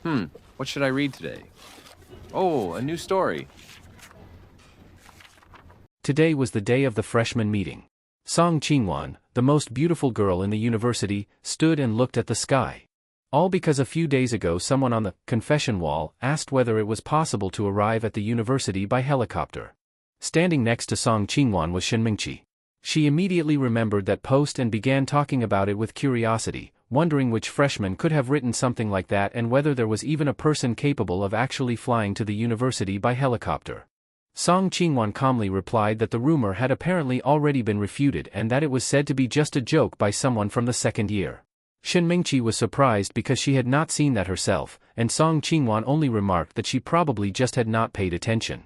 What should I read today? Oh, a new story. Today was the day of the freshman meeting. Song Qingwan, the most beautiful girl in the university, stood and looked at the sky. All because a few days ago someone on the confession wall asked whether it was possible to arrive at the university by helicopter. Standing next to Song Qingwan was Shen Mingqi. She immediately remembered that post and began talking about it with curiosity, wondering which freshman could have written something like that and whether there was even a person capable of actually flying to the university by helicopter. Song Qingwan calmly replied that the rumor had apparently already been refuted and that it was said to be just a joke by someone from the second year. Shen Mingqi was surprised because she had not seen that herself, and Song Qingwan only remarked that she probably just had not paid attention.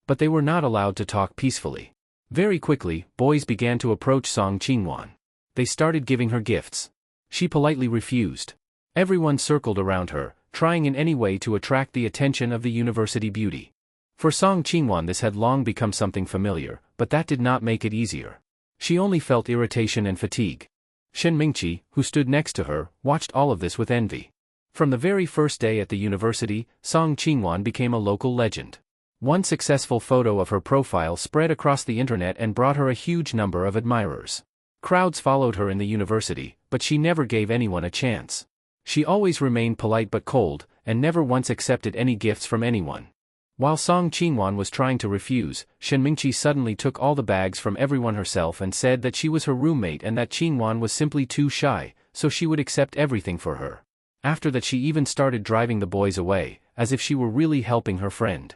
But they were not allowed to talk peacefully. Very quickly, boys began to approach Song Qingwan. They started giving her gifts. She politely refused. Everyone circled around her, trying in any way to attract the attention of the university beauty. For Song Qingwan this had long become something familiar, but that did not make it easier. She only felt irritation and fatigue. Shen Mingqi, who stood next to her, watched all of this with envy. From the very first day at the university, Song Qingwan became a local legend. One successful photo of her profile spread across the internet and brought her a huge number of admirers. Crowds followed her in the university, but she never gave anyone a chance. She always remained polite but cold, and never once accepted any gifts from anyone. While Song Qingwan was trying to refuse, Shen Mingqi suddenly took all the bags from everyone herself and said that she was her roommate and that Qingwan was simply too shy, so she would accept everything for her. After that she even started driving the boys away, as if she were really helping her friend.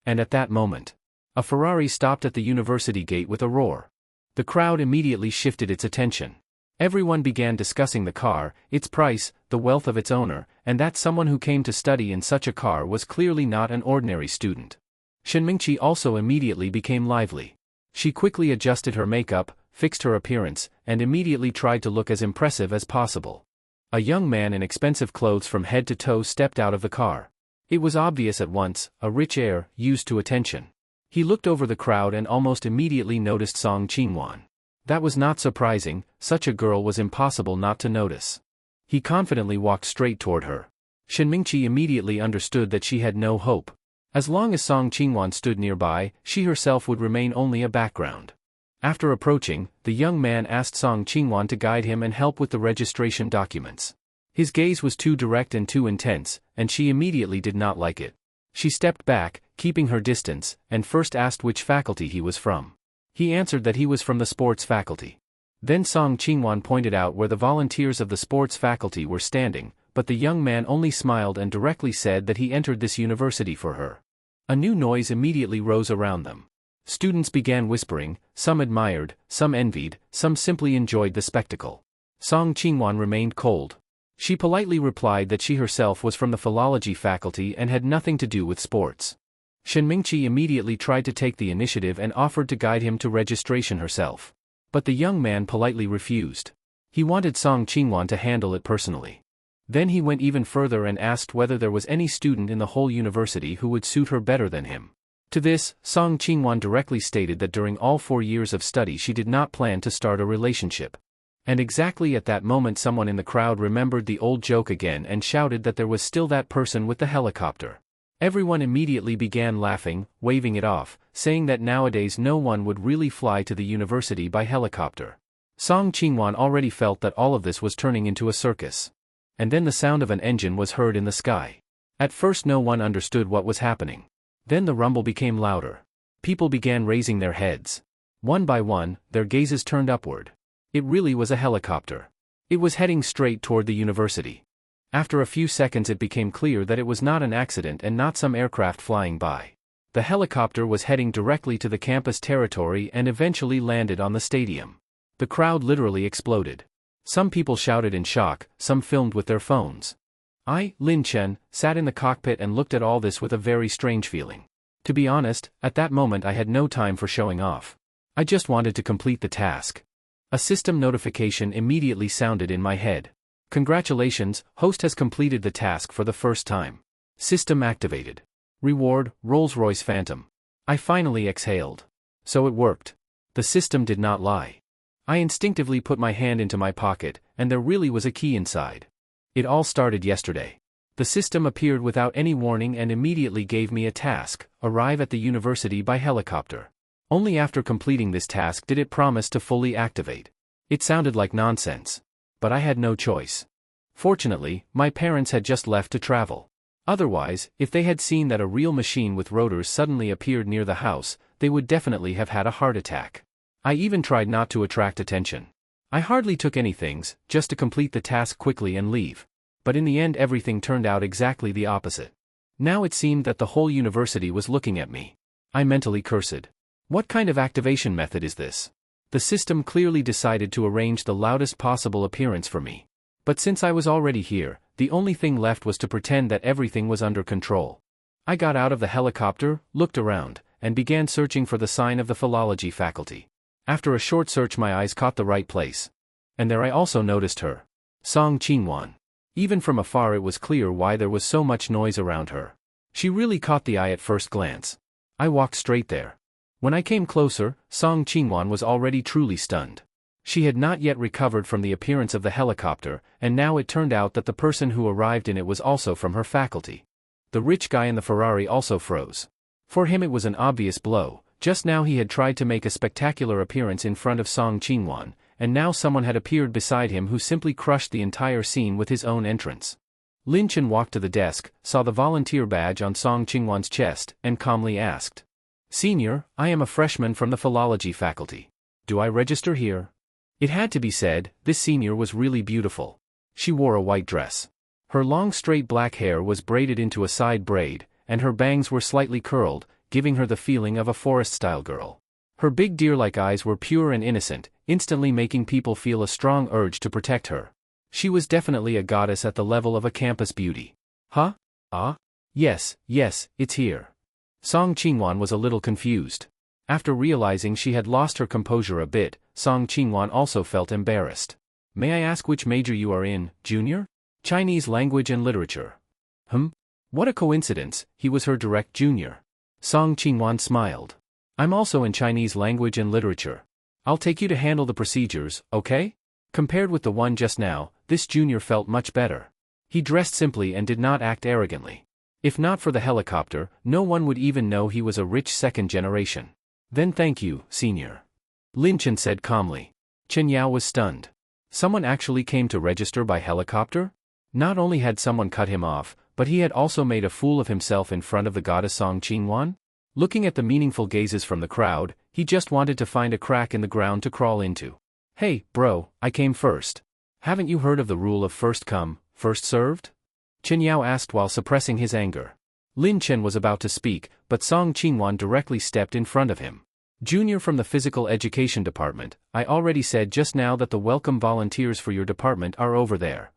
And at that moment, a Ferrari stopped at the university gate with a roar. The crowd immediately shifted its attention. Everyone began discussing the car, its price, the wealth of its owner, and that someone who came to study in such a car was clearly not an ordinary student. Shen Mingqi also immediately became lively. She quickly adjusted her makeup, fixed her appearance, and immediately tried to look as impressive as possible. A young man in expensive clothes from head to toe stepped out of the car. It was obvious at once, a rich heir, used to attention. He looked over the crowd and almost immediately noticed Song Qingwan. That was not surprising, such a girl was impossible not to notice. He confidently walked straight toward her. Shen Mingqi immediately understood that she had no hope. As long as Song Qingwan stood nearby, she herself would remain only a background. After approaching, the young man asked Song Qingwan to guide him and help with the registration documents. His gaze was too direct and too intense, and she immediately did not like it. She stepped back, keeping her distance, and first asked which faculty he was from. He answered that he was from the sports faculty. Then Song Qingwan pointed out where the volunteers of the sports faculty were standing, but the young man only smiled and directly said that he entered this university for her. A new noise immediately rose around them. Students began whispering, some admired, some envied, some simply enjoyed the spectacle. Song Qingwan remained cold. She politely replied that she herself was from the philology faculty and had nothing to do with sports. Shen Mingqi immediately tried to take the initiative and offered to guide him to registration herself. But the young man politely refused. He wanted Song Qingwan to handle it personally. Then he went even further and asked whether there was any student in the whole university who would suit her better than him. To this, Song Qingwan directly stated that during all 4 years of study she did not plan to start a relationship. And exactly at that moment someone in the crowd remembered the old joke again and shouted that there was still that person with the helicopter. Everyone immediately began laughing, waving it off, saying that nowadays no one would really fly to the university by helicopter. Song Qingwan already felt that all of this was turning into a circus. And then the sound of an engine was heard in the sky. At first no one understood what was happening. Then the rumble became louder. People began raising their heads. One by one, their gazes turned upward. It really was a helicopter. It was heading straight toward the university. After a few seconds it became clear that it was not an accident and not some aircraft flying by. The helicopter was heading directly to the campus territory and eventually landed on the stadium. The crowd literally exploded. Some people shouted in shock, some filmed with their phones. I, Lin Chen, sat in the cockpit and looked at all this with a very strange feeling. To be honest, at that moment I had no time for showing off. I just wanted to complete the task. A system notification immediately sounded in my head. Congratulations, host has completed the task for the first time. System activated. Reward, Rolls-Royce Phantom. I finally exhaled. So it worked. The system did not lie. I instinctively put my hand into my pocket, and there really was a key inside. It all started yesterday. The system appeared without any warning and immediately gave me a task: arrive at the university by helicopter. Only after completing this task did it promise to fully activate. It sounded like nonsense. But I had no choice. Fortunately, my parents had just left to travel. Otherwise, if they had seen that a real machine with rotors suddenly appeared near the house, they would definitely have had a heart attack. I even tried not to attract attention. I hardly took any things, just to complete the task quickly and leave. But in the end everything turned out exactly the opposite. Now it seemed that the whole university was looking at me. I mentally cursed. What kind of activation method is this? The system clearly decided to arrange the loudest possible appearance for me. But since I was already here, the only thing left was to pretend that everything was under control. I got out of the helicopter, looked around, and began searching for the sign of the philology faculty. After a short search my eyes caught the right place. And there I also noticed her. Song Qingwan. Even from afar it was clear why there was so much noise around her. She really caught the eye at first glance. I walked straight there. When I came closer, Song Qingwan was already truly stunned. She had not yet recovered from the appearance of the helicopter, and now it turned out that the person who arrived in it was also from her faculty. The rich guy in the Ferrari also froze. For him it was an obvious blow. Just now he had tried to make a spectacular appearance in front of Song Qingwan, and now someone had appeared beside him who simply crushed the entire scene with his own entrance. Lin Chen walked to the desk, saw the volunteer badge on Song Qingwan's chest, and calmly asked, "Senior, I am a freshman from the philology faculty. Do I register here?" It had to be said, this senior was really beautiful. She wore a white dress. Her long straight black hair was braided into a side braid, and her bangs were slightly curled, giving her the feeling of a forest-style girl. Her big deer-like eyes were pure and innocent, instantly making people feel a strong urge to protect her. She was definitely a goddess at the level of a campus beauty. Huh? Ah? Yes, it's here. Song Qingwan was a little confused. After realizing she had lost her composure a bit, Song Qingwan also felt embarrassed. "May I ask which major you are in, Junior?" "Chinese language and literature." What a coincidence, he was her direct junior. Song Qingwan smiled. "I'm also in Chinese language and literature. I'll take you to handle the procedures, okay?" Compared with the one just now, this junior felt much better. He dressed simply and did not act arrogantly. If not for the helicopter, no one would even know he was a rich second generation. "Then thank you, senior," Lin Chen said calmly. Chen Yao was stunned. Someone actually came to register by helicopter? Not only had someone cut him off, but he had also made a fool of himself in front of the goddess Song Qingwan? Looking at the meaningful gazes from the crowd, he just wanted to find a crack in the ground to crawl into. "Hey, bro, I came first. Haven't you heard of the rule of first come, first served?" Chen Yao asked while suppressing his anger. Lin Chen was about to speak, but Song Qingwan directly stepped in front of him. "Junior from the Physical Education Department, I already said just now that the welcome volunteers for your department are over there."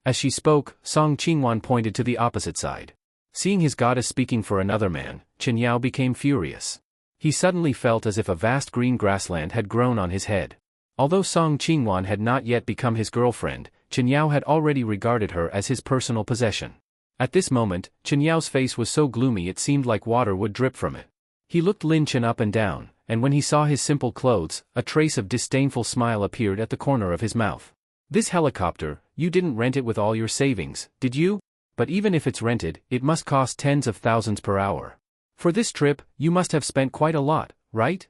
As she spoke, Song Qingwan pointed to the opposite side. Seeing his goddess speaking for another man, Chen Yao became furious. He suddenly felt as if a vast green grassland had grown on his head. Although Song Qingwan had not yet become his girlfriend, Chen Yao had already regarded her as his personal possession. At this moment, Chen Yao's face was so gloomy it seemed like water would drip from it. He looked Lin Chen up and down, and when he saw his simple clothes, a trace of disdainful smile appeared at the corner of his mouth. "This helicopter, you didn't rent it with all your savings, did you? But even if it's rented, it must cost tens of thousands per hour. For this trip, you must have spent quite a lot, right?"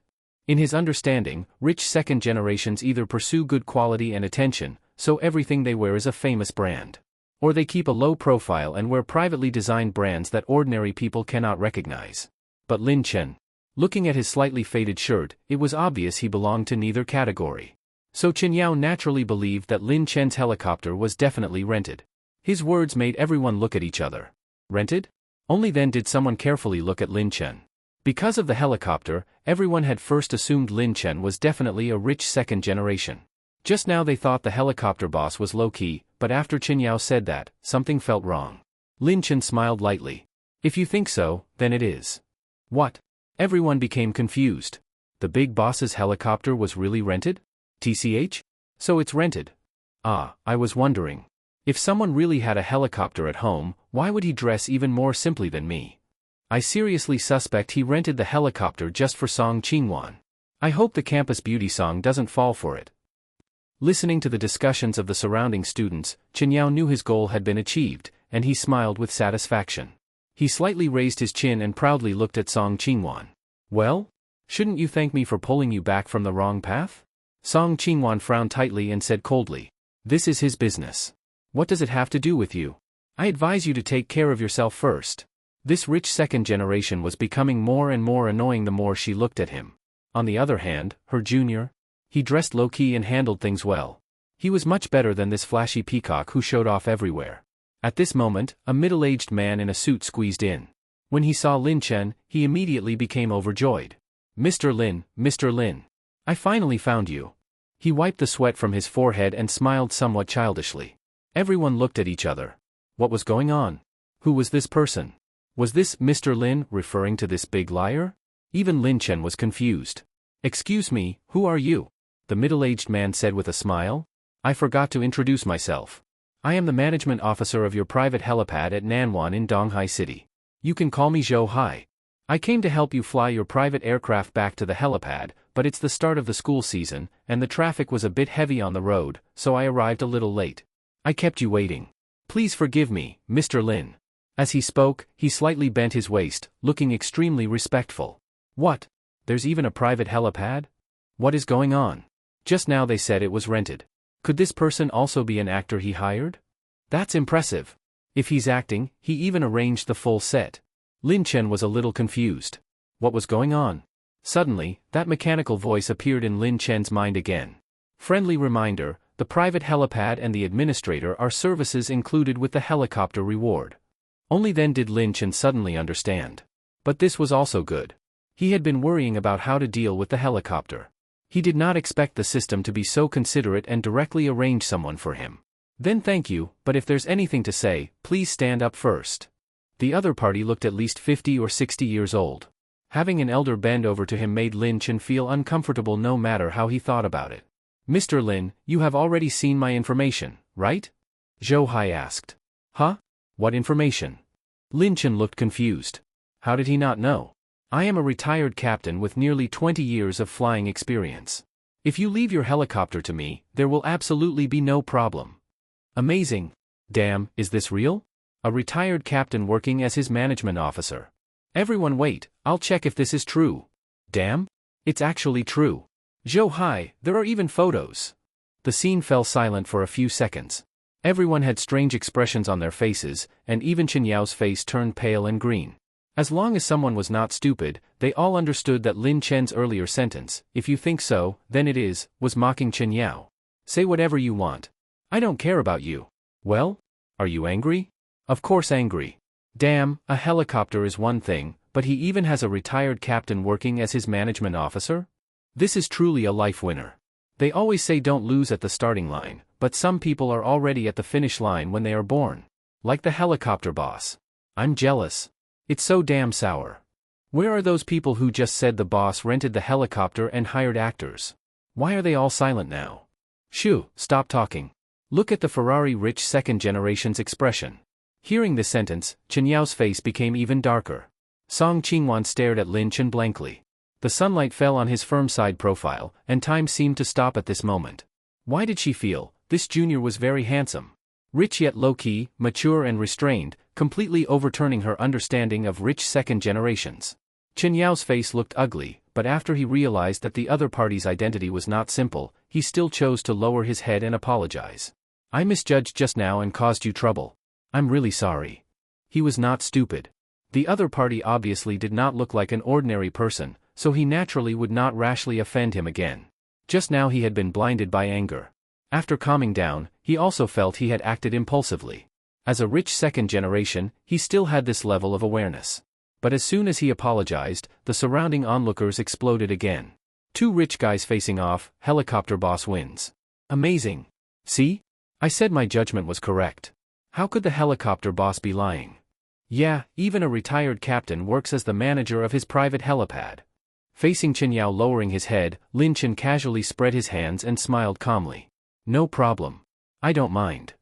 In his understanding, rich second generations either pursue good quality and attention, so everything they wear is a famous brand. Or they keep a low profile and wear privately designed brands that ordinary people cannot recognize. But Lin Chen, looking at his slightly faded shirt, it was obvious he belonged to neither category. So Chen Yao naturally believed that Lin Chen's helicopter was definitely rented. His words made everyone look at each other. Rented? Only then did someone carefully look at Lin Chen. Because of the helicopter, everyone had first assumed Lin Chen was definitely a rich second generation. Just now they thought the helicopter boss was low-key, but after Chen Yao said that, something felt wrong. Lin Chen smiled lightly. "If you think so, then it is." "What?" Everyone became confused. The big boss's helicopter was really rented? TCH? So it's rented. Ah, I was wondering. If someone really had a helicopter at home, why would he dress even more simply than me? I seriously suspect he rented the helicopter just for Song Qingwan. I hope the campus beauty song doesn't fall for it. Listening to the discussions of the surrounding students, Chen Yao knew his goal had been achieved, and he smiled with satisfaction. He slightly raised his chin and proudly looked at Song Qingwan. Well? Shouldn't you thank me for pulling you back from the wrong path? Song Qingwan frowned tightly and said coldly. This is his business. What does it have to do with you? I advise you to take care of yourself first. This rich second generation was becoming more and more annoying the more she looked at him. On the other hand, her junior? He dressed low-key and handled things well. He was much better than this flashy peacock who showed off everywhere. At this moment, a middle-aged man in a suit squeezed in. When he saw Lin Chen, he immediately became overjoyed. Mr. Lin, I finally found you. He wiped the sweat from his forehead and smiled somewhat childishly. Everyone looked at each other. What was going on? Who was this person? Was this Mr. Lin referring to this big liar? Even Lin Chen was confused. Excuse me, who are you? The middle-aged man said with a smile. I forgot to introduce myself. I am the management officer of your private helipad at Nanwan in Donghai City. You can call me Zhou Hai. I came to help you fly your private aircraft back to the helipad, but it's the start of the school season, and the traffic was a bit heavy on the road, so I arrived a little late. I kept you waiting. Please forgive me, Mr. Lin. As he spoke, he slightly bent his waist, looking extremely respectful. What? There's even a private helipad? What is going on? Just now they said it was rented. Could this person also be an actor he hired? That's impressive. If he's acting, he even arranged the full set. Lin Chen was a little confused. What was going on? Suddenly, that mechanical voice appeared in Lin Chen's mind again. Friendly reminder, the private helipad and the administrator are services included with the helicopter reward. Only then did Lin Chen suddenly understand. But this was also good. He had been worrying about how to deal with the helicopter. He did not expect the system to be so considerate and directly arrange someone for him. Then thank you, but if there's anything to say, please stand up first. The other party looked at least 50 or 60 years old. Having an elder bend over to him made Lin Chen feel uncomfortable no matter how he thought about it. Mr. Lin, you have already seen my information, right? Zhou Hai asked. Huh? What information? Lin Chen looked confused. How did he not know? I am a retired captain with nearly 20 years of flying experience. If you leave your helicopter to me, there will absolutely be no problem. Amazing. Damn, is this real? A retired captain working as his management officer. Everyone wait, I'll check if this is true. Damn? It's actually true. Zhou Hai, there are even photos. The scene fell silent for a few seconds. Everyone had strange expressions on their faces, and even Chen Yao's face turned pale and green. As long as someone was not stupid, they all understood that Lin Chen's earlier sentence, if you think so, then it is, was mocking Chen Yao. Say whatever you want. I don't care about you. Well? Are you angry? Of course angry. Damn, a helicopter is one thing, but he even has a retired captain working as his management officer? This is truly a life winner. They always say don't lose at the starting line, but some people are already at the finish line when they are born. Like the helicopter boss. I'm jealous. It's so damn sour. Where are those people who just said the boss rented the helicopter and hired actors? Why are they all silent now? Shoo, stop talking. Look at the Ferrari rich second generation's expression. Hearing this sentence, Chen Yao's face became even darker. Song Qingwan stared at Lin Chen blankly. The sunlight fell on his firm side profile, and time seemed to stop at this moment. Why did she feel this junior was very handsome? Rich yet low-key, mature and restrained, completely overturning her understanding of rich second generations. Chen Yao's face looked ugly, but after he realized that the other party's identity was not simple, he still chose to lower his head and apologize. I misjudged just now and caused you trouble. I'm really sorry. He was not stupid. The other party obviously did not look like an ordinary person, so he naturally would not rashly offend him again. Just now he had been blinded by anger. After calming down, he also felt he had acted impulsively. As a rich second generation, he still had this level of awareness. But as soon as he apologized, the surrounding onlookers exploded again. Two rich guys facing off, helicopter boss wins. Amazing. See? I said my judgment was correct. How could the helicopter boss be lying? Yeah, even a retired captain works as the manager of his private helipad. Facing Chen Yao lowering his head, Lin Chen casually spread his hands and smiled calmly. No problem. I don't mind.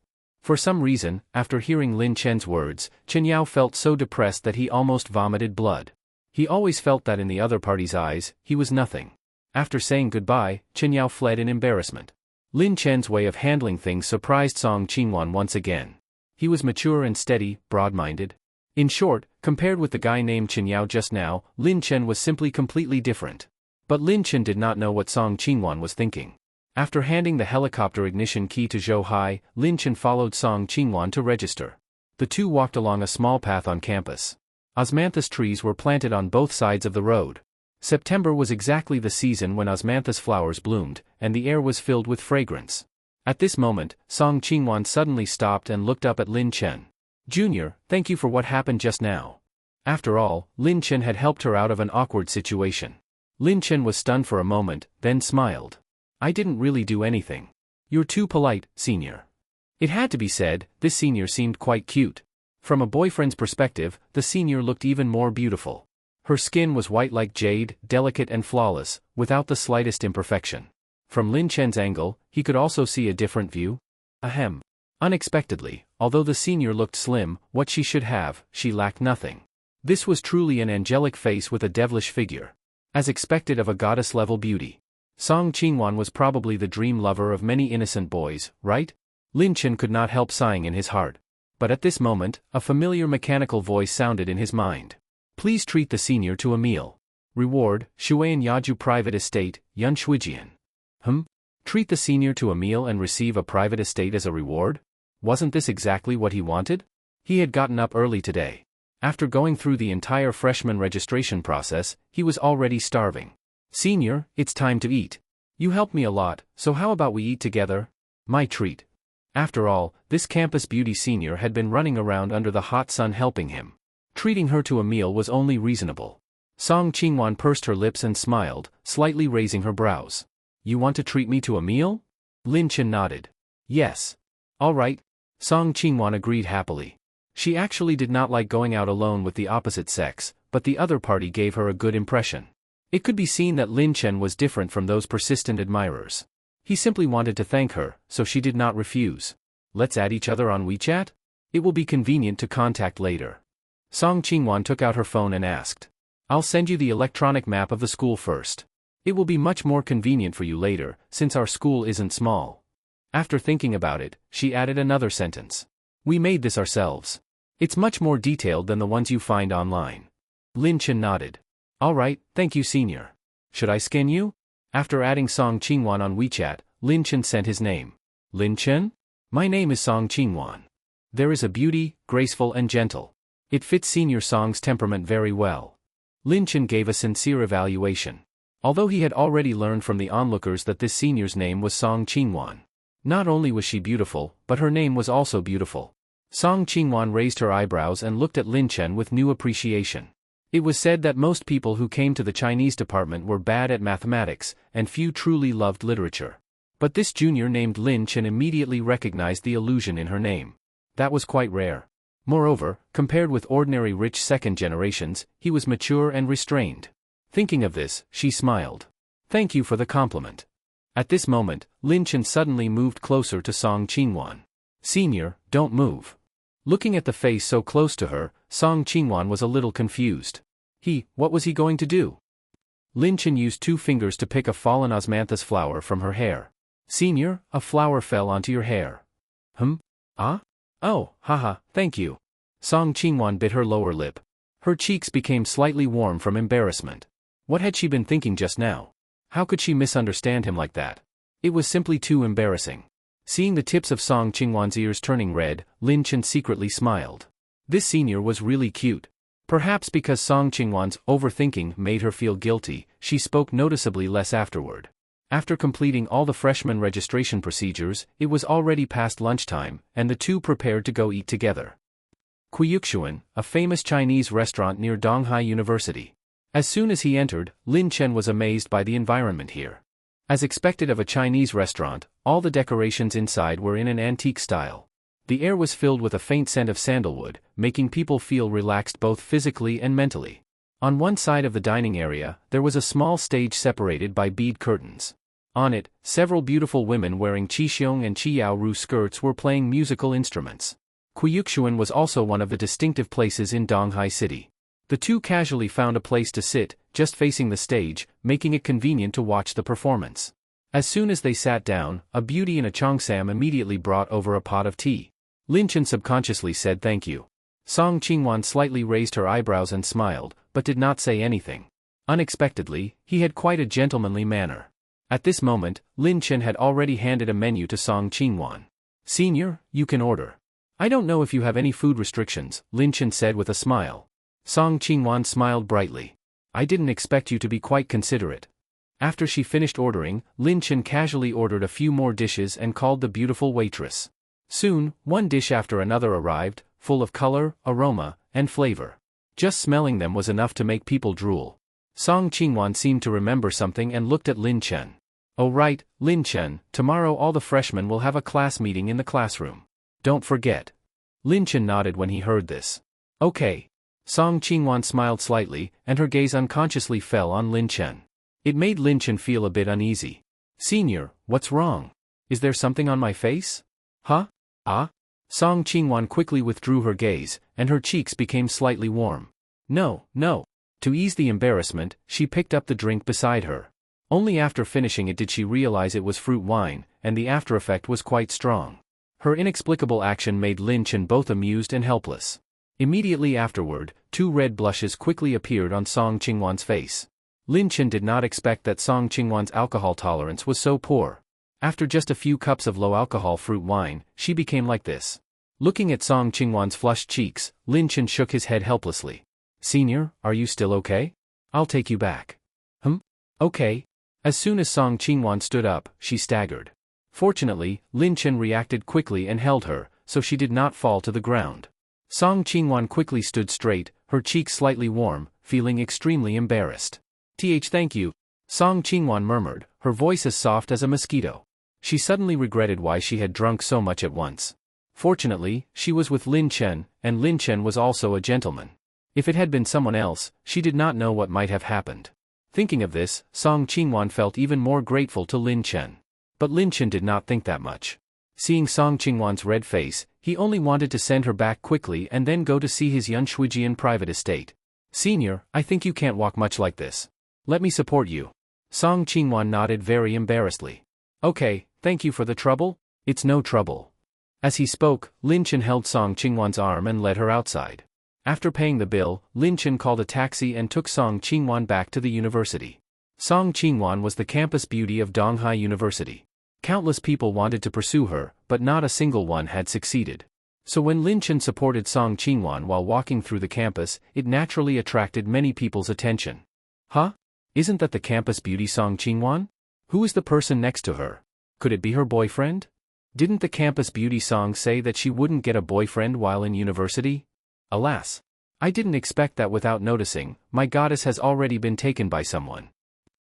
For some reason, after hearing Lin Chen's words, Chen Yao felt so depressed that he almost vomited blood. He always felt that in the other party's eyes, he was nothing. After saying goodbye, Chen Yao fled in embarrassment. Lin Chen's way of handling things surprised Song Qingwan once again. He was mature and steady, broad-minded. In short, compared with the guy named Chen Yao just now, Lin Chen was simply completely different. But Lin Chen did not know what Song Qingwan was thinking. After handing the helicopter ignition key to Zhou Hai, Lin Chen followed Song Qingwan to register. The two walked along a small path on campus. Osmanthus trees were planted on both sides of the road. September was exactly the season when osmanthus flowers bloomed, and the air was filled with fragrance. At this moment, Song Qingwan suddenly stopped and looked up at Lin Chen. "Junior, thank you for what happened just now." After all, Lin Chen had helped her out of an awkward situation. Lin Chen was stunned for a moment, then smiled. "I didn't really do anything. You're too polite, senior." It had to be said, this senior seemed quite cute. From a boyfriend's perspective, the senior looked even more beautiful. Her skin was white like jade, delicate and flawless, without the slightest imperfection. From Lin Chen's angle, he could also see a different view. Ahem. Unexpectedly, although the senior looked slim, what she should have, she lacked nothing. This was truly an angelic face with a devilish figure. As expected of a goddess-level beauty. Song Qingwan was probably the dream lover of many innocent boys, right? Lin Chen could not help sighing in his heart. But at this moment, a familiar mechanical voice sounded in his mind. "Please treat the senior to a meal. Reward, Shuian Yaju Private Estate, Yun Shuijian." Treat the senior to a meal and receive a private estate as a reward? Wasn't this exactly what he wanted? He had gotten up early today. After going through the entire freshman registration process, he was already starving. "Senior, it's time to eat. You helped me a lot, so how about we eat together? My treat." After all, this campus beauty senior had been running around under the hot sun helping him. Treating her to a meal was only reasonable. Song Qingwan pursed her lips and smiled, slightly raising her brows. "You want to treat me to a meal?" Lin Chen nodded. "Yes. All right." Song Qingwan agreed happily. She actually did not like going out alone with the opposite sex, but the other party gave her a good impression. It could be seen that Lin Chen was different from those persistent admirers. He simply wanted to thank her, so she did not refuse. "Let's add each other on WeChat? It will be convenient to contact later." Song Qingwan took out her phone and asked. "I'll send you the electronic map of the school first. It will be much more convenient for you later, since our school isn't small." After thinking about it, she added another sentence. "We made this ourselves. It's much more detailed than the ones you find online." Lin Chen nodded. "All right, thank you senior. Should I scan you?" After adding Song Qingwan on WeChat, Lin Chen sent his name. "Lin Chen? My name is Song Qingwan. There is a beauty, graceful and gentle. It fits senior Song's temperament very well." Lin Chen gave a sincere evaluation. Although he had already learned from the onlookers that this senior's name was Song Qingwan. Not only was she beautiful, but her name was also beautiful. Song Qingwan raised her eyebrows and looked at Lin Chen with new appreciation. It was said that most people who came to the Chinese department were bad at mathematics, and few truly loved literature. But this junior named Lin Chen immediately recognized the illusion in her name. That was quite rare. Moreover, compared with ordinary rich second generations, he was mature and restrained. Thinking of this, she smiled. "Thank you for the compliment." At this moment, Lin Chen suddenly moved closer to Song Qingwan. "Senior, don't move." Looking at the face so close to her, Song Qingwan was a little confused. What was he going to do? Lin Chen used 2 fingers to pick a fallen osmanthus flower from her hair. "Senior, a flower fell onto your hair." Ah? Oh, haha, thank you." Song Qingwan bit her lower lip. Her cheeks became slightly warm from embarrassment. What had she been thinking just now? How could she misunderstand him like that? It was simply too embarrassing. Seeing the tips of Song Qingwan's ears turning red, Lin Chen secretly smiled. This senior was really cute. Perhaps because Song Qingwan's overthinking made her feel guilty, she spoke noticeably less afterward. After completing all the freshman registration procedures, it was already past lunchtime, and the two prepared to go eat together. Guiyuxuan, a famous Chinese restaurant near Donghai University. As soon as he entered, Lin Chen was amazed by the environment here. As expected of a Chinese restaurant, all the decorations inside were in an antique style. The air was filled with a faint scent of sandalwood, making people feel relaxed both physically and mentally. On one side of the dining area, there was a small stage separated by bead curtains. On it, several beautiful women wearing qixiong and qiyaoru skirts were playing musical instruments. Guiyuxuan was also one of the distinctive places in Donghai City. The two casually found a place to sit, just facing the stage, making it convenient to watch the performance. As soon as they sat down, a beauty in a cheongsam immediately brought over a pot of tea. Lin Chen subconsciously said thank you. Song Qingwan slightly raised her eyebrows and smiled, but did not say anything. Unexpectedly, he had quite a gentlemanly manner. At this moment, Lin Chen had already handed a menu to Song Qingwan. "Senior, you can order." "I don't know if you have any food restrictions," Lin Chen said with a smile. Song Qingwan smiled brightly. "I didn't expect you to be quite considerate." After she finished ordering, Lin Chen casually ordered a few more dishes and called the beautiful waitress. Soon, one dish after another arrived, full of color, aroma, and flavor. Just smelling them was enough to make people drool. Song Qingwan seemed to remember something and looked at Lin Chen. "Oh right, Lin Chen, tomorrow all the freshmen will have a class meeting in the classroom. Don't forget." Lin Chen nodded when he heard this. "Okay." Song Qingwan smiled slightly, and her gaze unconsciously fell on Lin Chen. It made Lin Chen feel a bit uneasy. "Senior, what's wrong? Is there something on my face?" "Huh? Ah?" Song Qingwan quickly withdrew her gaze, and her cheeks became slightly warm. "No, no." To ease the embarrassment, she picked up the drink beside her. Only after finishing it did she realize it was fruit wine, and the after effect was quite strong. Her inexplicable action made Lin Chen both amused and helpless. Immediately afterward, 2 red blushes quickly appeared on Song Qingwan's face. Lin Chen did not expect that Song Qingwan's alcohol tolerance was so poor. After just a few cups of low-alcohol fruit wine, she became like this. Looking at Song Qingwan's flushed cheeks, Lin Chen shook his head helplessly. "Senior, are you still okay? I'll take you back." Okay." As soon as Song Qingwan stood up, she staggered. Fortunately, Lin Chen reacted quickly and held her, so she did not fall to the ground. Song Qingwan quickly stood straight, her cheeks slightly warm, feeling extremely embarrassed. Thank you," Song Qingwan murmured, her voice as soft as a mosquito. She suddenly regretted why she had drunk so much at once. Fortunately, she was with Lin Chen, and Lin Chen was also a gentleman. If it had been someone else, she did not know what might have happened. Thinking of this, Song Qingwan felt even more grateful to Lin Chen. But Lin Chen did not think that much. Seeing Song Qingwan's red face, he only wanted to send her back quickly and then go to see his Yunshuijian private estate. "Senior, I think you can't walk much like this. Let me support you." Song Qingwan nodded very embarrassedly. "Okay, thank you for the trouble." "It's no trouble." As he spoke, Lin Chen held Song Qingwan's arm and led her outside. After paying the bill, Lin Chen called a taxi and took Song Qingwan back to the university. Song Qingwan was the campus beauty of Donghai University. Countless people wanted to pursue her, but not a single one had succeeded. So when Lin Chen supported Song Qingwan while walking through the campus, it naturally attracted many people's attention. "Huh? Isn't that the campus beauty Song Qingwan? Who is the person next to her? Could it be her boyfriend? Didn't the campus beauty Song say that she wouldn't get a boyfriend while in university? Alas. I didn't expect that without noticing, my goddess has already been taken by someone."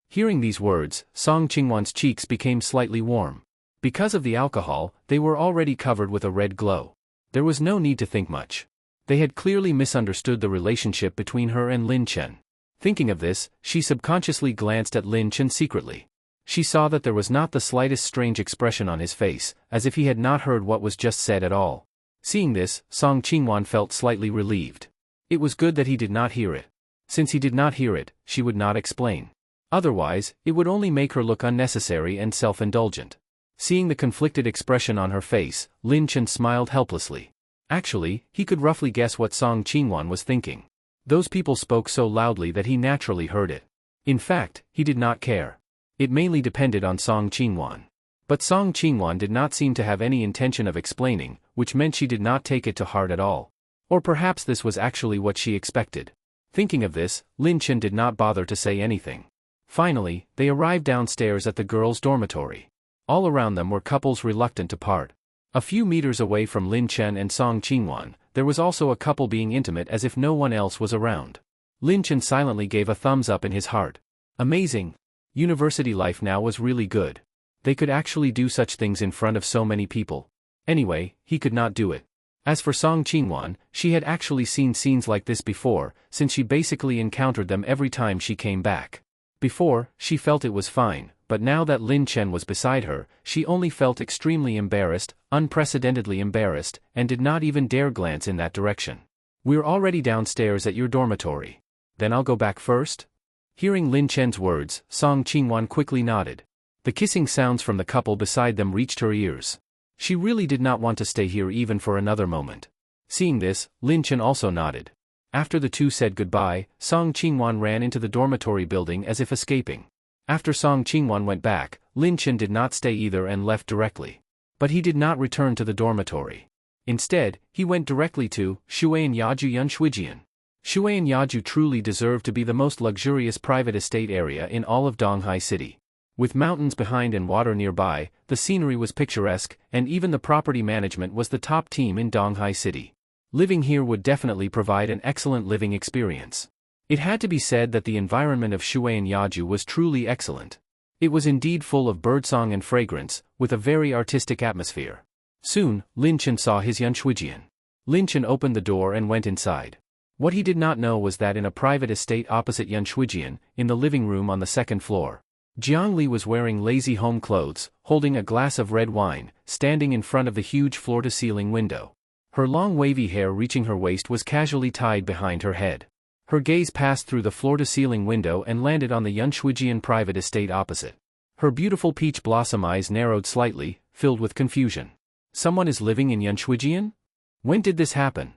Hearing these words, Song Qingwan's cheeks became slightly warm. Because of the alcohol, they were already covered with a red glow. There was no need to think much. They had clearly misunderstood the relationship between her and Lin Chen. Thinking of this, she subconsciously glanced at Lin Chen secretly. She saw that there was not the slightest strange expression on his face, as if he had not heard what was just said at all. Seeing this, Song Qingwan felt slightly relieved. It was good that he did not hear it. Since he did not hear it, she would not explain. Otherwise, it would only make her look unnecessary and self-indulgent. Seeing the conflicted expression on her face, Lin Chen smiled helplessly. Actually, he could roughly guess what Song Qingwan was thinking. Those people spoke so loudly that he naturally heard it. In fact, he did not care. It mainly depended on Song Qingwan. But Song Qingwan did not seem to have any intention of explaining, which meant she did not take it to heart at all. Or perhaps this was actually what she expected. Thinking of this, Lin Chen did not bother to say anything. Finally, they arrived downstairs at the girls' dormitory. All around them were couples reluctant to part. A few meters away from Lin Chen and Song Qingwan, there was also a couple being intimate as if no one else was around. Lin Chen silently gave a thumbs up in his heart. Amazing. University life now was really good. They could actually do such things in front of so many people. Anyway, he could not do it. As for Song Qingwan, she had actually seen scenes like this before, since she basically encountered them every time she came back. Before, she felt it was fine, but now that Lin Chen was beside her, she only felt extremely embarrassed, unprecedentedly embarrassed, and did not even dare glance in that direction. "We're already downstairs at your dormitory. Then I'll go back first?" Hearing Lin Chen's words, Song Qingwan quickly nodded. The kissing sounds from the couple beside them reached her ears. She really did not want to stay here even for another moment. Seeing this, Lin Chen also nodded. After the two said goodbye, Song Qingwan ran into the dormitory building as if escaping. After Song Qingwan went back, Lin Chen did not stay either and left directly. But he did not return to the dormitory. Instead, he went directly to Shuian Yaju Yunshuijian. Shuian Yaju truly deserved to be the most luxurious private estate area in all of Donghai City. With mountains behind and water nearby, the scenery was picturesque, and even the property management was the top team in Donghai City. Living here would definitely provide an excellent living experience. It had to be said that the environment of Shuian Yaju was truly excellent. It was indeed full of birdsong and fragrance, with a very artistic atmosphere. Soon, Lin Chen saw his Yunshuijian. Lin Chen opened the door and went inside. What he did not know was that in a private estate opposite Yunshuijian, in the living room on the second floor, Jiang Li was wearing lazy home clothes, holding a glass of red wine, standing in front of the huge floor-to-ceiling window. Her long wavy hair reaching her waist was casually tied behind her head. Her gaze passed through the floor-to-ceiling window and landed on the Yunshuijian private estate opposite. Her beautiful peach blossom eyes narrowed slightly, filled with confusion. Someone is living in Yunshuijian? When did this happen?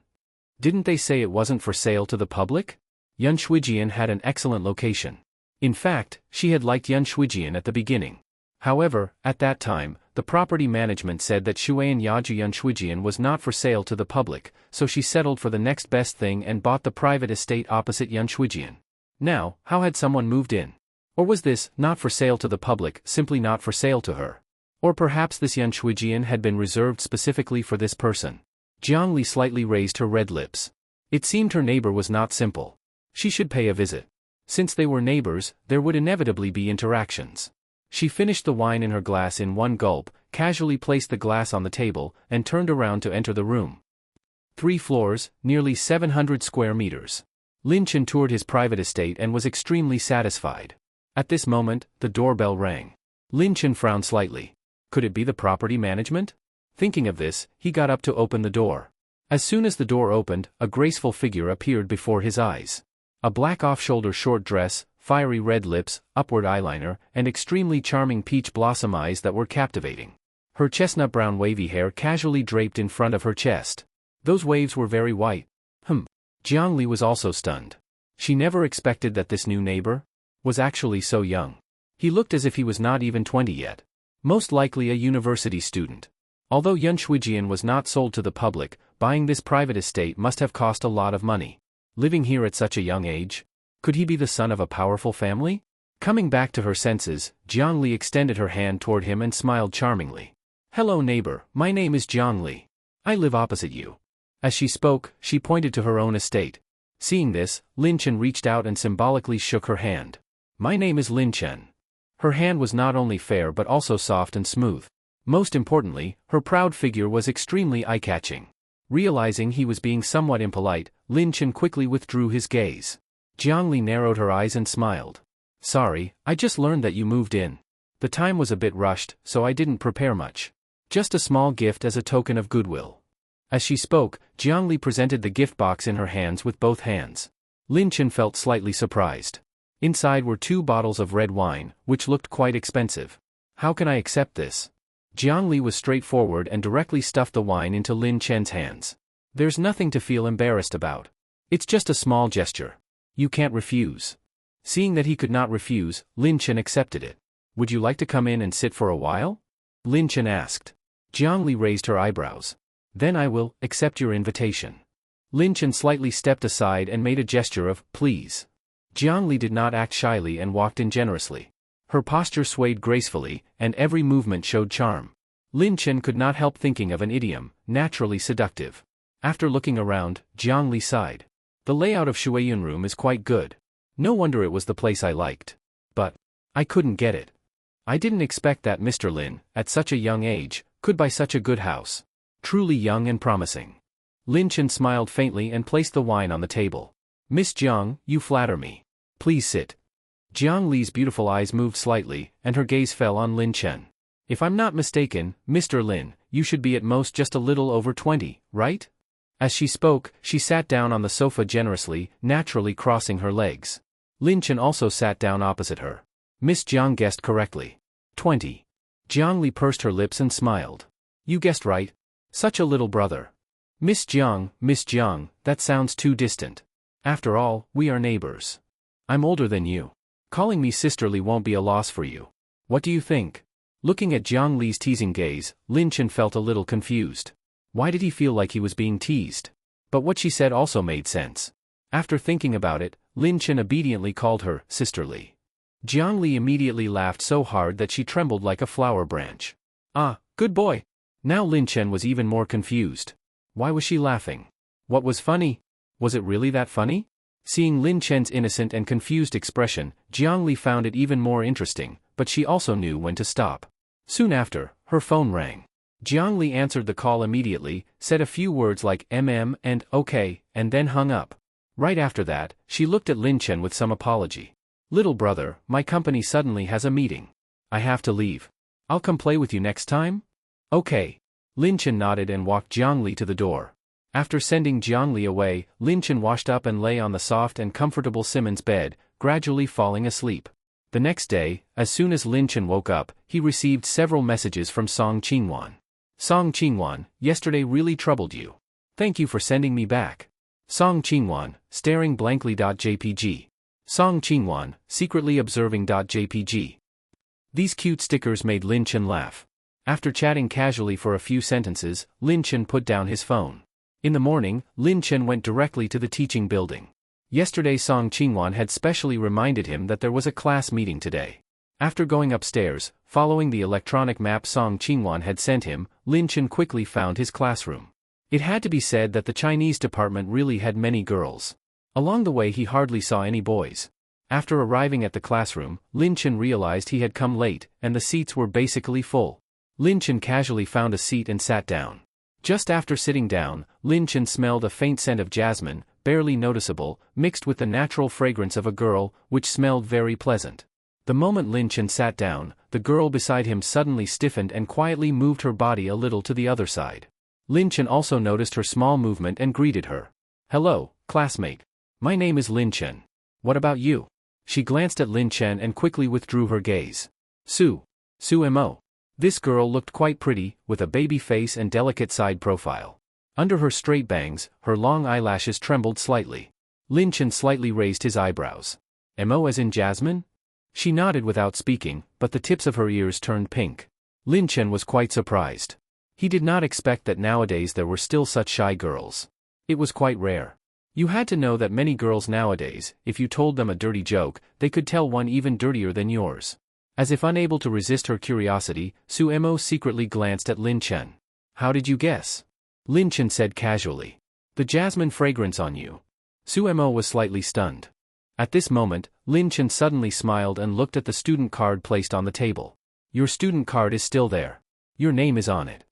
Didn't they say it wasn't for sale to the public? Yunshuijian had an excellent location. In fact, she had liked Yunshuijian at the beginning. However, at that time, the property management said that Shuian Yaju Yunshuijian was not for sale to the public, so she settled for the next best thing and bought the private estate opposite Yunshuijian. Now, how had someone moved in? Or was this, not for sale to the public, simply not for sale to her? Or perhaps this Yunshuijian had been reserved specifically for this person. Jiang Li slightly raised her red lips. It seemed her neighbor was not simple. She should pay a visit. Since they were neighbors, there would inevitably be interactions. She finished the wine in her glass in one gulp, casually placed the glass on the table, and turned around to enter the room. 3 floors, nearly 700 square meters. Lin Chen toured his private estate and was extremely satisfied. At this moment, the doorbell rang. Lin Chen frowned slightly. Could it be the property management? Thinking of this, he got up to open the door. As soon as the door opened, a graceful figure appeared before his eyes. A black off-shoulder short dress, fiery red lips, upward eyeliner, and extremely charming peach blossom eyes that were captivating. Her chestnut-brown wavy hair casually draped in front of her chest. Those waves were very white. Jiang Li was also stunned. She never expected that this new neighbor was actually so young. He looked as if he was not even 20 yet. Most likely a university student. Although Yunshuijian was not sold to the public, buying this private estate must have cost a lot of money. Living here at such a young age? Could he be the son of a powerful family? Coming back to her senses, Jiang Li extended her hand toward him and smiled charmingly. Hello neighbor, my name is Jiang Li. I live opposite you. As she spoke, she pointed to her own estate. Seeing this, Lin Chen reached out and symbolically shook her hand. My name is Lin Chen. Her hand was not only fair but also soft and smooth. Most importantly, her proud figure was extremely eye-catching. Realizing he was being somewhat impolite, Lin Chen quickly withdrew his gaze. Jiang Li narrowed her eyes and smiled. Sorry, I just learned that you moved in. The time was a bit rushed, so I didn't prepare much. Just a small gift as a token of goodwill. As she spoke, Jiang Li presented the gift box in her hands with both hands. Lin Chen felt slightly surprised. Inside were 2 bottles of red wine, which looked quite expensive. How can I accept this? Jiang Li was straightforward and directly stuffed the wine into Lin Chen's hands. There's nothing to feel embarrassed about. It's just a small gesture. You can't refuse. Seeing that he could not refuse, Lin Chen accepted it. Would you like to come in and sit for a while? Lin Chen asked. Jiang Li raised her eyebrows. Then I will accept your invitation. Lin Chen slightly stepped aside and made a gesture of, please. Jiang Li did not act shyly and walked in generously. Her posture swayed gracefully, and every movement showed charm. Lin Chen could not help thinking of an idiom, naturally seductive. After looking around, Jiang Li sighed. The layout of Shuiyun room is quite good. No wonder it was the place I liked. But I couldn't get it. I didn't expect that Mr. Lin, at such a young age, could buy such a good house. Truly young and promising. Lin Chen smiled faintly and placed the wine on the table. Miss Jiang, you flatter me. Please sit. Jiang Li's beautiful eyes moved slightly, and her gaze fell on Lin Chen. If I'm not mistaken, Mr. Lin, you should be at most just a little over 20, right? As she spoke, she sat down on the sofa generously, naturally crossing her legs. Lin Chen also sat down opposite her. Miss Jiang guessed correctly. 20. Jiang Li pursed her lips and smiled. You guessed right. Such a little brother. Miss Jiang, that sounds too distant. After all, we are neighbors. I'm older than you. Calling me sisterly won't be a loss for you. What do you think? Looking at Jiang Li's teasing gaze, Lin Chen felt a little confused. Why did he feel like he was being teased? But what she said also made sense. After thinking about it, Lin Chen obediently called her sisterly. Jiang Li immediately laughed so hard that she trembled like a flower branch. Ah, good boy. Now Lin Chen was even more confused. Why was she laughing? What was funny? Was it really that funny? Seeing Lin Chen's innocent and confused expression, Jiang Li found it even more interesting, but she also knew when to stop. Soon after, her phone rang. Jiang Li answered the call immediately, said a few words like and okay, and then hung up. Right after that, she looked at Lin Chen with some apology. Little brother, my company suddenly has a meeting. I have to leave. I'll come play with you next time? Okay. Lin Chen nodded and walked Jiang Li to the door. After sending Jiang Li away, Lin Chen washed up and lay on the soft and comfortable Simmons bed, gradually falling asleep. The next day, as soon as Lin Chen woke up, he received several messages from Song Qingwan. Song Qingwan, yesterday really troubled you. Thank you for sending me back. Song Qingwan, staring blankly.jpg. Song Qingwan, secretly observing.jpg. These cute stickers made Lin Chen laugh. After chatting casually for a few sentences, Lin Chen put down his phone. In the morning, Lin Chen went directly to the teaching building. Yesterday Song Qingwan had specially reminded him that there was a class meeting today. After going upstairs, following the electronic map Song Qingwan had sent him, Lin Chen quickly found his classroom. It had to be said that the Chinese department really had many girls. Along the way he hardly saw any boys. After arriving at the classroom, Lin Chen realized he had come late, and the seats were basically full. Lin Chen casually found a seat and sat down. Just after sitting down, Lin Chen smelled a faint scent of jasmine, barely noticeable, mixed with the natural fragrance of a girl, which smelled very pleasant. The moment Lin Chen sat down, the girl beside him suddenly stiffened and quietly moved her body a little to the other side. Lin Chen also noticed her small movement and greeted her. Hello, classmate. My name is Lin Chen. What about you? She glanced at Lin Chen and quickly withdrew her gaze. Su Mo. This girl looked quite pretty, with a baby face and delicate side profile. Under her straight bangs, her long eyelashes trembled slightly. Lin Chen slightly raised his eyebrows. Mo as in Jasmine? She nodded without speaking, but the tips of her ears turned pink. Lin Chen was quite surprised. He did not expect that nowadays there were still such shy girls. It was quite rare. You had to know that many girls nowadays, if you told them a dirty joke, they could tell one even dirtier than yours. As if unable to resist her curiosity, Su Mo secretly glanced at Lin Chen. How did you guess? Lin Chen said casually. The jasmine fragrance on you. Su Mo was slightly stunned. At this moment, Lin Chen suddenly smiled and looked at the student card placed on the table. Your student card is still there. Your name is on it.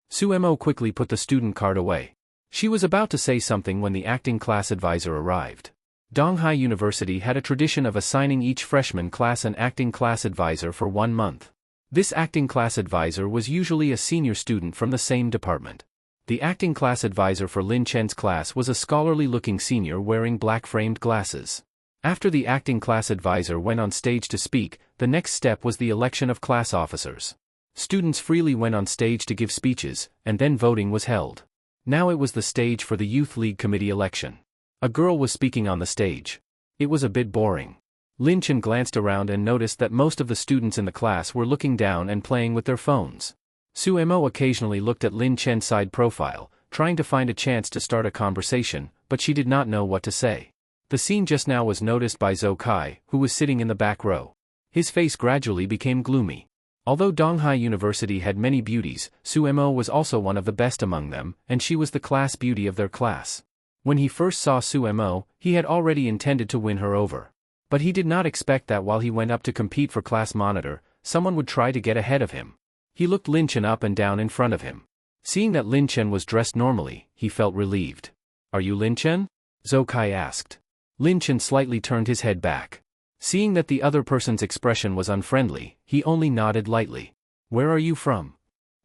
Su Mo quickly put the student card away. She was about to say something when the acting class advisor arrived. Donghai University had a tradition of assigning each freshman class an acting class advisor for 1 month. This acting class advisor was usually a senior student from the same department. The acting class advisor for Lin Chen's class was a scholarly-looking senior wearing black-framed glasses. After the acting class advisor went on stage to speak, the next step was the election of class officers. Students freely went on stage to give speeches, and then voting was held. Now it was the stage for the Youth League Committee election. A girl was speaking on the stage. It was a bit boring. Lin Chen glanced around and noticed that most of the students in the class were looking down and playing with their phones. Su Mo occasionally looked at Lin Chen's side profile, trying to find a chance to start a conversation, but she did not know what to say. The scene just now was noticed by Zhou Kai, who was sitting in the back row. His face gradually became gloomy. Although Donghai University had many beauties, Su Mo was also one of the best among them, and she was the class beauty of their class. When he first saw Su Mo, he had already intended to win her over. But he did not expect that while he went up to compete for class monitor, someone would try to get ahead of him. He looked Lin Chen up and down in front of him. Seeing that Lin Chen was dressed normally, he felt relieved. Are you Lin Chen? Zhou Kai asked. Lin Chen slightly turned his head back. Seeing that the other person's expression was unfriendly, he only nodded lightly. Where are you from?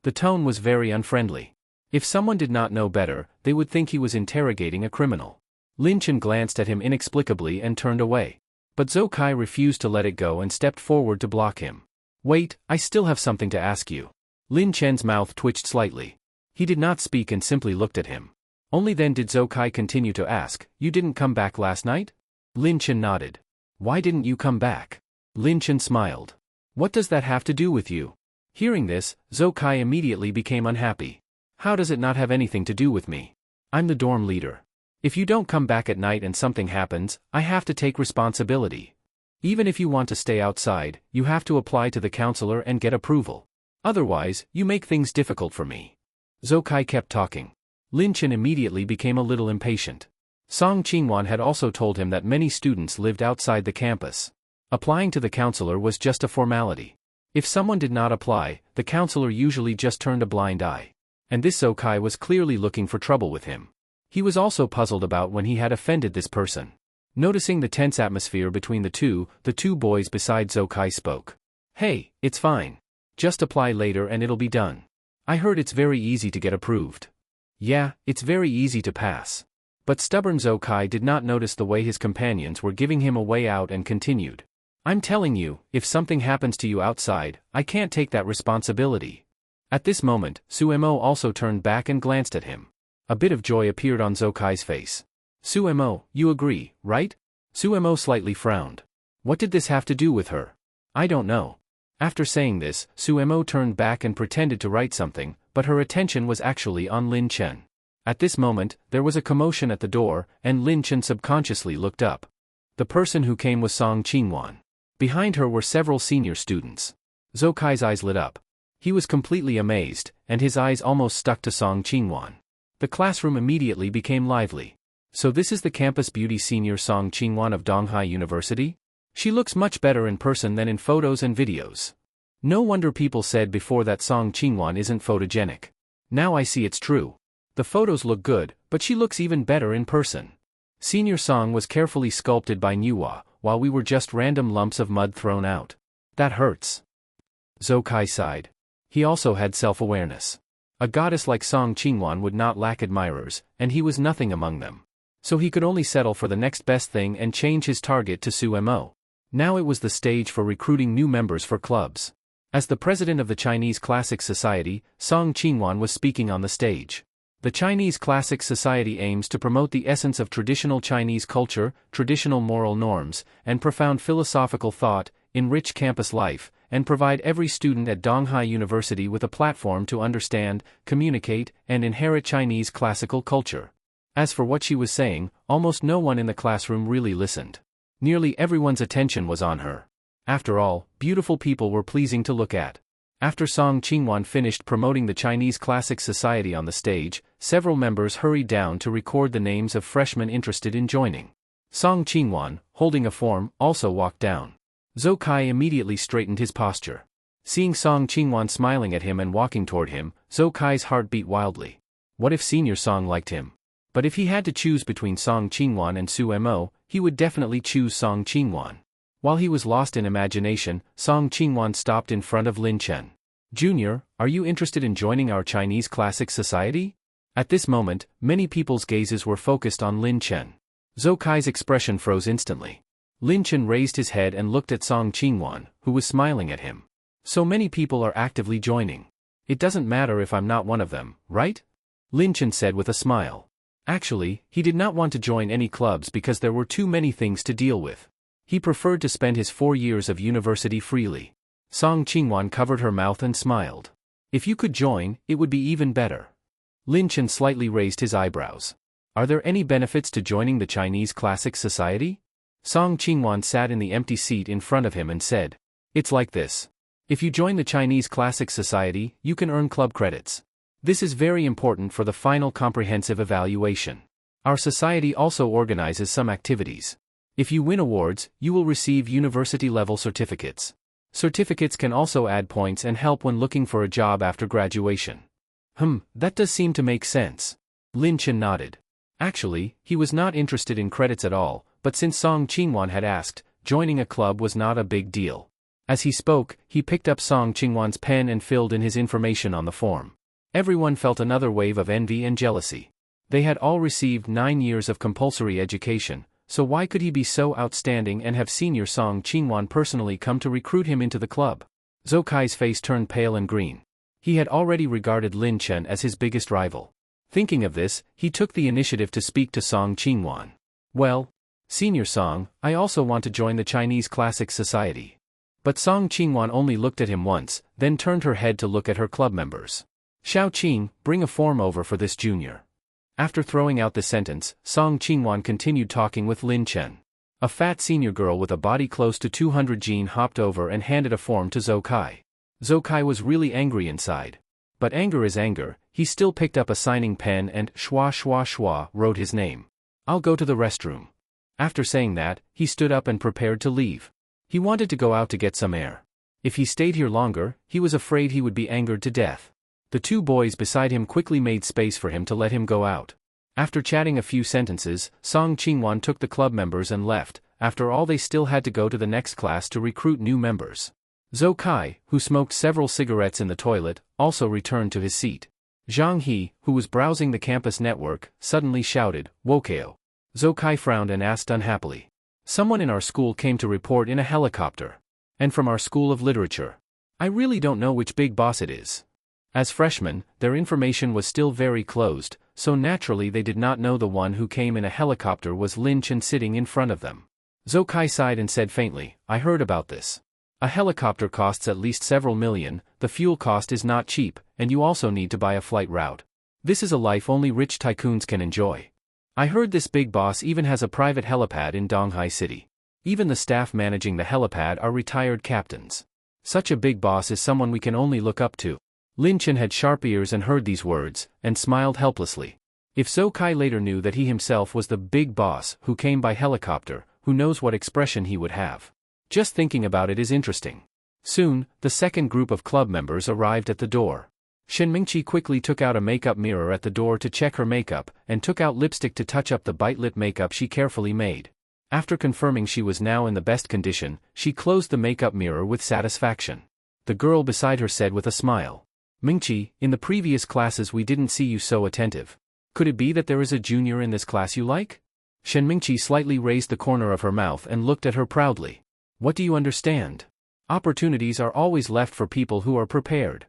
The tone was very unfriendly. If someone did not know better, they would think he was interrogating a criminal. Lin Chen glanced at him inexplicably and turned away. But Zhou Kai refused to let it go and stepped forward to block him. Wait, I still have something to ask you. Lin Chen's mouth twitched slightly. He did not speak and simply looked at him. Only then did Zhou Kai continue to ask, "You didn't come back last night?" Lin Chen nodded. "Why didn't you come back?" Lin Chen smiled. "What does that have to do with you?" Hearing this, Zhou Kai immediately became unhappy. "How does it not have anything to do with me? I'm the dorm leader. If you don't come back at night and something happens, I have to take responsibility. Even if you want to stay outside, you have to apply to the counselor and get approval. Otherwise, you make things difficult for me." Zhou Kai kept talking. Lin Chen immediately became a little impatient. Song Qingwan had also told him that many students lived outside the campus. Applying to the counselor was just a formality. If someone did not apply, the counselor usually just turned a blind eye. And this Zhou Kai was clearly looking for trouble with him. He was also puzzled about when he had offended this person. Noticing the tense atmosphere between the two boys beside Zhou Kai spoke. "Hey, it's fine. Just apply later and it'll be done. I heard it's very easy to get approved." "Yeah, it's very easy to pass." But stubborn Zhou Kai did not notice the way his companions were giving him a way out and continued. "I'm telling you, if something happens to you outside, I can't take that responsibility." At this moment, Suemo also turned back and glanced at him. A bit of joy appeared on Zhou Kai's face. "Suemo, you agree, right?" Suemo slightly frowned. What did this have to do with her? "I don't know." After saying this, Suemo turned back and pretended to write something, but her attention was actually on Lin Chen. At this moment, there was a commotion at the door, and Lin Chen subconsciously looked up. The person who came was Song Qingwan. Behind her were several senior students. Zhou Kai's eyes lit up. He was completely amazed, and his eyes almost stuck to Song Qingwan. The classroom immediately became lively. "So this is the campus beauty senior Song Qingwan of Donghai University? She looks much better in person than in photos and videos. No wonder people said before that Song Qingwan isn't photogenic. Now I see it's true. The photos look good, but she looks even better in person. Senior Song was carefully sculpted by Manhwa, while we were just random lumps of mud thrown out. That hurts." Zhou Kai sighed. He also had self-awareness. A goddess like Song Qingwan would not lack admirers, and he was nothing among them. So he could only settle for the next best thing and change his target to Suemo. Now it was the stage for recruiting new members for clubs. As the president of the Chinese Classic Society, Song Qingwan was speaking on the stage. The Chinese Classic Society aims to promote the essence of traditional Chinese culture, traditional moral norms, and profound philosophical thought, enrich campus life, and provide every student at Donghai University with a platform to understand, communicate, and inherit Chinese classical culture. As for what she was saying, almost no one in the classroom really listened. Nearly everyone's attention was on her. After all, beautiful people were pleasing to look at. After Song Qingwan finished promoting the Chinese Classic Society on the stage, several members hurried down to record the names of freshmen interested in joining. Song Qingwan, holding a form, also walked down. Zhou Kai immediately straightened his posture. Seeing Song Qingwan smiling at him and walking toward him, Zhou Kai's heart beat wildly. What if Senior Song liked him? But if he had to choose between Song Qingwan and Suemo, he would definitely choose Song Qingwan. While he was lost in imagination, Song Qingwan stopped in front of Lin Chen. "Junior, are you interested in joining our Chinese Classic Society?" At this moment, many people's gazes were focused on Lin Chen. Zhou Kai's expression froze instantly. Lin Chen raised his head and looked at Song Qingwan, who was smiling at him. "So many people are actively joining. It doesn't matter if I'm not one of them, right?" Lin Chen said with a smile. Actually, he did not want to join any clubs because there were too many things to deal with. He preferred to spend his 4 years of university freely. Song Qingwan covered her mouth and smiled. "If you could join, it would be even better." Lin Chen slightly raised his eyebrows. "Are there any benefits to joining the Chinese Classic Society?" Song Qingwan sat in the empty seat in front of him and said, "It's like this. If you join the Chinese Classic Society, you can earn club credits. This is very important for the final comprehensive evaluation. Our society also organizes some activities. If you win awards, you will receive university-level certificates. Certificates can also add points and help when looking for a job after graduation." That does seem to make sense. Lin Chen nodded. Actually, he was not interested in credits at all, but since Song Qingwan had asked, joining a club was not a big deal. As he spoke, he picked up Song Qingwan's pen and filled in his information on the form. Everyone felt another wave of envy and jealousy. They had all received 9 years of compulsory education, so why could he be so outstanding and have senior Song Qingwan personally come to recruit him into the club? Zhou Kai's face turned pale and green. He had already regarded Lin Chen as his biggest rival. Thinking of this, he took the initiative to speak to Song Qingwan. Well, Senior Song, I also want to join the Chinese Classics Society. But Song Qingwan only looked at him once, then turned her head to look at her club members. Xiao Qing, bring a form over for this junior. After throwing out the sentence, Song Qingwan continued talking with Lin Chen. A fat senior girl with a body close to 200 Jean hopped over and handed a form to Zhou Kai. Zhou Kai was really angry inside. But anger is anger, he still picked up a signing pen and schwa schwa schwa wrote his name. I'll go to the restroom. After saying that, he stood up and prepared to leave. He wanted to go out to get some air. If he stayed here longer, he was afraid he would be angered to death. The two boys beside him quickly made space for him to let him go out. After chatting a few sentences, Song Qingwan took the club members and left. After all, they still had to go to the next class to recruit new members. Zhou Kai, who smoked several cigarettes in the toilet, also returned to his seat. Zhang He, who was browsing the campus network, suddenly shouted, "Wokao." Zhou Kai frowned and asked unhappily. Someone in our school came to report in a helicopter. And from our school of literature. I really don't know which big boss it is. As freshmen, their information was still very closed, so naturally they did not know the one who came in a helicopter was Lin Chen sitting in front of them. Zhou Kai sighed and said faintly, I heard about this. A helicopter costs at least several million, the fuel cost is not cheap, and you also need to buy a flight route. This is a life only rich tycoons can enjoy. I heard this big boss even has a private helipad in Donghai City. Even the staff managing the helipad are retired captains. Such a big boss is someone we can only look up to. Lin Chen had sharp ears and heard these words, and smiled helplessly. If Zhou Kai later knew that he himself was the big boss who came by helicopter, who knows what expression he would have. Just thinking about it is interesting. Soon, the second group of club members arrived at the door. Shen Mingqi quickly took out a makeup mirror at the door to check her makeup, and took out lipstick to touch up the bite-lip makeup she carefully made. After confirming she was now in the best condition, she closed the makeup mirror with satisfaction. The girl beside her said with a smile. Mingqi, in the previous classes we didn't see you so attentive. Could it be that there is a junior in this class you like? Shen Mingqi slightly raised the corner of her mouth and looked at her proudly. What do you understand? Opportunities are always left for people who are prepared.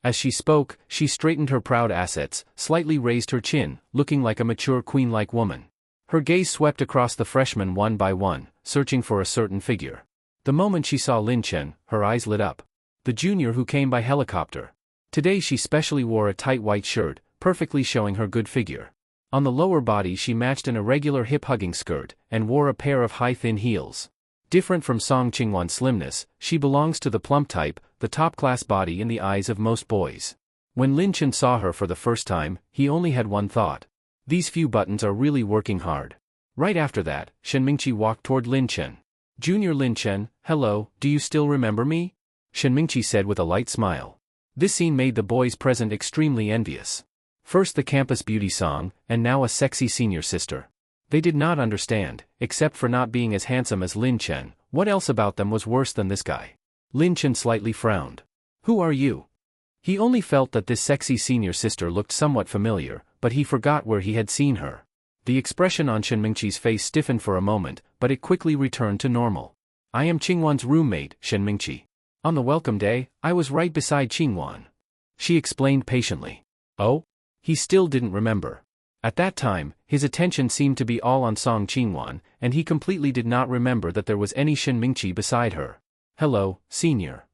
As she spoke, she straightened her proud assets, slightly raised her chin, looking like a mature queen-like woman. Her gaze swept across the freshmen one by one, searching for a certain figure. The moment she saw Lin Chen, her eyes lit up. The junior who came by helicopter. Today she specially wore a tight white shirt, perfectly showing her good figure. On the lower body she matched an irregular hip-hugging skirt, and wore a pair of high thin heels. Different from Song Qingwan's slimness, she belongs to the plump type, the top-class body in the eyes of most boys. When Lin Chen saw her for the first time, he only had one thought. These few buttons are really working hard. Right after that, Shen Mingqi walked toward Lin Chen. Junior Lin Chen, hello, do you still remember me? Shen Mingqi said with a light smile. This scene made the boys present extremely envious. First the campus beauty song, and now a sexy senior sister. They did not understand, except for not being as handsome as Lin Chen, what else about them was worse than this guy. Lin Chen slightly frowned. Who are you? He only felt that this sexy senior sister looked somewhat familiar, but he forgot where he had seen her. The expression on Shen Mingqi's face stiffened for a moment, but it quickly returned to normal. I am Qingwan's roommate, Shen Mingqi. On the welcome day, I was right beside Qingwan. She explained patiently. Oh? He still didn't remember. At that time, his attention seemed to be all on Song Qingwan, and he completely did not remember that there was any Shen Mingqi beside her. Hello, senior.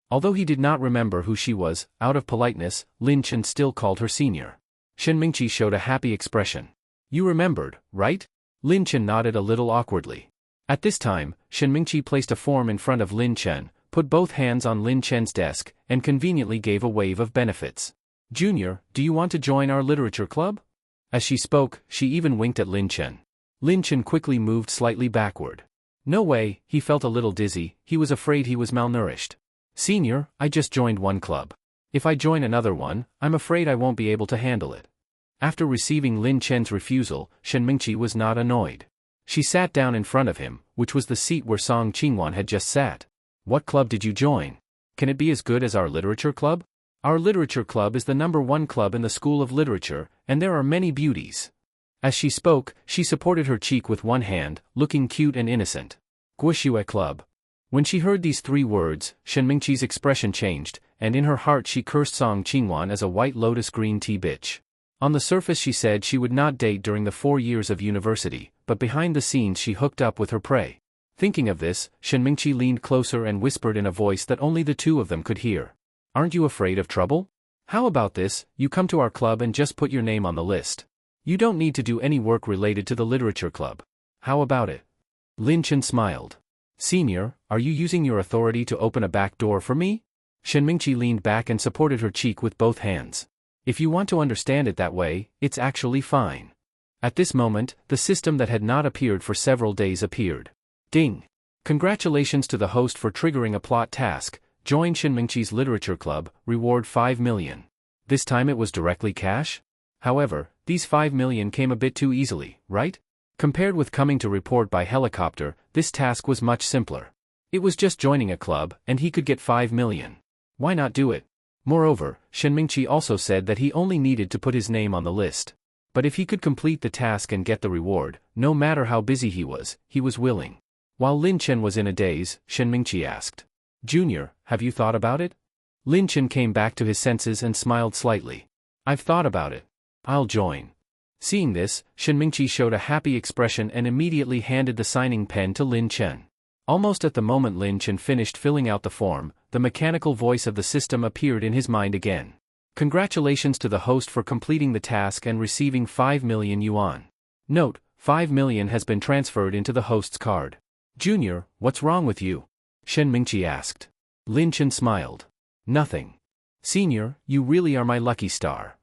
Although he did not remember who she was, out of politeness, Lin Chen still called her senior. Shen Mingqi showed a happy expression. You remembered, right? Lin Chen nodded a little awkwardly. At this time, Shen Mingqi placed a form in front of Lin Chen, put both hands on Lin Chen's desk, and conveniently gave a wave of benefits. Junior, do you want to join our literature club? As she spoke, she even winked at Lin Chen. Lin Chen quickly moved slightly backward. No way, he felt a little dizzy, he was afraid he was malnourished. Senior, I just joined one club. If I join another one, I'm afraid I won't be able to handle it. After receiving Lin Chen's refusal, Shen Mingqi was not annoyed. She sat down in front of him, which was the seat where Song Qingwan had just sat. What club did you join? Can it be as good as our literature club? Our literature club is the #1 club in the School of Literature, and there are many beauties. As she spoke, she supported her cheek with one hand, looking cute and innocent. Guoxue Club. When she heard these 3 words, Shenmingqi's expression changed, and in her heart she cursed Song Qingwan as a white lotus green tea bitch. On the surface she said she would not date during the 4 years of university, but behind the scenes she hooked up with her prey. Thinking of this, Shenmingqi leaned closer and whispered in a voice that only the 2 of them could hear. "Aren't you afraid of trouble? How about this, you come to our club and just put your name on the list. You don't need to do any work related to the literature club. How about it?" Lin Chen smiled. "Senior, are you using your authority to open a back door for me?" Shenmingqi leaned back and supported her cheek with both hands. "If you want to understand it that way, it's actually fine." At this moment, the system that had not appeared for several days appeared. Ding! Congratulations to the host for triggering a plot task. Join Shenmingqi's literature club, reward 5 million. This time it was directly cash? However, these 5 million came a bit too easily, right? Compared with coming to report by helicopter, this task was much simpler. It was just joining a club, and he could get 5 million. Why not do it? Moreover, Shenmingqi also said that he only needed to put his name on the list. But if he could complete the task and get the reward, no matter how busy he was willing. While Lin Chen was in a daze, Shenmingqi asked, "Junior, have you thought about it?" Lin Chen came back to his senses and smiled slightly. "I've thought about it. I'll join." Seeing this, Shenmingqi showed a happy expression and immediately handed the signing pen to Lin Chen. Almost at the moment Lin Chen finished filling out the form, the mechanical voice of the system appeared in his mind again. "Congratulations to the host for completing the task and receiving 5 million yuan. Note, 5 million has been transferred into the host's card." "Junior, what's wrong with you?" Shenmingqi asked. Lin Chen smiled. "Nothing. Senior, you really are my lucky star."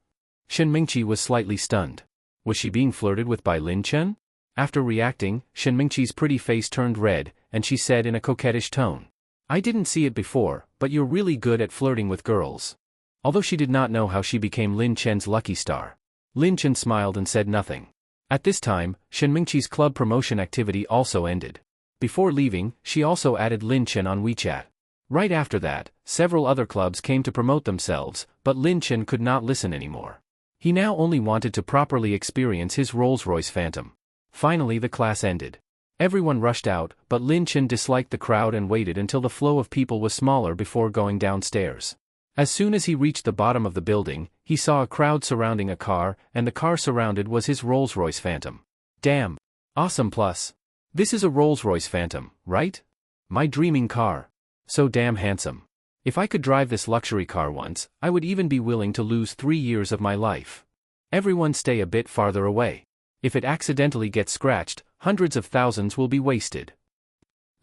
Shenmingqi was slightly stunned. Was she being flirted with by Lin Chen? After reacting, Shenmingqi's pretty face turned red, and she said in a coquettish tone, "I didn't see it before, but you're really good at flirting with girls." Although she did not know how she became Lin Chen's lucky star, Lin Chen smiled and said nothing. At this time, Shenmingqi's club promotion activity also ended. Before leaving, she also added Lin Chen on WeChat. Right after that, several other clubs came to promote themselves, but Lin Chen could not listen anymore. He now only wanted to properly experience his Rolls-Royce Phantom. Finally the class ended. Everyone rushed out, but Lin Chen disliked the crowd and waited until the flow of people was smaller before going downstairs. As soon as he reached the bottom of the building, he saw a crowd surrounding a car, and the car surrounded was his Rolls-Royce Phantom. Damn! Awesome plus! This is a Rolls-Royce Phantom, right? My dreaming car. So damn handsome. If I could drive this luxury car once, I would even be willing to lose 3 years of my life. Everyone stay a bit farther away. If it accidentally gets scratched, hundreds of thousands will be wasted.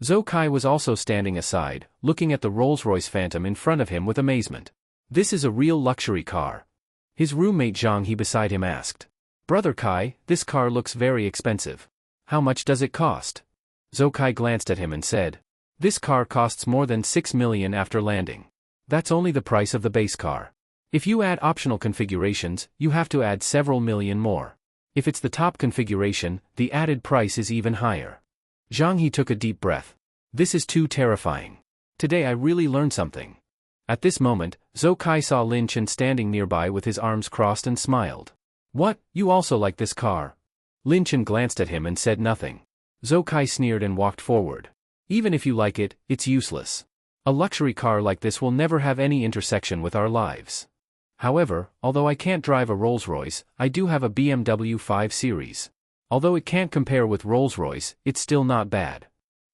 Zhou Kai was also standing aside, looking at the Rolls-Royce Phantom in front of him with amazement. This is a real luxury car. His roommate Zhang He beside him asked, "Brother Kai, this car looks very expensive. How much does it cost?" Zhou Kai glanced at him and said, "This car costs more than 6 million after landing. That's only the price of the base car. If you add optional configurations, you have to add several million more. If it's the top configuration, the added price is even higher." Zhang He took a deep breath. This is too terrifying. Today I really learned something. At this moment, Zhou Kai saw Lin Chen standing nearby with his arms crossed and smiled. "What, you also like this car?" Lin Chen glanced at him and said nothing. Zhou Kai sneered and walked forward. "Even if you like it, it's useless. A luxury car like this will never have any intersection with our lives. However, although I can't drive a Rolls-Royce, I do have a BMW 5 Series. Although it can't compare with Rolls-Royce, it's still not bad."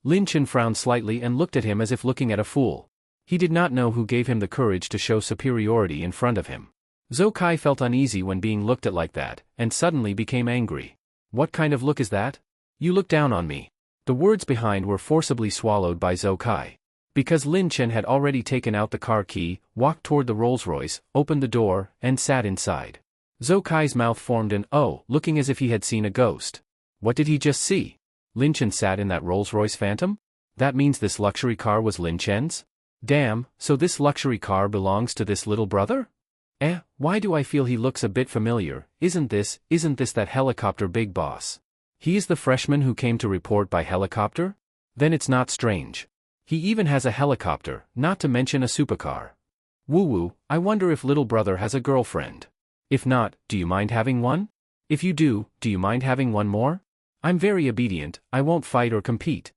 Lin Chen frowned slightly and looked at him as if looking at a fool. He did not know who gave him the courage to show superiority in front of him. Zhou Kai felt uneasy when being looked at like that, and suddenly became angry. "What kind of look is that? You look down on me." The words behind were forcibly swallowed by Zhou Kai. Because Lin Chen had already taken out the car key, walked toward the Rolls-Royce, opened the door, and sat inside. Zhou Kai's mouth formed an O, looking as if he had seen a ghost. What did he just see? Lin Chen sat in that Rolls-Royce Phantom? That means this luxury car was Lin Chen's? Damn, so this luxury car belongs to this little brother? Why do I feel he looks a bit familiar? Isn't this that helicopter big boss? He is the freshman who came to report by helicopter? Then it's not strange. He even has a helicopter, not to mention a supercar. Woo-woo, I wonder if little brother has a girlfriend. If not, do you mind having one? If you do you mind having one more? I'm very obedient, I won't fight or compete.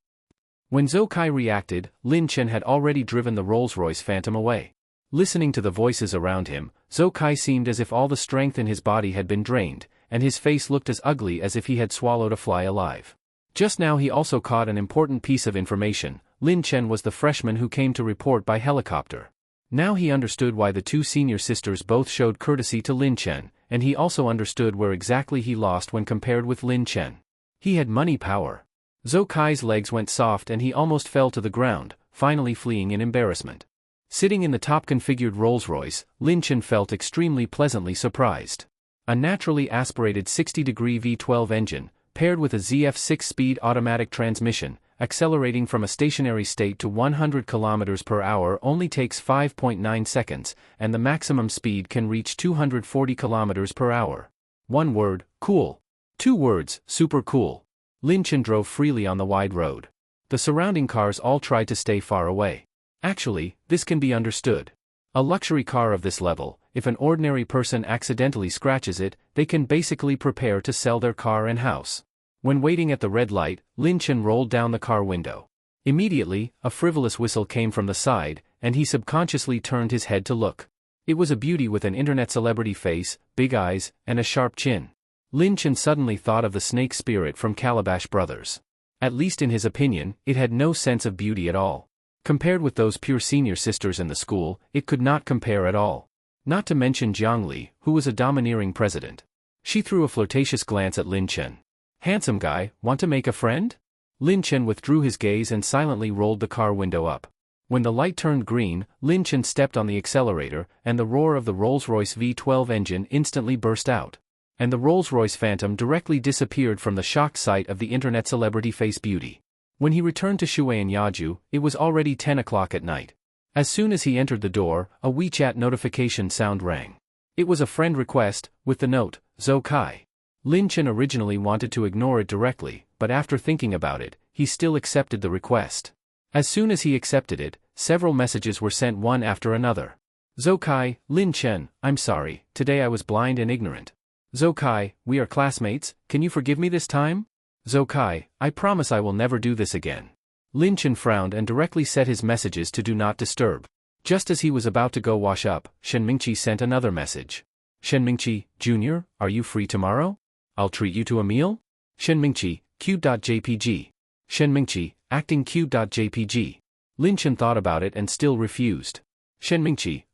When Zhou Kai reacted, Lin Chen had already driven the Rolls-Royce Phantom away. Listening to the voices around him, Zhou Kai seemed as if all the strength in his body had been drained, and his face looked as ugly as if he had swallowed a fly alive. Just now he also caught an important piece of information: Lin Chen was the freshman who came to report by helicopter. Now he understood why the two senior sisters both showed courtesy to Lin Chen, and he also understood where exactly he lost when compared with Lin Chen. He had money power. Zhou Kai's legs went soft and he almost fell to the ground, finally fleeing in embarrassment. Sitting in the top-configured Rolls-Royce, Lin Chen felt extremely pleasantly surprised. A naturally aspirated 60-degree V12 engine, paired with a ZF 6-speed automatic transmission, accelerating from a stationary state to 100 km per hour only takes 5.9 seconds, and the maximum speed can reach 240 km per hour. One word: cool. Two words: super cool. Lin Chen drove freely on the wide road. The surrounding cars all tried to stay far away. Actually, this can be understood. A luxury car of this level, if an ordinary person accidentally scratches it, they can basically prepare to sell their car and house. When waiting at the red light, Lin Chen rolled down the car window. Immediately, a frivolous whistle came from the side, and he subconsciously turned his head to look. It was a beauty with an internet celebrity face, big eyes, and a sharp chin. Lin Chen suddenly thought of the snake spirit from Calabash Brothers. At least in his opinion, it had no sense of beauty at all. Compared with those pure senior sisters in the school, it could not compare at all. Not to mention Jiang Li, who was a domineering president. She threw a flirtatious glance at Lin Chen. "Handsome guy, want to make a friend?" Lin Chen withdrew his gaze and silently rolled the car window up. When the light turned green, Lin Chen stepped on the accelerator, and the roar of the Rolls-Royce V12 engine instantly burst out. And the Rolls-Royce Phantom directly disappeared from the shocked sight of the internet celebrity face beauty. When he returned to Shui and Yaju, it was already 10 o'clock at night. As soon as he entered the door, a WeChat notification sound rang. It was a friend request, with the note, "Zhou Kai." Lin Chen originally wanted to ignore it directly, but after thinking about it, he still accepted the request. As soon as he accepted it, several messages were sent one after another. "Zhou Kai, Lin Chen, I'm sorry, today I was blind and ignorant. Zhou Kai, we are classmates, can you forgive me this time? Zhou Kai, I promise I will never do this again." Lin Chen frowned and directly set his messages to Do Not Disturb. Just as he was about to go wash up, Shen Mingqi sent another message. "Shen Mingqi, Jr., are you free tomorrow? I'll treat you to a meal?" Shen Mingqi, Cube.jpg. Shen Mingqi, acting Cube.jpg. Lin Chen thought about it and still refused. Shen Mingqi,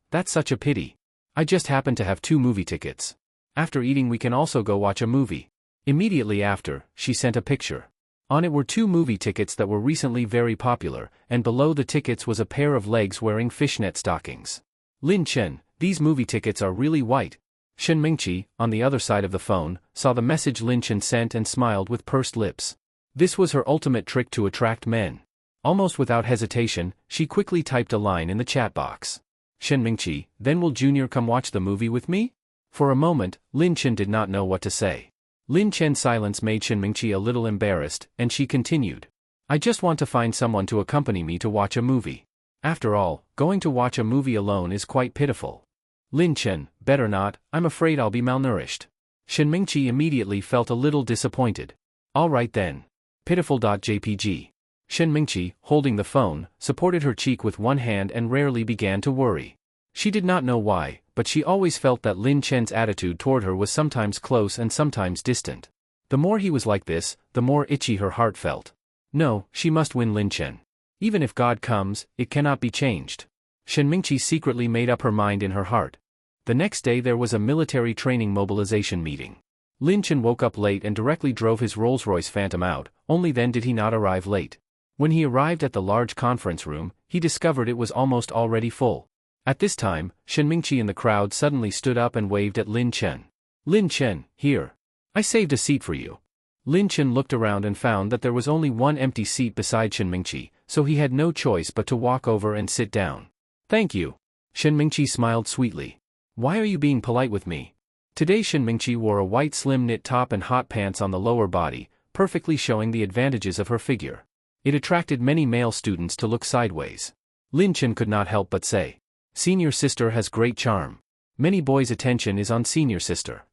that's such a pity. I just happen to have 2 movie tickets. After eating we can also go watch a movie. Immediately after, she sent a picture. On it were 2 movie tickets that were recently very popular, and below the tickets was a pair of legs wearing fishnet stockings. "Lin Chen, these movie tickets are really white." Shen Mingqi, on the other side of the phone, saw the message Lin Chen sent and smiled with pursed lips. This was her ultimate trick to attract men. Almost without hesitation, she quickly typed a line in the chat box. "Shen Mingqi, then will Junior come watch the movie with me?" For a moment, Lin Chen did not know what to say. Lin Chen's silence made Shen Mingqi a little embarrassed, and she continued. "I just want to find someone to accompany me to watch a movie. After all, going to watch a movie alone is quite pitiful." "Lin Chen, better not, I'm afraid I'll be malnourished." Shen Mingqi immediately felt a little disappointed. "All right then. Pitiful.jpg. Shen Mingqi, holding the phone, supported her cheek with one hand and rarely began to worry. She did not know why, but she always felt that Lin Chen's attitude toward her was sometimes close and sometimes distant. The more he was like this, the more itchy her heart felt. No, she must win Lin Chen. Even if God comes, it cannot be changed. Shen Mingqi secretly made up her mind in her heart. The next day there was a military training mobilization meeting. Lin Chen woke up late and directly drove his Rolls-Royce Phantom out, only then did he not arrive late. When he arrived at the large conference room, he discovered it was almost already full. At this time, Shen Mingqi in the crowd suddenly stood up and waved at Lin Chen. "Lin Chen, here. I saved a seat for you." Lin Chen looked around and found that there was only one empty seat beside Shen Mingqi, so he had no choice but to walk over and sit down. "Thank you." Shen Mingqi smiled sweetly. "Why are you being polite with me?" Today Shen Mingqi wore a white slim knit top and hot pants on the lower body, perfectly showing the advantages of her figure. It attracted many male students to look sideways. Lin Chen could not help but say, "Senior sister has great charm. Many boys' attention is on senior sister."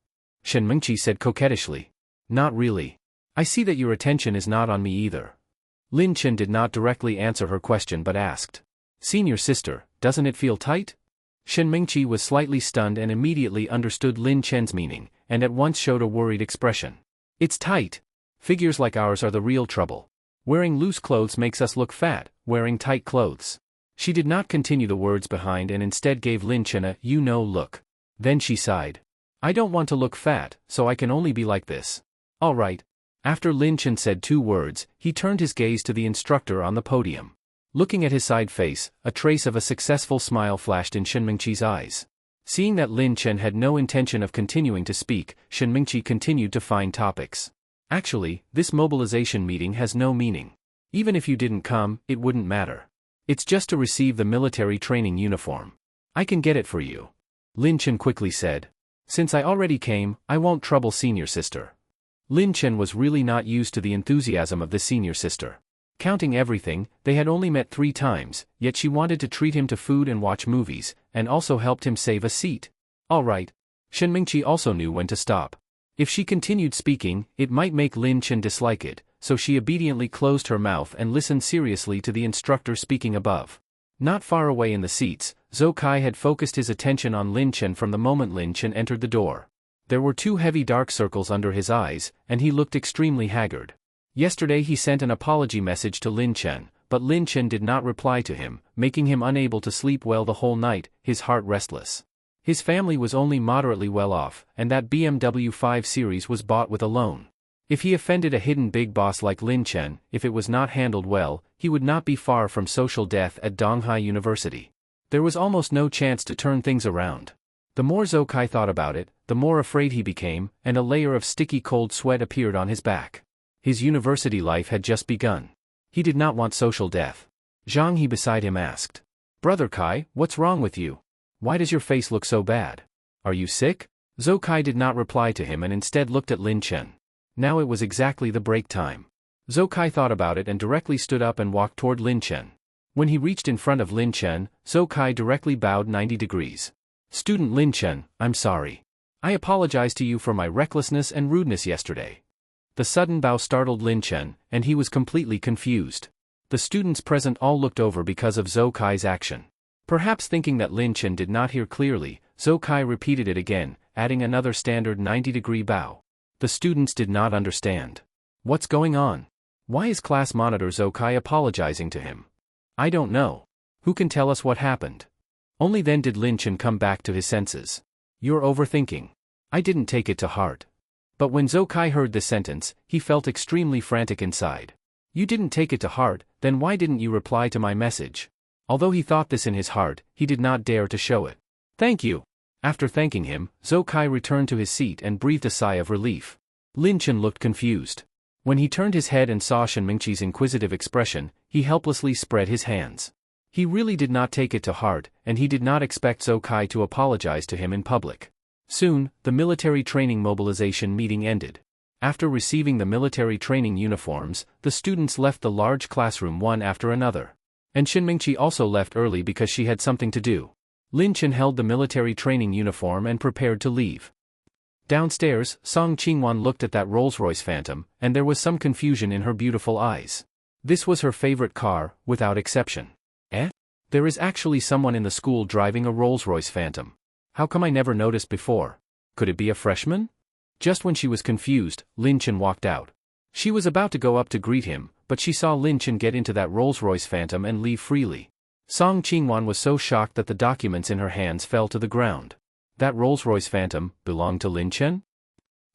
Shen Mingqi said coquettishly, "Not really. I see that your attention is not on me either." Lin Chen did not directly answer her question but asked. Senior sister, doesn't it feel tight? Shen Mingqi was slightly stunned and immediately understood Lin Chen's meaning, and at once showed a worried expression. It's tight. Figures like ours are the real trouble. Wearing loose clothes makes us look fat, wearing tight clothes. She did not continue the words behind and instead gave Lin Chen a you-know look. Then she sighed. I don't want to look fat, so I can only be like this. All right. After Lin Chen said 2 words, he turned his gaze to the instructor on the podium. Looking at his side face, a trace of a successful smile flashed in Shen Mingqi's eyes. Seeing that Lin Chen had no intention of continuing to speak, Shen Mingqi continued to find topics. Actually, this mobilization meeting has no meaning. Even if you didn't come, it wouldn't matter. It's just to receive the military training uniform. I can get it for you. Lin Chen quickly said. Since I already came, I won't trouble senior sister. Lin Chen was really not used to the enthusiasm of the senior sister. Counting everything, they had only met 3 times, yet she wanted to treat him to food and watch movies, and also helped him save a seat. All right. Shen Mingqi also knew when to stop. If she continued speaking, it might make Lin Chen dislike it, so she obediently closed her mouth and listened seriously to the instructor speaking above. Not far away in the seats, Zhou Kai had focused his attention on Lin Chen from the moment Lin Chen entered the door. There were 2 heavy dark circles under his eyes, and he looked extremely haggard. Yesterday he sent an apology message to Lin Chen, but Lin Chen did not reply to him, making him unable to sleep well the whole night, his heart restless. His family was only moderately well off, and that BMW 5 Series was bought with a loan. If he offended a hidden big boss like Lin Chen, if it was not handled well, he would not be far from social death at Donghai University. There was almost no chance to turn things around. The more Zhou Kai thought about it, the more afraid he became, and a layer of sticky cold sweat appeared on his back. His university life had just begun. He did not want social death. Zhang He beside him asked. Brother Kai, what's wrong with you? Why does your face look so bad? Are you sick? Zhou Kai did not reply to him and instead looked at Lin Chen. Now it was exactly the break time. Zhou Kai thought about it and directly stood up and walked toward Lin Chen. When he reached in front of Lin Chen, Zhou Kai directly bowed 90 degrees. Student Lin Chen, I'm sorry. I apologize to you for my recklessness and rudeness yesterday. The sudden bow startled Lin Chen, and he was completely confused. The students present all looked over because of Zhou Kai's action. Perhaps thinking that Lin Chen did not hear clearly, Zhou Kai repeated it again, adding another standard 90-degree bow. The students did not understand. What's going on? Why is class monitor Zhou Kai apologizing to him? I don't know. Who can tell us what happened? Only then did Lin Chen come back to his senses. You're overthinking. I didn't take it to heart. But when Zhou Kai heard this sentence, he felt extremely frantic inside. You didn't take it to heart, then why didn't you reply to my message? Although he thought this in his heart, he did not dare to show it. Thank you. After thanking him, Zhou Kai returned to his seat and breathed a sigh of relief. Lin Chen looked confused. When he turned his head and saw Shen Mingqi's inquisitive expression, he helplessly spread his hands. He really did not take it to heart, and he did not expect Zhou Kai to apologize to him in public. Soon, the military training mobilization meeting ended. After receiving the military training uniforms, the students left the large classroom one after another. And Shen Mingqi also left early because she had something to do. Lin Chen held the military training uniform and prepared to leave. Downstairs, Song Qingwan looked at that Rolls-Royce Phantom, and there was some confusion in her beautiful eyes. This was her favorite car, without exception. There is actually someone in the school driving a Rolls-Royce Phantom. How come I never noticed before? Could it be a freshman? Just when she was confused, Lin Chen walked out. She was about to go up to greet him, but she saw Lin Chen get into that Rolls-Royce Phantom and leave freely. Song Qingwan was so shocked that the documents in her hands fell to the ground. That Rolls-Royce Phantom belonged to Lin Chen?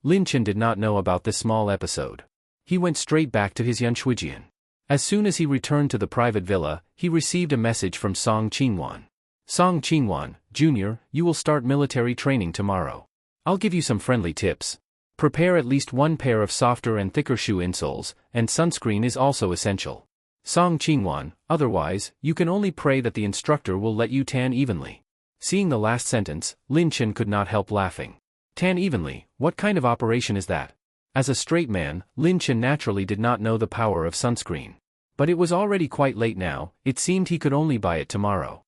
Lin Chen did not know about this small episode. He went straight back to his Yunshuijian. As soon as he returned to the private villa, he received a message from Song Qingwan. Song Qingwan, Jr., you will start military training tomorrow. I'll give you some friendly tips. Prepare at least 1 pair of softer and thicker shoe insoles, and sunscreen is also essential. Song Qingwan, otherwise, you can only pray that the instructor will let you tan evenly. Seeing the last sentence, Lin Chen could not help laughing. Tan evenly, what kind of operation is that? As a straight man, Lin Chen naturally did not know the power of sunscreen. But it was already quite late now, it seemed he could only buy it tomorrow.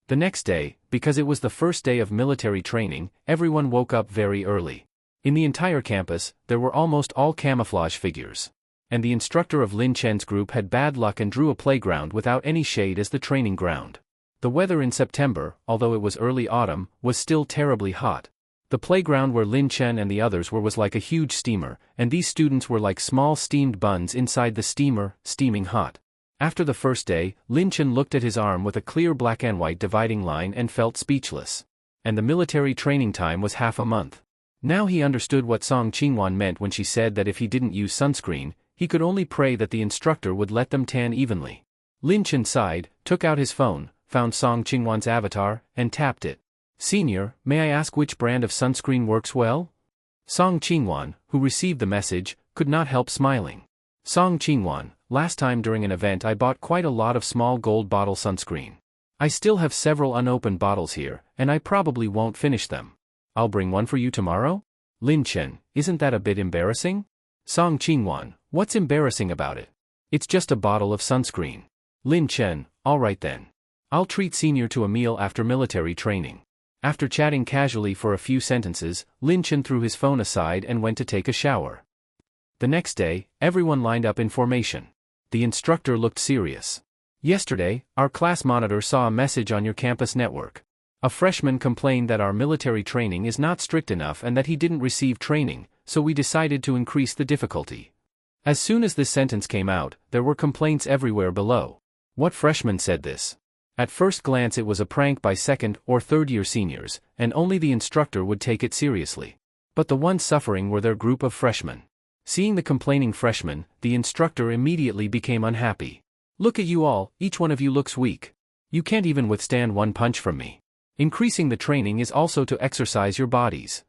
The next day, because it was the first day of military training, everyone woke up very early. In the entire campus, there were almost all camouflage figures. and the instructor of Lin Chen's group had bad luck and drew a playground without any shade as the training ground. The weather in September, although it was early autumn, was still terribly hot. The playground where Lin Chen and the others were was like a huge steamer, and these students were like small steamed buns inside the steamer, steaming hot. After the first day, Lin Chen looked at his arm with a clear black and white dividing line and felt speechless. And the military training time was half a month. Now he understood what Song Qingwan meant when she said that if he didn't use sunscreen, he could only pray that the instructor would let them tan evenly. Lin Chen sighed, took out his phone, found Song Qingwan's avatar, and tapped it. "Senior, may I ask which brand of sunscreen works well?" Song Qingwan, who received the message, could not help smiling. "Song Qingwan, last time during an event I bought quite a lot of small gold bottle sunscreen. I still have several unopened bottles here, and I probably won't finish them. I'll bring one for you tomorrow?" "Lin Chen, isn't that a bit embarrassing?" "Song Qingwan, what's embarrassing about it? It's just a bottle of sunscreen." "Lin Chen, alright then. I'll treat Senior to a meal after military training." After chatting casually for a few sentences, Lin Chen threw his phone aside and went to take a shower. The next day, everyone lined up in formation. The instructor looked serious. "Yesterday, our class monitor saw a message on your campus network. A freshman complained that our military training is not strict enough and that he didn't receive training, so we decided to increase the difficulty." As soon as this sentence came out, there were complaints everywhere below. What freshman said this? At first glance it was a prank by second or third year seniors, and only the instructor would take it seriously. But the ones suffering were their group of freshmen. Seeing the complaining freshmen, the instructor immediately became unhappy. "Look at you all, each one of you looks weak. You can't even withstand one punch from me. Increasing the training is also to exercise your bodies."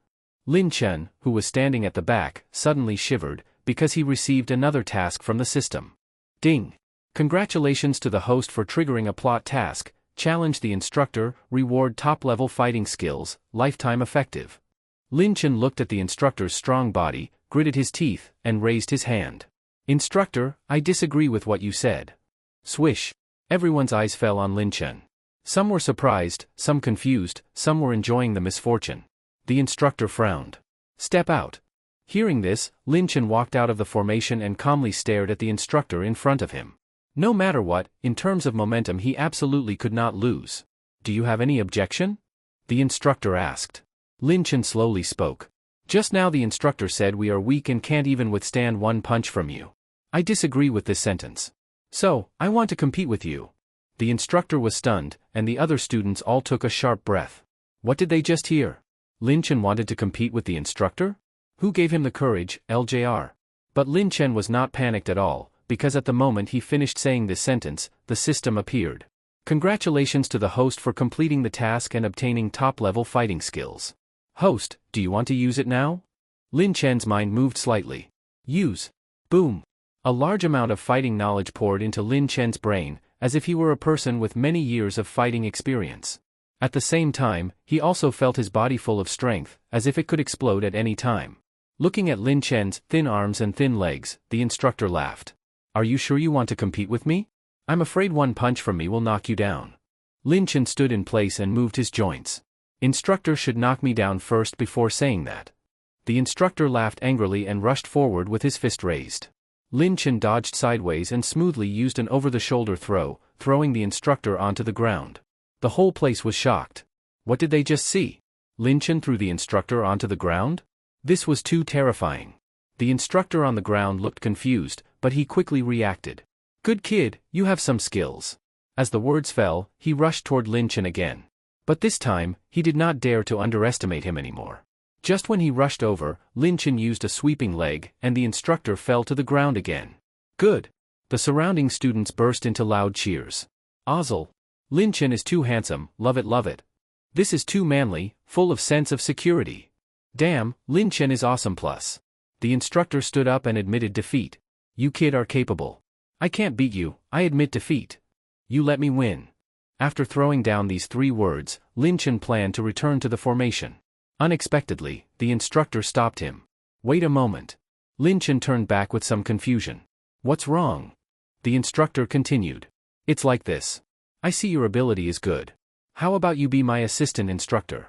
Lin Chen, who was standing at the back, suddenly shivered, because he received another task from the system. Ding! "Congratulations to the host for triggering a plot task, challenge the instructor, reward top-level fighting skills, lifetime effective." Lin Chen looked at the instructor's strong body, gritted his teeth, and raised his hand. "Instructor, I disagree with what you said." Swish! Everyone's eyes fell on Lin Chen. Some were surprised, some confused, some were enjoying the misfortune. The instructor frowned. "Step out." Hearing this, Lin Chen walked out of the formation and calmly stared at the instructor in front of him. No matter what, in terms of momentum he absolutely could not lose. "Do you have any objection?" the instructor asked. Lin Chen slowly spoke. "Just now the instructor said we are weak and can't even withstand one punch from you. I disagree with this sentence. So, I want to compete with you." The instructor was stunned, and the other students all took a sharp breath. What did they just hear? Lin Chen wanted to compete with the instructor? Who gave him the courage, LJR? But Lin Chen was not panicked at all, because at the moment he finished saying this sentence, the system appeared. "Congratulations to the host for completing the task and obtaining top-level fighting skills. Host, do you want to use it now?" Lin Chen's mind moved slightly. "Use." Boom. A large amount of fighting knowledge poured into Lin Chen's brain, as if he were a person with many years of fighting experience. At the same time, he also felt his body full of strength, as if it could explode at any time. Looking at Lin Chen's thin arms and thin legs, the instructor laughed. "Are you sure you want to compete with me? I'm afraid one punch from me will knock you down." Lin Chen stood in place and moved his joints. "Instructor should knock me down first before saying that." The instructor laughed angrily and rushed forward with his fist raised. Lin Chen dodged sideways and smoothly used an over-the-shoulder throw, throwing the instructor onto the ground. The whole place was shocked. What did they just see? Lin Chen threw the instructor onto the ground? This was too terrifying. The instructor on the ground looked confused, but he quickly reacted. "Good kid, you have some skills." As the words fell, he rushed toward Lin Chen again. But this time, he did not dare to underestimate him anymore. Just when he rushed over, Lin Chen used a sweeping leg, and the instructor fell to the ground again. "Good!" The surrounding students burst into loud cheers. "Ozzel! Lin Chen is too handsome, love it, love it. This is too manly, full of sense of security. Damn, Lin Chen is awesome plus." The instructor stood up and admitted defeat. "You kid are capable. I can't beat you, I admit defeat. You let me win." After throwing down these 3 words, Lin Chen planned to return to the formation. Unexpectedly, the instructor stopped him. "Wait a moment." Lin Chen turned back with some confusion. "What's wrong?" The instructor continued. "It's like this. I see your ability is good. How about you be my assistant instructor?"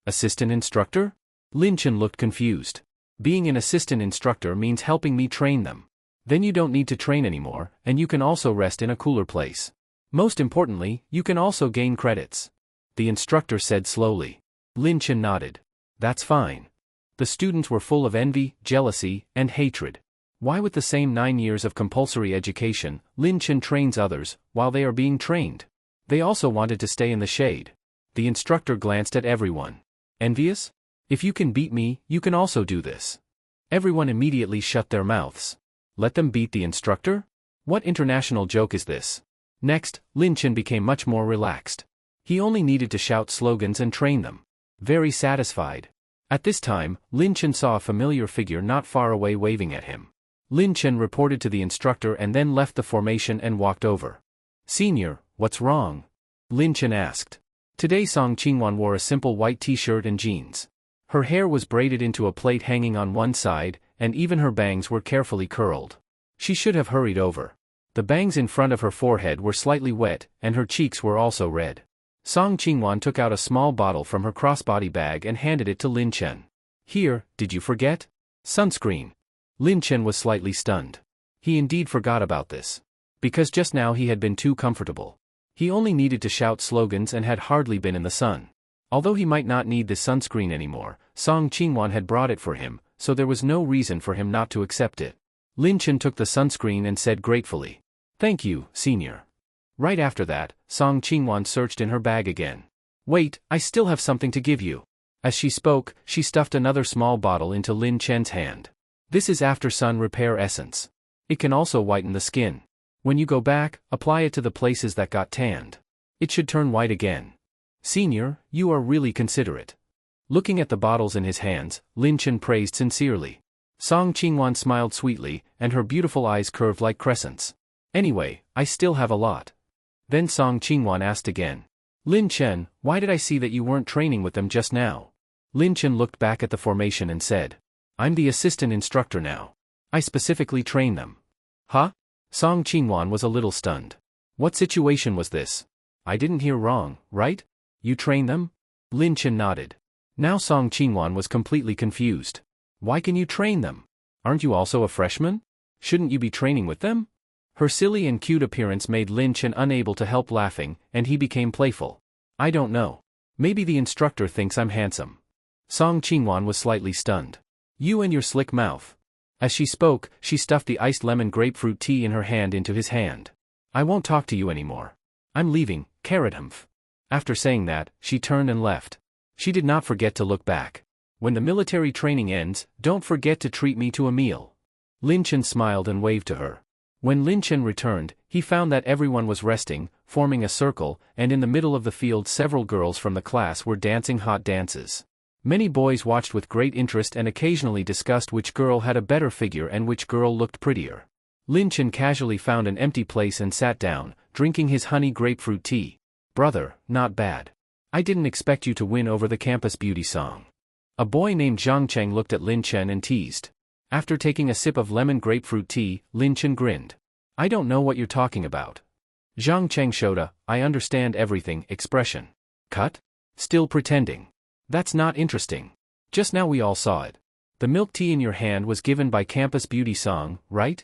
Assistant instructor? Lin Chen looked confused. Being an assistant instructor means helping me train them. Then you don't need to train anymore, and you can also rest in a cooler place. Most importantly, you can also gain credits. The instructor said slowly. Lin Chen nodded. That's fine. The students were full of envy, jealousy, and hatred. Why with the same 9 years of compulsory education, Lin Chen trains others, while they are being trained? They also wanted to stay in the shade. The instructor glanced at everyone. Envious? If you can beat me, you can also do this. Everyone immediately shut their mouths. Let them beat the instructor? What international joke is this? Next, Lin Chen became much more relaxed. He only needed to shout slogans and train them. Very satisfied. At this time, Lin Chen saw a familiar figure not far away waving at him. Lin Chen reported to the instructor and then left the formation and walked over. Senior, what's wrong? Lin Chen asked. Today Song Qingwan wore a simple white t-shirt and jeans. Her hair was braided into a plait hanging on one side, and even her bangs were carefully curled. She should have hurried over. The bangs in front of her forehead were slightly wet, and her cheeks were also red. Song Qingwan took out a small bottle from her crossbody bag and handed it to Lin Chen. Here, did you forget? Sunscreen. Lin Chen was slightly stunned. He indeed forgot about this. Because just now he had been too comfortable. He only needed to shout slogans and had hardly been in the sun. Although he might not need the sunscreen anymore, Song Qingwan had brought it for him, so there was no reason for him not to accept it. Lin Chen took the sunscreen and said gratefully, "Thank you, senior." Right after that, Song Qingwan searched in her bag again. "Wait, I still have something to give you." As she spoke, she stuffed another small bottle into Lin Chen's hand. "This is after sun repair essence. It can also whiten the skin. When you go back, apply it to the places that got tanned. It should turn white again." "Senior, you are really considerate." Looking at the bottles in his hands, Lin Chen praised sincerely. Song Qingwan smiled sweetly, and her beautiful eyes curved like crescents. "Anyway, I still have a lot." Then Song Qingwan asked again. "Lin Chen, why did I see that you weren't training with them just now?" Lin Chen looked back at the formation and said, "I'm the assistant instructor now. I specifically train them." "Huh?" Song Qingwan was a little stunned. "What situation was this? I didn't hear wrong, right? You train them?" Lin Chen nodded. Now Song Qingwan was completely confused. "Why can you train them? Aren't you also a freshman? Shouldn't you be training with them?" Her silly and cute appearance made Lin Chen unable to help laughing, and he became playful. "I don't know. Maybe the instructor thinks I'm handsome." Song Qingwan was slightly stunned. "You and your slick mouth." As she spoke, she stuffed the iced lemon grapefruit tea in her hand into his hand. "I won't talk to you anymore. I'm leaving, carrot humph." After saying that, she turned and left. She did not forget to look back. "When the military training ends, don't forget to treat me to a meal." Lin Chen smiled and waved to her. When Lin Chen returned, he found that everyone was resting, forming a circle, and in the middle of the field several girls from the class were dancing hot dances. Many boys watched with great interest and occasionally discussed which girl had a better figure and which girl looked prettier. Lin Chen casually found an empty place and sat down, drinking his honey grapefruit tea. "Brother, not bad. I didn't expect you to win over the campus beauty song." A boy named Zhang Cheng looked at Lin Chen and teased. After taking a sip of lemon grapefruit tea, Lin Chen grinned. "I don't know what you're talking about." Zhang Cheng showed a "I understand everything" expression. "Cut? Still pretending. That's not interesting. Just now we all saw it. The milk tea in your hand was given by Campus Beauty Song, right?"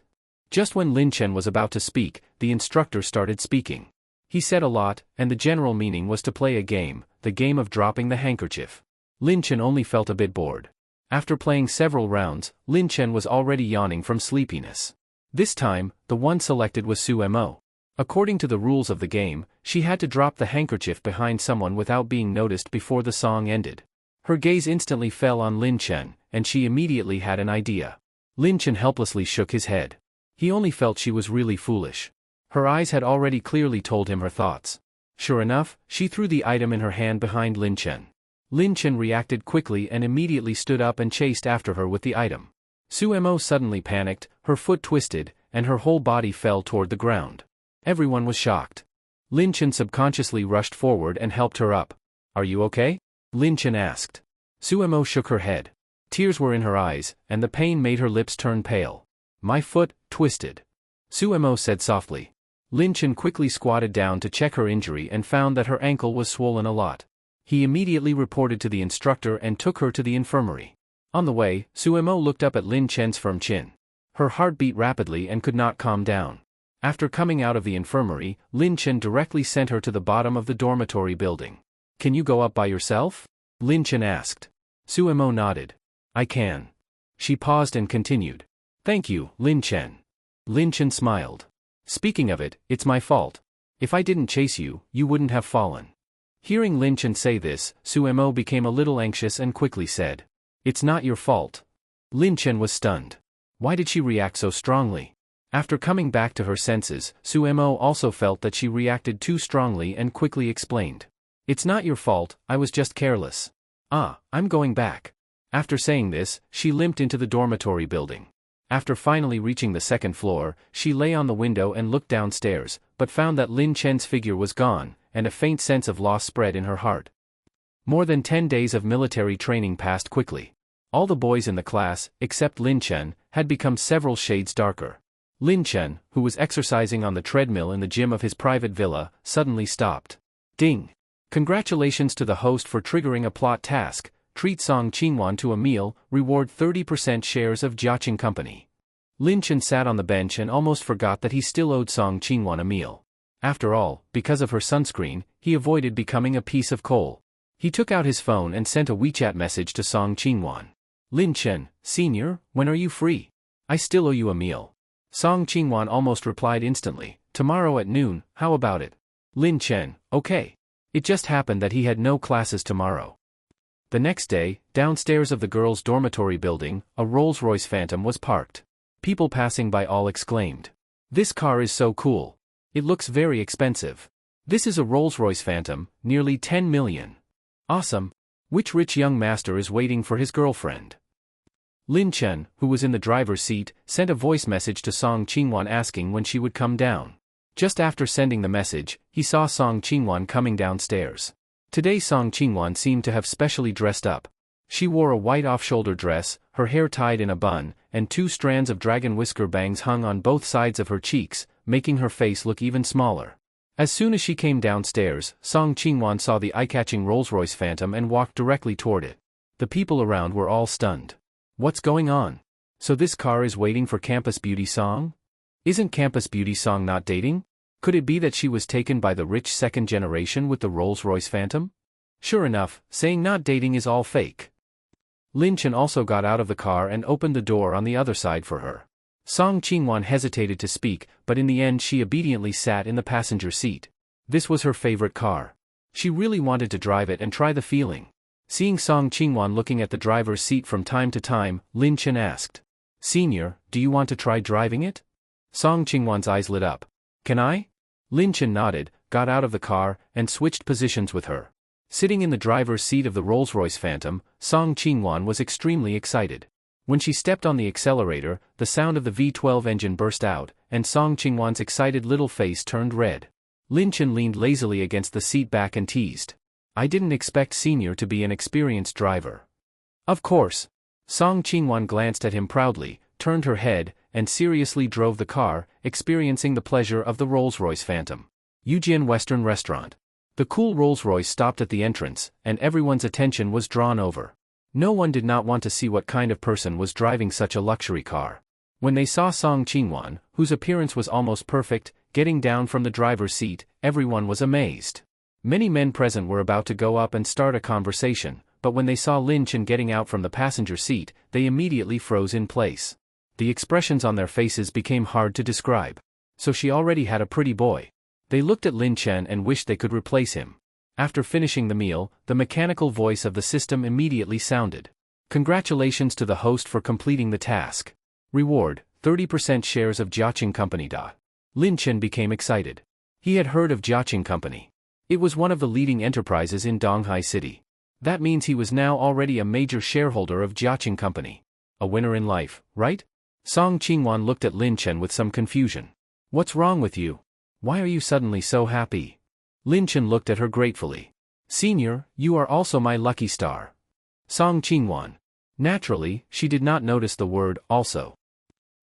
Just when Lin Chen was about to speak, the instructor started speaking. He said a lot, and the general meaning was to play a game, the game of dropping the handkerchief. Lin Chen only felt a bit bored. After playing several rounds, Lin Chen was already yawning from sleepiness. This time, the one selected was Su Mo. According to the rules of the game, she had to drop the handkerchief behind someone without being noticed before the song ended. Her gaze instantly fell on Lin Chen, and she immediately had an idea. Lin Chen helplessly shook his head. He only felt she was really foolish. Her eyes had already clearly told him her thoughts. Sure enough, she threw the item in her hand behind Lin Chen. Lin Chen reacted quickly and immediately stood up and chased after her with the item. Su Mo suddenly panicked, her foot twisted, and her whole body fell toward the ground. Everyone was shocked. Lin Chen subconsciously rushed forward and helped her up. "Are you okay?" Lin Chen asked. Su Mo shook her head. Tears were in her eyes, and the pain made her lips turn pale. "My foot, twisted," Su Mo said softly. Lin Chen quickly squatted down to check her injury and found that her ankle was swollen a lot. He immediately reported to the instructor and took her to the infirmary. On the way, Suemo looked up at Lin Chen's firm chin. Her heart beat rapidly and could not calm down. After coming out of the infirmary, Lin Chen directly sent her to the bottom of the dormitory building. Can you go up by yourself? Lin Chen asked. Suemo nodded. I can. She paused and continued. Thank you, Lin Chen. Lin Chen smiled. Speaking of it, it's my fault. If I didn't chase you, you wouldn't have fallen. Hearing Lin Chen say this, Suemo became a little anxious and quickly said. It's not your fault. Lin Chen was stunned. Why did she react so strongly? After coming back to her senses, Suemo also felt that she reacted too strongly and quickly explained. It's not your fault, I was just careless. I'm going back. After saying this, she limped into the dormitory building. After finally reaching the second floor, she lay on the window and looked downstairs, but found that Lin Chen's figure was gone, and a faint sense of loss spread in her heart. More than 10 days of military training passed quickly. All the boys in the class, except Lin Chen, had become several shades darker. Lin Chen, who was exercising on the treadmill in the gym of his private villa, suddenly stopped. Ding! Congratulations to the host for triggering a plot task. Treat Song Qingwan to a meal, reward 30% shares of Jiaqing Company. Lin Chen sat on the bench and almost forgot that he still owed Song Qingwan a meal. After all, because of her sunscreen, he avoided becoming a piece of coal. He took out his phone and sent a WeChat message to Song Qingwan. Lin Chen, Senior, when are you free? I still owe you a meal. Song Qingwan almost replied instantly, tomorrow at noon, how about it? Lin Chen, okay. It just happened that he had no classes tomorrow. The next day, downstairs of the girls' dormitory building, a Rolls-Royce Phantom was parked. People passing by all exclaimed. This car is so cool. It looks very expensive. This is a Rolls-Royce Phantom, nearly 10 million. Awesome. Which rich young master is waiting for his girlfriend? Lin Chen, who was in the driver's seat, sent a voice message to Song Qingwan asking when she would come down. Just after sending the message, he saw Song Qingwan coming downstairs. Today Song Qingwan seemed to have specially dressed up. She wore a white off-shoulder dress, her hair tied in a bun, and 2 strands of dragon whisker bangs hung on both sides of her cheeks, making her face look even smaller. As soon as she came downstairs, Song Qingwan saw the eye-catching Rolls-Royce Phantom and walked directly toward it. The people around were all stunned. What's going on? So this car is waiting for Campus Beauty Song? Isn't Campus Beauty Song not dating? Could it be that she was taken by the rich second generation with the Rolls-Royce Phantom? Sure enough, saying not dating is all fake. Lin Chen also got out of the car and opened the door on the other side for her. Song Qingwan hesitated to speak, but in the end she obediently sat in the passenger seat. This was her favorite car. She really wanted to drive it and try the feeling. Seeing Song Qingwan looking at the driver's seat from time to time, Lin Chen asked. Senior, do you want to try driving it? Song Qingwan's eyes lit up. Can I? Lin Chen nodded, got out of the car, and switched positions with her. Sitting in the driver's seat of the Rolls-Royce Phantom, Song Qingwan was extremely excited. When she stepped on the accelerator, the sound of the V12 engine burst out, and Song Qingwan's excited little face turned red. Lin Chen leaned lazily against the seat back and teased. I didn't expect Senior to be an experienced driver. Of course. Song Qingwan glanced at him proudly, turned her head, and seriously drove the car, experiencing the pleasure of the Rolls-Royce Phantom. Yujian Western Restaurant. The cool Rolls-Royce stopped at the entrance, and everyone's attention was drawn over. No one did not want to see what kind of person was driving such a luxury car. When they saw Song Qingwan, whose appearance was almost perfect, getting down from the driver's seat, everyone was amazed. Many men present were about to go up and start a conversation, but when they saw Lin Chen getting out from the passenger seat, they immediately froze in place. The expressions on their faces became hard to describe. So she already had a pretty boy. They looked at Lin Chen and wished they could replace him. After finishing the meal, the mechanical voice of the system immediately sounded. Congratulations to the host for completing the task. Reward, 30% shares of Jiaqing Company. Lin Chen became excited. He had heard of Jiaqing Company. It was one of the leading enterprises in Donghai City. That means he was now already a major shareholder of Jiaqing Company. A winner in life, right? Song Qingwan looked at Lin Chen with some confusion. What's wrong with you? Why are you suddenly so happy? Lin Chen looked at her gratefully. Senior, you are also my lucky star. Song Qingwan. Naturally, she did not notice the word also.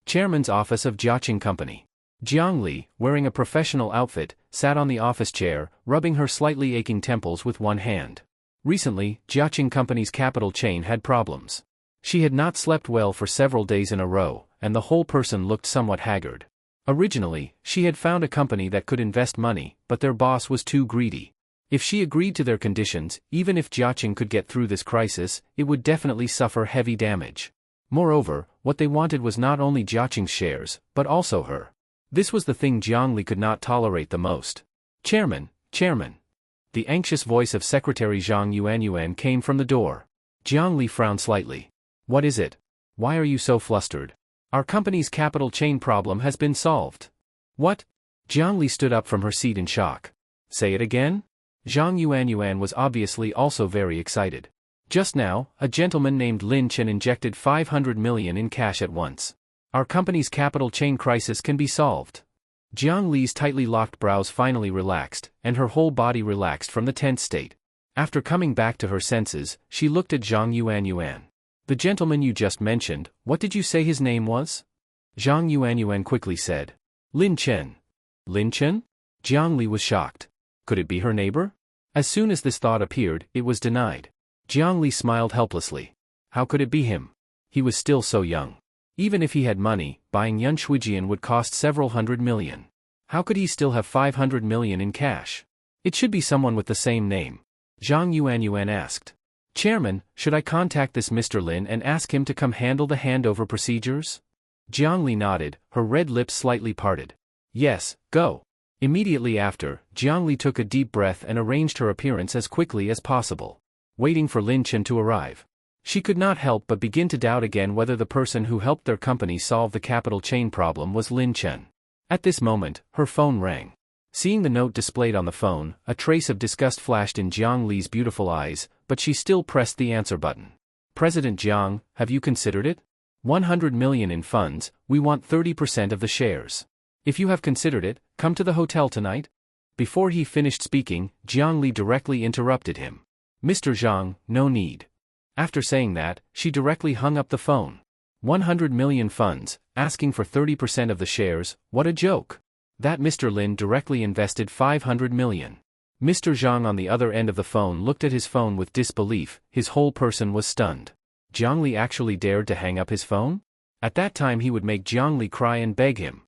Chairman's office of Jiaqing Company. Jiang Li, wearing a professional outfit, sat on the office chair, rubbing her slightly aching temples with one hand. Recently, Jiaqing Company's capital chain had problems. She had not slept well for several days in a row, and the whole person looked somewhat haggard. Originally, she had found a company that could invest money, but their boss was too greedy. If she agreed to their conditions, even if Jiaqing could get through this crisis, it would definitely suffer heavy damage. Moreover, what they wanted was not only Jiaqing's shares, but also her. This was the thing Jiang Li could not tolerate the most. Chairman, Chairman. The anxious voice of Secretary Zhang Yuanyuan came from the door. Jiang Li frowned slightly. What is it? Why are you so flustered? Our company's capital chain problem has been solved. What? Jiang Li stood up from her seat in shock. Say it again? Zhang Yuanyuan was obviously also very excited. Just now, a gentleman named Lin Chen injected 500 million in cash at once. Our company's capital chain crisis can be solved. Jiang Li's tightly locked brows finally relaxed, and her whole body relaxed from the tense state. After coming back to her senses, she looked at Zhang Yuanyuan. The gentleman you just mentioned, what did you say his name was? Zhang Yuanyuan quickly said. Lin Chen. Lin Chen? Jiang Li was shocked. Could it be her neighbor? As soon as this thought appeared, it was denied. Jiang Li smiled helplessly. How could it be him? He was still so young. Even if he had money, buying Yun Shuijian would cost several hundred million. How could he still have 500 million in cash? It should be someone with the same name. Zhang Yuanyuan asked. Chairman, should I contact this Mr. Lin and ask him to come handle the handover procedures? Jiang Li nodded, her red lips slightly parted. Yes, go. Immediately after, Jiang Li took a deep breath and arranged her appearance as quickly as possible. Waiting for Lin Chen to arrive. She could not help but begin to doubt again whether the person who helped their company solve the capital chain problem was Lin Chen. At this moment, her phone rang. Seeing the note displayed on the phone, a trace of disgust flashed in Jiang Li's beautiful eyes, but she still pressed the answer button. President Jiang, have you considered it? 100 million in funds, we want 30% of the shares. If you have considered it, come to the hotel tonight. Before he finished speaking, Jiang Li directly interrupted him. Mr. Zhang, no need. After saying that, she directly hung up the phone. 100 million funds, asking for 30% of the shares, what a joke. That Mr. Lin directly invested 500 million. Mr. Zhang on the other end of the phone looked at his phone with disbelief, his whole person was stunned. Jiang Li actually dared to hang up his phone? At that time he would make Jiang Li cry and beg him.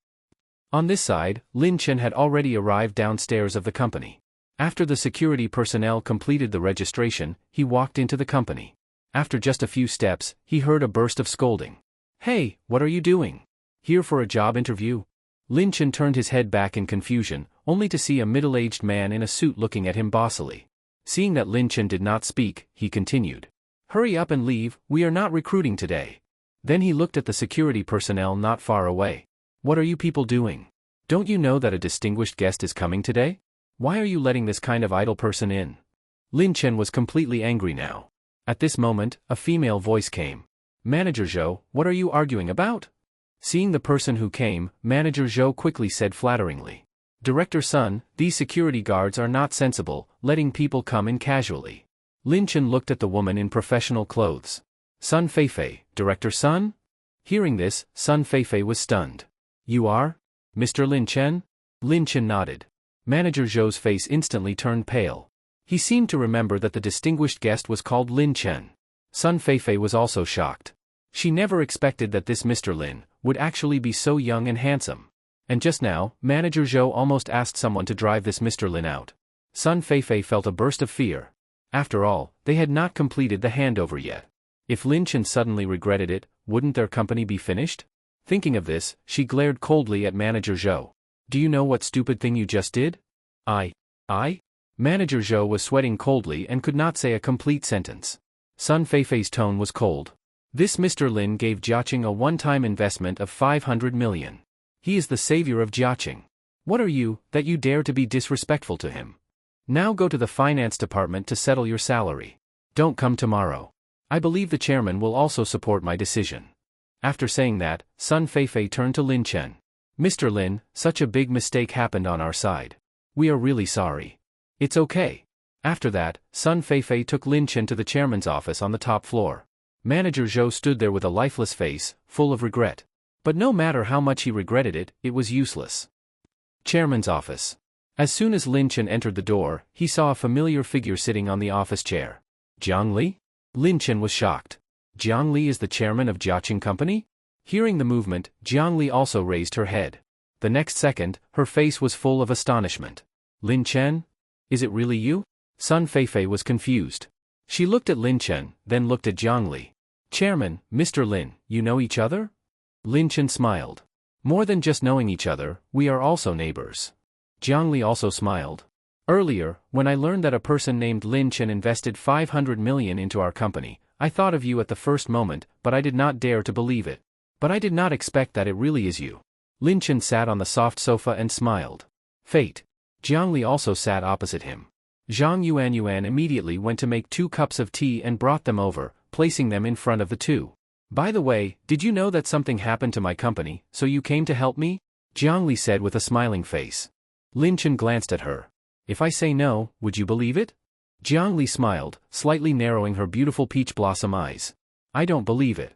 On this side, Lin Chen had already arrived downstairs of the company. After the security personnel completed the registration, he walked into the company. After just a few steps, he heard a burst of scolding. Hey, what are you doing? Here for a job interview? Lin Chen turned his head back in confusion, only to see a middle-aged man in a suit looking at him bossily. Seeing that Lin Chen did not speak, he continued. Hurry up and leave, we are not recruiting today. Then he looked at the security personnel not far away. What are you people doing? Don't you know that a distinguished guest is coming today? Why are you letting this kind of idle person in? Lin Chen was completely angry now. At this moment, a female voice came. Manager Zhou, what are you arguing about? Seeing the person who came, Manager Zhou quickly said flatteringly. Director Sun, these security guards are not sensible, letting people come in casually. Lin Chen looked at the woman in professional clothes. Sun Feifei, Director Sun? Hearing this, Sun Feifei was stunned. You are? Mr. Lin Chen? Lin Chen nodded. Manager Zhou's face instantly turned pale. He seemed to remember that the distinguished guest was called Lin Chen. Sun Feifei was also shocked. She never expected that this Mr. Lin would actually be so young and handsome. And just now, Manager Zhou almost asked someone to drive this Mr. Lin out. Sun Feifei felt a burst of fear. After all, they had not completed the handover yet. If Lin Chen suddenly regretted it, wouldn't their company be finished? Thinking of this, she glared coldly at Manager Zhou. Do you know what stupid thing you just did? I? Manager Zhou was sweating coldly and could not say a complete sentence. Sun Feifei's tone was cold. This Mr. Lin gave Jiaqing a one-time investment of 500 million. He is the savior of Jiaqing. What are you, that you dare to be disrespectful to him? Now go to the finance department to settle your salary. Don't come tomorrow. I believe the chairman will also support my decision. After saying that, Sun Feifei turned to Lin Chen. Mr. Lin, such a big mistake happened on our side. We are really sorry. It's okay. After that, Sun Feifei took Lin Chen to the chairman's office on the top floor. Manager Zhou stood there with a lifeless face, full of regret. But no matter how much he regretted it, it was useless. Chairman's office. As soon as Lin Chen entered the door, he saw a familiar figure sitting on the office chair. Jiang Li? Lin Chen was shocked. Jiang Li is the chairman of Jiaqing Company? Hearing the movement, Jiang Li also raised her head. The next second, her face was full of astonishment. Lin Chen? Is it really you? Sun Feifei was confused. She looked at Lin Chen, then looked at Jiang Li. Chairman, Mr. Lin, you know each other? Lin Chen smiled. More than just knowing each other, we are also neighbors. Jiang Li also smiled. Earlier, when I learned that a person named Lin Chen invested 500 million into our company, I thought of you at the first moment, but I did not dare to believe it. But I did not expect that it really is you. Lin Chen sat on the soft sofa and smiled. Fate. Jiang Li also sat opposite him. Zhang Yuan immediately went to make 2 cups of tea and brought them over, placing them in front of the two. By the way, did you know that something happened to my company, so you came to help me? Jiang Li said with a smiling face. Lin Chen glanced at her. If I say no, would you believe it? Jiang Li smiled, slightly narrowing her beautiful peach blossom eyes. I don't believe it.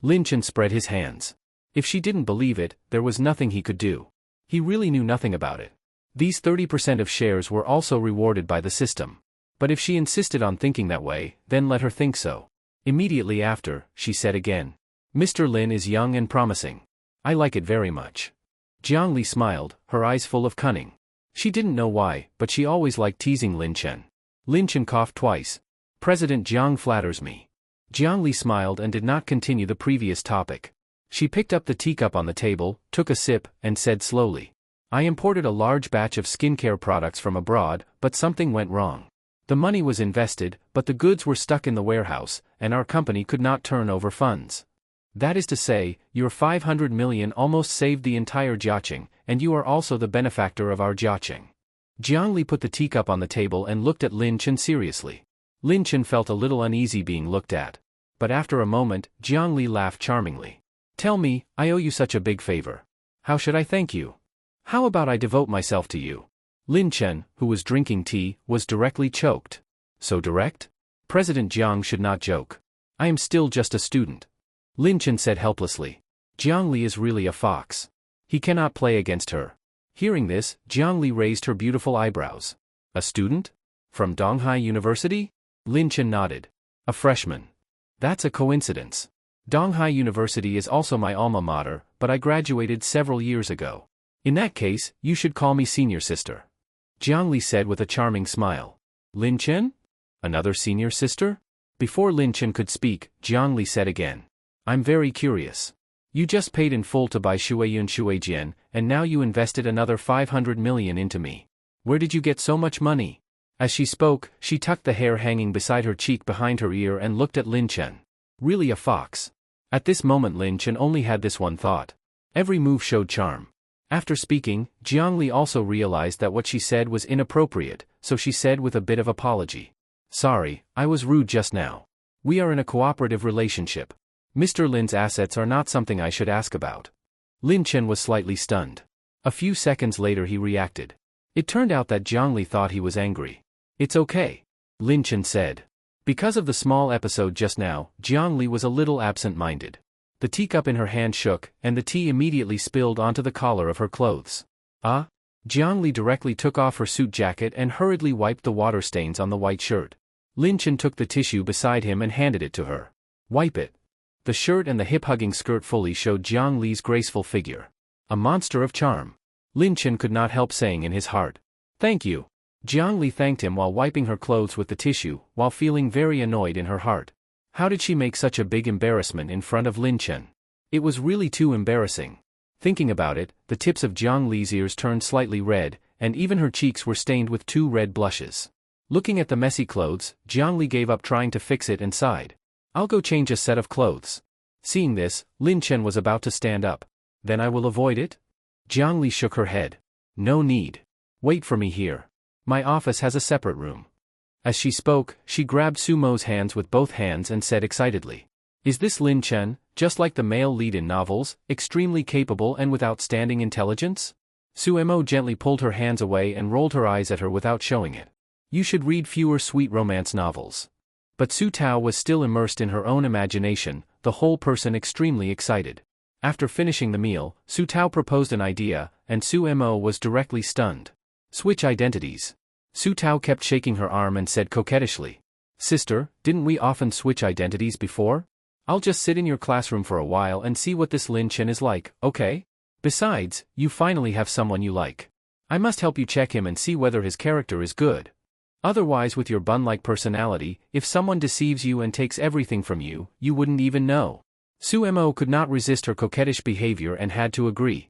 Lin Chen spread his hands. If she didn't believe it, there was nothing he could do. He really knew nothing about it. These 30% of shares were also rewarded by the system. But if she insisted on thinking that way, then let her think so. Immediately after, she said again. Mr. Lin is young and promising. I like it very much. Jiang Li smiled, her eyes full of cunning. She didn't know why, but she always liked teasing Lin Chen. Lin Chen coughed twice. President Jiang flatters me. Jiang Li smiled and did not continue the previous topic. She picked up the teacup on the table, took a sip, and said slowly. I imported a large batch of skincare products from abroad, but something went wrong. The money was invested, but the goods were stuck in the warehouse, and our company could not turn over funds. That is to say, your 500 million almost saved the entire Jiaqing, and you are also the benefactor of our Jiaqing. Jiang Li put the teacup on the table and looked at Lin Chen seriously. Lin Chen felt a little uneasy being looked at. But after a moment, Jiang Li laughed charmingly. Tell me, I owe you such a big favor. How should I thank you? How about I devote myself to you? Lin Chen, who was drinking tea, was directly choked. So direct? President Jiang should not joke. I am still just a student. Lin Chen said helplessly. Jiang Li is really a fox. He cannot play against her. Hearing this, Jiang Li raised her beautiful eyebrows. A student? From Donghai University? Lin Chen nodded. A freshman. That's a coincidence. Donghai University is also my alma mater, but I graduated several years ago. In that case, you should call me senior sister. Jiang Li said with a charming smile. Lin Chen? Another senior sister? Before Lin Chen could speak, Jiang Li said again. I'm very curious. You just paid in full to buy Shuijian, and now you invested another 500 million into me. Where did you get so much money? As she spoke, she tucked the hair hanging beside her cheek behind her ear and looked at Lin Chen. Really a fox. At this moment Lin Chen only had this one thought. Every move showed charm. After speaking, Jiang Li also realized that what she said was inappropriate, so she said with a bit of apology. Sorry, I was rude just now. We are in a cooperative relationship. Mr. Lin's assets are not something I should ask about. Lin Chen was slightly stunned. A few seconds later he reacted. It turned out that Jiang Li thought he was angry. It's okay. Lin Chen said. Because of the small episode just now, Jiang Li was a little absent-minded. The teacup in her hand shook, and the tea immediately spilled onto the collar of her clothes. Ah? Jiang Li directly took off her suit jacket and hurriedly wiped the water stains on the white shirt. Lin Chen took the tissue beside him and handed it to her. Wipe it. The shirt and the hip-hugging skirt fully showed Jiang Li's graceful figure. A monster of charm. Lin Chen could not help saying in his heart. Thank you. Jiang Li thanked him while wiping her clothes with the tissue, while feeling very annoyed in her heart. How did she make such a big embarrassment in front of Lin Chen? It was really too embarrassing. Thinking about it, the tips of Jiang Li's ears turned slightly red, and even her cheeks were stained with 2 red blushes. Looking at the messy clothes, Jiang Li gave up trying to fix it and sighed. I'll go change a set of clothes. Seeing this, Lin Chen was about to stand up. Then I will avoid it? Jiang Li shook her head. No need. Wait for me here. My office has a separate room. As she spoke, she grabbed Sumo's hands with both hands and said excitedly. Is this Lin Chen, just like the male lead in novels, extremely capable and with outstanding intelligence? Sumo gently pulled her hands away and rolled her eyes at her without showing it. You should read fewer sweet romance novels. But Su Tao was still immersed in her own imagination, the whole person extremely excited. After finishing the meal, Su Tao proposed an idea, and Su Mo was directly stunned. Switch identities. Su Tao kept shaking her arm and said coquettishly. Sister, didn't we often switch identities before? I'll just sit in your classroom for a while and see what this Lin Chen is like, okay? Besides, you finally have someone you like. I must help you check him and see whether his character is good. Otherwise, with your bun-like personality, if someone deceives you and takes everything from you, you wouldn't even know. Su Mo could not resist her coquettish behavior and had to agree.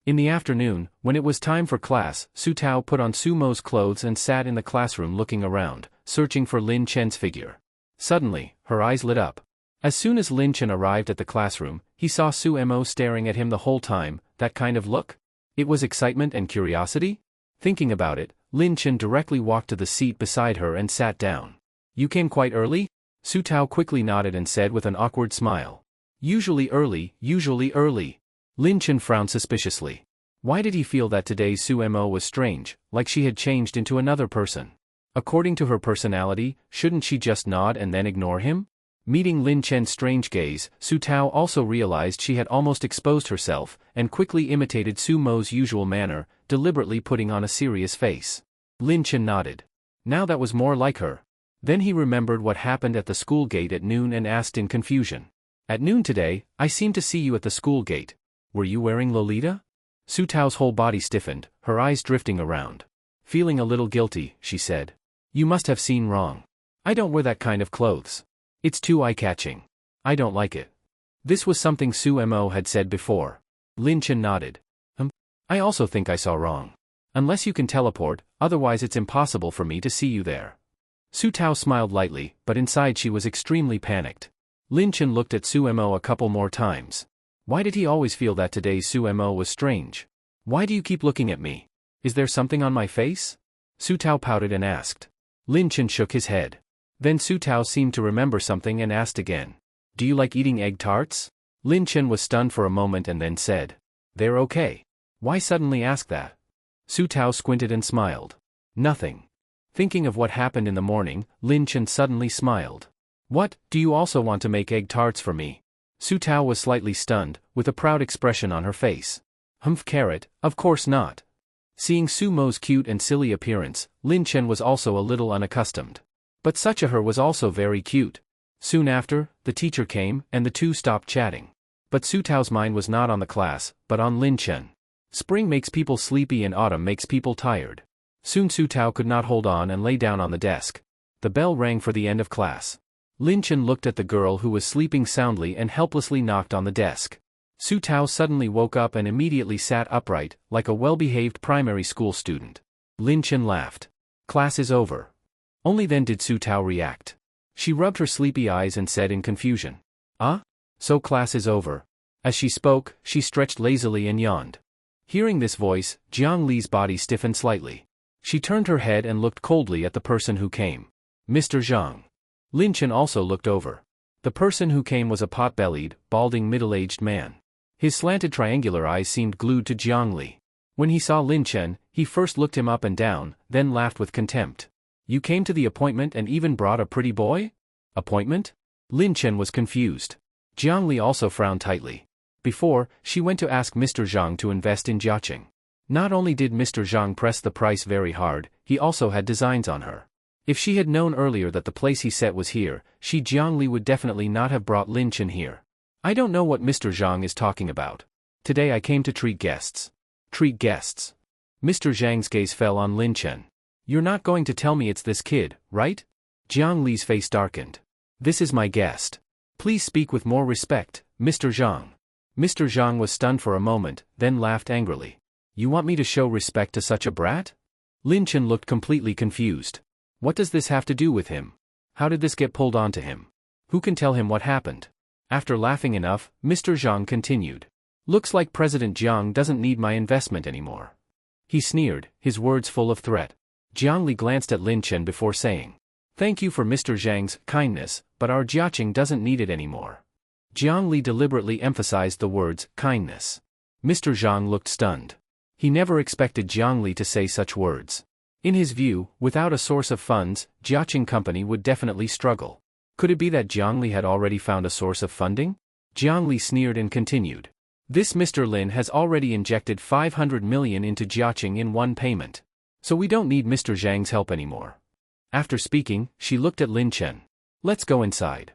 In the afternoon, when it was time for class, Su Tao put on Su Mo's clothes and sat in the classroom looking around, searching for Lin Chen's figure. Suddenly, her eyes lit up. As soon as Lin Chen arrived at the classroom, he saw Su Mo staring at him the whole time, that kind of look? It was excitement and curiosity? Thinking about it, Lin Chen directly walked to the seat beside her and sat down. You came quite early? Su Tao quickly nodded and said with an awkward smile. Usually early, usually early. Lin Chen frowned suspiciously. Why did he feel that today's Su Mo was strange, like she had changed into another person? According to her personality, shouldn't she just nod and then ignore him? Meeting Lin Chen's strange gaze, Su Tao also realized she had almost exposed herself, and quickly imitated Su Mo's usual manner, deliberately putting on a serious face. Lin Chen nodded. Now that was more like her. Then he remembered what happened at the school gate at noon and asked in confusion. At noon today, I seemed to see you at the school gate. Were you wearing Lolita? Su Tao's whole body stiffened, her eyes drifting around. Feeling a little guilty, she said. You must have seen wrong. I don't wear that kind of clothes. It's too eye-catching. I don't like it. This was something Su Mo had said before. Lin Chen nodded. I also think I saw wrong. Unless you can teleport, otherwise it's impossible for me to see you there. Su Tao smiled lightly, but inside she was extremely panicked. Lin Chen looked at Su Mo a couple more times. Why did he always feel that today's Su Mo was strange? Why do you keep looking at me? Is there something on my face? Su Tao pouted and asked. Lin Chen shook his head. Then Su Tao seemed to remember something and asked again. Do you like eating egg tarts? Lin Chen was stunned for a moment and then said. They're okay. Why suddenly ask that? Su Tao squinted and smiled. Nothing. Thinking of what happened in the morning, Lin Chen suddenly smiled. What, do you also want to make egg tarts for me? Su Tao was slightly stunned, with a proud expression on her face. Carrot, of course not. Seeing Su Mo's cute and silly appearance, Lin Chen was also a little unaccustomed. But such a her was also very cute. Soon after, the teacher came, and the two stopped chatting. But Su Tao's mind was not on the class, but on Lin Chen. Spring makes people sleepy and autumn makes people tired. Soon Su Tao could not hold on and lay down on the desk. The bell rang for the end of class. Lin Chen looked at the girl who was sleeping soundly and helplessly knocked on the desk. Su Tao suddenly woke up and immediately sat upright, like a well-behaved primary school student. Lin Chen laughed. Class is over. Only then did Su Tao react. She rubbed her sleepy eyes and said in confusion. So class is over. As she spoke, she stretched lazily and yawned. Hearing this voice, Jiang Li's body stiffened slightly. She turned her head and looked coldly at the person who came. Mr. Zhang. Lin Chen also looked over. The person who came was a pot-bellied, balding middle-aged man. His slanted triangular eyes seemed glued to Jiang Li. When he saw Lin Chen, he first looked him up and down, then laughed with contempt. You came to the appointment and even brought a pretty boy? Appointment? Lin Chen was confused. Jiang Li also frowned tightly. Before, she went to ask Mr. Zhang to invest in Jiaqing. Not only did Mr. Zhang press the price very hard, he also had designs on her. If she had known earlier that the place he set was here, she Jiang Li would definitely not have brought Lin Chen here. I don't know what Mr. Zhang is talking about. Today I came to treat guests. Treat guests. Mr. Zhang's gaze fell on Lin Chen. You're not going to tell me it's this kid, right? Jiang Li's face darkened. This is my guest. Please speak with more respect, Mr. Zhang. Mr. Zhang was stunned for a moment, then laughed angrily. You want me to show respect to such a brat? Lin Chen looked completely confused. What does this have to do with him? How did this get pulled onto him? Who can tell him what happened? After laughing enough, Mr. Zhang continued. Looks like President Jiang doesn't need my investment anymore. He sneered, his words full of threat. Jiang Li glanced at Lin Chen before saying. Thank you for Mr. Zhang's kindness, but our Jiaqing doesn't need it anymore. Jiang Li deliberately emphasized the words, kindness. Mr. Zhang looked stunned. He never expected Jiang Li to say such words. In his view, without a source of funds, Jiaqing Company would definitely struggle. Could it be that Jiang Li had already found a source of funding? Jiang Li sneered and continued. This Mr. Lin has already injected 500 million into Jiaqing in one payment. So we don't need Mr. Zhang's help anymore. After speaking, she looked at Lin Chen. Let's go inside.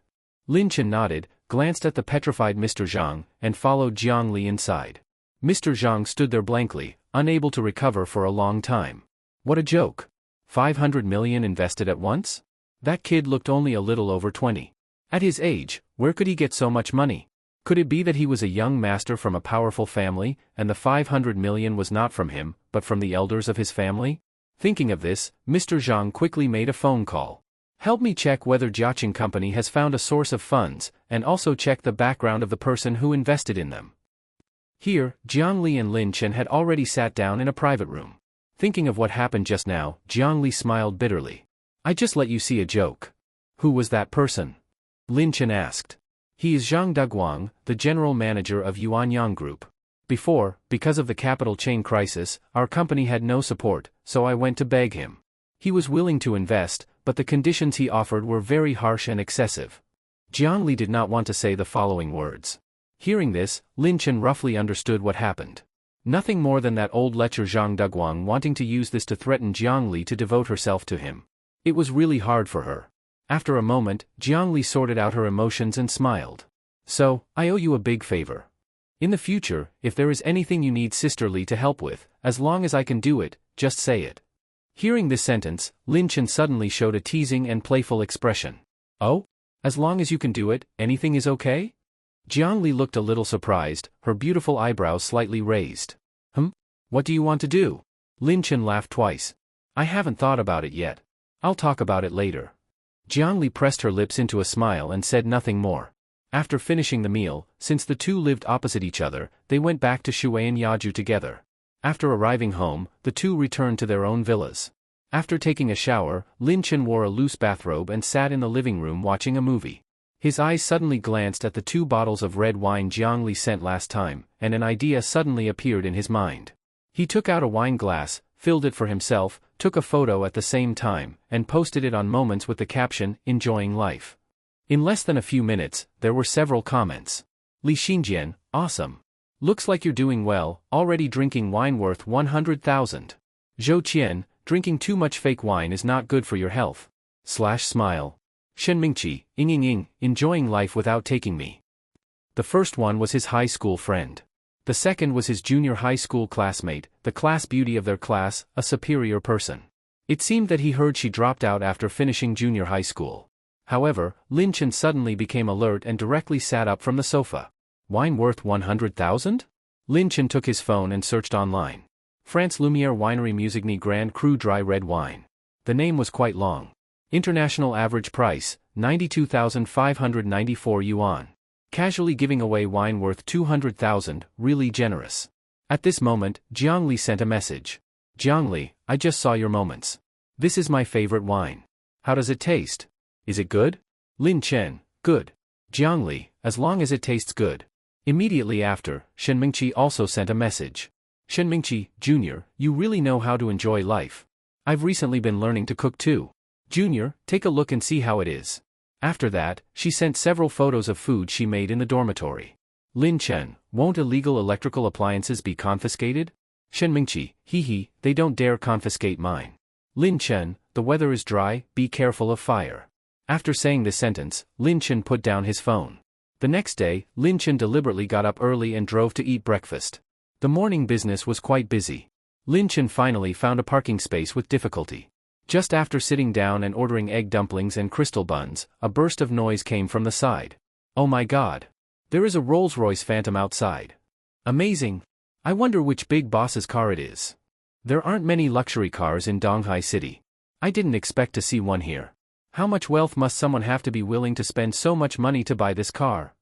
Lin Chen nodded, glanced at the petrified Mr. Zhang, and followed Jiang Li inside. Mr. Zhang stood there blankly, unable to recover for a long time. What a joke. 500 million invested at once? That kid looked only a little over 20. At his age, where could he get so much money? Could it be that he was a young master from a powerful family, and the 500 million was not from him, but from the elders of his family? Thinking of this, Mr. Zhang quickly made a phone call. Help me check whether Jiaqing Company has found a source of funds, and also check the background of the person who invested in them. Here, Jiang Li and Lin Chen had already sat down in a private room. Thinking of what happened just now, Jiang Li smiled bitterly. I just let you see a joke. Who was that person? Lin Chen asked. He is Zhang Deguang, the general manager of Yuanyang Group. Before, because of the capital chain crisis, our company had no support, so I went to beg him. He was willing to invest, but the conditions he offered were very harsh and excessive. Jiang Li did not want to say the following words. Hearing this, Lin Chen roughly understood what happened. Nothing more than that old lecher Zhang Deguang wanting to use this to threaten Jiang Li to devote herself to him. It was really hard for her. After a moment, Jiang Li sorted out her emotions and smiled. So, I owe you a big favor. In the future, if there is anything you need Sister Li to help with, as long as I can do it, just say it. Hearing this sentence, Lin Chen suddenly showed a teasing and playful expression. Oh? As long as you can do it, anything is okay? Jiang Li looked a little surprised, her beautiful eyebrows slightly raised. What do you want to do? Lin Chen laughed twice. I haven't thought about it yet. I'll talk about it later. Jiang Li pressed her lips into a smile and said nothing more. After finishing the meal, since the two lived opposite each other, they went back to Shuian Yaju together. After arriving home, the two returned to their own villas. After taking a shower, Lin Chen wore a loose bathrobe and sat in the living room watching a movie. His eyes suddenly glanced at the 2 bottles of red wine Jiang Li sent last time, and an idea suddenly appeared in his mind. He took out a wine glass, filled it for himself, took a photo at the same time, and posted it on Moments with the caption, "Enjoying life." In less than a few minutes, there were several comments. Li Xinjian, awesome. Looks like you're doing well, already drinking wine worth 100,000. Zhou Qian, drinking too much fake wine is not good for your health. Smile. Shen Mingqi, ing, enjoying life without taking me. The first one was his high school friend. The second was his junior high school classmate, the class beauty of their class, a superior person. It seemed that he heard she dropped out after finishing junior high school. However, Lin Chen suddenly became alert and directly sat up from the sofa. Wine worth 100,000? Lin Chen took his phone and searched online. France Lumière Winery Musigny Grand Cru Dry Red Wine. The name was quite long. International average price, 92,594 yuan. Casually giving away wine worth 200,000, really generous. At this moment, Jiang Li sent a message. Jiang Li, I just saw your Moments. This is my favorite wine. How does it taste? Is it good? Lin Chen, good. Jiang Li, as long as it tastes good. Immediately after, Shen Mingqi also sent a message. Shen Mingqi, Jr., you really know how to enjoy life. I've recently been learning to cook too. Junior, take a look and see how it is. After that, she sent several photos of food she made in the dormitory. Lin Chen, won't illegal electrical appliances be confiscated? Shen Mingqi, they don't dare confiscate mine. Lin Chen, the weather is dry, be careful of fire. After saying this sentence, Lin Chen put down his phone. The next day, Lin Chen deliberately got up early and drove to eat breakfast. The morning business was quite busy. Lin Chen finally found a parking space with difficulty. Just after sitting down and ordering egg dumplings and crystal buns, a burst of noise came from the side. Oh my god! There is a Rolls-Royce Phantom outside. Amazing! I wonder which big boss's car it is. There aren't many luxury cars in Donghai City. I didn't expect to see one here. How much wealth must someone have to be willing to spend so much money to buy this car?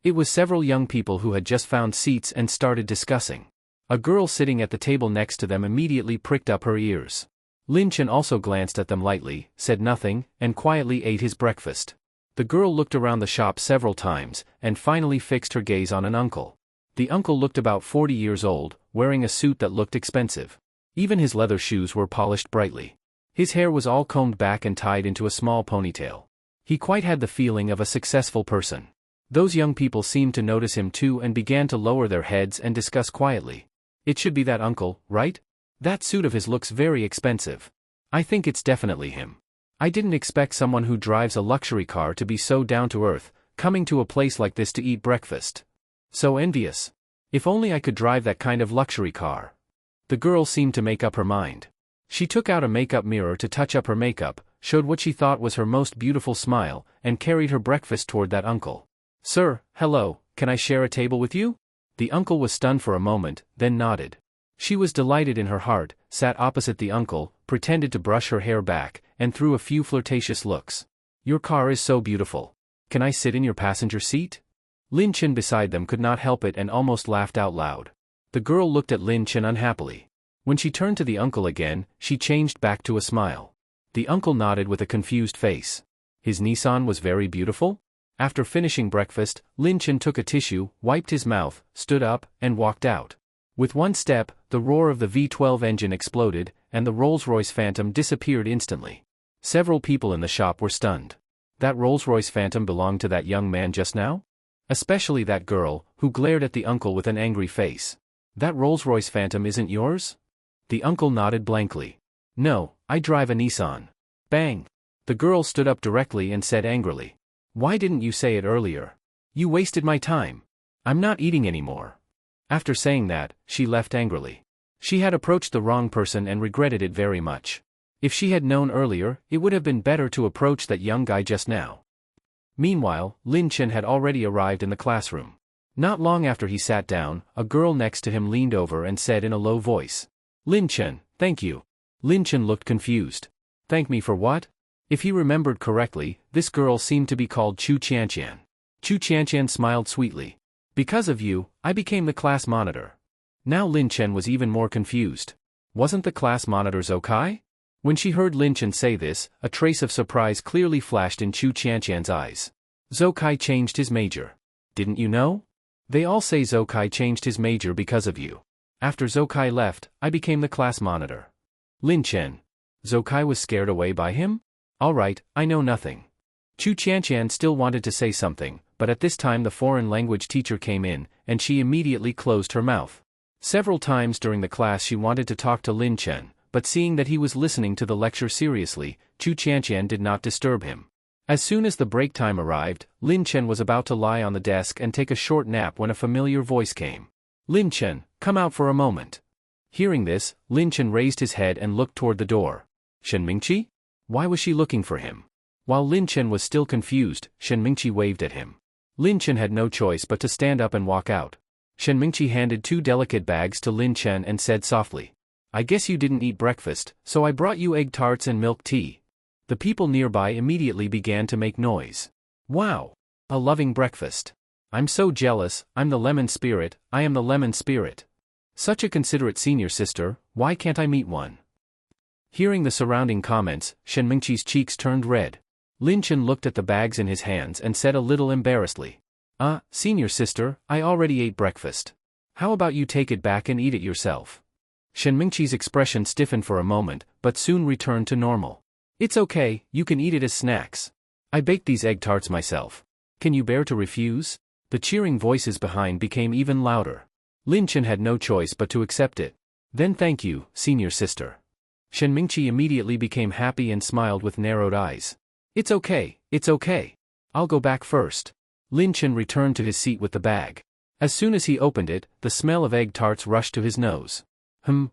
It was several young people who had just found seats and started discussing. A girl sitting at the table next to them immediately pricked up her ears. Lin Chen also glanced at them lightly, said nothing, and quietly ate his breakfast. The girl looked around the shop several times, and finally fixed her gaze on an uncle. The uncle looked about 40 years old, wearing a suit that looked expensive. Even his leather shoes were polished brightly. His hair was all combed back and tied into a small ponytail. He quite had the feeling of a successful person. Those young people seemed to notice him too and began to lower their heads and discuss quietly. It should be that uncle, right? That suit of his looks very expensive. I think it's definitely him. I didn't expect someone who drives a luxury car to be so down to earth, coming to a place like this to eat breakfast. So envious. If only I could drive that kind of luxury car. The girl seemed to make up her mind. She took out a makeup mirror to touch up her makeup, showed what she thought was her most beautiful smile, and carried her breakfast toward that uncle. Sir, hello, can I share a table with you? The uncle was stunned for a moment, then nodded. She was delighted in her heart, sat opposite the uncle, pretended to brush her hair back, and threw a few flirtatious looks. Your car is so beautiful. Can I sit in your passenger seat? Lin Chen beside them could not help it and almost laughed out loud. The girl looked at Lin Chen unhappily. When she turned to the uncle again, she changed back to a smile. The uncle nodded with a confused face. His Nissan was very beautiful? After finishing breakfast, Lin Chen took a tissue, wiped his mouth, stood up, and walked out. With one step, the roar of the V12 engine exploded, and the Rolls-Royce Phantom disappeared instantly. Several people in the shop were stunned. That Rolls-Royce Phantom belonged to that young man just now? Especially that girl, who glared at the uncle with an angry face. That Rolls-Royce Phantom isn't yours? The uncle nodded blankly. No, I drive a Nissan. Bang! The girl stood up directly and said angrily. Why didn't you say it earlier? You wasted my time. I'm not eating anymore. After saying that, she left angrily. She had approached the wrong person and regretted it very much. If she had known earlier, it would have been better to approach that young guy just now. Meanwhile, Lin Chen had already arrived in the classroom. Not long after he sat down, a girl next to him leaned over and said in a low voice. Lin Chen, thank you. Lin Chen looked confused. Thank me for what? If he remembered correctly, this girl seemed to be called Chu Qianqian. Chu Qianqian smiled sweetly. Because of you, I became the class monitor. Now Lin Chen was even more confused. Wasn't the class monitor Zoukai? When she heard Lin Chen say this, a trace of surprise clearly flashed in Chu Qianqian's eyes. Zoukai changed his major. Didn't you know? They all say Zoukai changed his major because of you. After Zoukai left, I became the class monitor. Lin Chen. Zoukai was scared away by him? Alright, I know nothing. Chu Qianqian still wanted to say something, but at this time the foreign language teacher came in, and she immediately closed her mouth. Several times during the class she wanted to talk to Lin Chen, but seeing that he was listening to the lecture seriously, Chu Qianqian did not disturb him. As soon as the break time arrived, Lin Chen was about to lie on the desk and take a short nap when a familiar voice came. Lin Chen, come out for a moment. Hearing this, Lin Chen raised his head and looked toward the door. Shen Mingqi? Why was she looking for him? While Lin Chen was still confused, Shen Mingqi waved at him. Lin Chen had no choice but to stand up and walk out. Shen Mingqi handed 2 delicate bags to Lin Chen and said softly, I guess you didn't eat breakfast, so I brought you egg tarts and milk tea. The people nearby immediately began to make noise. Wow! A loving breakfast. I'm so jealous, I'm the lemon spirit, I am the lemon spirit. Such a considerate senior sister, why can't I meet one? Hearing the surrounding comments, Shen Mingqi's cheeks turned red. Lin Chen looked at the bags in his hands and said a little embarrassedly. Senior sister, I already ate breakfast. How about you take it back and eat it yourself? Shen Mingqi's expression stiffened for a moment, but soon returned to normal. It's okay, you can eat it as snacks. I baked these egg tarts myself. Can you bear to refuse? The cheering voices behind became even louder. Lin Chen had no choice but to accept it. Then thank you, senior sister. Shen Mingqi immediately became happy and smiled with narrowed eyes. It's okay, it's okay. I'll go back first. Lin Chen returned to his seat with the bag. As soon as he opened it, the smell of egg tarts rushed to his nose.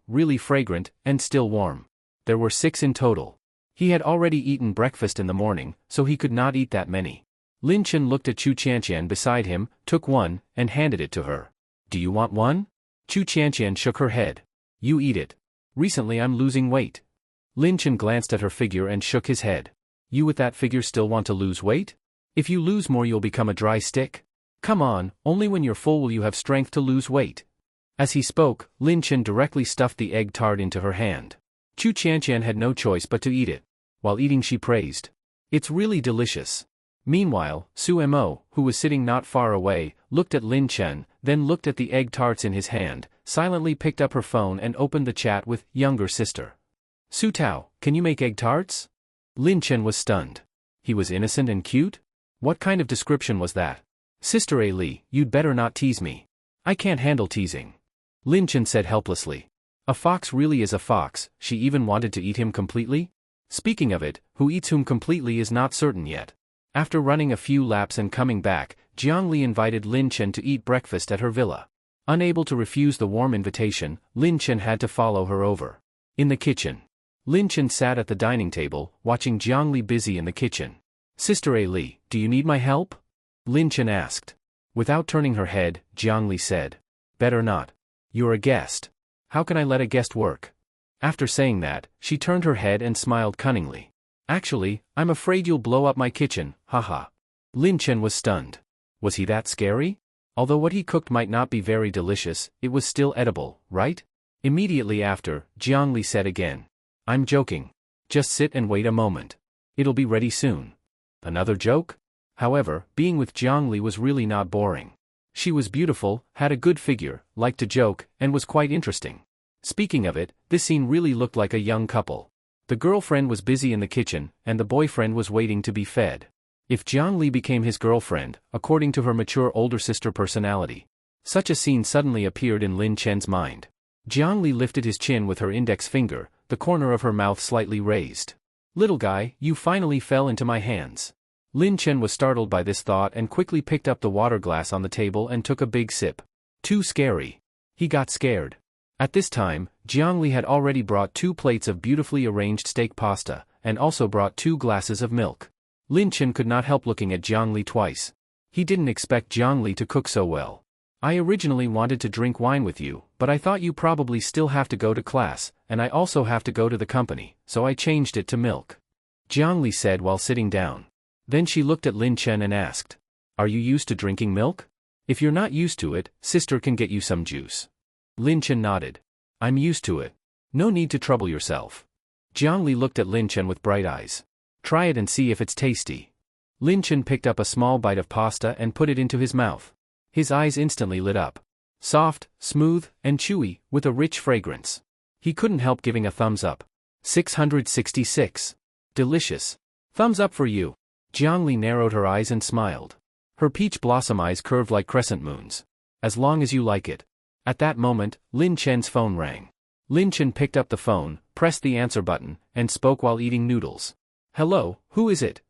Really fragrant, and still warm. There were 6 in total. He had already eaten breakfast in the morning, so he could not eat that many. Lin Chen looked at Chu Qianqian beside him, took one, and handed it to her. Do you want one? Chu Qianqian shook her head. You eat it. Recently I'm losing weight. Lin Chen glanced at her figure and shook his head. You with that figure still want to lose weight? If you lose more you'll become a dry stick. Come on, only when you're full will you have strength to lose weight. As he spoke, Lin Chen directly stuffed the egg tart into her hand. Chu Qianqian had no choice but to eat it. While eating she praised. It's really delicious. Meanwhile, Su Mo, who was sitting not far away, looked at Lin Chen, then looked at the egg tarts in his hand, silently picked up her phone and opened the chat with younger sister. Su Tao, can you make egg tarts? Lin Chen was stunned. He was innocent and cute? What kind of description was that? Sister A Li, you'd better not tease me. I can't handle teasing. Lin Chen said helplessly. A fox really is a fox, she even wanted to eat him completely? Speaking of it, who eats whom completely is not certain yet. After running a few laps and coming back, Jiangli invited Lin Chen to eat breakfast at her villa. Unable to refuse the warm invitation, Lin Chen had to follow her over. In the kitchen, Lin Chen sat at the dining table, watching Jiangli busy in the kitchen. Sister A Li, do you need my help? Lin Chen asked. Without turning her head, Jiangli said. Better not. You're a guest. How can I let a guest work? After saying that, she turned her head and smiled cunningly. Actually, I'm afraid you'll blow up my kitchen, haha. Lin Chen was stunned. Was he that scary? Although what he cooked might not be very delicious, it was still edible, right? Immediately after, Jiangli said again. I'm joking. Just sit and wait a moment. It'll be ready soon. Another joke? However, being with Jiangli was really not boring. She was beautiful, had a good figure, liked to joke, and was quite interesting. Speaking of it, this scene really looked like a young couple. The girlfriend was busy in the kitchen, and the boyfriend was waiting to be fed. If Jiangli became his girlfriend, according to her mature older sister personality. Such a scene suddenly appeared in Lin Chen's mind. Jiangli lifted his chin with her index finger, the corner of her mouth slightly raised. Little guy, you finally fell into my hands. Lin Chen was startled by this thought and quickly picked up the water glass on the table and took a big sip. Too scary. He got scared. At this time, Jiangli had already brought 2 plates of beautifully arranged steak pasta, and also brought 2 glasses of milk. Lin Chen could not help looking at Jiangli twice. He didn't expect Jiangli to cook so well. I originally wanted to drink wine with you, but I thought you probably still have to go to class, and I also have to go to the company, so I changed it to milk. Jiangli said while sitting down. Then she looked at Lin Chen and asked. Are you used to drinking milk? If you're not used to it, sister can get you some juice. Lin Chen nodded. I'm used to it. No need to trouble yourself. Jiangli looked at Lin Chen with bright eyes. Try it and see if it's tasty. Lin Chen picked up a small bite of pasta and put it into his mouth. His eyes instantly lit up. Soft, smooth, and chewy, with a rich fragrance. He couldn't help giving a thumbs up. 666. Delicious. Thumbs up for you. Jiangli narrowed her eyes and smiled. Her peach blossom eyes curved like crescent moons. As long as you like it. At that moment, Lin Chen's phone rang. Lin Chen picked up the phone, pressed the answer button, and spoke while eating noodles. Hello, who is it?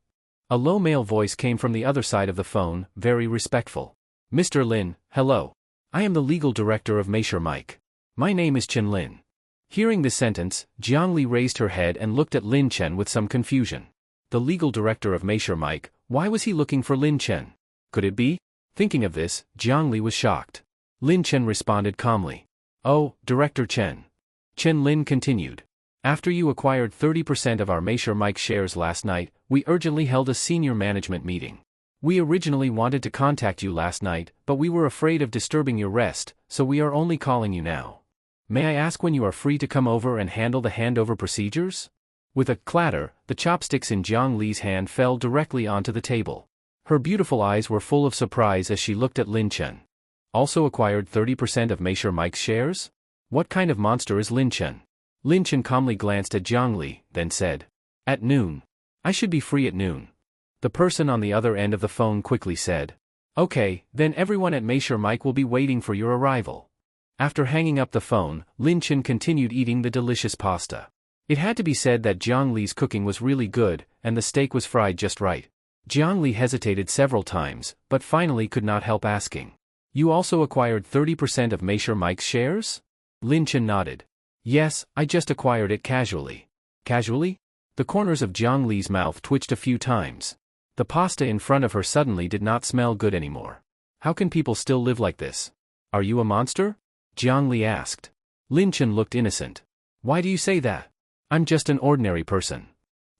A low male voice came from the other side of the phone, very respectful. Mr. Lin, hello. I am the legal director of Measure Mike. My name is Chen Lin. Hearing this sentence, Jiangli raised her head and looked at Lin Chen with some confusion. The legal director of Measure Mike, why was he looking for Lin Chen? Could it be? Thinking of this, Jiangli was shocked. Lin Chen responded calmly. Oh, Director Chen. Chen Lin continued. After you acquired 30% of our Measure Mike shares last night, we urgently held a senior management meeting. We originally wanted to contact you last night, but we were afraid of disturbing your rest, so we are only calling you now. May I ask when you are free to come over and handle the handover procedures? With a clatter, the chopsticks in Jiang Li's hand fell directly onto the table. Her beautiful eyes were full of surprise as she looked at Lin Chen. Also acquired 30% of Measure Mike's shares? What kind of monster is Lin Chen? Lin Chen calmly glanced at Jiang Li, then said. At noon. I should be free at noon. The person on the other end of the phone quickly said. Okay, then everyone at Measure Mike will be waiting for your arrival. After hanging up the phone, Lin Chen continued eating the delicious pasta. It had to be said that Jiang Li's cooking was really good, and the steak was fried just right. Jiang Li hesitated several times, but finally could not help asking. You also acquired 30% of Measure Mike's shares? Lin Chen nodded. Yes, I just acquired it casually. Casually? The corners of Jiang Li's mouth twitched a few times. The pasta in front of her suddenly did not smell good anymore. How can people still live like this? Are you a monster? Jiang Li asked. Lin Chen looked innocent. Why do you say that? I'm just an ordinary person.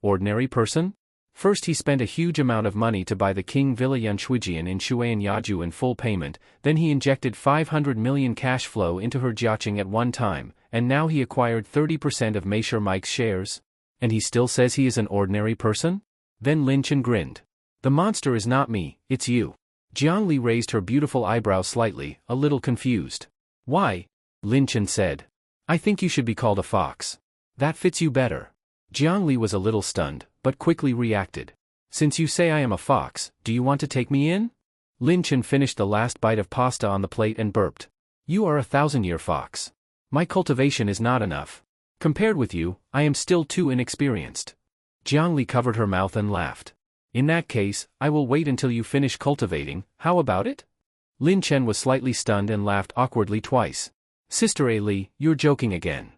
Ordinary person? First he spent a huge amount of money to buy the King Villa Yunshuijian in Shuan Yaju in full payment, then he injected 500 million cash flow into her jiaqing at one time, and now he acquired 30% of Measure Mike's shares? And he still says he is an ordinary person? Then Lin Chen grinned. The monster is not me, it's you. Jiang Li raised her beautiful eyebrows slightly, a little confused. Why? Lin Chen said. I think you should be called a fox. That fits you better. Jiang Li was a little stunned, but quickly reacted. Since you say I am a fox, do you want to take me in? Lin Chen finished the last bite of pasta on the plate and burped. You are a 1,000-year fox. My cultivation is not enough. Compared with you, I am still too inexperienced. Jiang Li covered her mouth and laughed. In that case, I will wait until you finish cultivating, how about it? Lin Chen was slightly stunned and laughed awkwardly twice. Sister A Li, you're joking again.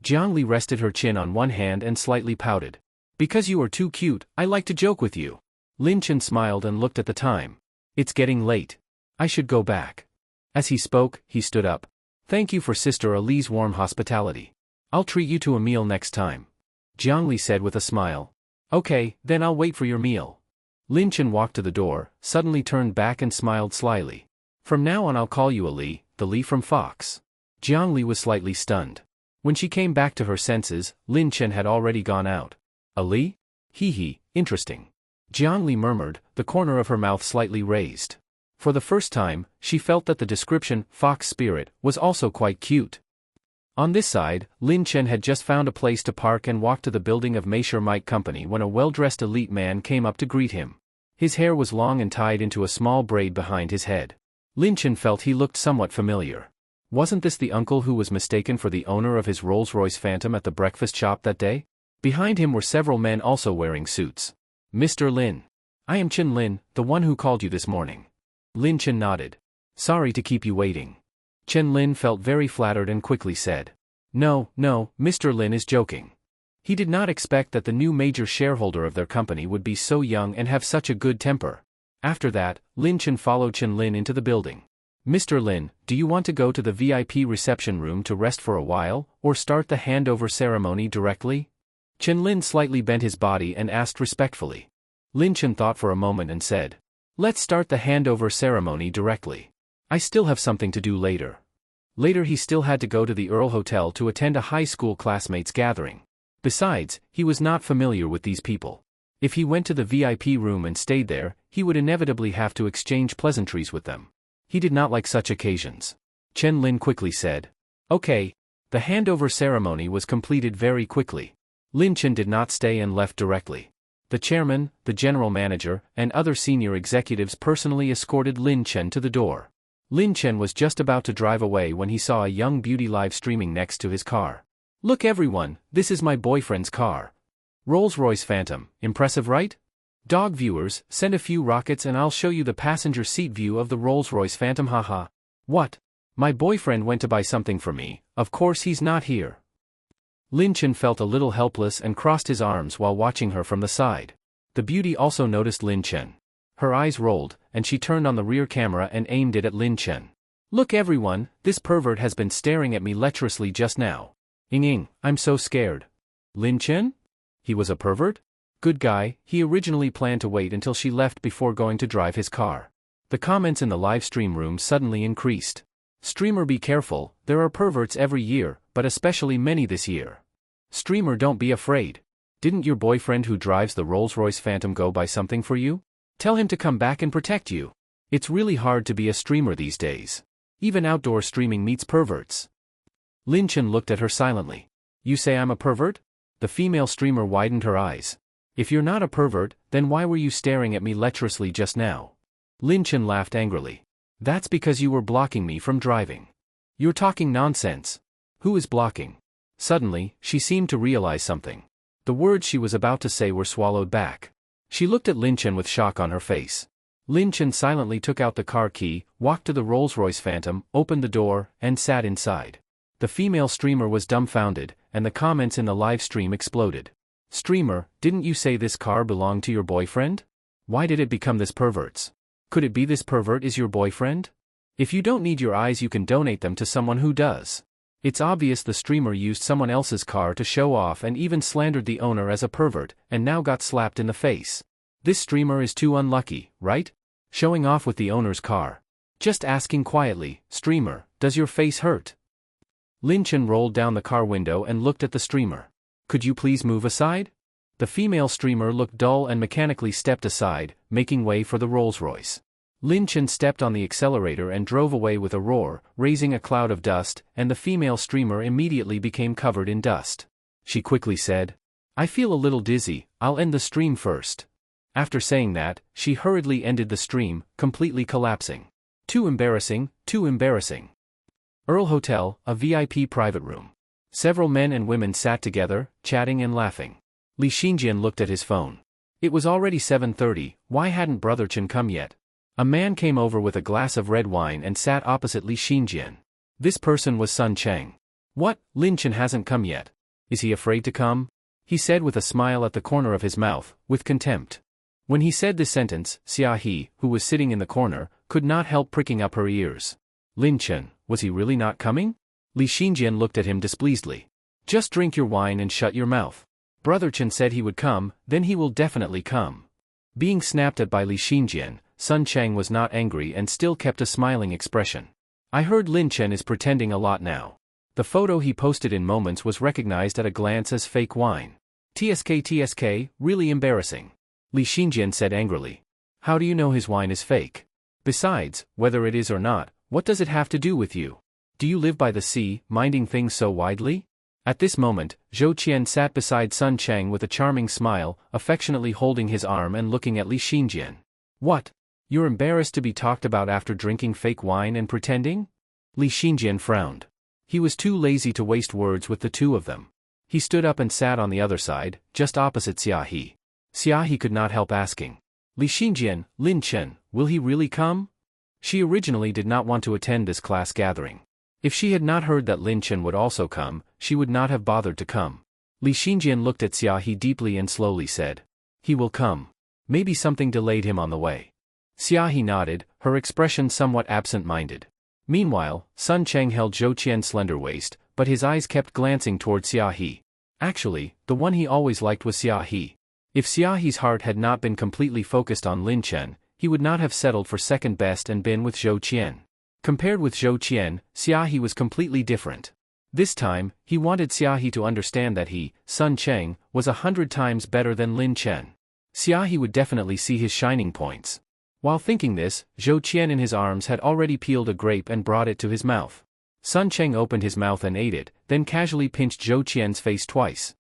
Jiang Li rested her chin on one hand and slightly pouted. Because you are too cute, I like to joke with you. Lin Chen smiled and looked at the time. It's getting late. I should go back. As he spoke, he stood up. Thank you for Sister A Li's warm hospitality. I'll treat you to a meal next time. Jiang Li said with a smile. Okay, then I'll wait for your meal. Lin Chen walked to the door, suddenly turned back and smiled slyly. From now on I'll call you A Li, the Li from Fox. Jiang Li was slightly stunned. When she came back to her senses, Lin Chen had already gone out. A Li? Hee, interesting. Jiang Li murmured, the corner of her mouth slightly raised. For the first time, she felt that the description, Fox Spirit, was also quite cute. On this side, Lin Chen had just found a place to park and walked to the building of Meisher Mike Company when a well-dressed elite man came up to greet him. His hair was long and tied into a small braid behind his head. Lin Chen felt he looked somewhat familiar. Wasn't this the uncle who was mistaken for the owner of his Rolls-Royce Phantom at the breakfast shop that day? Behind him were several men also wearing suits. Mr. Lin. I am Chen Lin, the one who called you this morning. Lin Chen nodded. Sorry to keep you waiting. Chen Lin felt very flattered and quickly said. No, Mr. Lin is joking. He did not expect that the new major shareholder of their company would be so young and have such a good temper. After that, Lin Chen followed Chen Lin into the building. Mr. Lin, do you want to go to the VIP reception room to rest for a while, or start the handover ceremony directly? Chen Lin slightly bent his body and asked respectfully. Lin Chen thought for a moment and said, let's start the handover ceremony directly. I still have something to do later. Later he still had to go to the Earl Hotel to attend a high school classmates gathering. Besides, he was not familiar with these people. If he went to the VIP room and stayed there, he would inevitably have to exchange pleasantries with them. He did not like such occasions. Chen Lin quickly said. Okay. The handover ceremony was completed very quickly. Lin Chen did not stay and left directly. The chairman, the general manager, and other senior executives personally escorted Lin Chen to the door. Lin Chen was just about to drive away when he saw a young beauty live streaming next to his car. Look everyone, this is my boyfriend's car. Rolls-Royce Phantom, impressive right? Dog viewers, send a few rockets and I'll show you the passenger seat view of the Rolls-Royce Phantom haha. What? My boyfriend went to buy something for me, of course he's not here. Lin Chen felt a little helpless and crossed his arms while watching her from the side. The beauty also noticed Lin Chen. Her eyes rolled, and she turned on the rear camera and aimed it at Lin Chen. Look everyone, this pervert has been staring at me lecherously just now. I'm so scared. Lin Chen? He was a pervert? Good guy, he originally planned to wait until she left before going to drive his car. The comments in the live stream room suddenly increased. Streamer be careful, there are perverts every year, but especially many this year. Streamer don't be afraid. Didn't your boyfriend who drives the Rolls-Royce Phantom go buy something for you? Tell him to come back and protect you. It's really hard to be a streamer these days. Even outdoor streaming meets perverts. Lin Chen looked at her silently. You say I'm a pervert? The female streamer widened her eyes. If you're not a pervert, then why were you staring at me lecherously just now? Lin Chen laughed angrily. That's because you were blocking me from driving. You're talking nonsense. Who is blocking? Suddenly, she seemed to realize something. The words she was about to say were swallowed back. She looked at Lin Chen with shock on her face. Lin Chen silently took out the car key, walked to the Rolls-Royce Phantom, opened the door, and sat inside. The female streamer was dumbfounded, and the comments in the live stream exploded. Streamer, didn't you say this car belonged to your boyfriend? Why did it become this pervert's? Could it be this pervert is your boyfriend? If you don't need your eyes you can donate them to someone who does. It's obvious the streamer used someone else's car to show off and even slandered the owner as a pervert, and now got slapped in the face. This streamer is too unlucky, right? Showing off with the owner's car. Just asking quietly, streamer, does your face hurt? Lin Chen rolled down the car window and looked at the streamer. Could you please move aside? The female streamer looked dull and mechanically stepped aside, making way for the Rolls-Royce. Lin Chen stepped on the accelerator and drove away with a roar, raising a cloud of dust, and the female streamer immediately became covered in dust. She quickly said, I feel a little dizzy, I'll end the stream first. After saying that, she hurriedly ended the stream, completely collapsing. Too embarrassing, too embarrassing. Earl Hotel, a VIP private room. Several men and women sat together, chatting and laughing. Li Xinjian looked at his phone. It was already 7:30, why hadn't Brother Chen come yet? A man came over with a glass of red wine and sat opposite Li Xinjian. This person was Sun Cheng. What, Lin Chen hasn't come yet? Is he afraid to come? He said with a smile at the corner of his mouth, with contempt. When he said this sentence, Xia He, who was sitting in the corner, could not help pricking up her ears. Lin Chen, was he really not coming? Li Xinjian looked at him displeasedly. Just drink your wine and shut your mouth. Brother Chen said he would come, then he will definitely come. Being snapped at by Li Xinjian, Sun Cheng was not angry and still kept a smiling expression. I heard Lin Chen is pretending a lot now. The photo he posted in Moments was recognized at a glance as fake wine. TSK, really embarrassing. Li Xinjian said angrily. How do you know his wine is fake? Besides, whether it is or not, what does it have to do with you? Do you live by the sea, minding things so widely? At this moment, Zhou Qian sat beside Sun Cheng with a charming smile, affectionately holding his arm and looking at Li Xinjian. What? You're embarrassed to be talked about after drinking fake wine and pretending? Li Xinjian frowned. He was too lazy to waste words with the two of them. He stood up and sat on the other side, just opposite Xia He. Xia He could not help asking. Li Xinjian, Lin Chen, will he really come? She originally did not want to attend this class gathering. If she had not heard that Lin Chen would also come, she would not have bothered to come. Li Xinjian looked at Xia He deeply and slowly said. He will come. Maybe something delayed him on the way. Xia He nodded, her expression somewhat absent-minded. Meanwhile, Sun Cheng held Zhou Qian's slender waist, but his eyes kept glancing toward Xia He. Actually, the one he always liked was Xia He. If Xia He's heart had not been completely focused on Lin Chen, he would not have settled for second best and been with Zhou Qian. Compared with Zhou Qian, Xia He was completely different. This time, he wanted Xia He to understand that he, Sun Cheng, was 100 times better than Lin Chen. Xia He would definitely see his shining points. While thinking this, Zhou Qian in his arms had already peeled a grape and brought it to his mouth. Sun Cheng opened his mouth and ate it, then casually pinched Zhou Qian's face twice.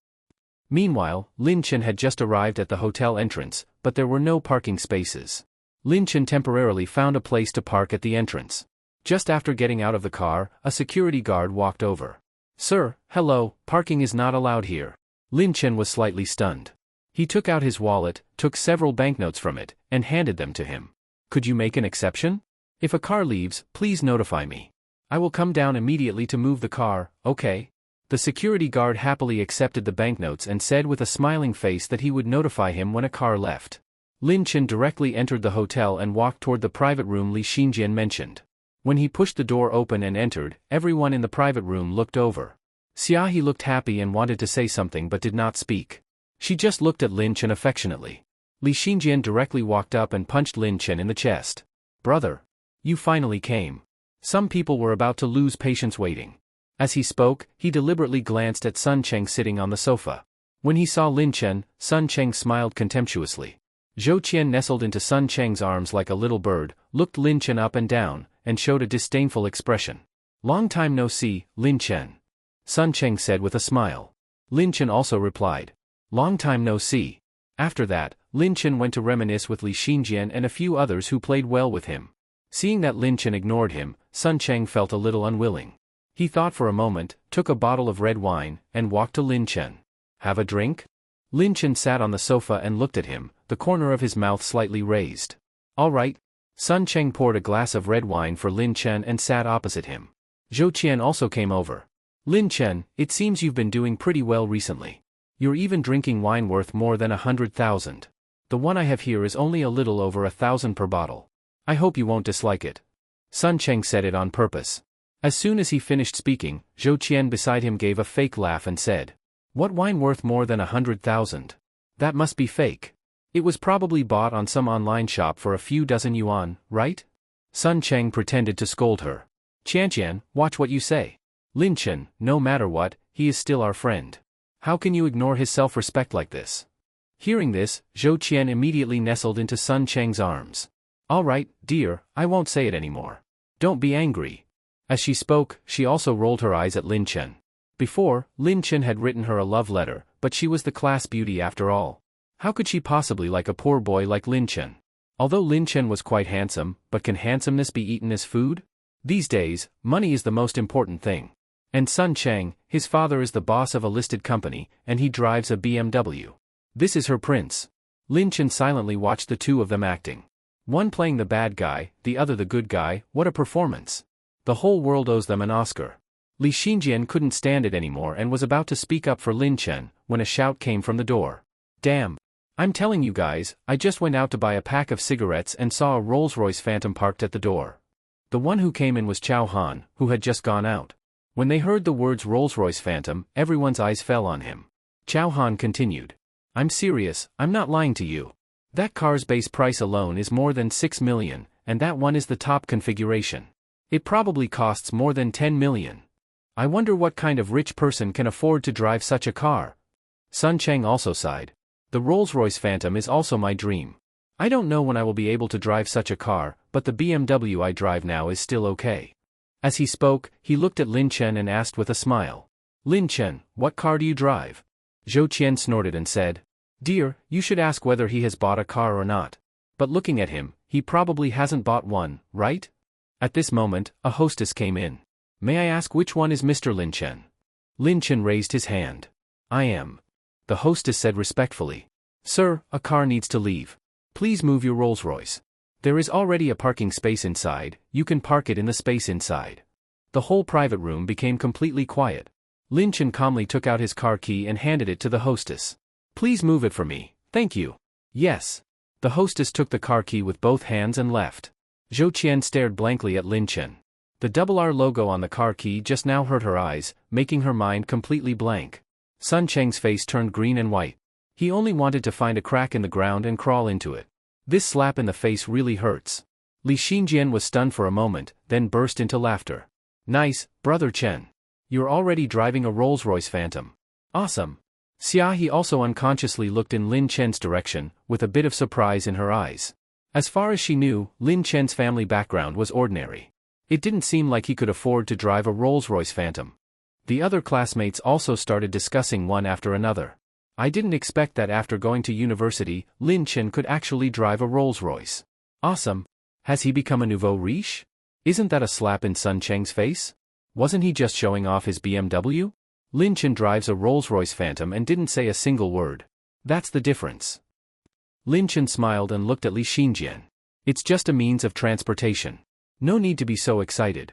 Meanwhile, Lin Chen had just arrived at the hotel entrance, but there were no parking spaces. Lin Chen temporarily found a place to park at the entrance. Just after getting out of the car, a security guard walked over. Sir, hello, parking is not allowed here. Lin Chen was slightly stunned. He took out his wallet, took several banknotes from it, and handed them to him. Could you make an exception? If a car leaves, please notify me. I will come down immediately to move the car, okay? The security guard happily accepted the banknotes and said with a smiling face that he would notify him when a car left. Lin Chen directly entered the hotel and walked toward the private room Li Xinjian mentioned. When he pushed the door open and entered, everyone in the private room looked over. Xia He looked happy and wanted to say something but did not speak. She just looked at Lin Chen affectionately. Li Xinjian directly walked up and punched Lin Chen in the chest. Brother. You finally came. Some people were about to lose patience waiting. As he spoke, he deliberately glanced at Sun Cheng sitting on the sofa. When he saw Lin Chen, Sun Cheng smiled contemptuously. Zhou Qian nestled into Sun Cheng's arms like a little bird, looked Lin Chen up and down, and showed a disdainful expression. Long time no see, Lin Chen. Sun Cheng said with a smile. Lin Chen also replied. Long time no see. After that, Lin Chen went to reminisce with Li Xinjian and a few others who played well with him. Seeing that Lin Chen ignored him, Sun Cheng felt a little unwilling. He thought for a moment, took a bottle of red wine, and walked to Lin Chen. Have a drink? Lin Chen sat on the sofa and looked at him, the corner of his mouth slightly raised. All right. Sun Cheng poured a glass of red wine for Lin Chen and sat opposite him. Zhou Qian also came over. Lin Chen, it seems you've been doing pretty well recently. You're even drinking wine worth more than 100,000. The one I have here is only a little over 1,000 per bottle. I hope you won't dislike it. Sun Cheng said it on purpose. As soon as he finished speaking, Zhou Qian beside him gave a fake laugh and said, What wine worth more than 100,000? That must be fake. It was probably bought on some online shop for a few dozen yuan, right? Sun Cheng pretended to scold her. Qianqian, watch what you say. Lin Chen, no matter what, he is still our friend. How can you ignore his self-respect like this? Hearing this, Zhou Qian immediately nestled into Sun Cheng's arms. All right, dear, I won't say it anymore. Don't be angry. As she spoke, she also rolled her eyes at Lin Chen. Before, Lin Chen had written her a love letter, but she was the class beauty after all. How could she possibly like a poor boy like Lin Chen? Although Lin Chen was quite handsome, but can handsomeness be eaten as food? These days, money is the most important thing. And Sun Cheng, his father is the boss of a listed company, and he drives a BMW. This is her prince. Lin Chen silently watched the two of them acting. One playing the bad guy, the other the good guy. What a performance. The whole world owes them an Oscar. Li Xinjian couldn't stand it anymore and was about to speak up for Lin Chen, when a shout came from the door. Damn. I'm telling you guys, I just went out to buy a pack of cigarettes and saw a Rolls-Royce Phantom parked at the door. The one who came in was Chow Han, who had just gone out. When they heard the words Rolls-Royce Phantom, everyone's eyes fell on him. Chow Han continued. I'm serious, I'm not lying to you. That car's base price alone is more than 6 million, and that one is the top configuration. It probably costs more than 10 million. I wonder what kind of rich person can afford to drive such a car. Sun Cheng also sighed. The Rolls-Royce Phantom is also my dream. I don't know when I will be able to drive such a car, but the BMW I drive now is still okay. As he spoke, he looked at Lin Chen and asked with a smile. Lin Chen, what car do you drive? Zhou Qian snorted and said. Dear, you should ask whether he has bought a car or not. But looking at him, he probably hasn't bought one, right? At this moment, a hostess came in. May I ask which one is Mr. Lin Chen? Lin Chen raised his hand. I am. The hostess said respectfully. Sir, a car needs to leave. Please move your Rolls-Royce. There is already a parking space inside, you can park it in the space inside. The whole private room became completely quiet. Lin Chen calmly took out his car key and handed it to the hostess. Please move it for me, thank you. Yes. The hostess took the car key with both hands and left. Zhou Qian stared blankly at Lin Chen. The R logo on the car key just now hurt her eyes, making her mind completely blank. Sun Cheng's face turned green and white. He only wanted to find a crack in the ground and crawl into it. This slap in the face really hurts. Li Xinjian was stunned for a moment, then burst into laughter. Nice, Brother Chen. You're already driving a Rolls-Royce Phantom. Awesome. Xia He also unconsciously looked in Lin Chen's direction, with a bit of surprise in her eyes. As far as she knew, Lin Chen's family background was ordinary. It didn't seem like he could afford to drive a Rolls-Royce Phantom. The other classmates also started discussing one after another. I didn't expect that after going to university, Lin Chen could actually drive a Rolls-Royce. Awesome. Has he become a nouveau riche? Isn't that a slap in Sun Cheng's face? Wasn't he just showing off his BMW? Lin Chen drives a Rolls-Royce Phantom and didn't say a single word. That's the difference. Lin Chen smiled and looked at Li Xinjian. It's just a means of transportation. No need to be so excited.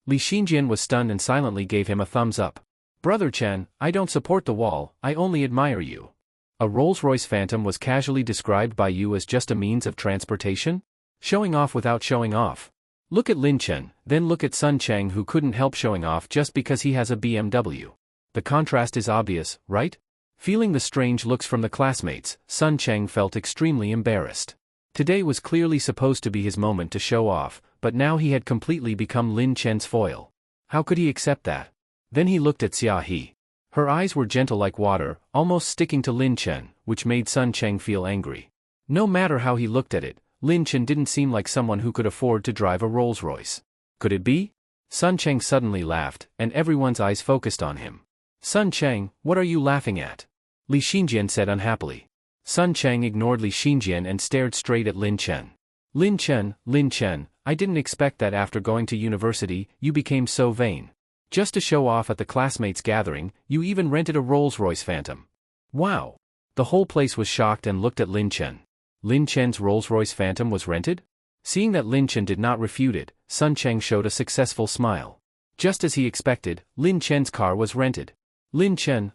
Li Xinjian was stunned and silently gave him a thumbs up. Brother Chen, I don't support the wall, I only admire you. A Rolls-Royce Phantom was casually described by you as just a means of transportation? Showing off without showing off. Look at Lin Chen, then look at Sun Cheng who couldn't help showing off just because he has a BMW. The contrast is obvious, right? Feeling the strange looks from the classmates, Sun Cheng felt extremely embarrassed. Today was clearly supposed to be his moment to show off, but now he had completely become Lin Chen's foil. How could he accept that? Then he looked at Xia He. Her eyes were gentle like water, almost sticking to Lin Chen, which made Sun Cheng feel angry. No matter how he looked at it, Lin Chen didn't seem like someone who could afford to drive a Rolls-Royce. Could it be? Sun Cheng suddenly laughed, and everyone's eyes focused on him. Sun Cheng, what are you laughing at? Li Xinjian said unhappily. Sun Cheng ignored Li Xinjian and stared straight at Lin Chen. Lin Chen, I didn't expect that after going to university, you became so vain. Just to show off at the classmates' gathering, you even rented a Rolls-Royce Phantom. Wow! The whole place was shocked and looked at Lin Chen. Lin Chen's Rolls-Royce Phantom was rented? Seeing that Lin Chen did not refute it, Sun Cheng showed a successful smile. Just as he expected, Lin Chen's car was rented. Lin Chen,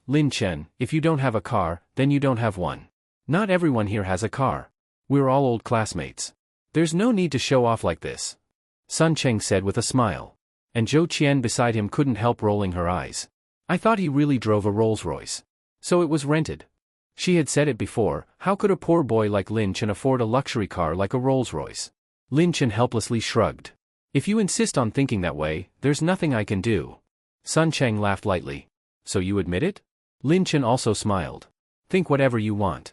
if you don't have a car, then you don't have one. Not everyone here has a car. We're all old classmates. There's no need to show off like this. Sun Cheng said with a smile. And Zhou Qian beside him couldn't help rolling her eyes. I thought he really drove a Rolls-Royce. So it was rented. She had said it before, how could a poor boy like Lin Chen afford a luxury car like a Rolls-Royce? Lin Chen helplessly shrugged. If you insist on thinking that way, there's nothing I can do. Sun Cheng laughed lightly. So you admit it? Lin Chen also smiled. Think whatever you want.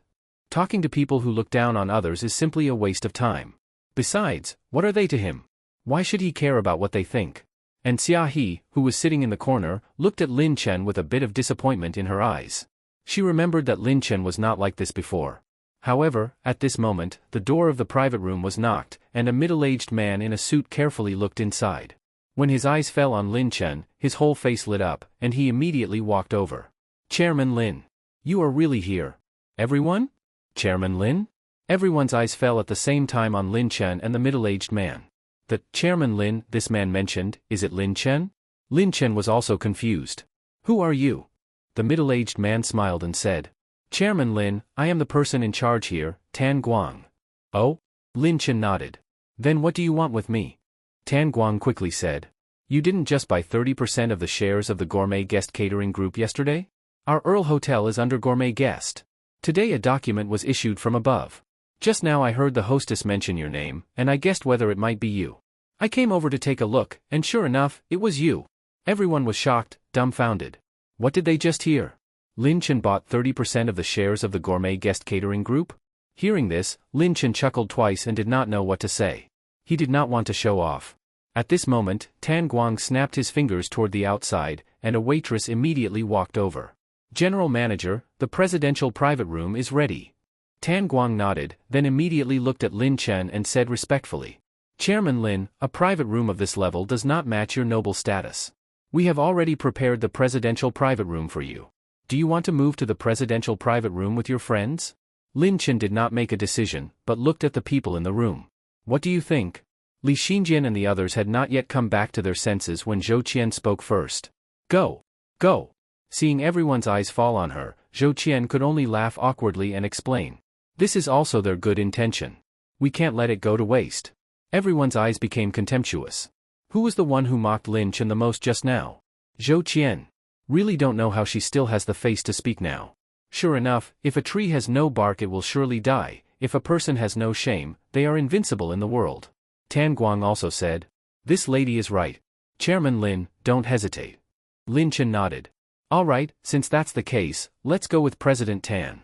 Talking to people who look down on others is simply a waste of time. Besides, what are they to him? Why should he care about what they think? And Xia He, who was sitting in the corner, looked at Lin Chen with a bit of disappointment in her eyes. She remembered that Lin Chen was not like this before. However, at this moment, the door of the private room was knocked, and a middle-aged man in a suit carefully looked inside. When his eyes fell on Lin Chen, his whole face lit up, and he immediately walked over. Chairman Lin. You are really here. Everyone? Chairman Lin? Everyone's eyes fell at the same time on Lin Chen and the middle-aged man. The Chairman Lin, this man mentioned, is it Lin Chen? Lin Chen was also confused. Who are you? The middle-aged man smiled and said, Chairman Lin, I am the person in charge here, Tan Guang. Oh? Lin Chen nodded. Then what do you want with me? Tan Guang quickly said. You didn't just buy 30% of the shares of the Gourmet Guest Catering Group yesterday? Our Earl Hotel is under Gourmet Guest. Today a document was issued from above. Just now I heard the hostess mention your name, and I guessed whether it might be you. I came over to take a look, and sure enough, it was you. Everyone was shocked, dumbfounded. What did they just hear? Lin Chen bought 30% of the shares of the Gourmet Guest Catering Group? Hearing this, Lin Chen chuckled twice and did not know what to say. He did not want to show off. At this moment, Tan Guang snapped his fingers toward the outside, and a waitress immediately walked over. General Manager, the presidential private room is ready. Tan Guang nodded, then immediately looked at Lin Chen and said respectfully. Chairman Lin, a private room of this level does not match your noble status. We have already prepared the presidential private room for you. Do you want to move to the presidential private room with your friends? Lin Chen did not make a decision, but looked at the people in the room. What do you think? Li Xinjian and the others had not yet come back to their senses when Zhou Qian spoke first. Go! Go! Seeing everyone's eyes fall on her, Zhou Qian could only laugh awkwardly and explain. This is also their good intention. We can't let it go to waste. Everyone's eyes became contemptuous. Who was the one who mocked Lin Chen the most just now? Zhou Qian. Really don't know how she still has the face to speak now. Sure enough, if a tree has no bark it will surely die, if a person has no shame, they are invincible in the world. Tan Guang also said. This lady is right. Chairman Lin, don't hesitate. Lin Chen nodded. Alright, since that's the case, let's go with President Tan.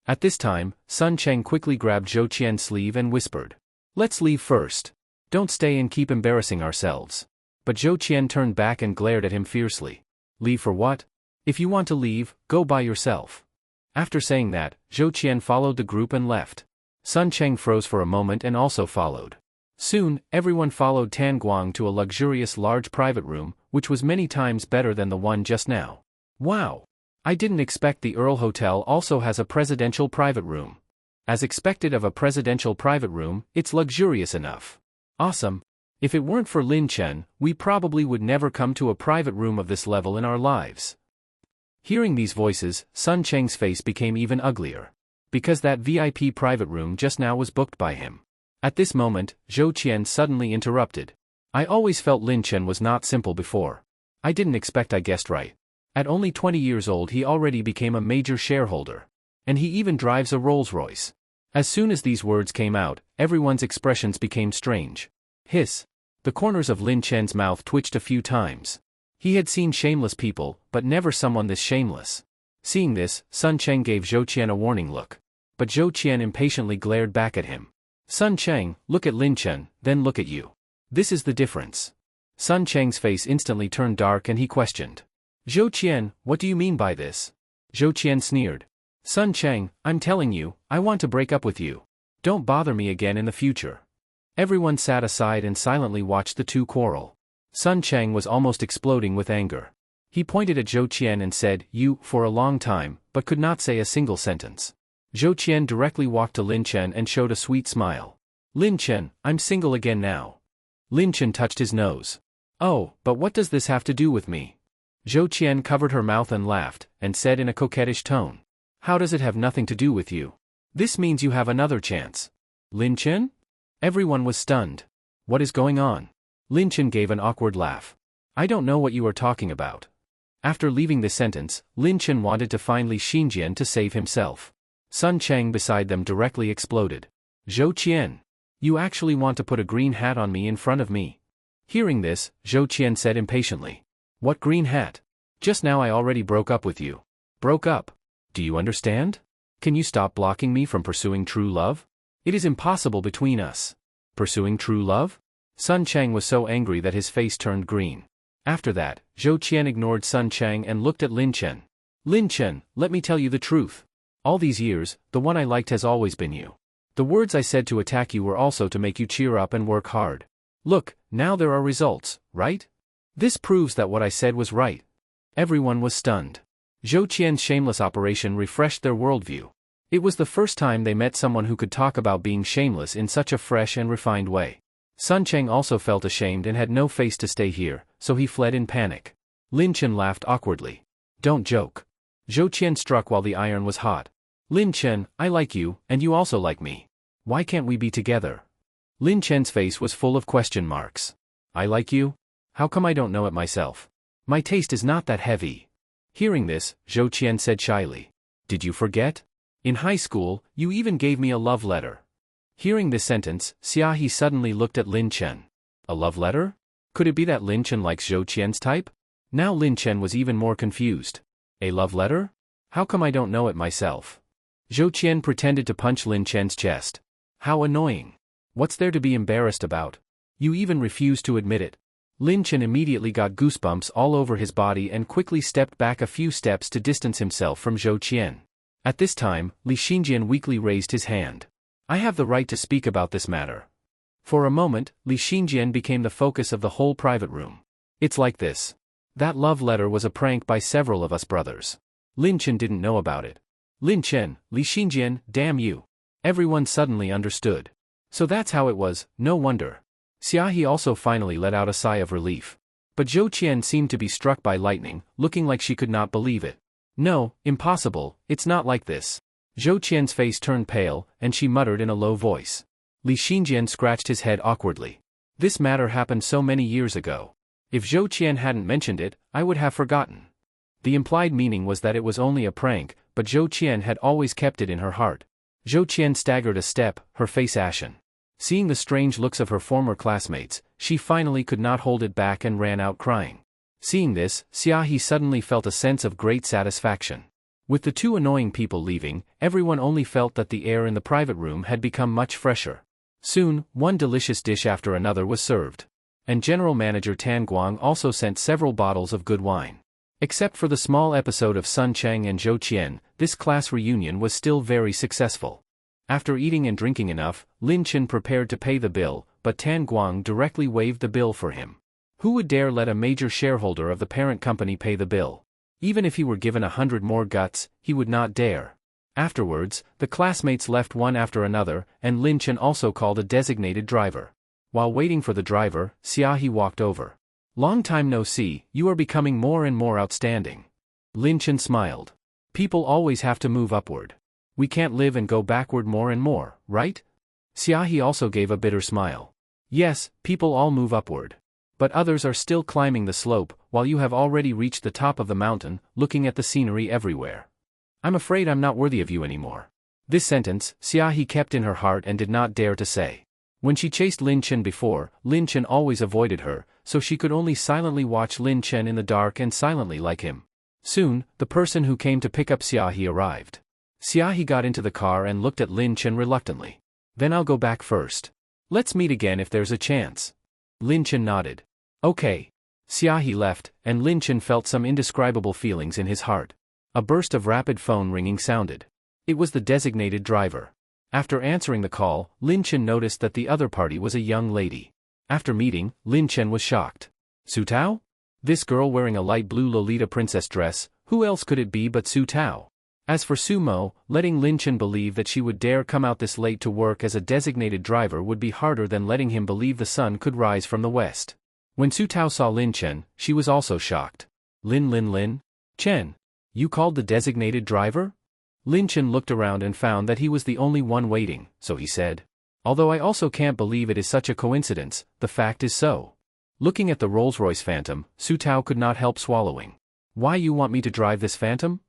At this time, Sun Cheng quickly grabbed Zhou Qian's sleeve and whispered. Let's leave first. Don't stay and keep embarrassing ourselves. But Zhou Qian turned back and glared at him fiercely. Leave for what? If you want to leave, go by yourself. After saying that, Zhou Qian followed the group and left. Sun Cheng froze for a moment and also followed. Soon, everyone followed Tan Guang to a luxurious large private room, which was many times better than the one just now. Wow! I didn't expect the Earl Hotel also has a presidential private room. As expected of a presidential private room, it's luxurious enough. Awesome! If it weren't for Lin Chen, we probably would never come to a private room of this level in our lives. Hearing these voices, Sun Cheng's face became even uglier. Because that VIP private room just now was booked by him. At this moment, Zhou Qian suddenly interrupted. I always felt Lin Chen was not simple before. I didn't expect I guessed right. At only 20 years old he already became a major shareholder. And he even drives a Rolls-Royce. As soon as these words came out, everyone's expressions became strange. Hiss. The corners of Lin Chen's mouth twitched a few times. He had seen shameless people, but never someone this shameless. Seeing this, Sun Cheng gave Zhou Qian a warning look. But Zhou Qian impatiently glared back at him. Sun Cheng, look at Lin Chen, then look at you. This is the difference. Sun Cheng's face instantly turned dark and he questioned. Zhou Qian, what do you mean by this? Zhou Qian sneered. Sun Cheng, I'm telling you, I want to break up with you. Don't bother me again in the future. Everyone sat aside and silently watched the two quarrel. Sun Cheng was almost exploding with anger. He pointed at Zhou Qian and said, you, for a long time, but could not say a single sentence. Zhou Qian directly walked to Lin Chen and showed a sweet smile. Lin Chen, I'm single again now. Lin Chen touched his nose. Oh, but what does this have to do with me? Zhou Qian covered her mouth and laughed, and said in a coquettish tone. How does it have nothing to do with you? This means you have another chance. Lin Chen? Everyone was stunned. What is going on? Lin Chen gave an awkward laugh. I don't know what you are talking about. After leaving the sentence, Lin Chen wanted to find Li Xinjian to save himself. Sun Cheng beside them directly exploded. Zhou Qian. You actually want to put a green hat on me in front of me? Hearing this, Zhou Qian said impatiently. What green hat? Just now I already broke up with you. Broke up? Do you understand? Can you stop blocking me from pursuing true love? It is impossible between us. Pursuing true love? Sun Cheng was so angry that his face turned green. After that, Zhou Qian ignored Sun Cheng and looked at Lin Chen. Lin Chen, let me tell you the truth. All these years, the one I liked has always been you. The words I said to attack you were also to make you cheer up and work hard. Look, now there are results, right? This proves that what I said was right. Everyone was stunned. Zhou Qian's shameless operation refreshed their worldview. It was the first time they met someone who could talk about being shameless in such a fresh and refined way. Sun Cheng also felt ashamed and had no face to stay here, so he fled in panic. Lin Chen laughed awkwardly. Don't joke. Zhou Qian struck while the iron was hot. Lin Chen, I like you, and you also like me. Why can't we be together? Lin Chen's face was full of question marks. I like you? How come I don't know it myself? My taste is not that heavy. Hearing this, Zhou Qian said shyly. Did you forget? In high school, you even gave me a love letter. Hearing this sentence, Xiaohe suddenly looked at Lin Chen. A love letter? Could it be that Lin Chen likes Zhou Qian's type? Now Lin Chen was even more confused. A love letter? How come I don't know it myself? Zhou Qian pretended to punch Lin Chen's chest. How annoying. What's there to be embarrassed about? You even refuse to admit it. Lin Chen immediately got goosebumps all over his body and quickly stepped back a few steps to distance himself from Zhou Qian. At this time, Li Xinjian weakly raised his hand. I have the right to speak about this matter. For a moment, Li Xinjian became the focus of the whole private room. It's like this. That love letter was a prank by several of us brothers. Lin Chen didn't know about it. Lin Chen, Li Xinjian, damn you. Everyone suddenly understood. So that's how it was, no wonder. Xiaohe also finally let out a sigh of relief. But Zhou Qian seemed to be struck by lightning, looking like she could not believe it. No, impossible, it's not like this. Zhou Qian's face turned pale, and she muttered in a low voice. Li Xinjian scratched his head awkwardly. This matter happened so many years ago. If Zhou Qian hadn't mentioned it, I would have forgotten. The implied meaning was that it was only a prank, but Zhou Qian had always kept it in her heart. Zhou Qian staggered a step, her face ashen. Seeing the strange looks of her former classmates, she finally could not hold it back and ran out crying. Seeing this, Xiaohe suddenly felt a sense of great satisfaction. With the two annoying people leaving, everyone only felt that the air in the private room had become much fresher. Soon, one delicious dish after another was served. And General Manager Tan Guang also sent several bottles of good wine. Except for the small episode of Sun Cheng and Zhou Qian, this class reunion was still very successful. After eating and drinking enough, Lin Chen prepared to pay the bill, but Tan Guang directly waived the bill for him. Who would dare let a major shareholder of the parent company pay the bill? Even if he were given 100 more guts, he would not dare. Afterwards, the classmates left one after another, and Lin Chen also called a designated driver. While waiting for the driver, Xiaohe walked over. Long time no see, you are becoming more and more outstanding. Lin Chen smiled. People always have to move upward. We can't live and go backward more and more, right? Xiaohe also gave a bitter smile. Yes, people all move upward. But others are still climbing the slope, while you have already reached the top of the mountain, looking at the scenery everywhere. I'm afraid I'm not worthy of you anymore. This sentence, Xiaohe kept in her heart and did not dare to say. When she chased Lin Chen before, Lin Chen always avoided her, so she could only silently watch Lin Chen in the dark and silently like him. Soon, the person who came to pick up Xiaohe arrived. Xiaohe got into the car and looked at Lin Chen reluctantly. Then I'll go back first. Let's meet again if there's a chance. Lin Chen nodded. Okay. Xiaohe left, and Lin Chen felt some indescribable feelings in his heart. A burst of rapid phone ringing sounded. It was the designated driver. After answering the call, Lin Chen noticed that the other party was a young lady. After meeting, Lin Chen was shocked. Su Tao? This girl wearing a light blue Lolita princess dress, who else could it be but Su Tao? As for Su Mo, letting Lin Chen believe that she would dare come out this late to work as a designated driver would be harder than letting him believe the sun could rise from the west. When Su Tao saw Lin Chen, she was also shocked. Lin Chen, you called the designated driver? Lin Chen looked around and found that he was the only one waiting, so he said. Although I also can't believe it is such a coincidence, the fact is so. Looking at the Rolls-Royce Phantom, Su Tao could not help swallowing. Why you want me to drive this Phantom?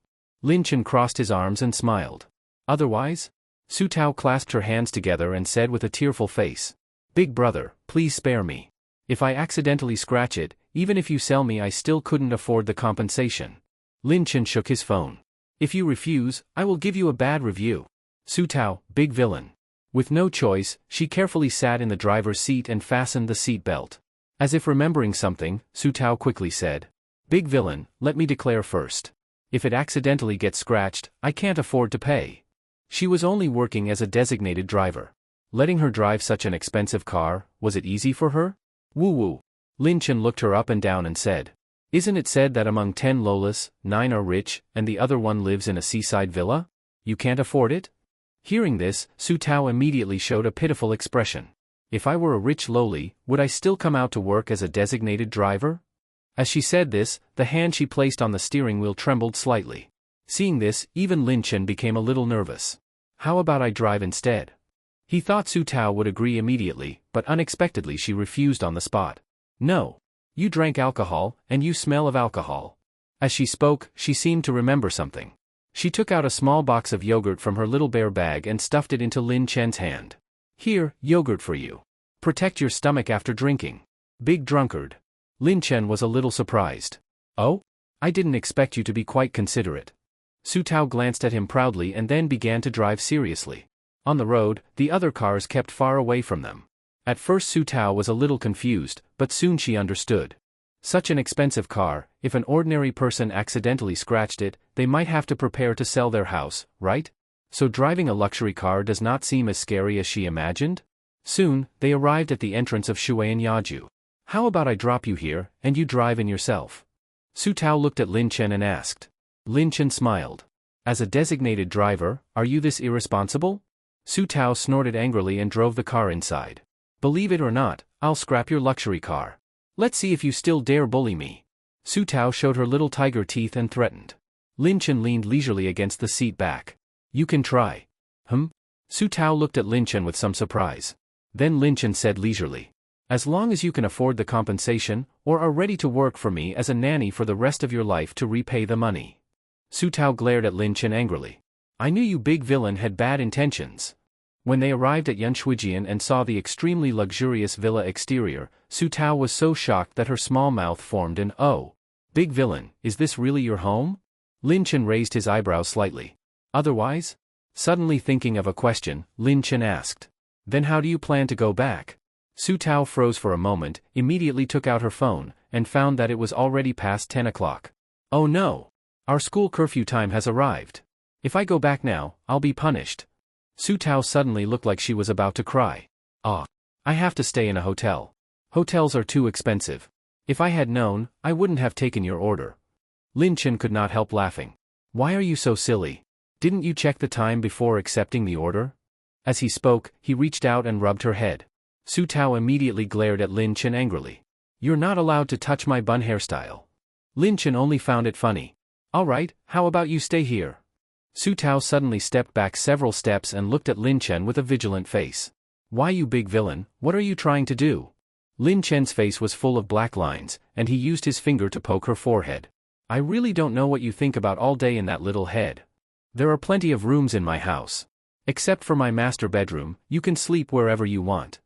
Lin Chen crossed his arms and smiled. Otherwise? Su Tao clasped her hands together and said with a tearful face. Big brother, please spare me. If I accidentally scratch it, even if you sell me I still couldn't afford the compensation. Lin Chen shook his phone. If you refuse, I will give you a bad review. Su Tao, big villain. With no choice, she carefully sat in the driver's seat and fastened the seat belt. As if remembering something, Su Tao quickly said. Big villain, let me declare first. If it accidentally gets scratched, I can't afford to pay. She was only working as a designated driver. Letting her drive such an expensive car, was it easy for her? Woo-woo. Lin Chen looked her up and down and said. Isn't it said that among 10 Lolas, 9 are rich, and the other one lives in a seaside villa? You can't afford it? Hearing this, Su Tao immediately showed a pitiful expression. If I were a rich lowly, would I still come out to work as a designated driver? As she said this, the hand she placed on the steering wheel trembled slightly. Seeing this, even Lin Chen became a little nervous. How about I drive instead? He thought Su Tao would agree immediately, but unexpectedly she refused on the spot. No. You drank alcohol, and you smell of alcohol. As she spoke, she seemed to remember something. She took out a small box of yogurt from her little bear bag and stuffed it into Lin Chen's hand. Here, yogurt for you. Protect your stomach after drinking. Big drunkard. Lin Chen was a little surprised. Oh? I didn't expect you to be quite considerate. Su Tao glanced at him proudly and then began to drive seriously. On the road, the other cars kept far away from them. At first Su Tao was a little confused, but soon she understood. Such an expensive car, if an ordinary person accidentally scratched it, they might have to prepare to sell their house, right? So driving a luxury car does not seem as scary as she imagined? Soon, they arrived at the entrance of Shuian Yaju. How about I drop you here, and you drive in yourself? Su Tao looked at Lin Chen and asked. Lin Chen smiled. As a designated driver, are you this irresponsible? Su Tao snorted angrily and drove the car inside. Believe it or not, I'll scrap your luxury car. Let's see if you still dare bully me. Su Tao showed her little tiger teeth and threatened. Lin Chen leaned leisurely against the seat back. You can try. Su Tao looked at Lin Chen with some surprise. Then Lin Chen said leisurely. As long as you can afford the compensation, or are ready to work for me as a nanny for the rest of your life to repay the money. Su Tao glared at Lin Chen angrily. I knew you big villain had bad intentions. When they arrived at Yunshuijian and saw the extremely luxurious villa exterior, Su Tao was so shocked that her small mouth formed an "Oh. Big villain, is this really your home?" Lin Chen raised his eyebrows slightly. Otherwise? Suddenly thinking of a question, Lin Chen asked. Then how do you plan to go back? Su Tao froze for a moment, immediately took out her phone, and found that it was already past 10 o'clock. Oh no! Our school curfew time has arrived. If I go back now, I'll be punished. Su Tao suddenly looked like she was about to cry. I have to stay in a hotel. Hotels are too expensive. If I had known, I wouldn't have taken your order. Lin Chen could not help laughing. Why are you so silly? Didn't you check the time before accepting the order? As he spoke, he reached out and rubbed her head. Su Tao immediately glared at Lin Chen angrily. You're not allowed to touch my bun hairstyle. Lin Chen only found it funny. Alright, how about you stay here? Su Tao suddenly stepped back several steps and looked at Lin Chen with a vigilant face. Why you big villain, what are you trying to do? Lin Chen's face was full of black lines, and he used his finger to poke her forehead. I really don't know what you think about all day in that little head. There are plenty of rooms in my house. Except for my master bedroom, you can sleep wherever you want.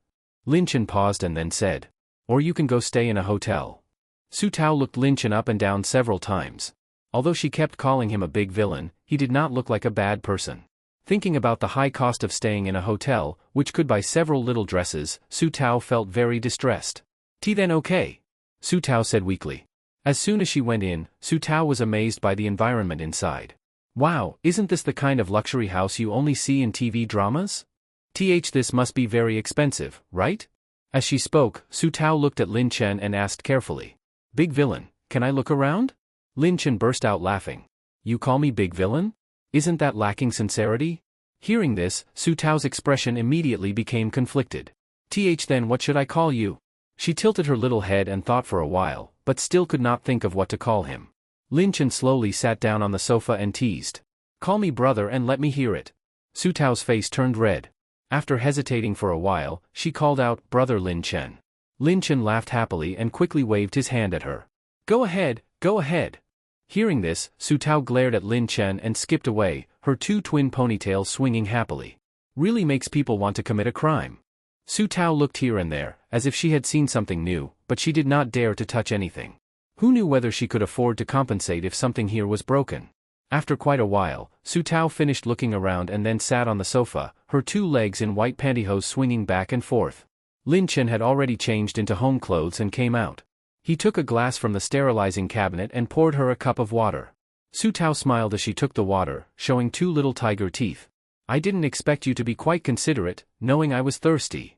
Lin Chen paused and then said. Or you can go stay in a hotel. Su Tao looked Lin Chen up and down several times. Although she kept calling him a big villain, he did not look like a bad person. Thinking about the high cost of staying in a hotel, which could buy several little dresses, Su Tao felt very distressed. Then okay. Su Tao said weakly. As soon as she went in, Su Tao was amazed by the environment inside. Wow, isn't this the kind of luxury house you only see in TV dramas? This must be very expensive, right? As she spoke, Su Tao looked at Lin Chen and asked carefully. Big villain, can I look around? Lin Chen burst out laughing. You call me big villain? Isn't that lacking sincerity? Hearing this, Su Tao's expression immediately became conflicted. Then what should I call you? She tilted her little head and thought for a while, but still could not think of what to call him. Lin Chen slowly sat down on the sofa and teased. Call me brother and let me hear it. Su Tao's face turned red. After hesitating for a while, she called out, Brother Lin Chen. Lin Chen laughed happily and quickly waved his hand at her. Go ahead, go ahead. Hearing this, Su Tao glared at Lin Chen and skipped away, her two twin ponytails swinging happily. Really makes people want to commit a crime. Su Tao looked here and there, as if she had seen something new, but she did not dare to touch anything. Who knew whether she could afford to compensate if something here was broken? After quite a while, Su Tao finished looking around and then sat on the sofa, her two legs in white pantyhose swinging back and forth. Lin Chen had already changed into home clothes and came out. He took a glass from the sterilizing cabinet and poured her a cup of water. Su Tao smiled as she took the water, showing two little tiger teeth. I didn't expect you to be quite considerate, knowing I was thirsty.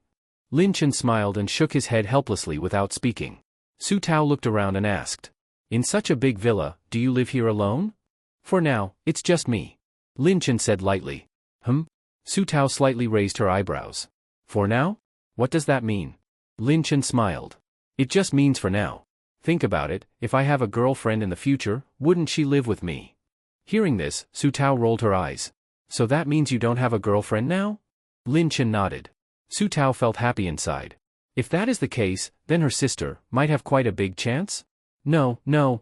Lin Chen smiled and shook his head helplessly without speaking. Su Tao looked around and asked. In such a big villa, do you live here alone? For now, it's just me. Lin Chen said lightly. Su Tao slightly raised her eyebrows. For now? What does that mean? Lin Chen smiled. It just means for now. Think about it, if I have a girlfriend in the future, wouldn't she live with me? Hearing this, Su Tao rolled her eyes. So that means you don't have a girlfriend now? Lin Chen nodded. Su Tao felt happy inside. If that is the case, then her sister might have quite a big chance? No,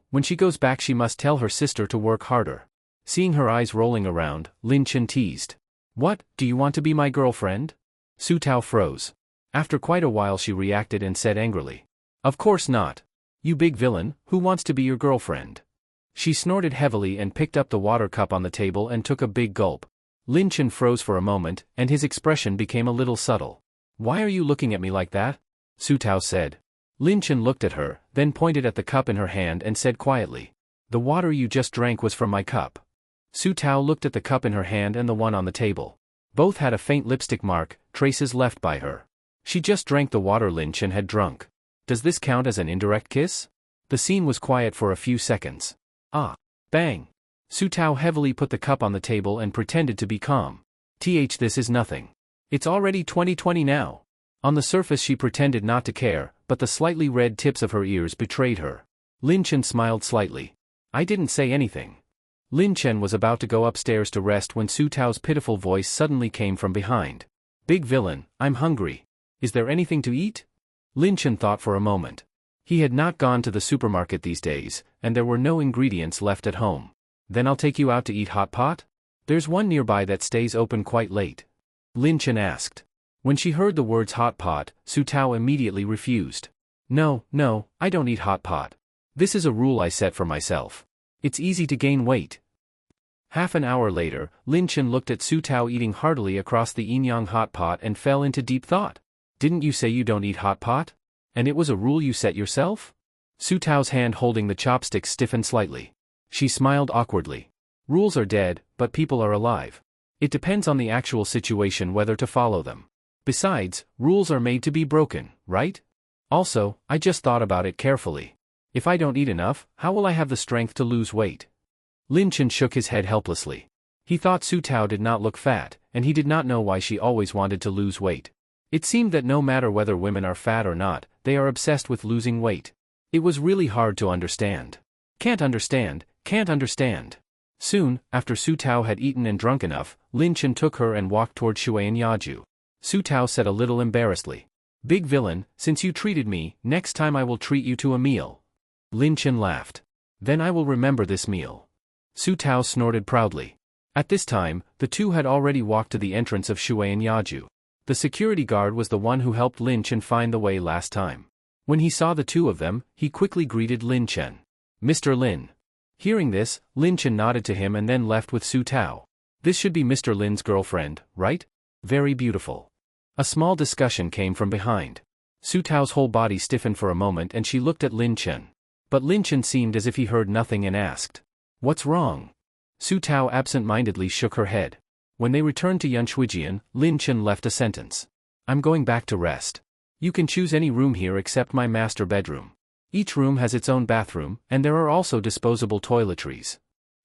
when she goes back she must tell her sister to work harder. Seeing her eyes rolling around, Lin Chen teased. What, do you want to be my girlfriend? Su Tao froze. After quite a while she reacted and said angrily. Of course not. You big villain, who wants to be your girlfriend? She snorted heavily and picked up the water cup on the table and took a big gulp. Lin Chen froze for a moment, and his expression became a little subtle. Why are you looking at me like that? Su Tao said. Lin Chen looked at her, then pointed at the cup in her hand and said quietly. The water you just drank was from my cup. Su Tao looked at the cup in her hand and the one on the table. Both had a faint lipstick mark, traces left by her. She just drank the water Lin Chen had drunk. Does this count as an indirect kiss? The scene was quiet for a few seconds. Ah. Bang. Su Tao heavily put the cup on the table and pretended to be calm. This is nothing. It's already 2020 now. On the surface she pretended not to care, but the slightly red tips of her ears betrayed her. Lin Chen smiled slightly. I didn't say anything. Lin Chen was about to go upstairs to rest when Su Tao's pitiful voice suddenly came from behind. Big villain, I'm hungry. Is there anything to eat? Lin Chen thought for a moment. He had not gone to the supermarket these days, and there were no ingredients left at home. Then I'll take you out to eat hot pot? There's one nearby that stays open quite late. Lin Chen asked. When she heard the words hot pot, Su Tao immediately refused. No, I don't eat hot pot. This is a rule I set for myself. It's easy to gain weight. Half an hour later, Lin Chen looked at Su Tao eating heartily across the Inyang hot pot and fell into deep thought. Didn't you say you don't eat hot pot? And it was a rule you set yourself? Su Tao's hand holding the chopsticks stiffened slightly. She smiled awkwardly. Rules are dead, but people are alive. It depends on the actual situation whether to follow them. Besides, rules are made to be broken, right? Also, I just thought about it carefully. If I don't eat enough, how will I have the strength to lose weight? Lin Chen shook his head helplessly. He thought Su Tao did not look fat, and he did not know why she always wanted to lose weight. It seemed that no matter whether women are fat or not, they are obsessed with losing weight. It was really hard to understand. Can't understand. Soon, after Su Tao had eaten and drunk enough, Lin Chen took her and walked toward Shuian Yaju. Su Tao said a little embarrassedly. Big villain, since you treated me, next time I will treat you to a meal. Lin Chen laughed. Then I will remember this meal. Su Tao snorted proudly. At this time, the two had already walked to the entrance of Shuian Yaju. The security guard was the one who helped Lin Chen find the way last time. When he saw the two of them, he quickly greeted Lin Chen. Mr. Lin. Hearing this, Lin Chen nodded to him and then left with Su Tao. This should be Mr. Lin's girlfriend, right? Very beautiful. A small discussion came from behind. Su Tao's whole body stiffened for a moment and she looked at Lin Chen. But Lin Chen seemed as if he heard nothing and asked. What's wrong? Su Tao absent-mindedly shook her head. When they returned to Yunshuijian, Lin Chen left a sentence. I'm going back to rest. You can choose any room here except my master bedroom. Each room has its own bathroom, and there are also disposable toiletries.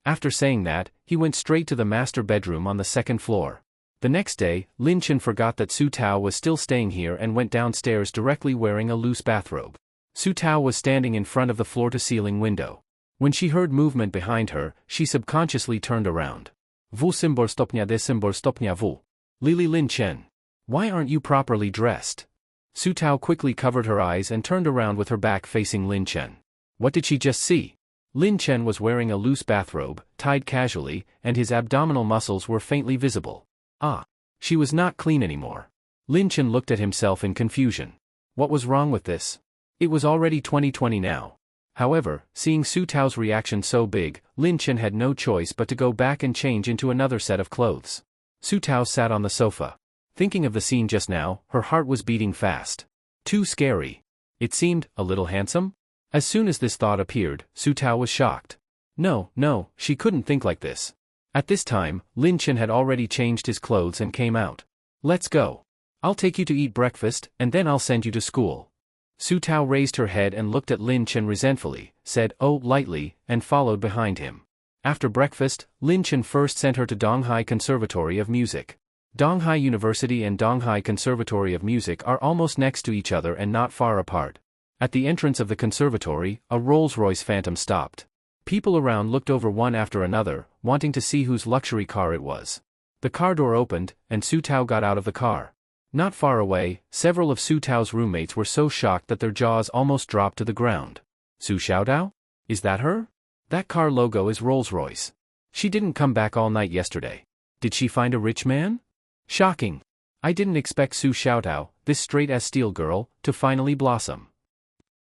After saying that, he went straight to the master bedroom on the second floor. The next day, Lin Chen forgot that Su Tao was still staying here and went downstairs directly wearing a loose bathrobe. Su Tao was standing in front of the floor-to-ceiling window. When she heard movement behind her, she subconsciously turned around. Vu simbor stopnia de simbor stopnia vu. Lili Lin Chen. Why aren't you properly dressed? Su Tao quickly covered her eyes and turned around with her back facing Lin Chen. What did she just see? Lin Chen was wearing a loose bathrobe, tied casually, and his abdominal muscles were faintly visible. Ah. She was not clean anymore. Lin Chen looked at himself in confusion. What was wrong with this? It was already 2020 now. However, seeing Su Tao's reaction so big, Lin Chen had no choice but to go back and change into another set of clothes. Su Tao sat on the sofa. Thinking of the scene just now, her heart was beating fast. Too scary. It seemed a little handsome? As soon as this thought appeared, Su Tao was shocked. No, she couldn't think like this. At this time, Lin Chen had already changed his clothes and came out. Let's go. I'll take you to eat breakfast, and then I'll send you to school. Su Tao raised her head and looked at Lin Chen resentfully, said oh lightly, and followed behind him. After breakfast, Lin Chen first sent her to Donghai Conservatory of Music. Donghai University and Donghai Conservatory of Music are almost next to each other and not far apart. At the entrance of the conservatory, a Rolls-Royce Phantom stopped. People around looked over one after another, wanting to see whose luxury car it was. The car door opened, and Su Tao got out of the car. Not far away, several of Su Tao's roommates were so shocked that their jaws almost dropped to the ground. Su Xiaodao? Is that her? That car logo is Rolls-Royce. She didn't come back all night yesterday. Did she find a rich man? Shocking. I didn't expect Su Xiaodao, this straight-as-steel girl, to finally blossom.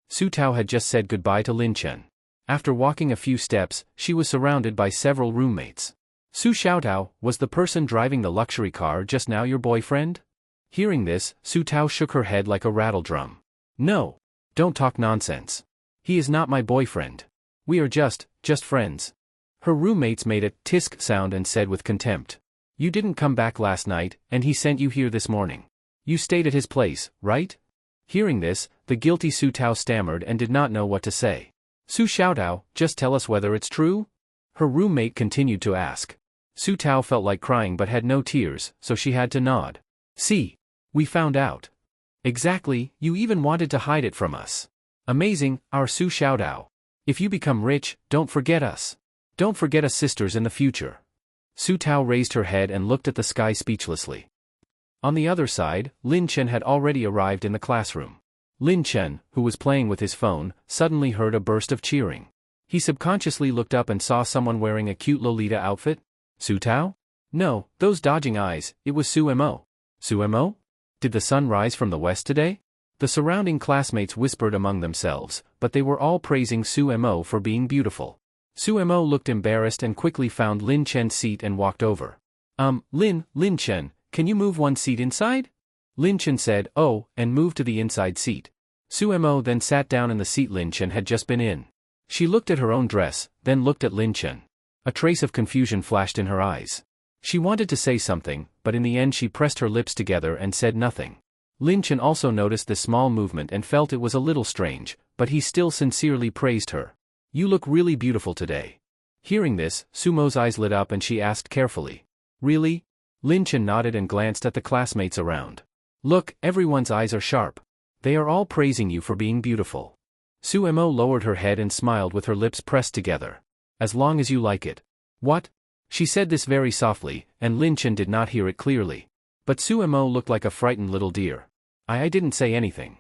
Su Tao had just said goodbye to Lin Chen. After walking a few steps, she was surrounded by several roommates. Su Xiaodao, was the person driving the luxury car just now your boyfriend? Hearing this, Su Tao shook her head like a rattle drum. No. Don't talk nonsense. He is not my boyfriend. We are just friends. Her roommates made a tisk sound and said with contempt. You didn't come back last night, and he sent you here this morning. You stayed at his place, right? Hearing this, the guilty Su Tao stammered and did not know what to say. Su Xiaodao, just tell us whether it's true? Her roommate continued to ask. Su Tao felt like crying but had no tears, so she had to nod. See. We found out. Exactly, you even wanted to hide it from us. Amazing, our Su Xiaodao. If you become rich, don't forget us. Don't forget us sisters in the future. Su Tao raised her head and looked at the sky speechlessly. On the other side, Lin Chen had already arrived in the classroom. Lin Chen, who was playing with his phone, suddenly heard a burst of cheering. He subconsciously looked up and saw someone wearing a cute Lolita outfit. Su Tao? No, those dodging eyes, it was Su Mo. Su Mo? Did the sun rise from the west today? The surrounding classmates whispered among themselves, but they were all praising Su Mo for being beautiful. Su Mo looked embarrassed and quickly found Lin Chen's seat and walked over. Lin Chen, can you move one seat inside? Lin Chen said, oh, and moved to the inside seat. Su Mo then sat down in the seat Lin Chen had just been in. She looked at her own dress, then looked at Lin Chen. A trace of confusion flashed in her eyes. She wanted to say something, but in the end she pressed her lips together and said nothing. Lin Chen also noticed this small movement and felt it was a little strange, but he still sincerely praised her. You look really beautiful today. Hearing this, Su Mo's eyes lit up and she asked carefully. Really? Lin Chen nodded and glanced at the classmates around. Look, everyone's eyes are sharp. They are all praising you for being beautiful. Su Mo lowered her head and smiled with her lips pressed together. As long as you like it. What? She said this very softly, and Lin Chen did not hear it clearly. But Su Mo looked like a frightened little deer. I didn't say anything.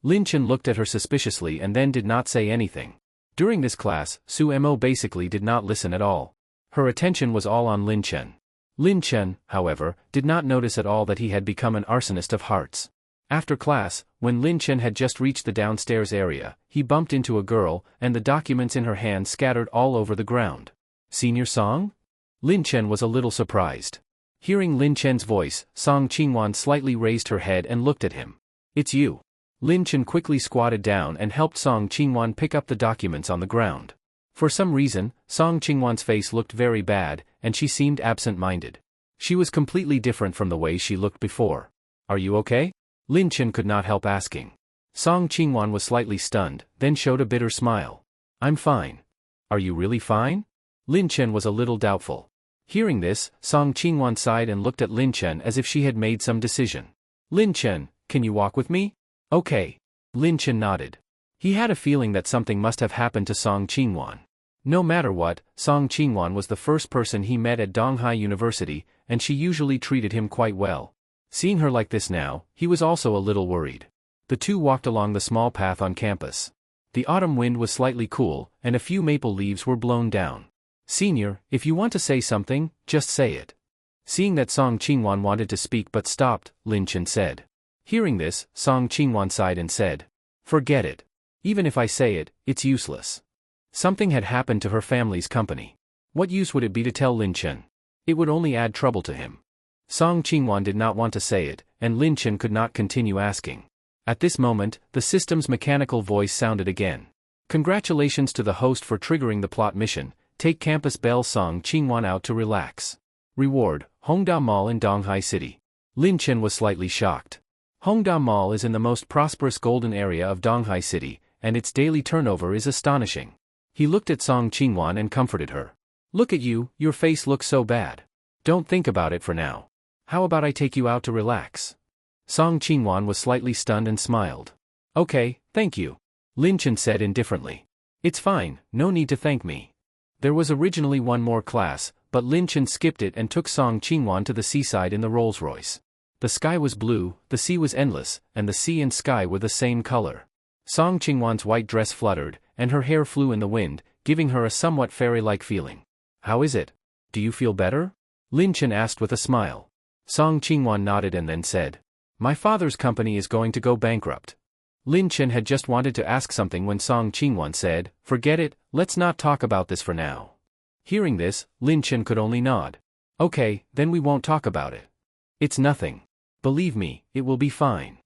Lin Chen looked at her suspiciously and then did not say anything. During this class, Su Mo basically did not listen at all. Her attention was all on Lin Chen. Lin Chen, however, did not notice at all that he had become an arsonist of hearts. After class, when Lin Chen had just reached the downstairs area, he bumped into a girl, and the documents in her hand scattered all over the ground. Senior Song? Lin Chen was a little surprised. Hearing Lin Chen's voice, Song Qingwan slightly raised her head and looked at him. It's you. Lin Chen quickly squatted down and helped Song Qingwan pick up the documents on the ground. For some reason, Song Qingwan's face looked very bad, and she seemed absent-minded. She was completely different from the way she looked before. Are you okay? Lin Chen could not help asking. Song Qingwan was slightly stunned, then showed a bitter smile. I'm fine. Are you really fine? Lin Chen was a little doubtful. Hearing this, Song Qingwan sighed and looked at Lin Chen as if she had made some decision. Lin Chen, can you walk with me? Okay. Lin Chen nodded. He had a feeling that something must have happened to Song Qingwan. No matter what, Song Qingwan was the first person he met at Donghai University, and she usually treated him quite well. Seeing her like this now, he was also a little worried. The two walked along the small path on campus. The autumn wind was slightly cool, and a few maple leaves were blown down. Senior, if you want to say something, just say it. Seeing that Song Qingwan wanted to speak but stopped, Lin Chen said. Hearing this, Song Qingwan sighed and said, forget it. Even if I say it, it's useless. Something had happened to her family's company. What use would it be to tell Lin Chen? It would only add trouble to him. Song Qingwan did not want to say it, and Lin Chen could not continue asking. At this moment, the system's mechanical voice sounded again. Congratulations to the host for triggering the plot mission. Take campus belle Song Qingwan out to relax. Reward, Hongda Mall in Donghai City. Lin Chen was slightly shocked. Hongda Mall is in the most prosperous golden area of Donghai City, and its daily turnover is astonishing. He looked at Song Qingwan and comforted her. Look at you, your face looks so bad. Don't think about it for now. How about I take you out to relax? Song Qingwan was slightly stunned and smiled. Okay, thank you. Lin Chen said indifferently. It's fine, no need to thank me. There was originally one more class, but Lin Chen skipped it and took Song Qingwan to the seaside in the Rolls-Royce. The sky was blue, the sea was endless, and the sea and sky were the same color. Song Qingwan's white dress fluttered, and her hair flew in the wind, giving her a somewhat fairy-like feeling. How is it? Do you feel better? Lin Chen asked with a smile. Song Qingwan nodded and then said, My father's company is going to go bankrupt. Lin Chen had just wanted to ask something when Song Qingwan said, Forget it, let's not talk about this for now. Hearing this, Lin Chen could only nod. Okay, then we won't talk about it. It's nothing. Believe me, it will be fine.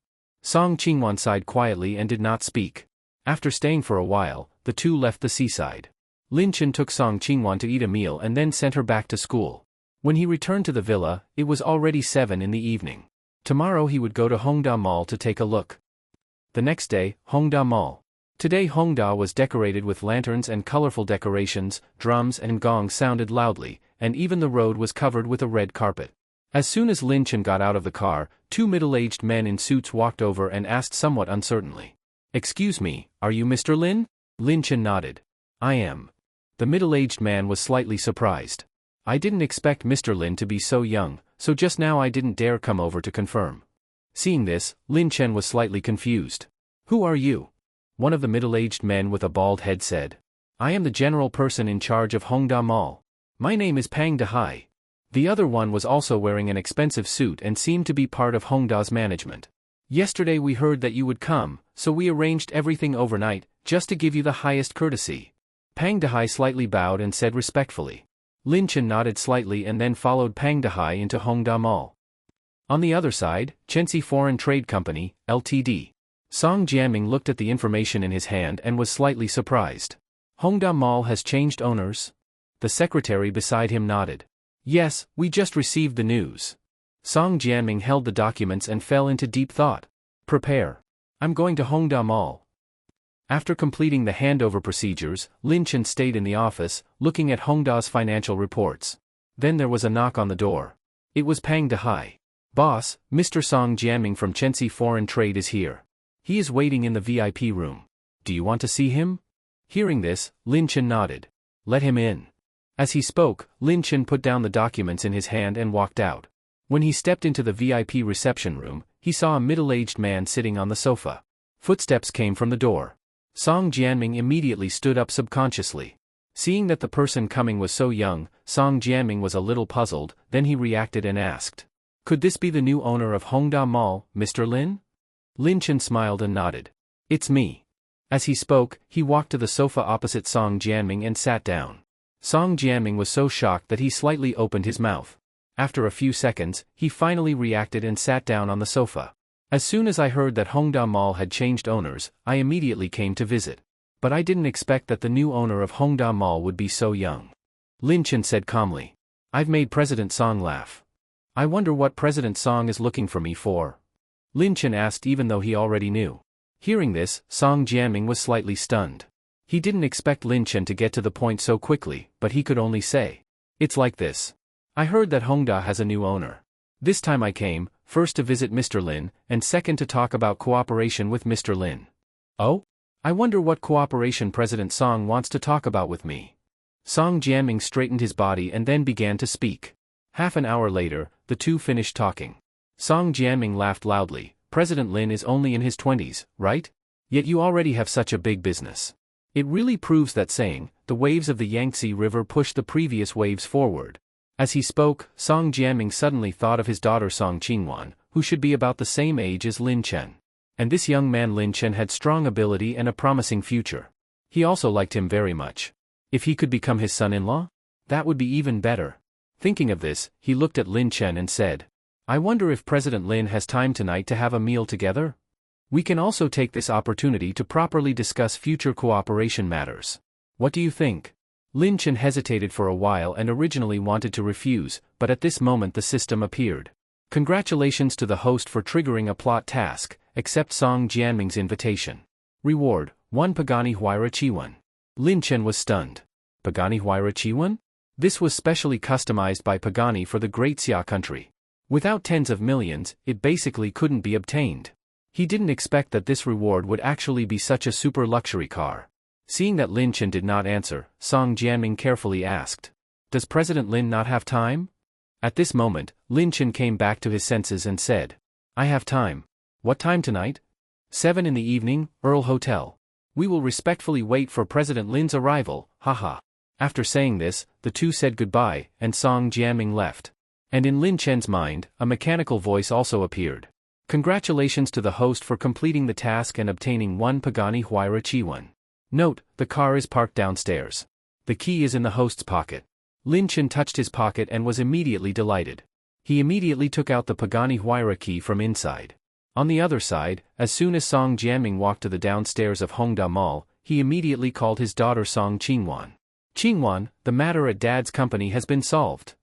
Song Qingwan sighed quietly and did not speak. After staying for a while, the two left the seaside. Lin Chen took Song Qingwan to eat a meal and then sent her back to school. When he returned to the villa, it was already 7 in the evening. Tomorrow he would go to Hongda Mall to take a look. The next day, Hongda Mall. Today Hongda was decorated with lanterns and colorful decorations, drums and gongs sounded loudly, and even the road was covered with a red carpet. As soon as Lin Chen got out of the car, 2 middle-aged men in suits walked over and asked somewhat uncertainly. Excuse me, are you Mr. Lin? Lin Chen nodded. I am. The middle-aged man was slightly surprised. I didn't expect Mr. Lin to be so young, so just now I didn't dare come over to confirm. Seeing this, Lin Chen was slightly confused. Who are you? One of the middle-aged men with a bald head said. I am the general person in charge of Hongda Mall. My name is Pang Dehai. The other one was also wearing an expensive suit and seemed to be part of Hongda's management. Yesterday we heard that you would come, so we arranged everything overnight, just to give you the highest courtesy. Pang Dehai slightly bowed and said respectfully. Lin Chen nodded slightly and then followed Pang Dehai into Hongda Mall. On the other side, Chenxi Foreign Trade Company, Ltd. Song Jianming looked at the information in his hand and was slightly surprised. Hongda Mall has changed owners? The secretary beside him nodded. Yes, we just received the news. Song Jianming held the documents and fell into deep thought. Prepare. I'm going to Hongda Mall. After completing the handover procedures, Lin Chen stayed in the office, looking at Hongda's financial reports. Then there was a knock on the door. It was Pang Dehai. Boss, Mr. Song Jianming from Chenxi Foreign Trade is here. He is waiting in the VIP room. Do you want to see him? Hearing this, Lin Chen nodded. Let him in. As he spoke, Lin Chen put down the documents in his hand and walked out. When he stepped into the VIP reception room, he saw a middle-aged man sitting on the sofa. Footsteps came from the door. Song Jianming immediately stood up subconsciously. Seeing that the person coming was so young, Song Jianming was a little puzzled, then he reacted and asked. Could this be the new owner of Hongda Mall, Mr. Lin? Lin Chen smiled and nodded. It's me. As he spoke, he walked to the sofa opposite Song Jianming and sat down. Song Jianming was so shocked that he slightly opened his mouth. After a few seconds, he finally reacted and sat down on the sofa. As soon as I heard that Hongda Mall had changed owners, I immediately came to visit. But I didn't expect that the new owner of Hongda Mall would be so young. Lin Chen said calmly. I've made President Song laugh. I wonder what President Song is looking for me for. Lin Chen asked even though he already knew. Hearing this, Song Jianming was slightly stunned. He didn't expect Lin Chen to get to the point so quickly, but he could only say. It's like this. I heard that Hongda has a new owner. This time I came, first to visit Mr. Lin, and second to talk about cooperation with Mr. Lin. Oh? I wonder what cooperation President Song wants to talk about with me. Song Jianming straightened his body and then began to speak. Half an hour later, the two finished talking. Song Jianming laughed loudly. President Lin is only in his 20s, right? Yet you already have such a big business. It really proves that saying, the waves of the Yangtze River push the previous waves forward. As he spoke, Song Jianming suddenly thought of his daughter Song Qingwan, who should be about the same age as Lin Chen. And this young man Lin Chen had strong ability and a promising future. He also liked him very much. If he could become his son-in-law? That would be even better. Thinking of this, he looked at Lin Chen and said, I wonder if President Lin has time tonight to have a meal together? We can also take this opportunity to properly discuss future cooperation matters. What do you think? Lin Chen hesitated for a while and originally wanted to refuse, but at this moment the system appeared. Congratulations to the host for triggering a plot task, accept Song Jianming's invitation. Reward, 1 Pagani Huayra Chiwan. Lin Chen was stunned. Pagani Huayra Chiwan? This was specially customized by Pagani for the Great Xia country. Without tens of millions, it basically couldn't be obtained. He didn't expect that this reward would actually be such a super luxury car. Seeing that Lin Chen did not answer, Song Jianming carefully asked, "Does President Lin not have time?" At this moment, Lin Chen came back to his senses and said, "I have time." "What time tonight?" 7 in the evening, Earl Hotel. "We will respectfully wait for President Lin's arrival, haha." After saying this, the two said goodbye, and Song Jianming left. And in Lin Chen's mind, a mechanical voice also appeared. "Congratulations to the host for completing the task and obtaining 1 Pagani Huayra Chiwon. Note, the car is parked downstairs. The key is in the host's pocket." Lin Chen touched his pocket and was immediately delighted. He immediately took out the Pagani Huayra key from inside. On the other side, as soon as Song Jianming walked to the downstairs of Hongda Mall, he immediately called his daughter Song Qingwan. "Qingwan, the matter at Dad's company has been solved."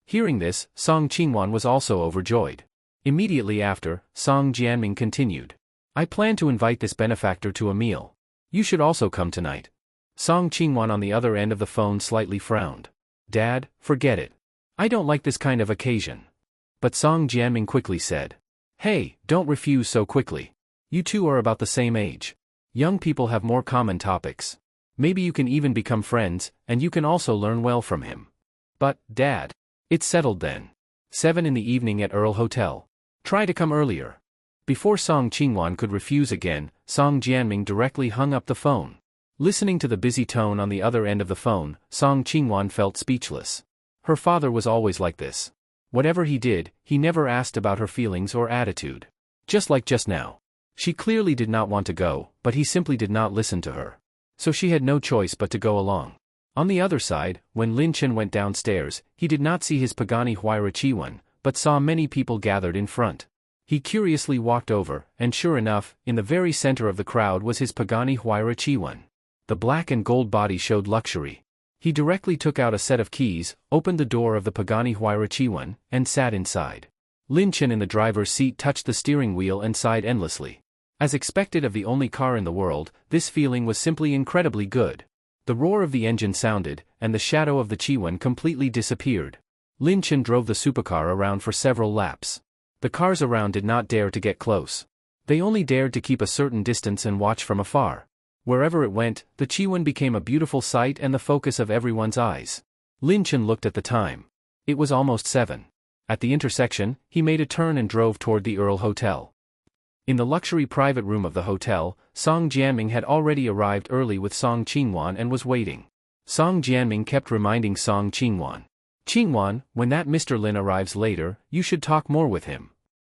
Hearing this, Song Qingwan was also overjoyed. Immediately after, Song Jianming continued, "I plan to invite this benefactor to a meal. You should also come tonight." Song Qingwan on the other end of the phone slightly frowned. "Dad, forget it. I don't like this kind of occasion." But Song Jianming quickly said, "Hey, don't refuse so quickly. You two are about the same age. Young people have more common topics. Maybe you can even become friends, and you can also learn well from him." "But, Dad." "It's settled then. 7 in the evening at Earl Hotel. Try to come earlier." Before Song Qingwan could refuse again, Song Jianming directly hung up the phone. Listening to the busy tone on the other end of the phone, Song Qingwan felt speechless. Her father was always like this. Whatever he did, he never asked about her feelings or attitude. Just like just now. She clearly did not want to go, but he simply did not listen to her. So she had no choice but to go along. On the other side, when Lin Chen went downstairs, he did not see his Pagani Huayra Chiwon, but saw many people gathered in front. He curiously walked over, and sure enough, in the very center of the crowd was his Pagani Huayra Chiwon. The black and gold body showed luxury. He directly took out a set of keys, opened the door of the Pagani Huayra Chiwon, and sat inside. Lin Chen in the driver's seat touched the steering wheel and sighed endlessly. As expected of the only car in the world, this feeling was simply incredibly good. The roar of the engine sounded, and the shadow of the Chiwon completely disappeared. Lin Chen drove the supercar around for several laps. The cars around did not dare to get close. They only dared to keep a certain distance and watch from afar. Wherever it went, the Chiwon became a beautiful sight and the focus of everyone's eyes. Lin Chen looked at the time. It was almost 7. At the intersection, he made a turn and drove toward the Earl Hotel. In the luxury private room of the hotel, Song Jianming had already arrived early with Song Qingwan and was waiting. Song Jianming kept reminding Song Qingwan, "Qingwan, when that Mr. Lin arrives later, you should talk more with him."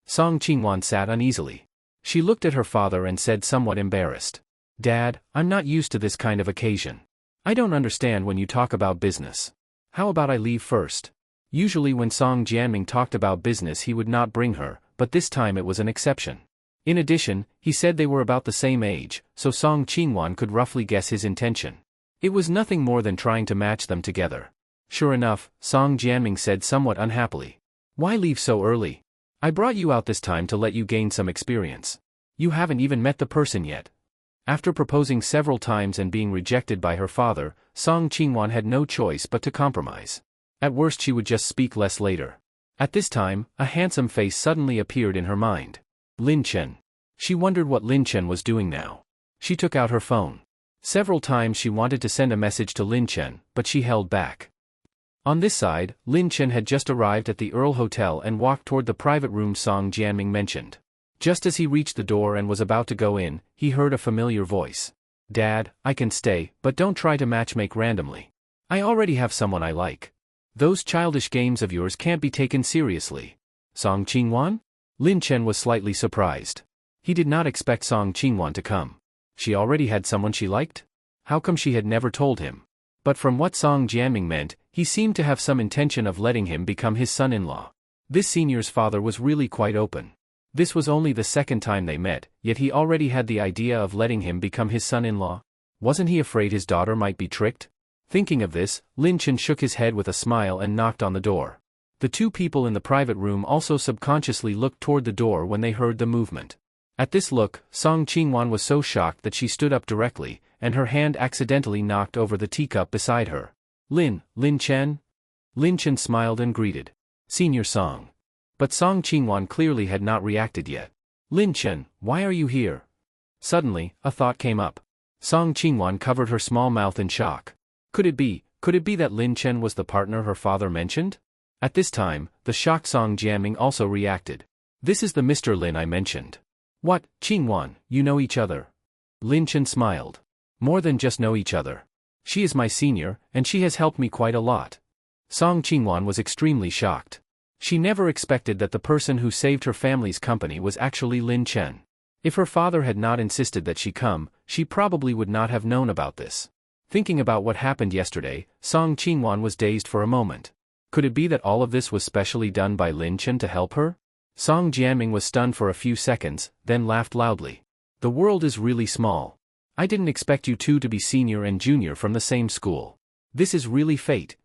Song Qingwan sat uneasily. She looked at her father and said somewhat embarrassed, "Dad, I'm not used to this kind of occasion. I don't understand when you talk about business. How about I leave first?" Usually when Song Jianming talked about business he would not bring her, but this time it was an exception. In addition, he said they were about the same age, so Song Qingwan could roughly guess his intention. It was nothing more than trying to match them together. Sure enough, Song Jianming said somewhat unhappily, "Why leave so early? I brought you out this time to let you gain some experience. You haven't even met the person yet." After proposing several times and being rejected by her father, Song Qingwan had no choice but to compromise. At worst she would just speak less later. At this time, a handsome face suddenly appeared in her mind. Lin Chen. She wondered what Lin Chen was doing now. She took out her phone. Several times she wanted to send a message to Lin Chen, but she held back. On this side, Lin Chen had just arrived at the Earl Hotel and walked toward the private room Song Jianming mentioned. Just as he reached the door and was about to go in, he heard a familiar voice. "Dad, I can stay, but don't try to matchmake randomly. I already have someone I like. Those childish games of yours can't be taken seriously." "Song Qingwan?" Lin Chen was slightly surprised. He did not expect Song Qingwan to come. She already had someone she liked? How come she had never told him? But from what Song Jianming meant, he seemed to have some intention of letting him become his son-in-law. This senior's father was really quite open. This was only the second time they met, yet he already had the idea of letting him become his son-in-law. Wasn't he afraid his daughter might be tricked? Thinking of this, Lin Chen shook his head with a smile and knocked on the door. The two people in the private room also subconsciously looked toward the door when they heard the movement. At this look, Song Qingwan was so shocked that she stood up directly, and her hand accidentally knocked over the teacup beside her. Lin Chen?" Lin Chen smiled and greeted. "Senior Song. But Song Qingwan clearly had not reacted yet. Lin Chen, why are you here? Suddenly, a thought came up. Song Qingwan covered her small mouth in shock. Could it be that Lin Chen was the partner her father mentioned? At this time, the shocked Song Jiaming also reacted. This is the Mr. Lin I mentioned. What, Qingwan, you know each other? Lin Chen smiled. More than just know each other. She is my senior, and she has helped me quite a lot. Song Qingwan was extremely shocked. She never expected that the person who saved her family's company was actually Lin Chen. If her father had not insisted that she come, she probably would not have known about this. Thinking about what happened yesterday, Song Qingwan was dazed for a moment. Could it be that all of this was specially done by Lin Chen to help her? Song Jiaming was stunned for a few seconds, then laughed loudly. The world is really small. I didn't expect you two to be senior and junior from the same school. This is really fate.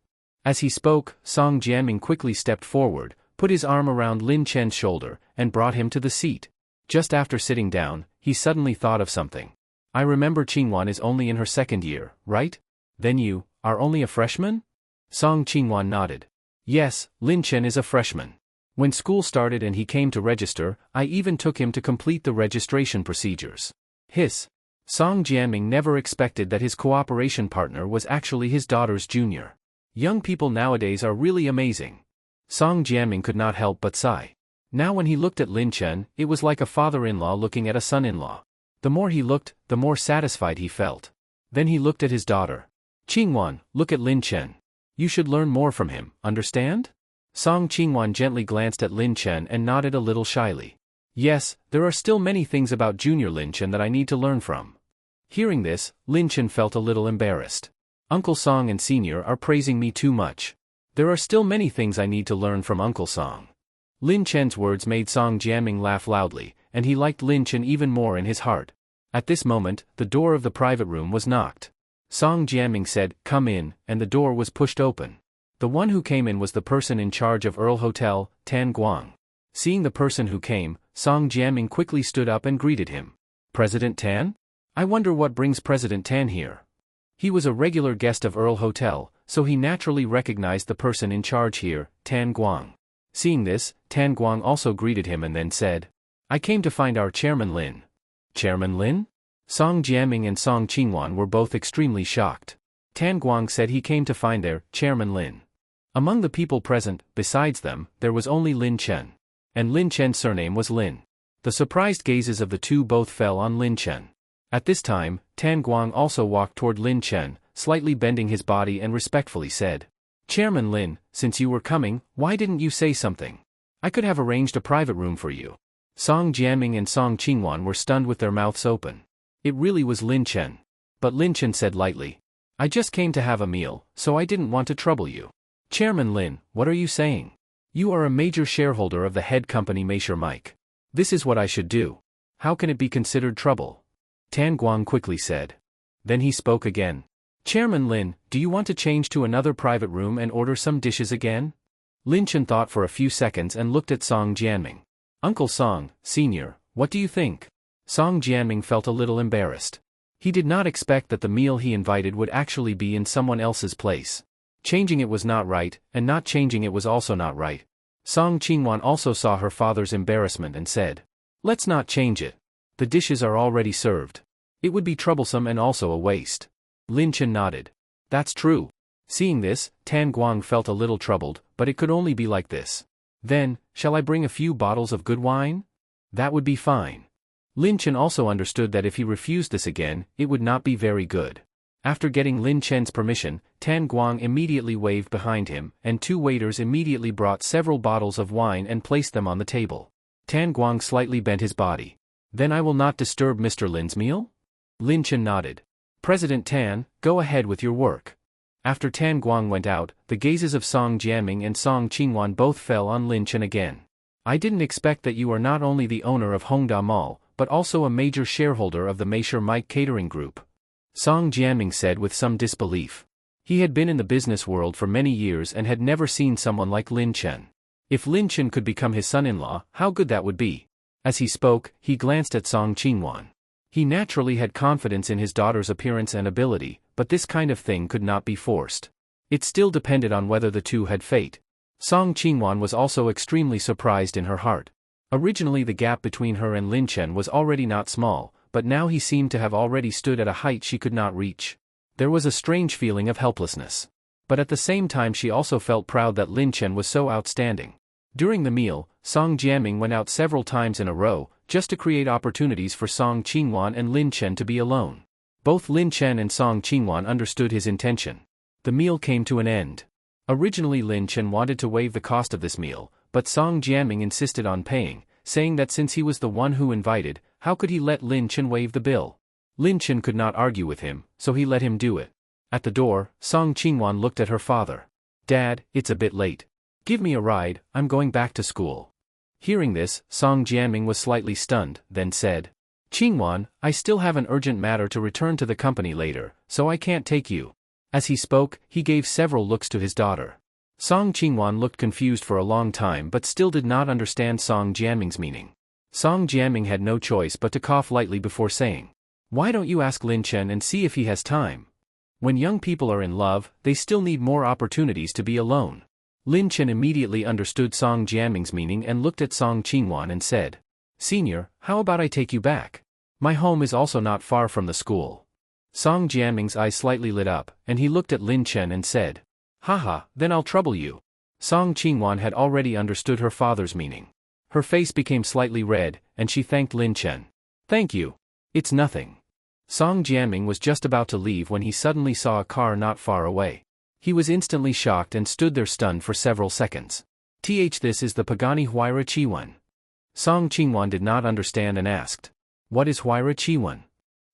As he spoke, Song Jiaming quickly stepped forward, put his arm around Lin Chen's shoulder, and brought him to the seat. Just after sitting down, he suddenly thought of something. I remember Qingwan is only in her second year, right? Then you are only a freshman? Song Qingwan nodded. Yes, Lin Chen is a freshman. When school started and he came to register, I even took him to complete the registration procedures. Song Jiaming never expected that his cooperation partner was actually his daughter's junior. Young people nowadays are really amazing. Song Jiaming could not help but sigh. Now when he looked at Lin Chen, it was like a father-in-law looking at a son-in-law. The more he looked, the more satisfied he felt. Then he looked at his daughter. Qingwan, look at Lin Chen. You should learn more from him, understand? Song Qingwan gently glanced at Lin Chen and nodded a little shyly. Yes, there are still many things about junior Lin Chen that I need to learn from. Hearing this, Lin Chen felt a little embarrassed. Uncle Song and Senior are praising me too much. There are still many things I need to learn from Uncle Song. Lin Chen's words made Song Jiaming laugh loudly, and he liked Lin Chen even more in his heart. At this moment, the door of the private room was knocked. Song Jiaming said, "Come in," and the door was pushed open. The one who came in was the person in charge of Earl Hotel, Tan Guang. Seeing the person who came, Song Jiaming quickly stood up and greeted him. President Tan? I wonder what brings President Tan here. He was a regular guest of Earl Hotel, so he naturally recognized the person in charge here, Tan Guang. Seeing this, Tan Guang also greeted him and then said, I came to find our Chairman Lin. Chairman Lin? Song Jiaming and Song Qingwan were both extremely shocked. Tan Guang said he came to find their Chairman Lin. Among the people present, besides them, there was only Lin Chen. And Lin Chen's surname was Lin. The surprised gazes of the two both fell on Lin Chen. At this time, Tan Guang also walked toward Lin Chen, slightly bending his body and respectfully said, Chairman Lin, since you were coming, why didn't you say something? I could have arranged a private room for you. Song Jiaming and Song Qingwan were stunned with their mouths open. It really was Lin Chen. But Lin Chen said lightly, I just came to have a meal, so I didn't want to trouble you. Chairman Lin, what are you saying? You are a major shareholder of the head company Measure Mike. This is what I should do. How can it be considered trouble? Tan Guang quickly said. Then he spoke again. Chairman Lin, do you want to change to another private room and order some dishes again? Lin Chen thought for a few seconds and looked at Song Jiaming. Uncle Song, Senior, what do you think? Song Jiaming felt a little embarrassed. He did not expect that the meal he invited would actually be in someone else's place. Changing it was not right, and not changing it was also not right. Song Qingwan also saw her father's embarrassment and said, Let's not change it. The dishes are already served. It would be troublesome and also a waste. Lin Chen nodded. That's true. Seeing this, Tan Guang felt a little troubled, but it could only be like this. Then, shall I bring a few bottles of good wine? That would be fine. Lin Chen also understood that if he refused this again, it would not be very good. After getting Lin Chen's permission, Tan Guang immediately waved behind him, and two waiters immediately brought several bottles of wine and placed them on the table. Tan Guang slightly bent his body. Then I will not disturb Mr. Lin's meal? Lin Chen nodded. President Tan, go ahead with your work. After Tan Guang went out, the gazes of Song Jiaming and Song Qingwan both fell on Lin Chen again. I didn't expect that you are not only the owner of Hongda Mall, but also a major shareholder of the Measure Mike Catering Group. Song Jiaming said with some disbelief. He had been in the business world for many years and had never seen someone like Lin Chen. If Lin Chen could become his son-in-law, how good that would be. As he spoke, he glanced at Song Qingwan. He naturally had confidence in his daughter's appearance and ability, but this kind of thing could not be forced. It still depended on whether the two had fate. Song Qingwan was also extremely surprised in her heart. Originally the gap between her and Lin Chen was already not small, but now he seemed to have already stood at a height she could not reach. There was a strange feeling of helplessness. But at the same time she also felt proud that Lin Chen was so outstanding. During the meal, Song Jiaming went out several times in a row, just to create opportunities for Song Qingwan and Lin Chen to be alone. Both Lin Chen and Song Qingwan understood his intention. The meal came to an end. Originally Lin Chen wanted to waive the cost of this meal, but Song Jiaming insisted on paying, saying that since he was the one who invited, how could he let Lin Chen waive the bill? Lin Chen could not argue with him, so he let him do it. At the door, Song Qingwan looked at her father. "Dad, it's a bit late. Give me a ride, I'm going back to school." Hearing this, Song Jiaming was slightly stunned, then said, "Qingwan, I still have an urgent matter to return to the company later, so I can't take you." As he spoke, he gave several looks to his daughter. Song Qingwan looked confused for a long time but still did not understand Song Jiaming's meaning. Song Jiaming had no choice but to cough lightly before saying, "Why don't you ask Lin Chen and see if he has time? When young people are in love, they still need more opportunities to be alone." Lin Chen immediately understood Song Jiaming's meaning and looked at Song Qingwan and said, "Senior, how about I take you back? My home is also not far from the school." Song Jiaming's eyes slightly lit up, and he looked at Lin Chen and said, "Haha, then I'll trouble you." Song Qingwan had already understood her father's meaning. Her face became slightly red, and she thanked Lin Chen. "Thank you. It's nothing." Song Jiaming was just about to leave when he suddenly saw a car not far away. He was instantly shocked and stood there stunned for several seconds. This is the Pagani Huayra Chiwan. Song Qingwan did not understand and asked, "What is Huayra Chiwan?"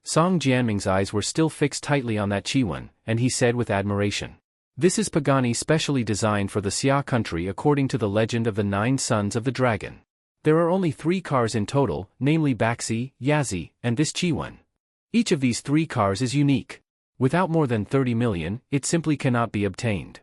Song Jiaming's eyes were still fixed tightly on that Chiwan, and he said with admiration, "This is Pagani specially designed for the Xia country according to the legend of the 9 sons of the dragon. There are only 3 cars in total, namely Baxi, Yazi, and this Chiwan. Each of these 3 cars is unique. Without more than 30 million, it simply cannot be obtained."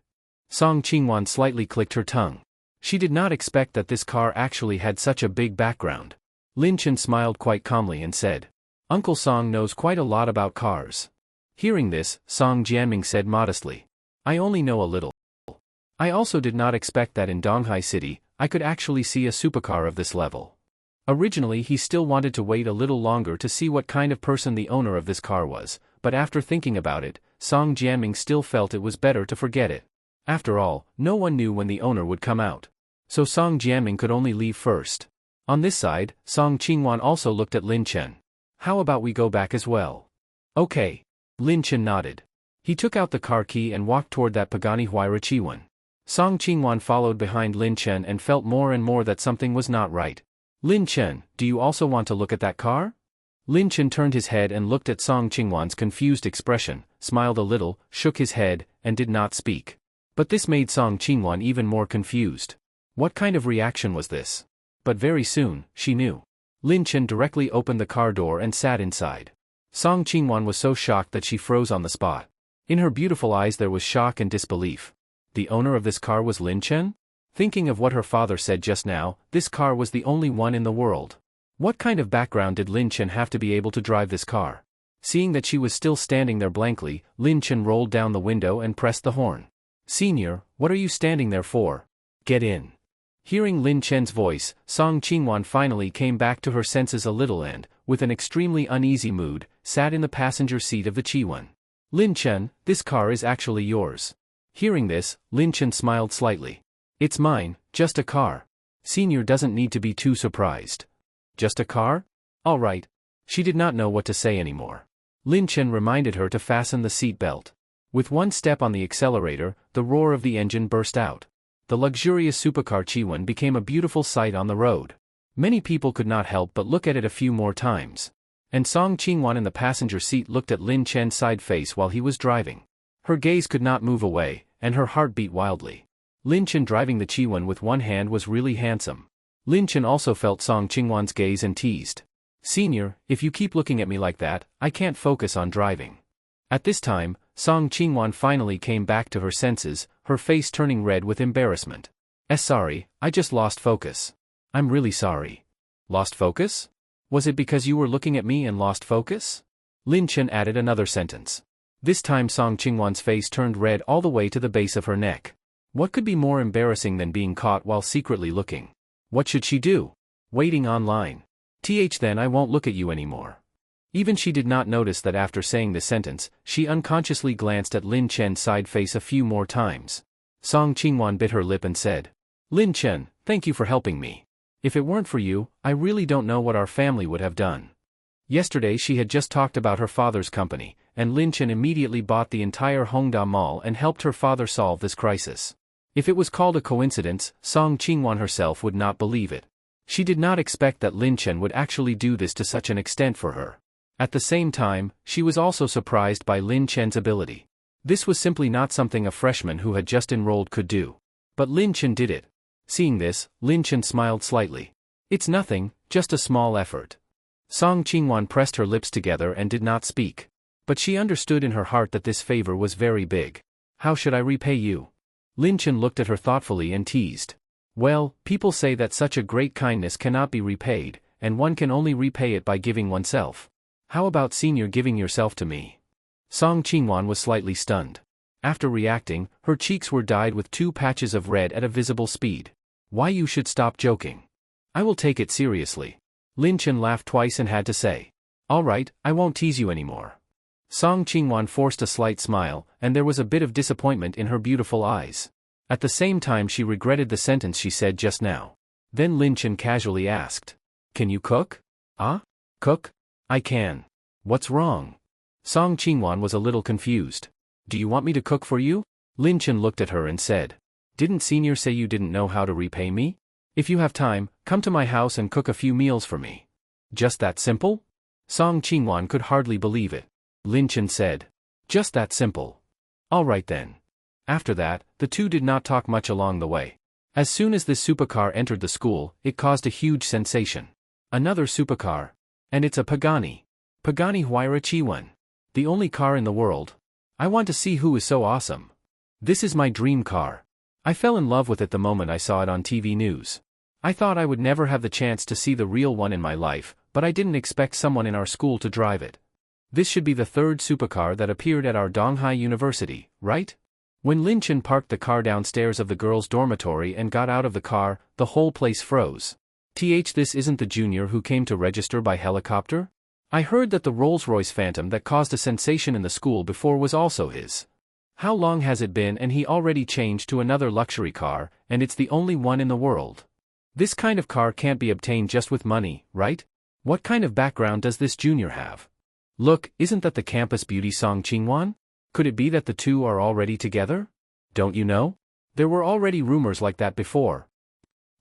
Song Qingwan slightly clicked her tongue. She did not expect that this car actually had such a big background. Lin Chen smiled quite calmly and said, "Uncle Song knows quite a lot about cars." Hearing this, Song Jiaming said modestly, "I only know a little. I also did not expect that in Donghai City, I could actually see a supercar of this level." Originally he still wanted to wait a little longer to see what kind of person the owner of this car was, but after thinking about it, Song Jiaming still felt it was better to forget it. After all, no one knew when the owner would come out. So Song Jiaming could only leave first. On this side, Song Qingwan also looked at Lin Chen. "How about we go back as well?" "Okay." Lin Chen nodded. He took out the car key and walked toward that Pagani Huayra Chiwan. Song Qingwan followed behind Lin Chen and felt more and more that something was not right. "Lin Chen, do you also want to look at that car?" Lin Chen turned his head and looked at Song Qingwan's confused expression, smiled a little, shook his head, and did not speak. But this made Song Qingwan even more confused. What kind of reaction was this? But very soon, she knew. Lin Chen directly opened the car door and sat inside. Song Qingwan was so shocked that she froze on the spot. In her beautiful eyes there was shock and disbelief. The owner of this car was Lin Chen? Thinking of what her father said just now, this car was the only one in the world. What kind of background did Lin Chen have to be able to drive this car? Seeing that she was still standing there blankly, Lin Chen rolled down the window and pressed the horn. "Senior, what are you standing there for? Get in." Hearing Lin Chen's voice, Song Qingwan finally came back to her senses a little and, with an extremely uneasy mood, sat in the passenger seat of the Chiwan. "Lin Chen, this car is actually yours." Hearing this, Lin Chen smiled slightly. "It's mine, just a car. Senior doesn't need to be too surprised." "Just a car? All right." She did not know what to say anymore. Lin Chen reminded her to fasten the seat belt. With one step on the accelerator, the roar of the engine burst out. The luxurious supercar Chiwan became a beautiful sight on the road. Many people could not help but look at it a few more times. And Song Qingwan in the passenger seat looked at Lin Chen's side face while he was driving. Her gaze could not move away, and her heart beat wildly. Lin Chen driving the Chiwan with one hand was really handsome. Lin Chen also felt Song Qingwan's gaze and teased. "Senior, if you keep looking at me like that, I can't focus on driving." At this time, Song Qingwan finally came back to her senses, her face turning red with embarrassment. Sorry, I just lost focus. I'm really sorry." "Lost focus? Was it because you were looking at me and lost focus?" Lin Chen added another sentence. This time Song Qingwan's face turned red all the way to the base of her neck. What could be more embarrassing than being caught while secretly looking? What should she do? Waiting online. Then I won't look at you anymore. Even she did not notice that after saying this sentence, she unconsciously glanced at Lin Chen's side face a few more times. Song Qingwan bit her lip and said, Lin Chen, thank you for helping me. If it weren't for you, I really don't know what our family would have done. Yesterday she had just talked about her father's company, and Lin Chen immediately bought the entire Hongda Mall and helped her father solve this crisis. If it was called a coincidence, Song Qingwan herself would not believe it. She did not expect that Lin Chen would actually do this to such an extent for her. At the same time, she was also surprised by Lin Chen's ability. This was simply not something a freshman who had just enrolled could do. But Lin Chen did it. Seeing this, Lin Chen smiled slightly. It's nothing, just a small effort. Song Qingwan pressed her lips together and did not speak. But she understood in her heart that this favor was very big. How should I repay you? Lin Chen looked at her thoughtfully and teased. Well, people say that such a great kindness cannot be repaid, and one can only repay it by giving oneself. How about senior giving yourself to me? Song Qingwan was slightly stunned. After reacting, her cheeks were dyed with 2 patches of red at a visible speed. Why you should stop joking. I will take it seriously. Lin Chen laughed twice and had to say. Alright, I won't tease you anymore. Song Qingwan forced a slight smile, and there was a bit of disappointment in her beautiful eyes. At the same time she regretted the sentence she said just now. Then Lin Chen casually asked. Can you cook? Cook? I can. What's wrong? Song Qingwan was a little confused. Do you want me to cook for you? Lin Chen looked at her and said. Didn't senior say you didn't know how to repay me? If you have time, come to my house and cook a few meals for me. Just that simple? Song Qingwan could hardly believe it. Lin Chen said. Just that simple. All right then. After that, the two did not talk much along the way. As soon as this supercar entered the school, it caused a huge sensation. Another supercar. And it's a Pagani. Pagani Huayra Chiwen. The only car in the world. I want to see who is so awesome. This is my dream car. I fell in love with it the moment I saw it on TV news. I thought I would never have the chance to see the real one in my life, but I didn't expect someone in our school to drive it. This should be the 3rd supercar that appeared at our Donghai University, right? When Lin Chen parked the car downstairs of the girls' dormitory and got out of the car, the whole place froze. This isn't the junior who came to register by helicopter? I heard that the Rolls-Royce Phantom that caused a sensation in the school before was also his. How long has it been and he already changed to another luxury car, and it's the only one in the world. This kind of car can't be obtained just with money, right? What kind of background does this junior have? Look, isn't that the campus beauty Song Qingwan? Could it be that the two are already together? Don't you know? There were already rumors like that before.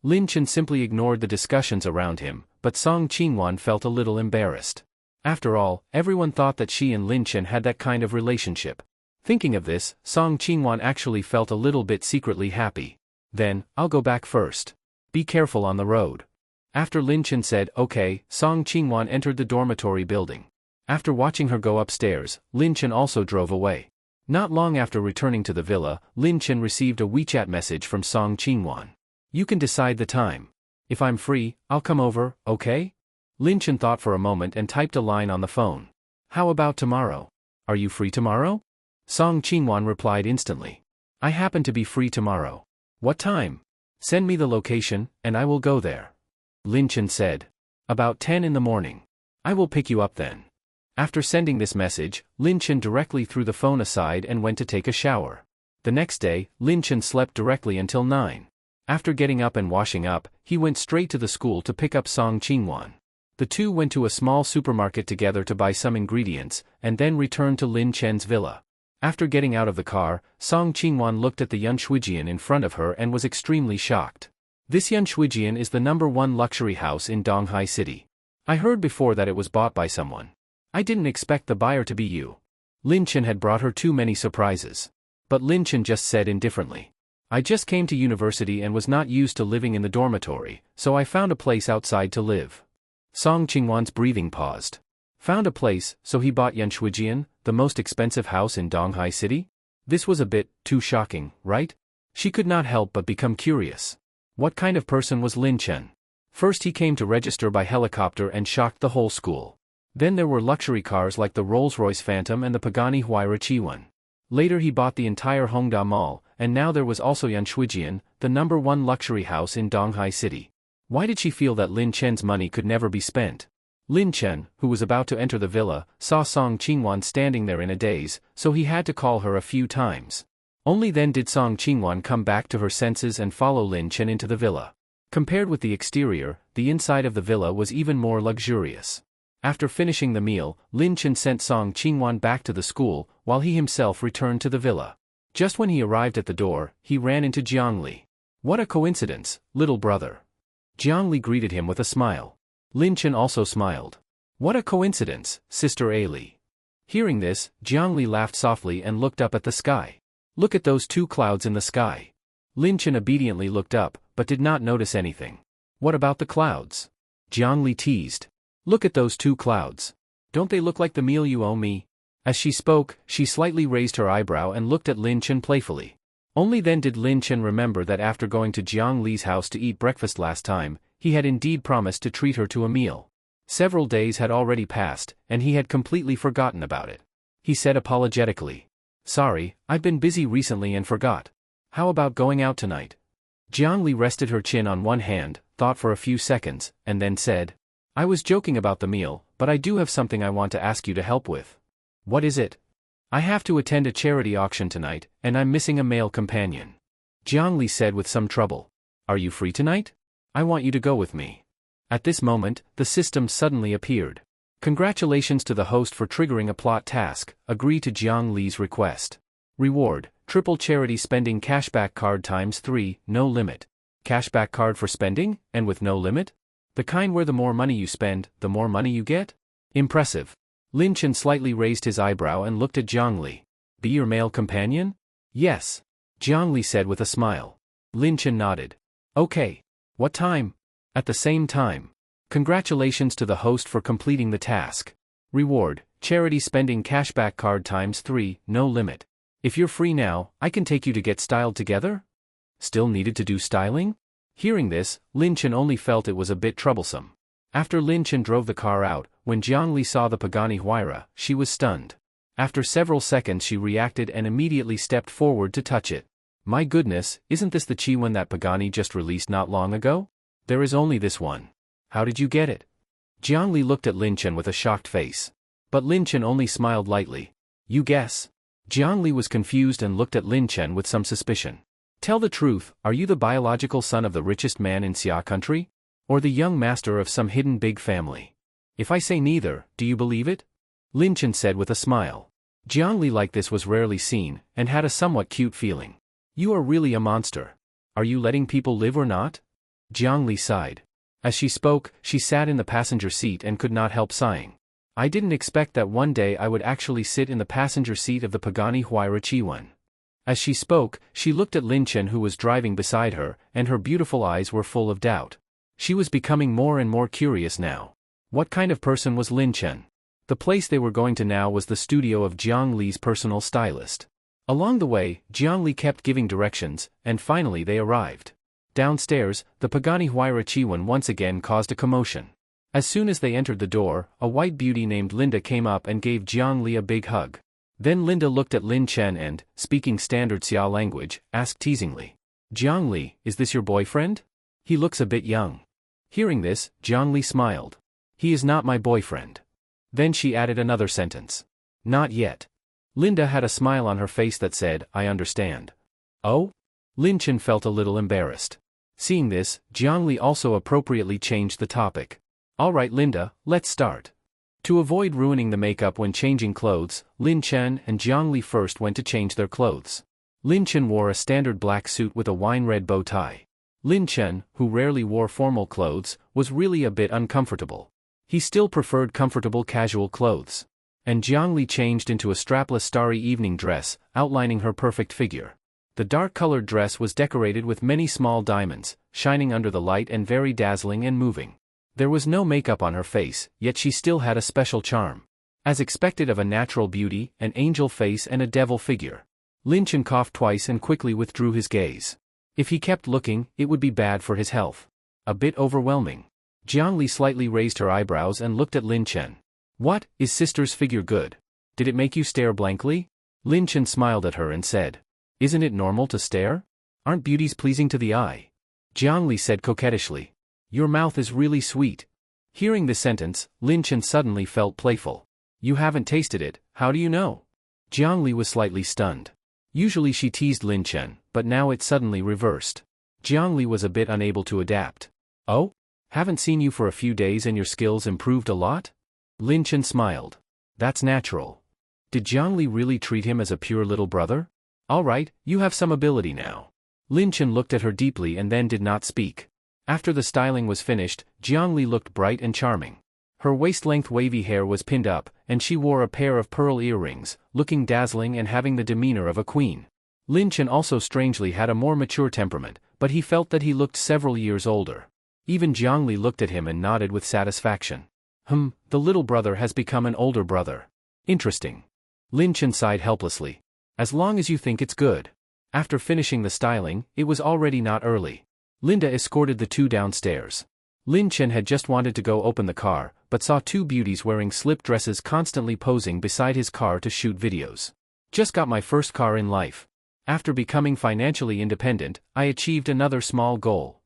Lin Chen simply ignored the discussions around him, but Song Qingwan felt a little embarrassed. After all, everyone thought that she and Lin Chen had that kind of relationship. Thinking of this, Song Qingwan actually felt a little bit secretly happy. Then, I'll go back first. Be careful on the road. After Lin Chen said okay, Song Qingwan entered the dormitory building. After watching her go upstairs, Lin Chen also drove away. Not long after returning to the villa, Lin Chen received a WeChat message from Song Qingwan. You can decide the time. If I'm free, I'll come over, okay? Lin Chen thought for a moment and typed a line on the phone. How about tomorrow? Are you free tomorrow? Song Qingwan replied instantly. I happen to be free tomorrow. What time? Send me the location, and I will go there. Lin Chen said. About 10 in the morning. I will pick you up then. After sending this message, Lin Chen directly threw the phone aside and went to take a shower. The next day, Lin Chen slept directly until 9. After getting up and washing up, he went straight to the school to pick up Song Qingwan. The two went to a small supermarket together to buy some ingredients, and then returned to Lin Chen's villa. After getting out of the car, Song Qingwan looked at the Yunshuijian in front of her and was extremely shocked. This Yunshuijian is the #1 luxury house in Donghai City. I heard before that it was bought by someone. I didn't expect the buyer to be you. Lin Chen had brought her too many surprises. But Lin Chen just said indifferently. I just came to university and was not used to living in the dormitory, so I found a place outside to live. Song Qingwan's breathing paused. Found a place, so he bought Yunshuijian, the most expensive house in Donghai City? This was a bit too shocking, right? She could not help but become curious. What kind of person was Lin Chen? First he came to register by helicopter and shocked the whole school. Then there were luxury cars like the Rolls-Royce Phantom and the Pagani Huayra Chiwen. Later he bought the entire Hongda Mall, and now there was also Yanshuijian, the #1 luxury house in Donghai City. Why did she feel that Lin Chen's money could never be spent? Lin Chen, who was about to enter the villa, saw Song Qingwan standing there in a daze, so he had to call her a few times. Only then did Song Qingwan come back to her senses and follow Lin Chen into the villa. Compared with the exterior, the inside of the villa was even more luxurious. After finishing the meal, Lin Chen sent Song Qingwan back to the school, while he himself returned to the villa. Just when he arrived at the door, he ran into Jiang Li. "What a coincidence, little brother." Jiang Li greeted him with a smile. Lin Chen also smiled. "What a coincidence, Sister A Li." Hearing this, Jiang Li laughed softly and looked up at the sky. "Look at those 2 clouds in the sky." Lin Chen obediently looked up, but did not notice anything. "What about the clouds?" Jiang Li teased. "Look at those 2 clouds. Don't they look like the meal you owe me?" As she spoke, she slightly raised her eyebrow and looked at Lin Chen playfully. Only then did Lin Chen remember that after going to Jiang Li's house to eat breakfast last time, he had indeed promised to treat her to a meal. Several days had already passed, and he had completely forgotten about it. He said apologetically, "Sorry, I've been busy recently and forgot. How about going out tonight?" Jiang Li rested her chin on one hand, thought for a few seconds, and then said, "I was joking about the meal, but I do have something I want to ask you to help with." "What is it?" "I have to attend a charity auction tonight, and I'm missing a male companion." Jiang Li said with some trouble. "Are you free tonight? I want you to go with me." At this moment, the system suddenly appeared. "Congratulations to the host for triggering a plot task, agree to Jiang Li's request. Reward, triple charity spending cashback card ×3, no limit." Cashback card for spending, and with no limit? The kind where the more money you spend, the more money you get? Impressive. Lin Chen slightly raised his eyebrow and looked at Jiang Li. "Be your male companion?" "Yes," Jiang Li said with a smile. Lin Chen nodded. "Okay. What time?" "At the same time. Congratulations to the host for completing the task. Reward, charity spending cashback card ×3, no limit. If you're free now, I can take you to get styled together?" Still needed to do styling? Hearing this, Lin Chen only felt it was a bit troublesome. After Lin Chen drove the car out, when Jiang Li saw the Pagani Huayra, she was stunned. After several seconds she reacted and immediately stepped forward to touch it. "My goodness, isn't this the Chiwan that Pagani just released not long ago? There is only this one. How did you get it?" Jiang Li looked at Lin Chen with a shocked face. But Lin Chen only smiled lightly. "You guess?" Jiang Li was confused and looked at Lin Chen with some suspicion. "Tell the truth, are you the biological son of the richest man in Xia country? Or the young master of some hidden big family? If I say neither, do you believe it?" Lin Chen said with a smile. Jiang Li like this was rarely seen, and had a somewhat cute feeling. "You are really a monster. Are you letting people live or not?" Jiang Li sighed. As she spoke, she sat in the passenger seat and could not help sighing. "I didn't expect that one day I would actually sit in the passenger seat of the Pagani Huayra Chiwan." As she spoke, she looked at Lin Chen who was driving beside her, and her beautiful eyes were full of doubt. She was becoming more and more curious now. What kind of person was Lin Chen? The place they were going to now was the studio of Jiang Li's personal stylist. Along the way, Jiang Li kept giving directions, and finally they arrived. Downstairs, the Pagani Huayra Chiwan once again caused a commotion. As soon as they entered the door, a white beauty named Linda came up and gave Jiang Li a big hug. Then Linda looked at Lin Chen and, speaking standard Xia language, asked teasingly, "Jiang Li, is this your boyfriend? He looks a bit young." Hearing this, Jiang Li smiled. "He is not my boyfriend." Then she added another sentence. "Not yet." Linda had a smile on her face that said, "I understand." "Oh?" Lin Chen felt a little embarrassed. Seeing this, Jiang Li also appropriately changed the topic. "All right Linda, let's start." To avoid ruining the makeup when changing clothes, Lin Chen and Jiang Li first went to change their clothes. Lin Chen wore a standard black suit with a wine-red bow tie. Lin Chen, who rarely wore formal clothes, was really a bit uncomfortable. He still preferred comfortable casual clothes. And Jiang Li changed into a strapless starry evening dress, outlining her perfect figure. The dark-colored dress was decorated with many small diamonds, shining under the light and very dazzling and moving. There was no makeup on her face, yet she still had a special charm. As expected of a natural beauty, an angel face and a devil figure. Lin Chen coughed twice and quickly withdrew his gaze. If he kept looking, it would be bad for his health. A bit overwhelming. Jiang Li slightly raised her eyebrows and looked at Lin Chen. "What, is sister's figure good? Did it make you stare blankly?" Lin Chen smiled at her and said, "Isn't it normal to stare? Aren't beauties pleasing to the eye?" Jiang Li said coquettishly, "Your mouth is really sweet." Hearing this sentence, Lin Chen suddenly felt playful. "You haven't tasted it, how do you know?" Jiang Li was slightly stunned. Usually she teased Lin Chen, but now it suddenly reversed. Jiang Li was a bit unable to adapt. "Oh? Haven't seen you for a few days and your skills improved a lot?" Lin Chen smiled. "That's natural." Did Jiang Li really treat him as a pure little brother? "All right, you have some ability now." Lin Chen looked at her deeply and then did not speak. After the styling was finished, Jiang Li looked bright and charming. Her waist-length wavy hair was pinned up, and she wore a pair of pearl earrings, looking dazzling and having the demeanor of a queen. Lin Chen also strangely had a more mature temperament, but he felt that he looked several years older. Even Jiang Li looked at him and nodded with satisfaction. The little brother has become an older brother. Interesting. Lin Chen sighed helplessly. "As long as you think it's good." After finishing the styling, it was already not early. Linda escorted the two downstairs. Lin Chen had just wanted to go open the car, but saw two beauties wearing slip dresses constantly posing beside his car to shoot videos. "Just got my first car in life. After becoming financially independent, I achieved another small goal."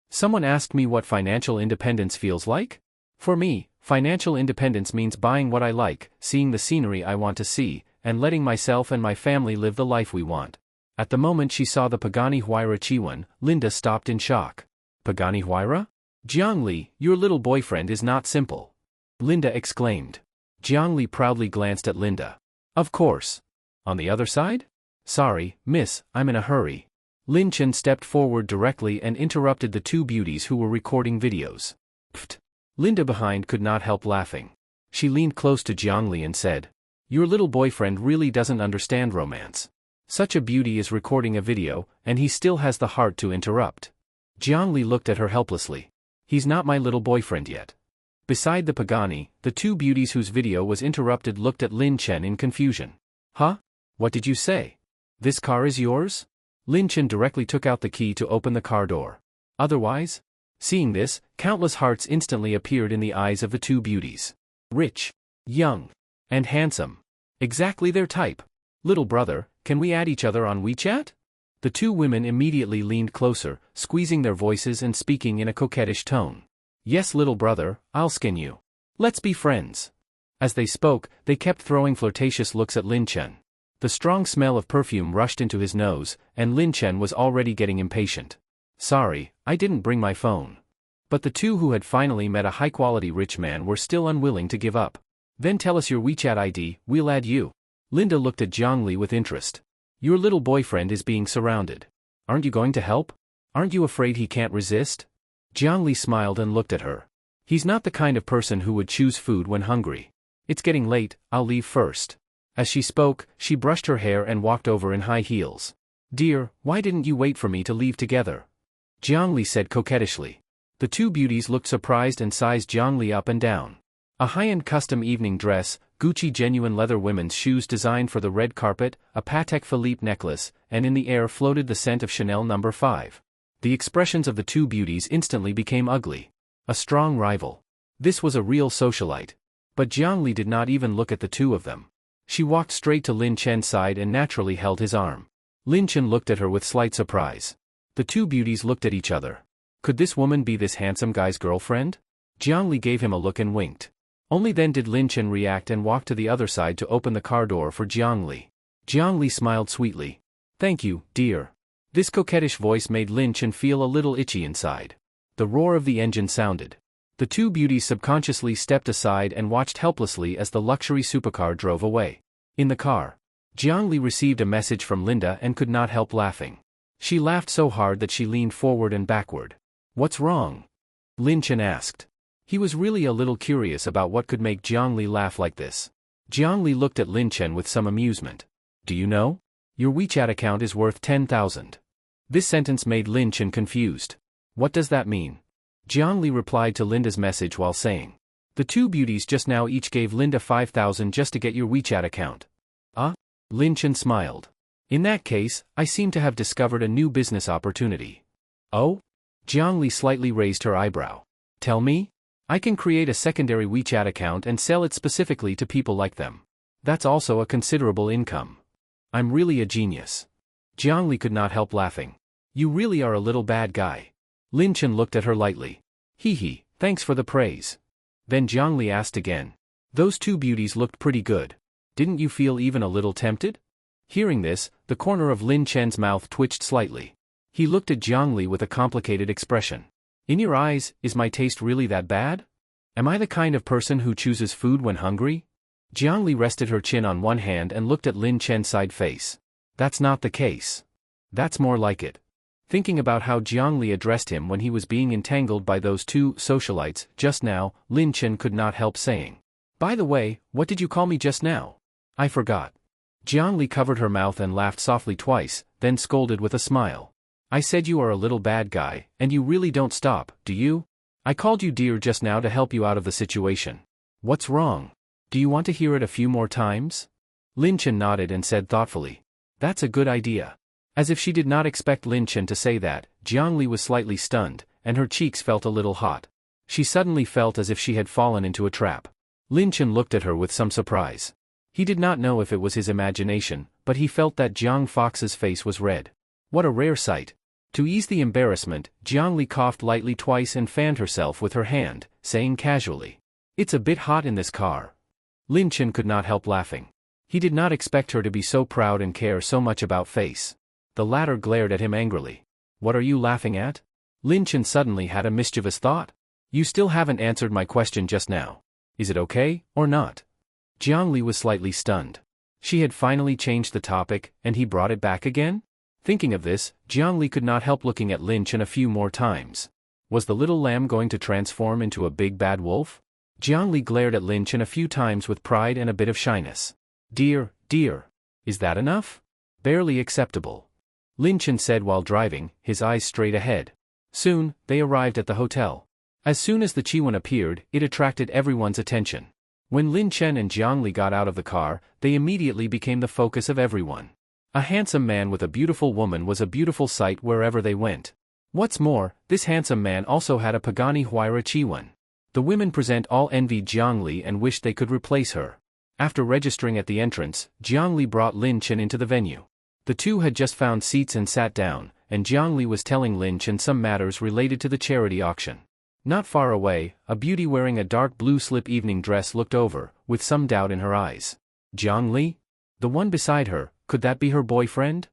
Someone asked me what financial independence feels like? For me, financial independence means buying what I like, seeing the scenery I want to see, and letting myself and my family live the life we want. At the moment she saw the Pagani Huayra Chiwan, Linda stopped in shock. "Pagani Huayra? Jiang Li, your little boyfriend is not simple." Linda exclaimed. Jiang Li proudly glanced at Linda. "Of course. On the other side?" "Sorry, miss, I'm in a hurry." Lin Chen stepped forward directly and interrupted the two beauties who were recording videos. "Pfft." Linda behind could not help laughing. She leaned close to Jiang Li and said, "Your little boyfriend really doesn't understand romance. Such a beauty is recording a video, and he still has the heart to interrupt." Jiang Li looked at her helplessly. "He's not my little boyfriend yet." Beside the Pagani, the two beauties whose video was interrupted looked at Lin Chen in confusion. "Huh? What did you say? This car is yours?" Lin Chen directly took out the key to open the car door. "Otherwise?" Seeing this, countless hearts instantly appeared in the eyes of the two beauties. Rich, young, and handsome. Exactly their type. "Little brother, can we add each other on WeChat?" The two women immediately leaned closer, squeezing their voices and speaking in a coquettish tone. "Yes, little brother, I'll skin you. Let's be friends." As they spoke, they kept throwing flirtatious looks at Lin Chen. The strong smell of perfume rushed into his nose, and Lin Chen was already getting impatient. "Sorry, I didn't bring my phone." But the two who had finally met a high-quality rich man were still unwilling to give up. "Then tell us your WeChat ID, we'll add you." Linda looked at Jiang Li with interest. "Your little boyfriend is being surrounded. Aren't you going to help? Aren't you afraid he can't resist?" Jiang Li smiled and looked at her. "He's not the kind of person who would choose food when hungry. It's getting late, I'll leave first." As she spoke, she brushed her hair and walked over in high heels. "Dear, why didn't you wait for me to leave together?" Jiang Li said coquettishly. The two beauties looked surprised and sized Jiang Li up and down. A high-end custom evening dress, Gucci genuine leather women's shoes designed for the red carpet, a Patek Philippe necklace, and in the air floated the scent of Chanel No. 5. The expressions of the two beauties instantly became ugly. A strong rival. This was a real socialite. But Jiang Li did not even look at the two of them. She walked straight to Lin Chen's side and naturally held his arm. Lin Chen looked at her with slight surprise. The two beauties looked at each other. Could this woman be this handsome guy's girlfriend? Jiang Li gave him a look and winked. Only then did Lin Chen react and walk to the other side to open the car door for Jiang Li. Jiang Li smiled sweetly. "Thank you, dear." This coquettish voice made Lin Chen feel a little itchy inside. The roar of the engine sounded. The two beauties subconsciously stepped aside and watched helplessly as the luxury supercar drove away. In the car, Jiang Li received a message from Linda and could not help laughing. She laughed so hard that she leaned forward and backward. "What's wrong?" Lin Chen asked. He was really a little curious about what could make Jiang Li laugh like this. Jiang Li looked at Lin Chen with some amusement. "Do you know? Your WeChat account is worth 10,000. This sentence made Lin Chen confused. "What does that mean?" Jiang Li replied to Linda's message while saying. "The two beauties just now each gave Linda 5,000 just to get your WeChat account." "Ah?" Lin Chen smiled. "In that case, I seem to have discovered a new business opportunity." "Oh?" Jiang Li slightly raised her eyebrow. "Tell me?" "I can create a secondary WeChat account and sell it specifically to people like them. That's also a considerable income." I'm really a genius. Jiang Li could not help laughing. You really are a little bad guy. Lin Chen looked at her lightly. Hee hee, thanks for the praise. Then Jiang Li asked again. Those two beauties looked pretty good. Didn't you feel even a little tempted? Hearing this, the corner of Lin Chen's mouth twitched slightly. He looked at Jiang Li with a complicated expression. In your eyes, is my taste really that bad? Am I the kind of person who chooses food when hungry? Jiang Li rested her chin on one hand and looked at Lin Chen's side face. That's not the case. That's more like it. Thinking about how Jiang Li addressed him when he was being entangled by those two socialites just now, Lin Chen could not help saying. By the way, what did you call me just now? I forgot. Jiang Li covered her mouth and laughed softly twice, then scolded with a smile. I said you are a little bad guy, and you really don't stop, do you? I called you dear just now to help you out of the situation. What's wrong? Do you want to hear it a few more times? Lin Chen nodded and said thoughtfully. That's a good idea. As if she did not expect Lin Chen to say that, Jiang Li was slightly stunned, and her cheeks felt a little hot. She suddenly felt as if she had fallen into a trap. Lin Chen looked at her with some surprise. He did not know if it was his imagination, but he felt that Jiang Fox's face was red. What a rare sight. To ease the embarrassment, Jiang Li coughed lightly twice and fanned herself with her hand, saying casually, It's a bit hot in this car. Lin Chen could not help laughing. He did not expect her to be so proud and care so much about face. The latter glared at him angrily. What are you laughing at? Lin Chen suddenly had a mischievous thought. You still haven't answered my question just now. Is it okay, or not? Jiang Li was slightly stunned. She had finally changed the topic, and he brought it back again? Thinking of this, Jiang Li could not help looking at Lin Chen a few more times. Was the little lamb going to transform into a big bad wolf? Jiang Li glared at Lin Chen a few times with pride and a bit of shyness. Dear, dear. Is that enough? Barely acceptable. Lin Chen said while driving, his eyes straight ahead. Soon, they arrived at the hotel. As soon as the Chiwan appeared, it attracted everyone's attention. When Lin Chen and Jiang Li got out of the car, they immediately became the focus of everyone. A handsome man with a beautiful woman was a beautiful sight wherever they went. What's more, this handsome man also had a Pagani Huayra Chiwan. The women present all envied Jiang Li and wished they could replace her. After registering at the entrance, Jiang Li brought Lin Chen into the venue. The two had just found seats and sat down, and Jiang Li was telling Lin Chen some matters related to the charity auction. Not far away, a beauty wearing a dark blue slip evening dress looked over, with some doubt in her eyes. Jiang Li? The one beside her, could that be her boyfriend?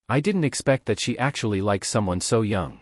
I didn't expect that she actually likes someone so young.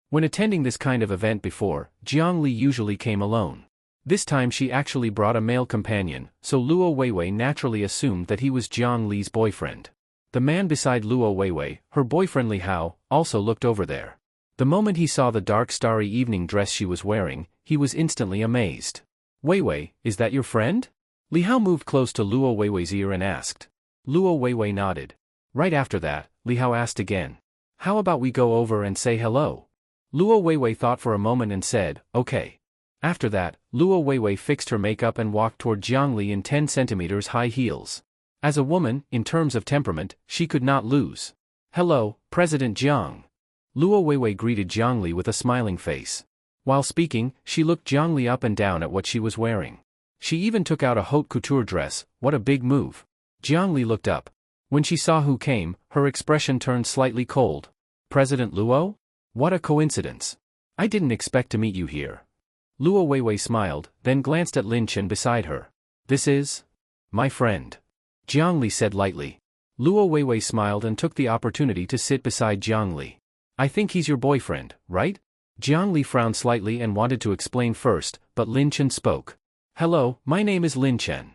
When attending this kind of event before, Jiang Li usually came alone. This time she actually brought a male companion, so Luo Weiwei naturally assumed that he was Jiang Li's boyfriend. The man beside Luo Weiwei, her boyfriend Li Hao, also looked over there. The moment he saw the dark starry evening dress she was wearing, he was instantly amazed. Weiwei, is that your friend? Li Hao moved close to Luo Weiwei's ear and asked. Luo Weiwei nodded. Right after that, Li Hao asked again. How about we go over and say hello? Luo Weiwei thought for a moment and said, okay. After that, Luo Weiwei fixed her makeup and walked toward Jiang Li in 10 centimeters high heels. As a woman, in terms of temperament, she could not lose. Hello, President Jiang. Luo Weiwei greeted Jiang Li with a smiling face. While speaking, she looked Jiang Li up and down at what she was wearing. She even took out a haute couture dress. What a big move. Jiang Li looked up. When she saw who came, her expression turned slightly cold. President Luo? What a coincidence. I didn't expect to meet you here. Luo Weiwei smiled, then glanced at Lin Chen beside her. This is? My friend. Jiang Li said lightly. Luo Weiwei smiled and took the opportunity to sit beside Jiang Li. I think he's your boyfriend, right? Jiang Li frowned slightly and wanted to explain first, but Lin Chen spoke. Hello, my name is Lin Chen.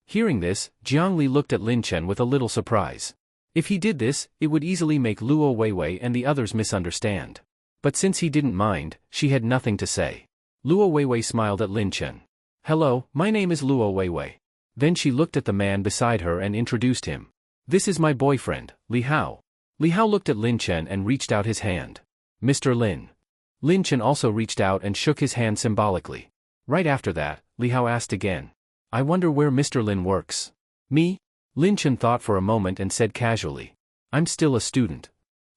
Hearing this, Jiang Li looked at Lin Chen with a little surprise. If he did this, it would easily make Luo Weiwei and the others misunderstand. But since he didn't mind, she had nothing to say. Luo Weiwei smiled at Lin Chen. Hello, my name is Luo Weiwei. Then she looked at the man beside her and introduced him. This is my boyfriend, Li Hao. Li Hao looked at Lin Chen and reached out his hand. Mr. Lin. Lin Chen also reached out and shook his hand symbolically. Right after that, Li Hao asked again. I wonder where Mr. Lin works. Me? Lin Chen thought for a moment and said casually. I'm still a student.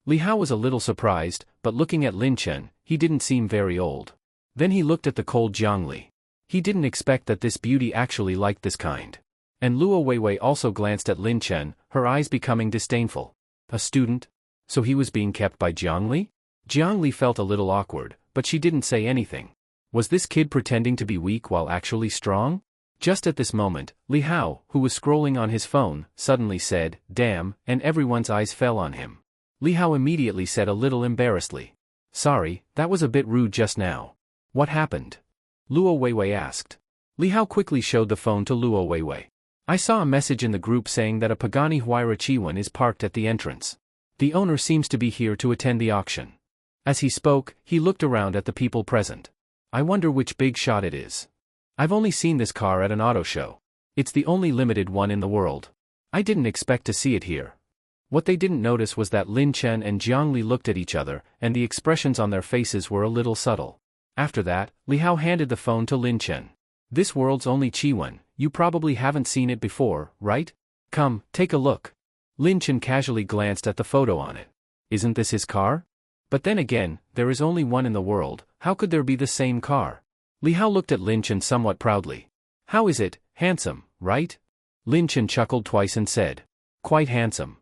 Li Hao was a little surprised, but looking at Lin Chen, he didn't seem very old. Then he looked at the cold Jiang Li. He didn't expect that this beauty actually liked this kind. And Luo Weiwei also glanced at Lin Chen, her eyes becoming disdainful. A student? So he was being kept by Jiang Li? Jiang Li felt a little awkward, but she didn't say anything. Was this kid pretending to be weak while actually strong? Just at this moment, Li Hao, who was scrolling on his phone, suddenly said, "Damn," and everyone's eyes fell on him. Li Hao immediately said a little embarrassedly, "Sorry, that was a bit rude just now." "What happened?" Luo Weiwei asked. Li Hao quickly showed the phone to Luo Weiwei. "I saw a message in the group saying that a Pagani Huayra Chiwan is parked at the entrance. The owner seems to be here to attend the auction." As he spoke, he looked around at the people present. "I wonder which big shot it is. I've only seen this car at an auto show. It's the only limited one in the world. I didn't expect to see it here." What they didn't notice was that Lin Chen and Jiang Li looked at each other, and the expressions on their faces were a little subtle. After that, Li Hao handed the phone to Lin Chen. "This world's only Chiwan, you probably haven't seen it before, right? Come, take a look." Lin Chen casually glanced at the photo on it. "Isn't this his car? But then again, there is only one in the world, how could there be the same car?" Li Hao looked at Lin Chen somewhat proudly. "How is it, handsome, right?" Lin Chen chuckled twice and said, "Quite handsome."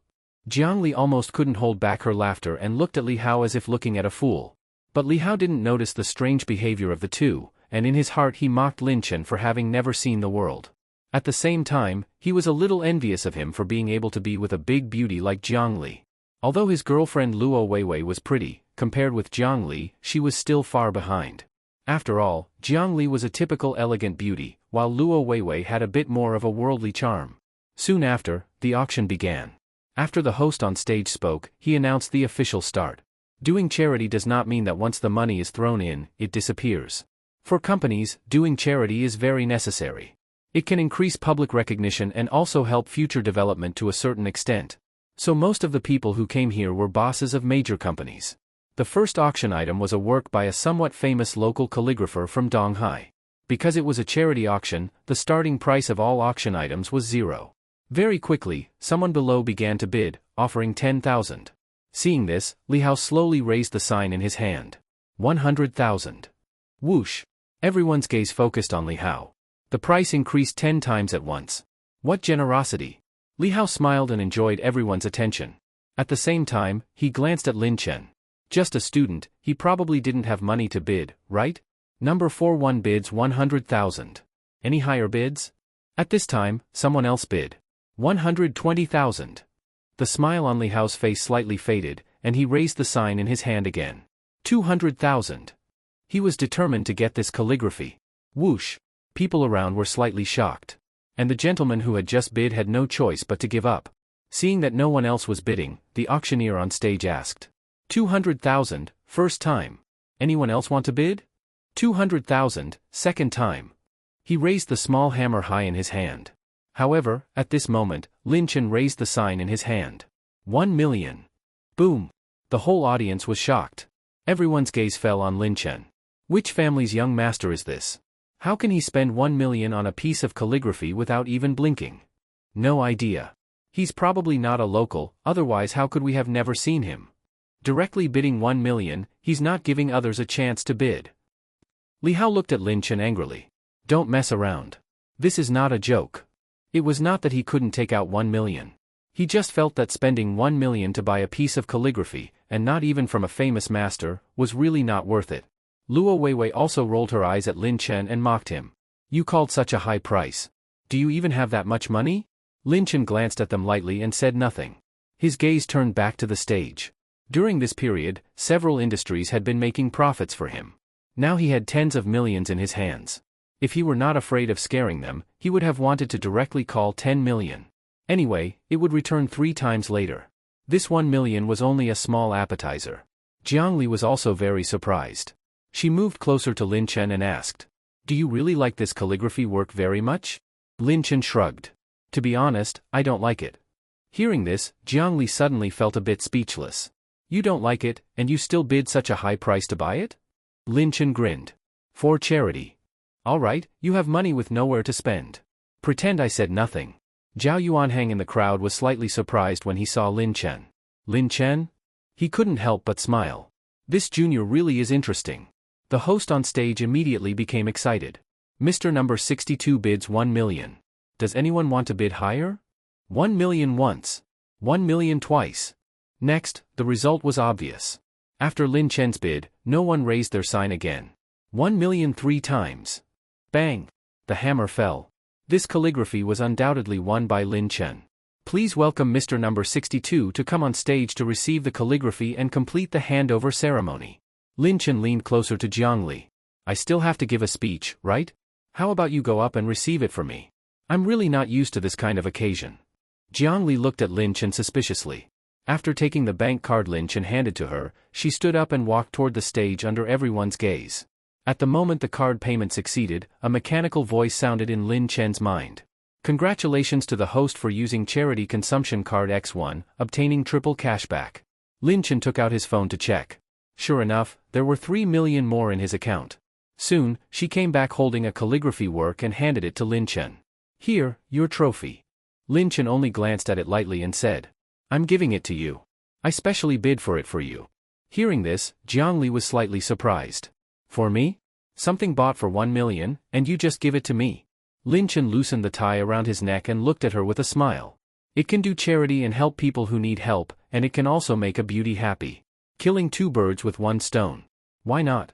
Jiang Li almost couldn't hold back her laughter and looked at Li Hao as if looking at a fool. But Li Hao didn't notice the strange behavior of the two, and in his heart he mocked Lin Chen for having never seen the world. At the same time, he was a little envious of him for being able to be with a big beauty like Jiang Li. Although his girlfriend Luo Weiwei was pretty, compared with Jiang Li, she was still far behind. After all, Jiang Li was a typical elegant beauty, while Luo Weiwei had a bit more of a worldly charm. Soon after, the auction began. After the host on stage spoke, he announced the official start. Doing charity does not mean that once the money is thrown in, it disappears. For companies, doing charity is very necessary. It can increase public recognition and also help future development to a certain extent. So most of the people who came here were bosses of major companies. The first auction item was a work by a somewhat famous local calligrapher from Donghai. Because it was a charity auction, the starting price of all auction items was 0. Very quickly, someone below began to bid, offering 10,000. Seeing this, Li Hao slowly raised the sign in his hand. 100,000. Whoosh! Everyone's gaze focused on Li Hao. The price increased 10 times at once. What generosity! Li Hao smiled and enjoyed everyone's attention. At the same time, he glanced at Lin Chen. Just a student, he probably didn't have money to bid, right? Number 41 bids 100,000. Any higher bids? At this time, someone else bid 120,000. The smile on Li Hao's face slightly faded, and he raised the sign in his hand again. 200,000. He was determined to get this calligraphy. Whoosh! People around were slightly shocked. And the gentleman who had just bid had no choice but to give up. Seeing that no one else was bidding, the auctioneer on stage asked, 200,000, first time. Anyone else want to bid? 200,000, second time. He raised the small hammer high in his hand. However, at this moment, Lin Chen raised the sign in his hand. 1 million. Boom! The whole audience was shocked. Everyone's gaze fell on Lin Chen. Which family's young master is this? How can he spend 1 million on a piece of calligraphy without even blinking? No idea. He's probably not a local, otherwise how could we have never seen him? Directly bidding 1 million, he's not giving others a chance to bid. Li Hao looked at Lin Chen angrily. Don't mess around. This is not a joke. It was not that he couldn't take out 1 million. He just felt that spending 1 million to buy a piece of calligraphy, and not even from a famous master, was really not worth it. Luo Weiwei also rolled her eyes at Lin Chen and mocked him. You called such a high price. Do you even have that much money? Lin Chen glanced at them lightly and said nothing. His gaze turned back to the stage. During this period, several industries had been making profits for him. Now he had tens of millions in his hands. If he were not afraid of scaring them, he would have wanted to directly call 10 million. Anyway, it would return 3 times later. This 1 million was only a small appetizer. Jiang Li was also very surprised. She moved closer to Lin Chen and asked, Do you really like this calligraphy work very much? Lin Chen shrugged. To be honest, I don't like it. Hearing this, Jiang Li suddenly felt a bit speechless. You don't like it, and you still bid such a high price to buy it? Lin Chen grinned. For charity. Alright, you have money with nowhere to spend. Pretend I said nothing. Zhao Yuanhang in the crowd was slightly surprised when he saw Lin Chen. Lin Chen? He couldn't help but smile. This junior really is interesting. The host on stage immediately became excited. Mr. Number 62 bids 1 million. Does anyone want to bid higher? 1 million once. 1 million twice. Next, the result was obvious. After Lin Chen's bid, no one raised their sign again. 1 million 3 times. Bang! The hammer fell. This calligraphy was undoubtedly won by Lin Chen. Please welcome Mr. Number 62 to come on stage to receive the calligraphy and complete the handover ceremony. Lin Chen leaned closer to Jiangli. I still have to give a speech, right? How about you go up and receive it for me? I'm really not used to this kind of occasion. Jiangli looked at Lin Chen suspiciously. After taking the bank card Lin Chen handed to her, she stood up and walked toward the stage under everyone's gaze. At the moment the card payment succeeded, a mechanical voice sounded in Lin Chen's mind. Congratulations to the host for using Charity Consumption Card X1, obtaining triple cashback. Lin Chen took out his phone to check. Sure enough, there were 3 million more in his account. Soon, she came back holding a calligraphy work and handed it to Lin Chen. Here, your trophy. Lin Chen only glanced at it lightly and said, I'm giving it to you. I specially bid for it for you. Hearing this, Jiangli was slightly surprised. For me? Something bought for 1 million, and you just give it to me? Lin Chen loosened the tie around his neck and looked at her with a smile. It can do charity and help people who need help, and it can also make a beauty happy. Killing 2 birds with 1 stone. Why not?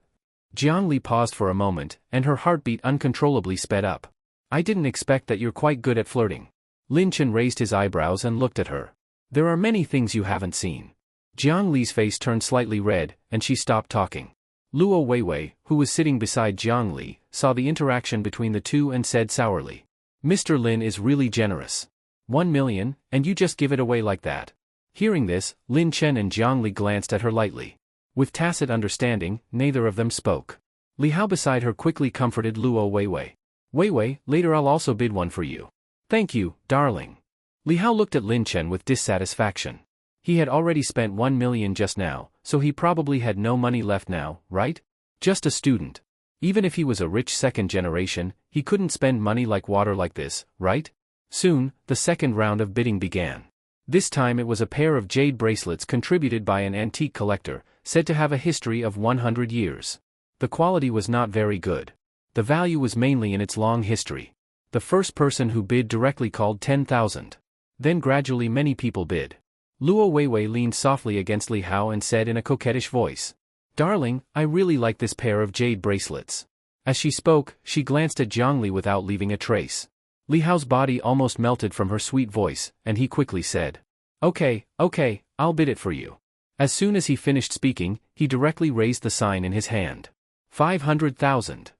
Jiangli paused for a moment, and her heartbeat uncontrollably sped up. I didn't expect that you're quite good at flirting. Lin Chen raised his eyebrows and looked at her. There are many things you haven't seen. Jiangli's face turned slightly red, and she stopped talking. Luo Weiwei, who was sitting beside Jiangli, saw the interaction between the two and said sourly. Mr. Lin is really generous. 1 million, and you just give it away like that. Hearing this, Lin Chen and Jiangli glanced at her lightly. With tacit understanding, neither of them spoke. Li Hao beside her quickly comforted Luo Weiwei. Weiwei, later I'll also bid one for you. Thank you, darling. Li Hao looked at Lin Chen with dissatisfaction. He had already spent 1 million just now, so he probably had no money left now, right? Just a student. Even if he was a rich second generation, he couldn't spend money like water like this, right? Soon, the second round of bidding began. This time it was a pair of jade bracelets contributed by an antique collector, said to have a history of 100 years. The quality was not very good. The value was mainly in its long history. The first person who bid directly called 10,000. Then gradually many people bid. Luo Weiwei leaned softly against Li Hao and said in a coquettish voice, Darling, I really like this pair of jade bracelets. As she spoke, she glanced at Jiangli without leaving a trace. Li Hao's body almost melted from her sweet voice, and he quickly said, Okay, I'll bid it for you. As soon as he finished speaking, he directly raised the sign in his hand. 500,000.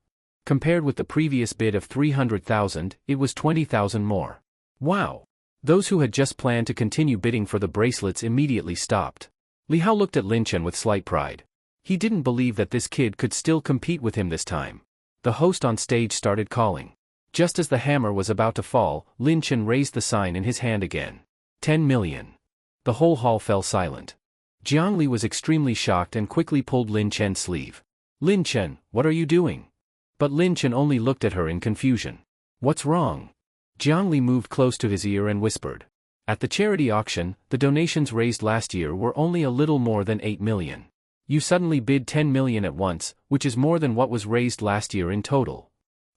Compared with the previous bid of 300,000, it was 20,000 more. Wow! Those who had just planned to continue bidding for the bracelets immediately stopped. Li Hao looked at Lin Chen with slight pride. He didn't believe that this kid could still compete with him this time. The host on stage started calling. Just as the hammer was about to fall, Lin Chen raised the sign in his hand again. 10 million. The whole hall fell silent. Jiangli was extremely shocked and quickly pulled Lin Chen's sleeve. Lin Chen, what are you doing? But Lin Chen only looked at her in confusion. What's wrong? Jiangli moved close to his ear and whispered. At the charity auction, the donations raised last year were only a little more than 8 million. You suddenly bid 10 million at once, which is more than what was raised last year in total.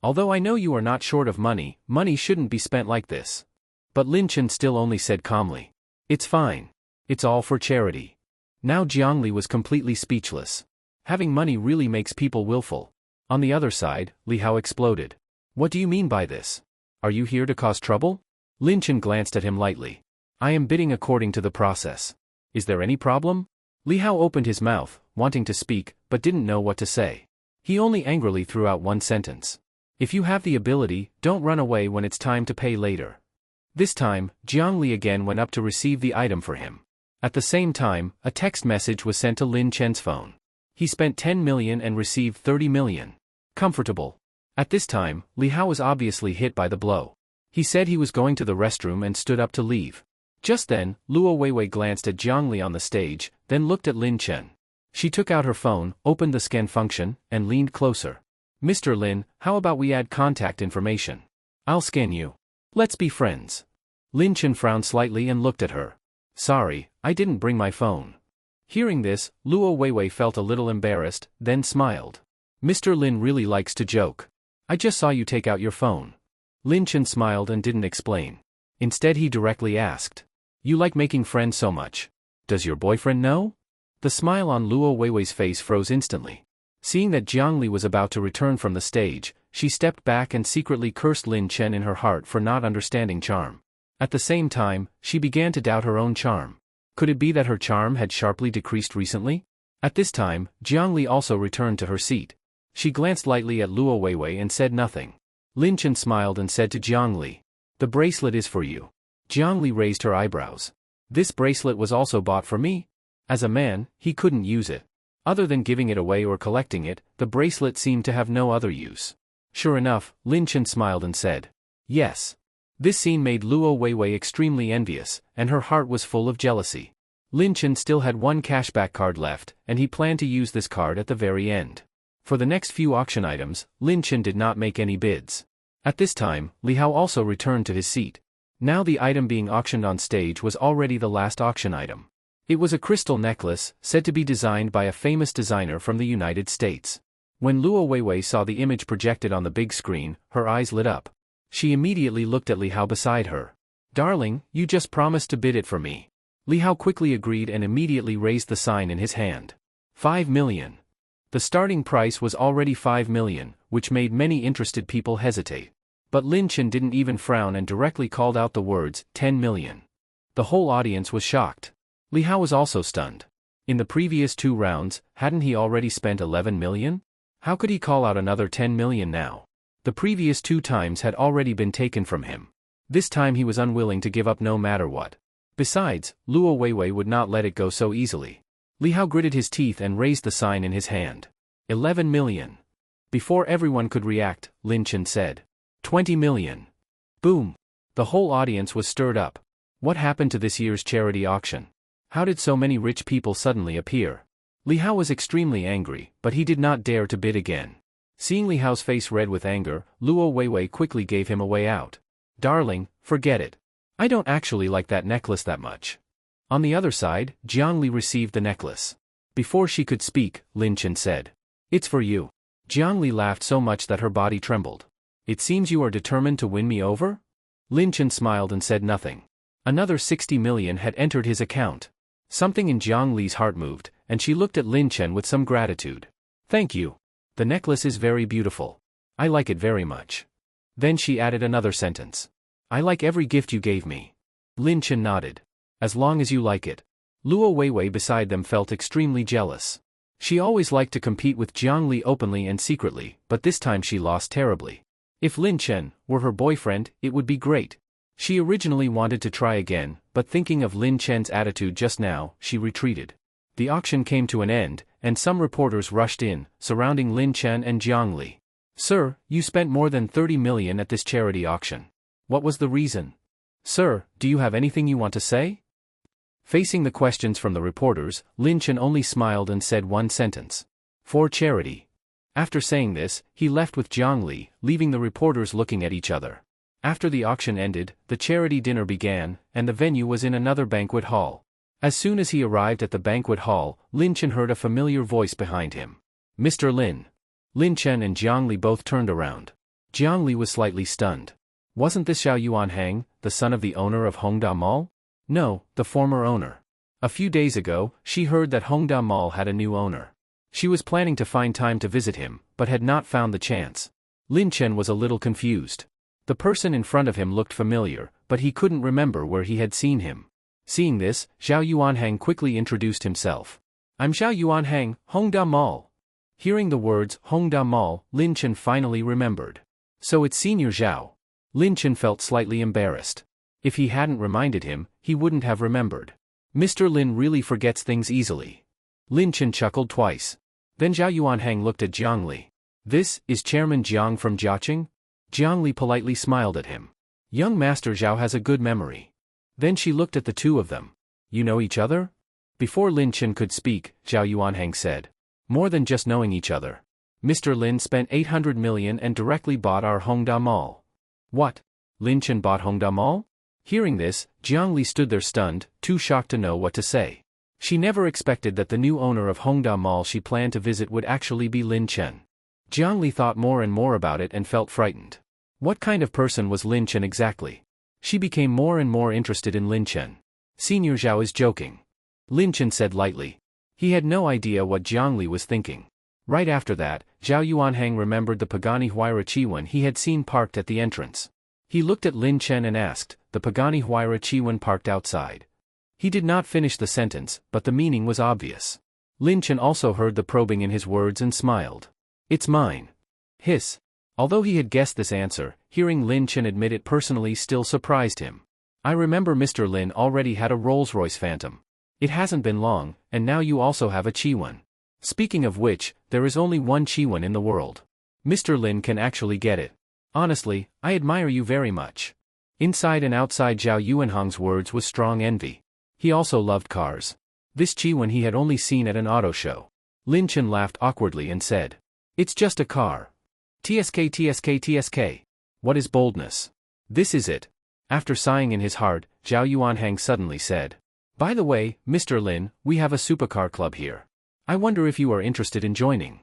Although I know you are not short of money, money shouldn't be spent like this. But Lin Chen still only said calmly. It's fine. It's all for charity. Now Jiangli was completely speechless. Having money really makes people willful. On the other side, Li Hao exploded. What do you mean by this? Are you here to cause trouble? Lin Chen glanced at him lightly. I am bidding according to the process. Is there any problem? Li Hao opened his mouth, wanting to speak, but didn't know what to say. He only angrily threw out one sentence. If you have the ability, don't run away when it's time to pay later. This time, Jiangli again went up to receive the item for him. At the same time, a text message was sent to Lin Chen's phone. He spent 10 million and received 30 million. Comfortable. At this time, Li Hao was obviously hit by the blow. He said he was going to the restroom and stood up to leave. Just then, Luo Weiwei glanced at Jiangli on the stage, then looked at Lin Chen. She took out her phone, opened the scan function, and leaned closer. Mr. Lin, how about we add contact information? I'll scan you. Let's be friends. Lin Chen frowned slightly and looked at her. Sorry, I didn't bring my phone. Hearing this, Luo Weiwei felt a little embarrassed, then smiled. Mr. Lin really likes to joke. I just saw you take out your phone. Lin Chen smiled and didn't explain. Instead he directly asked. You like making friends so much. Does your boyfriend know? The smile on Luo Weiwei's face froze instantly. Seeing that Jiang Li was about to return from the stage, she stepped back and secretly cursed Lin Chen in her heart for not understanding charm. At the same time, she began to doubt her own charm. Could it be that her charm had sharply decreased recently? At this time, Jiang Li also returned to her seat. She glanced lightly at Luo Weiwei and said nothing. Lin Chen smiled and said to Jiang Li, "The bracelet is for you." Jiang Li raised her eyebrows. This bracelet was also bought for me? As a man, he couldn't use it. Other than giving it away or collecting it, the bracelet seemed to have no other use. Sure enough, Lin Chen smiled and said, "Yes." This scene made Luo Weiwei extremely envious, and her heart was full of jealousy. Lin Chen still had one cashback card left, and he planned to use this card at the very end. For the next few auction items, Lin Chen did not make any bids. At this time, Li Hao also returned to his seat. Now the item being auctioned on stage was already the last auction item. It was a crystal necklace, said to be designed by a famous designer from the United States. When Luo Weiwei saw the image projected on the big screen, her eyes lit up. She immediately looked at Li Hao beside her. "Darling, you just promised to bid it for me." Li Hao quickly agreed and immediately raised the sign in his hand. 5 million. The starting price was already 5 million, which made many interested people hesitate. But Lin Chen didn't even frown and directly called out the words, 10 million. The whole audience was shocked. Li Hao was also stunned. In the previous 2 rounds, hadn't he already spent 11 million? How could he call out another 10 million now? The previous 2 times had already been taken from him. This time he was unwilling to give up no matter what. Besides, Luo Weiwei would not let it go so easily. Li Hao gritted his teeth and raised the sign in his hand. 11 million. Before everyone could react, Lin Chen said, 20 million. Boom. The whole audience was stirred up. What happened to this year's charity auction? How did so many rich people suddenly appear? Li Hao was extremely angry, but he did not dare to bid again. Seeing Li Hao's face red with anger, Luo Weiwei quickly gave him a way out. "Darling, forget it. I don't actually like that necklace that much." On the other side, Jiang Li received the necklace. Before she could speak, Lin Chen said, "It's for you." Jiang Li laughed so much that her body trembled. "It seems you are determined to win me over?" Lin Chen smiled and said nothing. Another 60 million had entered his account. Something in Jiang Li's heart moved, and she looked at Lin Chen with some gratitude. "Thank you. The necklace is very beautiful. I like it very much." Then she added another sentence. "I like every gift you gave me." Lin Chen nodded. "As long as you like it." Luo Weiwei beside them felt extremely jealous. She always liked to compete with Jiang Li openly and secretly, but this time she lost terribly. If Lin Chen were her boyfriend, it would be great. She originally wanted to try again, but thinking of Lin Chen's attitude just now, she retreated. The auction came to an end, and some reporters rushed in, surrounding Lin Chen and Jiang Li. "Sir, you spent more than 30 million at this charity auction. What was the reason? Sir, do you have anything you want to say?" Facing the questions from the reporters, Lin Chen only smiled and said one sentence. "For charity." After saying this, he left with Jiang Li, leaving the reporters looking at each other. After the auction ended, the charity dinner began, and the venue was in another banquet hall. As soon as he arrived at the banquet hall, Lin Chen heard a familiar voice behind him. "Mr. Lin." Lin Chen and Jiang Li both turned around. Jiang Li was slightly stunned. Wasn't this Xiao Yuanhang, the son of the owner of Hongda Mall? No, the former owner. A few days ago, she heard that Hongda Mall had a new owner. She was planning to find time to visit him, but had not found the chance. Lin Chen was a little confused. The person in front of him looked familiar, but he couldn't remember where he had seen him. Seeing this, Xiao Yuanhang quickly introduced himself. "I'm Xiao Yuanhang, Hongda Mall." Hearing the words Hongda Mall, Lin Chen finally remembered. So it's Senior Zhao. Lin Chen felt slightly embarrassed. If he hadn't reminded him, he wouldn't have remembered. Mr. Lin really forgets things easily. Lin Chen chuckled twice. Then Xiao Yuanhang looked at Jiang Li. "This is Chairman Jiang from Jiaqing?" Jiang Li politely smiled at him. "Young Master Zhao has a good memory." Then she looked at the two of them. "You know each other?" Before Lin Chen could speak, Xiao Yuanhang said. "More than just knowing each other. Mr. Lin spent 800 million and directly bought our Hongda Mall." "What? Lin Chen bought Hongda Mall?" Hearing this, Jiang Li stood there stunned, too shocked to know what to say. She never expected that the new owner of Hongda Mall she planned to visit would actually be Lin Chen. Jiang Li thought more and more about it and felt frightened. What kind of person was Lin Chen exactly? She became more and more interested in Lin Chen. Senior Zhao is joking. Lin Chen said lightly. He had no idea what Jiang Li was thinking. Right after that, Zhao Yuanhang remembered the Pagani Huayra Chiwen he had seen parked at the entrance. He looked at Lin Chen and asked, "The Pagani Huayra Chiwen parked outside?" He did not finish the sentence, but the meaning was obvious. Lin Chen also heard the probing in his words and smiled. "It's mine." Hiss. Although he had guessed this answer, hearing Lin Chen admit it personally still surprised him. "I remember Mr. Lin already had a Rolls-Royce Phantom. It hasn't been long, and now you also have a Chiwen. Speaking of which, there is only one Chiwen in the world. Mr. Lin can actually get it. Honestly, I admire you very much." Inside and outside Zhao Yuanhang's words was strong envy. He also loved cars. This Chiwen he had only seen at an auto show. Lin Chen laughed awkwardly and said, "It's just a car. TSK TSK TSK. What is boldness? This is it." After sighing in his heart, Zhao Yuanhang suddenly said, "By the way, Mr. Lin, we have a supercar club here. I wonder if you are interested in joining."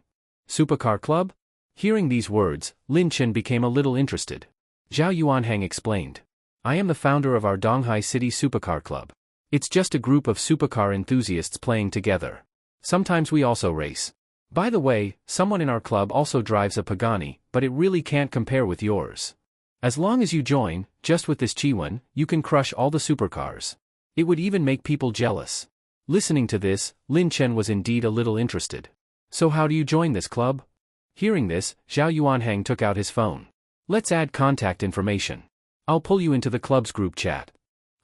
Supercar club? Hearing these words, Lin Chen became a little interested. Zhao Yuanhang explained, "I am the founder of our Donghai City Supercar Club. It's just a group of supercar enthusiasts playing together. Sometimes we also race. By the way, someone in our club also drives a Pagani, but it really can't compare with yours. As long as you join, just with this Chiwen, you can crush all the supercars. It would even make people jealous." Listening to this, Lin Chen was indeed a little interested. "So how do you join this club?" Hearing this, Zhao Yuanhang took out his phone. "Let's add contact information. I'll pull you into the club's group chat."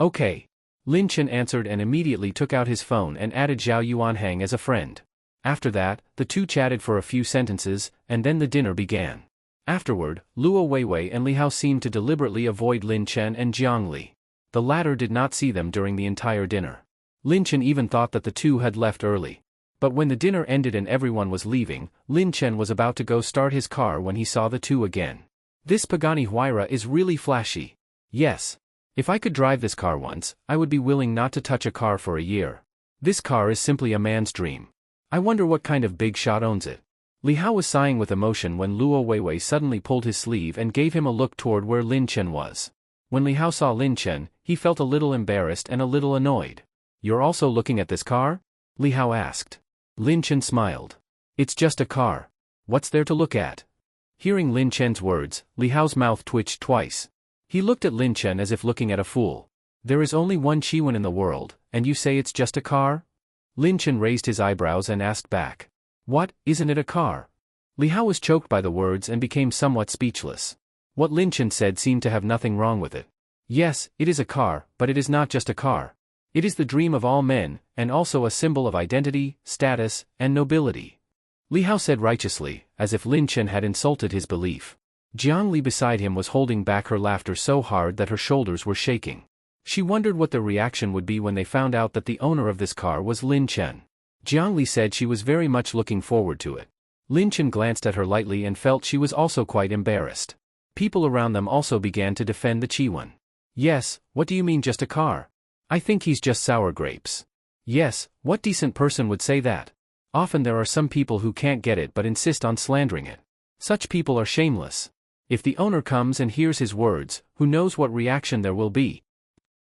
"Okay." Lin Chen answered and immediately took out his phone and added Zhao Yuanhang as a friend. After that, the two chatted for a few sentences, and then the dinner began. Afterward, Luo Weiwei and Li Hao seemed to deliberately avoid Lin Chen and Jiang Li. The latter did not see them during the entire dinner. Lin Chen even thought that the two had left early. But when the dinner ended and everyone was leaving, Lin Chen was about to go start his car when he saw the two again. "This Pagani Huayra is really flashy. Yes. If I could drive this car once, I would be willing not to touch a car for a year. This car is simply a man's dream. I wonder what kind of big shot owns it." Li Hao was sighing with emotion when Luo Weiwei suddenly pulled his sleeve and gave him a look toward where Lin Chen was. When Li Hao saw Lin Chen, he felt a little embarrassed and a little annoyed. "You're also looking at this car?" Li Hao asked. Lin Chen smiled. "It's just a car. What's there to look at?" Hearing Lin Chen's words, Li Hao's mouth twitched twice. He looked at Lin Chen as if looking at a fool. "There is only one Chiwen in the world, and you say it's just a car?" Lin Chen raised his eyebrows and asked back. "What, isn't it a car?" Li Hao was choked by the words and became somewhat speechless. What Lin Chen said seemed to have nothing wrong with it. Yes, it is a car, but it is not just a car. It is the dream of all men, and also a symbol of identity, status, and nobility. Li Hao said righteously, as if Lin Chen had insulted his belief. Jiang Li beside him was holding back her laughter so hard that her shoulders were shaking. She wondered what their reaction would be when they found out that the owner of this car was Lin Chen. Jiang Li said she was very much looking forward to it. Lin Chen glanced at her lightly and felt she was also quite embarrassed. People around them also began to defend the Chiwen. "Yes, what do you mean just a car? I think he's just sour grapes." "Yes, what decent person would say that? Often there are some people who can't get it but insist on slandering it. Such people are shameless. If the owner comes and hears his words, who knows what reaction there will be."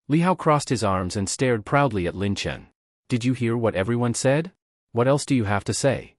Li Hao crossed his arms and stared proudly at Lin Chen. "Did you hear what everyone said? What else do you have to say?"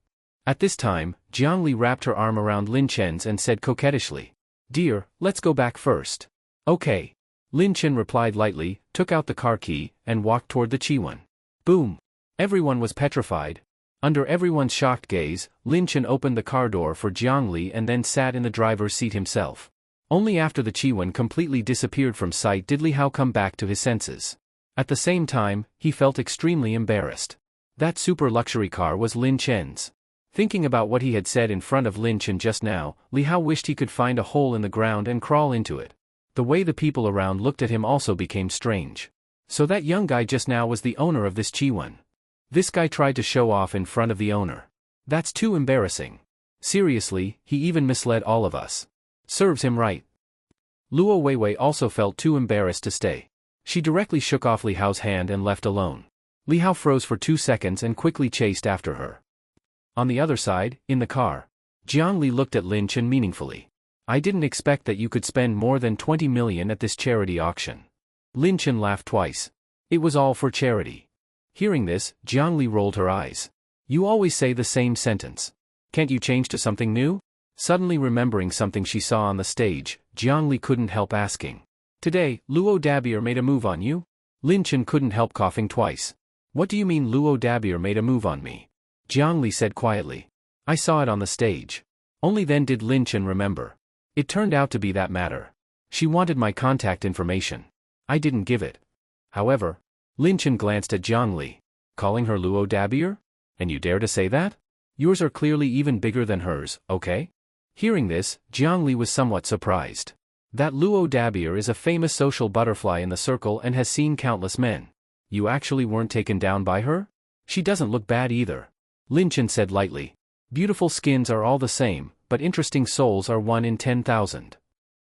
At this time, Jiang Li wrapped her arm around Lin Chen's and said coquettishly, "Dear, let's go back first." "Okay." Lin Chen replied lightly, took out the car key, and walked toward the Chiwen. Boom! Everyone was petrified. Under everyone's shocked gaze, Lin Chen opened the car door for Jiang Li and then sat in the driver's seat himself. Only after the Chiwen completely disappeared from sight did Li Hao come back to his senses. At the same time, he felt extremely embarrassed. That super luxury car was Lin Chen's. Thinking about what he had said in front of Lin Chen just now, Li Hao wished he could find a hole in the ground and crawl into it. The way the people around looked at him also became strange. So that young guy just now was the owner of this Chiwen. This guy tried to show off in front of the owner. That's too embarrassing. Seriously, he even misled all of us. Serves him right. Luo Weiwei also felt too embarrassed to stay. She directly shook off Li Hao's hand and left alone. Li Hao froze for 2 seconds and quickly chased after her. On the other side, in the car, Jiang Li looked at Lin Chen meaningfully. I didn't expect that you could spend more than 20 million at this charity auction. Lin Chen laughed twice. It was all for charity. Hearing this, Jiangli rolled her eyes. You always say the same sentence. Can't you change to something new? Suddenly remembering something she saw on the stage, Jiangli couldn't help asking. Today, Luo Dabier made a move on you? Lin Chen couldn't help coughing twice. What do you mean Luo Dabier made a move on me? Jiangli said quietly. I saw it on the stage. Only then did Lin Chen remember. It turned out to be that matter. She wanted my contact information. I didn't give it. However, Lin Chen glanced at Jiangli. Calling her Luo Dabier? And you dare to say that? Yours are clearly even bigger than hers, okay? Hearing this, Jiangli was somewhat surprised. That Luo Dabier is a famous social butterfly in the circle and has seen countless men. You actually weren't taken down by her? She doesn't look bad either. Lin Chen said lightly. Beautiful skins are all the same, but interesting souls are 1 in 10,000.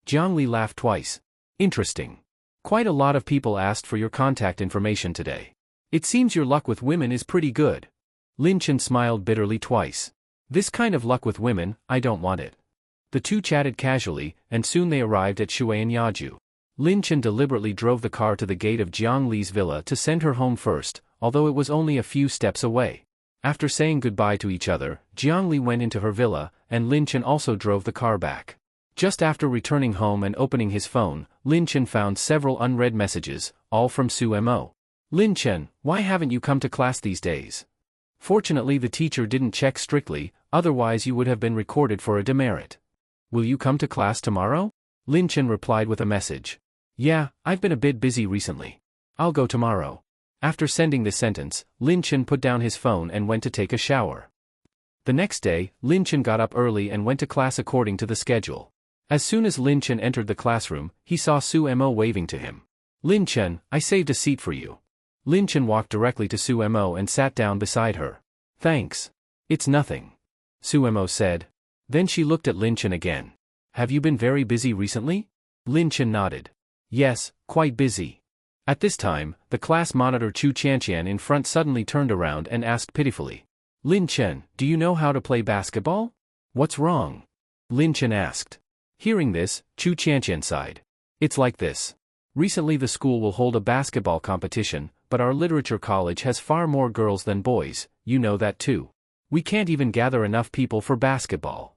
Jiangli laughed twice. Interesting. Quite a lot of people asked for your contact information today. It seems your luck with women is pretty good. Lin Chen smiled bitterly twice. This kind of luck with women, I don't want it. The two chatted casually, and soon they arrived at Shuai and Yaju. Lin Chen deliberately drove the car to the gate of Jiang Li's villa to send her home first, although it was only a few steps away. After saying goodbye to each other, Jiang Li went into her villa, and Lin Chen also drove the car back. Just after returning home and opening his phone, Lin Chen found several unread messages, all from Su Mo. Lin Chen, why haven't you come to class these days? Fortunately the teacher didn't check strictly, otherwise you would have been recorded for a demerit. Will you come to class tomorrow? Lin Chen replied with a message. Yeah, I've been a bit busy recently. I'll go tomorrow. After sending this sentence, Lin Chen put down his phone and went to take a shower. The next day, Lin Chen got up early and went to class according to the schedule. As soon as Lin Chen entered the classroom, he saw Su Mo waving to him. Lin Chen, I saved a seat for you. Lin Chen walked directly to Su Mo and sat down beside her. Thanks. It's nothing. Su Mo said. Then she looked at Lin Chen again. Have you been very busy recently? Lin Chen nodded. Yes, quite busy. At this time, the class monitor Chu Chanqian in front suddenly turned around and asked pitifully. Lin Chen, do you know how to play basketball? What's wrong? Lin Chen asked. Hearing this, Chu Chanqian sighed. It's like this. Recently the school will hold a basketball competition, but our literature college has far more girls than boys, you know that too. We can't even gather enough people for basketball.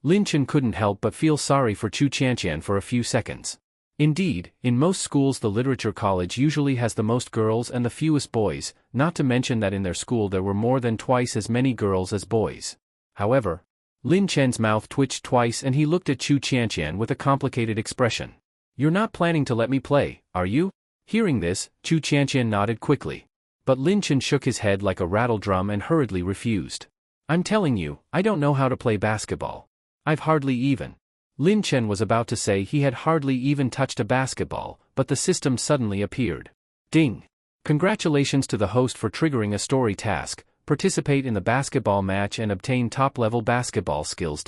Lin Chen couldn't help but feel sorry for Chu Chanqian for a few seconds. Indeed, in most schools the literature college usually has the most girls and the fewest boys, not to mention that in their school there were more than twice as many girls as boys. However, Lin Chen's mouth twitched twice and he looked at Chu Chanqian with a complicated expression. You're not planning to let me play, are you? Hearing this, Chu Chanqian nodded quickly. But Lin Chen shook his head like a rattle drum and hurriedly refused. I'm telling you, I don't know how to play basketball. I've hardly even. Lin Chen was about to say he had hardly even touched a basketball, but the system suddenly appeared. Ding! Congratulations to the host for triggering a story task. Participate in the basketball match and obtain top-level basketball skills.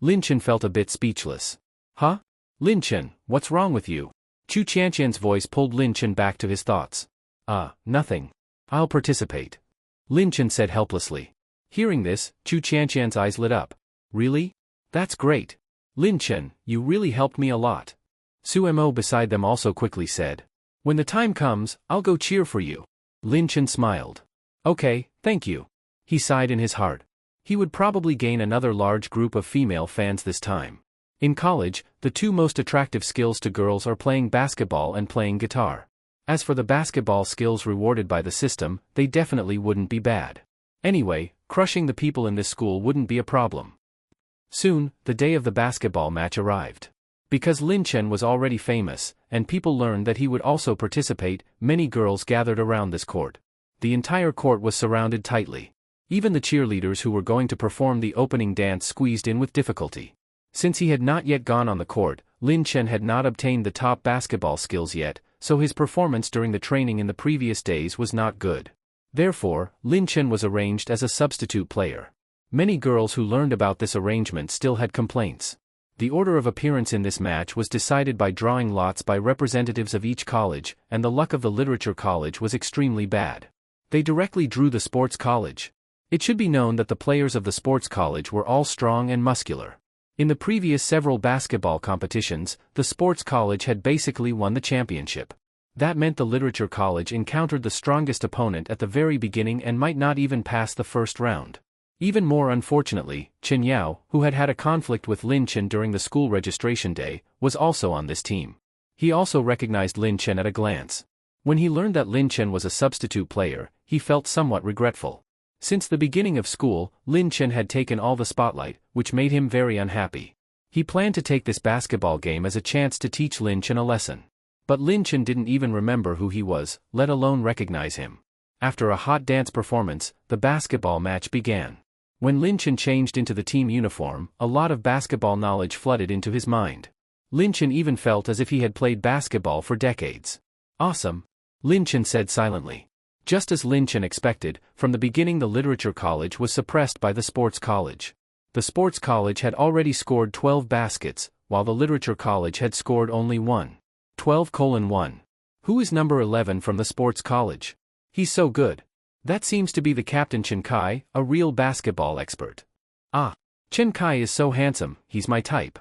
Lin Chen felt a bit speechless. Huh? Lin Chen, what's wrong with you? Chu Chanqian's voice pulled Lin Chen back to his thoughts. Nothing. I'll participate. Lin Chen said helplessly. Hearing this, Chu Chanqian's eyes lit up. Really? That's great. Lin Chen, you really helped me a lot. Su Mo beside them also quickly said. When the time comes, I'll go cheer for you. Lin Chen smiled. Okay, thank you. He sighed in his heart. He would probably gain another large group of female fans this time. In college, the two most attractive skills to girls are playing basketball and playing guitar. As for the basketball skills rewarded by the system, they definitely wouldn't be bad. Anyway, crushing the people in this school wouldn't be a problem. Soon, the day of the basketball match arrived. Because Lin Chen was already famous, and people learned that he would also participate, many girls gathered around this court. The entire court was surrounded tightly. Even the cheerleaders who were going to perform the opening dance squeezed in with difficulty. Since he had not yet gone on the court, Lin Chen had not obtained the top basketball skills yet, so his performance during the training in the previous days was not good. Therefore, Lin Chen was arranged as a substitute player. Many girls who learned about this arrangement still had complaints. The order of appearance in this match was decided by drawing lots by representatives of each college, and the luck of the literature college was extremely bad. They directly drew the sports college. It should be known that the players of the sports college were all strong and muscular. In the previous several basketball competitions, the sports college had basically won the championship. That meant the literature college encountered the strongest opponent at the very beginning and might not even pass the first round. Even more unfortunately, Chen Yao, who had had a conflict with Lin Chen during the school registration day, was also on this team. He also recognized Lin Chen at a glance. When he learned that Lin Chen was a substitute player, he felt somewhat regretful. Since the beginning of school, Lin Chen had taken all the spotlight, which made him very unhappy. He planned to take this basketball game as a chance to teach Lin Chen a lesson. But Lin Chen didn't even remember who he was, let alone recognize him. After a hot dance performance, the basketball match began. When Lin Chen changed into the team uniform, a lot of basketball knowledge flooded into his mind. Lin Chen even felt as if he had played basketball for decades. Awesome, Lin Chen said silently. Just as Lin Chen expected, from the beginning the literature college was suppressed by the sports college. The sports college had already scored 12 baskets, while the literature college had scored only 1. 12:1. Who is number 11 from the sports college? He's so good. That seems to be the captain Chen Kai, a real basketball expert. Ah, Chen Kai is so handsome, he's my type.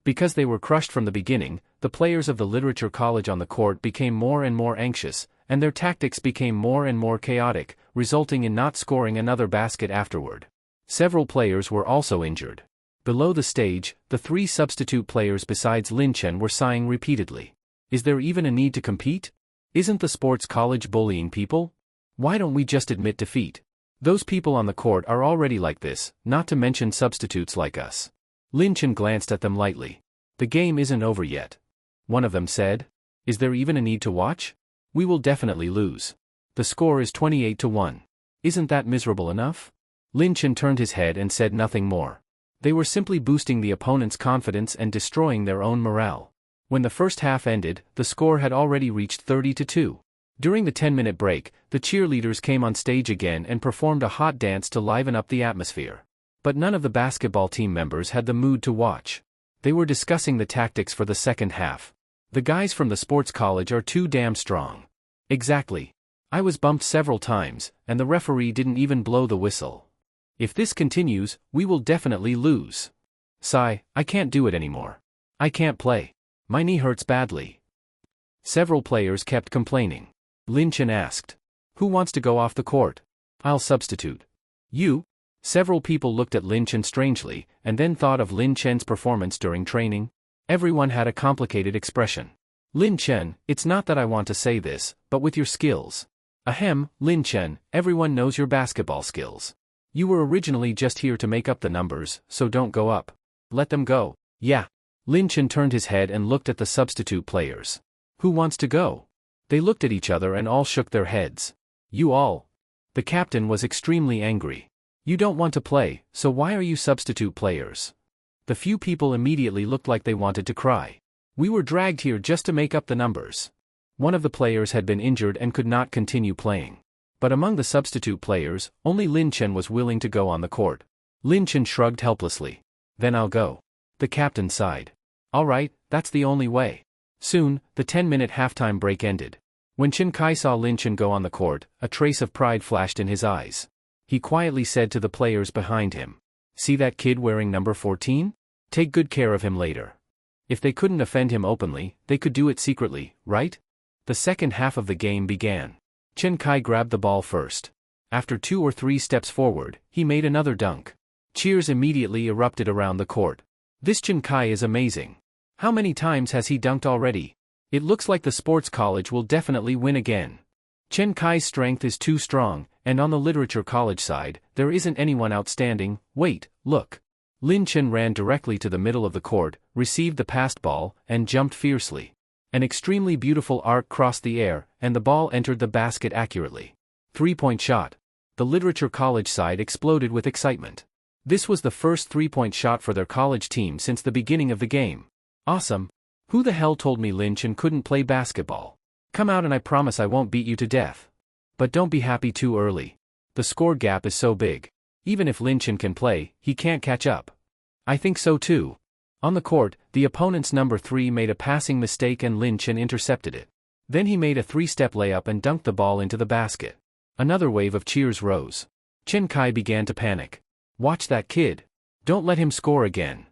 Because they were crushed from the beginning, the players of the literature college on the court became more and more anxious, and their tactics became more and more chaotic, resulting in not scoring another basket afterward. Several players were also injured. Below the stage, the 3 substitute players besides Lin Chen were sighing repeatedly. Is there even a need to compete? Isn't the sports college bullying people? Why don't we just admit defeat? Those people on the court are already like this, not to mention substitutes like us. Lin Chen glanced at them lightly. The game isn't over yet. One of them said. Is there even a need to watch? We will definitely lose. The score is 28-1. Isn't that miserable enough? Lin Chen turned his head and said nothing more. They were simply boosting the opponent's confidence and destroying their own morale. When the first half ended, the score had already reached 30-2. During the 10-minute break, the cheerleaders came on stage again and performed a hot dance to liven up the atmosphere. But none of the basketball team members had the mood to watch. They were discussing the tactics for the second half. The guys from the sports college are too damn strong. Exactly. I was bumped several times, and the referee didn't even blow the whistle. If this continues, we will definitely lose. Sigh, I can't do it anymore. I can't play. My knee hurts badly. Several players kept complaining. Lin Chen asked. Who wants to go off the court? I'll substitute. You? Several people looked at Lin Chen strangely, and then thought of Lin Chen's performance during training. Everyone had a complicated expression. Lin Chen, it's not that I want to say this, but with your skills. Ahem, Lin Chen, everyone knows your basketball skills. You were originally just here to make up the numbers, so don't go up. Let them go. Yeah. Lin Chen turned his head and looked at the substitute players. Who wants to go? They looked at each other and all shook their heads. You all. The captain was extremely angry. You don't want to play, so why are you substitute players? The few people immediately looked like they wanted to cry. We were dragged here just to make up the numbers. One of the players had been injured and could not continue playing. But among the substitute players, only Lin Chen was willing to go on the court. Lin Chen shrugged helplessly. Then I'll go. The captain sighed. All right, that's the only way. Soon, the 10-minute halftime break ended. When Chen Kai saw Lin Chen go on the court, a trace of pride flashed in his eyes. He quietly said to the players behind him. See that kid wearing number 14? Take good care of him later. If they couldn't offend him openly, they could do it secretly, right? The second half of the game began. Chen Kai grabbed the ball first. After 2 or 3 steps forward, he made another dunk. Cheers immediately erupted around the court. This Chen Kai is amazing. How many times has he dunked already? It looks like the sports college will definitely win again. Chen Kai's strength is too strong, and on the literature college side, there isn't anyone outstanding. Wait, look. Lin Chen ran directly to the middle of the court, received the passed ball, and jumped fiercely. An extremely beautiful arc crossed the air, and the ball entered the basket accurately. 3-point shot. The literature college side exploded with excitement. This was the first 3-point shot for their college team since the beginning of the game. Awesome. Who the hell told me Lin Chen couldn't play basketball? Come out and I promise I won't beat you to death. But don't be happy too early. The score gap is so big. Even if Lin Chen can play, he can't catch up. I think so too. On the court, the opponent's number 3 made a passing mistake and Lin Chen intercepted it. Then he made a 3-step layup and dunked the ball into the basket. Another wave of cheers rose. Chen Kai began to panic. Watch that kid. Don't let him score again.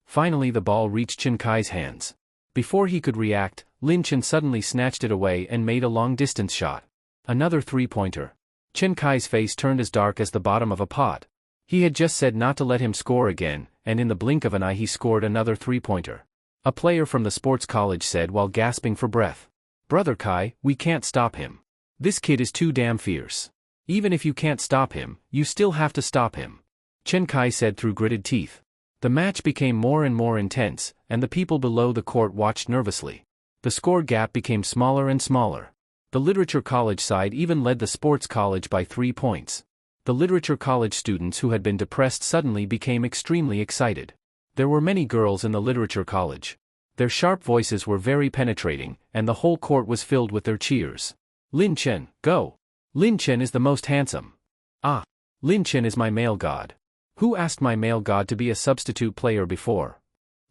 Finally the ball reached Chen Kai's hands. Before he could react, Lin Chen suddenly snatched it away and made a long-distance shot. Another three-pointer. Chen Kai's face turned as dark as the bottom of a pot. He had just said not to let him score again, and in the blink of an eye he scored another three-pointer. A player from the sports college said while gasping for breath. "Brother Kai, we can't stop him. This kid is too damn fierce. Even if you can't stop him, you still have to stop him," Chen Kai said through gritted teeth. The match became more and more intense, and the people below the court watched nervously. The score gap became smaller and smaller. The literature college side even led the sports college by 3 points. The literature college students who had been depressed suddenly became extremely excited. There were many girls in the literature college. Their sharp voices were very penetrating, and the whole court was filled with their cheers. "Lin Chen, go! Lin Chen is the most handsome. Ah! Lin Chen is my male god. Who asked my male god to be a substitute player before?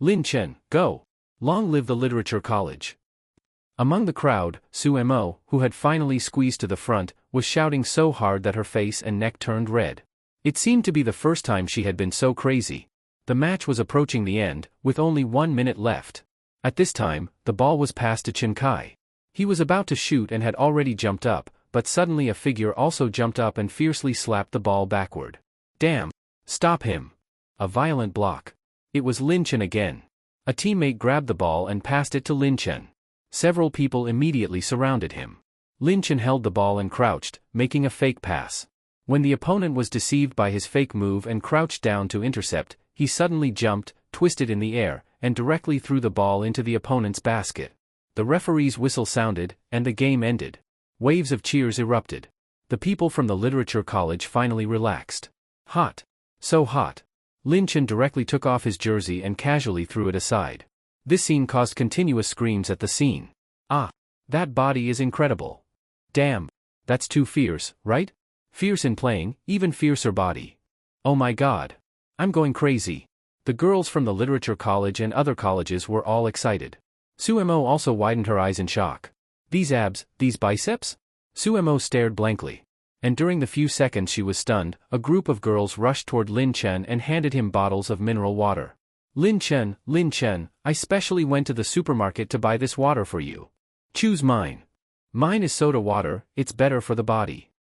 Lin Chen, go! Long live the literature college!" Among the crowd, Su Mo, who had finally squeezed to the front, was shouting so hard that her face and neck turned red. It seemed to be the first time she had been so crazy. The match was approaching the end, with only 1 minute left. At this time, the ball was passed to Chen Kai. He was about to shoot and had already jumped up, but suddenly a figure also jumped up and fiercely slapped the ball backward. "Damn! Stop him!" A violent block. It was Lin Chen again. A teammate grabbed the ball and passed it to Lin Chen. Several people immediately surrounded him. Lin Chen held the ball and crouched, making a fake pass. When the opponent was deceived by his fake move and crouched down to intercept, he suddenly jumped, twisted in the air, and directly threw the ball into the opponent's basket. The referee's whistle sounded, and the game ended. Waves of cheers erupted. The people from the literature college finally relaxed. Hot. So hot. Lin Chen directly took off his jersey and casually threw it aside. This scene caused continuous screams at the scene. "Ah! That body is incredible. Damn! That's too fierce, right? Fierce in playing, even fiercer body. Oh my god! I'm going crazy." The girls from the literature college and other colleges were all excited. Su Mo also widened her eyes in shock. "These abs, these biceps?" Su Mo stared blankly. And during the few seconds she was stunned, a group of girls rushed toward Lin Chen and handed him bottles of mineral water. Lin Chen, I specially went to the supermarket to buy this water for you. Choose mine. Mine is soda water, it's better for the body."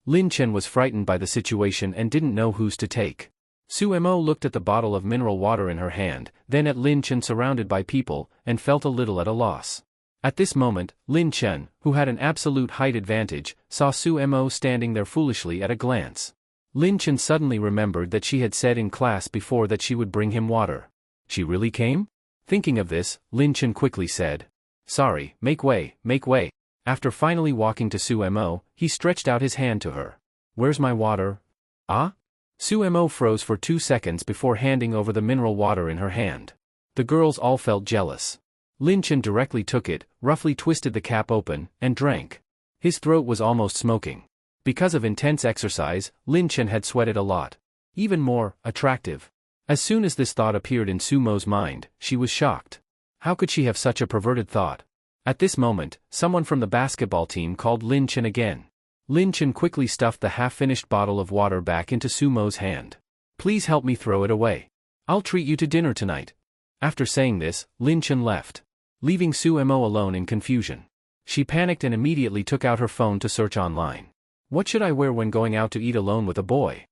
Lin Chen was frightened by the situation and didn't know whose to take. Su Mo looked at the bottle of mineral water in her hand, then at Lin Chen surrounded by people, and felt a little at a loss. At this moment, Lin Chen, who had an absolute height advantage, saw Su Mo standing there foolishly at a glance. Lin Chen suddenly remembered that she had said in class before that she would bring him water. She really came? Thinking of this, Lin Chen quickly said, "Sorry, make way, make way." After finally walking to Su Mo, he stretched out his hand to her. "Where's my water?" "Ah?" Su Mo froze for 2 seconds before handing over the mineral water in her hand. The girls all felt jealous. Lin Chen directly took it, roughly twisted the cap open, and drank. His throat was almost smoking. Because of intense exercise, Lin Chen had sweated a lot. Even more, attractive. As soon as this thought appeared in Su Mo's mind, she was shocked. How could she have such a perverted thought? At this moment, someone from the basketball team called Lin Chen again. Lin Chen quickly stuffed the half-finished bottle of water back into Su Mo's hand. "Please help me throw it away. I'll treat you to dinner tonight." After saying this, Lin Chen left, leaving Su Mo alone in confusion. She panicked and immediately took out her phone to search online. What should I wear when going out to eat alone with a boy?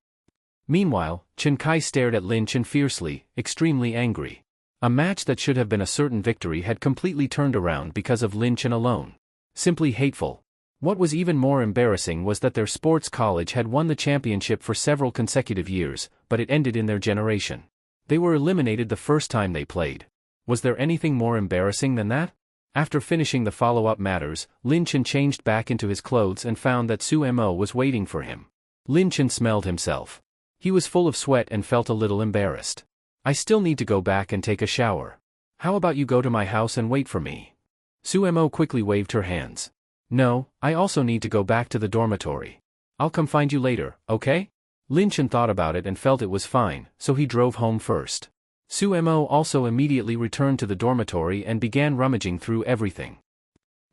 Meanwhile, Chen Kai stared at Lin Chen fiercely, extremely angry. A match that should have been a certain victory had completely turned around because of Lin Chen alone. Simply hateful. What was even more embarrassing was that their sports college had won the championship for several consecutive years, but it ended in their generation. They were eliminated the first time they played. Was there anything more embarrassing than that? After finishing the follow-up matters, Lin Chen changed back into his clothes and found that Su Mo was waiting for him. Lin Chen smelled himself. He was full of sweat and felt a little embarrassed. "I still need to go back and take a shower. How about you go to my house and wait for me?" Su Mo quickly waved her hands. "No, I also need to go back to the dormitory. I'll come find you later, okay?" Lin Chen thought about it and felt it was fine, so he drove home first. Su Mo also immediately returned to the dormitory and began rummaging through everything.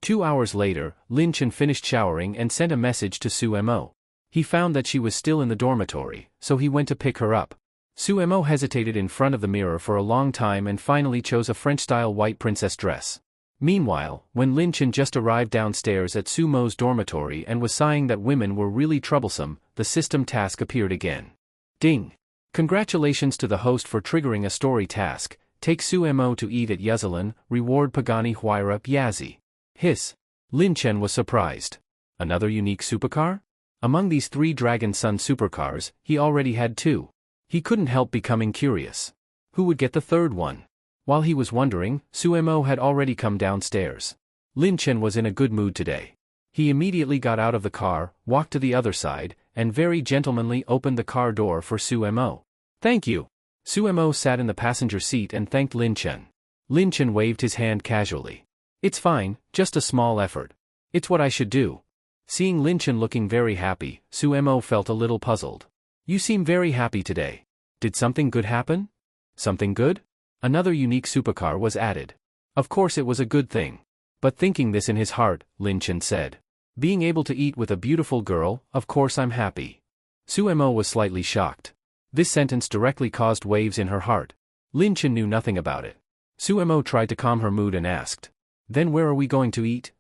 2 hours later, Lin Chen finished showering and sent a message to Su Mo. He found that she was still in the dormitory, so he went to pick her up. Suemo hesitated in front of the mirror for a long time and finally chose a French-style white princess dress. Meanwhile, when Lin Chen just arrived downstairs at Sumo's dormitory and was sighing that women were really troublesome, the system task appeared again. Ding! Congratulations to the host for triggering a story task. Take Suemo to eat at Yuzalan, reward Pagani Huayra Yazi. Hiss. Lin Chen was surprised. Another unique supercar? Among these 3 Dragon Sun supercars, he already had 2. He couldn't help becoming curious. Who would get the third one? While he was wondering, Suemo had already come downstairs. Lin Chen was in a good mood today. He immediately got out of the car, walked to the other side, and very gentlemanly opened the car door for Suemo. Thank you. Suemo sat in the passenger seat and thanked Lin Chen. Lin Chen waved his hand casually. It's fine, just a small effort. It's what I should do. Seeing Lin Chen looking very happy, Suemo felt a little puzzled. You seem very happy today. Did something good happen? Something good? Another unique supercar was added. Of course it was a good thing. But thinking this in his heart, Lin Chen said. Being able to eat with a beautiful girl, of course I'm happy. Suemo was slightly shocked. This sentence directly caused waves in her heart. Lin Chen knew nothing about it. Suemo tried to calm her mood and asked. Then where are we going to eat?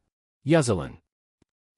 Yuzalan.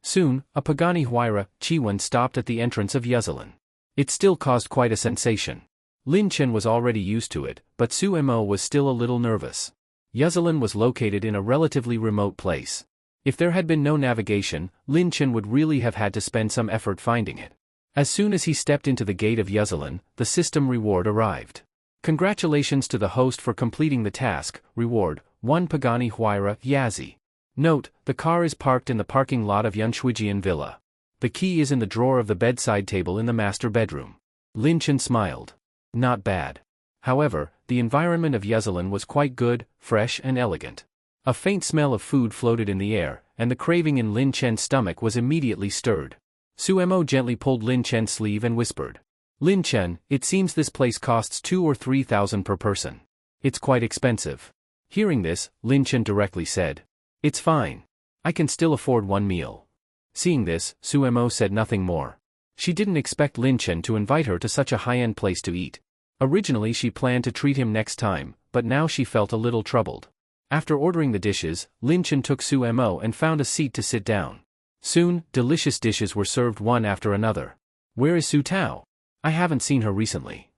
Soon, a Pagani Huayra Chiwan stopped at the entrance of Yuzalan. It still caused quite a sensation. Lin Chen was already used to it, but Suemo was still a little nervous. Yuzalan was located in a relatively remote place. If there had been no navigation, Lin Chen would really have had to spend some effort finding it. As soon as he stepped into the gate of Yuzalan, the system reward arrived. Congratulations to the host for completing the task. Reward, 1 Pagani Huayra Yazi. Note, the car is parked in the parking lot of Yunshuijian Villa. The key is in the drawer of the bedside table in the master bedroom. Lin Chen smiled. Not bad. However, the environment of Yuzalan was quite good, fresh and elegant. A faint smell of food floated in the air, and the craving in Lin Chen's stomach was immediately stirred. Suemo gently pulled Lin Chen's sleeve and whispered. Lin Chen, it seems this place costs 2,000 or 3,000 per person. It's quite expensive. Hearing this, Lin Chen directly said. It's fine. I can still afford 1 meal. Seeing this, Suemo said nothing more. She didn't expect Lin Chen to invite her to such a high-end place to eat. Originally she planned to treat him next time, but now she felt a little troubled. After ordering the dishes, Lin Chen took Suemo and found a seat to sit down. Soon, delicious dishes were served one after another. Where is Su Tao? I haven't seen her recently.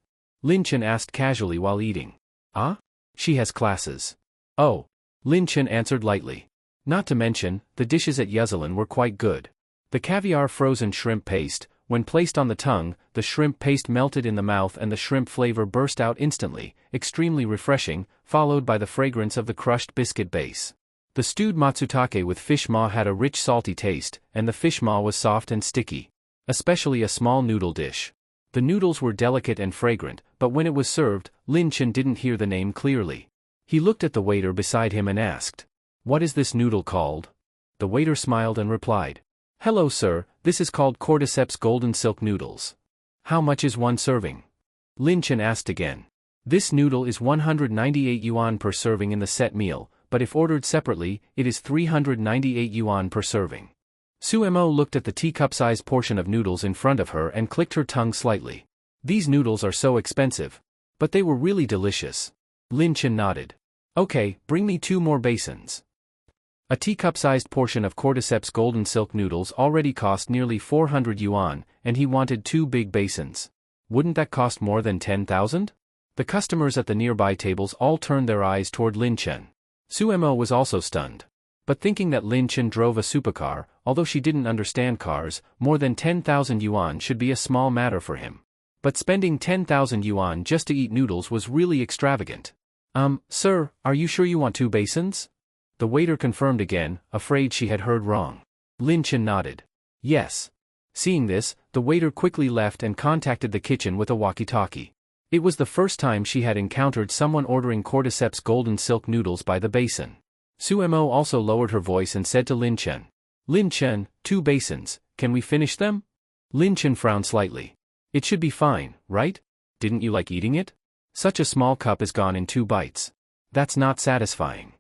Lin Chen asked casually while eating. Ah? She has classes. Oh. Lin Chen answered lightly. Not to mention, the dishes at Yuzalan were quite good. The caviar frozen shrimp paste, when placed on the tongue, the shrimp paste melted in the mouth and the shrimp flavor burst out instantly, extremely refreshing, followed by the fragrance of the crushed biscuit base. The stewed matsutake with fish maw had a rich salty taste, and the fish maw was soft and sticky. Especially a small noodle dish. The noodles were delicate and fragrant, but when it was served, Lin Chen didn't hear the name clearly. He looked at the waiter beside him and asked, "What is this noodle called?" The waiter smiled and replied, "Hello sir, this is called cordyceps golden silk noodles. How much is one serving?" Lin Chen asked again. This noodle is 198 yuan per serving in the set meal, but if ordered separately, it is 398 yuan per serving. Suemo looked at the teacup-sized portion of noodles in front of her and clicked her tongue slightly. These noodles are so expensive. But they were really delicious. Lin Chen nodded. Okay, bring me 2 more basins. A teacup-sized portion of cordyceps golden silk noodles already cost nearly 400 yuan, and he wanted 2 big basins. Wouldn't that cost more than 10,000? The customers at the nearby tables all turned their eyes toward Lin Chen. Suemo was also stunned. But thinking that Lin Chen drove a supercar, although she didn't understand cars, more than 10,000 yuan should be a small matter for him. But spending 10,000 yuan just to eat noodles was really extravagant. Sir, are you sure you want 2 basins? The waiter confirmed again, afraid she had heard wrong. Lin Chen nodded. Yes. Seeing this, the waiter quickly left and contacted the kitchen with a walkie-talkie. It was the first time she had encountered someone ordering cordyceps golden silk noodles by the basin. Suemo also lowered her voice and said to Lin Chen. Lin Chen, 2 basins, can we finish them? Lin Chen frowned slightly. It should be fine, right? Didn't you like eating it? Such a small cup is gone in 2 bites. That's not satisfying.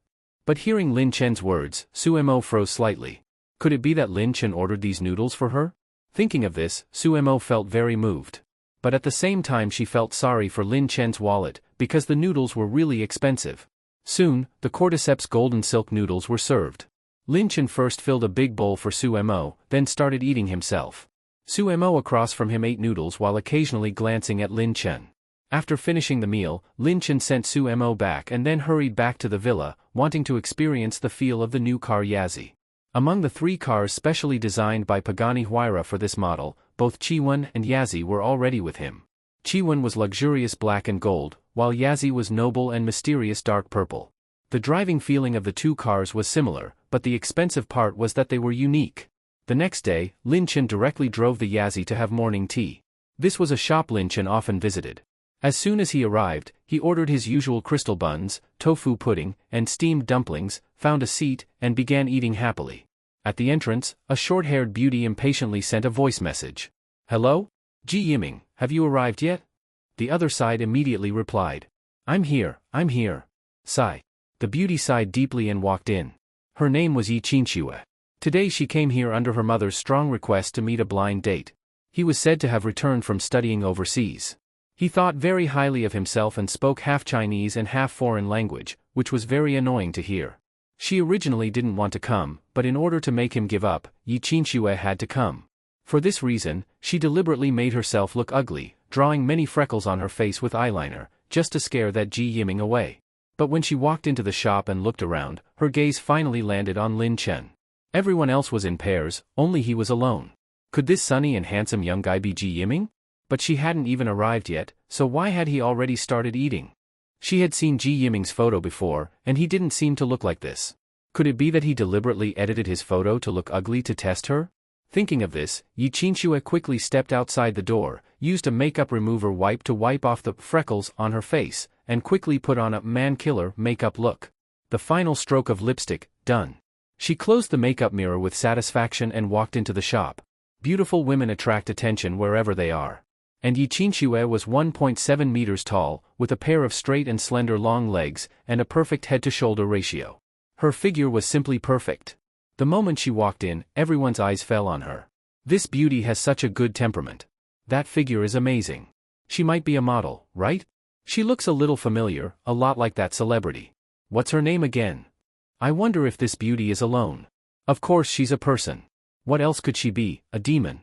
But hearing Lin Chen's words, Suemo froze slightly. Could it be that Lin Chen ordered these noodles for her? Thinking of this, Suemo felt very moved. But at the same time she felt sorry for Lin Chen's wallet, because the noodles were really expensive. Soon, the cordyceps golden silk noodles were served. Lin Chen first filled a big bowl for Su Mo, then started eating himself. Su Mo across from him ate noodles while occasionally glancing at Lin Chen. After finishing the meal, Lin Chen sent Su Mo back and then hurried back to the villa, wanting to experience the feel of the new car Yazzie. Among the 3 cars specially designed by Pagani Huayra for this model, both Chiwen and Yazzie were already with him. Chiwen was luxurious black and gold, while Yazzie was noble and mysterious dark purple. The driving feeling of the 2 cars was similar, but the expensive part was that they were unique. The next day, Lin Chen directly drove the Yazzie to have morning tea. This was a shop Lin Chen often visited. As soon as he arrived, he ordered his usual crystal buns, tofu pudding, and steamed dumplings, found a seat, and began eating happily. At the entrance, a short-haired beauty impatiently sent a voice message. "Hello? Ji Yiming, have you arrived yet?" The other side immediately replied. I'm here. Sigh. The beauty sighed deeply and walked in. Her name was Yi Qinxue. Today she came here under her mother's strong request to meet a blind date. He was said to have returned from studying overseas. He thought very highly of himself and spoke half Chinese and half foreign language, which was very annoying to hear. She originally didn't want to come, but in order to make him give up, Yi Qinxue had to come. For this reason, she deliberately made herself look ugly, drawing many freckles on her face with eyeliner, just to scare that Ji Yiming away. But when she walked into the shop and looked around, her gaze finally landed on Lin Chen. Everyone else was in pairs, only he was alone. Could this sunny and handsome young guy be Ji Yiming? But she hadn't even arrived yet, so why had he already started eating? She had seen Ji Yiming's photo before, and he didn't seem to look like this. Could it be that he deliberately edited his photo to look ugly to test her? Thinking of this, Yi Qinxue quickly stepped outside the door, used a makeup remover wipe to wipe off the freckles on her face, and quickly put on a man-killer makeup look. The final stroke of lipstick, done. She closed the makeup mirror with satisfaction and walked into the shop. Beautiful women attract attention wherever they are. And Yi Qinxue was 1.7 meters tall, with a pair of straight and slender long legs, and a perfect head-to-shoulder ratio. Her figure was simply perfect. The moment she walked in, everyone's eyes fell on her. This beauty has such a good temperament. That figure is amazing. She might be a model, right? She looks a little familiar, a lot like that celebrity. What's her name again? I wonder if this beauty is alone. Of course she's a person. What else could she be, a demon?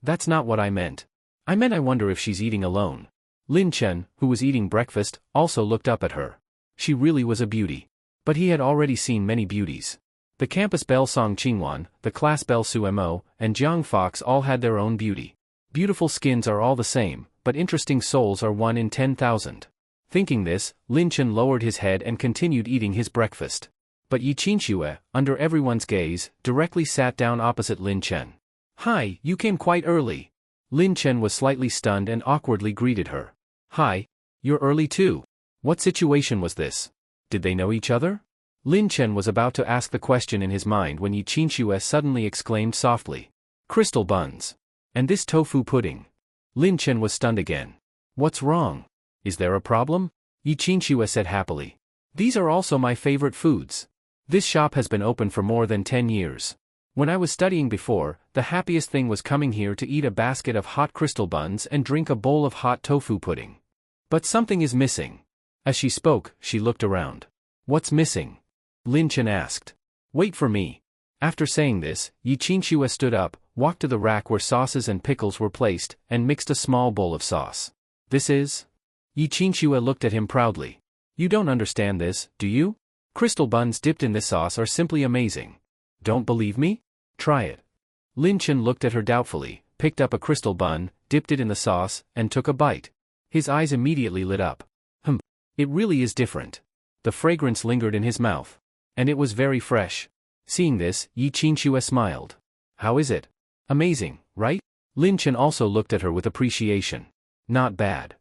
That's not what I meant. I wonder if she's eating alone. Lin Chen, who was eating breakfast, also looked up at her. She really was a beauty. But he had already seen many beauties. The campus belle Song Qingwan, the class belle Su Mo, and Jiang Fox all had their own beauty. Beautiful skins are all the same, but interesting souls are 1 in 10,000. Thinking this, Lin Chen lowered his head and continued eating his breakfast. But Yi Qinxue, under everyone's gaze, directly sat down opposite Lin Chen. Hi, you came quite early. Lin Chen was slightly stunned and awkwardly greeted her. Hi, you're early too. What situation was this? Did they know each other? Lin Chen was about to ask the question in his mind when Yi Qinxue suddenly exclaimed softly. Crystal buns. And this tofu pudding. Lin Chen was stunned again. What's wrong? Is there a problem? Yi Qinxue said happily. These are also my favorite foods. This shop has been open for more than 10 years. When I was studying before, the happiest thing was coming here to eat a basket of hot crystal buns and drink a bowl of hot tofu pudding. But something is missing. As she spoke, she looked around. What's missing? Lin Chen asked. Wait for me. After saying this, Yi Qinxue stood up, walked to the rack where sauces and pickles were placed, and mixed a small bowl of sauce. This is? Yi Qinxue looked at him proudly. You don't understand this, do you? Crystal buns dipped in this sauce are simply amazing. Don't believe me? Try it. Lin Chen looked at her doubtfully, picked up a crystal bun, dipped it in the sauce, and took a bite. His eyes immediately lit up. It really is different. The fragrance lingered in his mouth. And it was very fresh. Seeing this, Yi Qinxue smiled. How is it? Amazing, right? Lin Chen also looked at her with appreciation. Not bad.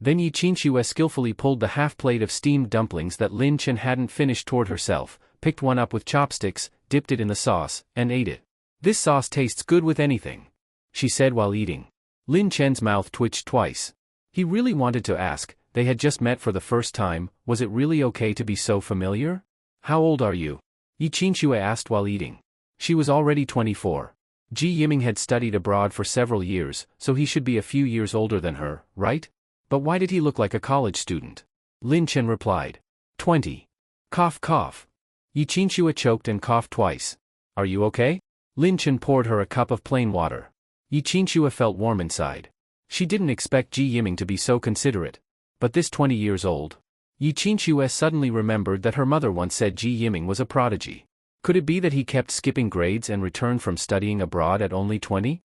Then Yi Qinxue skillfully pulled the half plate of steamed dumplings that Lin Chen hadn't finished toward herself, picked one up with chopsticks, dipped it in the sauce, and ate it. This sauce tastes good with anything, she said while eating. Lin Chen's mouth twitched twice. He really wanted to ask, they had just met for the first time, was it really okay to be so familiar? How old are you? Yi Qinxue asked while eating. She was already 24. Ji Yiming had studied abroad for several years, so he should be a few years older than her, right? But why did he look like a college student? Lin Chen replied. 20. Cough cough. Yi Qinxue choked and coughed twice. Are you okay? Lin Chen poured her a cup of plain water. Yi Qinxue felt warm inside. She didn't expect Ji Yiming to be so considerate. But this 20 years old. Yi Qinxue suddenly remembered that her mother once said Ji Yiming was a prodigy. Could it be that he kept skipping grades and returned from studying abroad at only 20?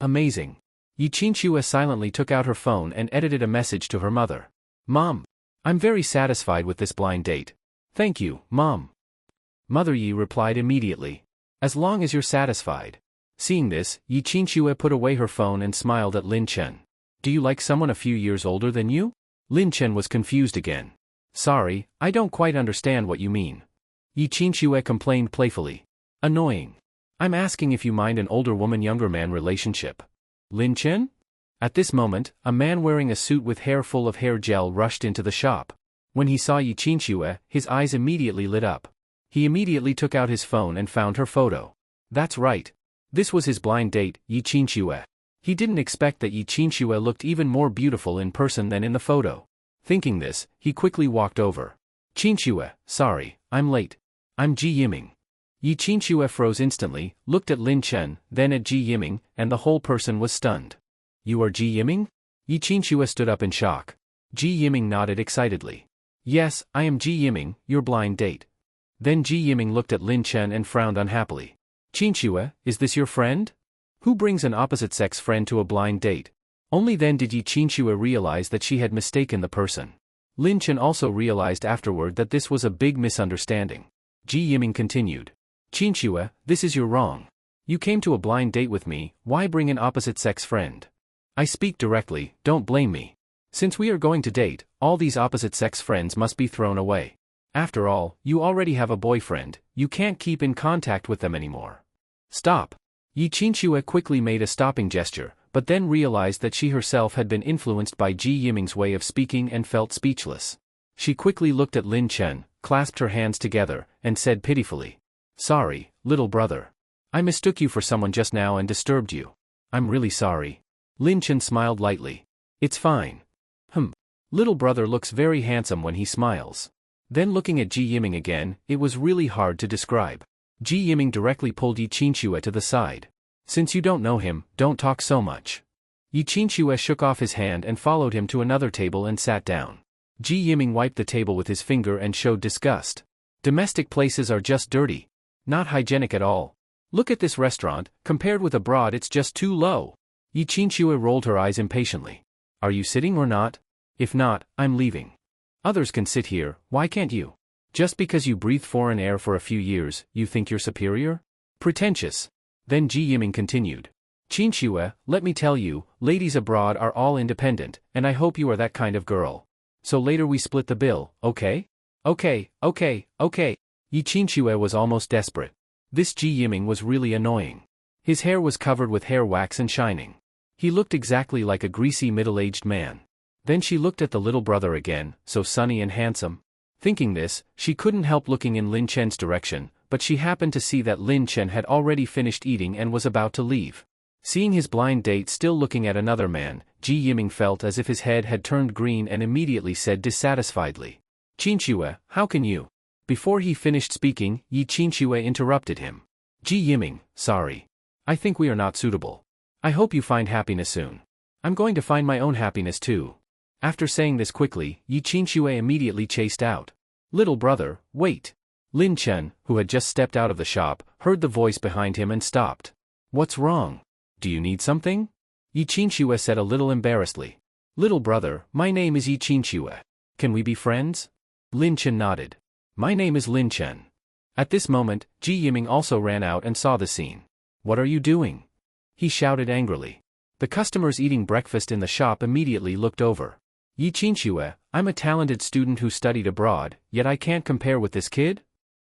Amazing. Yi Qinxue silently took out her phone and edited a message to her mother. Mom. I'm very satisfied with this blind date. Thank you, Mom. Mother Yi replied immediately. As long as you're satisfied. Seeing this, Yi Qinxue put away her phone and smiled at Lin Chen. Do you like someone a few years older than you? Lin Chen was confused again. Sorry, I don't quite understand what you mean. Yi Qinxue complained playfully. Annoying. I'm asking if you mind an older woman-younger man relationship. Lin Chen? At this moment, a man wearing a suit with hair full of hair gel rushed into the shop. When he saw Yi Qinxue, his eyes immediately lit up. He immediately took out his phone and found her photo. That's right. This was his blind date, Yi Qinxue. He didn't expect that Yi Qinxue looked even more beautiful in person than in the photo. Thinking this, he quickly walked over. Qinxue, sorry, I'm late. I'm Ji Yiming. Yi Qinxue froze instantly, looked at Lin Chen, then at Ji Yiming, and the whole person was stunned. You are Ji Yiming? Yi Qinxue stood up in shock. Ji Yiming nodded excitedly. Yes, I am Ji Yiming, your blind date. Then Ji Yiming looked at Lin Chen and frowned unhappily. Qinxue, is this your friend? Who brings an opposite-sex friend to a blind date? Only then did Yi Qinxue realize that she had mistaken the person. Lin Chen also realized afterward that this was a big misunderstanding. Ji Yiming continued. Qinxue, this is your wrong. You came to a blind date with me, why bring an opposite-sex friend? I speak directly, don't blame me. Since we are going to date, all these opposite-sex friends must be thrown away. After all, you already have a boyfriend, you can't keep in contact with them anymore. Stop. Yi Qinxue quickly made a stopping gesture, but then realized that she herself had been influenced by Ji Yiming's way of speaking and felt speechless. She quickly looked at Lin Chen, clasped her hands together, and said pitifully. Sorry, little brother. I mistook you for someone just now and disturbed you. I'm really sorry. Lin Chen smiled lightly. It's fine. Little brother looks very handsome when he smiles. Then looking at Ji Yiming again, it was really hard to describe. Ji Yiming directly pulled Yi Qinxue to the side. Since you don't know him, don't talk so much. Yi Qinxue shook off his hand and followed him to another table and sat down. Ji Yiming wiped the table with his finger and showed disgust. Domestic places are just dirty. Not hygienic at all. Look at this restaurant, compared with abroad it's just too low. Yi Qinxue rolled her eyes impatiently. Are you sitting or not? If not, I'm leaving. Others can sit here, why can't you? Just because you breathe foreign air for a few years, you think you're superior? Pretentious. Then Ji Yiming continued. Qinxue, let me tell you, ladies abroad are all independent, and I hope you are that kind of girl. So later we split the bill, okay? Okay. Yi Qinxue was almost desperate. This Ji Yiming was really annoying. His hair was covered with hair wax and shining. He looked exactly like a greasy middle-aged man. Then she looked at the little brother again, so sunny and handsome. Thinking this, she couldn't help looking in Lin Chen's direction, but she happened to see that Lin Chen had already finished eating and was about to leave. Seeing his blind date still looking at another man, Ji Yiming felt as if his head had turned green and immediately said dissatisfiedly. Qinxue, how can you? Before he finished speaking, Yi Qinxue interrupted him. Ji Yiming, sorry. I think we are not suitable. I hope you find happiness soon. I'm going to find my own happiness too. After saying this quickly, Yi Qinxue immediately chased out. Little brother, wait. Lin Chen, who had just stepped out of the shop, heard the voice behind him and stopped. What's wrong? Do you need something? Yi Qinxue said a little embarrassedly. Little brother, my name is Yi Qinxue. Can we be friends? Lin Chen nodded. My name is Lin Chen. At this moment, Ji Yiming also ran out and saw the scene. What are you doing? He shouted angrily. The customers eating breakfast in the shop immediately looked over. Yi Qinxue, I'm a talented student who studied abroad, yet I can't compare with this kid?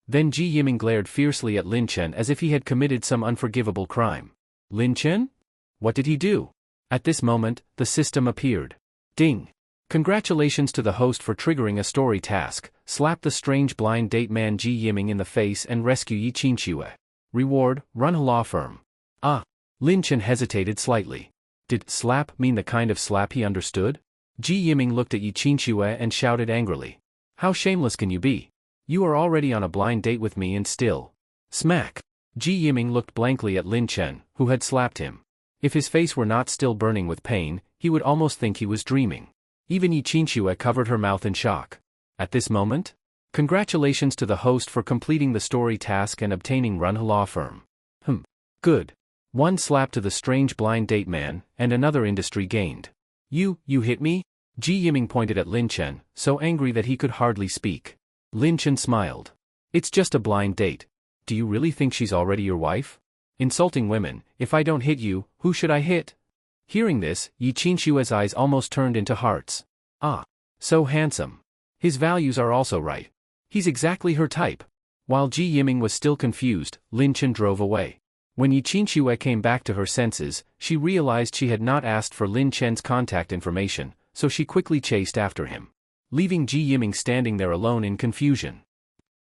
Then Ji Yiming glared fiercely at Lin Chen as if he had committed some unforgivable crime. Lin Chen? What did he do? At this moment, the system appeared. Ding! Congratulations to the host for triggering a story task, slap the strange blind date man Ji Yiming in the face and rescue Yi Qinxue. Reward, run a law firm. Ah. Lin Chen hesitated slightly. Did slap mean the kind of slap he understood? Ji Yiming looked at Yi Qinxue and shouted angrily. How shameless can you be? You are already on a blind date with me and still. Smack. Ji Yiming looked blankly at Lin Chen, who had slapped him. If his face were not still burning with pain, he would almost think he was dreaming. Even Yi Qinxue covered her mouth in shock. At this moment? Congratulations to the host for completing the story task and obtaining Runha law firm. Good. One slap to the strange blind date man, and another industry gained. You hit me? Ji Yiming pointed at Lin Chen, so angry that he could hardly speak. Lin Chen smiled. It's just a blind date. Do you really think she's already your wife? Insulting women, if I don't hit you, who should I hit? Hearing this, Yi Qinshue's eyes almost turned into hearts. Ah. So handsome. His values are also right. He's exactly her type. While Ji Yiming was still confused, Lin Chen drove away. When Yi Qinxue came back to her senses, she realized she had not asked for Lin Chen's contact information, so she quickly chased after him, leaving Ji Yiming standing there alone in confusion.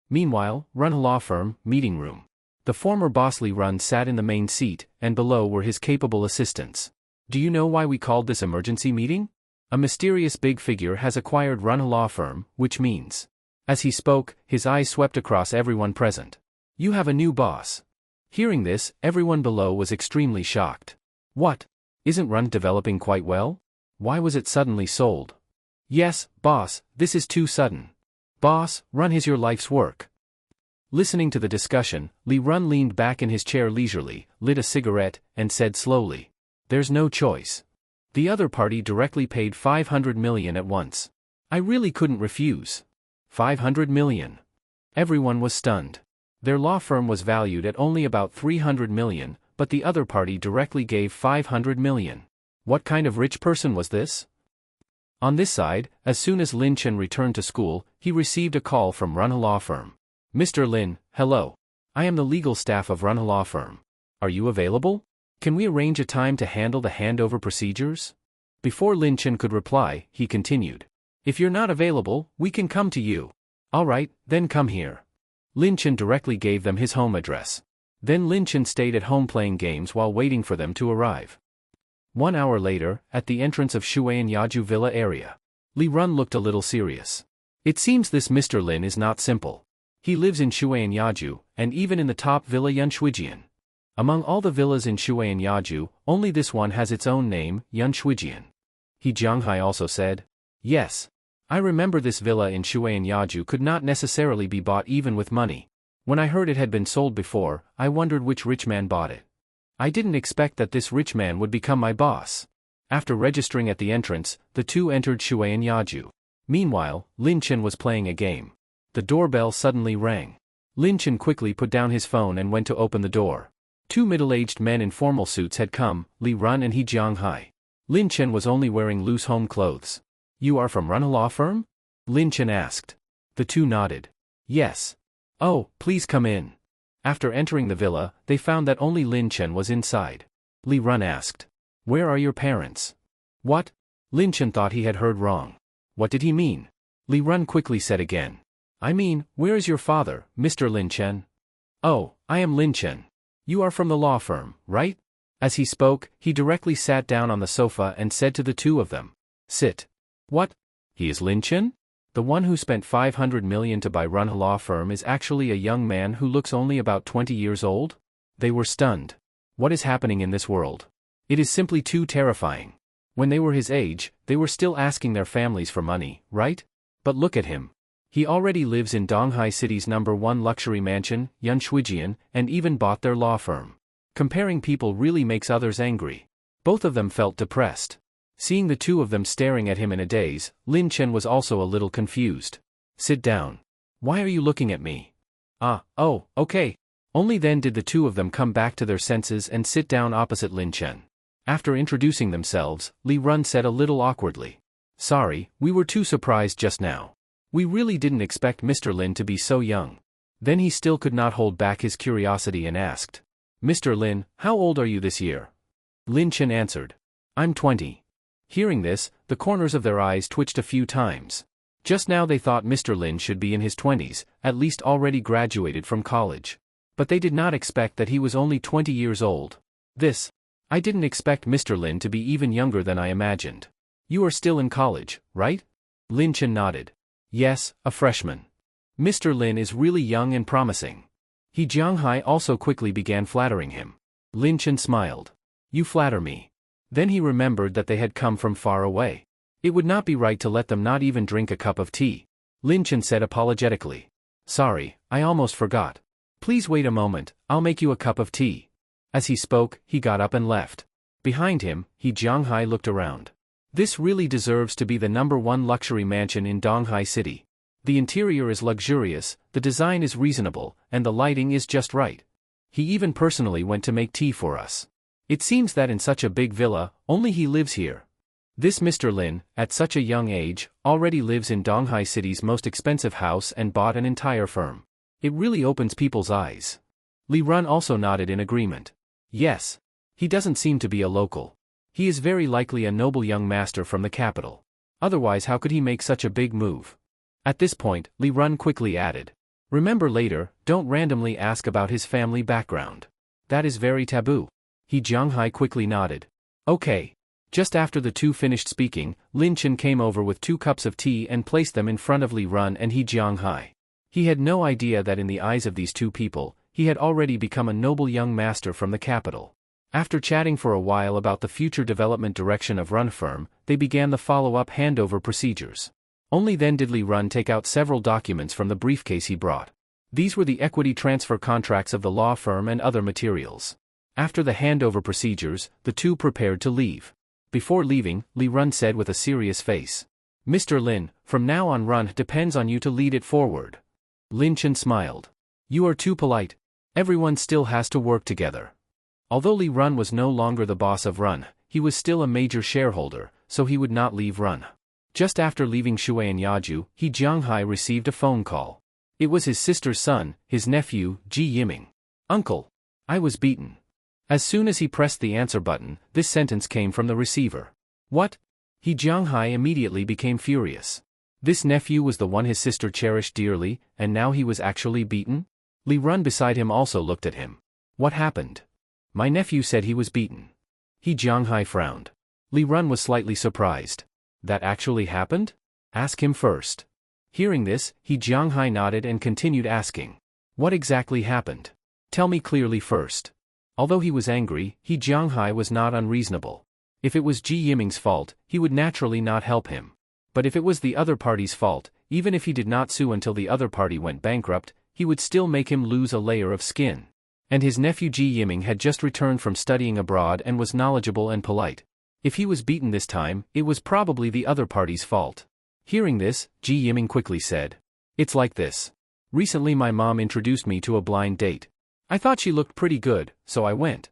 Meanwhile, Runha law firm, meeting room. The former boss Li Run sat in the main seat, and below were his capable assistants. Do you know why we called this emergency meeting? A mysterious big figure has acquired Runha law firm, which means. As he spoke, his eyes swept across everyone present. You have a new boss. Hearing this, everyone below was extremely shocked. What? Isn't Run developing quite well? Why was it suddenly sold? Yes, boss, this is too sudden. Boss, Run is your life's work. Listening to the discussion, Li Run leaned back in his chair leisurely, lit a cigarette, and said slowly. There's no choice. The other party directly paid 500 million at once. I really couldn't refuse. 500 million. Everyone was stunned. Their law firm was valued at only about 300 million, but the other party directly gave 500 million. What kind of rich person was this? On this side, as soon as Lin Chen returned to school, he received a call from Runha law firm. Mr. Lin, hello. I am the legal staff of Runha law firm. Are you available? Can we arrange a time to handle the handover procedures? Before Lin Chen could reply, he continued. If you're not available, we can come to you. All right, then come here. Lin Chen directly gave them his home address. Then Lin Chen stayed at home playing games while waiting for them to arrive. 1 hour later, at the entrance of Shuayan Yaju Villa area. Li Run looked a little serious. It seems this Mr. Lin is not simple. He lives in Shuayan Yaju, and even in the top villa Yunshuijian. Among all the villas in Shuayan Yaju, only this one has its own name, Yunshuijian. He Jianghai also said. Yes. I remember this villa in Shuayan Yaju could not necessarily be bought even with money. When I heard it had been sold before, I wondered which rich man bought it. I didn't expect that this rich man would become my boss. After registering at the entrance, the two entered Shuayan Yaju. Meanwhile, Lin Chen was playing a game. The doorbell suddenly rang. Lin Chen quickly put down his phone and went to open the door. Two middle-aged men in formal suits had come, Li Run and He Jianghai. Lin Chen was only wearing loose home clothes. You are from Runha law firm? Lin Chen asked. The two nodded. Yes. Oh, please come in. After entering the villa, they found that only Lin Chen was inside. Li Run asked. Where are your parents? What? Lin Chen thought he had heard wrong. What did he mean? Li Run quickly said again. I mean, where is your father, Mr. Lin Chen? Oh, I am Lin Chen. You are from the law firm, right? As he spoke, he directly sat down on the sofa and said to the two of them. Sit. What? He is Lin Chen? The one who spent 500 million to buy Runha law firm is actually a young man who looks only about 20 years old? They were stunned. What is happening in this world? It is simply too terrifying. When they were his age, they were still asking their families for money, right? But look at him. He already lives in Donghai City's #1 luxury mansion, Yunshuijian, and even bought their law firm. Comparing people really makes others angry. Both of them felt depressed. Seeing the two of them staring at him in a daze, Lin Chen was also a little confused. Sit down. Why are you looking at me? Oh, okay. Only then did the two of them come back to their senses and sit down opposite Lin Chen. After introducing themselves, Li Run said a little awkwardly. Sorry, we were too surprised just now. We really didn't expect Mr. Lin to be so young. Then he still could not hold back his curiosity and asked. Mr. Lin, how old are you this year? Lin Chen answered. I'm 20. Hearing this, the corners of their eyes twitched a few times. Just now they thought Mr. Lin should be in his 20s, at least already graduated from college. But they did not expect that he was only 20 years old. I didn't expect Mr. Lin to be even younger than I imagined. You are still in college, right? Lin Chen nodded. Yes, a freshman. Mr. Lin is really young and promising. He Jianghai also quickly began flattering him. Lin Chen smiled. You flatter me. Then he remembered that they had come from far away. It would not be right to let them not even drink a cup of tea. Lin Chen said apologetically. Sorry, I almost forgot. Please wait a moment, I'll make you a cup of tea. As he spoke, he got up and left. Behind him, He Jianghai looked around. This really deserves to be the #1 luxury mansion in Donghai City. The interior is luxurious, the design is reasonable, and the lighting is just right. He even personally went to make tea for us. It seems that in such a big villa, only he lives here. This Mr. Lin, at such a young age, already lives in Donghai City's most expensive house and bought an entire firm. It really opens people's eyes. Li Run also nodded in agreement. Yes. He doesn't seem to be a local. He is very likely a noble young master from the capital. Otherwise how could he make such a big move? At this point, Li Run quickly added. Remember later, don't randomly ask about his family background. That is very taboo. He Jianghai quickly nodded. Okay. Just after the two finished speaking, Lin Chen came over with 2 cups of tea and placed them in front of Li Run and He Jianghai. He had no idea that in the eyes of these two people, he had already become a noble young master from the capital. After chatting for a while about the future development direction of Run firm, they began the follow-up handover procedures. Only then did Li Run take out several documents from the briefcase he brought. These were the equity transfer contracts of the law firm and other materials. After the handover procedures, the two prepared to leave. Before leaving, Li Run said with a serious face. Mr. Lin, from now on Run depends on you to lead it forward. Lin Chen smiled. You are too polite. Everyone still has to work together. Although Li Run was no longer the boss of Run, he was still a major shareholder, so he would not leave Run. Just after leaving Shui and Yaju, He Jianghai received a phone call. It was his sister's son, his nephew, Ji Yiming. Uncle. I was beaten. As soon as he pressed the answer button, this sentence came from the receiver. What? He Jianghai immediately became furious. This nephew was the one his sister cherished dearly, and now he was actually beaten? Li Run beside him also looked at him. What happened? My nephew said he was beaten. He Jianghai frowned. Li Run was slightly surprised. That actually happened? Ask him first. Hearing this, He Jianghai nodded and continued asking. What exactly happened? Tell me clearly first. Although he was angry, He Jianghai was not unreasonable. If it was Ji Yiming's fault, he would naturally not help him. But if it was the other party's fault, even if he did not sue until the other party went bankrupt, he would still make him lose a layer of skin. And his nephew Ji Yiming had just returned from studying abroad and was knowledgeable and polite. If he was beaten this time, it was probably the other party's fault. Hearing this, Ji Yiming quickly said. It's like this. Recently my mom introduced me to a blind date. I thought she looked pretty good, so I went.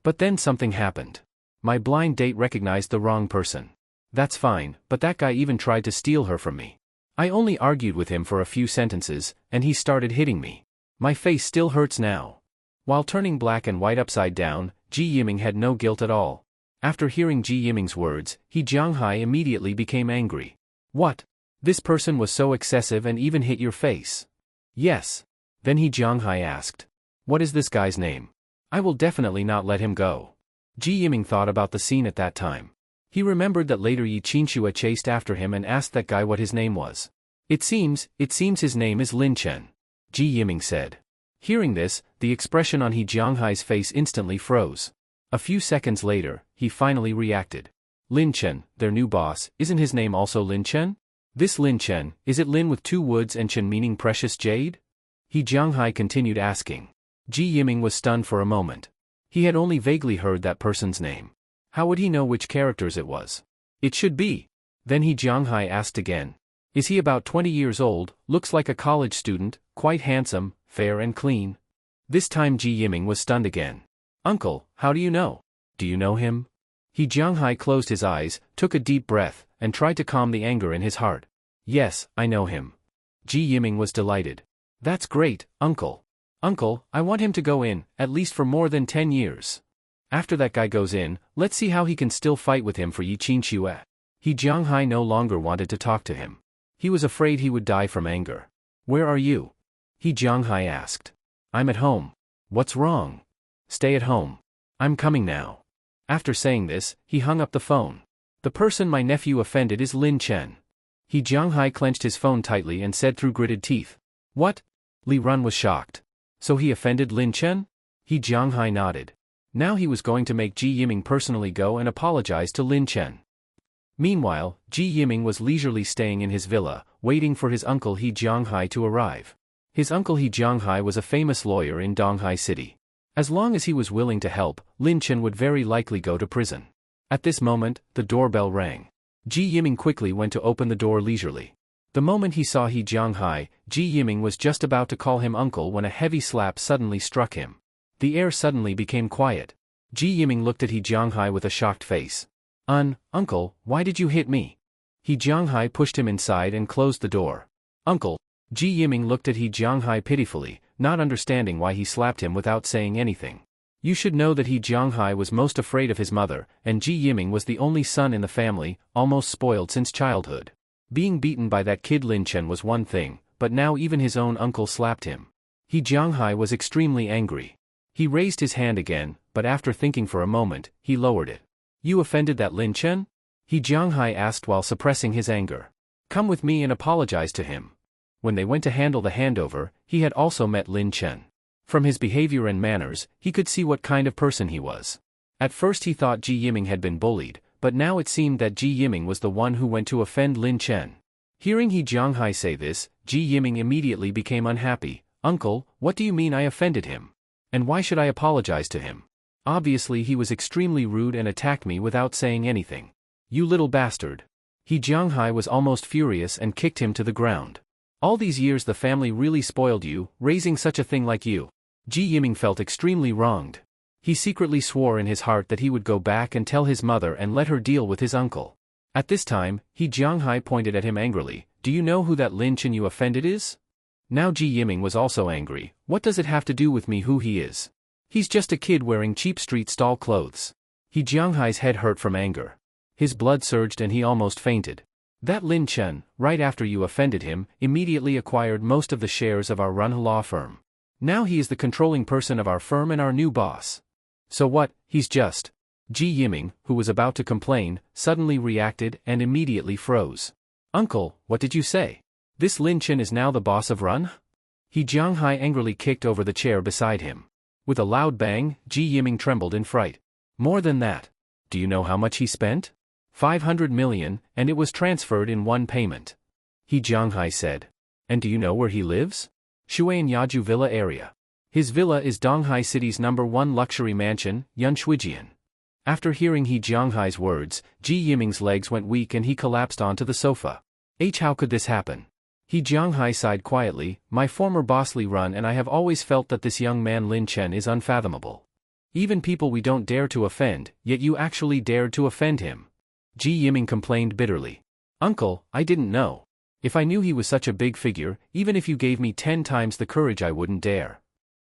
But then something happened. My blind date recognized the wrong person. That's fine, but that guy even tried to steal her from me. I only argued with him for a few sentences, and he started hitting me. My face still hurts now. While turning black and white upside down, Ji Yiming had no guilt at all. After hearing Ji Yiming's words, He Jianghai immediately became angry. What? This person was so excessive and even hit your face? Yes. Then He Jianghai asked. What is this guy's name? I will definitely not let him go. Ji Yiming thought about the scene at that time. He remembered that later Yi Qinxue chased after him and asked that guy what his name was. It seems his name is Lin Chen. Ji Yiming said. Hearing this, the expression on He Jianghai's face instantly froze. A few seconds later, he finally reacted. Lin Chen, their new boss, isn't his name also Lin Chen? This Lin Chen, is it Lin with 2 woods and Chen meaning precious jade? He Jianghai continued asking. Ji Yiming was stunned for a moment. He had only vaguely heard that person's name. How would he know which characters it was? It should be. Then He Jianghai asked again. Is he about 20 years old, looks like a college student, quite handsome, fair and clean? This time Ji Yiming was stunned again. Uncle, how do you know? Do you know him? He Jianghai closed his eyes, took a deep breath, and tried to calm the anger in his heart. Yes, I know him. Ji Yiming was delighted. That's great, uncle. Uncle, I want him to go in, at least for more than 10 years. After that guy goes in, let's see how he can still fight with him for Yi Qinxue. He Jianghai no longer wanted to talk to him. He was afraid he would die from anger. Where are you? He Jianghai asked. I'm at home. What's wrong? Stay at home. I'm coming now. After saying this, he hung up the phone. The person my nephew offended is Lin Chen. He Jianghai clenched his phone tightly and said through gritted teeth. What? Li Run was shocked. So he offended Lin Chen? He Jianghai nodded. Now he was going to make Ji Yiming personally go and apologize to Lin Chen. Meanwhile, Ji Yiming was leisurely staying in his villa, waiting for his uncle He Jianghai to arrive. His uncle He Jianghai was a famous lawyer in Donghai City. As long as he was willing to help, Lin Chen would very likely go to prison. At this moment, the doorbell rang. Ji Yiming quickly went to open the door leisurely. The moment he saw He Jianghai, Ji Yiming was just about to call him uncle when a heavy slap suddenly struck him. The air suddenly became quiet. Ji Yiming looked at He Jianghai with a shocked face. Uncle, why did you hit me? He Jianghai pushed him inside and closed the door. Uncle. Ji Yiming looked at He Jianghai pitifully, not understanding why he slapped him without saying anything. You should know that He Jianghai was most afraid of his mother, and Ji Yiming was the only son in the family, almost spoiled since childhood. Being beaten by that kid Lin Chen was one thing, but now even his own uncle slapped him. He Jianghai was extremely angry. He raised his hand again, but after thinking for a moment, he lowered it. You offended that Lin Chen? He Jianghai asked while suppressing his anger. Come with me and apologize to him. When they went to handle the handover, he had also met Lin Chen. From his behavior and manners, he could see what kind of person he was. At first he thought Ji Yiming had been bullied, but now it seemed that Ji Yiming was the one who went to offend Lin Chen. Hearing He Jianghai say this, Ji Yiming immediately became unhappy. Uncle, what do you mean I offended him? And why should I apologize to him? Obviously he was extremely rude and attacked me without saying anything. You little bastard. He Jianghai was almost furious and kicked him to the ground. All these years the family really spoiled you, raising such a thing like you. Ji Yiming felt extremely wronged. He secretly swore in his heart that he would go back and tell his mother and let her deal with his uncle. At this time, He Jianghai pointed at him angrily. Do you know who that Lin Chen you offended is? Now Ji Yiming was also angry. What does it have to do with me who he is? He's just a kid wearing cheap street stall clothes. He Jianghai's head hurt from anger. His blood surged and he almost fainted. That Lin Chen, right after you offended him, immediately acquired most of the shares of our Runhe law firm. Now he is the controlling person of our firm and our new boss. So what, he's just... Ji Yiming, who was about to complain, suddenly reacted and immediately froze. Uncle, what did you say? This Lin Chen is now the boss of Runhe? He Jianghai angrily kicked over the chair beside him. With a loud bang, Ji Yiming trembled in fright. More than that. Do you know how much he spent? 500 million, and it was transferred in one payment. He Jianghai said. And do you know where he lives? Shuian Yaju Villa area. His villa is Donghai City's #1 luxury mansion, Yunshuijian. After hearing He Jianghai's words, Ji Yiming's legs went weak and he collapsed onto the sofa. How could this happen? He Jianghai sighed quietly. My former boss Li Run and I have always felt that this young man Lin Chen is unfathomable. Even people we don't dare to offend, yet you actually dared to offend him. Ji Yiming complained bitterly. Uncle, I didn't know. If I knew he was such a big figure, even if you gave me 10 times the courage I wouldn't dare.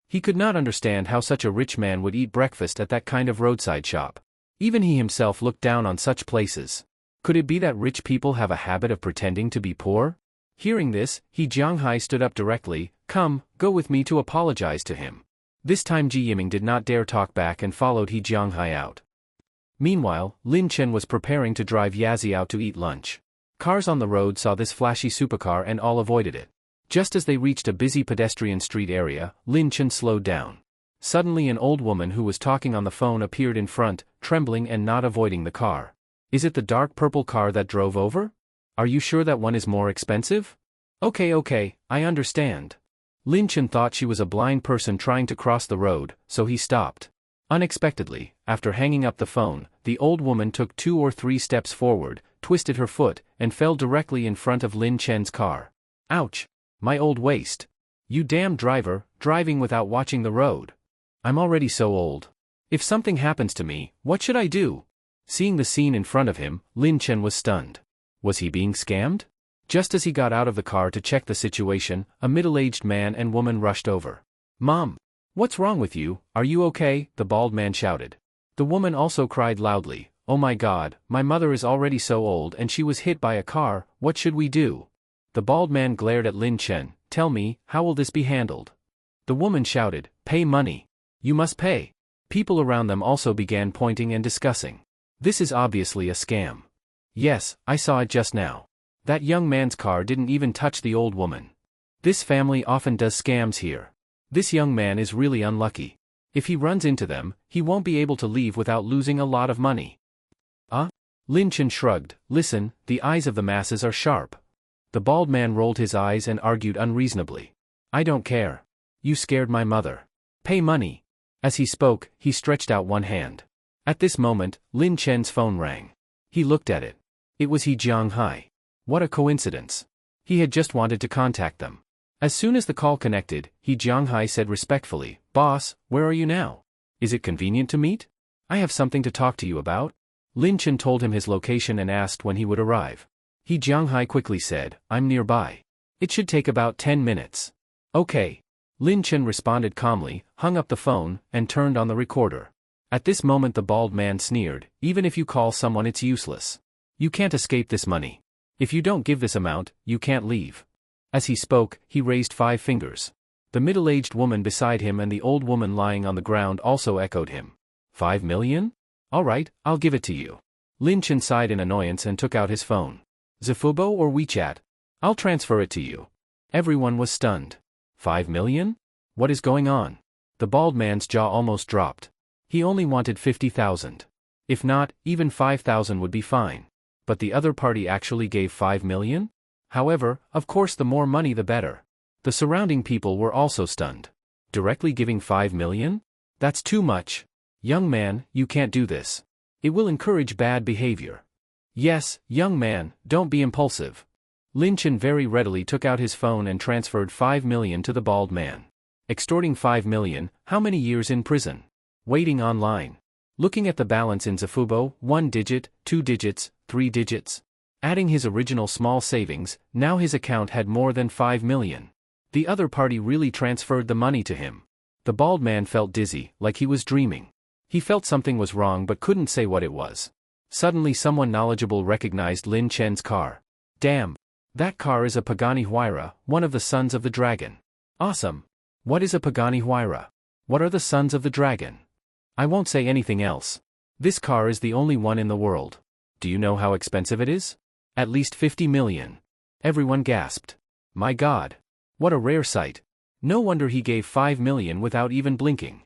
He could not understand how such a rich man would eat breakfast at that kind of roadside shop. Even he himself looked down on such places. Could it be that rich people have a habit of pretending to be poor? Hearing this, He Jianghai stood up directly. Come, go with me to apologize to him. This time Ji Yiming did not dare talk back and followed He Jianghai out. Meanwhile, Lin Chen was preparing to drive Yazi out to eat lunch. Cars on the road saw this flashy supercar and all avoided it. Just as they reached a busy pedestrian street area, Lin Chen slowed down. Suddenly an old woman who was talking on the phone appeared in front, trembling and not avoiding the car. Is it the dark purple car that drove over? Are you sure that one is more expensive? Okay, I understand. Lin Chen thought she was a blind person trying to cross the road, so he stopped. Unexpectedly, after hanging up the phone, the old woman took 2 or 3 steps forward, twisted her foot, and fell directly in front of Lin Chen's car. Ouch! My old waist. You damn driver, driving without watching the road. I'm already so old. If something happens to me, what should I do? Seeing the scene in front of him, Lin Chen was stunned. Was he being scammed? Just as he got out of the car to check the situation, a middle-aged man and woman rushed over. Mom! What's wrong with you, are you okay? The bald man shouted. The woman also cried loudly, Oh my God, my mother is already so old and she was hit by a car, what should we do? The bald man glared at Lin Chen. Tell me, how will this be handled? The woman shouted, Pay money. You must pay. People around them also began pointing and discussing. This is obviously a scam. Yes, I saw it just now. That young man's car didn't even touch the old woman. This family often does scams here. This young man is really unlucky. If he runs into them, he won't be able to leave without losing a lot of money. Lin Chen shrugged. Listen, the eyes of the masses are sharp. The bald man rolled his eyes and argued unreasonably. I don't care. You scared my mother. Pay money. As he spoke, he stretched out one hand. At this moment, Lin Chen's phone rang. He looked at it. It was He Jianghai. What a coincidence. He had just wanted to contact them. As soon as the call connected, He Jianghai said respectfully, Boss, where are you now? Is it convenient to meet? I have something to talk to you about. Lin Chen told him his location and asked when he would arrive. He Jianghai quickly said, I'm nearby. It should take about 10 minutes. Okay. Lin Chen responded calmly, hung up the phone, and turned on the recorder. At this moment the bald man sneered, even if you call someone it's useless. You can't escape this money. If you don't give this amount, you can't leave. As he spoke, he raised 5 fingers. The middle-aged woman beside him and the old woman lying on the ground also echoed him. 5 million? All right, I'll give it to you. Lin Chen sighed in annoyance and took out his phone. Zfubo or WeChat? I'll transfer it to you. Everyone was stunned. 5 million? What is going on? The bald man's jaw almost dropped. He only wanted 50,000. If not, even 5,000 would be fine. But the other party actually gave 5 million? However, of course the more money the better. The surrounding people were also stunned. Directly giving 5 million? That's too much. Young man, you can't do this. It will encourage bad behavior. Yes, young man, don't be impulsive. Lin Chen very readily took out his phone and transferred 5 million to the bald man. Extorting 5 million, how many years in prison? Waiting online. Looking at the balance in Zfubo, 1 digit, 2 digits, 3 digits. Adding his original small savings, now his account had more than 5 million. The other party really transferred the money to him. The bald man felt dizzy, like he was dreaming. He felt something was wrong but couldn't say what it was. Suddenly someone knowledgeable recognized Lin Chen's car. Damn! That car is a Pagani Huayra, one of the sons of the dragon. Awesome! What is a Pagani Huayra? What are the sons of the dragon? I won't say anything else. This car is the only one in the world. Do you know how expensive it is? At least 50 million. Everyone gasped. My God! What a rare sight. No wonder he gave 5 million without even blinking.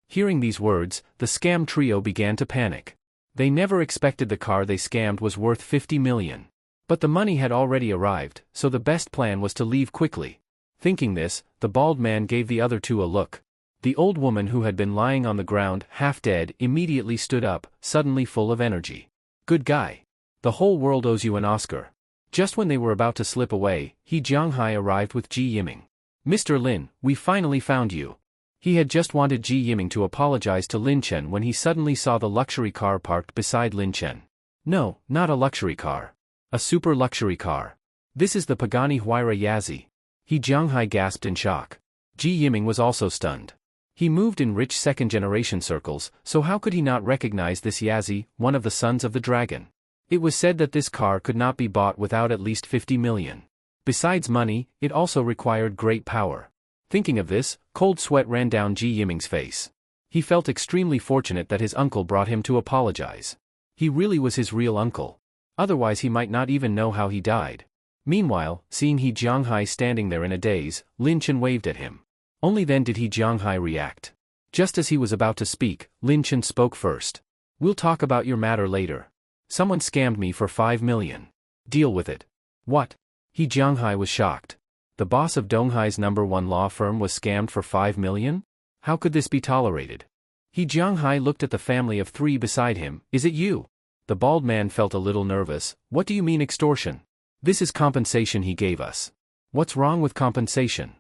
Hearing these words, the scam trio began to panic. They never expected the car they scammed was worth 50 million. But the money had already arrived, so the best plan was to leave quickly. Thinking this, the bald man gave the other two a look. The old woman who had been lying on the ground, half dead, immediately stood up, suddenly full of energy. Good guy. The whole world owes you an Oscar. Just when they were about to slip away, He Jianghai arrived with Ji Yiming. Mr. Lin, we finally found you. He had just wanted Ji Yiming to apologize to Lin Chen when he suddenly saw the luxury car parked beside Lin Chen. No, not a luxury car. A super luxury car. This is the Pagani Huayra Yazzie. He Jianghai gasped in shock. Ji Yiming was also stunned. He moved in rich second-generation circles, so how could he not recognize this Yazzie, one of the sons of the dragon? It was said that this car could not be bought without at least 50 million. Besides money, it also required great power. Thinking of this, cold sweat ran down Ji Yiming's face. He felt extremely fortunate that his uncle brought him to apologize. He really was his real uncle. Otherwise he might not even know how he died. Meanwhile, seeing He Jianghai standing there in a daze, Lin Chen waved at him. Only then did He Jianghai react. Just as he was about to speak, Lin Chen spoke first. We'll talk about your matter later. Someone scammed me for 5 million. Deal with it. What? He Jianghai was shocked. The boss of Donghai's #1 law firm was scammed for 5 million? How could this be tolerated? He Jianghai looked at the family of 3 beside him. Is it you? The bald man felt a little nervous. What do you mean extortion? This is compensation he gave us. What's wrong with compensation?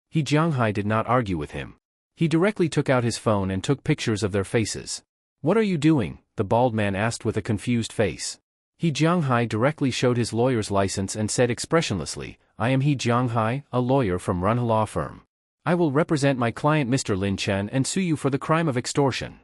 He Jianghai did not argue with him. He directly took out his phone and took pictures of their faces. What are you doing? The bald man asked with a confused face. He Jianghai directly showed his lawyer's license and said expressionlessly, I am He Jianghai, a lawyer from Runha Law Firm. I will represent my client Mr. Lin Chen and sue you for the crime of extortion.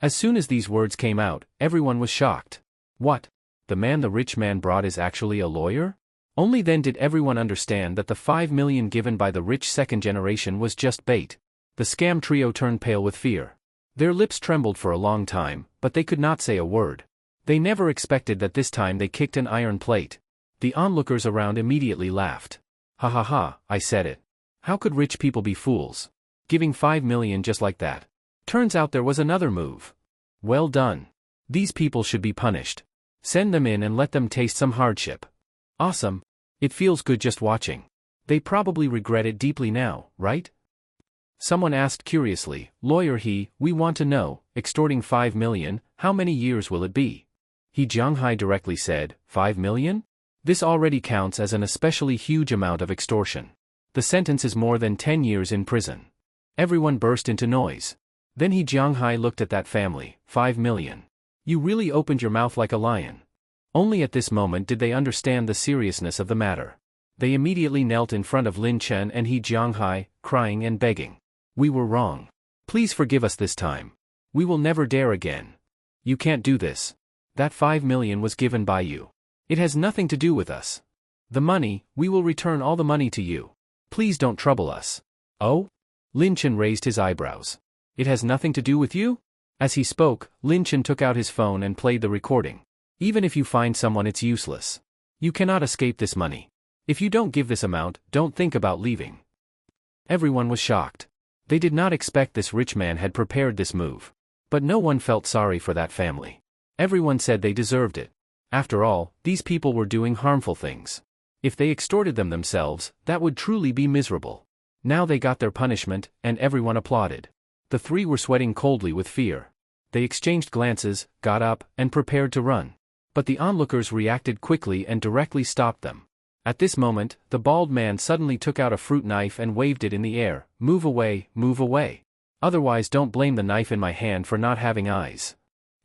As soon as these words came out, everyone was shocked. What? The man the rich man brought is actually a lawyer? Only then did everyone understand that the 5 million given by the rich second generation was just bait. The scam trio turned pale with fear. Their lips trembled for a long time, but they could not say a word. They never expected that this time they kicked an iron plate. The onlookers around immediately laughed. Ha ha ha, I said it. How could rich people be fools? Giving 5 million just like that. Turns out there was another move. Well done. These people should be punished. Send them in and let them taste some hardship. Awesome. It feels good just watching. They probably regret it deeply now, right? Someone asked curiously, Lawyer we want to know, extorting 5 million, how many years will it be? He Jianghai directly said, 5 million? This already counts as an especially huge amount of extortion. The sentence is more than 10 years in prison. Everyone burst into noise. Then he Jianghai looked at that family, 5 million. You really opened your mouth like a lion. Only at this moment did they understand the seriousness of the matter. They immediately knelt in front of Lin Chen and he Jianghai, crying and begging. We were wrong. Please forgive us this time. We will never dare again. You can't do this. That 5 million was given by you. It has nothing to do with us. The money, we will return all the money to you. Please don't trouble us. Oh? Lin Chen raised his eyebrows. It has nothing to do with you? As he spoke, Lin Chen took out his phone and played the recording. Even if you find someone, it's useless. You cannot escape this money. If you don't give this amount, don't think about leaving. Everyone was shocked. They did not expect this rich man had prepared this move. But no one felt sorry for that family. Everyone said they deserved it. After all, these people were doing harmful things. If they extorted them themselves, that would truly be miserable. Now they got their punishment, and everyone applauded. The three were sweating coldly with fear. They exchanged glances, got up, and prepared to run. But the onlookers reacted quickly and directly stopped them. At this moment, the bald man suddenly took out a fruit knife and waved it in the air. Move away, move away. Otherwise don't blame the knife in my hand for not having eyes.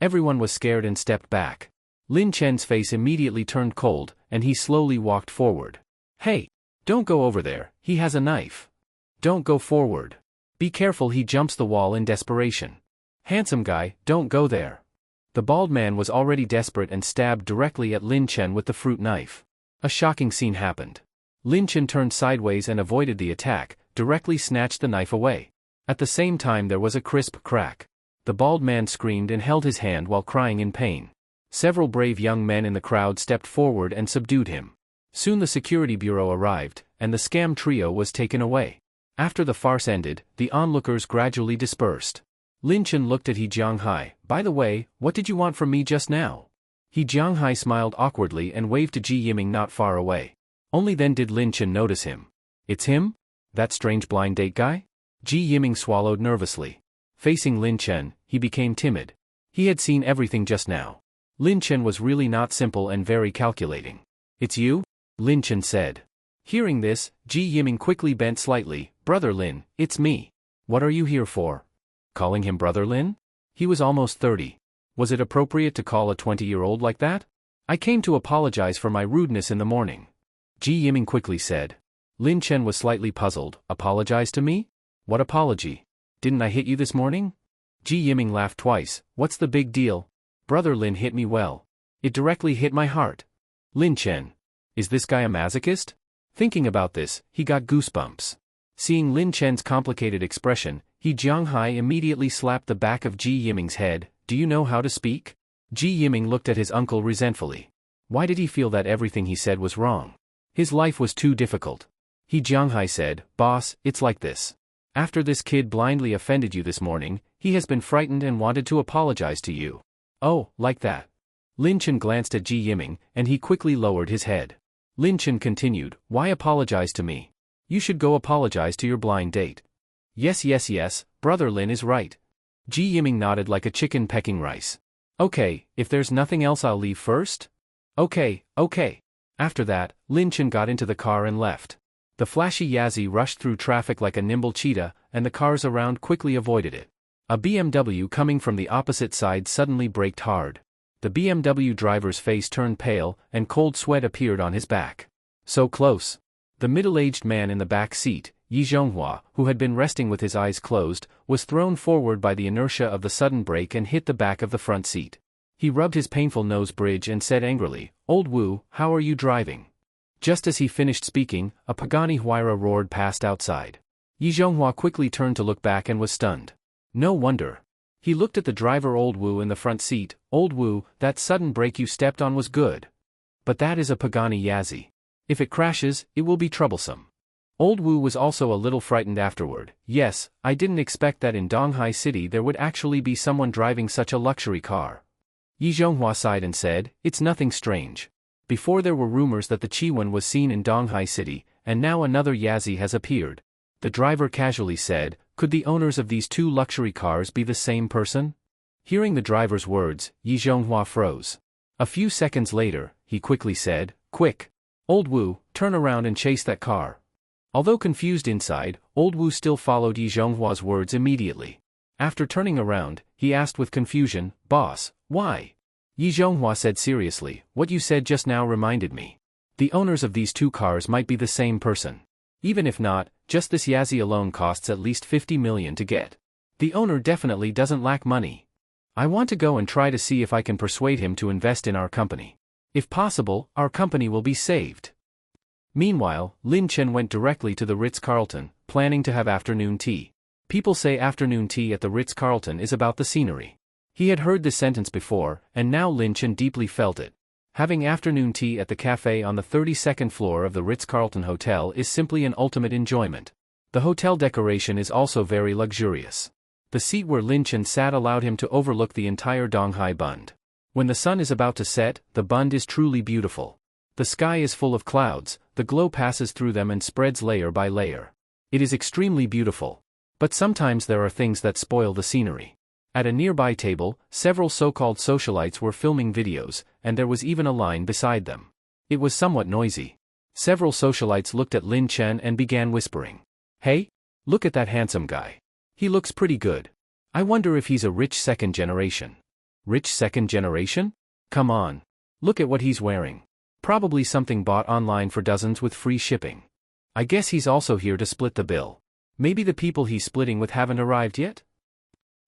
Everyone was scared and stepped back. Lin Chen's face immediately turned cold, and he slowly walked forward. Hey! Don't go over there, he has a knife. Don't go forward. Be careful, he jumps the wall in desperation. Handsome guy, don't go there. The bald man was already desperate and stabbed directly at Lin Chen with the fruit knife. A shocking scene happened. Lin Chen turned sideways and avoided the attack, directly snatched the knife away. At the same time there was a crisp crack. The bald man screamed and held his hand while crying in pain. Several brave young men in the crowd stepped forward and subdued him. Soon the security bureau arrived, and the scam trio was taken away. After the farce ended, the onlookers gradually dispersed. Lin Chen looked at He Jianghai. By the way, what did you want from me just now? He Jianghai smiled awkwardly and waved to Ji Yiming not far away. Only then did Lin Chen notice him. It's him? That strange blind date guy? Ji Yiming swallowed nervously. Facing Lin Chen, he became timid. He had seen everything just now. Lin Chen was really not simple and very calculating. It's you? Lin Chen said. Hearing this, Ji Yiming quickly bent slightly. Brother Lin, it's me. What are you here for? Calling him Brother Lin? He was almost 30. Was it appropriate to call a 20-year-old like that? I came to apologize for my rudeness in the morning. Ji Yiming quickly said. Lin Chen was slightly puzzled. Apologize to me? What apology? Didn't I hit you this morning? Ji Yiming laughed twice. What's the big deal? Brother Lin hit me well. It directly hit my heart. Lin Chen. Is this guy a masochist? Thinking about this, he got goosebumps. Seeing Lin Chen's complicated expression, He Jianghai immediately slapped the back of Ji Yiming's head. Do you know how to speak? Ji Yiming looked at his uncle resentfully. Why did he feel that everything he said was wrong? His life was too difficult. He Jianghai said, Boss, it's like this. After this kid blindly offended you this morning, he has been frightened and wanted to apologize to you. Oh, like that. Lin Chen glanced at Ji Yiming, and he quickly lowered his head. Lin Chen continued, Why apologize to me? You should go apologize to your blind date. Yes, Brother Lin is right. Ji Yiming nodded like a chicken pecking rice. Okay, if there's nothing else I'll leave first? Okay. After that, Lin Chen got into the car and left. The flashy Yazzie rushed through traffic like a nimble cheetah, and the cars around quickly avoided it. A BMW coming from the opposite side suddenly braked hard. The BMW driver's face turned pale, and cold sweat appeared on his back. So close. The middle-aged man in the back seat, Yi Zhonghua, who had been resting with his eyes closed, was thrown forward by the inertia of the sudden brake and hit the back of the front seat. He rubbed his painful nose bridge and said angrily, Old Wu, how are you driving? Just as he finished speaking, a Pagani Huayra roared past outside. Yi Zhonghua quickly turned to look back and was stunned. No wonder. He looked at the driver Old Wu in the front seat. Old Wu, that sudden brake you stepped on was good. But that is a Pagani Yazzie. If it crashes, it will be troublesome. Old Wu was also a little frightened afterward. Yes, I didn't expect that in Donghai City there would actually be someone driving such a luxury car. Yi Zhonghua sighed and said, it's nothing strange. Before there were rumors that the Chiwan was seen in Donghai City, and now another Yazzie has appeared. The driver casually said, could the owners of these two luxury cars be the same person? Hearing the driver's words, Yi Zhonghua froze. A few seconds later, he quickly said, quick! Old Wu, turn around and chase that car. Although confused inside, Old Wu still followed Yi Zhonghua's words immediately. After turning around, he asked with confusion, boss, why? Yi Zhonghua said seriously, what you said just now reminded me. The owners of these two cars might be the same person. Even if not, just this Yazzie alone costs at least 50 million to get. The owner definitely doesn't lack money. I want to go and try to see if I can persuade him to invest in our company. If possible, our company will be saved. Meanwhile, Lin Chen went directly to the Ritz-Carlton, planning to have afternoon tea. People say afternoon tea at the Ritz-Carlton is about the scenery. He had heard this sentence before, and now Lin Chen deeply felt it. Having afternoon tea at the cafe on the 32nd floor of the Ritz-Carlton Hotel is simply an ultimate enjoyment. The hotel decoration is also very luxurious. The seat where Lin Chen sat allowed him to overlook the entire Donghai Bund. When the sun is about to set, the Bund is truly beautiful. The sky is full of clouds, the glow passes through them and spreads layer by layer. It is extremely beautiful. But sometimes there are things that spoil the scenery. At a nearby table, several so-called socialites were filming videos, and there was even a line beside them. It was somewhat noisy. Several socialites looked at Lin Chen and began whispering. Hey? Look at that handsome guy. He looks pretty good. I wonder if he's a rich second generation. Rich second generation? Come on. Look at what he's wearing. Probably something bought online for dozens with free shipping. I guess he's also here to split the bill. Maybe the people he's splitting with haven't arrived yet?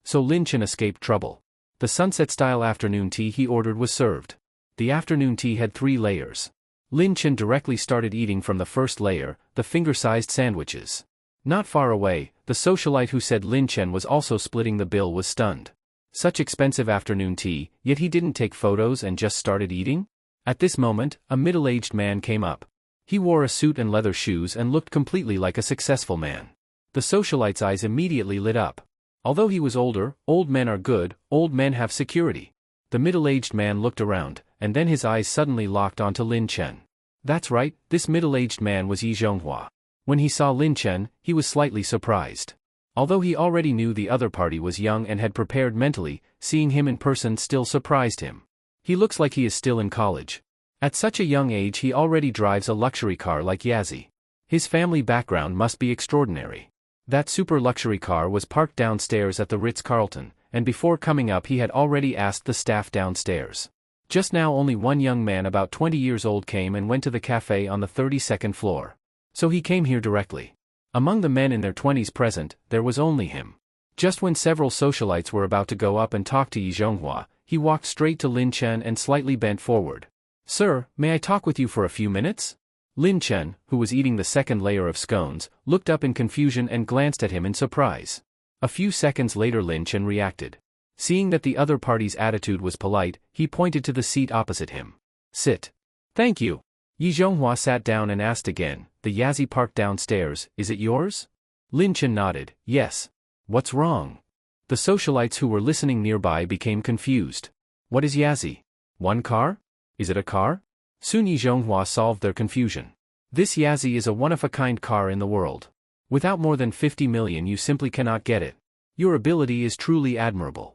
So Lin Chen escaped trouble. The sunset-style afternoon tea he ordered was served. The afternoon tea had 3 layers. Lin Chen directly started eating from the first layer, the finger-sized sandwiches. Not far away, the socialite who said Lin Chen was also splitting the bill was stunned. Such expensive afternoon tea, yet he didn't take photos and just started eating? At this moment, a middle-aged man came up. He wore a suit and leather shoes and looked completely like a successful man. The socialite's eyes immediately lit up. Although he was older, old men are good, old men have security. The middle-aged man looked around, and then his eyes suddenly locked onto Lin Chen. That's right, this middle-aged man was Yi Zhonghua. When he saw Lin Chen, he was slightly surprised. Although he already knew the other party was young and had prepared mentally, seeing him in person still surprised him. He looks like he is still in college. At such a young age he already drives a luxury car like Yazzie. His family background must be extraordinary. That super luxury car was parked downstairs at the Ritz-Carlton, and before coming up he had already asked the staff downstairs. Just now only one young man about 20 years old came and went to the cafe on the 32nd floor. So he came here directly. Among the men in their 20s present, there was only him. Just when several socialites were about to go up and talk to Yi Zhonghua, he walked straight to Lin Chen and slightly bent forward. Sir, may I talk with you for a few minutes? Lin Chen, who was eating the second layer of scones, looked up in confusion and glanced at him in surprise. A few seconds later Lin Chen reacted. Seeing that the other party's attitude was polite, he pointed to the seat opposite him. Sit. Thank you. Yi Zhonghua sat down and asked again, the Yazzie parked downstairs, is it yours? Lin Chen nodded, yes. What's wrong? The socialites who were listening nearby became confused. What is Yazzie? One car? Is it a car? Soon Yi Zhonghua solved their confusion. This Yazzie is a one-of-a-kind car in the world. Without more than 50 million you simply cannot get it. Your ability is truly admirable.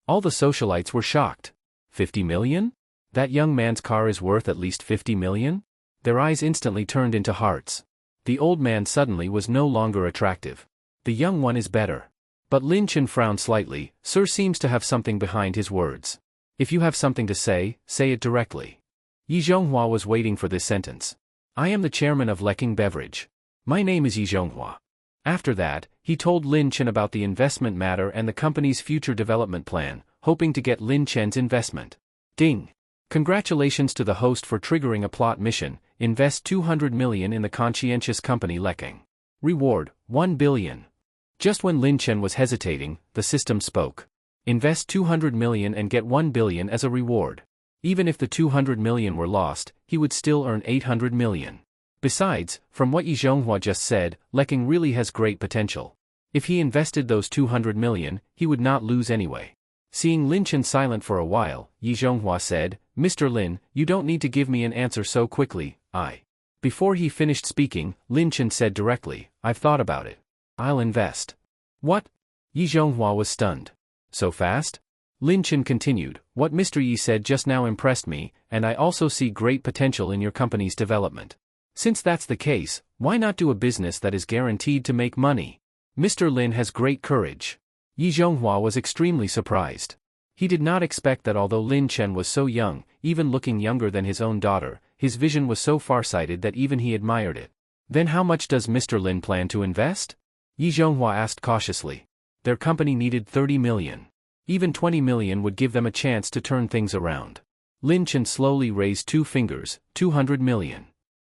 All the socialites were shocked. 50 million? That young man's car is worth at least 50 million? Their eyes instantly turned into hearts. The old man suddenly was no longer attractive. The young one is better. But Lin Chen frowned slightly. Sir seems to have something behind his words. If you have something to say it directly. Yi Zhonghua was waiting for this sentence. I am the chairman of Leking Beverage. My name is Yi Zhonghua. After that, he told Lin Chen about the investment matter and the company's future development plan, hoping to get Lin Chen's investment. Ding! Congratulations to the host for triggering a plot mission. Invest 200 million in the conscientious company Leking. Reward, 1 billion. Just when Lin Chen was hesitating, the system spoke. Invest 200 million and get 1 billion as a reward. Even if the 200 million were lost, he would still earn 800 million. Besides, from what Yi Zhonghua just said, Lekking really has great potential. If he invested those 200 million, he would not lose anyway. Seeing Lin Chen silent for a while, Yi Zhonghua said, Mr. Lin, you don't need to give me an answer so quickly, Before he finished speaking, Lin Chen said directly, I've thought about it. I'll invest. What? Yi Zhonghua was stunned. So fast? Lin Chen continued, what Mr. Yi said just now impressed me, and I also see great potential in your company's development. Since that's the case, why not do a business that is guaranteed to make money? Mr. Lin has great courage. Yi Zhonghua was extremely surprised. He did not expect that although Lin Chen was so young, even looking younger than his own daughter, his vision was so farsighted that even he admired it. Then how much does Mr. Lin plan to invest? Yi Zhonghua asked cautiously. Their company needed 30 million. Even 20 million would give them a chance to turn things around. Lin Chen slowly raised 2 fingers, 200 million.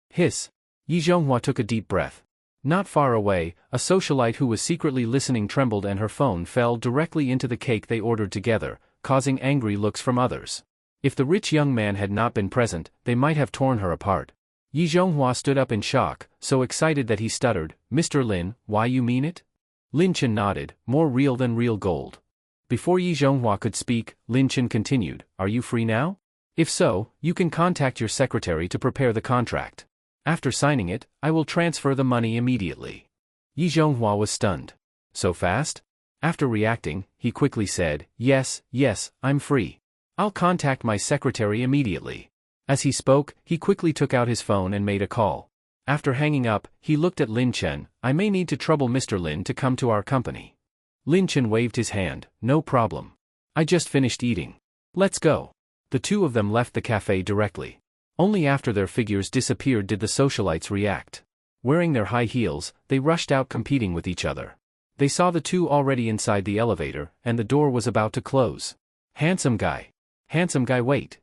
Hiss. Yi Zhonghua took a deep breath. Not far away, a socialite who was secretly listening trembled and her phone fell directly into the cake they ordered together, causing angry looks from others. If the rich young man had not been present, they might have torn her apart. Yi Zhonghua stood up in shock, so excited that he stuttered, Mr. Lin, why you mean it? Lin Chen nodded, more real than real gold. Before Yi Zhonghua could speak, Lin Chen continued, are you free now? If so, you can contact your secretary to prepare the contract. After signing it, I will transfer the money immediately. Yi Zhonghua was stunned. So fast? After reacting, he quickly said, yes, I'm free. I'll contact my secretary immediately. As he spoke, he quickly took out his phone and made a call. After hanging up, he looked at Lin Chen, I may need to trouble Mr. Lin to come to our company. Lin Chen waved his hand, no problem. I just finished eating. Let's go. The two of them left the cafe directly. Only after their figures disappeared did the socialites react. Wearing their high heels, they rushed out competing with each other. They saw the two already inside the elevator, and the door was about to close. Handsome guy, wait.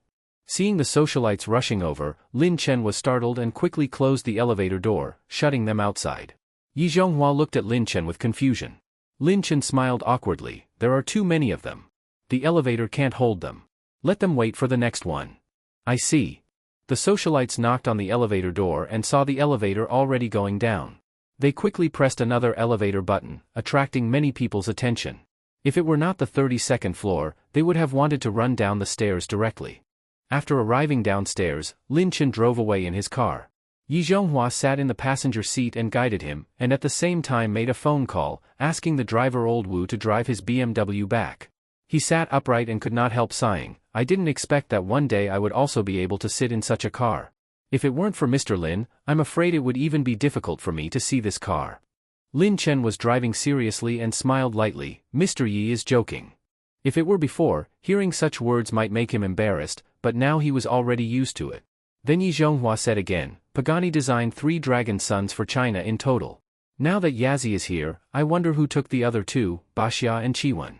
Seeing the socialites rushing over, Lin Chen was startled and quickly closed the elevator door, shutting them outside. Yi Zhonghua looked at Lin Chen with confusion. Lin Chen smiled awkwardly, there are too many of them. The elevator can't hold them. Let them wait for the next one. I see. The socialites knocked on the elevator door and saw the elevator already going down. They quickly pressed another elevator button, attracting many people's attention. If it were not the 32nd floor, they would have wanted to run down the stairs directly. After arriving downstairs, Lin Chen drove away in his car. Yi Zhonghua sat in the passenger seat and guided him, and at the same time made a phone call, asking the driver Old Wu to drive his BMW back. He sat upright and could not help sighing, I didn't expect that one day I would also be able to sit in such a car. If it weren't for Mr. Lin, I'm afraid it would even be difficult for me to see this car. Lin Chen was driving seriously and smiled lightly, Mr. Yi is joking. If it were before, hearing such words might make him embarrassed, but now he was already used to it. Then Yi Zhonghua said again, Pagani designed 3 dragon sons for China in total. Now that Yazi is here, I wonder who took the other 2, Baxia and Chiwen.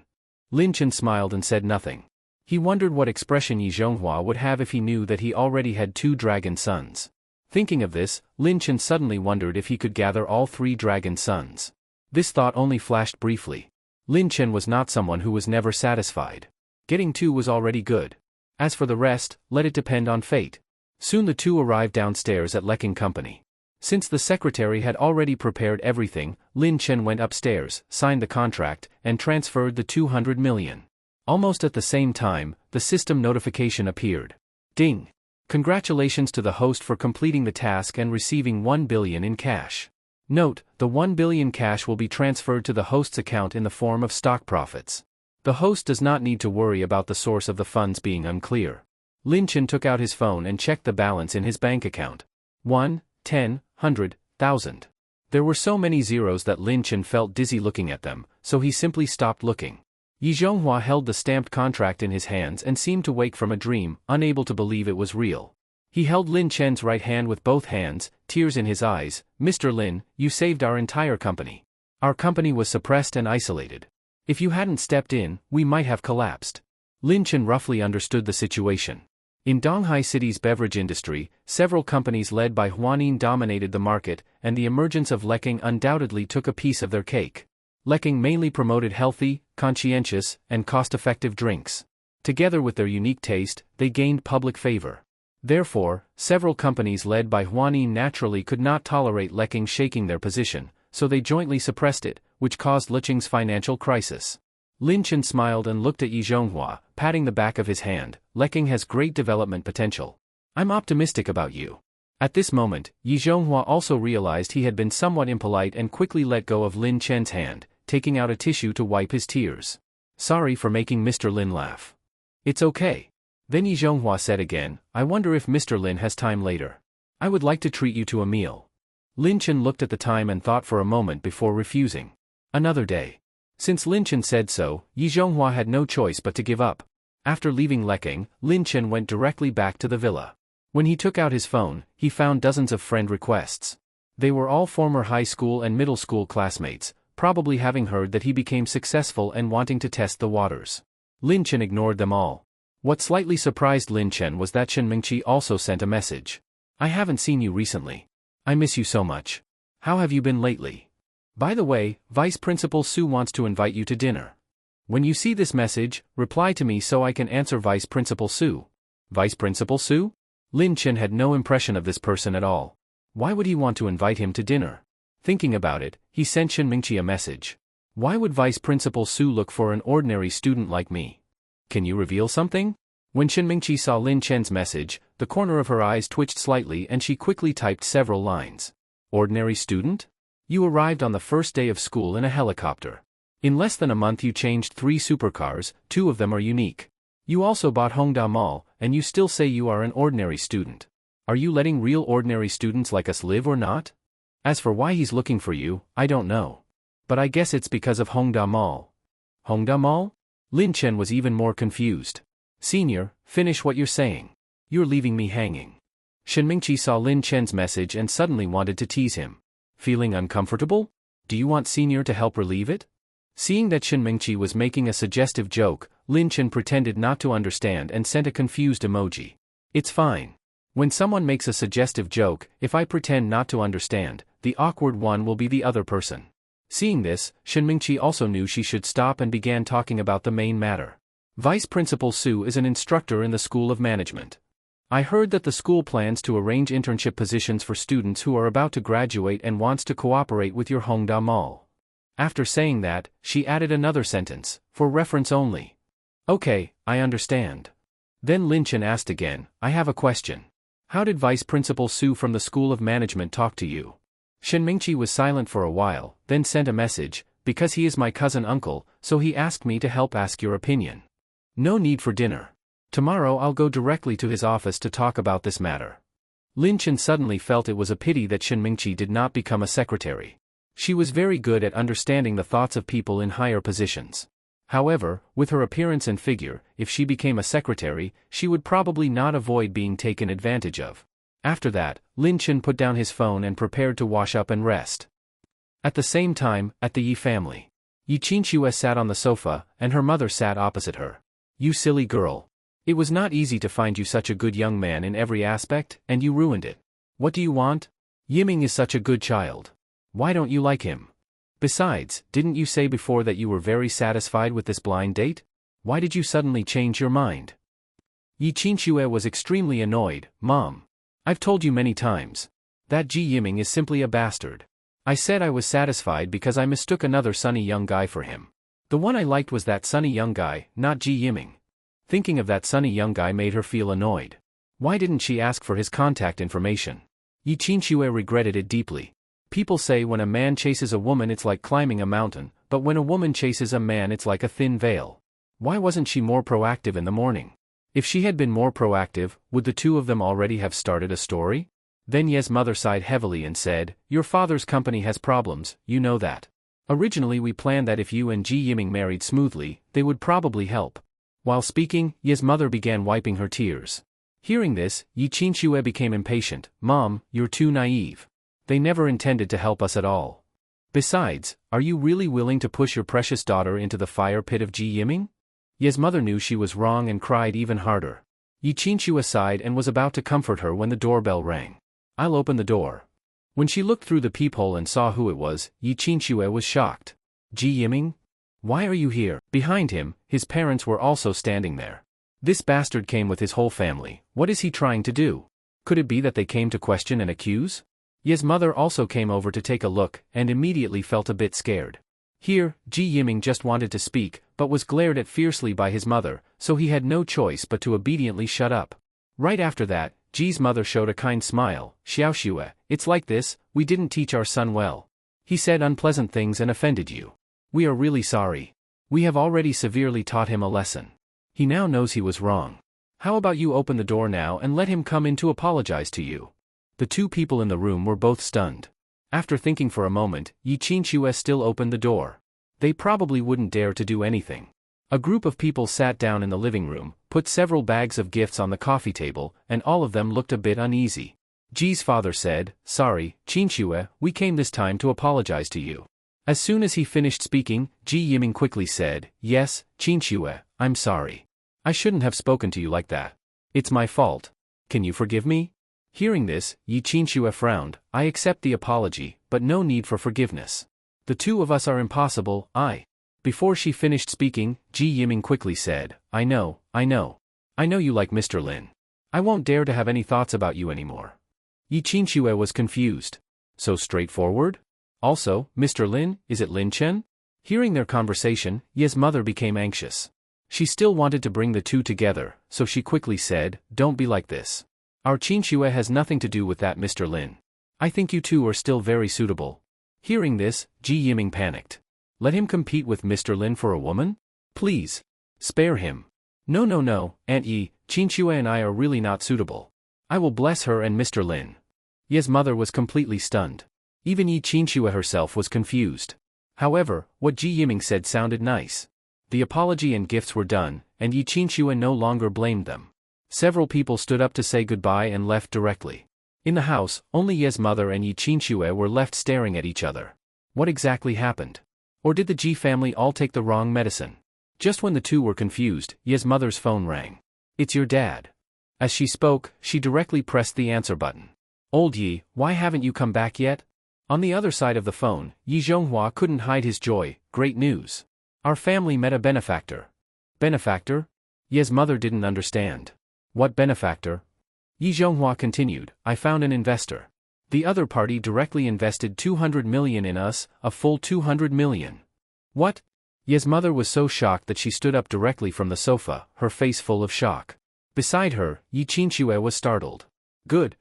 Lin Chen smiled and said nothing. He wondered what expression Yi Zhonghua would have if he knew that he already had 2 dragon sons. Thinking of this, Lin Chen suddenly wondered if he could gather all 3 dragon sons. This thought only flashed briefly. Lin Chen was not someone who was never satisfied. Getting 2 was already good. As for the rest, let it depend on fate. Soon the two arrived downstairs at Lekking Company. Since the secretary had already prepared everything, Lin Chen went upstairs, signed the contract, and transferred the 200 million. Almost at the same time, the system notification appeared. Ding! Congratulations to the host for completing the task and receiving 1 billion in cash. Note, the 1 billion cash will be transferred to the host's account in the form of stock profits. The host does not need to worry about the source of the funds being unclear. Lin Chen took out his phone and checked the balance in his bank account. 1, 10, 100, 1,000. There were so many zeros that Lin Chen felt dizzy looking at them, so he simply stopped looking. Yi Zhonghua held the stamped contract in his hands and seemed to wake from a dream, unable to believe it was real. He held Lin Chen's right hand with both hands, tears in his eyes. Mr. Lin, you saved our entire company. Our company was suppressed and isolated. If you hadn't stepped in, we might have collapsed. Lin Chen roughly understood the situation. In Donghai City's beverage industry, several companies led by Huanin dominated the market, and the emergence of Lekking undoubtedly took a piece of their cake. Lekking mainly promoted healthy, conscientious, and cost-effective drinks. Together with their unique taste, they gained public favor. Therefore, several companies led by Huanin naturally could not tolerate Lekking shaking their position, so they jointly suppressed it, which caused Lekking's financial crisis. Lin Chen smiled and looked at Yi Zhonghua, patting the back of his hand. Lekking has great development potential. I'm optimistic about you. At this moment, Yi Zhonghua also realized he had been somewhat impolite and quickly let go of Lin Chen's hand, taking out a tissue to wipe his tears. Sorry for making Mr. Lin laugh. It's okay. Then Yi Zhonghua said again, I wonder if Mr. Lin has time later. I would like to treat you to a meal. Lin Chen looked at the time and thought for a moment before refusing. Another day. Since Lin Chen said so, Yi Zhonghua had no choice but to give up. After leaving Lekking, Lin Chen went directly back to the villa. When he took out his phone, he found dozens of friend requests. They were all former high school and middle school classmates, probably having heard that he became successful and wanting to test the waters. Lin Chen ignored them all. What slightly surprised Lin Chen was that Shen Mingqi also sent a message. I haven't seen you recently. I miss you so much. How have you been lately? By the way, Vice Principal Su wants to invite you to dinner. When you see this message, reply to me so I can answer Vice Principal Su. Vice Principal Su? Lin Chen had no impression of this person at all. Why would he want to invite him to dinner? Thinking about it, he sent Shen Mingqi a message. Why would Vice Principal Su look for an ordinary student like me? Can you reveal something? When Shen Mingqi saw Lin Chen's message, the corner of her eyes twitched slightly and she quickly typed several lines. Ordinary student? You arrived on the first day of school in a helicopter. In less than a month you changed 3 supercars, 2 of them are unique. You also bought Hongda Mall, and you still say you are an ordinary student. Are you letting real ordinary students like us live or not? As for why he's looking for you, I don't know. But I guess it's because of Hongda Mall. Hongda Mall? Lin Chen was even more confused. Senior, finish what you're saying. You're leaving me hanging. Shen Mingqi saw Lin Chen's message and suddenly wanted to tease him. Feeling uncomfortable? Do you want Senior to help relieve it? Seeing that Shen Mingqi was making a suggestive joke, Lin Chen pretended not to understand and sent a confused emoji. It's fine. When someone makes a suggestive joke, if I pretend not to understand, the awkward one will be the other person. Seeing this, Shen Mingqi also knew she should stop and began talking about the main matter. Vice Principal Su is an instructor in the School of Management. I heard that the school plans to arrange internship positions for students who are about to graduate and wants to cooperate with your Hongda Mall. After saying that, she added another sentence, for reference only. Okay, I understand. Then Lin Chen asked again, I have a question. How did Vice Principal Su from the School of Management talk to you? Shen Mingqi was silent for a while, then sent a message, because he is my cousin uncle, so he asked me to help ask your opinion. No need for dinner. Tomorrow I'll go directly to his office to talk about this matter. Lin Chen suddenly felt it was a pity that Shen Mingqi did not become a secretary. She was very good at understanding the thoughts of people in higher positions. However, with her appearance and figure, if she became a secretary, she would probably not avoid being taken advantage of. After that, Lin Chen put down his phone and prepared to wash up and rest. At the same time, at the Yi family, Yi Qinxue sat on the sofa, and her mother sat opposite her. You silly girl. It was not easy to find you such a good young man in every aspect, and you ruined it. What do you want? Yiming is such a good child. Why don't you like him? Besides, didn't you say before that you were very satisfied with this blind date? Why did you suddenly change your mind? Yi Qinxue was extremely annoyed. Mom. I've told you many times. That Ji Yiming is simply a bastard. I said I was satisfied because I mistook another sunny young guy for him. The one I liked was that sunny young guy, not Ji Yiming. Thinking of that sunny young guy made her feel annoyed. Why didn't she ask for his contact information? Yi Qinxue regretted it deeply. People say when a man chases a woman it's like climbing a mountain, but when a woman chases a man it's like a thin veil. Why wasn't she more proactive in the morning? If she had been more proactive, would the two of them already have started a story? Then Ye's mother sighed heavily and said, your father's company has problems, you know that. Originally we planned that if you and Ji Yiming married smoothly, they would probably help. While speaking, Ye's mother began wiping her tears. Hearing this, Yi Qinxue became impatient. Mom, you're too naive. They never intended to help us at all. Besides, are you really willing to push your precious daughter into the fire pit of Ji Yiming? Ye's mother knew she was wrong and cried even harder. Yi Qinxue sighed and was about to comfort her when the doorbell rang. I'll open the door. When she looked through the peephole and saw who it was, Yi Qinxue was shocked. Ji Yiming? Why are you here? Behind him, his parents were also standing there. This bastard came with his whole family. What is he trying to do? Could it be that they came to question and accuse? Ye's mother also came over to take a look, and immediately felt a bit scared. Here, Ji Yiming just wanted to speak, but was glared at fiercely by his mother, so he had no choice but to obediently shut up. Right after that, Ji's mother showed a kind smile. Xiaoxue, it's like this, we didn't teach our son well. He said unpleasant things and offended you. We are really sorry. We have already severely taught him a lesson. He now knows he was wrong. How about you open the door now and let him come in to apologize to you? The two people in the room were both stunned. After thinking for a moment, Yi Qinxue still opened the door. They probably wouldn't dare to do anything. A group of people sat down in the living room, put several bags of gifts on the coffee table, and all of them looked a bit uneasy. Ji's father said, "Sorry, Qinxue, we came this time to apologize to you." As soon as he finished speaking, Ji Yiming quickly said, "Yes, Qinxue, I'm sorry. I shouldn't have spoken to you like that. It's my fault. Can you forgive me?" Hearing this, Yi Qinxue frowned. "I accept the apology, but no need for forgiveness. The two of us are impossible, Before she finished speaking, Ji Yiming quickly said, I know you like Mr. Lin. I won't dare to have any thoughts about you anymore." Yi Qinxue was confused. So straightforward? Also, Mr. Lin, is it Lin Chen? Hearing their conversation, Ye's mother became anxious. She still wanted to bring the two together, so she quickly said, "Don't be like this. Our Qinxue has nothing to do with that Mr. Lin. I think you two are still very suitable." Hearing this, Ji Yiming panicked. Let him compete with Mr. Lin for a woman? Please. Spare him. No, Aunt Yi, Qinxue and I are really not suitable. I will bless her and Mr. Lin. Ye's mother was completely stunned. Even Yi Qinxue herself was confused. However, what Ji Yiming said sounded nice. The apology and gifts were done, and Yi Qinxue no longer blamed them. Several people stood up to say goodbye and left directly. In the house, only Ye's mother and Yi Qinxue were left staring at each other. What exactly happened? Or did the Ji family all take the wrong medicine? Just when the two were confused, Ye's mother's phone rang. "It's your dad." As she spoke, she directly pressed the answer button. "Old Yi, why haven't you come back yet?" On the other side of the phone, Yi Zhonghua couldn't hide his joy. "Great news. Our family met a benefactor." "Benefactor?" Ye's mother didn't understand. "What benefactor?" Yi Zhonghua continued, "I found an investor. The other party directly invested 200 million in us, a full 200 million. What? Ye's mother was so shocked that she stood up directly from the sofa, her face full of shock. Beside her, Yi Qinxue was startled. Good.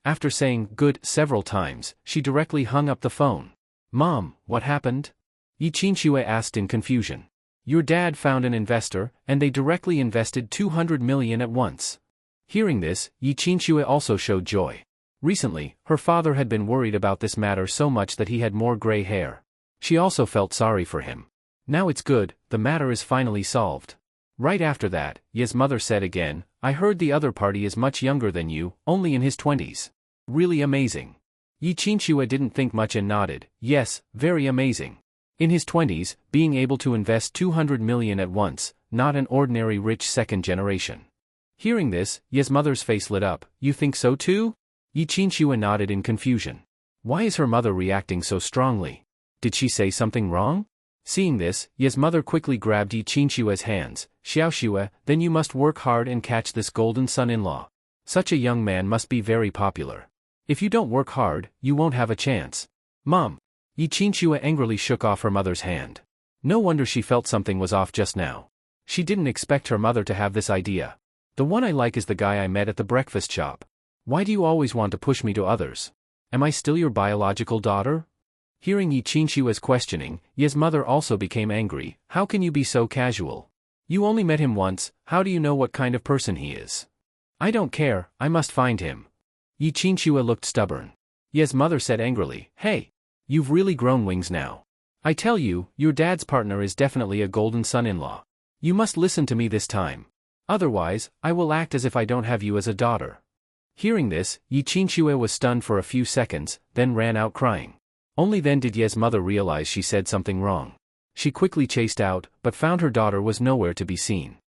After saying good several times, she directly hung up the phone. Mom, what happened? Yi Qinxue asked in confusion. Your dad found an investor, and they directly invested 200 million at once. Hearing this, Yi Qinxue also showed joy. Recently, her father had been worried about this matter so much that he had more gray hair. She also felt sorry for him. Now it's good, the matter is finally solved. Right after that, Ye's mother said again, I heard the other party is much younger than you, only in his 20s. Really amazing. Yi Qinxue didn't think much and nodded, yes, very amazing. In his 20s, being able to invest 200 million at once, not an ordinary rich second generation. Hearing this, Ye's mother's face lit up, you think so too? Yi Qinxue nodded in confusion. Why is her mother reacting so strongly? Did she say something wrong? Seeing this, Ye's mother quickly grabbed Yi Qinxue's hands. Xiaoxue, then you must work hard and catch this golden son-in-law. Such a young man must be very popular. If you don't work hard, you won't have a chance. Mom. Yi Qinxue angrily shook off her mother's hand. No wonder she felt something was off just now. She didn't expect her mother to have this idea. The one I like is the guy I met at the breakfast shop. Why do you always want to push me to others? Am I still your biological daughter? Hearing Yi Qinxue's questioning, Ye's mother also became angry. How can you be so casual? You only met him once, how do you know what kind of person he is? I don't care, I must find him. Yi Qinxue looked stubborn. Ye's mother said angrily, Hey! You've really grown wings now. I tell you, your dad's partner is definitely a golden son-in-law. You must listen to me this time. Otherwise, I will act as if I don't have you as a daughter. Hearing this, Yi Qinxue was stunned for a few seconds, then ran out crying. Only then did Ye's mother realize she said something wrong. She quickly chased out, but found her daughter was nowhere to be seen.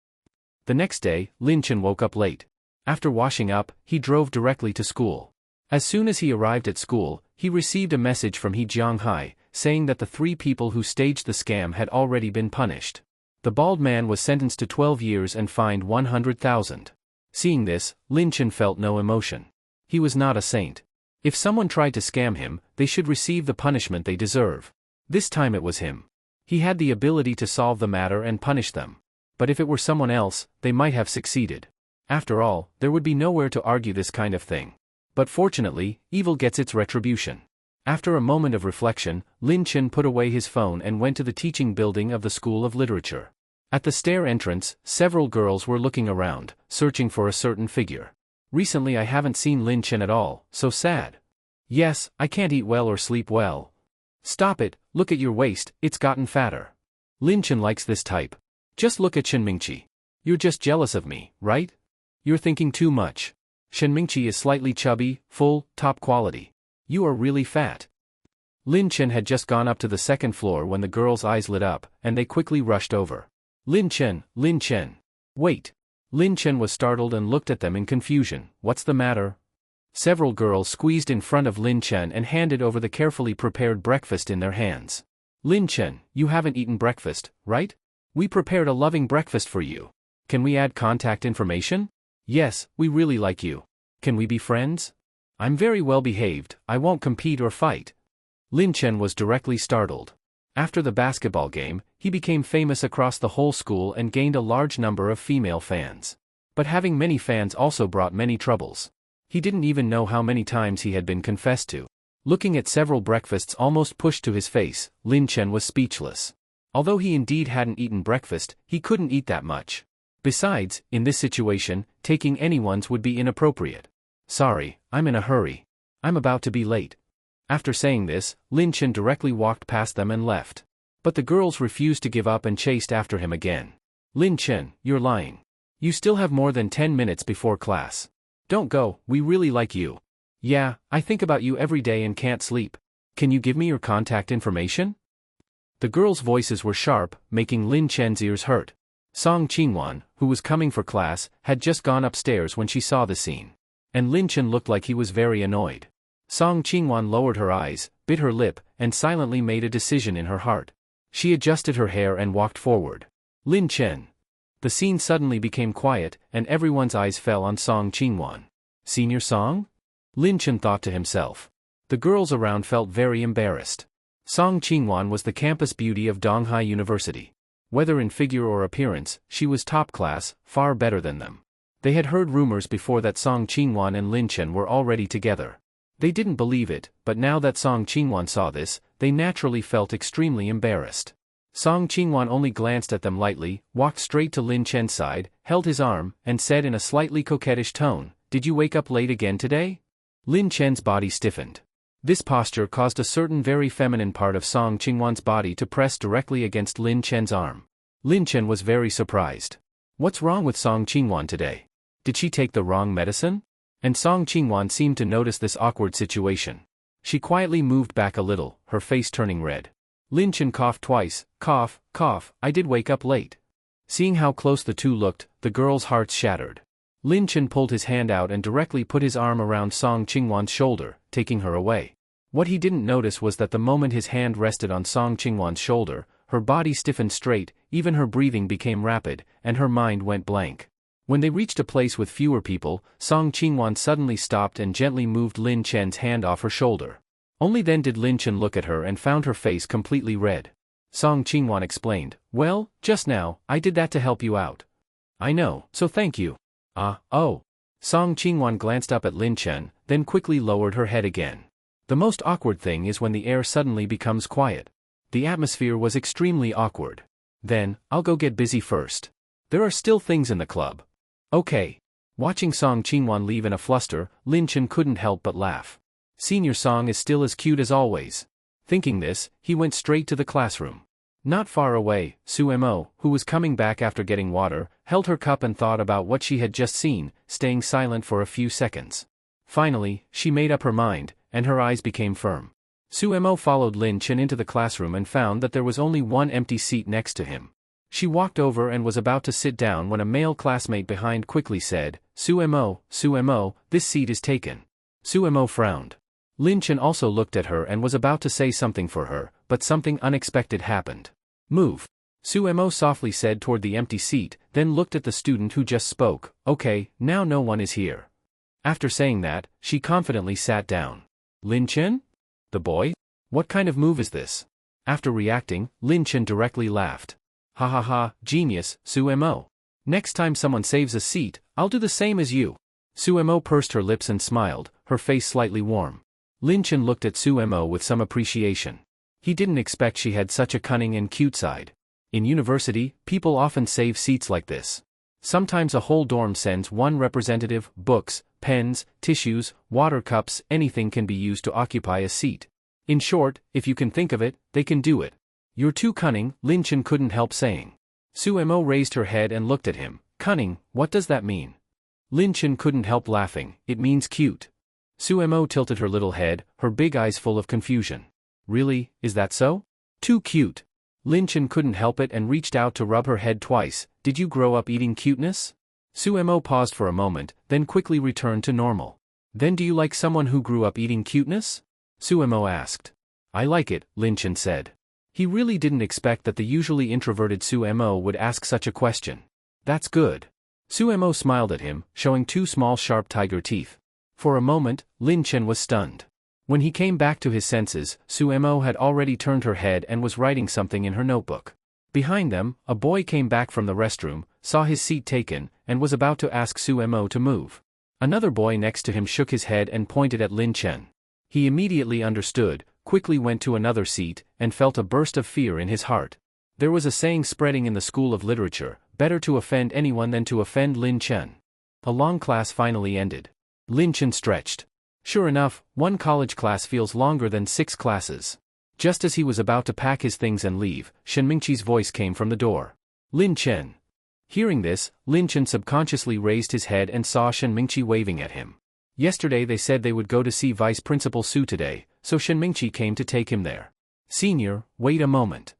The next day, Lin Chen woke up late. After washing up, he drove directly to school. As soon as he arrived at school, He received a message from He Jianghai, saying that the 3 people who staged the scam had already been punished. The bald man was sentenced to 12 years and fined 100,000. Seeing this, Lin Chen felt no emotion. He was not a saint. If someone tried to scam him, they should receive the punishment they deserve. This time it was him. He had the ability to solve the matter and punish them. But if it were someone else, they might have succeeded. After all, there would be nowhere to argue this kind of thing. But fortunately, evil gets its retribution. After a moment of reflection, Lin Chen put away his phone and went to the teaching building of the School of Literature. At the stair entrance, several girls were looking around, searching for a certain figure. Recently I haven't seen Lin Chen at all, so sad. Yes, I can't eat well or sleep well. Stop it, look at your waist, it's gotten fatter. Lin Chen likes this type. Just look at Shen Mingqi. You're just jealous of me, right? You're thinking too much. Shen Mingqi is slightly chubby, full, top quality. You are really fat. Lin Chen had just gone up to the 2nd floor when the girls' eyes lit up, and they quickly rushed over. Lin Chen, Lin Chen. Wait. Lin Chen was startled and looked at them in confusion. What's the matter? Several girls squeezed in front of Lin Chen and handed over the carefully prepared breakfast in their hands. Lin Chen, you haven't eaten breakfast, right? We prepared a loving breakfast for you. Can we add contact information? Yes, we really like you. Can we be friends? I'm very well behaved, I won't compete or fight. Lin Chen was directly startled. After the basketball game, he became famous across the whole school and gained a large number of female fans. But having many fans also brought many troubles. He didn't even know how many times he had been confessed to. Looking at several breakfasts almost pushed to his face, Lin Chen was speechless. Although he indeed hadn't eaten breakfast, he couldn't eat that much. Besides, in this situation, taking anyone's would be inappropriate. Sorry, I'm in a hurry. I'm about to be late. After saying this, Lin Chen directly walked past them and left. But the girls refused to give up and chased after him again. Lin Chen, you're lying. You still have more than 10 minutes before class. Don't go, we really like you. Yeah, I think about you every day and can't sleep. Can you give me your contact information? The girls' voices were sharp, making Lin Chen's ears hurt. Song Qingwan, who was coming for class, had just gone upstairs when she saw the scene. And Lin Chen looked like he was very annoyed. Song Qingwan lowered her eyes, bit her lip, and silently made a decision in her heart. She adjusted her hair and walked forward. Lin Chen. The scene suddenly became quiet, and everyone's eyes fell on Song Qingwan. Senior Song? Lin Chen thought to himself. The girls around felt very embarrassed. Song Qingwan was the campus beauty of Donghai University. Whether in figure or appearance, she was top class, far better than them. They had heard rumors before that Song Qingwan and Lin Chen were already together. They didn't believe it, but now that Song Qingwan saw this, they naturally felt extremely embarrassed. Song Qingwan only glanced at them lightly, walked straight to Lin Chen's side, held his arm, and said in a slightly coquettish tone, "Did you wake up late again today?" Lin Chen's body stiffened. This posture caused a certain very feminine part of Song Qingwan's body to press directly against Lin Chen's arm. Lin Chen was very surprised. What's wrong with Song Qingwan today? Did she take the wrong medicine? And Song Qingwan seemed to notice this awkward situation. She quietly moved back a little, her face turning red. Lin Chen coughed twice, cough, cough, I did wake up late. Seeing how close the two looked, the girls' hearts shattered. Lin Chen pulled his hand out and directly put his arm around Song Qingwan's shoulder, taking her away. What he didn't notice was that the moment his hand rested on Song Qingwan's shoulder, her body stiffened straight, even her breathing became rapid, and her mind went blank. When they reached a place with fewer people, Song Qingwan suddenly stopped and gently moved Lin Chen's hand off her shoulder. Only then did Lin Chen look at her and found her face completely red. Song Qingwan explained, "Well, just now, I did that to help you out." "I know, so thank you." Oh. Song Qingwan glanced up at Lin Chen, then quickly lowered her head again. The most awkward thing is when the air suddenly becomes quiet. The atmosphere was extremely awkward. Then, I'll go get busy first. There are still things in the club. Okay. Watching Song Qingwan leave in a fluster, Lin Chen couldn't help but laugh. Senior Song is still as cute as always. Thinking this, he went straight to the classroom. Not far away, Su Mo, who was coming back after getting water, held her cup and thought about what she had just seen, staying silent for a few seconds. Finally, she made up her mind, and her eyes became firm. Su Mo followed Lin Chen into the classroom and found that there was only one empty seat next to him. She walked over and was about to sit down when a male classmate behind quickly said, Su Mo, this seat is taken." Su Mo frowned. Lin Chen also looked at her and was about to say something for her, but something unexpected happened. Move. Su Mo softly said toward the empty seat, then looked at the student who just spoke. Okay, now no one is here. After saying that, she confidently sat down. Lin Chen? The boy? What kind of move is this? After reacting, Lin Chen directly laughed. Ha ha ha, genius, Su Mo. Next time someone saves a seat, I'll do the same as you. Su Mo pursed her lips and smiled, her face slightly warm. Lin Chen looked at Su Mo with some appreciation. He didn't expect she had such a cunning and cute side. In university, people often save seats like this. Sometimes a whole dorm sends one representative, books, pens, tissues, water cups, anything can be used to occupy a seat. In short, if you can think of it, they can do it. You're too cunning, Lin Chen couldn't help saying. Su Mo raised her head and looked at him. Cunning, what does that mean? Lin Chen couldn't help laughing. It means cute. Su Mo tilted her little head, her big eyes full of confusion. Really, is that so? Too cute. Lin Chen couldn't help it and reached out to rub her head twice. Did you grow up eating cuteness? Su Mo paused for a moment, then quickly returned to normal. Then do you like someone who grew up eating cuteness? Su Mo asked. I like it, Lin Chen said. He really didn't expect that the usually introverted Su Mo would ask such a question. That's good. Su Mo smiled at him, showing two small sharp tiger teeth. For a moment, Lin Chen was stunned. When he came back to his senses, Su Mo had already turned her head and was writing something in her notebook. Behind them, a boy came back from the restroom, saw his seat taken, and was about to ask Su Mo to move. Another boy next to him shook his head and pointed at Lin Chen. He immediately understood, quickly went to another seat, and felt a burst of fear in his heart. There was a saying spreading in the school of literature, better to offend anyone than to offend Lin Chen. A long class finally ended. Lin Chen stretched. Sure enough, one college class feels longer than 6 classes. Just as he was about to pack his things and leave, Shen Mingqi's voice came from the door. Lin Chen. Hearing this, Lin Chen subconsciously raised his head and saw Shen Mingqi waving at him. Yesterday they said they would go to see Vice Principal Su today, so Shen Mingqi came to take him there. Senior, wait a moment.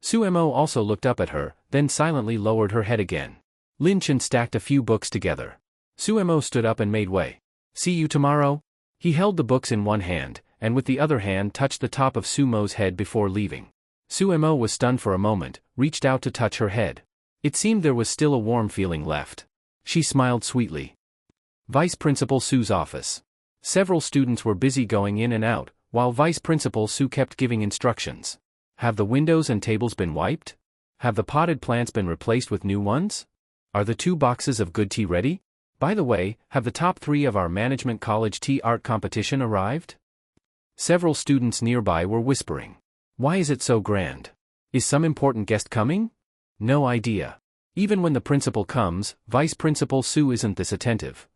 Su Mo also looked up at her, then silently lowered her head again. Lin Chen stacked a few books together. Su Mo stood up and made way. See you tomorrow? He held the books in one hand, and with the other hand touched the top of Su Mo's head before leaving. Su Mo was stunned for a moment, reached out to touch her head. It seemed there was still a warm feeling left. She smiled sweetly. Vice Principal Su's office. Several students were busy going in and out, while Vice Principal Su kept giving instructions. Have the windows and tables been wiped? Have the potted plants been replaced with new ones? Are the 2 boxes of good tea ready? By the way, have the top 3 of our management college tea art competition arrived? Several students nearby were whispering. Why is it so grand? Is some important guest coming? No idea. Even when the principal comes, Vice Principal Su isn't this attentive.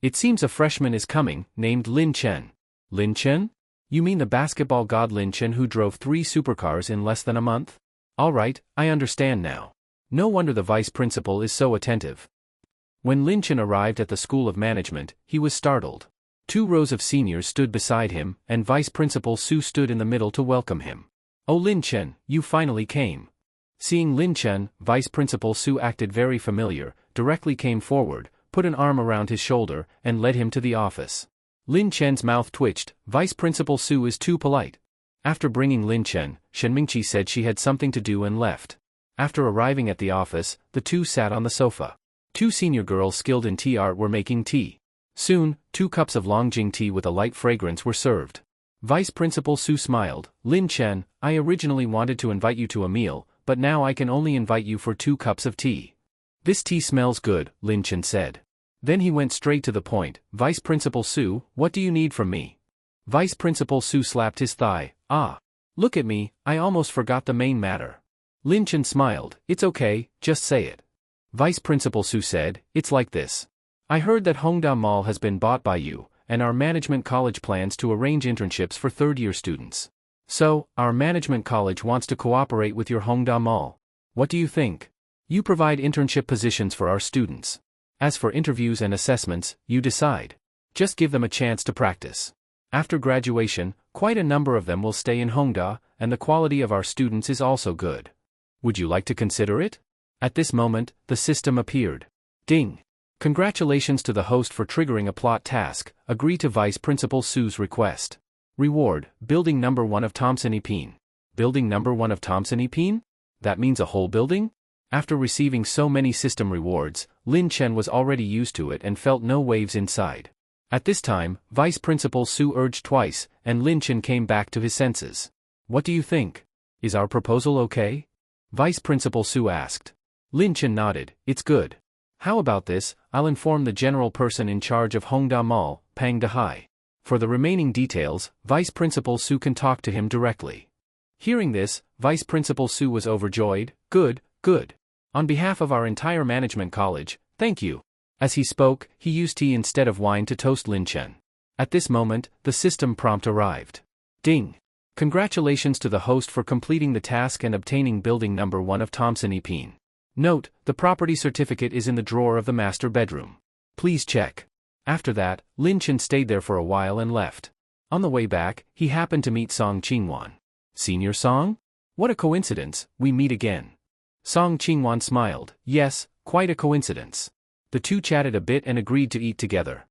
It seems a freshman is coming, named Lin Chen. Lin Chen? You mean the basketball god Lin Chen who drove 3 supercars in less than a month? Alright, I understand now. No wonder the vice principal is so attentive. When Lin Chen arrived at the School of Management, he was startled. 2 rows of seniors stood beside him, and Vice Principal Su stood in the middle to welcome him. Oh Lin Chen, you finally came. Seeing Lin Chen, Vice Principal Su acted very familiar, directly came forward, put an arm around his shoulder, and led him to the office. Lin Chen's mouth twitched. Vice Principal Su is too polite. After bringing Lin Chen, Shen Mingqi said she had something to do and left. After arriving at the office, the 2 sat on the sofa. 2 senior girls skilled in tea art were making tea. Soon, 2 cups of Longjing tea with a light fragrance were served. Vice Principal Su smiled. Lin Chen, I originally wanted to invite you to a meal, but now I can only invite you for 2 cups of tea. This tea smells good, Lin Chen said. Then he went straight to the point. Vice Principal Su, what do you need from me? Vice Principal Su slapped his thigh. Ah. Look at me, I almost forgot the main matter. Lin Chen smiled. It's okay, just say it. Vice Principal Su said, it's like this. I heard that Hongda Mall has been bought by you, and our management college plans to arrange internships for third-year students. So, our management college wants to cooperate with your Hongda Mall. What do you think? You provide internship positions for our students. As for interviews and assessments, you decide. Just give them a chance to practice. After graduation, quite a number of them will stay in Hongda, and the quality of our students is also good. Would you like to consider it? At this moment, the system appeared. Ding! Congratulations to the host for triggering a plot task. Agree to Vice Principal Su's request. Reward, building number 1 of Thompson Epine. Building number 1 of Thompson Epine? That means a whole building? After receiving so many system rewards, Lin Chen was already used to it and felt no waves inside. At this time, Vice Principal Su urged twice, and Lin Chen came back to his senses. What do you think? Is our proposal okay? Vice Principal Su asked. Lin Chen nodded. It's good. How about this? I'll inform the general person in charge of Hongda Mall, Pang Dehai. For the remaining details, Vice Principal Su can talk to him directly. Hearing this, Vice Principal Su was overjoyed. Good, good. On behalf of our entire management college, thank you. As he spoke, he used tea instead of wine to toast Lin Chen. At this moment, the system prompt arrived. Ding! Congratulations to the host for completing the task and obtaining building number 1 of Thompson Epine. Note, the property certificate is in the drawer of the master bedroom. Please check. After that, Lin Chen stayed there for a while and left. On the way back, he happened to meet Song Qingwan. Senior Song? What a coincidence, we meet again. Song Qingwan smiled. Yes, quite a coincidence. The two chatted a bit and agreed to eat together.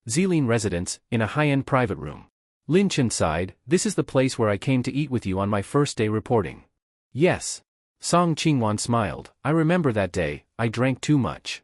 Zilin residence, in a high-end private room. Lin Chen sighed. This is the place where I came to eat with you on my first day reporting. Yes. Song Qingwan smiled. I remember that day, I drank too much.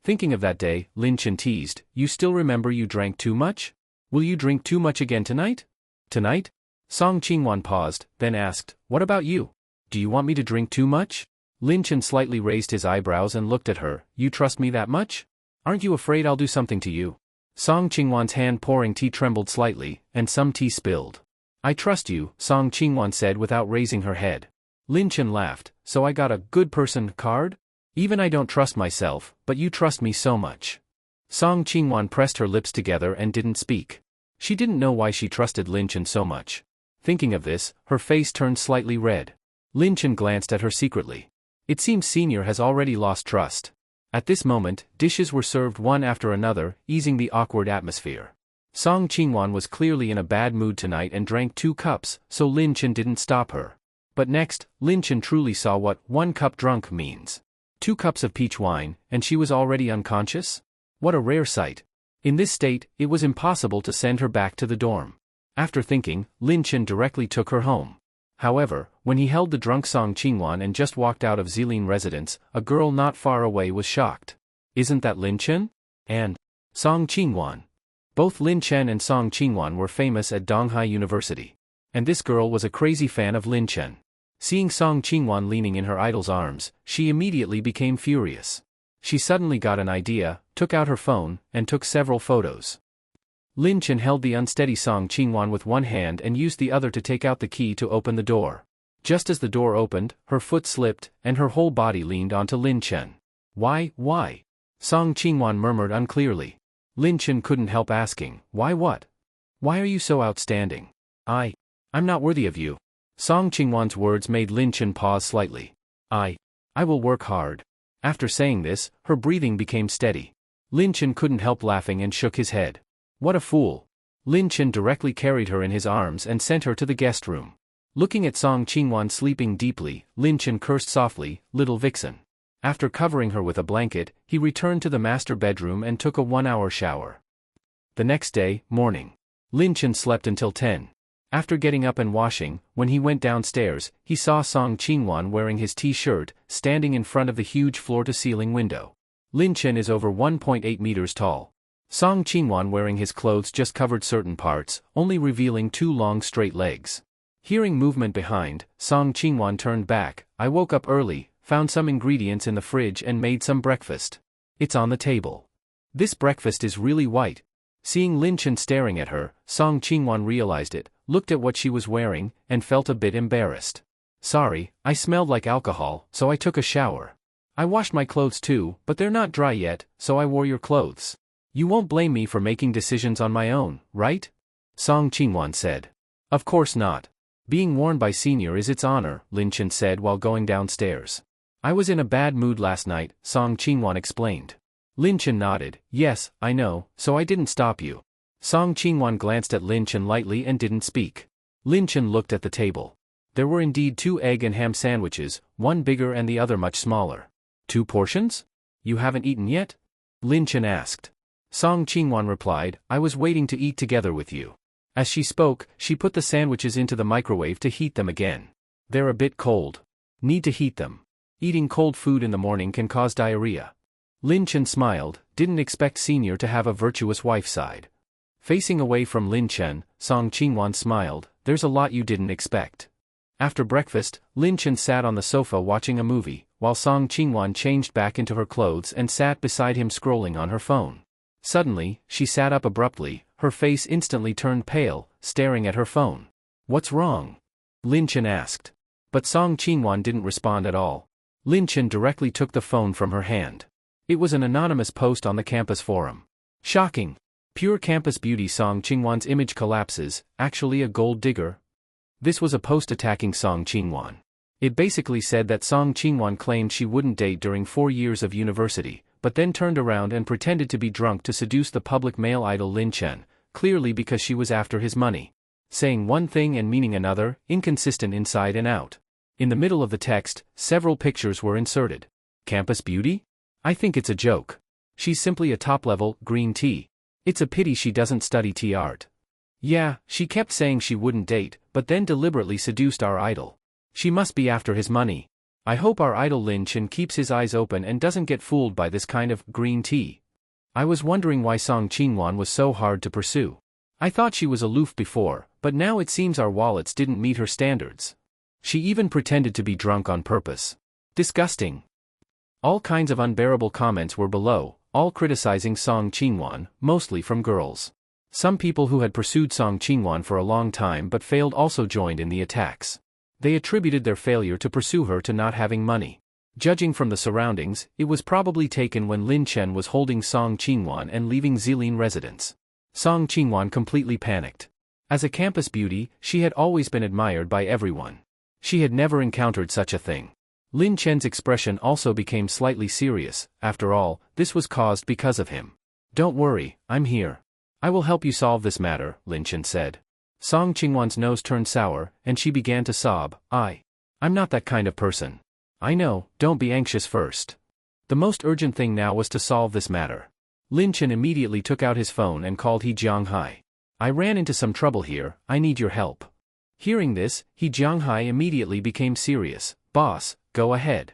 Thinking of that day, Lin Chen teased, you still remember you drank too much? Will you drink too much again tonight? Tonight? Song Qingwan paused, then asked, what about you? Do you want me to drink too much? Lin Chen slightly raised his eyebrows and looked at her. You trust me that much? Aren't you afraid I'll do something to you? Song Qingwan's hand pouring tea trembled slightly, and some tea spilled. I trust you, Song Qingwan said without raising her head. Lin Chen laughed, so I got a good person card? Even I don't trust myself, but you trust me so much. Song Qingwan pressed her lips together and didn't speak. She didn't know why she trusted Lin Chen so much. Thinking of this, her face turned slightly red. Lin Chen glanced at her secretly. It seems Senior has already lost trust. At this moment, dishes were served one after another, easing the awkward atmosphere. Song Qingwan was clearly in a bad mood tonight and drank 2 cups, so Lin Chen didn't stop her. But next, Lin Chen truly saw what 1 cup drunk means. 2 cups of peach wine, and she was already unconscious? What a rare sight. In this state, it was impossible to send her back to the dorm. After thinking, Lin Chen directly took her home. However, when he held the drunk Song Qingwan and just walked out of Zilin residence, a girl not far away was shocked. Isn't that Lin Chen? And Song Qingwan. Both Lin Chen and Song Qingwan were famous at Donghai University. And this girl was a crazy fan of Lin Chen. Seeing Song Qingwan leaning in her idol's arms, she immediately became furious. She suddenly got an idea, took out her phone, and took several photos. Lin Chen held the unsteady Song Qingwan with one hand and used the other to take out the key to open the door. Just as the door opened, her foot slipped, and her whole body leaned onto Lin Chen. Why? Song Qingwan murmured unclearly. Lin Chen couldn't help asking, why what? Why are you so outstanding? I'm not worthy of you. Song Qingwan's words made Lin Chen pause slightly. I will work hard. After saying this, her breathing became steady. Lin Chen couldn't help laughing and shook his head. What a fool. Lin Chen directly carried her in his arms and sent her to the guest room. Looking at Song Qingwan sleeping deeply, Lin Chen cursed softly, little vixen. After covering her with a blanket, he returned to the master bedroom and took a 1-hour shower. The next day, morning. Lin Chen slept until 10. After getting up and washing, when he went downstairs, he saw Song Qingwan wearing his T-shirt, standing in front of the huge floor-to-ceiling window. Lin Chen is over 1.8 meters tall. Song Qingwan wearing his clothes just covered certain parts, only revealing 2 long straight legs. Hearing movement behind, Song Qingwan turned back. I woke up early, found some ingredients in the fridge and made some breakfast. It's on the table. This breakfast is really white. Seeing Lin Chen staring at her, Song Qingwan realized it, looked at what she was wearing, and felt a bit embarrassed. Sorry, I smelled like alcohol, so I took a shower. I washed my clothes too, but they're not dry yet, so I wore your clothes. You won't blame me for making decisions on my own, right? Song Qingwan said. Of course not. Being worn by Senior is its honor, Lin Chen said while going downstairs. I was in a bad mood last night, Song Qingwan explained. Lin Chen nodded. Yes, I know, so I didn't stop you. Song Qingwan glanced at Lin Chen lightly and didn't speak. Lin Chen looked at the table. There were indeed 2 egg and ham sandwiches, one bigger and the other much smaller. 2 portions? You haven't eaten yet? Lin Chen asked. Song Qingwan replied, I was waiting to eat together with you. As she spoke, she put the sandwiches into the microwave to heat them again. They're a bit cold. Need to heat them. Eating cold food in the morning can cause diarrhea. Lin Chen smiled, didn't expect Senior to have a virtuous wife side. Facing away from Lin Chen, Song Qingwan smiled, there's a lot you didn't expect. After breakfast, Lin Chen sat on the sofa watching a movie, while Song Qingwan changed back into her clothes and sat beside him scrolling on her phone. Suddenly, she sat up abruptly, her face instantly turned pale, staring at her phone. What's wrong? Lin Chen asked. But Song Qingwan didn't respond at all. Lin Chen directly took the phone from her hand. It was an anonymous post on the campus forum. Shocking. Pure campus beauty. Song Qingwan's image collapses, actually a gold digger? This was a post attacking Song Qingwan. It basically said that Song Qingwan claimed she wouldn't date during 4 years of university, but then turned around and pretended to be drunk to seduce the public male idol Lin Chen, clearly because she was after his money. Saying one thing and meaning another, inconsistent inside and out. In the middle of the text, several pictures were inserted. Campus beauty? I think it's a joke. She's simply a top-level, green tea. It's a pity she doesn't study tea art. Yeah, she kept saying she wouldn't date, but then deliberately seduced our idol. She must be after his money. I hope our idol Lin Chen keeps his eyes open and doesn't get fooled by this kind of green tea. I was wondering why Song Qingwan was so hard to pursue. I thought she was aloof before, but now it seems our wallets didn't meet her standards. She even pretended to be drunk on purpose. Disgusting. All kinds of unbearable comments were below, all criticizing Song Qingwan, mostly from girls. Some people who had pursued Song Qingwan for a long time but failed also joined in the attacks. They attributed their failure to pursue her to not having money. Judging from the surroundings, it was probably taken when Lin Chen was holding Song Qingwan and leaving Zilin residence. Song Qingwan completely panicked. As a campus beauty, she had always been admired by everyone. She had never encountered such a thing. Lin Chen's expression also became slightly serious. After all, this was caused because of him. Don't worry, I'm here. I will help you solve this matter, Lin Chen said. Song Qingwan's nose turned sour, and she began to sob. I'm not that kind of person. I know, don't be anxious first. The most urgent thing now was to solve this matter. Lin Chen immediately took out his phone and called He Jianghai. I ran into some trouble here, I need your help. Hearing this, He Jianghai immediately became serious. Boss, go ahead.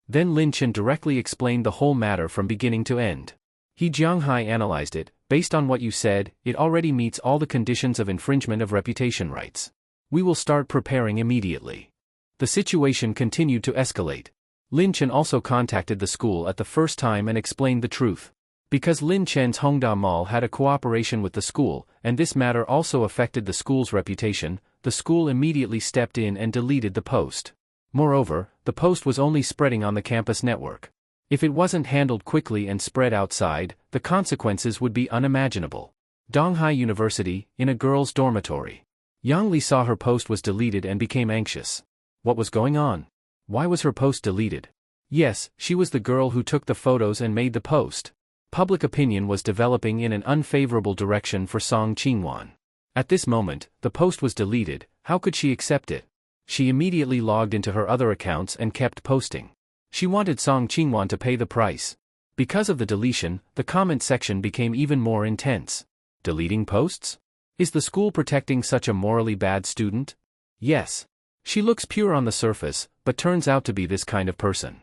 Then Lin Chen directly explained the whole matter from beginning to end. He Jianghai analyzed it. Based on what you said, it already meets all the conditions of infringement of reputation rights. We will start preparing immediately. The situation continued to escalate. Lin Chen also contacted the school at the first time and explained the truth. Because Lin Chen's Hongda Mall had a cooperation with the school, and this matter also affected the school's reputation, the school immediately stepped in and deleted the post. Moreover, the post was only spreading on the campus network. If it wasn't handled quickly and spread outside, the consequences would be unimaginable. Donghai University, in a girls' dormitory. Yang Li saw her post was deleted and became anxious. What was going on? Why was her post deleted? Yes, she was the girl who took the photos and made the post. Public opinion was developing in an unfavorable direction for Song Qingwan. At this moment, the post was deleted. How could she accept it? She immediately logged into her other accounts and kept posting. She wanted Song Qingwan to pay the price. Because of the deletion, the comment section became even more intense. Deleting posts? Is the school protecting such a morally bad student? Yes. She looks pure on the surface, but turns out to be this kind of person.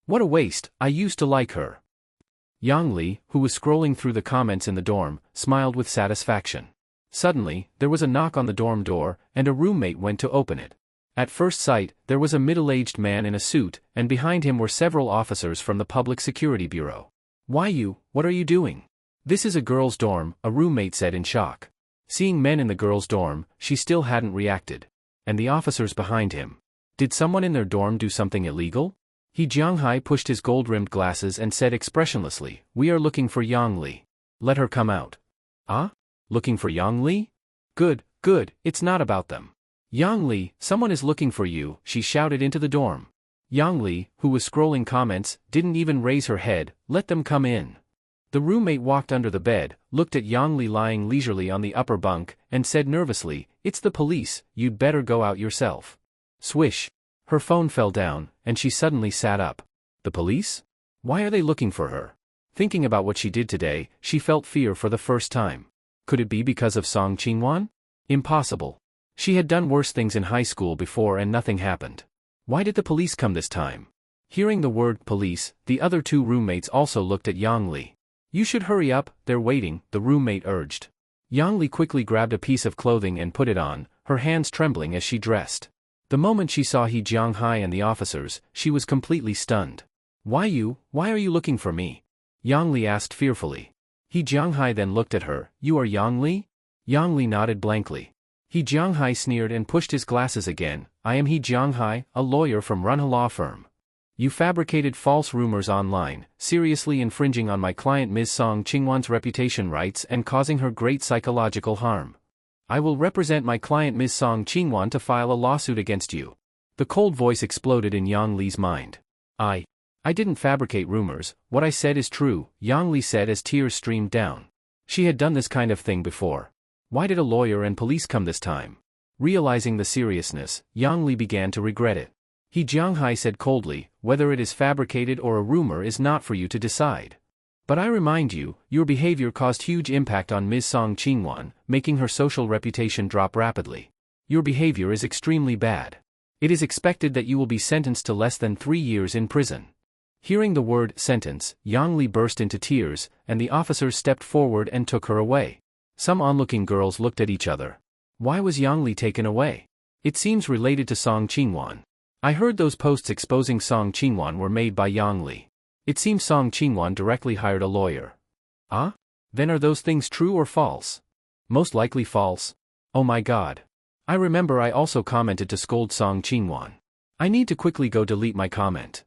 What a waste, I used to like her. Yang Li, who was scrolling through the comments in the dorm, smiled with satisfaction. Suddenly, there was a knock on the dorm door, and a roommate went to open it. At first sight, there was a middle-aged man in a suit, and behind him were several officers from the Public Security Bureau. Why you? What are you doing? This is a girls' dorm, a roommate said in shock. Seeing men in the girls' dorm, she still hadn't reacted. And the officers behind him. Did someone in their dorm do something illegal? He Jianghai pushed his gold-rimmed glasses and said expressionlessly, We are looking for Yang Li. Let her come out. Ah? Looking for Yang Li? Good, it's not about them. Yang Li, someone is looking for you, she shouted into the dorm. Yang Li, who was scrolling comments, didn't even raise her head. Let them come in. The roommate walked under the bed, looked at Yang Li lying leisurely on the upper bunk, and said nervously, It's the police, you'd better go out yourself. Swish. Her phone fell down, and she suddenly sat up. The police? Why are they looking for her? Thinking about what she did today, she felt fear for the first time. Could it be because of Song Qingwan? Impossible. She had done worse things in high school before and nothing happened. Why did the police come this time? Hearing the word police, the other two roommates also looked at Yang Li. You should hurry up, they're waiting, the roommate urged. Yang Li quickly grabbed a piece of clothing and put it on, her hands trembling as she dressed. The moment she saw He Jianghai and the officers, she was completely stunned. Why are you looking for me? Yang Li asked fearfully. He Jianghai then looked at her, you are Yang Li? Yang Li nodded blankly. He Jianghai sneered and pushed his glasses again, I am He Jianghai, a lawyer from Runha Law Firm. You fabricated false rumors online, seriously infringing on my client Ms. Song Qingwan's reputation rights and causing her great psychological harm. I will represent my client Ms. Song Qingwan to file a lawsuit against you. The cold voice exploded in Yang Li's mind. I didn't fabricate rumors, what I said is true, Yang Li said as tears streamed down. She had done this kind of thing before. Why did a lawyer and police come this time? Realizing the seriousness, Yang Li began to regret it. He Jianghai said coldly, whether it is fabricated or a rumor is not for you to decide. But I remind you, your behavior caused huge impact on Ms. Song Qingwan, making her social reputation drop rapidly. Your behavior is extremely bad. It is expected that you will be sentenced to less than 3 years in prison. Hearing the word sentence, Yang Li burst into tears, and the officers stepped forward and took her away. Some onlooking girls looked at each other. Why was Yang Li taken away? It seems related to Song Qingwan. I heard those posts exposing Song Qingwan were made by Yang Li. It seems Song Qingwan directly hired a lawyer. Ah? Then are those things true or false? Most likely false. Oh my god. I remember I also commented to scold Song Qingwan. I need to quickly go delete my comment.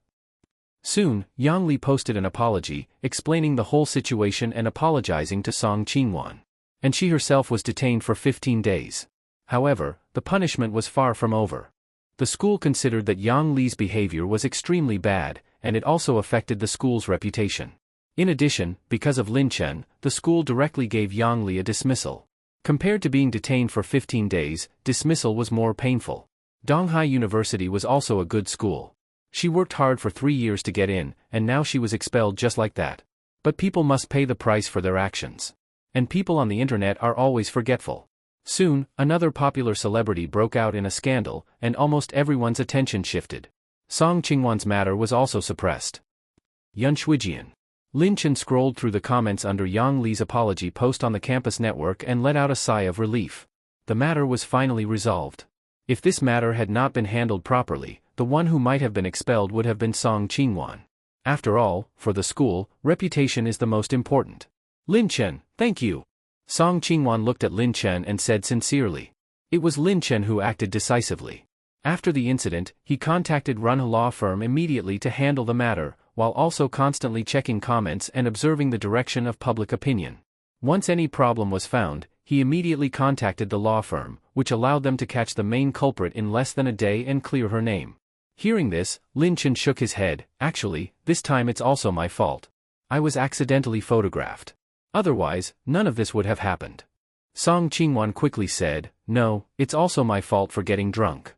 Soon, Yang Li posted an apology, explaining the whole situation and apologizing to Song Qingwan. And she herself was detained for 15 days. However, the punishment was far from over. The school considered that Yang Li's behavior was extremely bad, and it also affected the school's reputation. In addition, because of Lin Chen, the school directly gave Yang Li a dismissal. Compared to being detained for 15 days, dismissal was more painful. Donghai University was also a good school. She worked hard for 3 years to get in, and now she was expelled just like that. But people must pay the price for their actions. And people on the internet are always forgetful. Soon, another popular celebrity broke out in a scandal, and almost everyone's attention shifted. Song Qingwan's matter was also suppressed. Yun Shuijian. Lin Chen scrolled through the comments under Yang Li's apology post on the campus network and let out a sigh of relief. The matter was finally resolved. If this matter had not been handled properly, the one who might have been expelled would have been Song Qingwan. After all, for the school, reputation is the most important. Lin Chen, thank you. Song Qingwan looked at Lin Chen and said sincerely. It was Lin Chen who acted decisively. After the incident, he contacted Runha Law Firm immediately to handle the matter, while also constantly checking comments and observing the direction of public opinion. Once any problem was found, he immediately contacted the law firm, which allowed them to catch the main culprit in less than a day and clear her name. Hearing this, Lin Chen shook his head. Actually, this time it's also my fault. I was accidentally photographed. Otherwise, none of this would have happened. Song Qingwan quickly said, no, it's also my fault for getting drunk.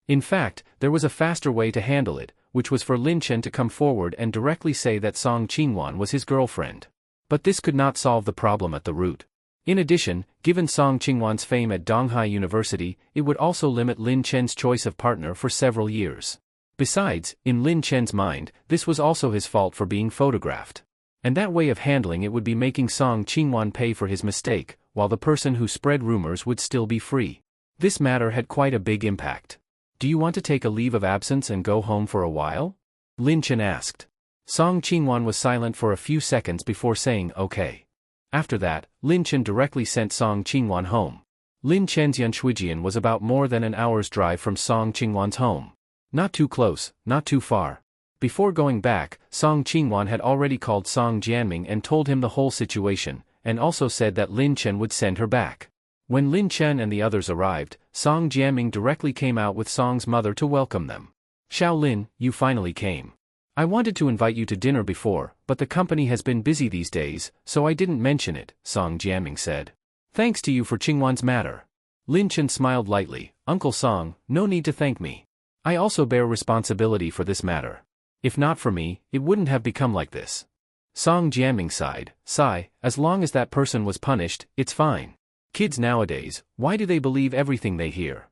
In fact, there was a faster way to handle it, which was for Lin Chen to come forward and directly say that Song Qingwan was his girlfriend. But this could not solve the problem at the root. In addition, given Song Qingwan's fame at Donghai University, it would also limit Lin Chen's choice of partner for several years. Besides, in Lin Chen's mind, this was also his fault for being photographed. And that way of handling it would be making Song Qingwan pay for his mistake, while the person who spread rumors would still be free. This matter had quite a big impact. Do you want to take a leave of absence and go home for a while? Lin Chen asked. Song Qingwan was silent for a few seconds before saying okay. After that, Lin Chen directly sent Song Qingwan home. Lin Chen's Yunshuijian was about more than an hour's drive from Song Qingwan's home. Not too close, not too far. Before going back, Song Qingwan had already called Song Jianming and told him the whole situation, and also said that Lin Chen would send her back. When Lin Chen and the others arrived, Song Jianming directly came out with Song's mother to welcome them. Xiao Lin, you finally came. I wanted to invite you to dinner before, but the company has been busy these days, so I didn't mention it, Song Jianming said. Thanks to you for Qingwan's matter. Lin Chen smiled lightly. Uncle Song, no need to thank me. I also bear responsibility for this matter. If not for me, it wouldn't have become like this. Song Jianming sighed. Sigh, as long as that person was punished, it's fine. Kids nowadays, why do they believe everything they hear?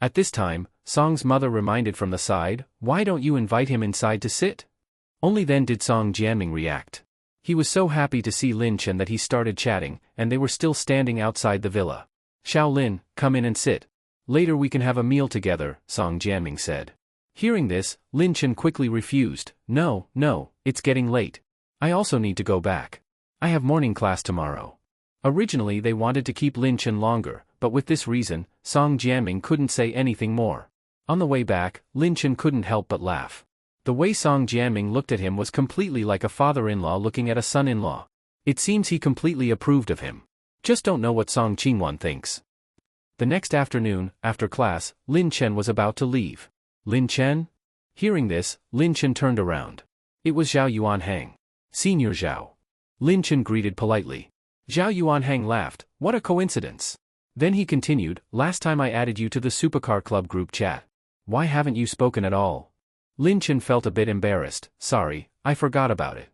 At this time, Song's mother reminded from the side, why don't you invite him inside to sit? Only then did Song Jianming react. He was so happy to see Lin Chen that he started chatting, and they were still standing outside the villa. Xiao Lin, come in and sit. Later we can have a meal together, Song Jianming said. Hearing this, Lin Chen quickly refused. No, it's getting late. I also need to go back. I have morning class tomorrow. Originally they wanted to keep Lin Chen longer, but with this reason, Song Jianming couldn't say anything more. On the way back, Lin Chen couldn't help but laugh. The way Song Jianming looked at him was completely like a father-in-law looking at a son-in-law. It seems he completely approved of him. Just don't know what Song Qingwan thinks. The next afternoon, after class, Lin Chen was about to leave. Lin Chen? Hearing this, Lin Chen turned around. It was Zhao Yuanhang. Senior Zhao. Lin Chen greeted politely. Zhao Yuanhang laughed, what a coincidence. Then he continued, last time I added you to the Supercar Club group chat. Why haven't you spoken at all? Lin Chen felt a bit embarrassed. Sorry, I forgot about it.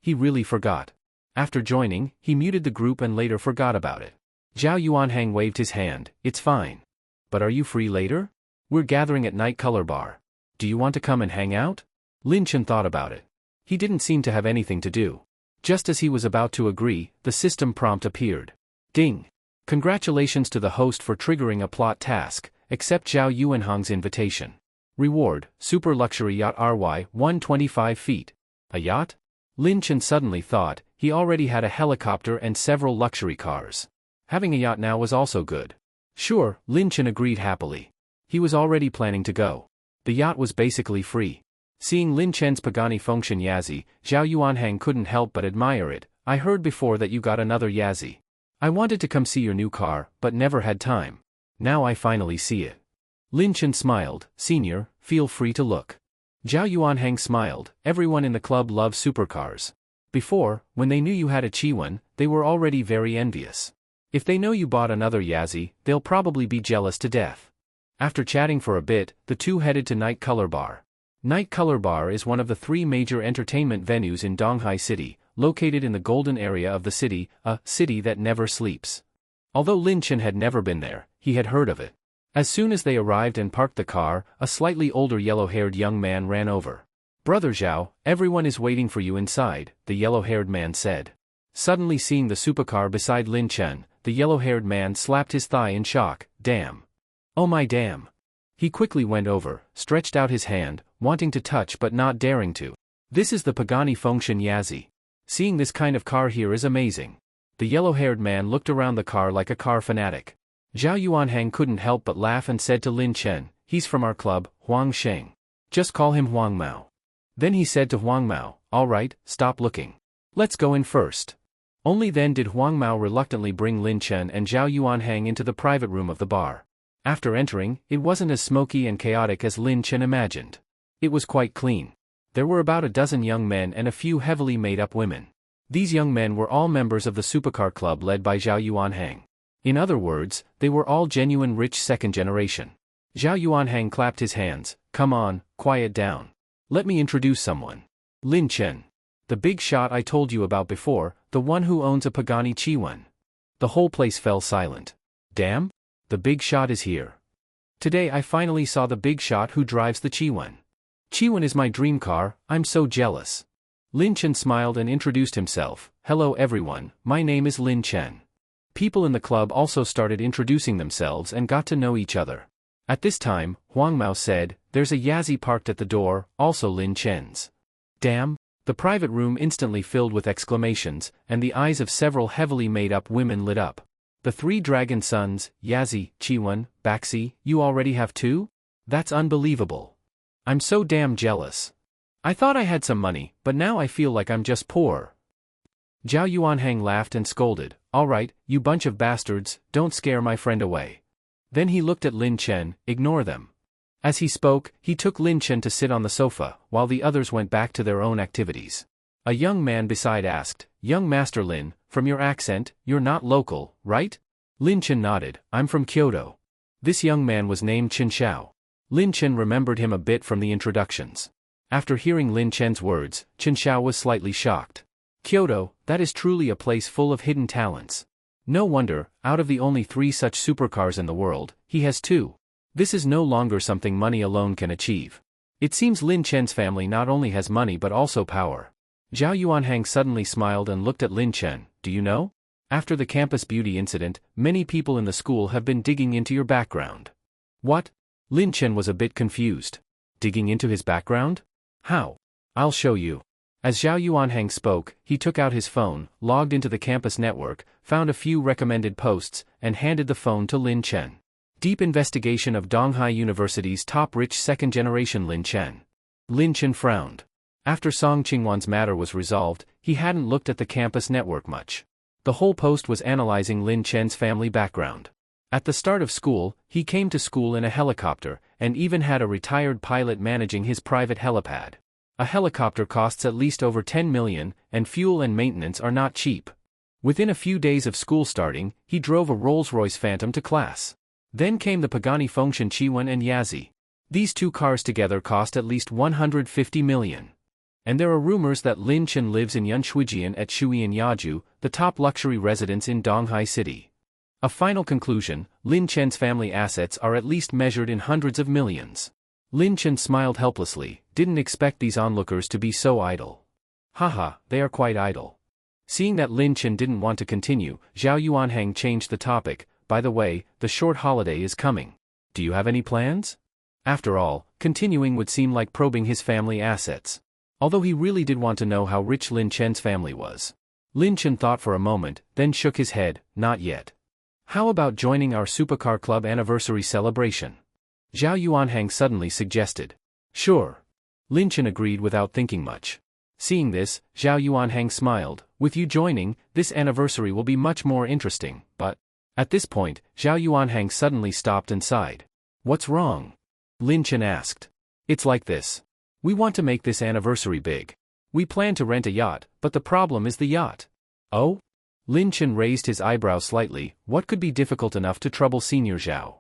He really forgot. After joining, he muted the group and later forgot about it. Zhao Yuanhang waved his hand, it's fine. But are you free later? We're gathering at Night Color Bar. Do you want to come and hang out? Lin Chen thought about it. He didn't seem to have anything to do. Just as he was about to agree, the system prompt appeared. Ding! Congratulations to the host for triggering a plot task, accept Zhao Yuanhang's invitation. Reward, Super Luxury Yacht RY 125 feet. A yacht? Lin Chen suddenly thought, he already had a helicopter and several luxury cars. Having a yacht now was also good. Sure, Lin Chen agreed happily. He was already planning to go. The yacht was basically free. Seeing Lin Chen's Pagani Fengxian Yazzie, Zhao Yuanhang couldn't help but admire it. I heard before that you got another Yazzie. I wanted to come see your new car, but never had time. Now I finally see it. Lin Chen smiled, Senior, feel free to look. Zhao Yuanhang smiled, everyone in the club loves supercars. Before, when they knew you had a Chiwan, they were already very envious. If they know you bought another Yazzie, they'll probably be jealous to death. After chatting for a bit, the two headed to Night Color Bar. Night Color Bar is one of the 3 major entertainment venues in Donghai City, located in the golden area of the city, a city that never sleeps. Although Lin Chen had never been there, he had heard of it. As soon as they arrived and parked the car, a slightly older yellow-haired young man ran over. Brother Zhao, everyone is waiting for you inside, the yellow-haired man said. Suddenly seeing the supercar beside Lin Chen, the yellow-haired man slapped his thigh in shock, damn. Oh my damn. He quickly went over, stretched out his hand, wanting to touch but not daring to. This is the Pagani Fengxian Yazzie. Seeing this kind of car here is amazing. The yellow-haired man looked around the car like a car fanatic. Zhao Yuanhang couldn't help but laugh and said to Lin Chen, he's from our club, Huang Sheng. Just call him Huang Mao. Then he said to Huang Mao, alright, stop looking. Let's go in first. Only then did Huang Mao reluctantly bring Lin Chen and Zhao Yuanhang into the private room of the bar. After entering, it wasn't as smoky and chaotic as Lin Chen imagined. It was quite clean. There were about a dozen young men and a few heavily made-up women. These young men were all members of the Supercar Club led by Zhao Yuanhang. In other words, they were all genuine rich second generation. Zhao Yuanhang clapped his hands, come on, quiet down. Let me introduce someone. Lin Chen. The big shot I told you about before, the one who owns a Pagani Chiwan. The whole place fell silent. Damn? The big shot is here. Today I finally saw the big shot who drives the Chiwan. Chiwan is my dream car, I'm so jealous. Lin Chen smiled and introduced himself. Hello everyone, my name is Lin Chen. People in the club also started introducing themselves and got to know each other. At this time, Huang Mao said, there's a Yazzie parked at the door, also Lin Chen's. Damn! The private room instantly filled with exclamations, and the eyes of several heavily made-up women lit up. The 3 dragon sons, Yazzie, Chiwan, Baxi, you already have 2? That's unbelievable. I'm so damn jealous. I thought I had some money, but now I feel like I'm just poor. Zhao Yuanhang laughed and scolded, alright, you bunch of bastards, don't scare my friend away. Then he looked at Lin Chen, ignore them. As he spoke, he took Lin Chen to sit on the sofa, while the others went back to their own activities. A young man beside asked, young Master Lin, from your accent, you're not local, right? Lin Chen nodded, I'm from Kyoto. This young man was named Chen Xiao. Lin Chen remembered him a bit from the introductions. After hearing Lin Chen's words, Chen Xiao was slightly shocked. Kyoto, that is truly a place full of hidden talents. No wonder, out of the only 3 such supercars in the world, he has 2. This is no longer something money alone can achieve. It seems Lin Chen's family not only has money but also power. Zhao Yuanhang suddenly smiled and looked at Lin Chen. Do you know? After the campus beauty incident, many people in the school have been digging into your background. What? Lin Chen was a bit confused. Digging into his background? How? I'll show you. As Zhao Yuanhang spoke, he took out his phone, logged into the campus network, found a few recommended posts, and handed the phone to Lin Chen. Deep investigation of Donghai University's top rich second-generation Lin Chen. Lin Chen frowned. After Song Qingwan's matter was resolved, he hadn't looked at the campus network much. The whole post was analyzing Lin Chen's family background. At the start of school, he came to school in a helicopter, and even had a retired pilot managing his private helipad. A helicopter costs at least over 10 million, and fuel and maintenance are not cheap. Within a few days of school starting, he drove a Rolls-Royce Phantom to class. Then came the Pagani Fengshan Chiwen and Yazi. These 2 cars together cost at least 150 million. And there are rumors that Lin Chen lives in Yunshuijian at Shuian Yaju, the top luxury residence in Donghai City. A final conclusion, Lin Chen's family assets are at least measured in hundreds of millions. Lin Chen smiled helplessly, didn't expect these onlookers to be so idle. Haha, they are quite idle. Seeing that Lin Chen didn't want to continue, Zhao Yuanhang changed the topic. By the way, the short holiday is coming. Do you have any plans? After all, continuing would seem like probing his family assets. Although he really did want to know how rich Lin Chen's family was. Lin Chen thought for a moment, then shook his head. Not yet. How about joining our Supercar Club anniversary celebration? Zhao Yuanhang suddenly suggested. Sure. Lin Chen agreed without thinking much. Seeing this, Zhao Yuanhang smiled. With you joining, this anniversary will be much more interesting, but... At this point, Zhao Yuanhang suddenly stopped and sighed. What's wrong? Lin Chen asked. It's like this. We want to make this anniversary big. We plan to rent a yacht, but the problem is the yacht. Oh? Lin Chen raised his eyebrows slightly. What could be difficult enough to trouble Senior Zhao?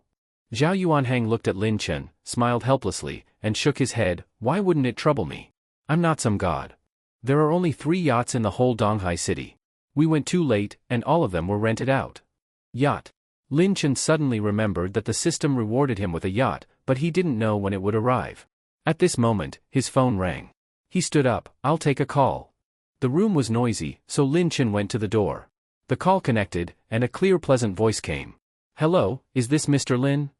Zhao Yuanhang looked at Lin Chen, smiled helplessly, and shook his head. Why wouldn't it trouble me? I'm not some god. There are only 3 yachts in the whole Donghai city. We went too late, and all of them were rented out. Yacht. Lin Chen suddenly remembered that the system rewarded him with a yacht, but he didn't know when it would arrive. At this moment, his phone rang. He stood up. I'll take a call. The room was noisy, so Lin Chen went to the door. The call connected, and a clear pleasant voice came. Hello, is this Mr. Lin?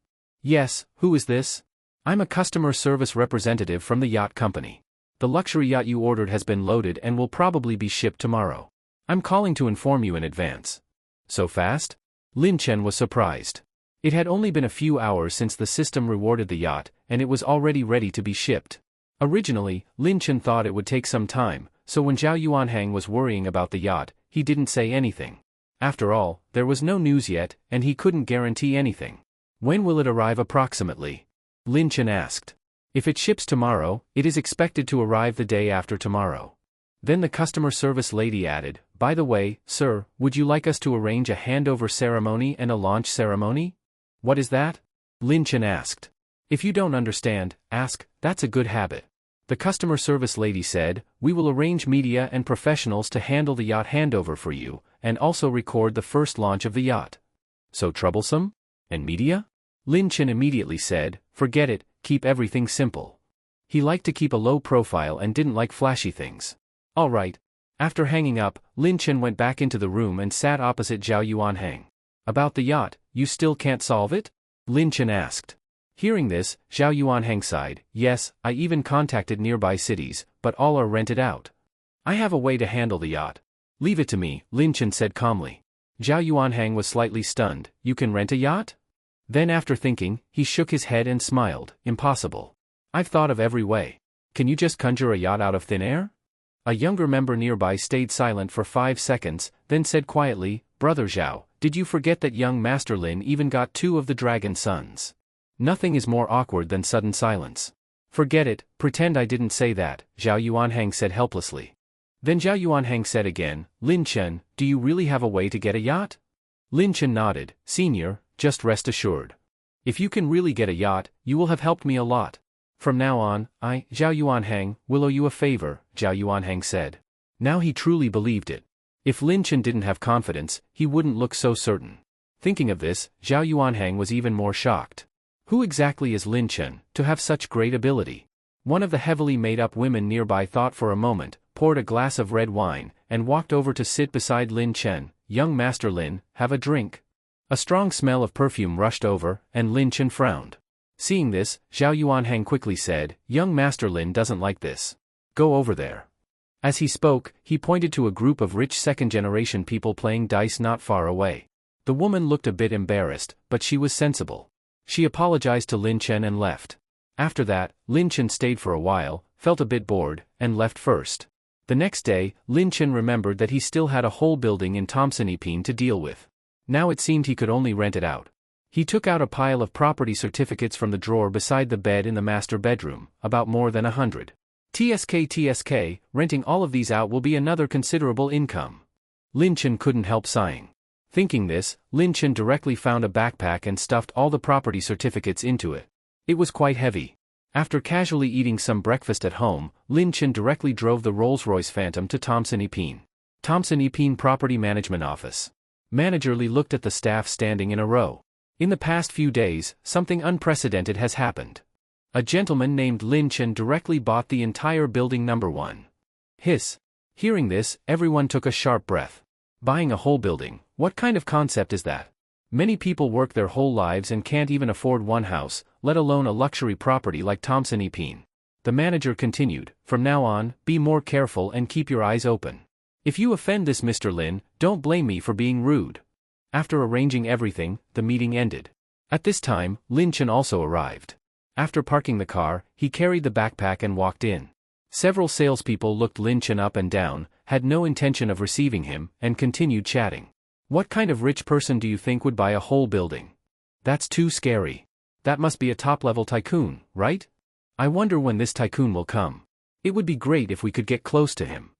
Yes, who is this? I'm a customer service representative from the yacht company. The luxury yacht you ordered has been loaded and will probably be shipped tomorrow. I'm calling to inform you in advance. So fast? Lin Chen was surprised. It had only been a few hours since the system rewarded the yacht, and it was already ready to be shipped. Originally, Lin Chen thought it would take some time, so when Zhao Yuanhang was worrying about the yacht, he didn't say anything. After all, there was no news yet, and he couldn't guarantee anything. When will it arrive approximately? Lin Chen asked. If it ships tomorrow, it is expected to arrive the day after tomorrow. Then the customer service lady added, by the way, sir, would you like us to arrange a handover ceremony and a launch ceremony? What is that? Lin Chen asked. If you don't understand, ask, that's a good habit. The customer service lady said, we will arrange media and professionals to handle the yacht handover for you, and also record the first launch of the yacht. So troublesome? And media? Lin Chen immediately said, forget it, keep everything simple. He liked to keep a low profile and didn't like flashy things. All right. After hanging up, Lin Chen went back into the room and sat opposite Zhao Yuanhang. About the yacht, you still can't solve it? Lin Chen asked. Hearing this, Zhao Yuanhang sighed. Yes, I even contacted nearby cities, but all are rented out. I have a way to handle the yacht. Leave it to me, Lin Chen said calmly. Zhao Yuanhang was slightly stunned. You can rent a yacht? Then after thinking, he shook his head and smiled. Impossible. I've thought of every way. Can you just conjure a yacht out of thin air? A younger member nearby stayed silent for 5 seconds, then said quietly, Brother Zhao, did you forget that young Master Lin even got 2 of the dragon sons? Nothing is more awkward than sudden silence. Forget it, pretend I didn't say that, Zhao Yuanhang said helplessly. Then Zhao Yuanhang said again, Lin Chen, do you really have a way to get a yacht? Lin Chen nodded, Senior, just rest assured. If you can really get a yacht, you will have helped me a lot. From now on, I, Zhao Yuanhang, will owe you a favor, Zhao Yuanhang said. Now he truly believed it. If Lin Chen didn't have confidence, he wouldn't look so certain. Thinking of this, Zhao Yuanhang was even more shocked. Who exactly is Lin Chen, to have such great ability? One of the heavily made-up women nearby thought for a moment, poured a glass of red wine, and walked over to sit beside Lin Chen. Young Master Lin, have a drink. A strong smell of perfume rushed over, and Lin Chen frowned. Seeing this, Zhao Yuanhang quickly said, Young Master Lin doesn't like this. Go over there. As he spoke, he pointed to a group of rich second-generation people playing dice not far away. The woman looked a bit embarrassed, but she was sensible. She apologized to Lin Chen and left. After that, Lin Chen stayed for a while, felt a bit bored, and left first. The next day, Lin Chen remembered that he still had a whole building in Tomsonipine to deal with. Now it seemed he could only rent it out. He took out a pile of property certificates from the drawer beside the bed in the master bedroom, about more than 100. TSK, renting all of these out will be another considerable income. Lin Chen couldn't help sighing. Thinking this, Lin Chen directly found a backpack and stuffed all the property certificates into it. It was quite heavy. After casually eating some breakfast at home, Lin Chen directly drove the Rolls-Royce Phantom to Tomsonipine. Tomsonipine Property Management Office. Manager Li looked at the staff standing in a row. In the past few days, something unprecedented has happened. A gentleman named Lin Chen directly bought the entire building number 1. Hiss. Hearing this, everyone took a sharp breath. Buying a whole building, what kind of concept is that? Many people work their whole lives and can't even afford one house, let alone a luxury property like Tomsonipine. The manager continued, from now on, be more careful and keep your eyes open. If you offend this Mr. Lin, don't blame me for being rude. After arranging everything, the meeting ended. At this time, Lin Chen also arrived. After parking the car, he carried the backpack and walked in. Several salespeople looked Lin Chen up and down, had no intention of receiving him, and continued chatting. What kind of rich person do you think would buy a whole building? That's too scary. That must be a top-level tycoon, right? I wonder when this tycoon will come. It would be great if we could get close to him.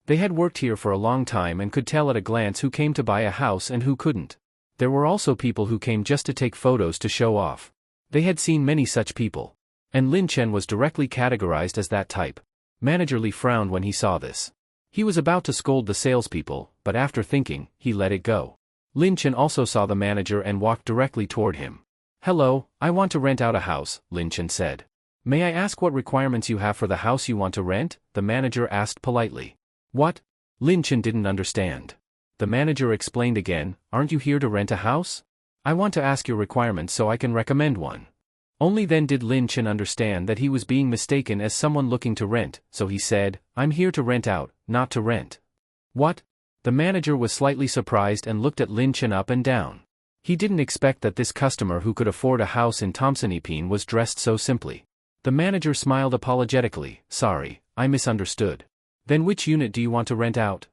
They had worked here for a long time and could tell at a glance who came to buy a house and who couldn't. There were also people who came just to take photos to show off. They had seen many such people. And Lin Chen was directly categorized as that type. Manager Li frowned when he saw this. He was about to scold the salespeople, but after thinking, he let it go. Lin Chen also saw the manager and walked directly toward him. Hello, I want to rent out a house, Lin Chen said. May I ask what requirements you have for the house you want to rent? The manager asked politely. What? Lin Chen didn't understand. The manager explained again, aren't you here to rent a house? I want to ask your requirements so I can recommend one. Only then did Lin Chen understand that he was being mistaken as someone looking to rent, so he said, I'm here to rent out, not to rent. What? The manager was slightly surprised and looked at Lin Chen up and down. He didn't expect that this customer who could afford a house in Tomsonipine was dressed so simply. The manager smiled apologetically, sorry, I misunderstood. Then which unit do you want to rent out?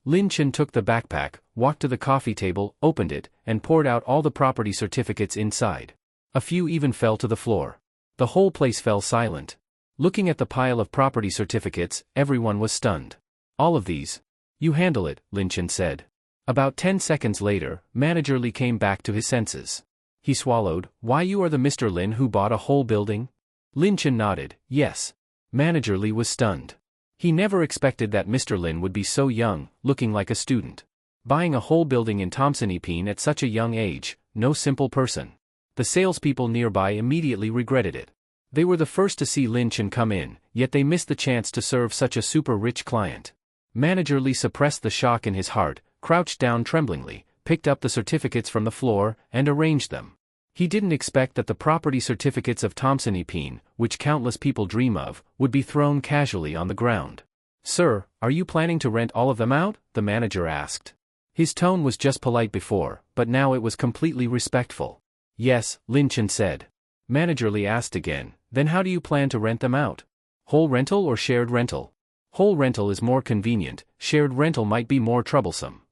Lin Chen took the backpack, walked to the coffee table, opened it, and poured out all the property certificates inside. A few even fell to the floor. The whole place fell silent. Looking at the pile of property certificates, everyone was stunned. All of these? You handle it, Lin Chen said. About 10 seconds later, Manager Li came back to his senses. He swallowed, why you are the Mr. Lin who bought a whole building? Lin Chen nodded, yes. Manager Li was stunned. He never expected that Mr. Lin would be so young, looking like a student. Buying a whole building in Tomsonipine at such a young age, no simple person. The salespeople nearby immediately regretted it. They were the first to see Lin Chen come in, yet they missed the chance to serve such a super-rich client. Manager Li suppressed the shock in his heart, crouched down tremblingly, picked up the certificates from the floor, and arranged them. He didn't expect that the property certificates of Tomsonipine, which countless people dream of, would be thrown casually on the ground. Sir, are you planning to rent all of them out? The manager asked. His tone was just polite before, but now it was completely respectful. Yes, Lin Chen said. Manager Li asked again, then how do you plan to rent them out? Whole rental or shared rental? Whole rental is more convenient, shared rental might be more troublesome.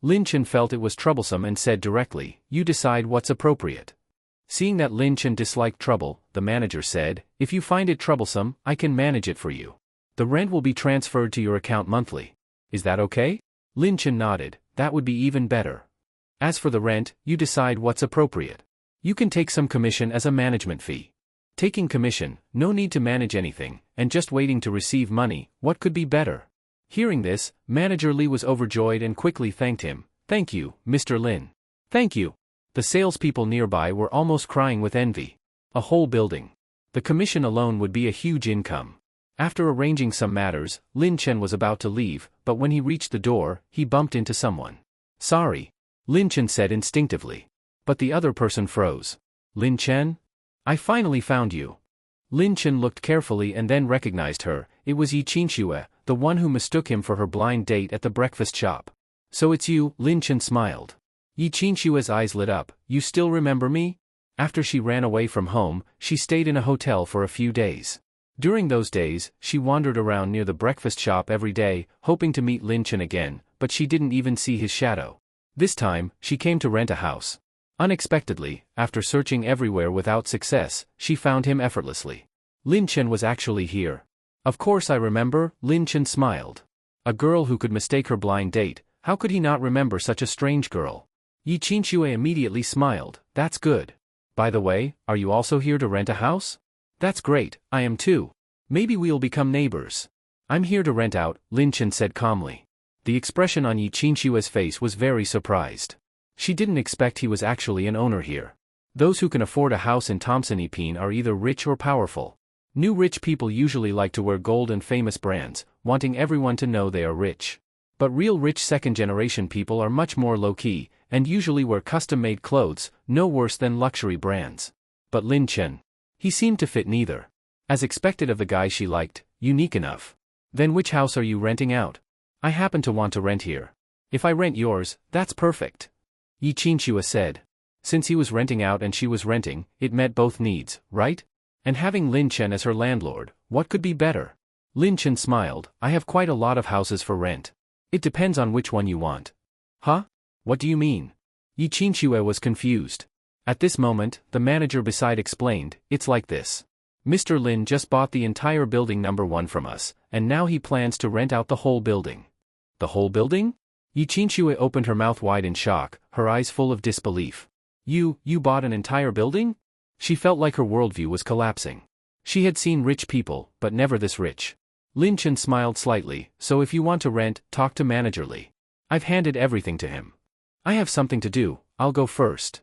Lin Chen felt it was troublesome and said directly, you decide what's appropriate. Seeing that Lin Chen disliked trouble, the manager said, if you find it troublesome, I can manage it for you. The rent will be transferred to your account monthly. Is that okay? Lin Chen nodded, that would be even better. As for the rent, you decide what's appropriate. You can take some commission as a management fee. Taking commission, no need to manage anything, and just waiting to receive money, what could be better? Hearing this, Manager Lee was overjoyed and quickly thanked him. "Thank you, Mr. Lin. Thank you." The salespeople nearby were almost crying with envy. A whole building. The commission alone would be a huge income. After arranging some matters, Lin Chen was about to leave, but when he reached the door, he bumped into someone. "Sorry," Lin Chen said instinctively. But the other person froze. "Lin Chen? I finally found you." Lin Chen looked carefully and then recognized her. It was Yi Qinxue, the one who mistook him for her blind date at the breakfast shop. "So it's you," Lin Chen smiled. Yi Qinxue's eyes lit up. "You still remember me?" After she ran away from home, she stayed in a hotel for a few days. During those days, she wandered around near the breakfast shop every day, hoping to meet Lin Chen again, but she didn't even see his shadow. This time, she came to rent a house. Unexpectedly, after searching everywhere without success, she found him effortlessly. Lin Chen was actually here. "Of course I remember," Lin Chen smiled. A girl who could mistake her blind date, how could he not remember such a strange girl? Yi Qinxue immediately smiled. "That's good. By the way, are you also here to rent a house?" "That's great, I am too. Maybe we'll become neighbors." "I'm here to rent out," Lin Chen said calmly. The expression on Yi Qinxue's face was very surprised. She didn't expect he was actually an owner here. Those who can afford a house in Thompson-Epine are either rich or powerful. New rich people usually like to wear gold and famous brands, wanting everyone to know they are rich. But real rich second-generation people are much more low-key, and usually wear custom-made clothes, no worse than luxury brands. But Lin Chen. He seemed to fit neither. As expected of the guy she liked, unique enough. "Then which house are you renting out?" "I happen to want to rent here." "If I rent yours, that's perfect," Yi Qinxue said. Since he was renting out and she was renting, it met both needs, right? And having Lin Chen as her landlord, what could be better? Lin Chen smiled. "I have quite a lot of houses for rent. It depends on which one you want." "Huh? What do you mean?" Yi Qinxue was confused. At this moment, the manager beside explained, "It's like this. Mr. Lin just bought the entire building number 1 from us, and now he plans to rent out the whole building." "The whole building?" Yi Qinxue opened her mouth wide in shock, her eyes full of disbelief. You bought an entire building?" She felt like her worldview was collapsing. She had seen rich people, but never this rich. Lin Chen smiled slightly. "So if you want to rent, talk to Manager Lee. I've handed everything to him. I have something to do, I'll go first."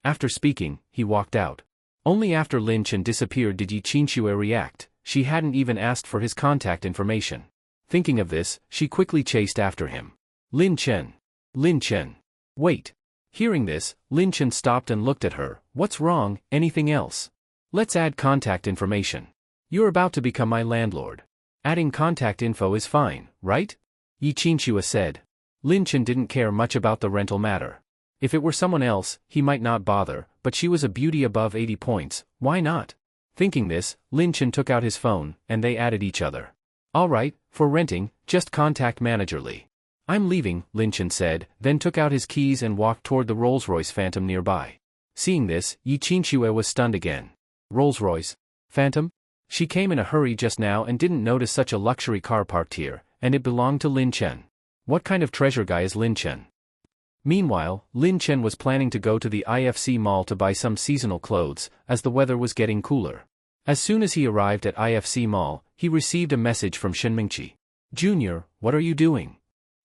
After speaking, he walked out. Only after Lin Chen disappeared did Yi Qinxue react. She hadn't even asked for his contact information. Thinking of this, she quickly chased after him. "Lin Chen. Lin Chen. Wait." Hearing this, Lin Chen stopped and looked at her. "What's wrong? Anything else?" "Let's add contact information. You're about to become my landlord. Adding contact info is fine, right?" Yi Qinxue said. Lin Chen didn't care much about the rental matter. If it were someone else, he might not bother, but she was a beauty above 80 points, why not? Thinking this, Lin Chen took out his phone, and they added each other. "All right, for renting, just contact Manager Lee." "I'm leaving," Lin Chen said, then took out his keys and walked toward the Rolls-Royce Phantom nearby. Seeing this, Yi Qinxue was stunned again. Rolls-Royce Phantom? She came in a hurry just now and didn't notice such a luxury car parked here, and it belonged to Lin Chen. What kind of treasure guy is Lin Chen? Meanwhile, Lin Chen was planning to go to the IFC mall to buy some seasonal clothes, as the weather was getting cooler. As soon as he arrived at IFC mall, he received a message from Shen Mingqi. "Junior, what are you doing?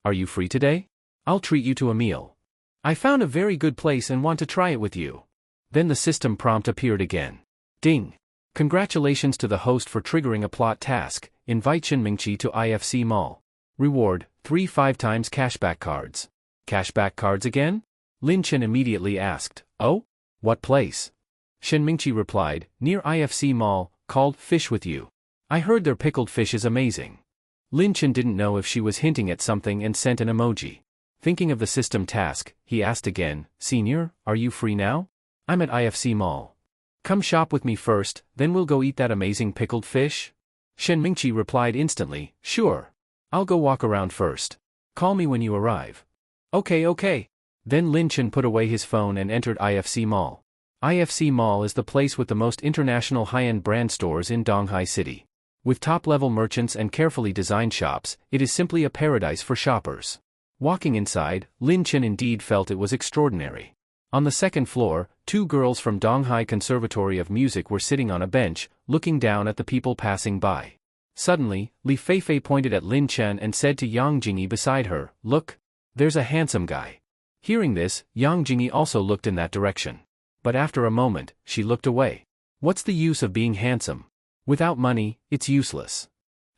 Are you free today? I'll treat you to a meal. I found a very good place and want to try it with you." Then the system prompt appeared again. Ding! Congratulations to the host for triggering a plot task. Invite Shen Mingqi to IFC mall. Reward, 3 5x cashback cards. Cashback cards again? Lin Chen immediately asked. "Oh? What place?" Shen Mingqi replied, "Near IFC mall, called Fish with You. I heard their pickled fish is amazing." Lin Chen didn't know if she was hinting at something and sent an emoji. Thinking of the system task, he asked again, "Senior, are you free now? I'm at IFC mall. Come shop with me first, then we'll go eat that amazing pickled fish?" Shen Mingqi replied instantly, "Sure. I'll go walk around first. Call me when you arrive." Okay. Then Lin Chen put away his phone and entered IFC Mall. IFC Mall is the place with the most international high-end brand stores in Donghai City. With top-level merchants and carefully designed shops, it is simply a paradise for shoppers. Walking inside, Lin Chen indeed felt it was extraordinary. On the second floor, 2 girls from Donghai Conservatory of Music were sitting on a bench, looking down at the people passing by. Suddenly, Li Feifei pointed at Lin Chen and said to Yang Jingyi beside her, "Look, there's a handsome guy." Hearing this, Yang Jingyi also looked in that direction. But after a moment, she looked away. What's the use of being handsome? Without money, it's useless.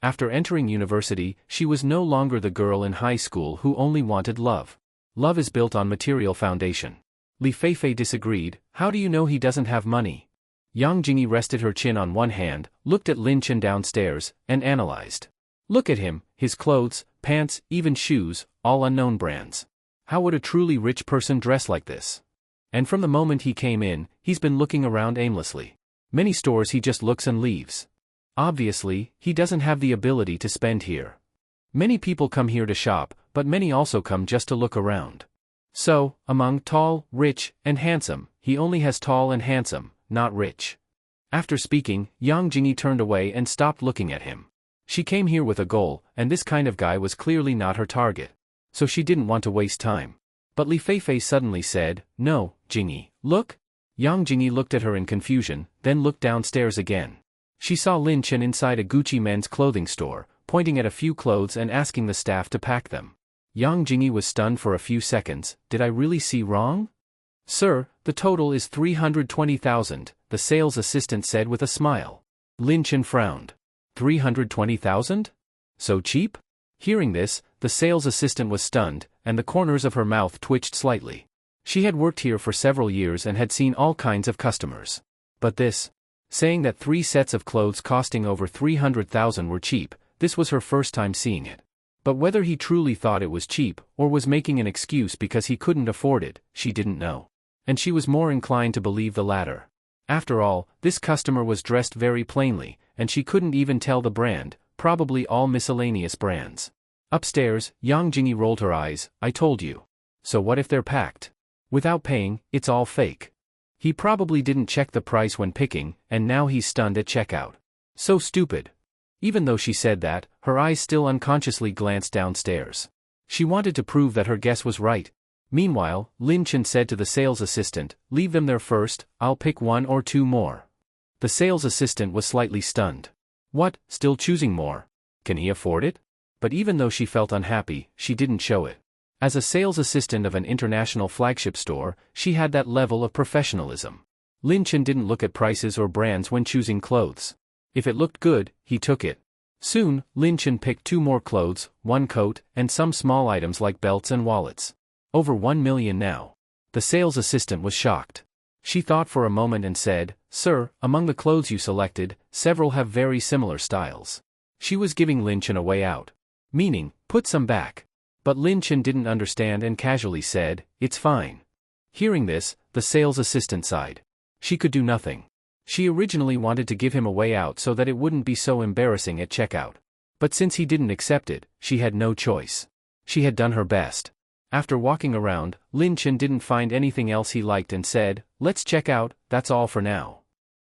After entering university, she was no longer the girl in high school who only wanted love. Love is built on material foundation. Li Feifei disagreed. How do you know he doesn't have money? Yang Jingyi rested her chin on one hand, looked at Lin Chen downstairs, and analyzed. Look at him, his clothes, pants, even shoes, all unknown brands. How would a truly rich person dress like this? And from the moment he came in, he's been looking around aimlessly. Many stores he just looks and leaves. Obviously, he doesn't have the ability to spend here. Many people come here to shop, but many also come just to look around. So, among tall, rich, and handsome, he only has tall and handsome, not rich. After speaking, Yang Jingyi turned away and stopped looking at him. She came here with a goal, and this kind of guy was clearly not her target. So she didn't want to waste time. But Li Feifei suddenly said, "No, Jingyi, look." Yang Jingyi looked at her in confusion, then looked downstairs again. She saw Lin Chen inside a Gucci men's clothing store, pointing at a few clothes and asking the staff to pack them. Yang Jingyi was stunned for a few seconds. Did I really see wrong? "Sir, the total is 320,000, the sales assistant said with a smile. Lin Chen frowned. 320,000? So cheap? Hearing this, the sales assistant was stunned, and the corners of her mouth twitched slightly. She had worked here for several years and had seen all kinds of customers. But this, saying that 3 sets of clothes costing over 300,000 were cheap, this was her first time seeing it. But whether he truly thought it was cheap, or was making an excuse because he couldn't afford it, she didn't know. And she was more inclined to believe the latter. After all, this customer was dressed very plainly, and she couldn't even tell the brand, probably all miscellaneous brands. Upstairs, Yang Jingyi rolled her eyes. "I told you. So what if they're packed? Without paying, it's all fake." He probably didn't check the price when picking, and now he's stunned at checkout. So stupid. Even though she said that, her eyes still unconsciously glanced downstairs. She wanted to prove that her guess was right. Meanwhile, Lin Chen said to the sales assistant, "Leave them there first, I'll pick 1 or 2 more." The sales assistant was slightly stunned. What, still choosing more? Can he afford it? But even though she felt unhappy, she didn't show it. As a sales assistant of an international flagship store, she had that level of professionalism. Lin Chen didn't look at prices or brands when choosing clothes. If it looked good, he took it. Soon, Lin Chen picked 2 more clothes, 1 coat, and some small items like belts and wallets. Over 1 million now. The sales assistant was shocked. She thought for a moment and said, "Sir, among the clothes you selected, several have very similar styles." She was giving Lin Chen a way out. Meaning, put some back. But Lin Chen didn't understand and casually said, "It's fine." Hearing this, the sales assistant sighed. She could do nothing. She originally wanted to give him a way out so that it wouldn't be so embarrassing at checkout. But since he didn't accept it, she had no choice. She had done her best. After walking around, Lin Chen didn't find anything else he liked and said, "Let's check out, that's all for now."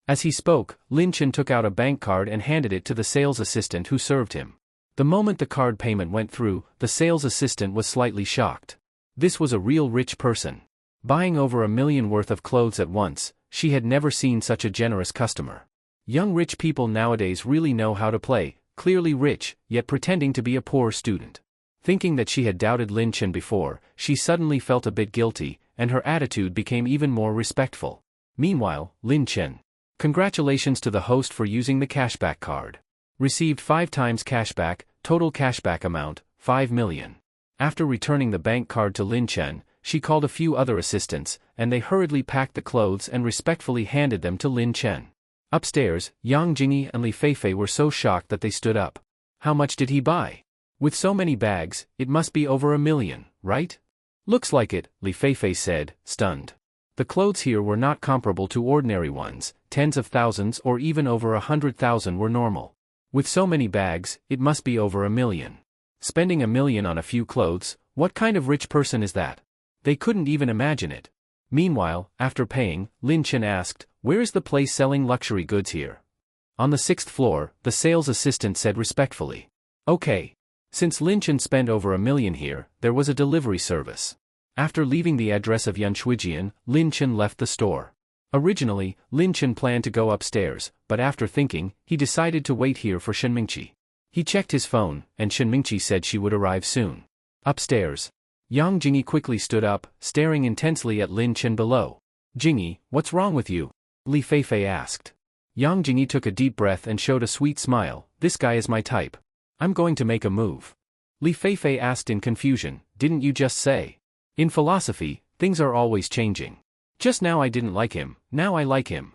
As he spoke, Lin Chen took out a bank card and handed it to the sales assistant who served him. The moment the card payment went through, the sales assistant was slightly shocked. This was a real rich person. Buying over 1 million worth of clothes at once, she had never seen such a generous customer. Young rich people nowadays really know how to play, clearly rich, yet pretending to be a poor student. Thinking that she had doubted Lin Chen before, she suddenly felt a bit guilty, and her attitude became even more respectful. Meanwhile, Lin Chen. Congratulations to the host for using the cashback card. Received 5 times cashback, total cashback amount, 5 million. After returning the bank card to Lin Chen, she called a few other assistants, and they hurriedly packed the clothes and respectfully handed them to Lin Chen. Upstairs, Yang Jingyi and Li Feifei were so shocked that they stood up. How much did he buy? With so many bags, it must be over 1 million, right? Looks like it, Li Feifei said, stunned. The clothes here were not comparable to ordinary ones, tens of thousands or even over 100,000 were normal. With so many bags, it must be over 1 million. Spending 1 million on a few clothes, what kind of rich person is that? They couldn't even imagine it. Meanwhile, after paying, Lin Chen asked, "Where is the place selling luxury goods here?" "On the 6th floor," the sales assistant said respectfully. "Okay." Since Lin Chen spent over 1 million here, there was a delivery service. After leaving the address of Yanshuijian, Lin Chen left the store. Originally, Lin Chen planned to go upstairs, but after thinking, he decided to wait here for Shenmingqi. He checked his phone, and Shen Mingqi said she would arrive soon. Upstairs. Yang Jingyi quickly stood up, staring intensely at Lin Chen below. Jingyi, what's wrong with you? Li Feifei asked. Yang Jingyi took a deep breath and showed a sweet smile. This guy is my type. I'm going to make a move. Li Feifei asked in confusion, didn't you just say? In philosophy, things are always changing. Just now I didn't like him, now I like him.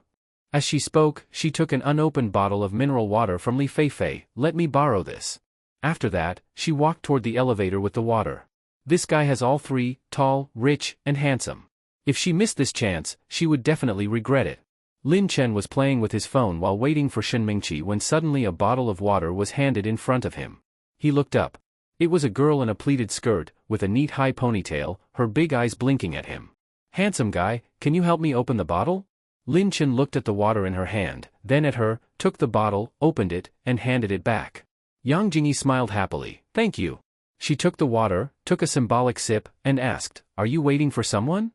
As she spoke, she took an unopened bottle of mineral water from Li Feifei. Let me borrow this. After that, she walked toward the elevator with the water. This guy has all three: tall, rich, and handsome. If she missed this chance, she would definitely regret it. Lin Chen was playing with his phone while waiting for Shen Mingqi when suddenly a bottle of water was handed in front of him. He looked up. It was a girl in a pleated skirt, with a neat high ponytail, her big eyes blinking at him. Handsome guy, can you help me open the bottle? Lin Chen looked at the water in her hand, then at her, took the bottle, opened it, and handed it back. Yang Jingyi smiled happily. Thank you. She took the water, took a symbolic sip, and asked, are you waiting for someone?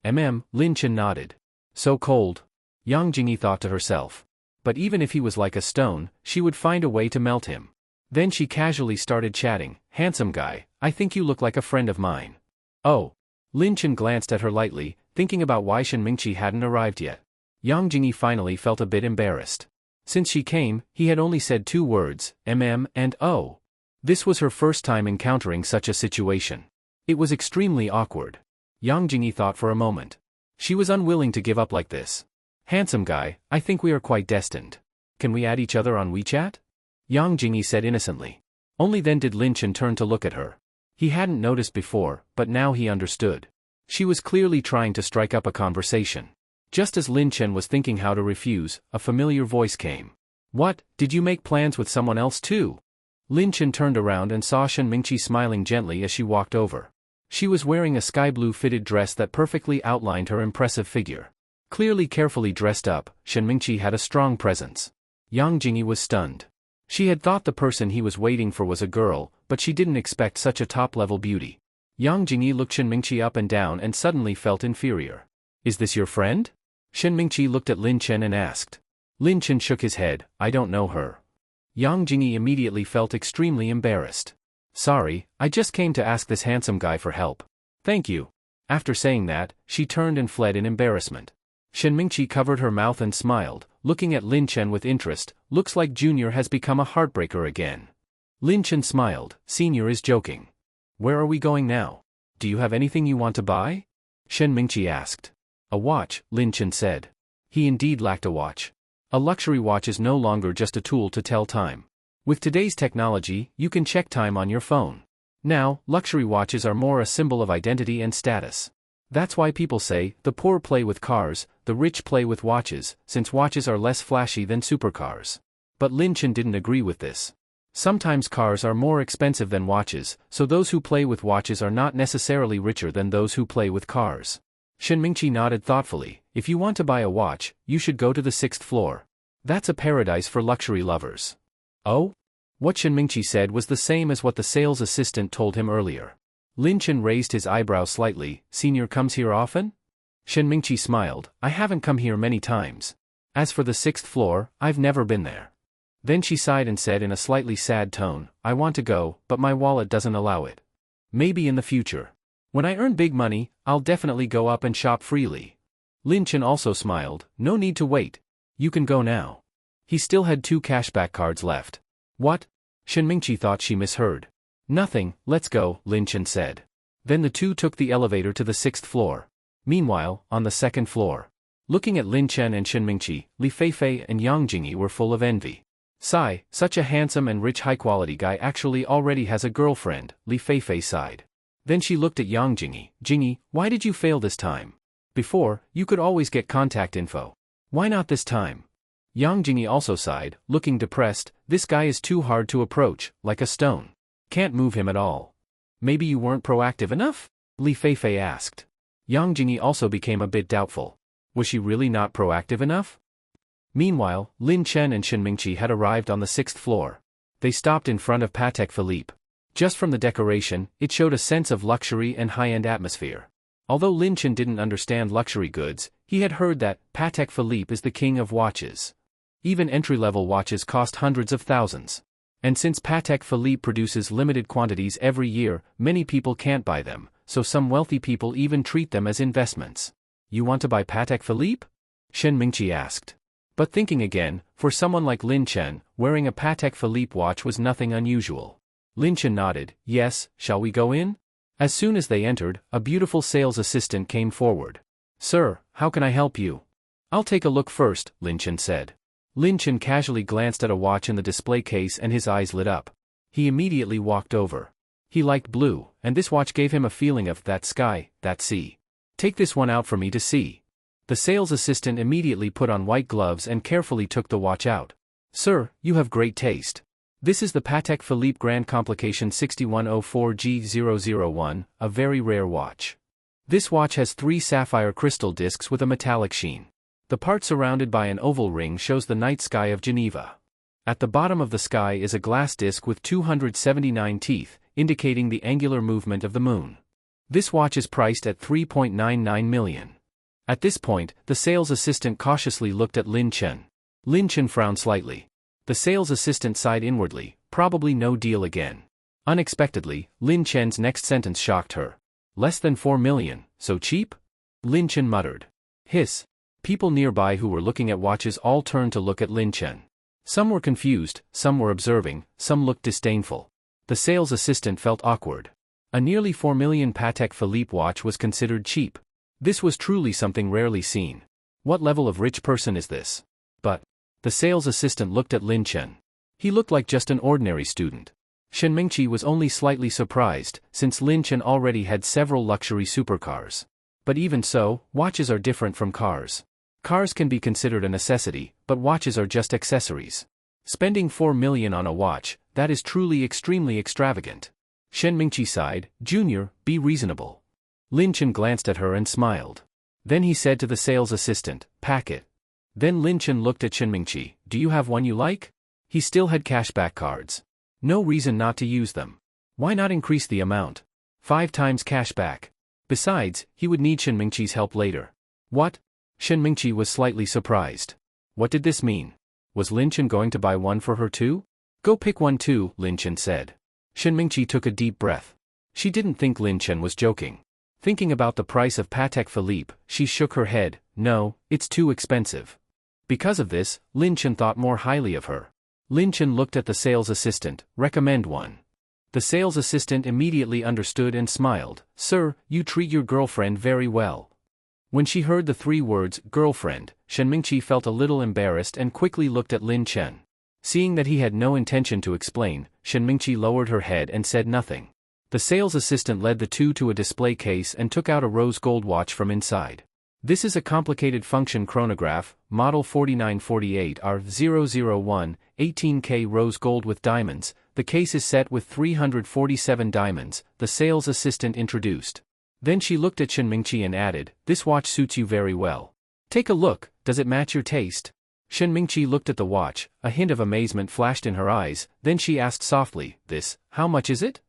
Lin Chen nodded. So cold. Yang Jingyi thought to herself. But even if he was like a stone, she would find a way to melt him. Then she casually started chatting. Handsome guy, I think you look like a friend of mine. Oh. Lin Chen glanced at her lightly, thinking about why Shen Mingqi hadn't arrived yet. Yang Jingyi finally felt a bit embarrassed. Since she came, he had only said 2 words, and oh. This was her first time encountering such a situation. It was extremely awkward. Yang Jingyi thought for a moment. She was unwilling to give up like this. Handsome guy, I think we are quite destined. Can we add each other on WeChat? Yang Jingyi said innocently. Only then did Lin Chen turn to look at her. He hadn't noticed before, but now he understood. She was clearly trying to strike up a conversation. Just as Lin Chen was thinking how to refuse, a familiar voice came. What, did you make plans with someone else too? Lin Chen turned around and saw Shen Mingqi smiling gently as she walked over. She was wearing a sky blue fitted dress that perfectly outlined her impressive figure. Clearly carefully dressed up, Shen Mingqi had a strong presence. Yang Jingyi was stunned. She had thought the person he was waiting for was a girl, but she didn't expect such a top-level beauty. Yang Jingyi looked Shen Mingqi up and down and suddenly felt inferior. Is this your friend? Shen Mingqi looked at Lin Chen and asked. Lin Chen shook his head. I don't know her. Yang Jingyi immediately felt extremely embarrassed. Sorry, I just came to ask this handsome guy for help. Thank you. After saying that, she turned and fled in embarrassment. Shen Mingqi covered her mouth and smiled, looking at Lin Chen with interest. Looks like Junior has become a heartbreaker again. Lin Chen smiled. Senior is joking. Where are we going now? Do you have anything you want to buy? Shen Mingqi asked. A watch, Lin Chen said. He indeed lacked a watch. A luxury watch is no longer just a tool to tell time. With today's technology, you can check time on your phone. Now, luxury watches are more a symbol of identity and status. That's why people say, the poor play with cars, the rich play with watches, since watches are less flashy than supercars. But Lin Chen didn't agree with this. Sometimes cars are more expensive than watches, so those who play with watches are not necessarily richer than those who play with cars. Shen Mingqi nodded thoughtfully. If you want to buy a watch, you should go to the 6th floor. That's a paradise for luxury lovers. Oh? What Shen Mingqi said was the same as what the sales assistant told him earlier. Lin Chen raised his eyebrows slightly. Senior comes here often? Shen Mingqi smiled. I haven't come here many times. As for the 6th floor, I've never been there. Then she sighed and said in a slightly sad tone, I want to go, but my wallet doesn't allow it. Maybe in the future. When I earn big money, I'll definitely go up and shop freely. Lin Chen also smiled. No need to wait. You can go now. He still had 2 cashback cards left. What? Shen Mingqi thought she misheard. Nothing, let's go, Lin Chen said. Then the two took the elevator to the 6th floor. Meanwhile, on the 2nd floor. Looking at Lin Chen and Shen Mingqi, Li Feifei and Yang Jingyi were full of envy. Sigh, such a handsome and rich high-quality guy actually already has a girlfriend, Li Feifei sighed. Then she looked at Yang Jingyi. Jingyi, why did you fail this time? Before, you could always get contact info. Why not this time? Yang Jingyi also sighed, looking depressed. This guy is too hard to approach, like a stone. Can't move him at all. Maybe you weren't proactive enough? Li Feifei asked. Yang Jingyi also became a bit doubtful. Was she really not proactive enough? Meanwhile, Lin Chen and Shen Mingqi had arrived on the 6th floor. They stopped in front of Patek Philippe. Just from the decoration, it showed a sense of luxury and high-end atmosphere. Although Lin Chen didn't understand luxury goods, he had heard that Patek Philippe is the king of watches. Even entry-level watches cost hundreds of thousands. And since Patek Philippe produces limited quantities every year, many people can't buy them, so some wealthy people even treat them as investments. You want to buy Patek Philippe? Shen Mingqi asked. But thinking again, for someone like Lin Chen, wearing a Patek Philippe watch was nothing unusual. Lin Chen nodded. Yes, shall we go in? As soon as they entered, a beautiful sales assistant came forward. Sir, how can I help you? I'll take a look first, Lin Chen said. Lin Chen casually glanced at a watch in the display case and his eyes lit up. He immediately walked over. He liked blue, and this watch gave him a feeling of that sky, that sea. Take this one out for me to see. The sales assistant immediately put on white gloves and carefully took the watch out. Sir, you have great taste. This is the Patek Philippe Grand Complication 6104G001, a very rare watch. This watch has 3 sapphire crystal discs with a metallic sheen. The part surrounded by an oval ring shows the night sky of Geneva. At the bottom of the sky is a glass disc with 279 teeth, indicating the angular movement of the moon. This watch is priced at 3.99 million. At this point, the sales assistant cautiously looked at Lin Chen. Lin Chen frowned slightly. The sales assistant sighed inwardly, probably no deal again. Unexpectedly, Lin Chen's next sentence shocked her. Less than 4 million, so cheap? Lin Chen muttered. Hiss. People nearby who were looking at watches all turned to look at Lin Chen. Some were confused, some were observing, some looked disdainful. The sales assistant felt awkward. A nearly 4 million Patek Philippe watch was considered cheap. This was truly something rarely seen. What level of rich person is this? But the sales assistant looked at Lin Chen. He looked like just an ordinary student. Shen Mingqi was only slightly surprised, since Lin Chen already had several luxury supercars. But even so, watches are different from cars. Cars can be considered a necessity, but watches are just accessories. Spending 4 million on a watch, that is truly extremely extravagant. Shen Mingqi sighed. Junior, be reasonable. Lin Chen glanced at her and smiled. Then he said to the sales assistant, pack it. Then Lin Chen looked at Shen Mingqi. Do you have one you like? He still had cashback cards. No reason not to use them. Why not increase the amount? 5 times cashback. Besides, he would need Shen Mingqi's help later. What? Shen Mingqi was slightly surprised. What did this mean? Was Lin Chen going to buy one for her too? Go pick one too, Lin Chen said. Shen Mingqi took a deep breath. She didn't think Lin Chen was joking. Thinking about the price of Patek Philippe, she shook her head. No, it's too expensive. Because of this, Lin Chen thought more highly of her. Lin Chen looked at the sales assistant. Recommend one. The sales assistant immediately understood and smiled. Sir, you treat your girlfriend very well. When she heard the 3 words, girlfriend, Shen Mingqi felt a little embarrassed and quickly looked at Lin Chen. Seeing that he had no intention to explain, Shen Mingqi lowered her head and said nothing. The sales assistant led the 2 to a display case and took out a rose gold watch from inside. This is a complicated function chronograph, model 4948R001, 18K rose gold with diamonds. The case is set with 347 diamonds, the sales assistant introduced. Then she looked at Shen Mingqi and added, this watch suits you very well. Take a look, does it match your taste? Shen Mingqi looked at the watch, a hint of amazement flashed in her eyes, then she asked softly, this, how much is it?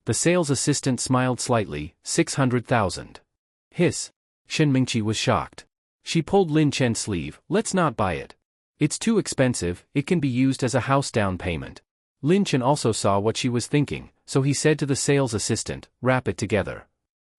The sales assistant smiled slightly, 600,000. Hiss. Shen Mingqi was shocked. She pulled Lin Chen's sleeve. Let's not buy it. It's too expensive, it can be used as a house down payment. Lin Chen also saw what she was thinking, so he said to the sales assistant, wrap it together.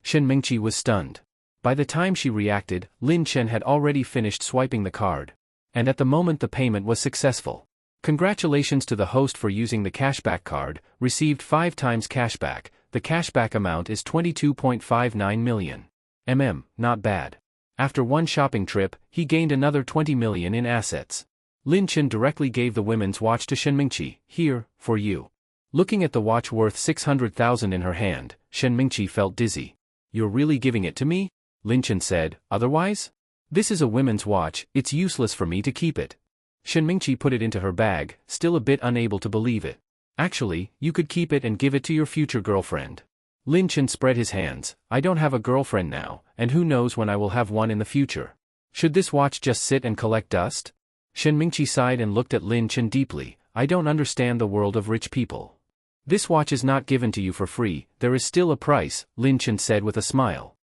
Shen Mingqi was stunned. By the time she reacted, Lin Chen had already finished swiping the card. And at the moment the payment was successful. Congratulations to the host for using the cashback card, received 5 times cashback. The cashback amount is 22.59 million. Not bad. After one shopping trip, he gained another 20 million in assets. Lin Chen directly gave the women's watch to Shen Mingqi. Here, for you. Looking at the watch worth 600,000 in her hand, Shen Mingqi felt dizzy. You're really giving it to me? Lin Chen said, otherwise? This is a women's watch, it's useless for me to keep it. Shen Mingqi put it into her bag, still a bit unable to believe it. Actually, you could keep it and give it to your future girlfriend. Lin Chen spread his hands. I don't have a girlfriend now, and who knows when I will have one in the future. Should this watch just sit and collect dust? Shen Mingqi sighed and looked at Lin Chen deeply. I don't understand the world of rich people. This watch is not given to you for free, there is still a price, Lin Chen said with a smile.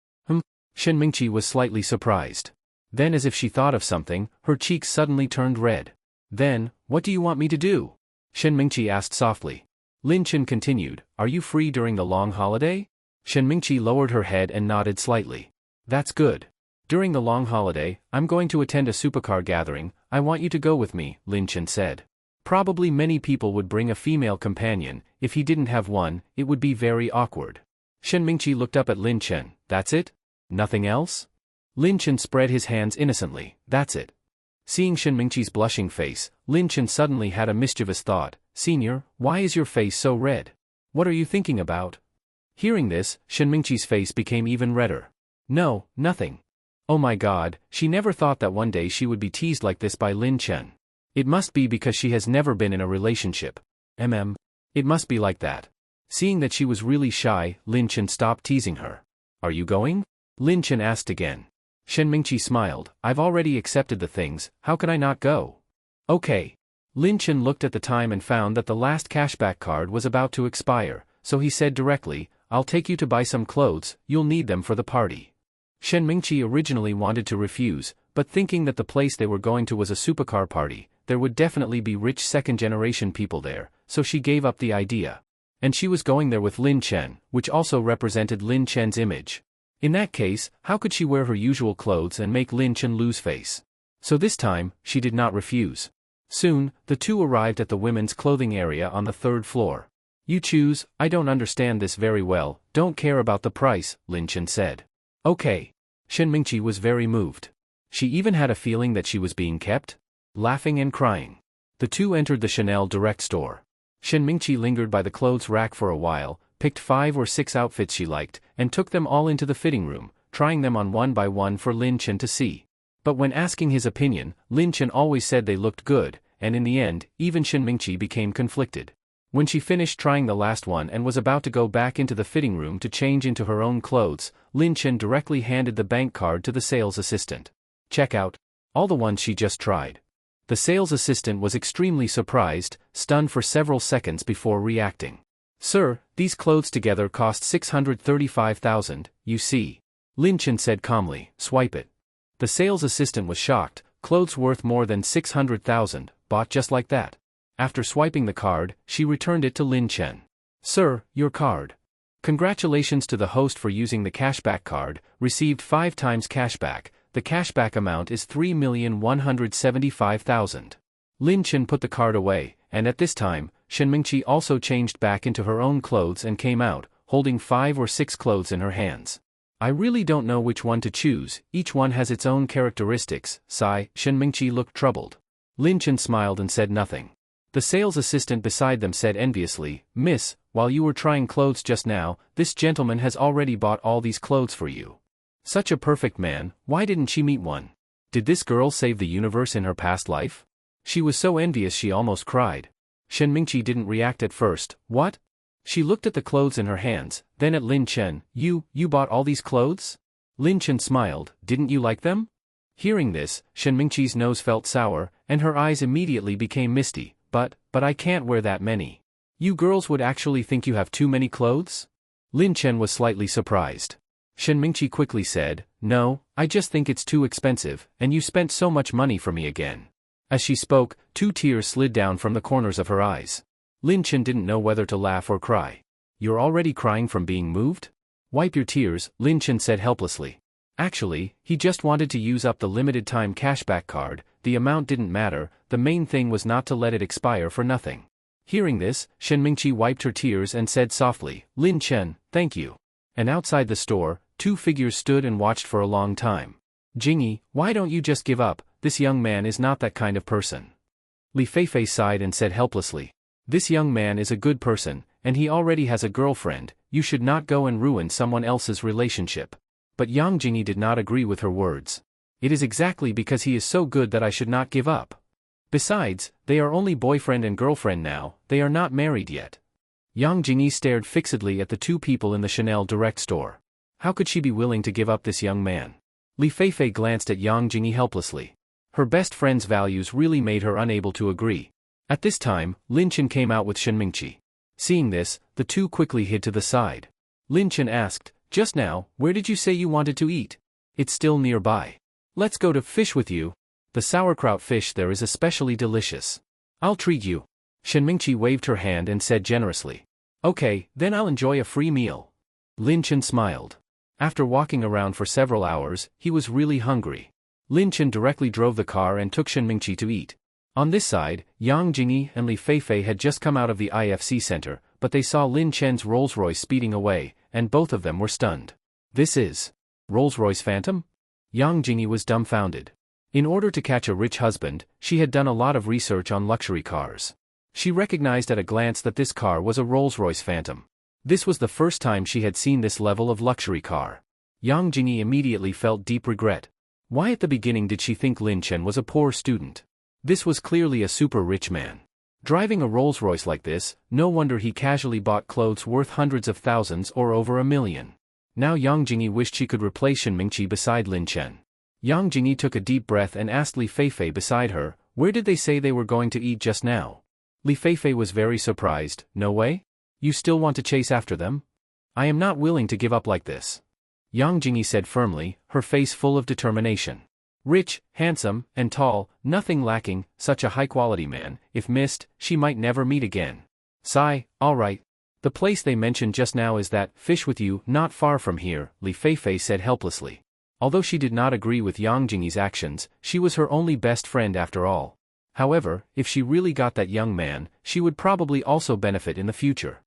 Shen Mingqi was slightly surprised. Then as if she thought of something, her cheeks suddenly turned red. Then, what do you want me to do? Shen Mingqi asked softly. Lin Chen continued, are you free during the long holiday? Shen Mingqi lowered her head and nodded slightly. That's good. During the long holiday, I'm going to attend a supercar gathering. I want you to go with me, Lin Chen said. Probably many people would bring a female companion. If he didn't have one, it would be very awkward. Shen Mingqi looked up at Lin Chen. That's it? Nothing else? Lin Chen spread his hands innocently. That's it. Seeing Shen Mingqi's blushing face, Lin Chen suddenly had a mischievous thought. Senior, why is your face so red? What are you thinking about? Hearing this, Shen Mingqi's face became even redder. No, nothing. Oh my god, she never thought that one day she would be teased like this by Lin Chen. It must be because she has never been in a relationship. It must be like that. Seeing that she was really shy, Lin Chen stopped teasing her. Are you going? Lin Chen asked again. Shen Mingqi smiled. I've already accepted the things, how could I not go? Okay. Lin Chen looked at the time and found that the last cashback card was about to expire, so he said directly, I'll take you to buy some clothes, you'll need them for the party. Shen Mingqi originally wanted to refuse, but thinking that the place they were going to was a supercar party, there would definitely be rich second-generation people there, so she gave up the idea. And she was going there with Lin Chen, which also represented Lin Chen's image. In that case, how could she wear her usual clothes and make Lin Chen lose face? So this time, she did not refuse. Soon, the two arrived at the women's clothing area on the third floor. You choose, I don't understand this very well, don't care about the price, Lin Chen said. Okay. Shen Mingqi was very moved. She even had a feeling that she was being kept, laughing and crying. The two entered the Chanel Direct store. Shen Mingqi lingered by the clothes rack for a while, picked 5 or 6 outfits she liked, and took them all into the fitting room, trying them on one by one for Lin Chen to see. But when asking his opinion, Lin Chen always said they looked good, and in the end, even Shen Mingqi became conflicted. When she finished trying the last one and was about to go back into the fitting room to change into her own clothes, Lin Chen directly handed the bank card to the sales assistant. Check out all the ones she just tried. The sales assistant was extremely surprised, stunned for several seconds before reacting. Sir, these clothes together cost 635,000, you see. Lin Chen said calmly, swipe it. The sales assistant was shocked, clothes worth more than 600,000, bought just like that. After swiping the card, she returned it to Lin Chen. Sir, your card. Congratulations to the host for using the cashback card, received 5 times cashback. The cashback amount is 3,175,000. Lin Chen put the card away, and at this time, Shen Mingqi also changed back into her own clothes and came out, holding 5 or 6 clothes in her hands. I really don't know which one to choose, each one has its own characteristics, sigh. Shen Mingqi looked troubled. Lin Chen smiled and said nothing. The sales assistant beside them said enviously, Miss, while you were trying clothes just now, this gentleman has already bought all these clothes for you. Such a perfect man, why didn't she meet one? Did this girl save the universe in her past life? She was so envious she almost cried. Shen Mingqi didn't react at first. What? She looked at the clothes in her hands, then at Lin Chen. You bought all these clothes? Lin Chen smiled. Didn't you like them? Hearing this, Shen Mingqi's nose felt sour, and her eyes immediately became misty. But I can't wear that many. You girls would actually think you have too many clothes? Lin Chen was slightly surprised. Shen Mingqi quickly said, No, I just think it's too expensive, and you spent so much money for me again. As she spoke, 2 tears slid down from the corners of her eyes. Lin Chen didn't know whether to laugh or cry. You're already crying from being moved? Wipe your tears, Lin Chen said helplessly. Actually, he just wanted to use up the limited-time cashback card. The amount didn't matter, the main thing was not to let it expire for nothing. Hearing this, Shen Mingqi wiped her tears and said softly, Lin Chen, thank you. And outside the store, 2 figures stood and watched for a long time. Jingyi, why don't you just give up? This young man is not that kind of person. Li Feifei sighed and said helplessly. This young man is a good person, and he already has a girlfriend, you should not go and ruin someone else's relationship. But Yang Jingyi did not agree with her words. It is exactly because he is so good that I should not give up. Besides, they are only boyfriend and girlfriend now, they are not married yet. Yang Jingyi stared fixedly at the 2 people in the Chanel Direct store. How could she be willing to give up this young man? Li Feifei glanced at Yang Jingyi helplessly. Her best friend's values really made her unable to agree. At this time, Lin Chen came out with Shen Mingqi. Seeing this, the 2 quickly hid to the side. Lin Chen asked, Just now, where did you say you wanted to eat? It's still nearby. Let's go to fish with you. The sauerkraut fish there is especially delicious. I'll treat you. Shen Mingqi waved her hand and said generously. Okay, then I'll enjoy a free meal. Lin Chen smiled. After walking around for several hours, he was really hungry. Lin Chen directly drove the car and took Shen Mingqi to eat. On this side, Yang Jingyi and Li Feifei had just come out of the IFC center, but they saw Lin Chen's Rolls-Royce speeding away, and both of them were stunned. This is Rolls-Royce Phantom? Yang Jingyi was dumbfounded. In order to catch a rich husband, she had done a lot of research on luxury cars. She recognized at a glance that this car was a Rolls-Royce Phantom. This was the first time she had seen this level of luxury car. Yang Jingyi immediately felt deep regret. Why at the beginning did she think Lin Chen was a poor student? This was clearly a super rich man. Driving a Rolls-Royce like this, no wonder he casually bought clothes worth hundreds of thousands or over $1 million. Now Yang Jingyi wished she could replace Shen Mingqi beside Lin Chen. Yang Jingyi took a deep breath and asked Li Feifei beside her, where did they say they were going to eat just now? Li Feifei was very surprised. No way? You still want to chase after them? I am not willing to give up like this. Yang Jingyi said firmly, her face full of determination. Rich, handsome, and tall, nothing lacking, such a high-quality man, if missed, she might never meet again. Sigh, all right. The place they mentioned just now is that fish with you, not far from here, Li Feifei said helplessly. Although she did not agree with Yang Jingyi's actions, she was her only best friend after all. However, if she really got that young man, she would probably also benefit in the future.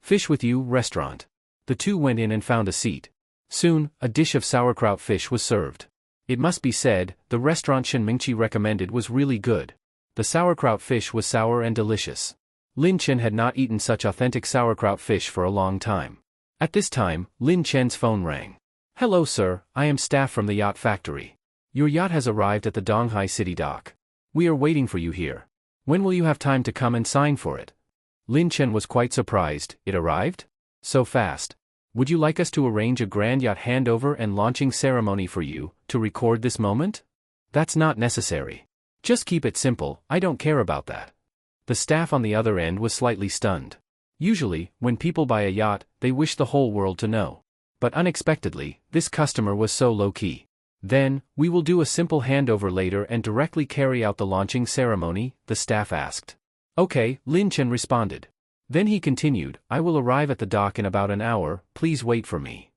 Fish with you, restaurant. The two went in and found a seat. Soon, a dish of sauerkraut fish was served. It must be said, the restaurant Shen Mingqi recommended was really good. The sauerkraut fish was sour and delicious. Lin Chen had not eaten such authentic sauerkraut fish for a long time. At this time, Lin Chen's phone rang. Hello sir, I am staff from the yacht factory. Your yacht has arrived at the Donghai City dock. We are waiting for you here. When will you have time to come and sign for it? Lin Chen was quite surprised. It arrived? So fast. Would you like us to arrange a grand yacht handover and launching ceremony for you, to record this moment? That's not necessary. Just keep it simple, I don't care about that. The staff on the other end was slightly stunned. Usually, when people buy a yacht, they wish the whole world to know. But unexpectedly, this customer was so low-key. Then, we will do a simple handover later and directly carry out the launching ceremony, the staff asked. Okay, Lin Chen responded. Then he continued, I will arrive at the dock in about an hour, please wait for me.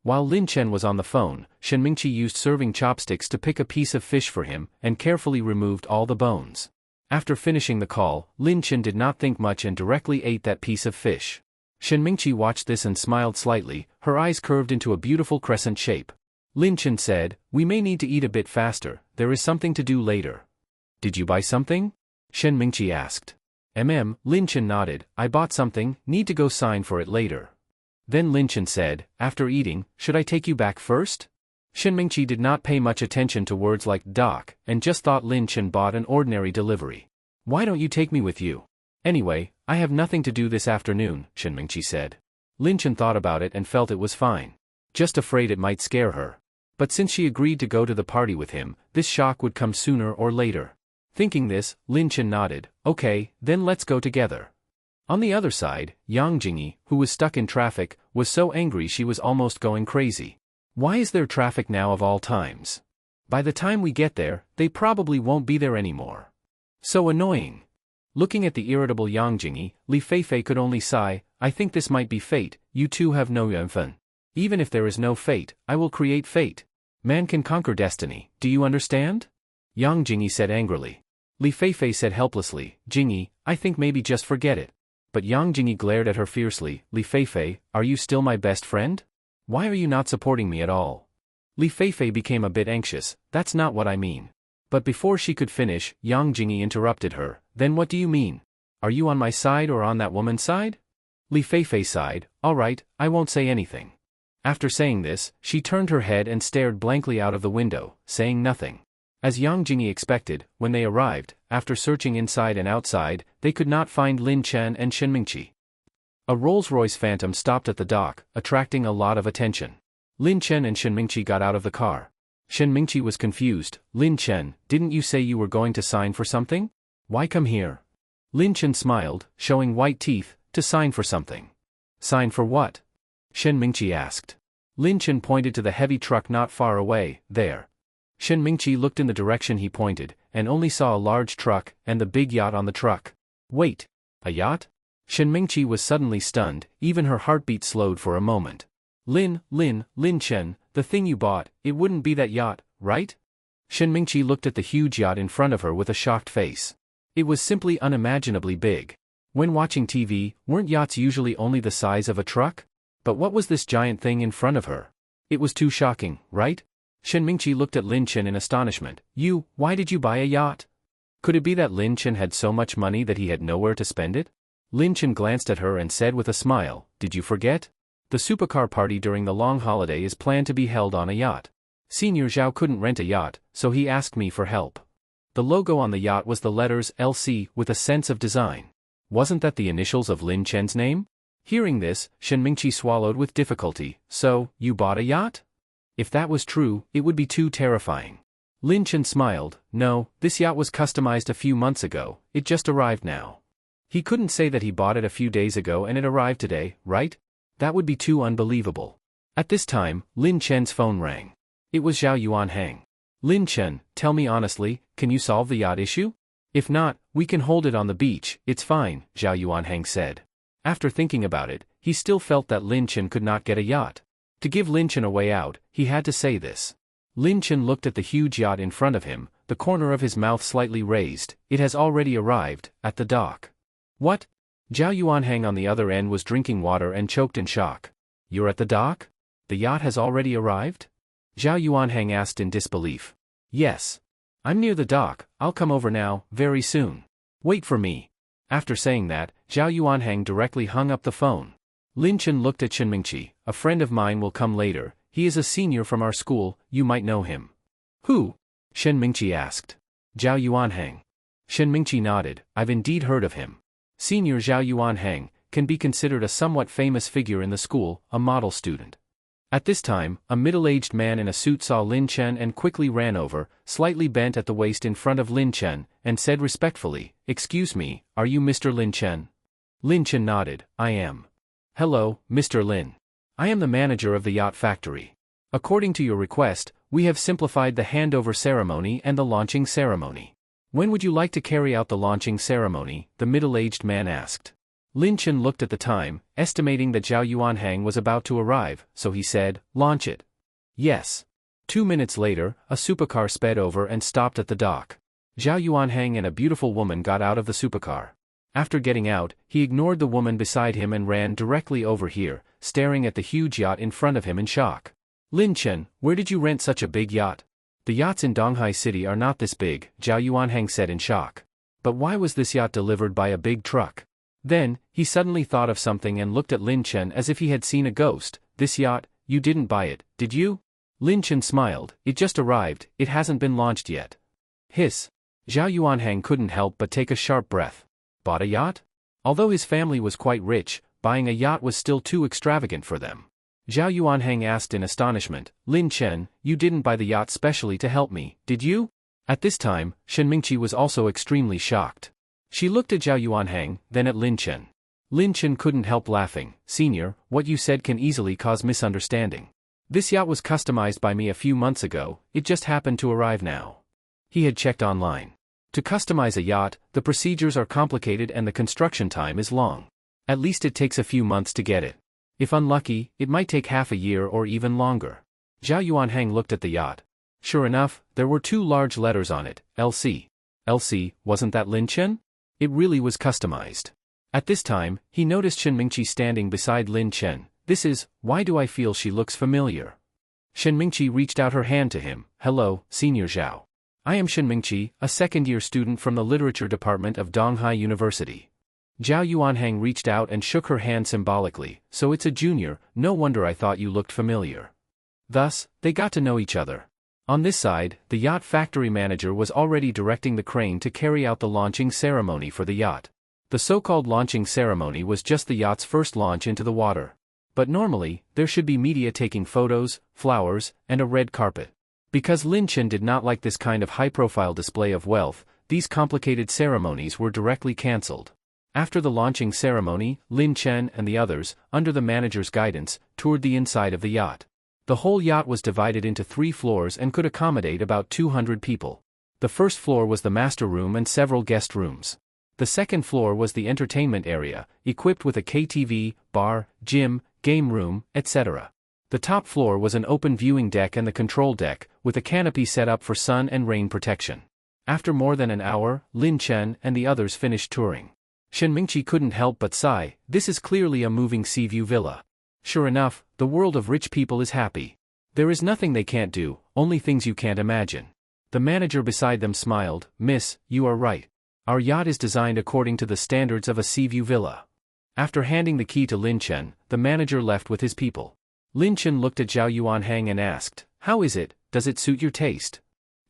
While Lin Chen was on the phone, Shen Mingqi used serving chopsticks to pick a piece of fish for him and carefully removed all the bones. After finishing the call, Lin Chen did not think much and directly ate that piece of fish. Shen Mingqi watched this and smiled slightly, her eyes curved into a beautiful crescent shape. Lin Chen said, we may need to eat a bit faster, there is something to do later. Did you buy something? Shen Mingqi asked. Lin Chen nodded, I bought something, need to go sign for it later. Then Lin Chen said, after eating, should I take you back first? Shen Mingqi did not pay much attention to words like dock, and just thought Lin Chen bought an ordinary delivery. Why don't you take me with you? Anyway, I have nothing to do this afternoon, Shen Mingqi said. Lin Chen thought about it and felt it was fine. Just afraid it might scare her. But since she agreed to go to the party with him, this shock would come sooner or later. Thinking this, Lin Chen nodded, okay, then let's go together. On the other side, Yang Jingyi, who was stuck in traffic, was so angry she was almost going crazy. Why is there traffic now of all times? By the time we get there, they probably won't be there anymore. So annoying. Looking at the irritable Yang Jingyi, Li Feifei could only sigh, I think this might be fate, you two have no yuanfen. Even if there is no fate, I will create fate. Man can conquer destiny, do you understand? Yang Jingyi said angrily. Li Feifei said helplessly, Jingyi, I think maybe just forget it. But Yang Jingyi glared at her fiercely, Li Feifei, are you still my best friend? Why are you not supporting me at all? Li Feifei became a bit anxious, that's not what I mean. But before she could finish, Yang Jingyi interrupted her, then what do you mean? Are you on my side or on that woman's side? Li Feifei sighed, alright, I won't say anything. After saying this, she turned her head and stared blankly out of the window, saying nothing. As Yang Jingyi expected, when they arrived, after searching inside and outside, they could not find Lin Chen and Shen Mingqi. A Rolls-Royce Phantom stopped at the dock, attracting a lot of attention. Lin Chen and Shen Mingqi got out of the car. Shen Mingqi was confused, Lin Chen, didn't you say you were going to sign for something? Why come here? Lin Chen smiled, showing white teeth, to sign for something. Sign for what? Shen Mingqi asked. Lin Chen pointed to the heavy truck not far away, there. Shen Mingqi looked in the direction he pointed, and only saw a large truck, and the big yacht on the truck. Wait. A yacht? Shen Mingqi was suddenly stunned, even her heartbeat slowed for a moment. Lin Chen, the thing you bought, it wouldn't be that yacht, right? Shen Mingqi looked at the huge yacht in front of her with a shocked face. It was simply unimaginably big. When watching TV, weren't yachts usually only the size of a truck? But what was this giant thing in front of her? It was too shocking, right? Shen Mingqi looked at Lin Chen in astonishment. Why did you buy a yacht? Could it be that Lin Chen had so much money that he had nowhere to spend it? Lin Chen glanced at her and said with a smile, did you forget? The supercar party during the long holiday is planned to be held on a yacht. Senior Zhao couldn't rent a yacht, so he asked me for help. The logo on the yacht was the letters LC with a sense of design. Wasn't that the initials of Lin Chen's name? Hearing this, Shen Mingqi swallowed with difficulty. So, you bought a yacht? If that was true, it would be too terrifying. Lin Chen smiled. No, this yacht was customized a few months ago, it just arrived now. He couldn't say that he bought it a few days ago and it arrived today, right? That would be too unbelievable. At this time, Lin Chen's phone rang. It was Zhao Yuanhang. Lin Chen, tell me honestly, can you solve the yacht issue? If not, we can hold it on the beach, it's fine, Zhao Yuanhang said. After thinking about it, he still felt that Lin Chen could not get a yacht. To give Lin Chen a way out, he had to say this. Lin Chen looked at the huge yacht in front of him, the corner of his mouth slightly raised. It has already arrived, at the dock. What? Zhao Yuanhang on the other end was drinking water and choked in shock. You're at the dock? The yacht has already arrived? Zhao Yuanhang asked in disbelief. Yes. I'm near the dock, I'll come over now, very soon. Wait for me. After saying that, Zhao Yuanhang directly hung up the phone. Lin Chen looked at Shen Mingqi. A friend of mine will come later, he is a senior from our school, you might know him. Who? Shen Mingqi asked. Zhao Yuanhang. Shen Mingqi nodded, I've indeed heard of him. Senior Zhao Yuanhang can be considered a somewhat famous figure in the school, a model student. At this time, a middle-aged man in a suit saw Lin Chen and quickly ran over, slightly bent at the waist in front of Lin Chen, and said respectfully, Excuse me, are you Mr. Lin Chen? Lin Chen nodded, I am. Hello, Mr. Lin. I am the manager of the yacht factory. According to your request, we have simplified the handover ceremony and the launching ceremony. When would you like to carry out the launching ceremony? The middle-aged man asked. Lin Chen looked at the time, estimating that Zhao Yuanhang was about to arrive, so he said, Launch it. Yes. 2 minutes later, a supercar sped over and stopped at the dock. Zhao Yuanhang and a beautiful woman got out of the supercar. After getting out, he ignored the woman beside him and ran directly over here, staring at the huge yacht in front of him in shock. Lin Chen, where did you rent such a big yacht? The yachts in Donghai City are not this big, Zhao Yuanhang said in shock. But why was this yacht delivered by a big truck? Then, he suddenly thought of something and looked at Lin Chen as if he had seen a ghost. This yacht, you didn't buy it, did you? Lin Chen smiled, it just arrived, it hasn't been launched yet. Hiss. Zhao Yuanhang couldn't help but take a sharp breath. Bought a yacht? Although his family was quite rich, buying a yacht was still too extravagant for them. Zhao Yuanhang asked in astonishment, Lin Chen, you didn't buy the yacht specially to help me, did you? At this time, Shen Mingqi was also extremely shocked. She looked at Zhao Yuanhang, then at Lin Chen. Lin Chen couldn't help laughing. Senior, what you said can easily cause misunderstanding. This yacht was customized by me a few months ago, it just happened to arrive now. He had checked online. To customize a yacht, the procedures are complicated and the construction time is long. At least it takes a few months to get it. If unlucky, it might take half a year or even longer. Zhao Yuanhang looked at the yacht. Sure enough, there were 2 large letters on it, LC. LC, wasn't that Lin Chen? It really was customized. At this time, he noticed Shen Mingqi standing beside Lin Chen. Why do I feel she looks familiar? Shen Mingqi reached out her hand to him. Hello, Senior Zhao. I am Shen Mingqi, a second-year student from the literature department of Donghai University. Zhao Yuanhang reached out and shook her hand symbolically. So it's a junior, no wonder I thought you looked familiar. Thus, they got to know each other. On this side, the yacht factory manager was already directing the crane to carry out the launching ceremony for the yacht. The so-called launching ceremony was just the yacht's first launch into the water. But normally, there should be media taking photos, flowers, and a red carpet. Because Lin Chen did not like this kind of high-profile display of wealth, these complicated ceremonies were directly cancelled. After the launching ceremony, Lin Chen and the others, under the manager's guidance, toured the inside of the yacht. The whole yacht was divided into 3 floors and could accommodate about 200 people. The first floor was the master room and several guest rooms. The second floor was the entertainment area, equipped with a KTV, bar, gym, game room, etc. The top floor was an open viewing deck and the control deck, with a canopy set up for sun and rain protection. After more than an hour, Lin Chen and the others finished touring. Shen Mingqi couldn't help but sigh. This is clearly a moving sea view villa. Sure enough, the world of rich people is happy. There is nothing they can't do, only things you can't imagine. The manager beside them smiled. Miss, you are right. Our yacht is designed according to the standards of a sea view villa. After handing the key to Lin Chen, the manager left with his people. Lin Chen looked at Zhao Yuanhang and asked, "How is it? Does it suit your taste?"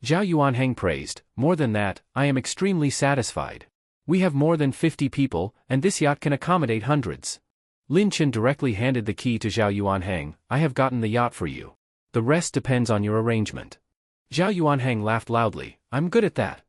Zhao Yuanhang praised, "More than that, I am extremely satisfied. We have more than 50 people, and this yacht can accommodate hundreds." Lin Chen directly handed the key to Zhao Yuanhang. "I have gotten the yacht for you. The rest depends on your arrangement." Zhao Yuanhang laughed loudly. "I'm good at that."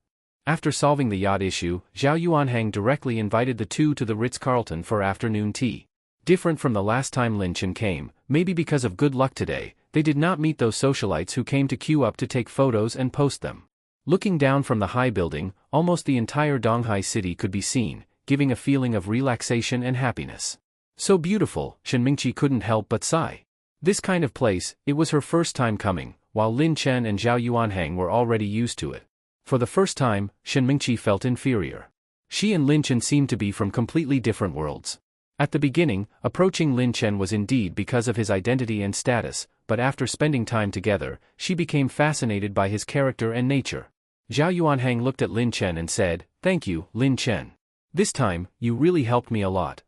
After solving the yacht issue, Zhao Yuanhang directly invited the two to the Ritz-Carlton for afternoon tea. Different from the last time Lin Chen came, maybe because of good luck today, they did not meet those socialites who came to queue up to take photos and post them. Looking down from the high building, almost the entire Donghai city could be seen, giving a feeling of relaxation and happiness. So beautiful, Shen Mingqi couldn't help but sigh. This kind of place, it was her first time coming, while Lin Chen and Zhao Yuanhang were already used to it. For the first time, Shen Mingqi felt inferior. She and Lin Chen seemed to be from completely different worlds. At the beginning, approaching Lin Chen was indeed because of his identity and status, but after spending time together, she became fascinated by his character and nature. Zhao Yuanhang looked at Lin Chen and said, "Thank you, Lin Chen. This time, you really helped me a lot."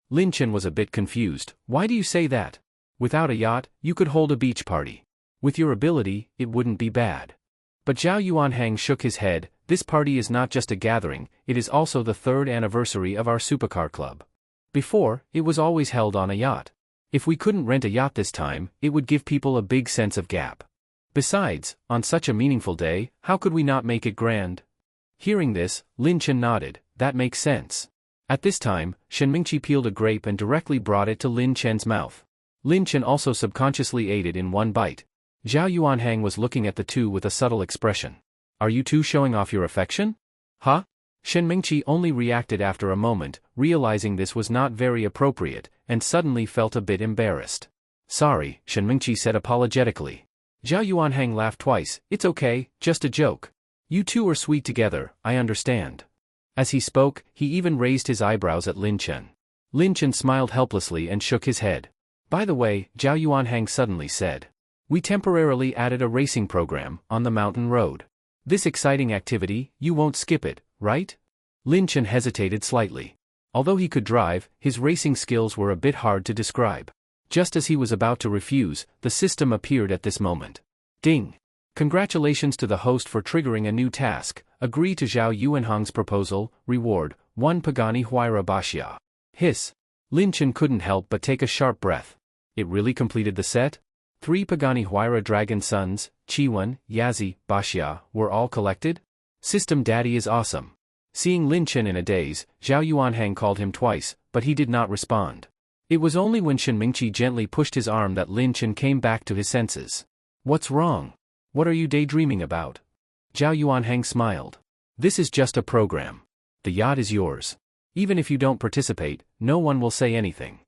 Lin Chen was a bit confused. "Why do you say that? Without a yacht, you could hold a beach party. With your ability, it wouldn't be bad." But Zhao Yuanhang shook his head. "This party is not just a gathering, it is also the 3rd anniversary of our Supercar club. Before, it was always held on a yacht. If we couldn't rent a yacht this time, it would give people a big sense of gap. Besides, on such a meaningful day, how could we not make it grand?" Hearing this, Lin Chen nodded. "That makes sense." At this time, Shen Mingqi peeled a grape and directly brought it to Lin Chen's mouth. Lin Chen also subconsciously ate it in one bite. Zhao Yuanhang was looking at the two with a subtle expression. "Are you two showing off your affection?" "Huh?" Shen Mingqi only reacted after a moment, realizing this was not very appropriate, and suddenly felt a bit embarrassed. "Sorry," Shen Mingqi said apologetically. Zhao Yuanhang laughed twice. "It's okay, just a joke. You two are sweet together, I understand." As he spoke, he even raised his eyebrows at Lin Chen. Lin Chen smiled helplessly and shook his head. "By the way," Zhao Yuanhang suddenly said, "we temporarily added a racing program on the mountain road. This exciting activity, you won't skip it, right?" Lin Chen hesitated slightly. Although he could drive, his racing skills were a bit hard to describe. Just as he was about to refuse, the system appeared at this moment. Ding! Congratulations to the host for triggering a new task. Agree to Zhao Yuanhang's proposal. Reward, 1 Pagani Huayra Bashia. Hiss! Lin Chen couldn't help but take a sharp breath. It really completed the set? 3 Pagani Huayra Dragon Sons, Chiwan, Yazi, Bashia, were all collected? System Daddy is awesome. Seeing Lin Chen in a daze, Zhao Yuanhang called him twice, but he did not respond. It was only when Shen Mingqi gently pushed his arm that Lin Chen came back to his senses. "What's wrong? What are you daydreaming about?" Zhao Yuanhang smiled. "This is just a program. The yacht is yours. Even if you don't participate, no one will say anything."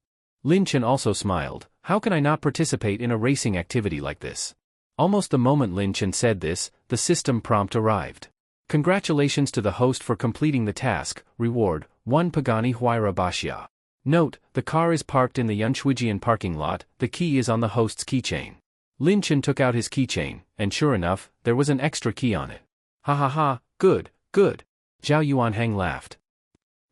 Lin Chen also smiled. "How can I not participate in a racing activity like this?" Almost the moment Lin Chen said this, the system prompt arrived. Congratulations to the host for completing the task. Reward, 1 Pagani Huayra Bashia. Note, the car is parked in the Yunshuijian parking lot, the key is on the host's keychain. Lin Chen took out his keychain, and sure enough, there was an extra key on it. "Ha ha ha, good, good." Zhao Yuanhang laughed.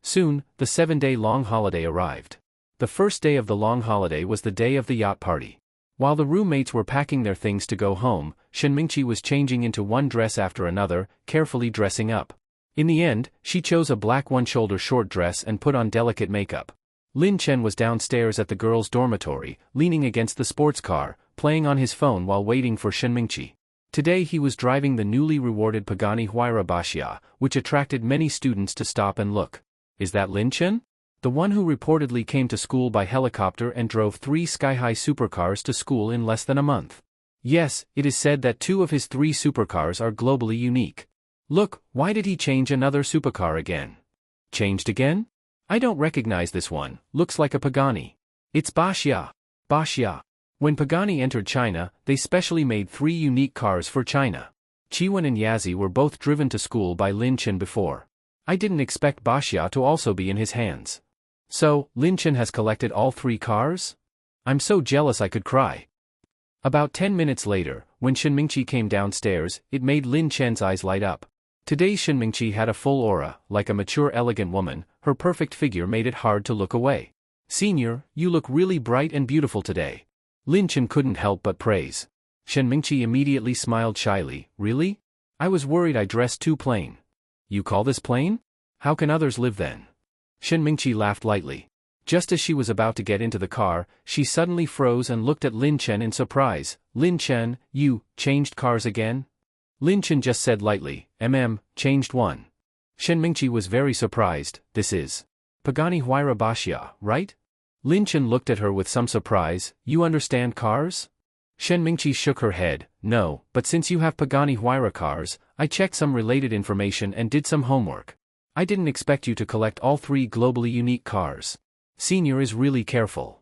Soon, the 7-day-long holiday arrived. The first day of the long holiday was the day of the yacht party. While the roommates were packing their things to go home, Shen Mingqi was changing into one dress after another, carefully dressing up. In the end, she chose a black one-shoulder short dress and put on delicate makeup. Lin Chen was downstairs at the girls' dormitory, leaning against the sports car, playing on his phone while waiting for Shen Mingqi. Today he was driving the newly rewarded Pagani Huayra Bashia, which attracted many students to stop and look. Is that Lin Chen? The one who reportedly came to school by helicopter and drove 3 sky-high supercars to school in less than a month. Yes, it is said that 2 of his 3 supercars are globally unique. Look, why did he change another supercar again? Changed again? I don't recognize this one, looks like a Pagani. It's Bashya. Bashya. When Pagani entered China, they specially made 3 unique cars for China. Chiwon and Yazi were both driven to school by Lin Chen before. I didn't expect Bashya to also be in his hands. So, Lin Chen has collected all 3 cars? I'm so jealous I could cry. About 10 minutes later, when Shen Mingqi came downstairs, it made Lin Chen's eyes light up. Today's Shen Mingqi had a full aura, like a mature elegant woman. Her perfect figure made it hard to look away. Senior, you look really bright and beautiful today. Lin Chen couldn't help but praise. Shen Mingqi immediately smiled shyly. Really? I was worried I dressed too plain. You call this plain? How can others live then? Shen Mingqi laughed lightly. Just as she was about to get into the car, she suddenly froze and looked at Lin Chen in surprise. Lin Chen, you changed cars again? Lin Chen just said lightly, changed one. Shen Mingqi was very surprised. This is Pagani Huayra Bashya, right? Lin Chen looked at her with some surprise. You understand cars? Shen Mingqi shook her head. No, but since you have Pagani Huayra cars, I checked some related information and did some homework. I didn't expect you to collect all 3 globally unique cars. Senior is really careful.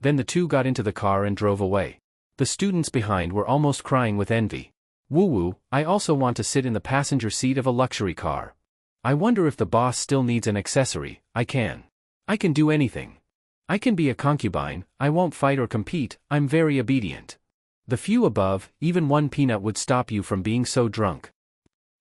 Then the two got into the car and drove away. The students behind were almost crying with envy. Woo-woo, I also want to sit in the passenger seat of a luxury car. I wonder if the boss still needs an accessory. I can do anything. I can be a concubine, I won't fight or compete, I'm very obedient. The few above, even 1 peanut would stop you from being so drunk.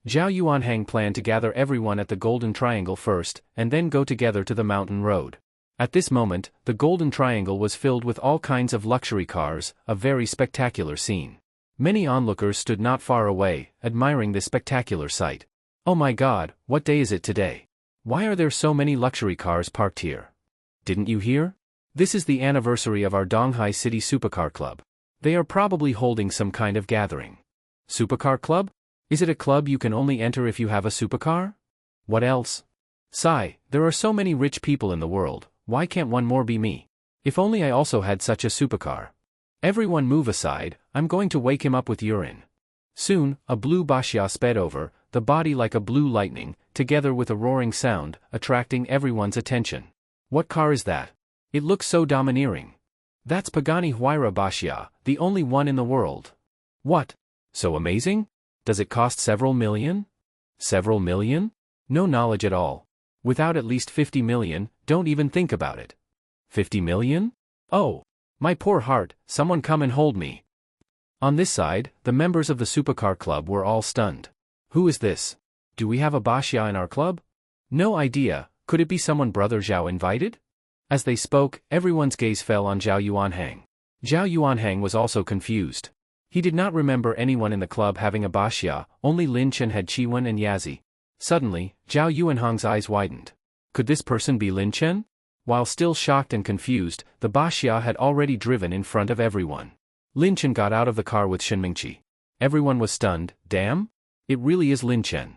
Zhao Yuanhang planned to gather everyone at the Golden Triangle first, and then go together to the mountain road. At this moment, the Golden Triangle was filled with all kinds of luxury cars, a very spectacular scene. Many onlookers stood not far away, admiring this spectacular sight. Oh my God, what day is it today? Why are there so many luxury cars parked here? Didn't you hear? This is the anniversary of our Donghai City Supercar Club. They are probably holding some kind of gathering. Supercar Club? Is it a club you can only enter if you have a supercar? What else? Sigh, there are so many rich people in the world, why can't one more be me? If only I also had such a supercar. Everyone move aside, I'm going to wake him up with urine. Soon, a blue Bashya sped over, the body like a blue lightning, together with a roaring sound, attracting everyone's attention. What car is that? It looks so domineering. That's Pagani Huayra Bashya, the only one in the world. What? So amazing? Does it cost several million? Several million? No knowledge at all. Without at least 50 million, don't even think about it. 50 million? Oh! My poor heart, someone come and hold me. On this side, the members of the Supercar Club were all stunned. Who is this? Do we have a Bashya in our club? No idea, could it be someone Brother Zhao invited? As they spoke, everyone's gaze fell on Zhao Yuanhang. Zhao Yuanhang was also confused. He did not remember anyone in the club having a Bashya, only Lin Chen had Chiwon and Yazi. Suddenly, Zhao Yuanhang's eyes widened. Could this person be Lin Chen? While still shocked and confused, the Bashya had already driven in front of everyone. Lin Chen got out of the car with Shen Mingqi. Everyone was stunned. Damn? It really is Lin Chen.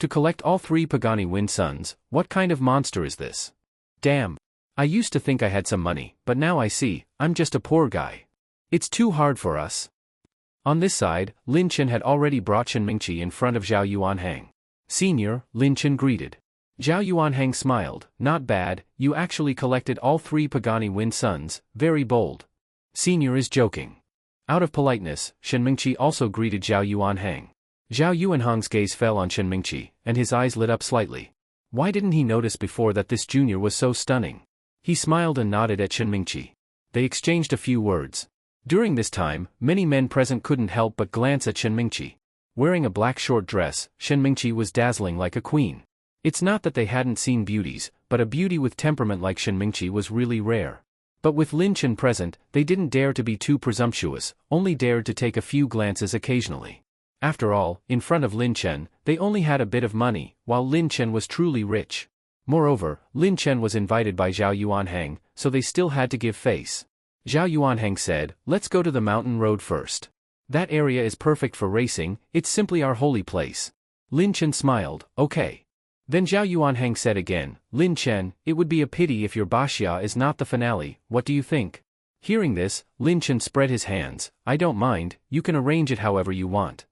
To collect all 3 Pagani Wind Suns, what kind of monster is this? Damn. I used to think I had some money, but now I see, I'm just a poor guy. It's too hard for us. On this side, Lin Chen had already brought Shen Mingqi in front of Zhao Yuanhang. Senior, Lin Chen greeted. Zhao Yuanhang smiled. Not bad, you actually collected all 3 Pagani Wind Suns, very bold. Senior is joking. Out of politeness, Shen Mingqi also greeted Zhao Yuanhang. Zhao Yuanhang's gaze fell on Shen Mingqi, and his eyes lit up slightly. Why didn't he notice before that this junior was so stunning? He smiled and nodded at Shen Mingqi. They exchanged a few words. During this time, many men present couldn't help but glance at Shen Mingqi. Wearing a black short dress, Shen Mingqi was dazzling like a queen. It's not that they hadn't seen beauties, but a beauty with temperament like Shen Mingqi was really rare. But with Lin Chen present, they didn't dare to be too presumptuous, only dared to take a few glances occasionally. After all, in front of Lin Chen, they only had a bit of money, while Lin Chen was truly rich. Moreover, Lin Chen was invited by Zhao Yuanhang, so they still had to give face. Zhao Yuanhang said, let's go to the mountain road first. That area is perfect for racing, it's simply our holy place. Lin Chen smiled, okay. Then Zhao Yuanhang said again, Lin Chen, it would be a pity if your Bashya is not the finale, what do you think? Hearing this, Lin Chen spread his hands, I don't mind, you can arrange it however you want.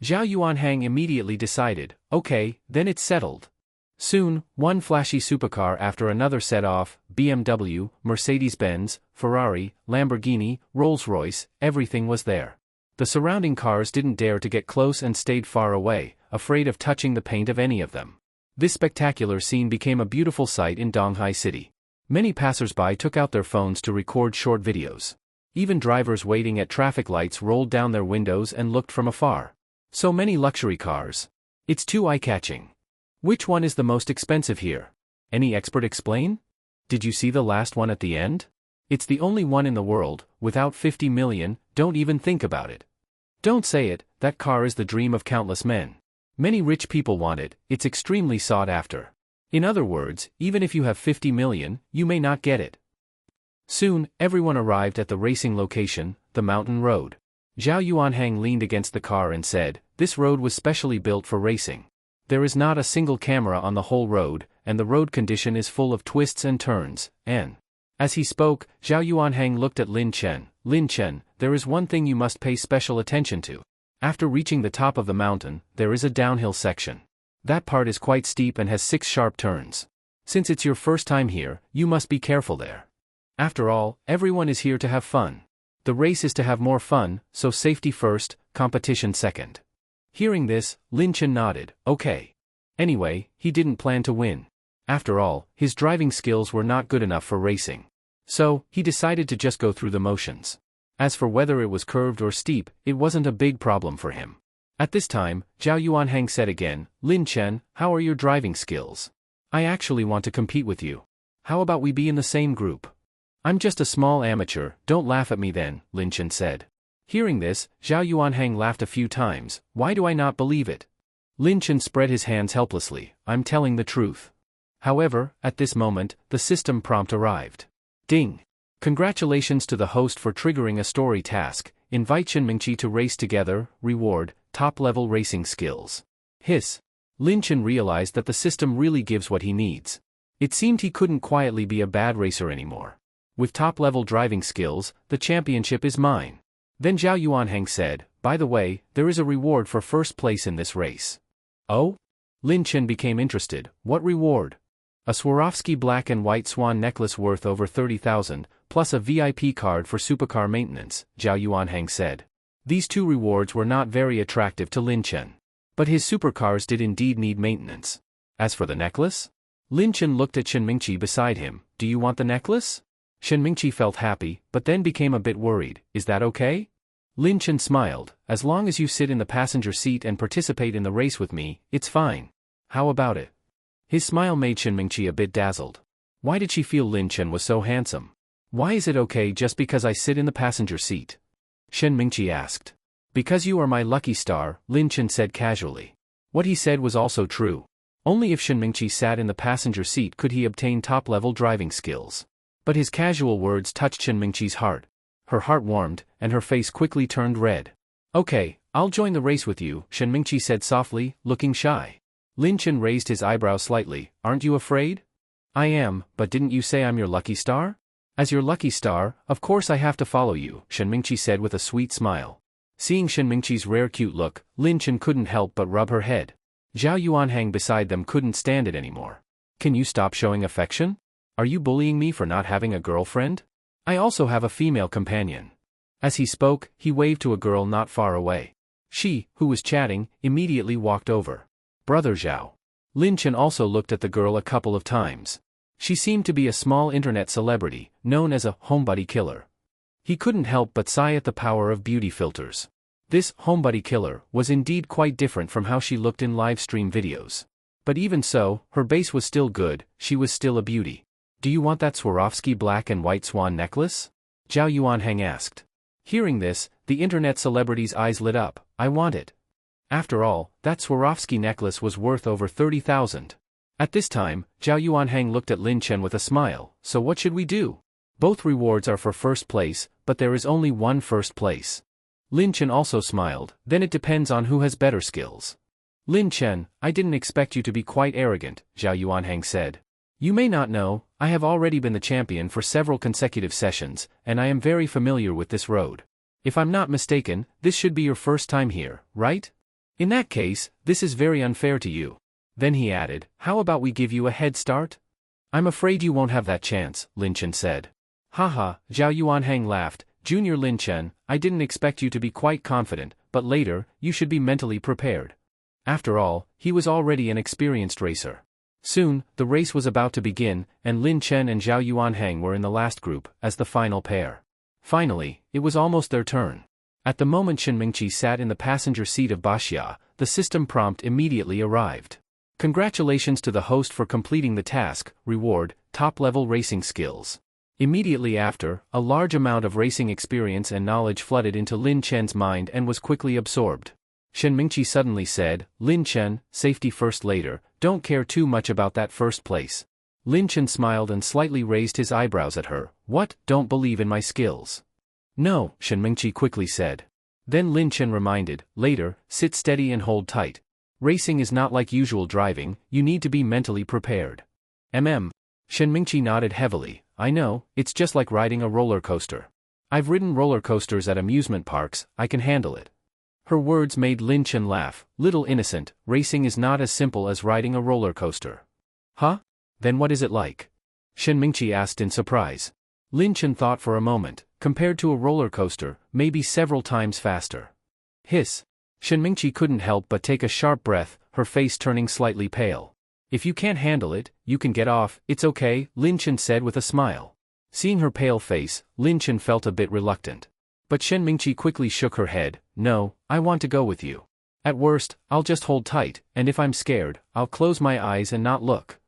Zhao Yuanhang immediately decided, okay, then it's settled. Soon, one flashy supercar after another set off: BMW, Mercedes-Benz, Ferrari, Lamborghini, Rolls-Royce, everything was there. The surrounding cars didn't dare to get close and stayed far away, afraid of touching the paint of any of them. This spectacular scene became a beautiful sight in Donghai City. Many passers-by took out their phones to record short videos. Even drivers waiting at traffic lights rolled down their windows and looked from afar. So many luxury cars. It's too eye-catching. Which one is the most expensive here? Any expert explain? Did you see the last one at the end? It's the only one in the world, without 50 million, don't even think about it. Don't say it, that car is the dream of countless men. Many rich people want it, it's extremely sought after. In other words, even if you have 50 million, you may not get it. Soon, everyone arrived at the racing location, the mountain road. Zhao Yuanhang leaned against the car and said, "This road was specially built for racing. There is not a single camera on the whole road, and the road condition is full of twists and turns, and..." As he spoke, Zhao Yuanhang looked at Lin Chen. "Lin Chen, there is one thing you must pay special attention to. After reaching the top of the mountain, there is a downhill section. That part is quite steep and has 6 sharp turns. Since it's your first time here, you must be careful there. After all, everyone is here to have fun. The race is to have more fun, so safety first, competition second." Hearing this, Lin Chen nodded, "Okay." Anyway, he didn't plan to win. After all, his driving skills were not good enough for racing. So, he decided to just go through the motions. As for whether it was curved or steep, it wasn't a big problem for him. At this time, Zhao Yuanhang said again, "Lin Chen, how are your driving skills? I actually want to compete with you. How about we be in the same group?" "I'm just a small amateur, don't laugh at me then," Lin Chen said. Hearing this, Zhao Yuanhang laughed a few times. "Why do I not believe it?" Lin Chen spread his hands helplessly. "I'm telling the truth." However, at this moment, the system prompt arrived. Ding! Congratulations to the host for triggering a story task. Invite Chen Mingqi to race together. Reward, top-level racing skills. Hiss. Lin Chen realized that the system really gives what he needs. It seemed he couldn't quietly be a bad racer anymore. With top-level driving skills, the championship is mine. Then Zhao Yuanhang said, "By the way, there is a reward for first place in this race." "Oh?" Lin Chen became interested. "What reward?" "A Swarovski black and white swan necklace worth over 30,000, plus a VIP card for supercar maintenance," Zhao Yuanhang said. These two rewards were not very attractive to Lin Chen. But his supercars did indeed need maintenance. As for the necklace? Lin Chen looked at Chen Mingqi beside him. "Do you want the necklace?" Chen Mingqi felt happy, but then became a bit worried. "Is that okay?" Lin Chen smiled. "As long as you sit in the passenger seat and participate in the race with me, it's fine. How about it?" His smile made Chen Mingqi a bit dazzled. Why did she feel Lin Chen was so handsome? "Why is it okay just because I sit in the passenger seat?" Chen Mingqi asked. "Because you are my lucky star," Lin Chen said casually. What he said was also true. Only if Chen Mingqi sat in the passenger seat could he obtain top-level driving skills. But his casual words touched Chen Mingqi's heart. Her heart warmed, and her face quickly turned red. "Okay, I'll join the race with you," Chen Mingqi said softly, looking shy. Lin Chen raised his eyebrows slightly. "Aren't you afraid?" "I am, but didn't you say I'm your lucky star?" "As your lucky star, of course I have to follow you," Chen Mingqi said with a sweet smile. Seeing Chen Mingqi's rare cute look, Lin Chen couldn't help but rub her head. Zhao Yuanhang beside them couldn't stand it anymore. "Can you stop showing affection? Are you bullying me for not having a girlfriend? I also have a female companion." As he spoke, he waved to a girl not far away. She, who was chatting, immediately walked over. "Brother Zhao." Lin Chen also looked at the girl a couple of times. She seemed to be a small internet celebrity, known as a homebody killer. He couldn't help but sigh at the power of beauty filters. This homebody killer was indeed quite different from how she looked in live stream videos. But even so, her base was still good, she was still a beauty. "Do you want that Swarovski black and white swan necklace?" Zhao Yuanhang asked. Hearing this, the internet celebrity's eyes lit up. "I want it." After all, that Swarovski necklace was worth over 30,000. At this time, Zhao Yuanhang looked at Lin Chen with a smile. "So what should we do? Both rewards are for first place, but there is only one first place." Lin Chen also smiled. "Then it depends on who has better skills." "Lin Chen, I didn't expect you to be quite arrogant," Zhao Yuanhang said. "You may not know, I have already been the champion for several consecutive sessions, and I am very familiar with this road. If I'm not mistaken, this should be your first time here, right? In that case, this is very unfair to you. Then he added, how about we give you a head start? I'm afraid you won't have that chance, Lin Chen said. Haha, Zhao Yuanhang laughed, Junior Lin Chen, I didn't expect you to be quite confident, but later, you should be mentally prepared. After all, he was already an experienced racer. Soon, the race was about to begin, and Lin Chen and Zhao Yuanhang were in the last group, as the final pair. Finally, it was almost their turn. At the moment Shen Mingqi sat in the passenger seat of Baxia, the system prompt immediately arrived. Congratulations to the host for completing the task, reward, top-level racing skills. Immediately after, a large amount of racing experience and knowledge flooded into Lin Chen's mind and was quickly absorbed. Shen Mingqi suddenly said, Lin Chen, safety first later, don't care too much about that first place. Lin Chen smiled and slightly raised his eyebrows at her. What, don't believe in my skills? No, Shen Mingqi quickly said. Then Lin Chen reminded, later, sit steady and hold tight. Racing is not like usual driving, you need to be mentally prepared. Shen Mingqi nodded heavily, I know, it's just like riding a roller coaster. I've ridden roller coasters at amusement parks, I can handle it. Her words made Lin Chen laugh, little innocent, racing is not as simple as riding a roller coaster. Huh? Then what is it like? Shen Mingqi asked in surprise. Lin Chen thought for a moment, compared to a roller coaster, maybe several times faster. Hiss. Shen Mingqi couldn't help but take a sharp breath, her face turning slightly pale. If you can't handle it, you can get off, it's okay, Lin Chen said with a smile. Seeing her pale face, Lin Chen felt a bit reluctant. But Shen Mingqi quickly shook her head, no, I want to go with you. At worst, I'll just hold tight, and if I'm scared, I'll close my eyes and not look.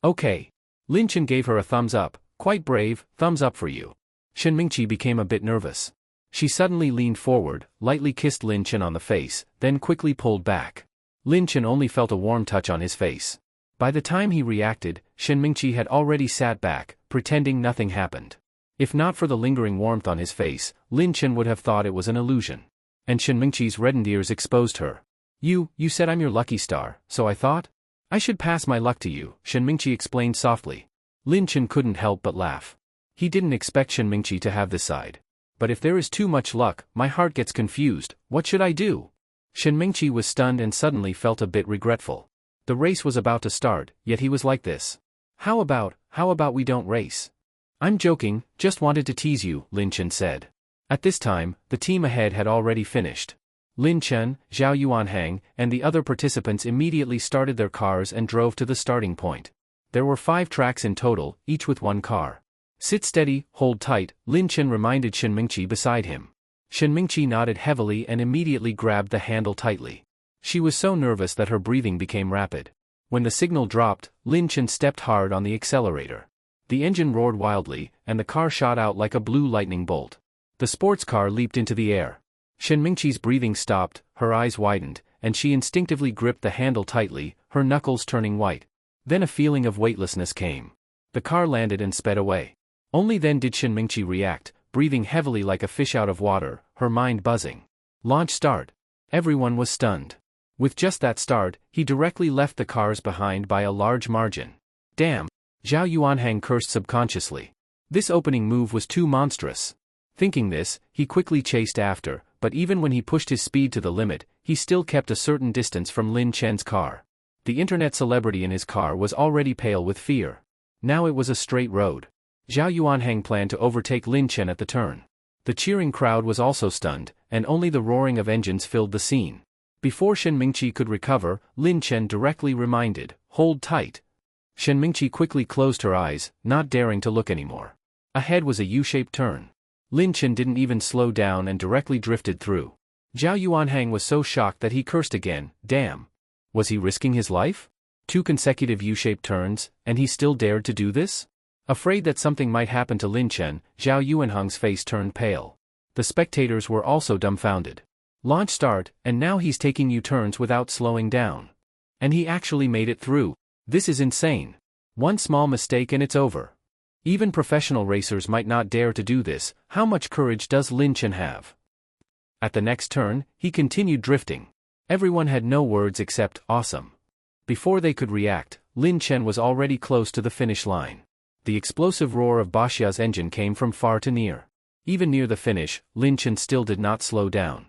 Okay. Lin Chen gave her a thumbs up, quite brave, thumbs up for you. Shen Mingqi became a bit nervous. She suddenly leaned forward, lightly kissed Lin Chen on the face, then quickly pulled back. Lin Chen only felt a warm touch on his face. By the time he reacted, Shen Mingqi had already sat back, pretending nothing happened. If not for the lingering warmth on his face, Lin Chen would have thought it was an illusion. And Shen Mingqi's reddened ears exposed her. You said I'm your lucky star, so I thought? I should pass my luck to you, Shen Mingqi explained softly. Lin Chen couldn't help but laugh. He didn't expect Shen Mingqi to have this side. But if there is too much luck, my heart gets confused, what should I do? Shen Mingqi was stunned and suddenly felt a bit regretful. The race was about to start, yet he was like this. How about we don't race? I'm joking, just wanted to tease you, Lin Chen said. At this time, the team ahead had already finished. Lin Chen, Zhao Yuanhang, and the other participants immediately started their cars and drove to the starting point. There were 5 tracks in total, each with 1 car. Sit steady, hold tight, Lin Chen reminded Shen Mingqi beside him. Shen Mingqi nodded heavily and immediately grabbed the handle tightly. She was so nervous that her breathing became rapid. When the signal dropped, Lin Chen stepped hard on the accelerator. The engine roared wildly, and the car shot out like a blue lightning bolt. The sports car leaped into the air. Shen Mingqi's breathing stopped, her eyes widened, and she instinctively gripped the handle tightly, her knuckles turning white. Then a feeling of weightlessness came. The car landed and sped away. Only then did Shen Mingqi react, breathing heavily like a fish out of water, her mind buzzing. Launch start. Everyone was stunned. With just that start, he directly left the cars behind by a large margin. Damn! Zhao Yuanhang cursed subconsciously. This opening move was too monstrous. Thinking this, he quickly chased after, but even when he pushed his speed to the limit, he still kept a certain distance from Lin Chen's car. The internet celebrity in his car was already pale with fear. Now it was a straight road. Zhao Yuanhang planned to overtake Lin Chen at the turn. The cheering crowd was also stunned, and only the roaring of engines filled the scene. Before Shen Mingqi could recover, Lin Chen directly reminded, hold tight. Shen Mingqi quickly closed her eyes, not daring to look anymore. Ahead was a U-shaped turn. Lin Chen didn't even slow down and directly drifted through. Zhao Yuanhang was so shocked that he cursed again, damn. Was he risking his life? 2 consecutive U-shaped turns, and he still dared to do this? Afraid that something might happen to Lin Chen, Zhao Yuanhang's face turned pale. The spectators were also dumbfounded. Launch start, and now he's taking U-turns without slowing down. And he actually made it through. This is insane. One small mistake and it's over. Even professional racers might not dare to do this, how much courage does Lin Chen have? At the next turn, he continued drifting. Everyone had no words except, awesome. Before they could react, Lin Chen was already close to the finish line. The explosive roar of Baxia's engine came from far to near. Even near the finish, Lin Chen still did not slow down.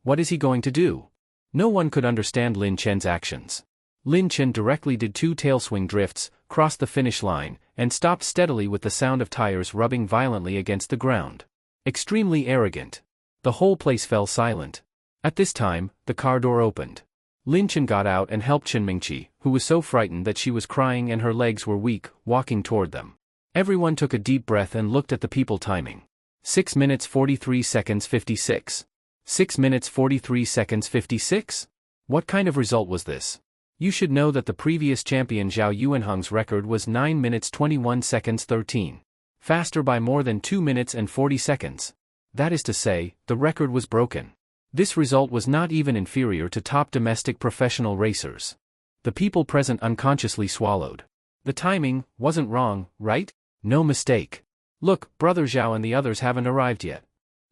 What is he going to do? No one could understand Lin Chen's actions. Lin Chen directly did 2 tailswing drifts, crossed the finish line, and stopped steadily with the sound of tires rubbing violently against the ground. Extremely arrogant. The whole place fell silent. At this time, the car door opened. Lin Chen got out and helped Chen Mingqi, who was so frightened that she was crying and her legs were weak, walking toward them. Everyone took a deep breath and looked at the people timing. 6 minutes 43 seconds 56. 6 minutes 43 seconds 56? What kind of result was this? You should know that the previous champion Zhao Yuanheng's record was 9 minutes 21 seconds 13. Faster by more than 2 minutes and 40 seconds. That is to say, the record was broken. This result was not even inferior to top domestic professional racers. The people present unconsciously swallowed. The timing wasn't wrong, right? No mistake. Look, Brother Zhao and the others haven't arrived yet.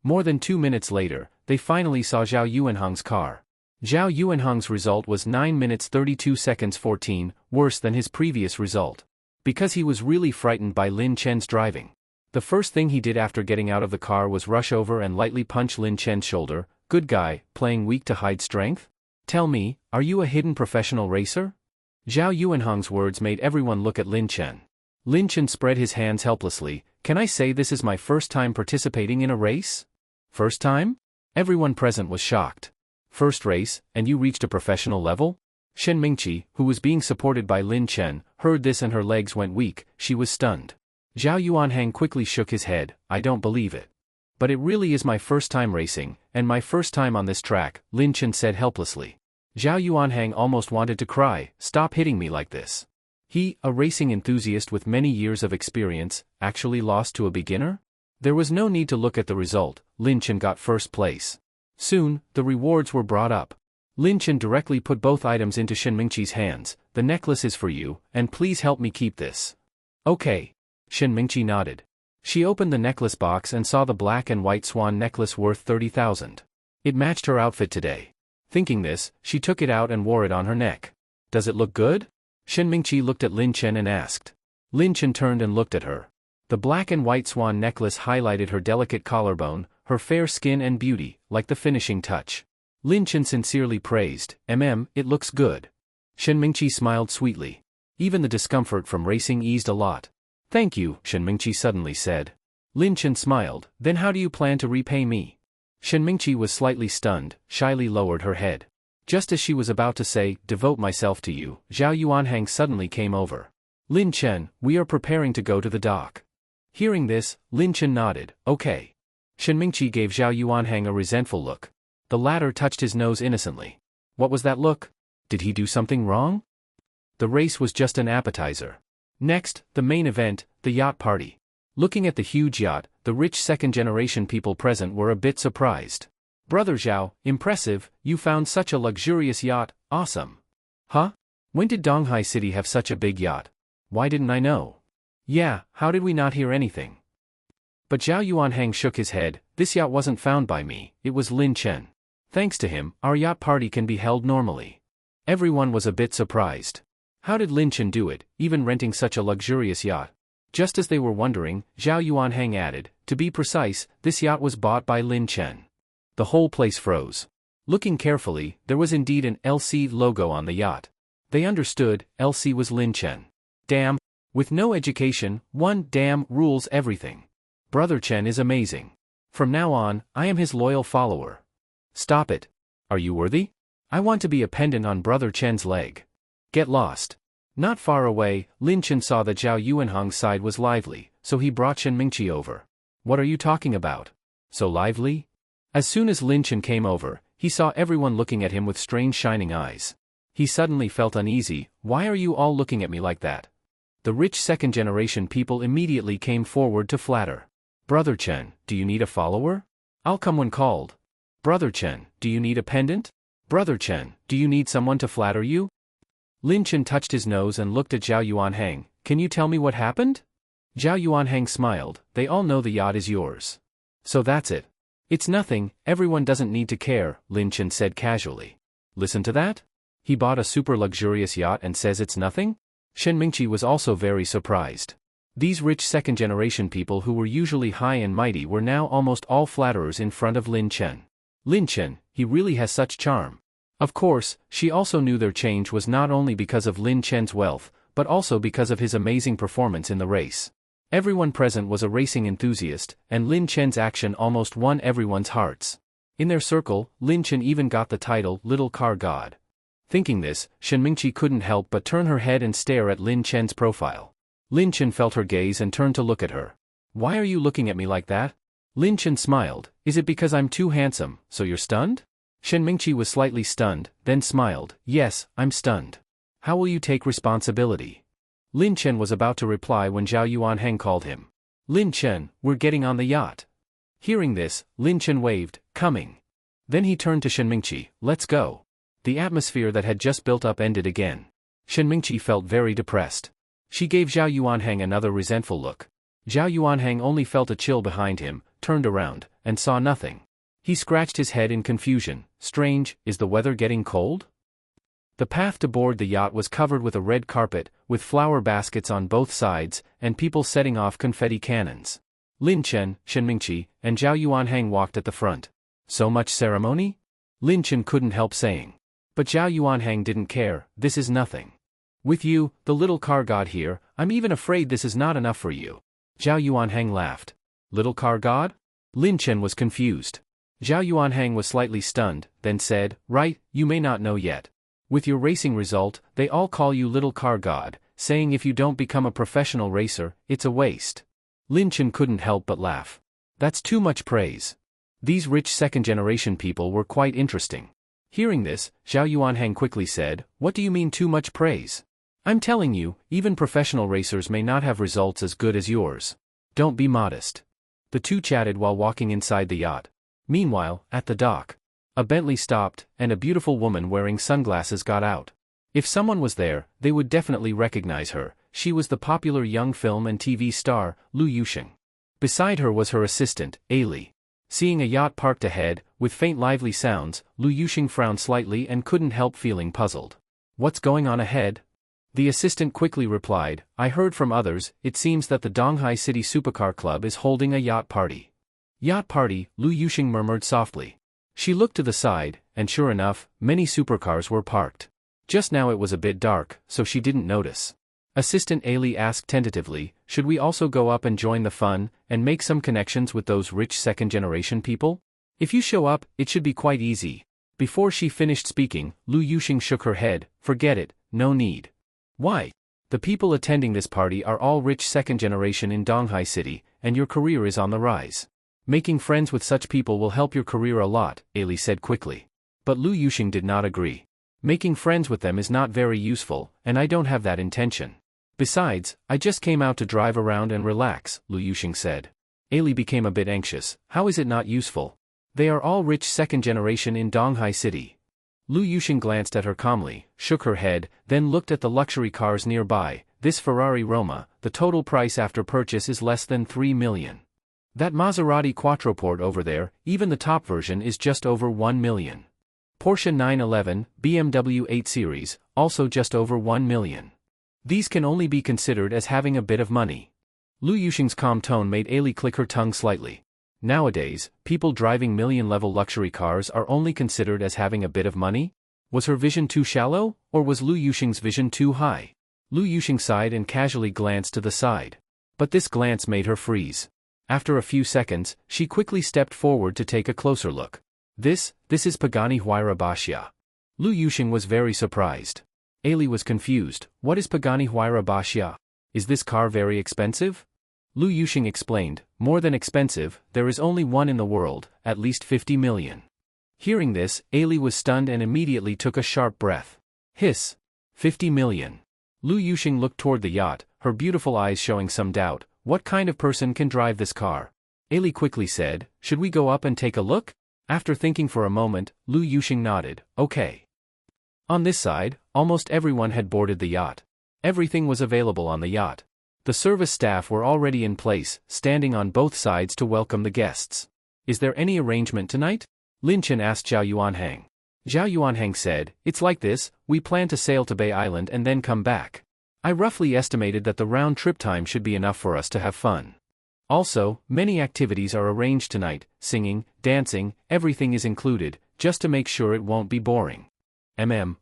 More than 2 minutes later, they finally saw Zhao Yuanheng's car. Zhao Yuanheng's result was 9 minutes 32 seconds 14, worse than his previous result. Because he was really frightened by Lin Chen's driving. The first thing he did after getting out of the car was rush over and lightly punch Lin Chen's shoulder. Good guy, playing weak to hide strength? Tell me, are you a hidden professional racer? Zhao Yuanheng's words made everyone look at Lin Chen. Lin Chen spread his hands helplessly. Can I say this is my first time participating in a race? First time? Everyone present was shocked. First race, and you reached a professional level? Shen Mingqi, who was being supported by Lin Chen, heard this and her legs went weak. She was stunned. Zhao Yuanheng quickly shook his head. I don't believe it. But it really is my first time racing, and my first time on this track, Lin Chen said helplessly. Zhao Yuanheng almost wanted to cry. Stop hitting me like this. He, a racing enthusiast with many years of experience, actually lost to a beginner? There was no need to look at the result. Lin Chen got first place. Soon, the rewards were brought up. Lin Chen directly put both items into Shen Mingqi's hands. The necklace is for you, and please help me keep this. Okay. Shen Mingqi nodded. She opened the necklace box and saw the black and white swan necklace worth 30,000. It matched her outfit today. Thinking this, she took it out and wore it on her neck. Does it look good? Shen Mingqi looked at Lin Chen and asked. Lin Chen turned and looked at her. The black and white swan necklace highlighted her delicate collarbone, her fair skin and beauty, like the finishing touch. Lin Chen sincerely praised, it looks good. Shen Mingqi smiled sweetly. Even the discomfort from racing eased a lot. Thank you, Shen Mingqi suddenly said. Lin Chen smiled. Then how do you plan to repay me? Shen Mingqi was slightly stunned, shyly lowered her head. Just as she was about to say, devote myself to you, Zhao Yuanheng suddenly came over. Lin Chen, we are preparing to go to the dock. Hearing this, Lin Chen nodded. Okay. Shen Mingqi gave Zhao Yuanheng a resentful look. The latter touched his nose innocently. What was that look? Did he do something wrong? The race was just an appetizer. Next, the main event, the yacht party. Looking at the huge yacht, the rich second-generation people present were a bit surprised. Brother Zhao, impressive, you found such a luxurious yacht, awesome. Huh? When did Donghai City have such a big yacht? Why didn't I know? Yeah, how did we not hear anything? But Zhao Yuanheng shook his head. This yacht wasn't found by me, it was Lin Chen. Thanks to him, our yacht party can be held normally. Everyone was a bit surprised. How did Lin Chen do it, even renting such a luxurious yacht? Just as they were wondering, Zhao Yuanheng added, to be precise, this yacht was bought by Lin Chen. The whole place froze. Looking carefully, there was indeed an LC logo on the yacht. They understood, LC was Lin Chen. Damn. With no education, one damn rules everything. Brother Chen is amazing. From now on, I am his loyal follower. Stop it. Are you worthy? I want to be a pendant on Brother Chen's leg. Get lost. Not far away, Lin Chen saw that Zhao Yuanheng's side was lively, so he brought Shen Mingqi over. What are you talking about? So lively? As soon as Lin Chen came over, he saw everyone looking at him with strange shining eyes. He suddenly felt uneasy. Why are you all looking at me like that? The rich second-generation people immediately came forward to flatter. Brother Chen, do you need a follower? I'll come when called. Brother Chen, do you need a pendant? Brother Chen, do you need someone to flatter you? Lin Chen touched his nose and looked at Zhao Yuanheng. Can you tell me what happened? Zhao Yuanheng smiled. They all know the yacht is yours. So that's it. It's nothing, everyone doesn't need to care, Lin Chen said casually. Listen to that? He bought a super luxurious yacht and says it's nothing? Shen Mingqi was also very surprised. These rich second-generation people who were usually high and mighty were now almost all flatterers in front of Lin Chen. Lin Chen, he really has such charm. Of course, she also knew their change was not only because of Lin Chen's wealth, but also because of his amazing performance in the race. Everyone present was a racing enthusiast, and Lin Chen's action almost won everyone's hearts. In their circle, Lin Chen even got the title Little Car God. Thinking this, Shen Mingqi couldn't help but turn her head and stare at Lin Chen's profile. Lin Chen felt her gaze and turned to look at her. "Why are you looking at me like that?" Lin Chen smiled. "Is it because I'm too handsome, so you're stunned?" Shen Mingqi was slightly stunned, then smiled. "Yes, I'm stunned. How will you take responsibility?" Lin Chen was about to reply when Zhao Yuanheng called him. "Lin Chen, we're getting on the yacht." Hearing this, Lin Chen waved, "Coming." Then he turned to Shen Mingqi. "Let's go." The atmosphere that had just built up ended again. Shen Mingqi felt very depressed. She gave Zhao Yuanheng another resentful look. Zhao Yuanheng only felt a chill behind him, turned around, and saw nothing. He scratched his head in confusion. Strange, is the weather getting cold? The path to board the yacht was covered with a red carpet, with flower baskets on both sides, and people setting off confetti cannons. Lin Chen, Shen Mingqi, and Zhao Yuanheng walked at the front. "So much ceremony?" Lin Chen couldn't help saying. But Zhao Yuanheng didn't care. "This is nothing. With you, the little car god here, I'm even afraid this is not enough for you." Zhao Yuanheng laughed. "Little car god?" Lin Chen was confused. Zhao Yuanheng was slightly stunned, then said, "Right, you may not know yet. With your racing result, they all call you Little Car God, saying if you don't become a professional racer, it's a waste." Lin Chen couldn't help but laugh. That's too much praise. These rich second-generation people were quite interesting. Hearing this, Zhao Yuanheng quickly said, "What do you mean too much praise? I'm telling you, even professional racers may not have results as good as yours. Don't be modest." The two chatted while walking inside the yacht. Meanwhile, at the dock, a Bentley stopped, and a beautiful woman wearing sunglasses got out. If someone was there, they would definitely recognize her. She was the popular young film and TV star, Lu Yuxing. Beside her was her assistant, Ailey. Seeing a yacht parked ahead, with faint lively sounds, Lu Yuxing frowned slightly and couldn't help feeling puzzled. "What's going on ahead?" The assistant quickly replied, "I heard from others, it seems that the Donghai City Supercar Club is holding a yacht party." "Yacht party," Lu Yuxing murmured softly. She looked to the side, and sure enough, many supercars were parked. Just now it was a bit dark, so she didn't notice. Assistant Ailey asked tentatively, "Should we also go up and join the fun, and make some connections with those rich second-generation people? If you show up, it should be quite easy." Before she finished speaking, Lu Yuxing shook her head. "Forget it, no need." "Why? The people attending this party are all rich second generation in Donghai City, and your career is on the rise. Making friends with such people will help your career a lot," Ailey said quickly. But Lu Yuxing did not agree. "Making friends with them is not very useful, and I don't have that intention. Besides, I just came out to drive around and relax," Lu Yuxing said. Ailey became a bit anxious. "How is it not useful? They are all rich second generation in Donghai City." Lu Yuxing glanced at her calmly, shook her head, then looked at the luxury cars nearby. "This Ferrari Roma, the total price after purchase is less than 3 million. That Maserati Quattroporte over there, even the top version is just over 1 million. Porsche 911, BMW 8 Series, also just over 1 million. These can only be considered as having a bit of money." Lu Yuxing's calm tone made Ailey click her tongue slightly. Nowadays, people driving million-level luxury cars are only considered as having a bit of money? Was her vision too shallow, or was Lu Yuxing's vision too high? Lu Yuxing sighed and casually glanced to the side. But this glance made her freeze. After a few seconds, she quickly stepped forward to take a closer look. This is Pagani Huayra Basha." Lu Yuxing was very surprised. Ailey was confused. "What is Pagani Huayra Basha? Is this car very expensive?" Lu Yuxing explained, "More than expensive, there is only one in the world, at least 50 million. Hearing this, Ailey was stunned and immediately took a sharp breath. "Hiss! 50 million. Lu Yuxing looked toward the yacht, her beautiful eyes showing some doubt. "What kind of person can drive this car?" Ailey quickly said, "Should we go up and take a look?" After thinking for a moment, Lu Yuxing nodded, "Okay." On this side, almost everyone had boarded the yacht. Everything was available on the yacht. The service staff were already in place, standing on both sides to welcome the guests. "Is there any arrangement tonight?" Lin Chen asked Zhao Yuanheng. Zhao Yuanheng said, "It's like this, we plan to sail to Bay Island and then come back. I roughly estimated that the round-trip time should be enough for us to have fun. Also, many activities are arranged tonight, singing, dancing, everything is included, just to make sure it won't be boring."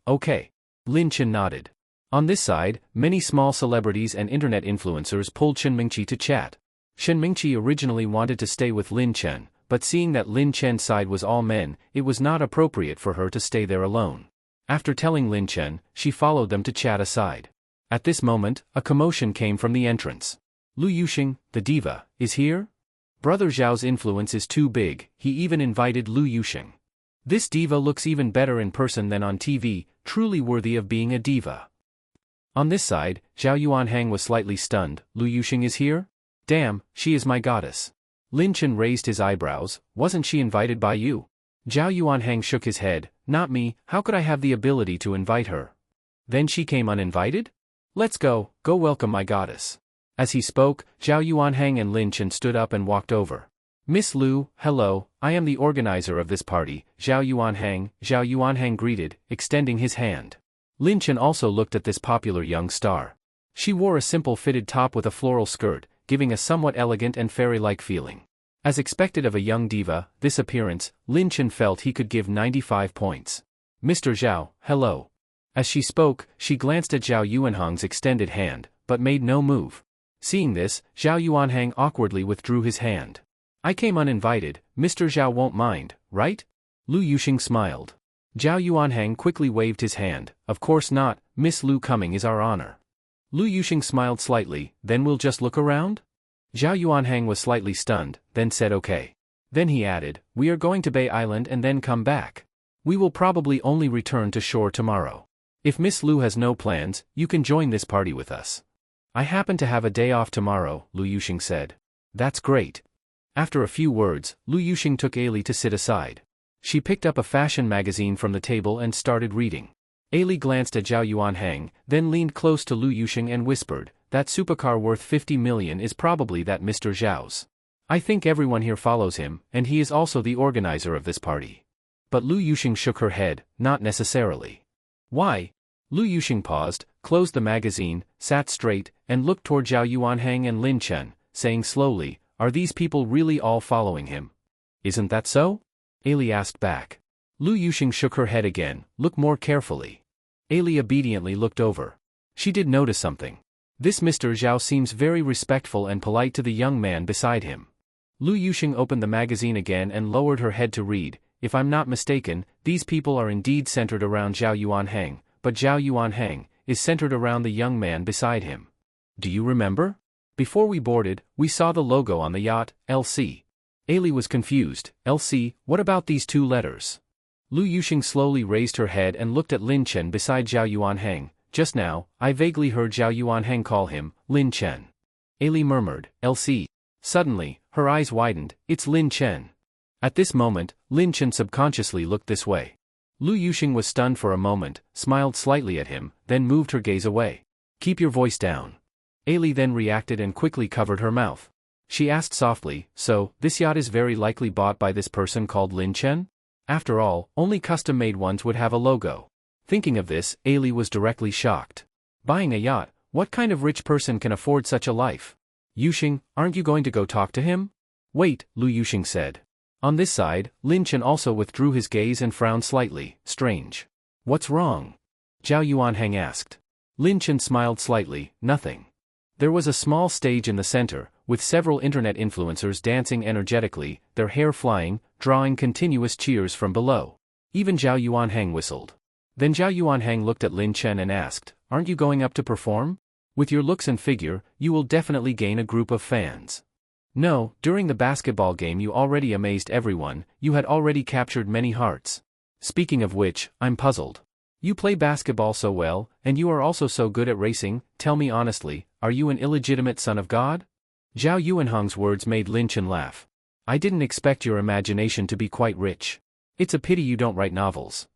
Okay. Lin Chen nodded. On this side, many small celebrities and internet influencers pulled Shen Mingqi to chat. Shen Mingqi originally wanted to stay with Lin Chen, but seeing that Lin Chen's side was all men, it was not appropriate for her to stay there alone. After telling Lin Chen, she followed them to chat aside. At this moment, a commotion came from the entrance. Lu Yuxing, the diva, is here? Brother Zhao's influence is too big, he even invited Lu Yuxing. This diva looks even better in person than on TV, truly worthy of being a diva. On this side, Zhao Yuanhang was slightly stunned. Lu Yuxing is here? Damn, she is my goddess. Lin Chen raised his eyebrows. Wasn't she invited by you? Zhao Yuanhang shook his head. Not me, how could I have the ability to invite her? Then she came uninvited? Let's go welcome my goddess. As he spoke, Zhao Yuanhang and Lin Chen stood up and walked over. Miss Lu, hello, I am the organizer of this party, Zhao Yuanhang greeted, extending his hand. Lin Chen also looked at this popular young star. She wore a simple fitted top with a floral skirt, giving a somewhat elegant and fairy-like feeling. As expected of a young diva, this appearance, Lin Chen felt he could give 95 points. Mr. Zhao, hello. As she spoke, she glanced at Zhao Yuanhang's extended hand, but made no move. Seeing this, Zhao Yuanhang awkwardly withdrew his hand. I came uninvited, Mr. Zhao won't mind, right? Lu Yuxing smiled. Zhao Yuanhang quickly waved his hand. Of course not, Miss Lu coming is our honor. Lu Yuxing smiled slightly. Then we'll just look around? Zhao Yuanhang was slightly stunned, then said okay. Then he added, we are going to Bay Island and then come back. We will probably only return to shore tomorrow. If Miss Lu has no plans, you can join this party with us. I happen to have a day off tomorrow, Lu Yuxing said. That's great. After a few words, Lu Yuxing took Ailey to sit aside. She picked up a fashion magazine from the table and started reading. Ailey glanced at Zhao Yuanhang, then leaned close to Lu Yuxing and whispered, that supercar worth 50 million is probably that Mr. Zhao's. I think everyone here follows him, and he is also the organizer of this party. But Lu Yuxing shook her head, not necessarily. Why? Lu Yuxing paused, closed the magazine, sat straight, and looked toward Zhao Yuanhang and Lin Chen, saying slowly, are these people really all following him? Isn't that so? Ailey asked back. Lu Yuxing shook her head again, look more carefully. Ailey obediently looked over. She did notice something. This Mr. Zhao seems very respectful and polite to the young man beside him. Lu Yuxing opened the magazine again and lowered her head to read. If I'm not mistaken, these people are indeed centered around Zhao Yuanhang, but Zhao Yuanhang is centered around the young man beside him. Do you remember? Before we boarded, we saw the logo on the yacht, LC. Ailey was confused. LC, what about these two letters? Lu Yuxing slowly raised her head and looked at Lin Chen beside Zhao Yuanhang. Just now, I vaguely heard Zhao Yuanhang call him Lin Chen. Ailey murmured, LC. Suddenly, her eyes widened, it's Lin Chen. At this moment, Lin Chen subconsciously looked this way. Lu Yuxing was stunned for a moment, smiled slightly at him, then moved her gaze away. Keep your voice down. Ailey then reacted and quickly covered her mouth. She asked softly, so, this yacht is very likely bought by this person called Lin Chen? After all, only custom-made ones would have a logo. Thinking of this, Ailey was directly shocked. Buying a yacht, what kind of rich person can afford such a life? Yuxing, aren't you going to go talk to him? Wait, Lu Yuxing said. On this side, Lin Chen also withdrew his gaze and frowned slightly. Strange. What's wrong? Zhao Yuanhang asked. Lin Chen smiled slightly, nothing. There was a small stage in the center, with several internet influencers dancing energetically, their hair flying, drawing continuous cheers from below. Even Zhao Yuanhang whistled. Then Zhao Yuanhang looked at Lin Chen and asked, aren't you going up to perform? With your looks and figure, you will definitely gain a group of fans. No, during the basketball game you already amazed everyone, you had already captured many hearts. Speaking of which, I'm puzzled. You play basketball so well, and you are also so good at racing, tell me honestly, are you an illegitimate son of God? Zhao Yuanhang's words made Lin Chen laugh. I didn't expect your imagination to be quite rich. It's a pity you don't write novels.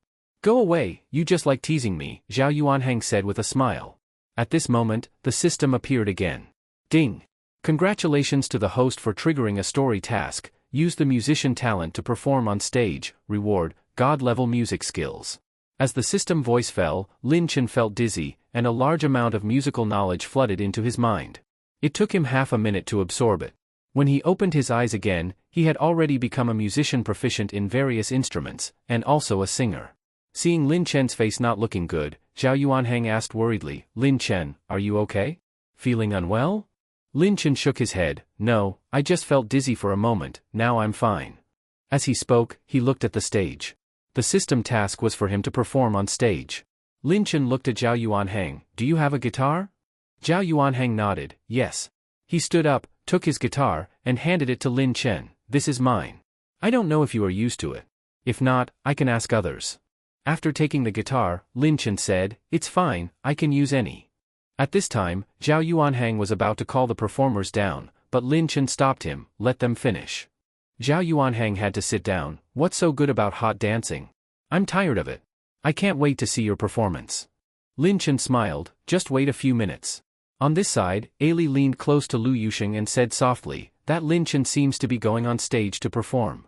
Go away, you just like teasing me, Zhao Yuanhang said with a smile. At this moment, the system appeared again. Ding! Congratulations to the host for triggering a story task. Use the musician talent to perform on stage. Reward, God-level music skills. As the system voice fell, Lin Chen felt dizzy, and a large amount of musical knowledge flooded into his mind. It took him half a minute to absorb it. When he opened his eyes again, he had already become a musician proficient in various instruments, and also a singer. Seeing Lin Chen's face not looking good, Zhao Yuanhang asked worriedly, Lin Chen, are you okay? Feeling unwell? Lin Chen shook his head, no, I just felt dizzy for a moment, now I'm fine. As he spoke, he looked at the stage. The system task was for him to perform on stage. Lin Chen looked at Zhao Yuanhang, do you have a guitar? Zhao Yuanhang nodded, yes. He stood up, took his guitar, and handed it to Lin Chen, this is mine. I don't know if you are used to it. If not, I can ask others. After taking the guitar, Lin Chen said, it's fine, I can use any. At this time, Zhao Yuanhang was about to call the performers down, but Lin Chen stopped him, let them finish. Zhao Yuanhang had to sit down, what's so good about hot dancing? I'm tired of it. I can't wait to see your performance. Lin Chen smiled, just wait a few minutes. On this side, Ailey leaned close to Lu Yuxing and said softly, that Lin Chen seems to be going on stage to perform.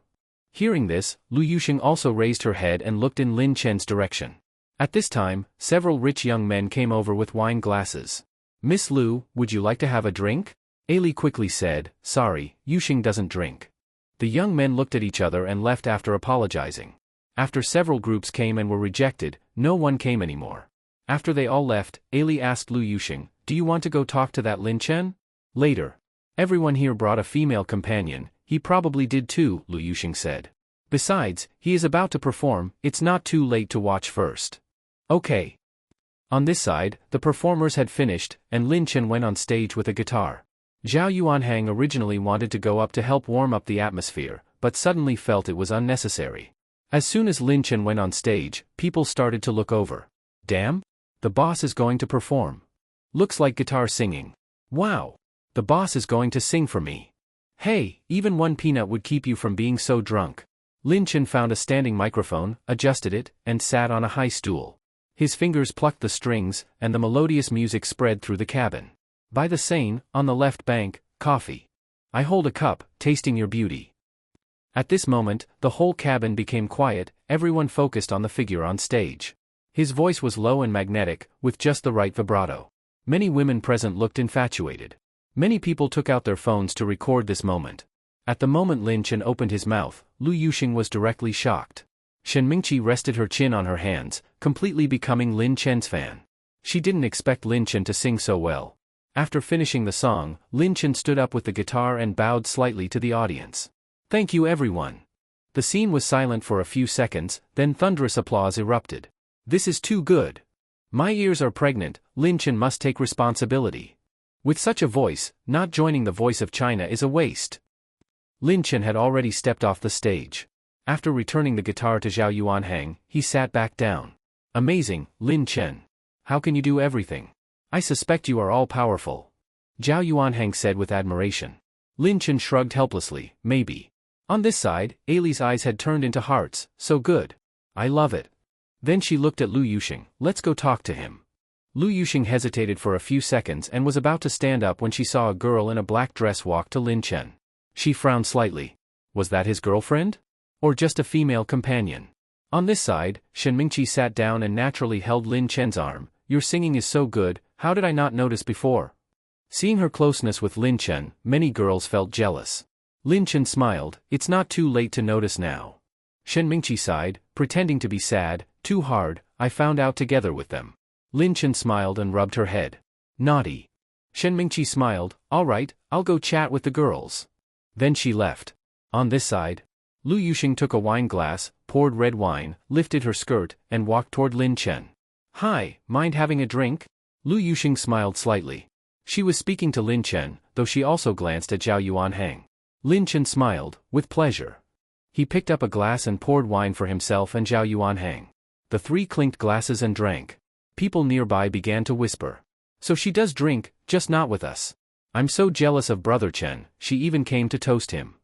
Hearing this, Lu Yuxing also raised her head and looked in Lin Chen's direction. At this time, several rich young men came over with wine glasses. Miss Lu, would you like to have a drink? Ailey quickly said, sorry, Yuxing doesn't drink. The young men looked at each other and left after apologizing. After several groups came and were rejected, no one came anymore. After they all left, Ailey asked Lu Yuxing, do you want to go talk to that Lin Chen? Later. Everyone here brought a female companion, he probably did too, Lu Yuxing said. Besides, he is about to perform, it's not too late to watch first. Okay. On this side, the performers had finished, and Lin Chen went on stage with a guitar. Zhao Yuanhang originally wanted to go up to help warm up the atmosphere, but suddenly felt it was unnecessary. As soon as Lin Chen went on stage, people started to look over. Damn? The boss is going to perform. Looks like guitar singing. Wow. The boss is going to sing for me. Hey, even one peanut would keep you from being so drunk. Lin Chen found a standing microphone, adjusted it, and sat on a high stool. His fingers plucked the strings, and the melodious music spread through the cabin. By the Seine, on the left bank, coffee. I hold a cup, tasting your beauty. At this moment, the whole cabin became quiet, everyone focused on the figure on stage. His voice was low and magnetic, with just the right vibrato. Many women present looked infatuated. Many people took out their phones to record this moment. At the moment Lin Chen opened his mouth, Lu Yuxing was directly shocked. Shen Mingqi rested her chin on her hands, completely becoming Lin Chen's fan. She didn't expect Lin Chen to sing so well. After finishing the song, Lin Chen stood up with the guitar and bowed slightly to the audience. Thank you everyone. The scene was silent for a few seconds, then thunderous applause erupted. This is too good. My ears are pregnant, Lin Chen must take responsibility. With such a voice, not joining the Voice of China is a waste. Lin Chen had already stepped off the stage. After returning the guitar to Zhao Yuanhang, he sat back down. Amazing, Lin Chen. How can you do everything? I suspect you are all-powerful. Zhao Yuanhang said with admiration. Lin Chen shrugged helplessly, maybe. On this side, Ailey's eyes had turned into hearts, so good. I love it. Then she looked at Lu Yuxing, let's go talk to him. Lu Yuxing hesitated for a few seconds and was about to stand up when she saw a girl in a black dress walk to Lin Chen. She frowned slightly. Was that his girlfriend? Or just a female companion? On this side, Shen Mingqi sat down and naturally held Lin Chen's arm. Your singing is so good, how did I not notice before? Seeing her closeness with Lin Chen, many girls felt jealous. Lin Chen smiled, it's not too late to notice now. Shen Mingqi sighed, pretending to be sad, too hard, I found out together with them. Lin Chen smiled and rubbed her head. Naughty. Shen Mingqi smiled, alright, I'll go chat with the girls. Then she left. On this side, Lu Yuxing took a wine glass, poured red wine, lifted her skirt, and walked toward Lin Chen. Hi, mind having a drink? Lu Yuxing smiled slightly. She was speaking to Lin Chen, though she also glanced at Zhao Yuanhang. Lin Chen smiled, with pleasure. He picked up a glass and poured wine for himself and Zhao Yuanhang. The three clinked glasses and drank. People nearby began to whisper. So she does drink, just not with us. I'm so jealous of Brother Chen, she even came to toast him.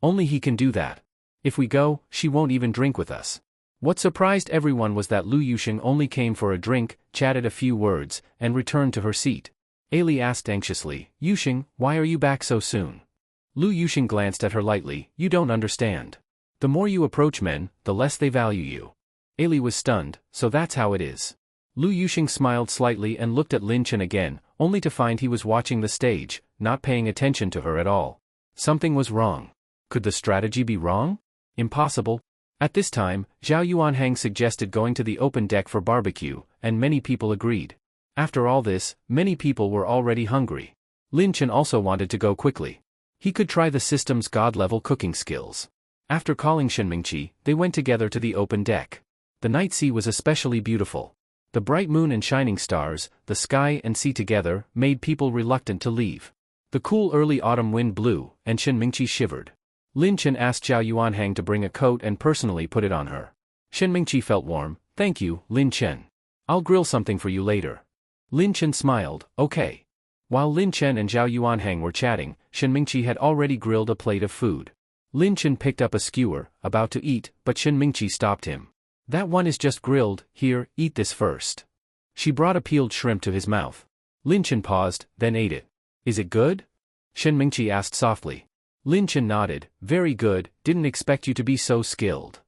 Only he can do that. If we go, she won't even drink with us. What surprised everyone was that Lu Yuxing only came for a drink, chatted a few words, and returned to her seat. Ailey asked anxiously, Yuxing, why are you back so soon? Lu Yuxing glanced at her lightly, you don't understand. The more you approach men, the less they value you. Ailey was stunned, so that's how it is. Lu Yuxing smiled slightly and looked at Lin Chen again, only to find he was watching the stage, not paying attention to her at all. Something was wrong. Could the strategy be wrong? Impossible. At this time, Zhao Yuanhang suggested going to the open deck for barbecue, and many people agreed. After all this, many people were already hungry. Lin Chen also wanted to go quickly. He could try the system's god-level cooking skills. After calling Shenmingqi, they went together to the open deck. The night sea was especially beautiful. The bright moon and shining stars, the sky and sea together, made people reluctant to leave. The cool early autumn wind blew, and Shenmingqi shivered. Lin Chen asked Zhao Yuanhang to bring a coat and personally put it on her. Shenmingqi felt warm. Thank you, Lin Chen. I'll grill something for you later. Lin Chen smiled, okay. While Lin Chen and Zhao Yuanhang were chatting, Shenmingqi had already grilled a plate of food. Lin Chen picked up a skewer, about to eat, but Shenmingqi stopped him. That one is just grilled, here, eat this first. She brought a peeled shrimp to his mouth. Lin Chen paused, then ate it. Is it good? Shenmingqi asked softly. Lin Chen nodded, very good, didn't expect you to be so skilled.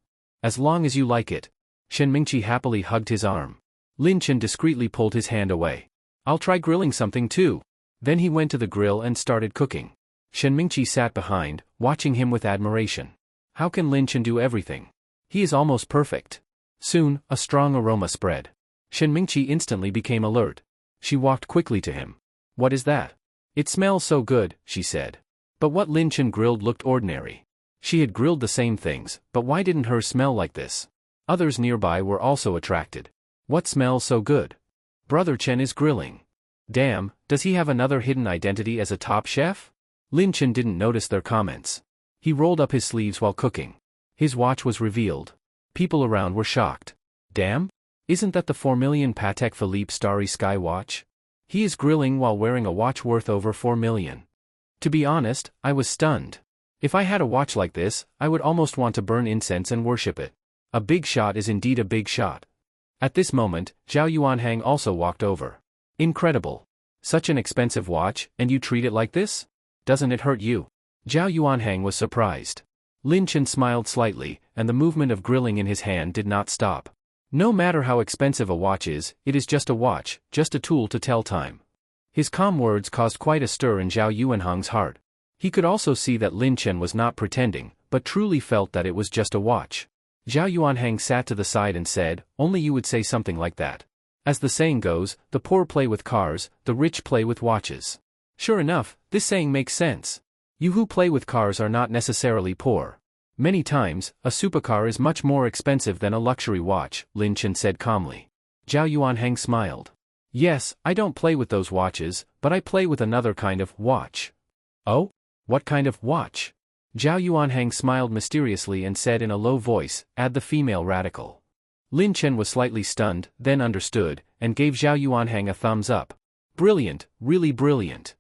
As long as you like it. Shenmingqi happily hugged his arm. Lin Chen discreetly pulled his hand away. I'll try grilling something too. Then he went to the grill and started cooking. Shenmingqi sat behind, watching him with admiration. How can Lin Chen do everything? He is almost perfect. Soon, a strong aroma spread. Shenmingqi instantly became alert. She walked quickly to him. What is that? It smells so good, she said. But what Lin Chen grilled looked ordinary. She had grilled the same things, but why didn't hers smell like this? Others nearby were also attracted. What smells so good? Brother Chen is grilling. Damn, does he have another hidden identity as a top chef? Lin Chen didn't notice their comments. He rolled up his sleeves while cooking. His watch was revealed. People around were shocked. Damn? Isn't that the 4 million Patek Philippe Starry Sky watch? He is grilling while wearing a watch worth over 4 million. To be honest, I was stunned. If I had a watch like this, I would almost want to burn incense and worship it. A big shot is indeed a big shot. At this moment, Zhao Yuanhang also walked over. Incredible. Such an expensive watch, and you treat it like this? Doesn't it hurt you? Zhao Yuanhang was surprised. Lin Chen smiled slightly, and the movement of grilling in his hand did not stop. No matter how expensive a watch is, it is just a watch, just a tool to tell time. His calm words caused quite a stir in Zhao Yuanhang's heart. He could also see that Lin Chen was not pretending, but truly felt that it was just a watch. Zhao Yuanhang sat to the side and said, only you would say something like that. As the saying goes, the poor play with cars, the rich play with watches. Sure enough, this saying makes sense. You who play with cars are not necessarily poor. Many times, a supercar is much more expensive than a luxury watch, Lin Chen said calmly. Zhao Yuanhang smiled. Yes, I don't play with those watches, but I play with another kind of watch. Oh? What kind of watch? Zhao Yuanhang smiled mysteriously and said in a low voice, add the female radical. Lin Chen was slightly stunned, then understood, and gave Zhao Yuanhang a thumbs up. Brilliant, really brilliant.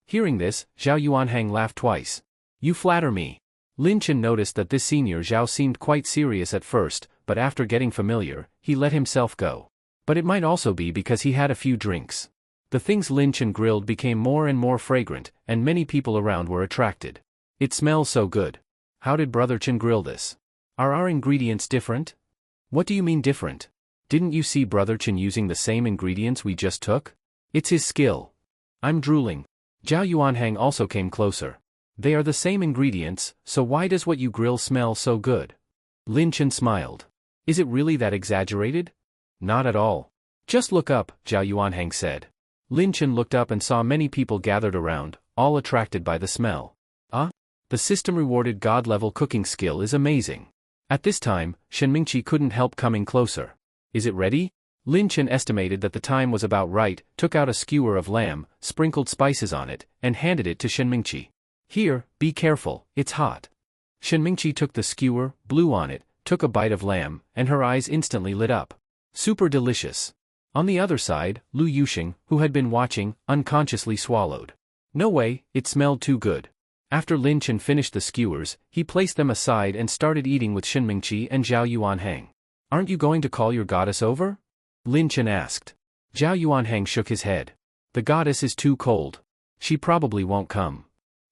Hearing this, Zhao Yuanhang laughed twice. You flatter me. Lin Chen noticed that this senior Zhao seemed quite serious at first, but after getting familiar, he let himself go. But it might also be because he had a few drinks. The things Lin Chen grilled became more and more fragrant, and many people around were attracted. It smells so good. How did Brother Chen grill this? Are our ingredients different? What do you mean different? Didn't you see Brother Chen using the same ingredients we just took? It's his skill. I'm drooling. Zhao Yuanhang also came closer. They are the same ingredients, so why does what you grill smell so good? Lin Chen smiled. Is it really that exaggerated? Not at all. Just look up, Zhao Yuanhang said. Lin Chen looked up and saw many people gathered around, all attracted by the smell. The system rewarded god-level cooking skill is amazing. At this time, Shenmingqi couldn't help coming closer. Is it ready? Lin Chen estimated that the time was about right, took out a skewer of lamb, sprinkled spices on it, and handed it to Shenmingqi. Here, be careful, it's hot. Shenmingqi took the skewer, blew on it, took a bite of lamb, and her eyes instantly lit up. Super delicious. On the other side, Lu Yuxing, who had been watching, unconsciously swallowed. No way, it smelled too good. After Lin Chen finished the skewers, he placed them aside and started eating with Shenmingqi and Zhao Yuanhang. Aren't you going to call your goddess over? Lin Chen asked. Zhao Yuanhang shook his head. The goddess is too cold. She probably won't come.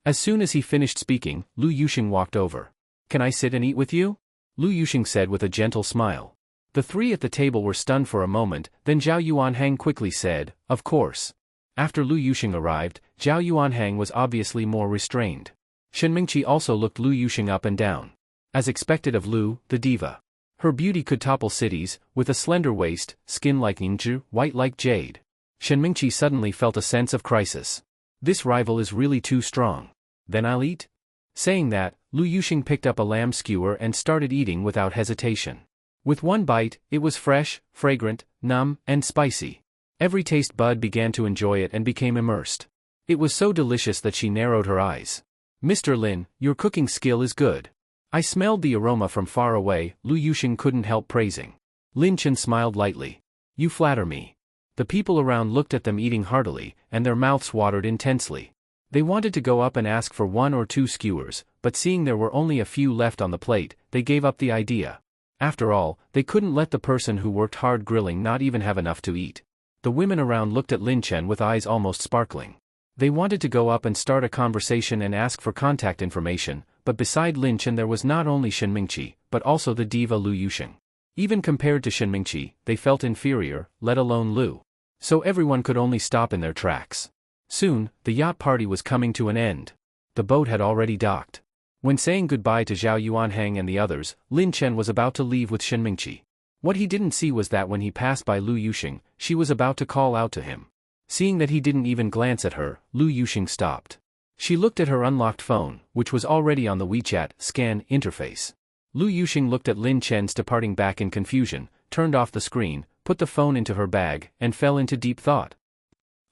As soon as he finished speaking, Lu Yuxing walked over. Can I sit and eat with you? Lu Yuxing said with a gentle smile. The three at the table were stunned for a moment, then Zhao Yuanhang quickly said, of course. After Lu Yuxing arrived, Zhao Yuanhang was obviously more restrained. Shenmingqi also looked Lu Yuxing up and down. As expected of Lu, the diva. Her beauty could topple cities, with a slender waist, skin like Inju, white like jade. Shenmingqi suddenly felt a sense of crisis. This rival is really too strong. Then I'll eat? Saying that, Lu Yuxing picked up a lamb skewer and started eating without hesitation. With one bite, it was fresh, fragrant, numb, and spicy. Every taste bud began to enjoy it and became immersed. It was so delicious that she narrowed her eyes. Mr. Lin, your cooking skill is good. I smelled the aroma from far away, Lu Yuxing couldn't help praising. Lin Chen smiled lightly. You flatter me. The people around looked at them eating heartily, and their mouths watered intensely. They wanted to go up and ask for 1 or 2 skewers, but seeing there were only a few left on the plate, they gave up the idea. After all, they couldn't let the person who worked hard grilling not even have enough to eat. The women around looked at Lin Chen with eyes almost sparkling. They wanted to go up and start a conversation and ask for contact information, but beside Lin Chen there was not only Shenmingqi, but also the diva Lu Yuxing. Even compared to Shenmingqi, they felt inferior, let alone Lu. So everyone could only stop in their tracks. Soon, the yacht party was coming to an end. The boat had already docked. When saying goodbye to Zhao Yuanhang and the others, Lin Chen was about to leave with Shenmingqi. What he didn't see was that when he passed by Lu Yuxing, she was about to call out to him. Seeing that he didn't even glance at her, Lu Yuxing stopped. She looked at her unlocked phone, which was already on the WeChat scan interface. Lu Yuxing looked at Lin Chen's departing back in confusion, turned off the screen, put the phone into her bag, and fell into deep thought.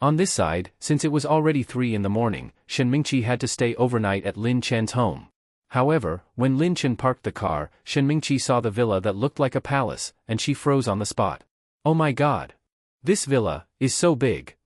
On this side, since it was already 3 in the morning, Shenmingqi had to stay overnight at Lin Chen's home. However, when Lin Chen parked the car, Shenmingqi saw the villa that looked like a palace, and she froze on the spot. Oh my god! This villa is so big!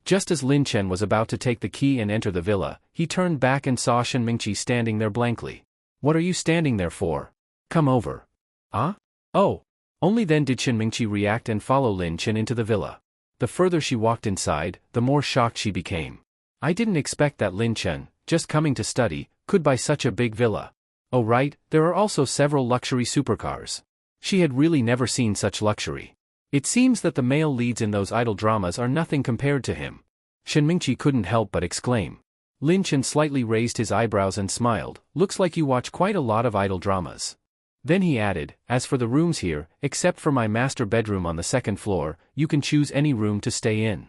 Just as Lin Chen was about to take the key and enter the villa, he turned back and saw Shenmingqi standing there blankly. What are you standing there for? Come over. Ah? Oh! Only then did Shenmingqi react and follow Lin Chen into the villa. The further she walked inside, the more shocked she became. I didn't expect that Lin Chen, just coming to study, could buy such a big villa. Oh right, there are also several luxury supercars. She had really never seen such luxury. It seems that the male leads in those idol dramas are nothing compared to him. Shenmingqi couldn't help but exclaim. Lin Chen slightly raised his eyebrows and smiled. Looks like you watch quite a lot of idol dramas. Then he added, as for the rooms here, except for my master bedroom on the 2nd floor, you can choose any room to stay in.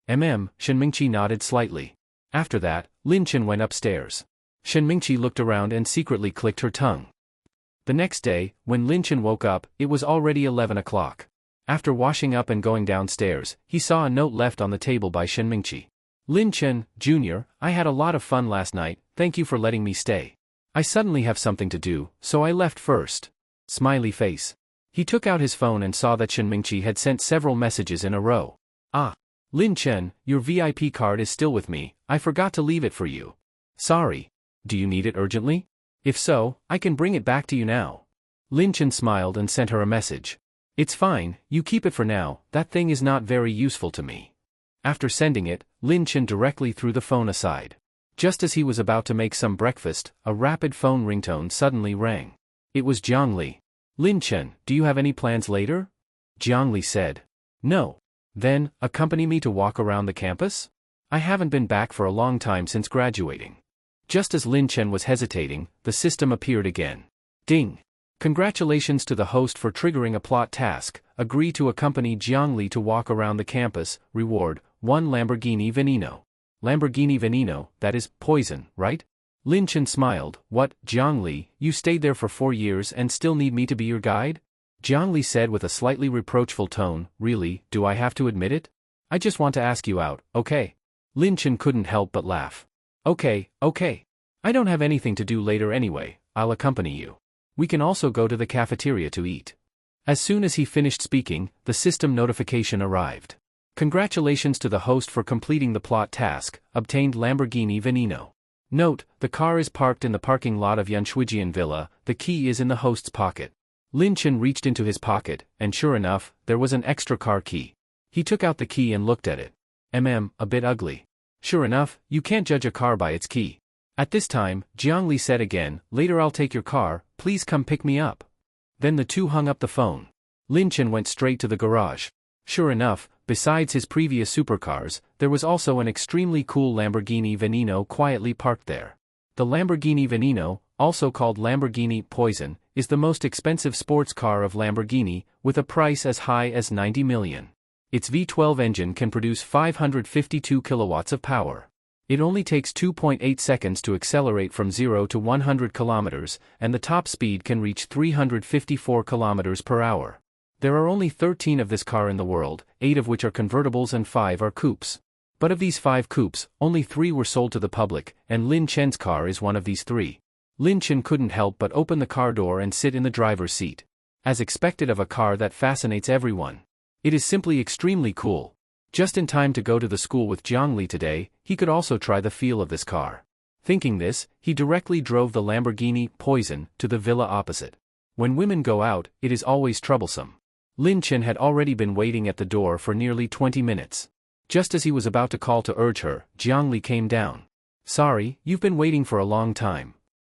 Shenmingqi nodded slightly. After that, Lin Chen went upstairs. Shenmingqi looked around and secretly clicked her tongue. The next day, when Lin Chen woke up, it was already 11 o'clock. After washing up and going downstairs, he saw a note left on the table by Shenmingqi. Lin Chen, Jr., I had a lot of fun last night, thank you for letting me stay. I suddenly have something to do, so I left first. Smiley face. He took out his phone and saw that Shenmingqi had sent several messages in a row. Ah. Lin Chen, your VIP card is still with me, I forgot to leave it for you. Sorry. Do you need it urgently? If so, I can bring it back to you now. Lin Chen smiled and sent her a message. It's fine, you keep it for now, that thing is not very useful to me. After sending it, Lin Chen directly threw the phone aside. Just as he was about to make some breakfast, a rapid phone ringtone suddenly rang. It was Jiang Li. Lin Chen, do you have any plans later? Jiang Li said. No. Then, accompany me to walk around the campus? I haven't been back for a long time since graduating. Just as Lin Chen was hesitating, the system appeared again. Ding! Congratulations to the host for triggering a plot task, agree to accompany Jiang Li to walk around the campus, reward, 1 Lamborghini Veneno. Lamborghini Veneno, that is, poison, right? Lin Chen smiled, what, Jiang Li, you stayed there for 4 years and still need me to be your guide? Jiang Li said with a slightly reproachful tone, really, do I have to admit it? I just want to ask you out, okay? Lin Chen couldn't help but laugh. Okay. I don't have anything to do later anyway, I'll accompany you. We can also go to the cafeteria to eat. As soon as he finished speaking, the system notification arrived. Congratulations to the host for completing the plot task, obtained Lamborghini Veneno. Note, the car is parked in the parking lot of Yanshuijian Villa, the key is in the host's pocket. Lin Chen reached into his pocket, and sure enough, there was an extra car key. He took out the key and looked at it. A bit ugly. Sure enough, you can't judge a car by its key. At this time, Jiang Li said again, later I'll take your car, please come pick me up. Then the two hung up the phone. Lin Chen went straight to the garage. Sure enough, besides his previous supercars, there was also an extremely cool Lamborghini Veneno quietly parked there. The Lamborghini Veneno, also called Lamborghini Poison, is the most expensive sports car of Lamborghini, with a price as high as 90 million. Its V12 engine can produce 552 kilowatts of power. It only takes 2.8 seconds to accelerate from 0 to 100 kilometers, and the top speed can reach 354 kilometers per hour. There are only 13 of this car in the world, 8 of which are convertibles and 5 are coupes. But of these 5 coupes, only 3 were sold to the public, and Lin Chen's car is one of these 3. Lin Chen couldn't help but open the car door and sit in the driver's seat. As expected of a car that fascinates everyone. It is simply extremely cool. Just in time to go to the school with Jiangli today, he could also try the feel of this car. Thinking this, he directly drove the Lamborghini Poison to the villa opposite. When women go out, it is always troublesome. Lin Chen had already been waiting at the door for nearly 20 minutes. Just as he was about to call to urge her, Jiangli came down. Sorry, you've been waiting for a long time.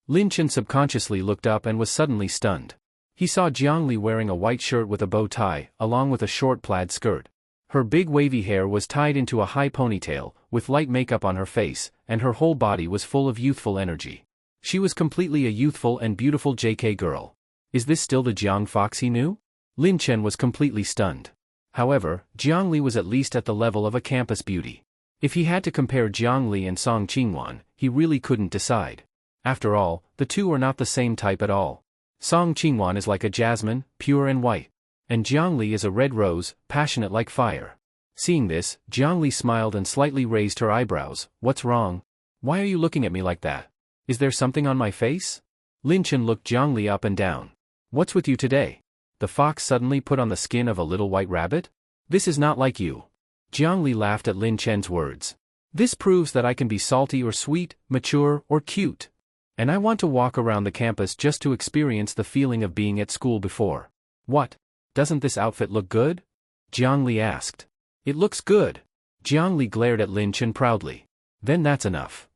Lin Chen subconsciously looked up and was suddenly stunned. He saw Jiangli wearing a white shirt with a bow tie, along with a short plaid skirt. Her big wavy hair was tied into a high ponytail, with light makeup on her face, and her whole body was full of youthful energy. She was completely a youthful and beautiful JK girl. Is this still the Jiang Fox he knew? Lin Chen was completely stunned. However, Jiangli was at least at the level of a campus beauty. If he had to compare Jiangli and Song Qingwan, he really couldn't decide. After all, the two are not the same type at all. Song Qingwan is like a jasmine, pure and white. And Jiangli is a red rose, passionate like fire. Seeing this, Jiangli smiled and slightly raised her eyebrows. What's wrong? Why are you looking at me like that? Is there something on my face? Lin Chen looked Jiangli up and down. What's with you today? The fox suddenly put on the skin of a little white rabbit? This is not like you. Jiangli laughed at Lin Chen's words. This proves that I can be salty or sweet, mature or cute. And I want to walk around the campus just to experience the feeling of being at school before. What? Doesn't this outfit look good? Jiangli asked. It looks good. Jiangli glared at Lin Chen proudly. Then that's enough.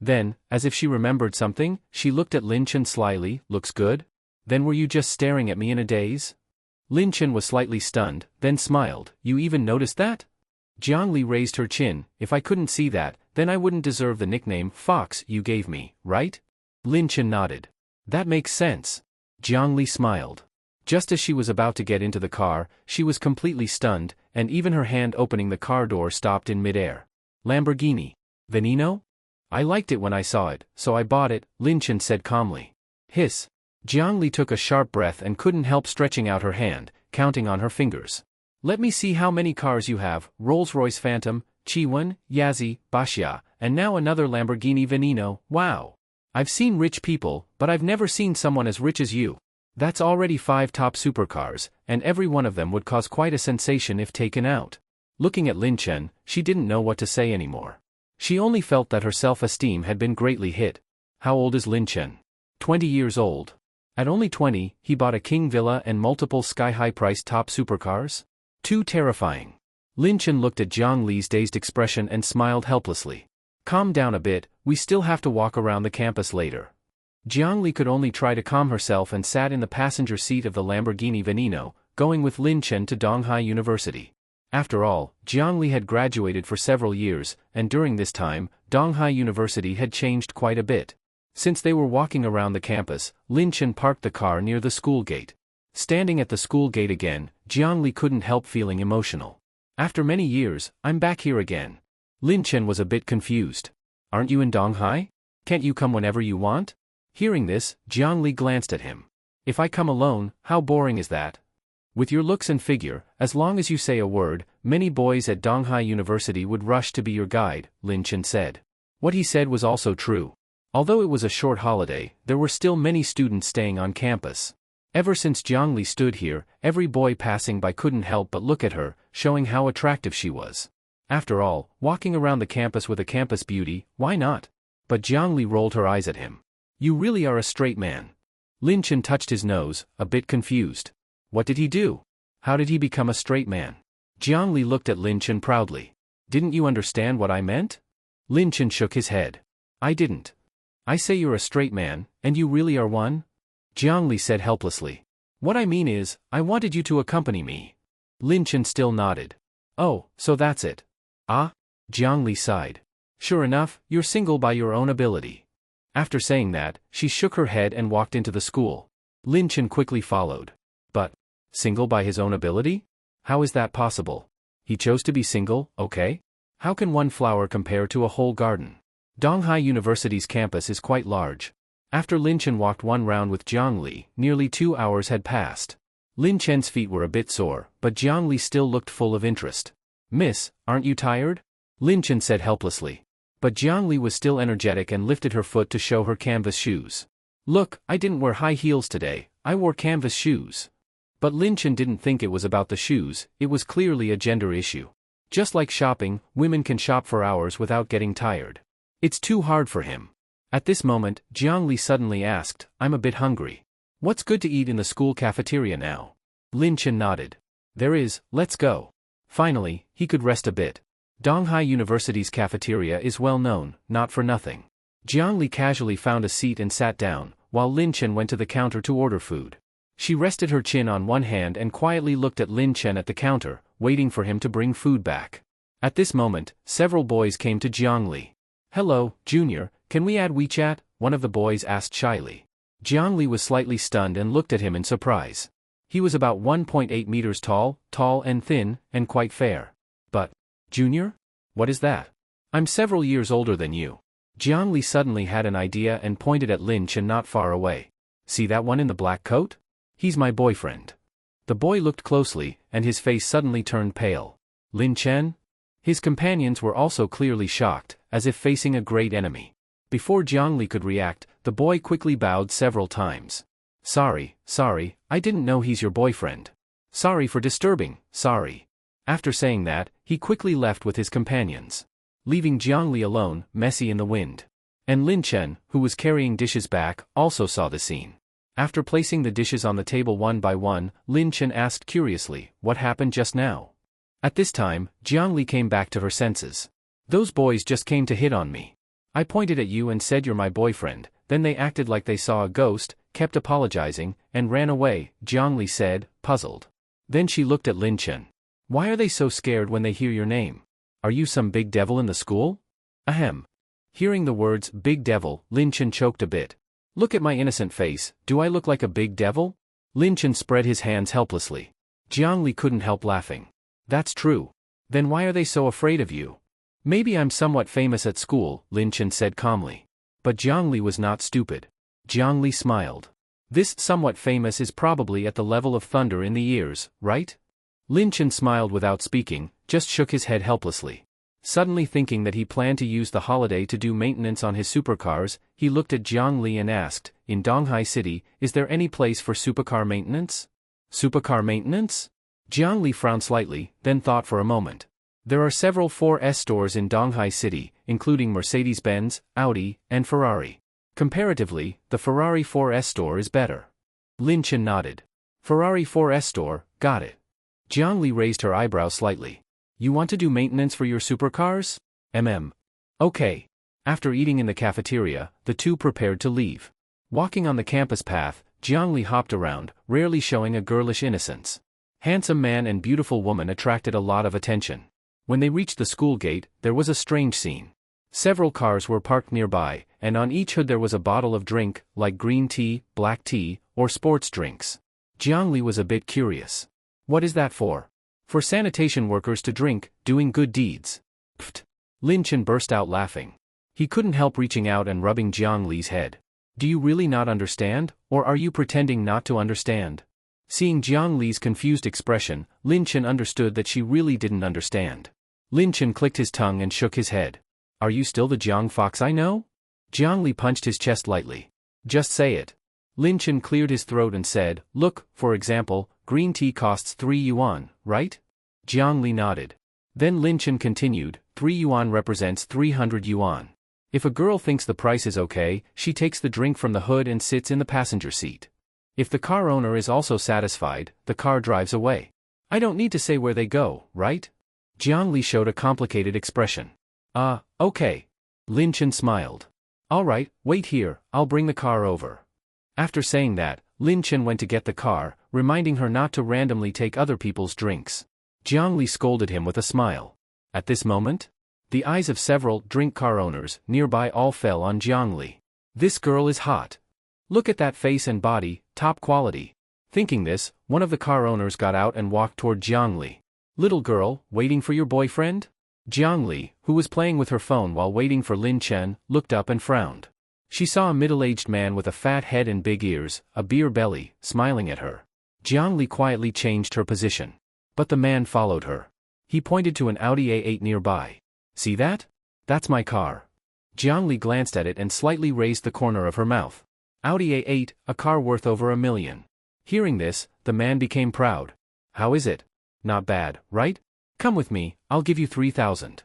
Then, as if she remembered something, she looked at Lin Chen slyly. Looks good? Then were you just staring at me in a daze? Lin Chen was slightly stunned, then smiled. You even noticed that? Jiangli raised her chin. If I couldn't see that, then I wouldn't deserve the nickname Fox you gave me, right? Lin Chen nodded. That makes sense. Jiangli smiled. Just as she was about to get into the car, she was completely stunned, and even her hand opening the car door stopped in midair. Lamborghini. Veneno? I liked it when I saw it, so I bought it, Lin Chen said calmly. Hiss. Jiangli took a sharp breath and couldn't help stretching out her hand, counting on her fingers. Let me see how many cars you have, Rolls-Royce Phantom, Chiwan, Yazzie, Bashia, and now another Lamborghini Veneno. Wow. I've seen rich people, but I've never seen someone as rich as you. That's already 5 top supercars, and every one of them would cause quite a sensation if taken out. Looking at Lin Chen, she didn't know what to say anymore. She only felt that her self-esteem had been greatly hit. How old is Lin Chen? 20 years old. At only 20, he bought a king villa and multiple sky-high priced top supercars? Too terrifying. Lin Chen looked at Jiang Li's dazed expression and smiled helplessly. Calm down a bit, we still have to walk around the campus later. Jiang Li could only try to calm herself and sat in the passenger seat of the Lamborghini Veneno, going with Lin Chen to Donghai University. After all, Jiang Li had graduated for several years, and during this time, Donghai University had changed quite a bit. Since they were walking around the campus, Lin Chen parked the car near the school gate. Standing at the school gate again, Jiang Li couldn't help feeling emotional. After many years, I'm back here again. Lin Chen was a bit confused. Aren't you in Donghai? Can't you come whenever you want? Hearing this, Jiang Li glanced at him. If I come alone, how boring is that? With your looks and figure, as long as you say a word, many boys at Donghai University would rush to be your guide, Lin Chen said. What he said was also true. Although it was a short holiday, there were still many students staying on campus. Ever since Jiang Li stood here, every boy passing by couldn't help but look at her, showing how attractive she was. After all, walking around the campus with a campus beauty, why not? But Jiang Li rolled her eyes at him. You really are a straight man. Lin Chen touched his nose, a bit confused. What did he do? How did he become a straight man? Jiang Li looked at Lin Chen proudly. Didn't you understand what I meant? Lin Chen shook his head. I didn't. I say you're a straight man, and you really are one? Jiang Li said helplessly. What I mean is, I wanted you to accompany me. Lin Chen still nodded. Oh, so that's it. Ah? Jiang Li sighed. Sure enough, you're single by your own ability. After saying that, she shook her head and walked into the school. Lin Chen quickly followed. But, single by his own ability? How is that possible? He chose to be single, okay? How can one flower compare to a whole garden? Donghai University's campus is quite large. After Lin Chen walked one round with Jiang Li, nearly 2 hours had passed. Lin Chen's feet were a bit sore, but Jiang Li still looked full of interest. Miss, aren't you tired? Lin Chen said helplessly. But Jiang Li was still energetic and lifted her foot to show her canvas shoes. Look, I didn't wear high heels today, I wore canvas shoes. But Lin Chen didn't think it was about the shoes, it was clearly a gender issue. Just like shopping, women can shop for hours without getting tired. It's too hard for him. At this moment, Jiang Li suddenly asked, I'm a bit hungry. What's good to eat in the school cafeteria now? Lin Chen nodded. There is, let's go. Finally, he could rest a bit. Donghai University's cafeteria is well known, not for nothing. Jiang Li casually found a seat and sat down, while Lin Chen went to the counter to order food. She rested her chin on one hand and quietly looked at Lin Chen at the counter, waiting for him to bring food back. At this moment, several boys came to Jiang Li. Hello, Junior, can we add WeChat? One of the boys asked shyly. Jiang Li was slightly stunned and looked at him in surprise. He was about 1.8 meters tall and thin, and quite fair. But, Junior? What is that? I'm several years older than you. Jiang Li suddenly had an idea and pointed at Lin Chen not far away. See that one in the black coat? He's my boyfriend. The boy looked closely, and his face suddenly turned pale. Lin Chen? His companions were also clearly shocked, as if facing a great enemy. Before Jiang Li could react, the boy quickly bowed several times. Sorry, I didn't know he's your boyfriend. Sorry for disturbing, sorry. After saying that, he quickly left with his companions, leaving Jiang Li alone, messy in the wind. And Lin Chen, who was carrying dishes back, also saw the scene. After placing the dishes on the table one by one, Lin Chen asked curiously, what happened just now? At this time, Jiang Li came back to her senses. Those boys just came to hit on me. I pointed at you and said you're my boyfriend, then they acted like they saw a ghost, kept apologizing, and ran away, Jiang Li said, puzzled. Then she looked at Lin Chen. Why are they so scared when they hear your name? Are you some big devil in the school? Ahem. Hearing the words, big devil, Lin Chen choked a bit. Look at my innocent face, do I look like a big devil? Lin Chen spread his hands helplessly. Jiang Li couldn't help laughing. That's true. Then why are they so afraid of you? Maybe I'm somewhat famous at school, Lin Chen said calmly. But Jiang Li was not stupid. Jiang Li smiled. This somewhat famous is probably at the level of thunder in the ears, right? Lin Chen smiled without speaking, just shook his head helplessly. Suddenly thinking that he planned to use the holiday to do maintenance on his supercars, he looked at Jiang Li and asked, in Donghai City, is there any place for supercar maintenance? Supercar maintenance? Jiang Li frowned slightly, then thought for a moment. There are several 4S stores in Donghai City, including Mercedes-Benz, Audi, and Ferrari. Comparatively, the Ferrari 4S store is better. Lin Chen nodded. Ferrari 4S store, got it. Jiang Li raised her eyebrows slightly. You want to do maintenance for your supercars? Okay. After eating in the cafeteria, the two prepared to leave. Walking on the campus path, Jiang Li hopped around, rarely showing a girlish innocence. Handsome man and beautiful woman attracted a lot of attention. When they reached the school gate, there was a strange scene. Several cars were parked nearby, and on each hood there was a bottle of drink, like green tea, black tea, or sports drinks. Jiang Li was a bit curious. What is that for? For sanitation workers to drink, doing good deeds. Pfft. Lin Chen burst out laughing. He couldn't help reaching out and rubbing Jiang Li's head. Do you really not understand, or are you pretending not to understand? Seeing Jiang Li's confused expression, Lin Chen understood that she really didn't understand. Lin Chen clicked his tongue and shook his head. Are you still the Jiang Fox I know? Jiang Li punched his chest lightly. Just say it. Lin Chen cleared his throat and said, look, for example, green tea costs 3 yuan, right? Jiang Li nodded. Then Lin Chen continued, 3 yuan represents 300 yuan. If a girl thinks the price is okay, she takes the drink from the hood and sits in the passenger seat. If the car owner is also satisfied, the car drives away. I don't need to say where they go, right? Jiang Li showed a complicated expression. Okay. Lin Chen smiled. Alright, wait here, I'll bring the car over. After saying that, Lin Chen went to get the car, reminding her not to randomly take other people's drinks. Jiang Li scolded him with a smile. At this moment, the eyes of several drink car owners nearby all fell on Jiang Li. This girl is hot. Look at that face and body, top quality. Thinking this, one of the car owners got out and walked toward Jiangli. Little girl, waiting for your boyfriend? Jiangli, who was playing with her phone while waiting for Lin Chen, looked up and frowned. She saw a middle-aged man with a fat head and big ears, a beer belly, smiling at her. Jiangli quietly changed her position. But the man followed her. He pointed to an Audi A8 nearby. See that? That's my car. Jiangli glanced at it and slightly raised the corner of her mouth. Audi A8, a car worth over $1 million. Hearing this, the man became proud. How is it? Not bad, right? Come with me, I'll give you 3,000.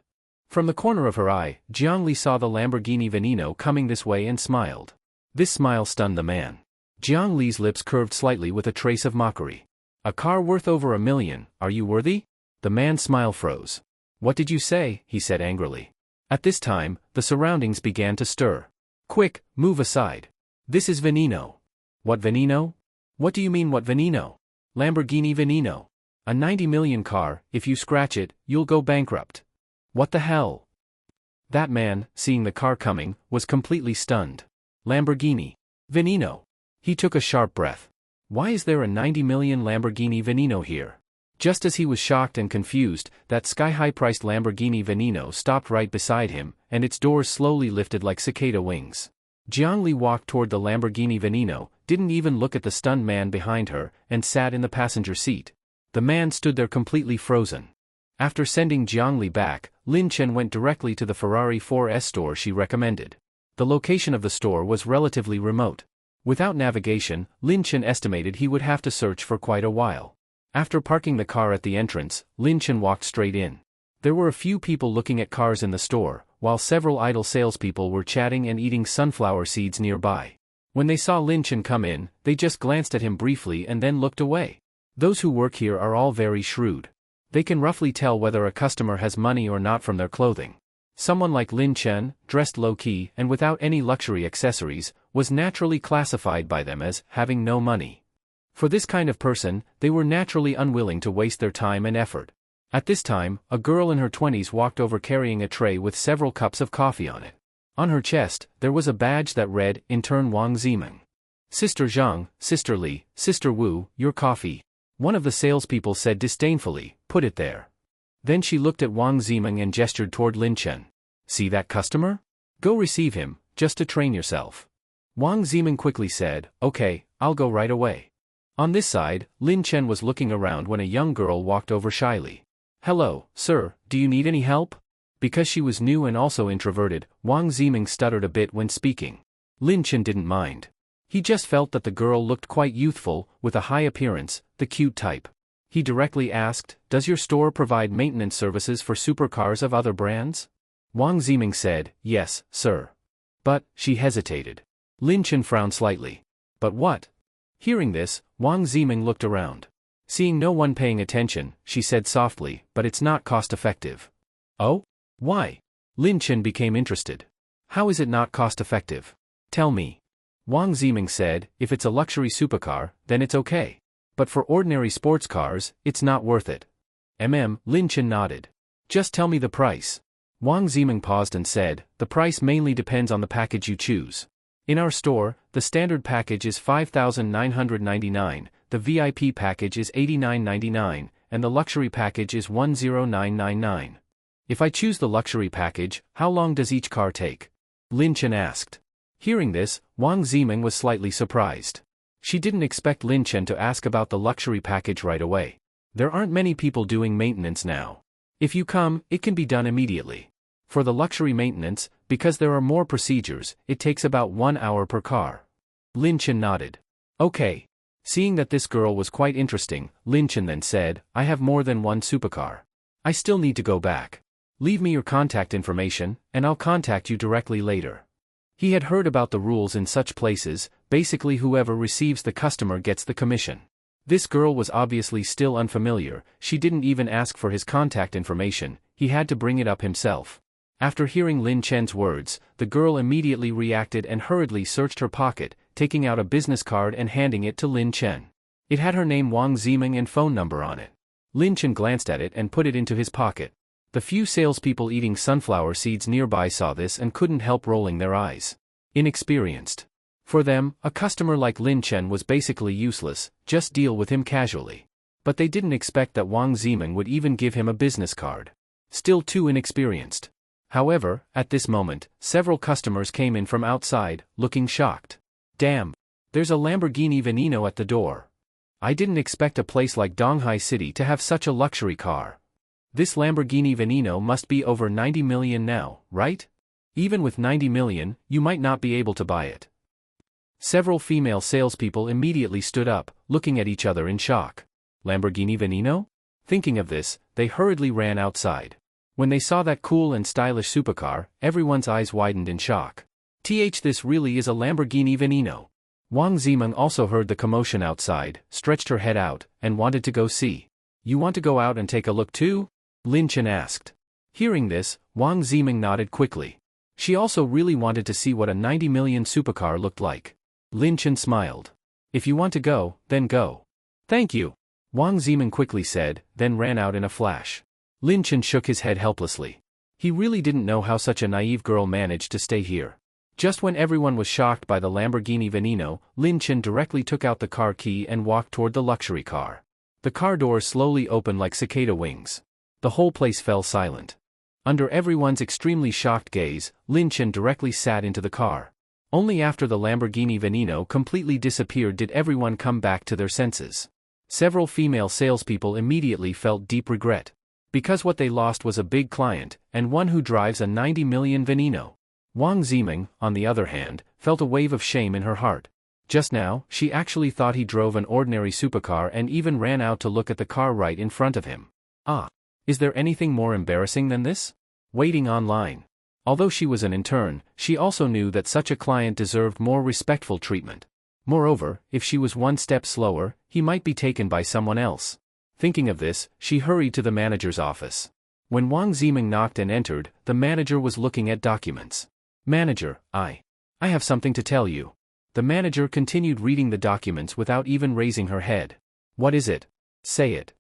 From the corner of her eye, Jiangli saw the Lamborghini Veneno coming this way and smiled. This smile stunned the man. Jiangli's lips curved slightly with a trace of mockery. A car worth over $1 million, are you worthy? The man's smile froze. What did you say? He said angrily. At this time, the surroundings began to stir. Quick, move aside. This is Veneno. What Veneno? What do you mean what Veneno? Lamborghini Veneno. A 90 million car, if you scratch it, you'll go bankrupt. What the hell? That man, seeing the car coming, was completely stunned. Lamborghini Veneno. He took a sharp breath. Why is there a 90 million Lamborghini Veneno here? Just as he was shocked and confused, that sky-high-priced Lamborghini Veneno stopped right beside him, and its doors slowly lifted like cicada wings. Jiangli walked toward the Lamborghini Veneno, didn't even look at the stunned man behind her, and sat in the passenger seat. The man stood there completely frozen. After sending Jiangli back, Lin Chen went directly to the Ferrari 4S store she recommended. The location of the store was relatively remote. Without navigation, Lin Chen estimated he would have to search for quite a while. After parking the car at the entrance, Lin Chen walked straight in. There were a few people looking at cars in the store, while several idle salespeople were chatting and eating sunflower seeds nearby. When they saw Lin Chen come in, they just glanced at him briefly and then looked away. Those who work here are all very shrewd. They can roughly tell whether a customer has money or not from their clothing. Someone like Lin Chen, dressed low-key and without any luxury accessories, was naturally classified by them as having no money. For this kind of person, they were naturally unwilling to waste their time and effort. At this time, a girl in her 20s walked over carrying a tray with several cups of coffee on it. On her chest, there was a badge that read, Intern Wang Zimeng. Sister Zhang, Sister Li, Sister Wu, your coffee. One of the salespeople said disdainfully, put it there. Then she looked at Wang Zimeng and gestured toward Lin Chen. See that customer? Go receive him, just to train yourself. Wang Zimeng quickly said, okay, I'll go right away. On this side, Lin Chen was looking around when a young girl walked over shyly. Hello, sir, do you need any help? Because she was new and also introverted, Wang Zimeng stuttered a bit when speaking. Lin Chen didn't mind. He just felt that the girl looked quite youthful, with a high appearance, the cute type. He directly asked, does your store provide maintenance services for supercars of other brands? Wang Zimeng said, yes, sir. But, she hesitated. Lin Chen frowned slightly. But what? Hearing this, Wang Zimeng looked around. Seeing no one paying attention, she said softly, but it's not cost-effective. Oh? Why? Lin Chen became interested. How is it not cost-effective? Tell me. Wang Zimeng said, if it's a luxury supercar, then it's okay. But for ordinary sports cars, it's not worth it. Lin Chen nodded. Just tell me the price. Wang Zimeng paused and said, the price mainly depends on the package you choose. In our store, the standard package is $5,999, the VIP package is $89.99, and the luxury package is $109.99. If I choose the luxury package, how long does each car take? Lin Chen asked. Hearing this, Wang Zimeng was slightly surprised. She didn't expect Lin Chen to ask about the luxury package right away. There aren't many people doing maintenance now. If you come, it can be done immediately. For the luxury maintenance, because there are more procedures, it takes about 1 hour per car. Lin Chen nodded. Okay. Seeing that this girl was quite interesting, Lin Chen then said, I have more than one supercar. I still need to go back. Leave me your contact information, and I'll contact you directly later. He had heard about the rules in such places, basically whoever receives the customer gets the commission. This girl was obviously still unfamiliar, she didn't even ask for his contact information, he had to bring it up himself. After hearing Lin Chen's words, the girl immediately reacted and hurriedly searched her pocket, taking out a business card and handing it to Lin Chen. It had her name Wang Zimeng and phone number on it. Lin Chen glanced at it and put it into his pocket. The few salespeople eating sunflower seeds nearby saw this and couldn't help rolling their eyes. Inexperienced. For them, a customer like Lin Chen was basically useless, just deal with him casually. But they didn't expect that Wang Ziming would even give him a business card. Still too inexperienced. However, at this moment, several customers came in from outside, looking shocked. Damn! There's a Lamborghini Veneno at the door. I didn't expect a place like Donghai City to have such a luxury car. This Lamborghini Veneno must be over 90 million now, right? Even with 90 million, you might not be able to buy it. Several female salespeople immediately stood up, looking at each other in shock. Lamborghini Veneno? Thinking of this, they hurriedly ran outside. When they saw that cool and stylish supercar, everyone's eyes widened in shock. This really is a Lamborghini Veneno. Wang Ziming also heard the commotion outside, stretched her head out, and wanted to go see. You want to go out and take a look too? Lin Chen asked. Hearing this, Wang Ziming nodded quickly. She also really wanted to see what a 90 million supercar looked like. Lin Chen smiled. If you want to go, then go. Thank you. Wang Ziming quickly said, then ran out in a flash. Lin Chen shook his head helplessly. He really didn't know how such a naive girl managed to stay here. Just when everyone was shocked by the Lamborghini Veneno, Lin Chen directly took out the car key and walked toward the luxury car. The car doors slowly opened like cicada wings. The whole place fell silent. Under everyone's extremely shocked gaze, Lin Chen directly sat into the car. Only after the Lamborghini Veneno completely disappeared did everyone come back to their senses. Several female salespeople immediately felt deep regret. Because what they lost was a big client, and one who drives a 90 million Veneno. Wang Ziming, on the other hand, felt a wave of shame in her heart. Just now, she actually thought he drove an ordinary supercar and even ran out to look at the car right in front of him. Ah! Is there anything more embarrassing than this? Waiting online. Although she was an intern, she also knew that such a client deserved more respectful treatment. Moreover, if she was one step slower, he might be taken by someone else. Thinking of this, she hurried to the manager's office. When Wang Ziming knocked and entered, the manager was looking at documents. Manager, I have something to tell you. The manager continued reading the documents without even raising her head. What is it? Say it.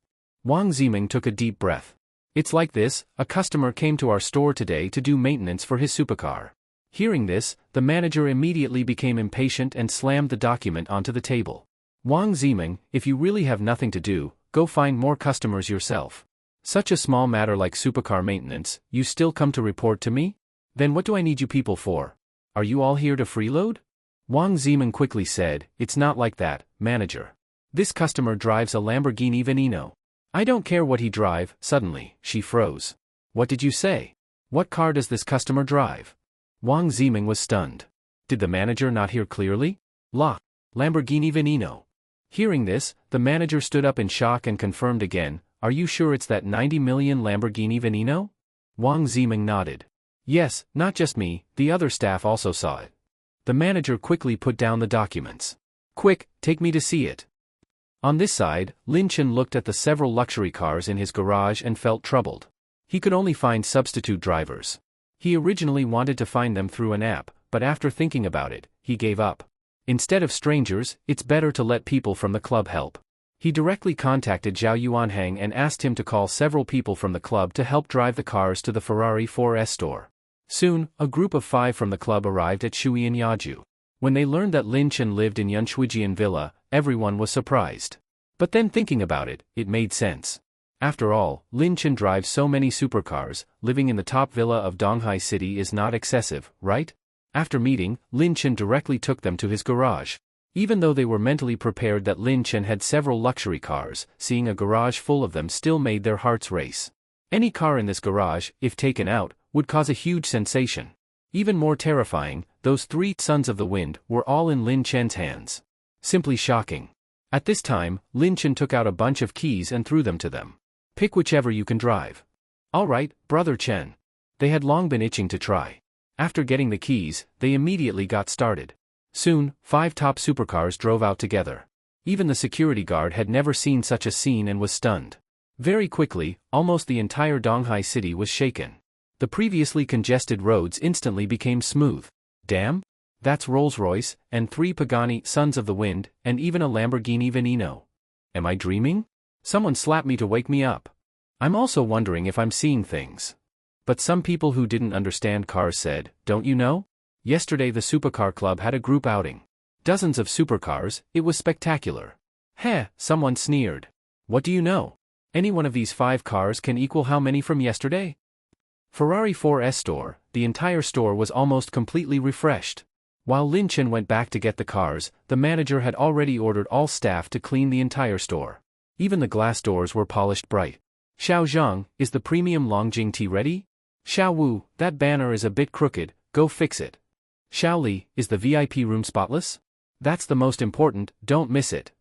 Wang Ziming took a deep breath. It's like this, a customer came to our store today to do maintenance for his supercar. Hearing this, the manager immediately became impatient and slammed the document onto the table. Wang Ziming, if you really have nothing to do, go find more customers yourself. Such a small matter like supercar maintenance, you still come to report to me? Then what do I need you people for? Are you all here to freeload? Wang Ziming quickly said, it's not like that, manager. This customer drives a Lamborghini Veneno. I don't care what he drive. Suddenly, she froze. What did you say? What car does this customer drive? Wang Ziming was stunned. Did the manager not hear clearly? Lamborghini Veneno. Hearing this, the manager stood up in shock and confirmed again, are you sure it's that 90 million Lamborghini Veneno? Wang Ziming nodded. Yes, not just me, the other staff also saw it. The manager quickly put down the documents. Quick, take me to see it. On this side, Lin Chen looked at the several luxury cars in his garage and felt troubled. He could only find substitute drivers. He originally wanted to find them through an app, but after thinking about it, he gave up. Instead of strangers, it's better to let people from the club help. He directly contacted Zhao Yuanhang and asked him to call several people from the club to help drive the cars to the Ferrari 4S store. Soon, a group of 5 from the club arrived at Shuian Yaju. When they learned that Lin Chen lived in Yunshuijian Villa, everyone was surprised. But then thinking about it, it made sense. After all, Lin Chen drives so many supercars, living in the top villa of Donghai City is not excessive, right? After meeting, Lin Chen directly took them to his garage. Even though they were mentally prepared that Lin Chen had several luxury cars, seeing a garage full of them still made their hearts race. Any car in this garage, if taken out, would cause a huge sensation. Even more terrifying, those 3 sons of the wind were all in Lin Chen's hands. Simply shocking. At this time, Lin Chen took out a bunch of keys and threw them to them. Pick whichever you can drive. All right, brother Chen. They had long been itching to try. After getting the keys, they immediately got started. Soon, 5 top supercars drove out together. Even the security guard had never seen such a scene and was stunned. Very quickly, almost the entire Donghai city was shaken. The previously congested roads instantly became smooth. Damn? That's Rolls-Royce, and 3 Pagani Sons of the Wind, and even a Lamborghini Veneno. Am I dreaming? Someone slap me to wake me up. I'm also wondering if I'm seeing things. But some people who didn't understand cars said, don't you know? Yesterday the Supercar Club had a group outing. Dozens of supercars, it was spectacular. Heh, someone sneered. What do you know? Any one of these 5 cars can equal how many from yesterday? Ferrari 4S store, the entire store was almost completely refreshed. While Lin Chen went back to get the cars, the manager had already ordered all staff to clean the entire store. Even the glass doors were polished bright. Xiao Zhang, is the premium Longjing tea ready? Xiao Wu, that banner is a bit crooked, go fix it. Xiao Li, is the VIP room spotless? That's the most important, don't miss it.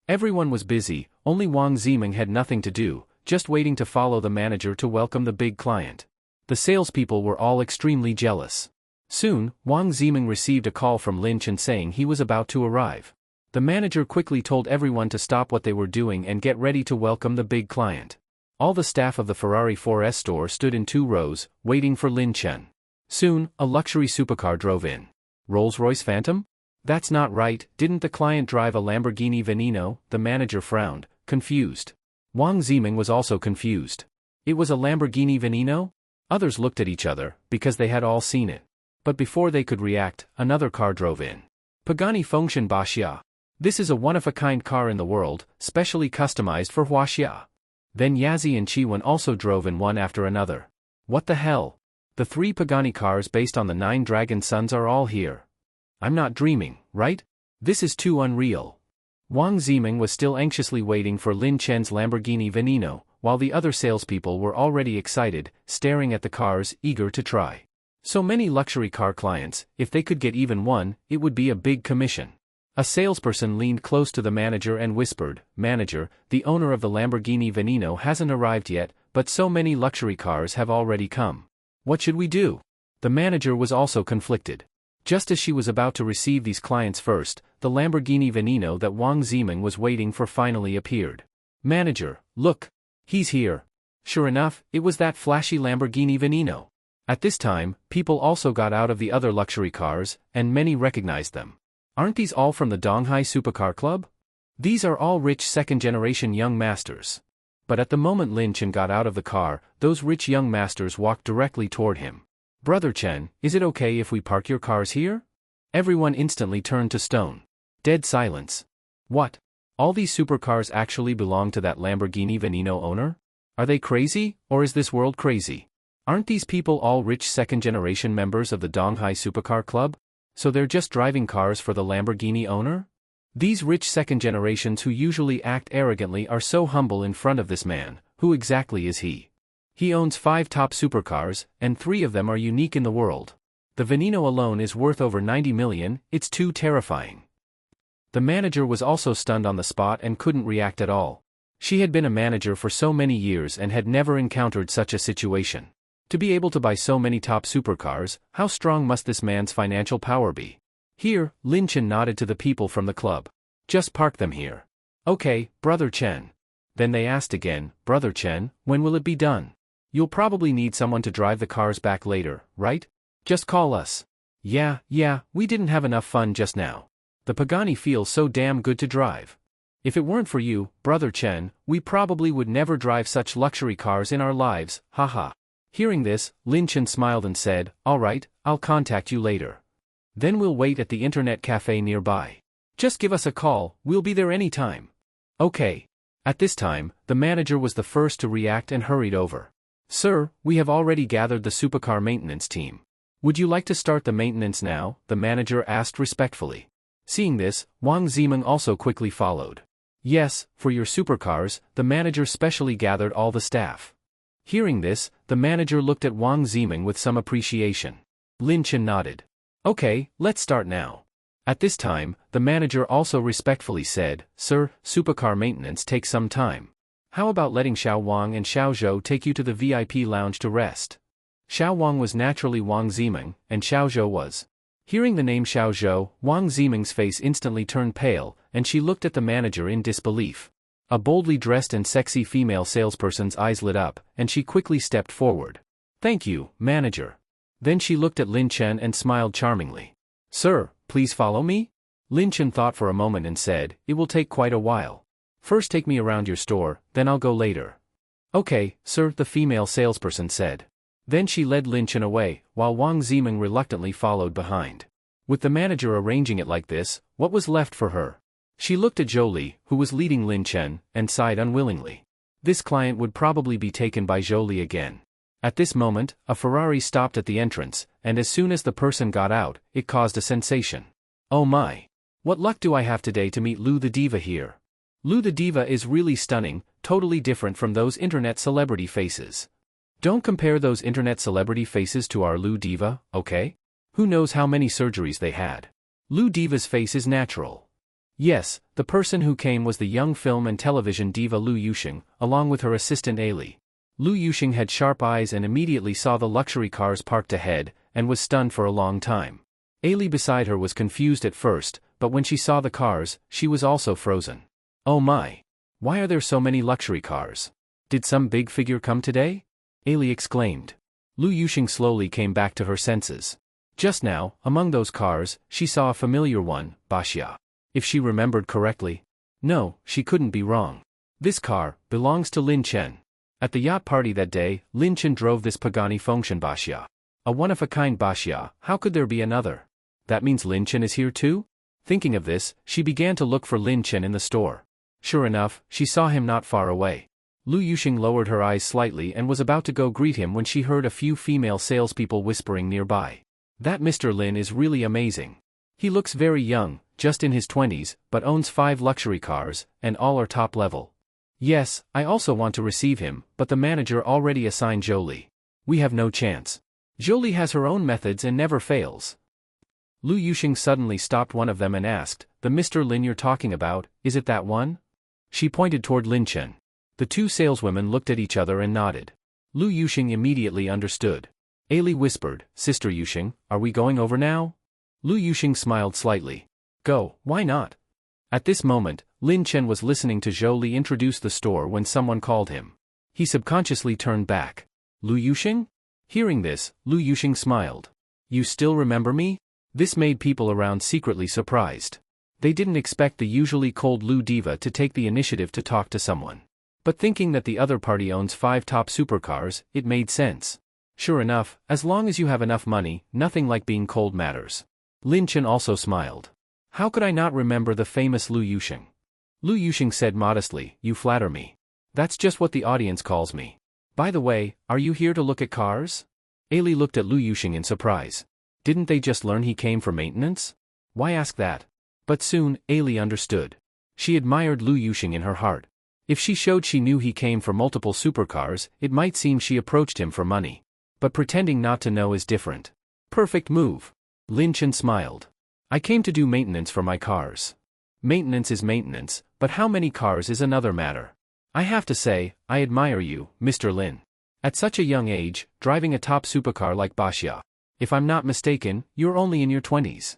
Everyone was busy, only Wang Ziming had nothing to do, just waiting to follow the manager to welcome the big client. The salespeople were all extremely jealous. Soon, Wang Ziming received a call from Lin Chen saying he was about to arrive. The manager quickly told everyone to stop what they were doing and get ready to welcome the big client. All the staff of the Ferrari 4S store stood in 2 rows, waiting for Lin Chen. Soon, a luxury supercar drove in. Rolls-Royce Phantom? That's not right, didn't the client drive a Lamborghini Veneno? The manager frowned, confused. Wang Ziming was also confused. It was a Lamborghini Veneno? Others looked at each other, because they had all seen it. But before they could react, another car drove in. Pagani Fengshan Baxia. This is a one-of-a-kind car in the world, specially customized for Huaxia. Then Yazi and Chiwen also drove in one after another. What the hell? The 3 Pagani cars based on the 9 Dragon Sons are all here. I'm not dreaming, right? This is too unreal. Wang Ziming was still anxiously waiting for Lin Chen's Lamborghini Veneno, while the other salespeople were already excited, staring at the cars, eager to try. So many luxury car clients, if they could get even one, it would be a big commission. A salesperson leaned close to the manager and whispered, "Manager, the owner of the Lamborghini Veneno hasn't arrived yet, but so many luxury cars have already come. What should we do?" The manager was also conflicted. Just as she was about to receive these clients first, the Lamborghini Veneno that Wang Ziming was waiting for finally appeared. "Manager, look! He's here." Sure enough, it was that flashy Lamborghini Veneno. At this time, people also got out of the other luxury cars, and many recognized them. Aren't these all from the Donghai Supercar Club? These are all rich second-generation young masters. But at the moment Lin Chen got out of the car, those rich young masters walked directly toward him. "Brother Chen, is it okay if we park your cars here?" Everyone instantly turned to stone. Dead silence. What? All these supercars actually belong to that Lamborghini Veneno owner? Are they crazy, or is this world crazy? Aren't these people all rich second-generation members of the Donghai Supercar Club? So they're just driving cars for the Lamborghini owner? These rich second generations who usually act arrogantly are so humble in front of this man. Who exactly is he? He owns 5 top supercars, and 3 of them are unique in the world. The Veneno alone is worth over 90 million, it's too terrifying. The manager was also stunned on the spot and couldn't react at all. She had been a manager for so many years and had never encountered such a situation. To be able to buy so many top supercars, how strong must this man's financial power be? Here, Lin Chen nodded to the people from the club. "Just park them here." "Okay, Brother Chen." Then they asked again, "Brother Chen, when will it be done? You'll probably need someone to drive the cars back later, right? Just call us." Yeah, we didn't have enough fun just now. The Pagani feels so damn good to drive. If it weren't for you, Brother Chen, we probably would never drive such luxury cars in our lives, haha. Hearing this, Lin Chen smiled and said, "All right, I'll contact you later. Then we'll wait at the internet cafe nearby. Just give us a call, we'll be there anytime." "Okay." At this time, the manager was the first to react and hurried over. "Sir, we have already gathered the supercar maintenance team. Would you like to start the maintenance now?" the manager asked respectfully. Seeing this, Wang Ziming also quickly followed. "Yes, for your supercars," the manager specially gathered all the staff. Hearing this, the manager looked at Wang Ziming with some appreciation. Lin Chen nodded. "Okay, let's start now." At this time, the manager also respectfully said, "Sir, supercar maintenance takes some time. How about letting Xiao Wang and Xiao Zhou take you to the VIP lounge to rest?" Xiao Wang was naturally Wang Ziming, and Xiao Zhou was. Hearing the name Xiao Zhou, Wang Ziming's face instantly turned pale, and she looked at the manager in disbelief. A boldly dressed and sexy female salesperson's eyes lit up, and she quickly stepped forward. "Thank you, manager." Then she looked at Lin Chen and smiled charmingly. "Sir, please follow me?" Lin Chen thought for a moment and said, "It will take quite a while. First take me around your store, then I'll go later." "Okay, sir," the female salesperson said. Then she led Lin Chen away, while Wang Ziming reluctantly followed behind. With the manager arranging it like this, what was left for her? She looked at Zhou Li, who was leading Lin Chen, and sighed unwillingly. This client would probably be taken by Zhou Li again. At this moment, a Ferrari stopped at the entrance, and as soon as the person got out, it caused a sensation. Oh my! What luck do I have today to meet Lu the Diva here? Lu the Diva is really stunning, totally different from those internet celebrity faces. Don't compare those internet celebrity faces to our Lu Diva, okay? Who knows how many surgeries they had? Lu Diva's face is natural. Yes, the person who came was the young film and television diva Lu Yuxing, along with her assistant Ailey. Lu Yuxing had sharp eyes and immediately saw the luxury cars parked ahead, and was stunned for a long time. Ailey beside her was confused at first, but when she saw the cars, she was also frozen. Oh my! Why are there so many luxury cars? Did some big figure come today? Ailey exclaimed. Lu Yuxing slowly came back to her senses. Just now, among those cars, she saw a familiar one, Baxia. If she remembered correctly. No, she couldn't be wrong. This car belongs to Lin Chen. At the yacht party that day, Lin Chen drove this Pagani Fengxian Baxia. A one-of-a-kind Baxia, how could there be another? That means Lin Chen is here too? Thinking of this, she began to look for Lin Chen in the store. Sure enough, she saw him not far away. Lu Yuxing lowered her eyes slightly and was about to go greet him when she heard a few female salespeople whispering nearby. That Mr. Lin is really amazing. He looks very young, just in his 20s, but owns 5 luxury cars, and all are top level. Yes, I also want to receive him, but the manager already assigned Zhou Li. We have no chance. Zhou Li has her own methods and never fails. Lu Yuxing suddenly stopped one of them and asked, the Mr. Lin you're talking about, is it that one? She pointed toward Lin Chen. The two saleswomen looked at each other and nodded. Lu Yuxing immediately understood. Ailey whispered, Sister Yuxing, are we going over now? Lu Yuxing smiled slightly. Go, why not? At this moment, Lin Chen was listening to Zhou Li introduce the store when someone called him. He subconsciously turned back. Lu Yuxing? Hearing this, Lu Yuxing smiled. You still remember me? This made people around secretly surprised. They didn't expect the usually cold Lu Diva to take the initiative to talk to someone. But thinking that the other party owns 5 top supercars, it made sense. Sure enough, as long as you have enough money, nothing like being cold matters. Lin Chen also smiled. How could I not remember the famous Lu Yuxing? Lu Yuxing said modestly, you flatter me. That's just what the audience calls me. By the way, are you here to look at cars? Ailey looked at Lu Yuxing in surprise. Didn't they just learn he came for maintenance? Why ask that? But soon, Ailey understood. She admired Lu Yuxing in her heart. If she showed she knew he came for multiple supercars, it might seem she approached him for money. But pretending not to know is different. Perfect move. Lin Chen smiled. I came to do maintenance for my cars. Maintenance is maintenance, but how many cars is another matter. I have to say, I admire you, Mr. Lin. At such a young age, driving a top supercar like Baxia. If I'm not mistaken, you're only in your 20s.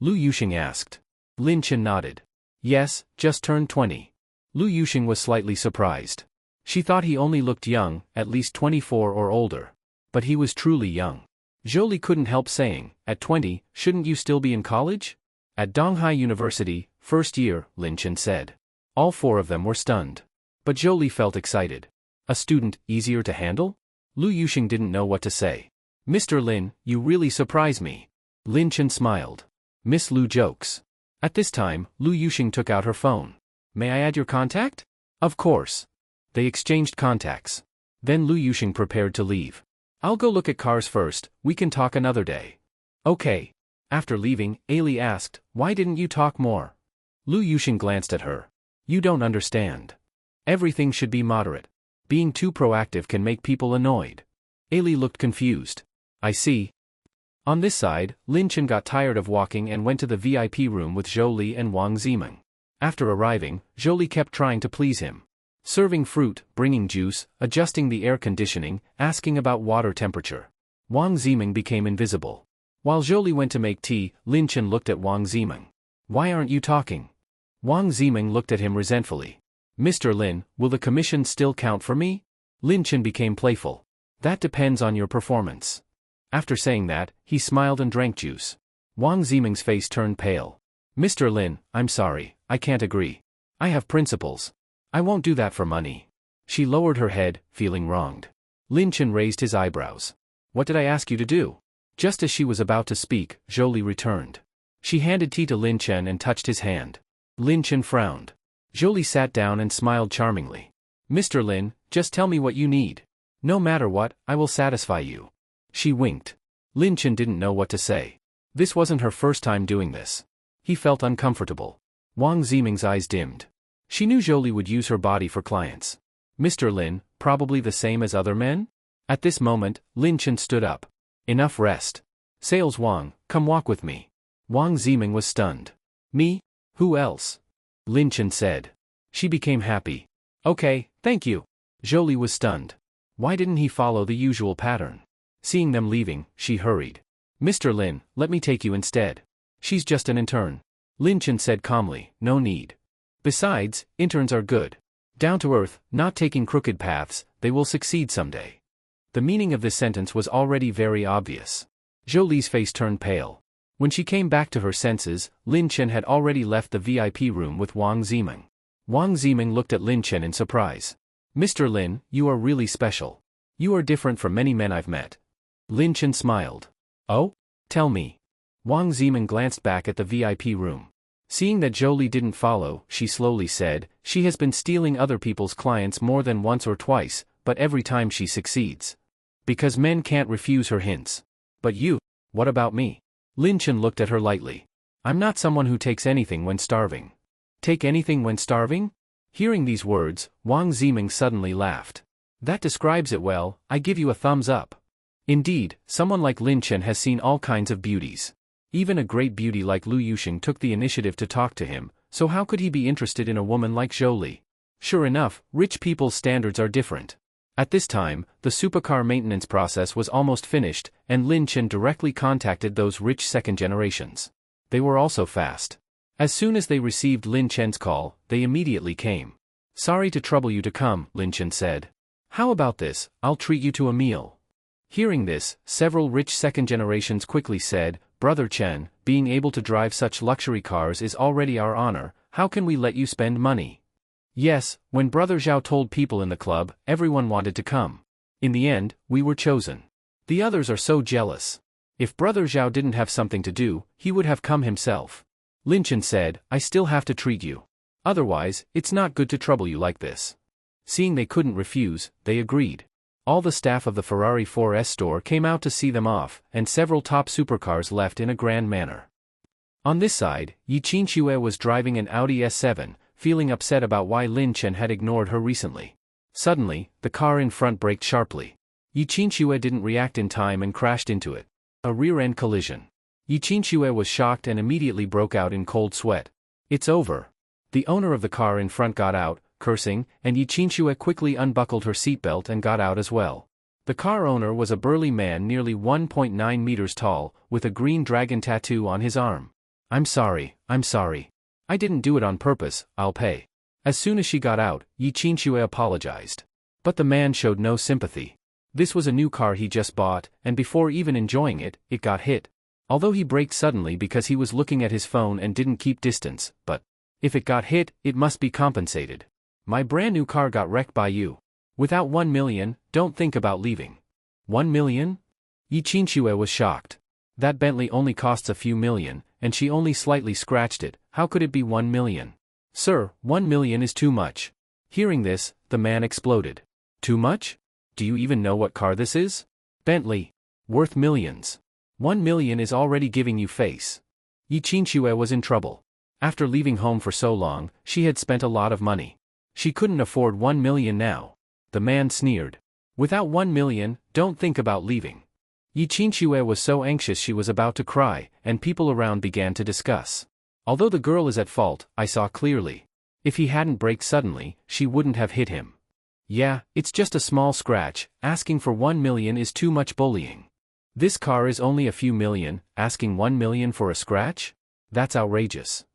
Lu Yuxing asked. Lin Chen nodded. Yes, just turned 20. Lu Yuxing was slightly surprised. She thought he only looked young, at least 24 or older. But he was truly young. Zhou Li couldn't help saying, at 20, shouldn't you still be in college? At Donghai University, first year, Lin Chen said. All 4 of them were stunned. But Zhou Li felt excited. A student, easier to handle? Lu Yuxing didn't know what to say. Mr. Lin, you really surprise me. Lin Chen smiled. Miss Lu jokes. At this time, Lu Yuxing took out her phone. May I add your contact? Of course. They exchanged contacts. Then Lu Yuxing prepared to leave. I'll go look at cars first, we can talk another day. Okay. After leaving, Ailey asked, why didn't you talk more? Lu Yuxing glanced at her. You don't understand. Everything should be moderate. Being too proactive can make people annoyed. Ailey looked confused. I see. On this side, Lin Chen got tired of walking and went to the VIP room with Zhou Li and Wang Ziming. After arriving, Zhou Li kept trying to please him. Serving fruit, bringing juice, adjusting the air conditioning, asking about water temperature. Wang Ziming became invisible. While Zhou Li went to make tea, Lin Chen looked at Wang Ziming. Why aren't you talking? Wang Ziming looked at him resentfully. Mr. Lin, will the commission still count for me? Lin Chen became playful. That depends on your performance. After saying that, he smiled and drank juice. Wang Ziming's face turned pale. Mr. Lin, I'm sorry, I can't agree. I have principles. I won't do that for money. She lowered her head, feeling wronged. Lin Chen raised his eyebrows. What did I ask you to do? Just as she was about to speak, Jolie returned. She handed tea to Lin Chen and touched his hand. Lin Chen frowned. Jolie sat down and smiled charmingly. Mr. Lin, just tell me what you need. No matter what, I will satisfy you. She winked. Lin Chen didn't know what to say. This wasn't her first time doing this. He felt uncomfortable. Wang Ziming's eyes dimmed. She knew Jolie would use her body for clients. Mr. Lin, probably the same as other men? At this moment, Lin Chen stood up. Enough rest. Sales Wang, come walk with me. Wang Ziming was stunned. Me? Who else? Lin Chen said. She became happy. Okay, thank you. Jolie was stunned. Why didn't he follow the usual pattern? Seeing them leaving, she hurried. Mr. Lin, let me take you instead. She's just an intern. Lin Chen said calmly, no need. Besides, interns are good. Down to earth, not taking crooked paths, they will succeed someday. The meaning of this sentence was already very obvious. Jolie's face turned pale. When she came back to her senses, Lin Chen had already left the VIP room with Wang Ziming. Wang Ziming looked at Lin Chen in surprise. Mr. Lin, you are really special. You are different from many men I've met. Lin Chen smiled. Oh? Tell me. Wang Ziming glanced back at the VIP room. Seeing that Jolie didn't follow, she slowly said, she has been stealing other people's clients more than once or twice, but every time she succeeds. Because men can't refuse her hints. But you, what about me? Lin Chen looked at her lightly. I'm not someone who takes anything when starving. Take anything when starving? Hearing these words, Wang Ziming suddenly laughed. That describes it well, I give you a thumbs up. Indeed, someone like Lin Chen has seen all kinds of beauties. Even a great beauty like Lu Yuxing took the initiative to talk to him, so how could he be interested in a woman like Jolie? Sure enough, rich people's standards are different. At this time, the supercar maintenance process was almost finished, and Lin Chen directly contacted those rich second generations. They were also fast. As soon as they received Lin Chen's call, they immediately came. Sorry to trouble you to come, Lin Chen said. How about this, I'll treat you to a meal. Hearing this, several rich second generations quickly said, Brother Chen, being able to drive such luxury cars is already our honor, how can we let you spend money? Yes, when Brother Zhao told people in the club, everyone wanted to come. In the end, we were chosen. The others are so jealous. If Brother Zhao didn't have something to do, he would have come himself. Lin Chen said, I still have to treat you. Otherwise, it's not good to trouble you like this. Seeing they couldn't refuse, they agreed. All the staff of the Ferrari 4S store came out to see them off, and several top supercars left in a grand manner. On this side, Yi Qinxue was driving an Audi S7, feeling upset about why Lin Chen had ignored her recently. Suddenly, the car in front braked sharply. Yi Qinxue didn't react in time and crashed into it. A rear-end collision. Yi Qinxue was shocked and immediately broke out in cold sweat. It's over. The owner of the car in front got out, cursing, and Yi Qinxue quickly unbuckled her seatbelt and got out as well. The car owner was a burly man nearly 1.9 meters tall, with a green dragon tattoo on his arm. I'm sorry. I didn't do it on purpose, I'll pay. As soon as she got out, Yi Qinxue apologized. But the man showed no sympathy. This was a new car he just bought, and before even enjoying it, it got hit. Although he braked suddenly because he was looking at his phone and didn't keep distance, but if it got hit, it must be compensated. My brand new car got wrecked by you. Without 1 million, don't think about leaving. 1 million? Yi Qinxue was shocked. That Bentley only costs a few million, and she only slightly scratched it, how could it be 1 million? Sir, 1 million is too much. Hearing this, the man exploded. Too much? Do you even know what car this is? Bentley. Worth millions. 1 million is already giving you face. Yi Qinxue was in trouble. After leaving home for so long, she had spent a lot of money. She couldn't afford 1 million now. The man sneered. Without 1 million, don't think about leaving. Yi Qinxue was so anxious she was about to cry, and people around began to discuss. Although the girl is at fault, I saw clearly. If he hadn't braked suddenly, she wouldn't have hit him. Yeah, it's just a small scratch, asking for 1 million is too much bullying. This car is only a few million, asking 1 million for a scratch? That's outrageous.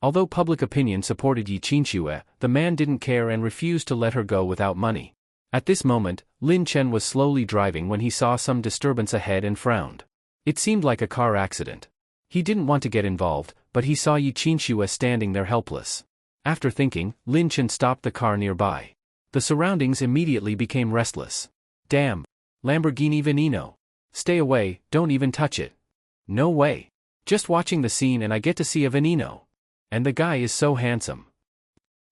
Although public opinion supported Yi Qinxue, the man didn't care and refused to let her go without money. At this moment, Lin Chen was slowly driving when he saw some disturbance ahead and frowned. It seemed like a car accident. He didn't want to get involved, but he saw Yi Qinxue standing there helpless. After thinking, Lin Chen stopped the car nearby. The surroundings immediately became restless. Damn! Lamborghini Veneno! Stay away, don't even touch it. No way. Just watching the scene and I get to see a veneno. And the guy is so handsome.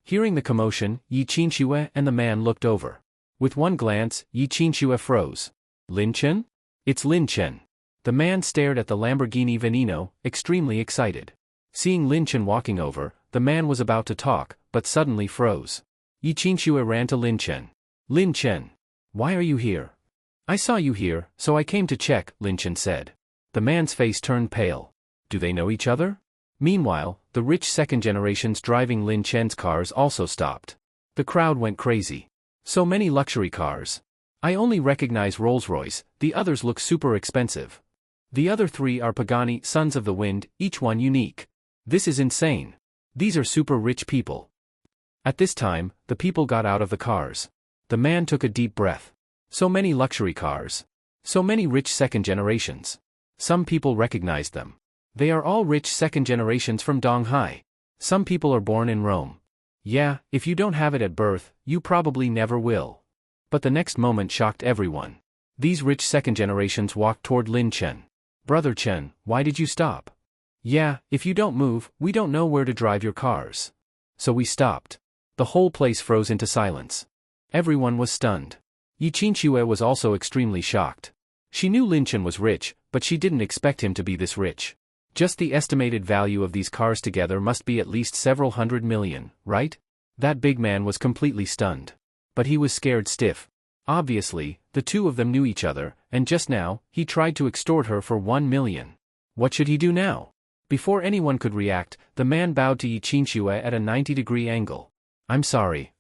Hearing the commotion, Yi Qinxue and the man looked over. With one glance, Yi Qinxue froze. Lin Chen? It's Lin Chen. The man stared at the Lamborghini Veneno, extremely excited. Seeing Lin Chen walking over, the man was about to talk, but suddenly froze. Yi Qinxue ran to Lin Chen. Lin Chen. Why are you here? I saw you here, so I came to check, Lin Chen said. The man's face turned pale. Do they know each other? Meanwhile, the rich second generations driving Lin Chen's cars also stopped. The crowd went crazy. So many luxury cars. I only recognize Rolls-Royce, the others look super expensive. The other three are Pagani, Sons of the Wind, each one unique. This is insane. These are super rich people. At this time, the people got out of the cars. The man took a deep breath. So many luxury cars. So many rich second generations. Some people recognized them. They are all rich second generations from Donghai. Some people are born in Rome. Yeah, if you don't have it at birth, you probably never will. But the next moment shocked everyone. These rich second generations walked toward Lin Chen. Brother Chen, why did you stop? Yeah, if you don't move, we don't know where to drive your cars. So we stopped. The whole place froze into silence. Everyone was stunned. Yi Qinxue was also extremely shocked. She knew Lin Chen was rich, but she didn't expect him to be this rich. Just the estimated value of these cars together must be at least several hundred million, right? That big man was completely stunned. But he was scared stiff. Obviously, the two of them knew each other, and just now, he tried to extort her for 1 million. What should he do now? Before anyone could react, the man bowed to Yi Qinxue at a 90-degree angle. I'm sorry,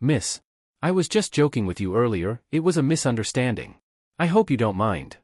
miss. I was just joking with you earlier, it was a misunderstanding. I hope you don't mind.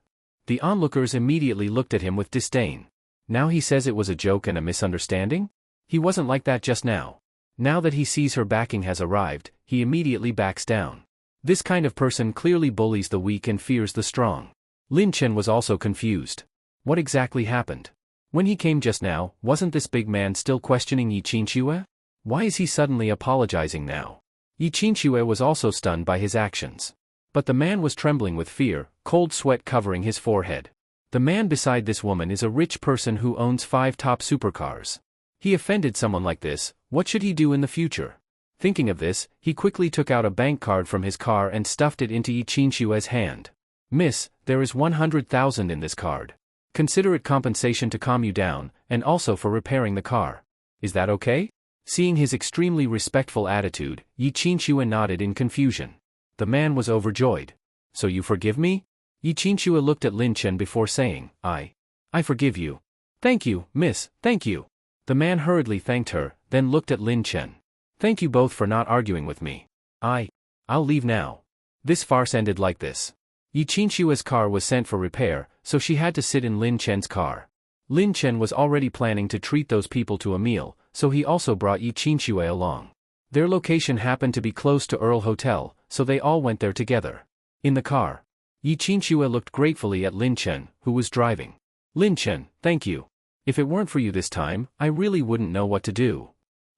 The onlookers immediately looked at him with disdain. Now he says it was a joke and a misunderstanding? He wasn't like that just now. Now that he sees her backing has arrived, he immediately backs down. This kind of person clearly bullies the weak and fears the strong. Lin Chen was also confused. What exactly happened? When he came just now, wasn't this big man still questioning Yi Qinxue? Why is he suddenly apologizing now? Yi Qinxue was also stunned by his actions. But the man was trembling with fear, cold sweat covering his forehead. The man beside this woman is a rich person who owns 5 top supercars. He offended someone like this, what should he do in the future? Thinking of this, he quickly took out a bank card from his car and stuffed it into Yi Qinxue's hand. Miss, there is 100,000 in this card. Consider it compensation to calm you down, and also for repairing the car. Is that okay? Seeing his extremely respectful attitude, Yi Qinxue nodded in confusion. The man was overjoyed. So you forgive me? Yi Qinxue looked at Lin Chen before saying, I forgive you. Thank you, miss, thank you. The man hurriedly thanked her, then looked at Lin Chen. Thank you both for not arguing with me. I'll leave now. This farce ended like this. Yi Qinxue's car was sent for repair, so she had to sit in Lin Chen's car. Lin Chen was already planning to treat those people to a meal, so he also brought Yi Qinxue along. Their location happened to be close to Earl Hotel, so they all went there together. In the car, Yi Qinxue looked gratefully at Lin Chen, who was driving. Lin Chen, thank you. If it weren't for you this time, I really wouldn't know what to do.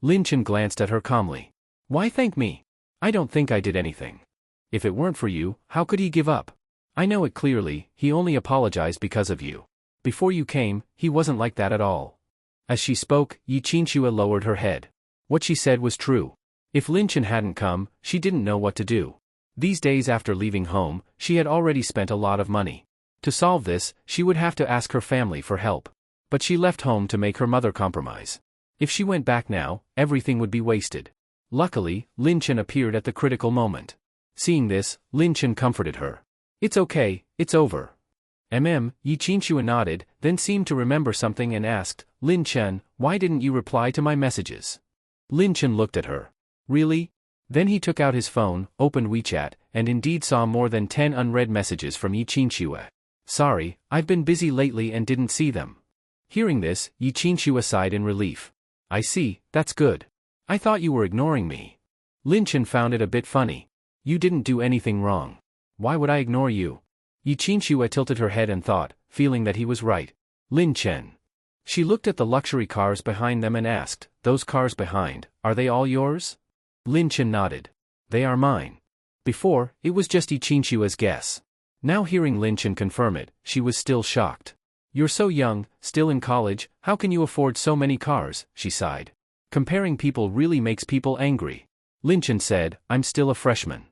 Lin Chen glanced at her calmly. Why thank me? I don't think I did anything. If it weren't for you, how could he give up? I know it clearly, he only apologized because of you. Before you came, he wasn't like that at all. As she spoke, Yi Qinxue lowered her head. What she said was true. If Lin Chen hadn't come, she didn't know what to do. These days after leaving home, she had already spent a lot of money. To solve this, she would have to ask her family for help. But she left home to make her mother compromise. If she went back now, everything would be wasted. Luckily, Lin Chen appeared at the critical moment. Seeing this, Lin Chen comforted her. It's okay, it's over. Yi Qinxue nodded, then seemed to remember something and asked, Lin Chen, why didn't you reply to my messages? Lin Chen looked at her. Really? Then he took out his phone, opened WeChat, and indeed saw more than 10 unread messages from Yi Qinxue. Sorry, I've been busy lately and didn't see them. Hearing this, Yi Qinxue sighed in relief. I see, that's good. I thought you were ignoring me. Lin Chen found it a bit funny. You didn't do anything wrong. Why would I ignore you? Yi Qinxue tilted her head and thought, feeling that he was right. Lin Chen. She looked at the luxury cars behind them and asked, those cars behind, are they all yours? Lin Chen nodded. They are mine. Before, it was just Yi Qinxue's guess. Now hearing Lin Chen confirm it, she was still shocked. You're so young, still in college, how can you afford so many cars, she sighed. Comparing people really makes people angry. Lin Chen said, I'm still a freshman.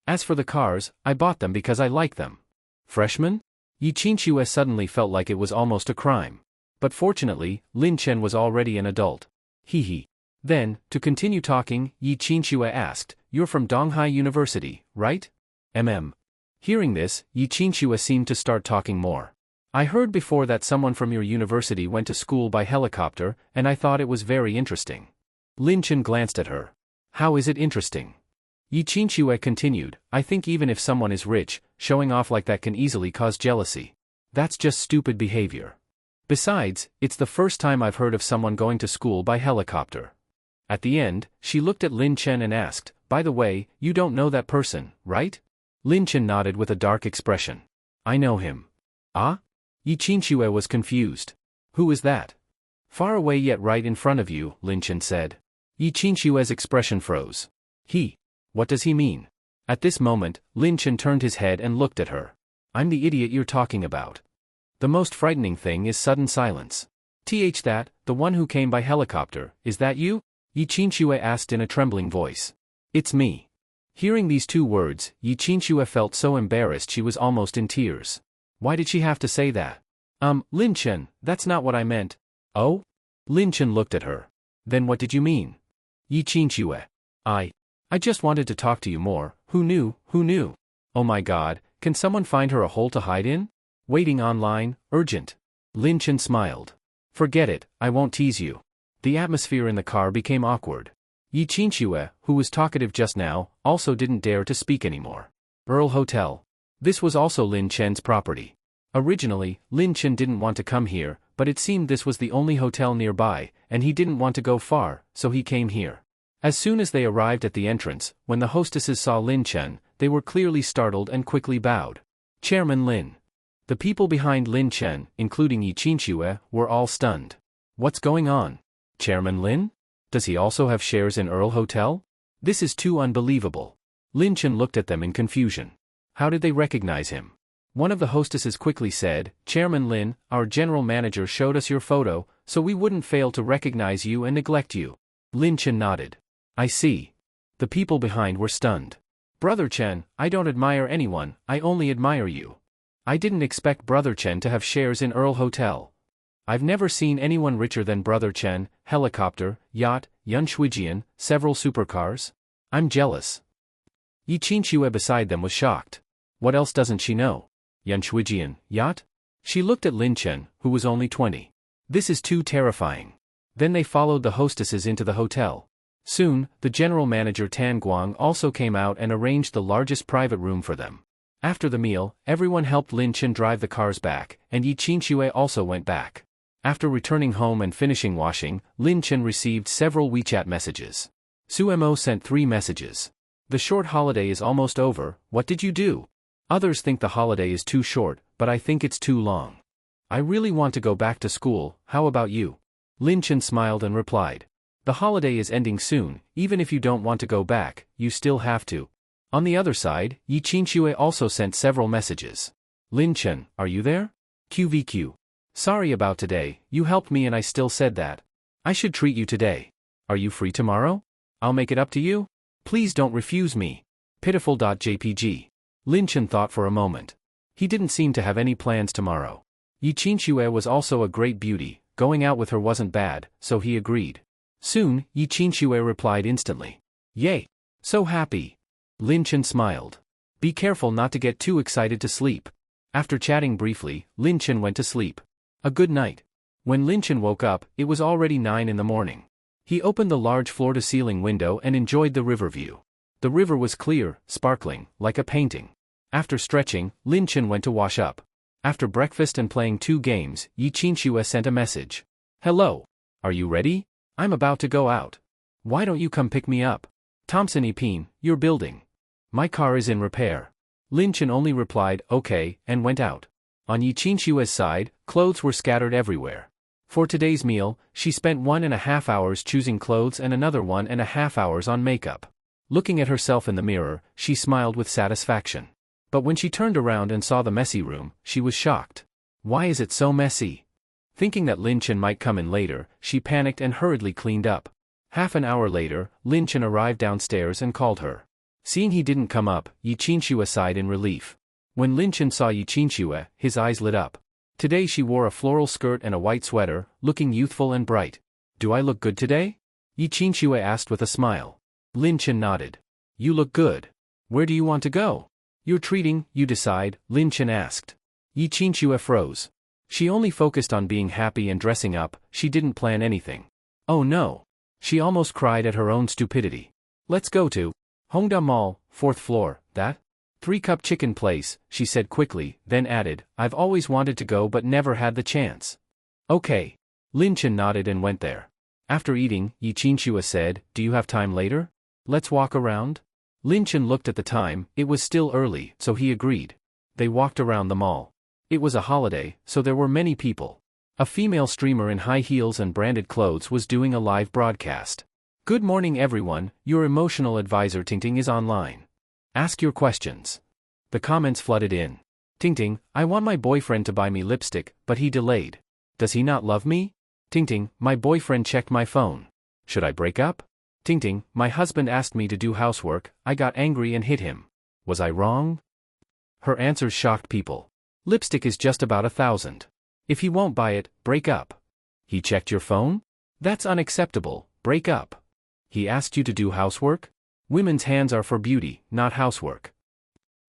As for the cars, I bought them because I like them. Freshman? Yi Qinxue suddenly felt like it was almost a crime. But fortunately, Lin Chen was already an adult. Hee. Then, to continue talking, Yi Qinxue asked, You're from Donghai University, right? Hearing this, Yi Qinxue seemed to start talking more. I heard before that someone from your university went to school by helicopter, and I thought it was very interesting. Lin Chen glanced at her. How is it interesting? Yi Qinxue continued, I think even if someone is rich, showing off like that can easily cause jealousy. That's just stupid behavior. Besides, it's the first time I've heard of someone going to school by helicopter. At the end, she looked at Lin Chen and asked, By the way, you don't know that person, right? Lin Chen nodded with a dark expression. I know him. Ah? Yi Qinxue was confused. Who is that? Far away yet right in front of you, Lin Chen said. Yi Qinxue's expression froze. What does he mean? At this moment, Lin Chen turned his head and looked at her. I'm the idiot you're talking about. The most frightening thing is sudden silence. That, the one who came by helicopter, is that you? Yi Qinxue asked in a trembling voice. It's me. Hearing these two words, Yi Qinxue felt so embarrassed she was almost in tears. Why did she have to say that? Lin Chen, that's not what I meant. Oh? Lin Chen looked at her. Then what did you mean? Yi Qinxue. I just wanted to talk to you more. Who knew? Oh my god, can someone find her a hole to hide in? Waiting online, urgent. Lin Chen smiled. Forget it, I won't tease you. The atmosphere in the car became awkward. Yi Qinxue, who was talkative just now, also didn't dare to speak anymore. Earl Hotel. This was also Lin Chen's property. Originally, Lin Chen didn't want to come here, but it seemed this was the only hotel nearby, and he didn't want to go far, so he came here. As soon as they arrived at the entrance, when the hostesses saw Lin Chen, they were clearly startled and quickly bowed. Chairman Lin. The people behind Lin Chen, including Yi Qinxue, were all stunned. What's going on? Chairman Lin? Does he also have shares in Earl Hotel? This is too unbelievable. Lin Chen looked at them in confusion. How did they recognize him? One of the hostesses quickly said, Chairman Lin, our general manager showed us your photo, so we wouldn't fail to recognize you and neglect you. Lin Chen nodded. I see. The people behind were stunned. Brother Chen, I don't admire anyone, I only admire you. I didn't expect Brother Chen to have shares in Earl Hotel. I've never seen anyone richer than Brother Chen, helicopter, yacht, Yun Shuijian, several supercars. I'm jealous. Yi Qinxue beside them was shocked. What else doesn't she know? Yun Shuijian, yacht? She looked at Lin Chen, who was only 20. This is too terrifying. Then they followed the hostesses into the hotel. Soon, the general manager Tan Guang also came out and arranged the largest private room for them. After the meal, everyone helped Lin Chen drive the cars back, and Yi Qinxue also went back. After returning home and finishing washing, Lin Chen received several WeChat messages. Suemo sent 3 messages. The short holiday is almost over, what did you do? Others think the holiday is too short, but I think it's too long. I really want to go back to school, how about you? Lin Chen smiled and replied. The holiday is ending soon, even if you don't want to go back, you still have to. On the other side, Yi Qinxue also sent several messages. Lin Chen, are you there? QVQ. Sorry about today, you helped me and I still said that. I should treat you today. Are you free tomorrow? I'll make it up to you. Please don't refuse me. Pitiful.jpg. Lin Chen thought for a moment. He didn't seem to have any plans tomorrow. Yi Qinxue was also a great beauty, going out with her wasn't bad, so he agreed. Soon, Yi Qinxue replied instantly. Yay! So happy! Lin Chen smiled. Be careful not to get too excited to sleep. After chatting briefly, Lin Chen went to sleep. A good night. When Lin Chen woke up, it was already 9 in the morning. He opened the large floor-to-ceiling window and enjoyed the river view. The river was clear, sparkling, like a painting. After stretching, Lin Chen went to wash up. After breakfast and playing 2 games, Yi Qinxue sent a message. Hello. Are you ready? I'm about to go out. Why don't you come pick me up? Thompson Epine, your building. My car is in repair. Lin Chen only replied, okay, and went out. On Yi Qinxue's side, clothes were scattered everywhere. For today's meal, she spent 1.5 hours choosing clothes and another 1.5 hours on makeup. Looking at herself in the mirror, she smiled with satisfaction. But when she turned around and saw the messy room, she was shocked. Why is it so messy? Thinking that Lin Chen might come in later, she panicked and hurriedly cleaned up. Half an hour later, Lin Chen arrived downstairs and called her. Seeing he didn't come up, Yi Qinxue sighed in relief. When Lin Chen saw Yi Qinxue, his eyes lit up. Today she wore a floral skirt and a white sweater, looking youthful and bright. Do I look good today? Yi Qinxue asked with a smile. Lin Chen nodded. You look good. Where do you want to go? You're treating, you decide, Lin Chen asked. Yi Qinxue froze. She only focused on being happy and dressing up, she didn't plan anything. Oh no. She almost cried at her own stupidity. Let's go to Hongda Mall, 4th floor, that? 3-cup chicken place, she said quickly, then added, I've always wanted to go but never had the chance. Okay. Lin Chen nodded and went there. After eating, Yi Qinxue said, do you have time later? Let's walk around? Lin Chen looked at the time, it was still early, so he agreed. They walked around the mall. It was a holiday, so there were many people. A female streamer in high heels and branded clothes was doing a live broadcast. Good morning everyone, your emotional advisor Tingting is online. Ask your questions. The comments flooded in. Tingting, I want my boyfriend to buy me lipstick, but he delayed. Does he not love me? Tingting, my boyfriend checked my phone. Should I break up? Tingting, my husband asked me to do housework, I got angry and hit him. Was I wrong? Her answers shocked people. Lipstick is just about 1,000. If he won't buy it, break up. He checked your phone? That's unacceptable, break up. He asked you to do housework? Women's hands are for beauty, not housework.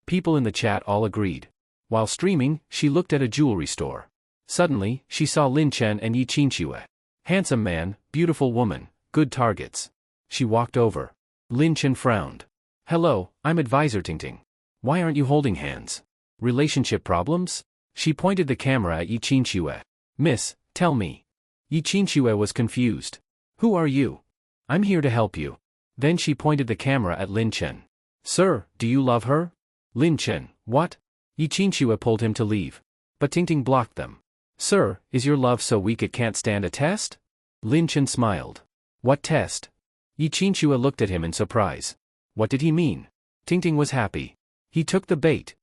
People in the chat all agreed. While streaming, she looked at a jewelry store. Suddenly, she saw Lin Chen and Yi Qinxue. Handsome man, beautiful woman, good targets. She walked over. Lin Chen frowned. Hello, I'm advisor Tingting. Why aren't you holding hands? Relationship problems? She pointed the camera at Yi Qinxue. Miss, tell me. Yi Qinxue was confused. Who are you? I'm here to help you. Then she pointed the camera at Lin Chen. Sir, do you love her? Lin Chen, what? Yi Qinxue pulled him to leave. But Tingting blocked them. Sir, is your love so weak it can't stand a test? Lin Chen smiled. What test? Yi Qinxue looked at him in surprise. What did he mean? Tingting was happy. He took the bait.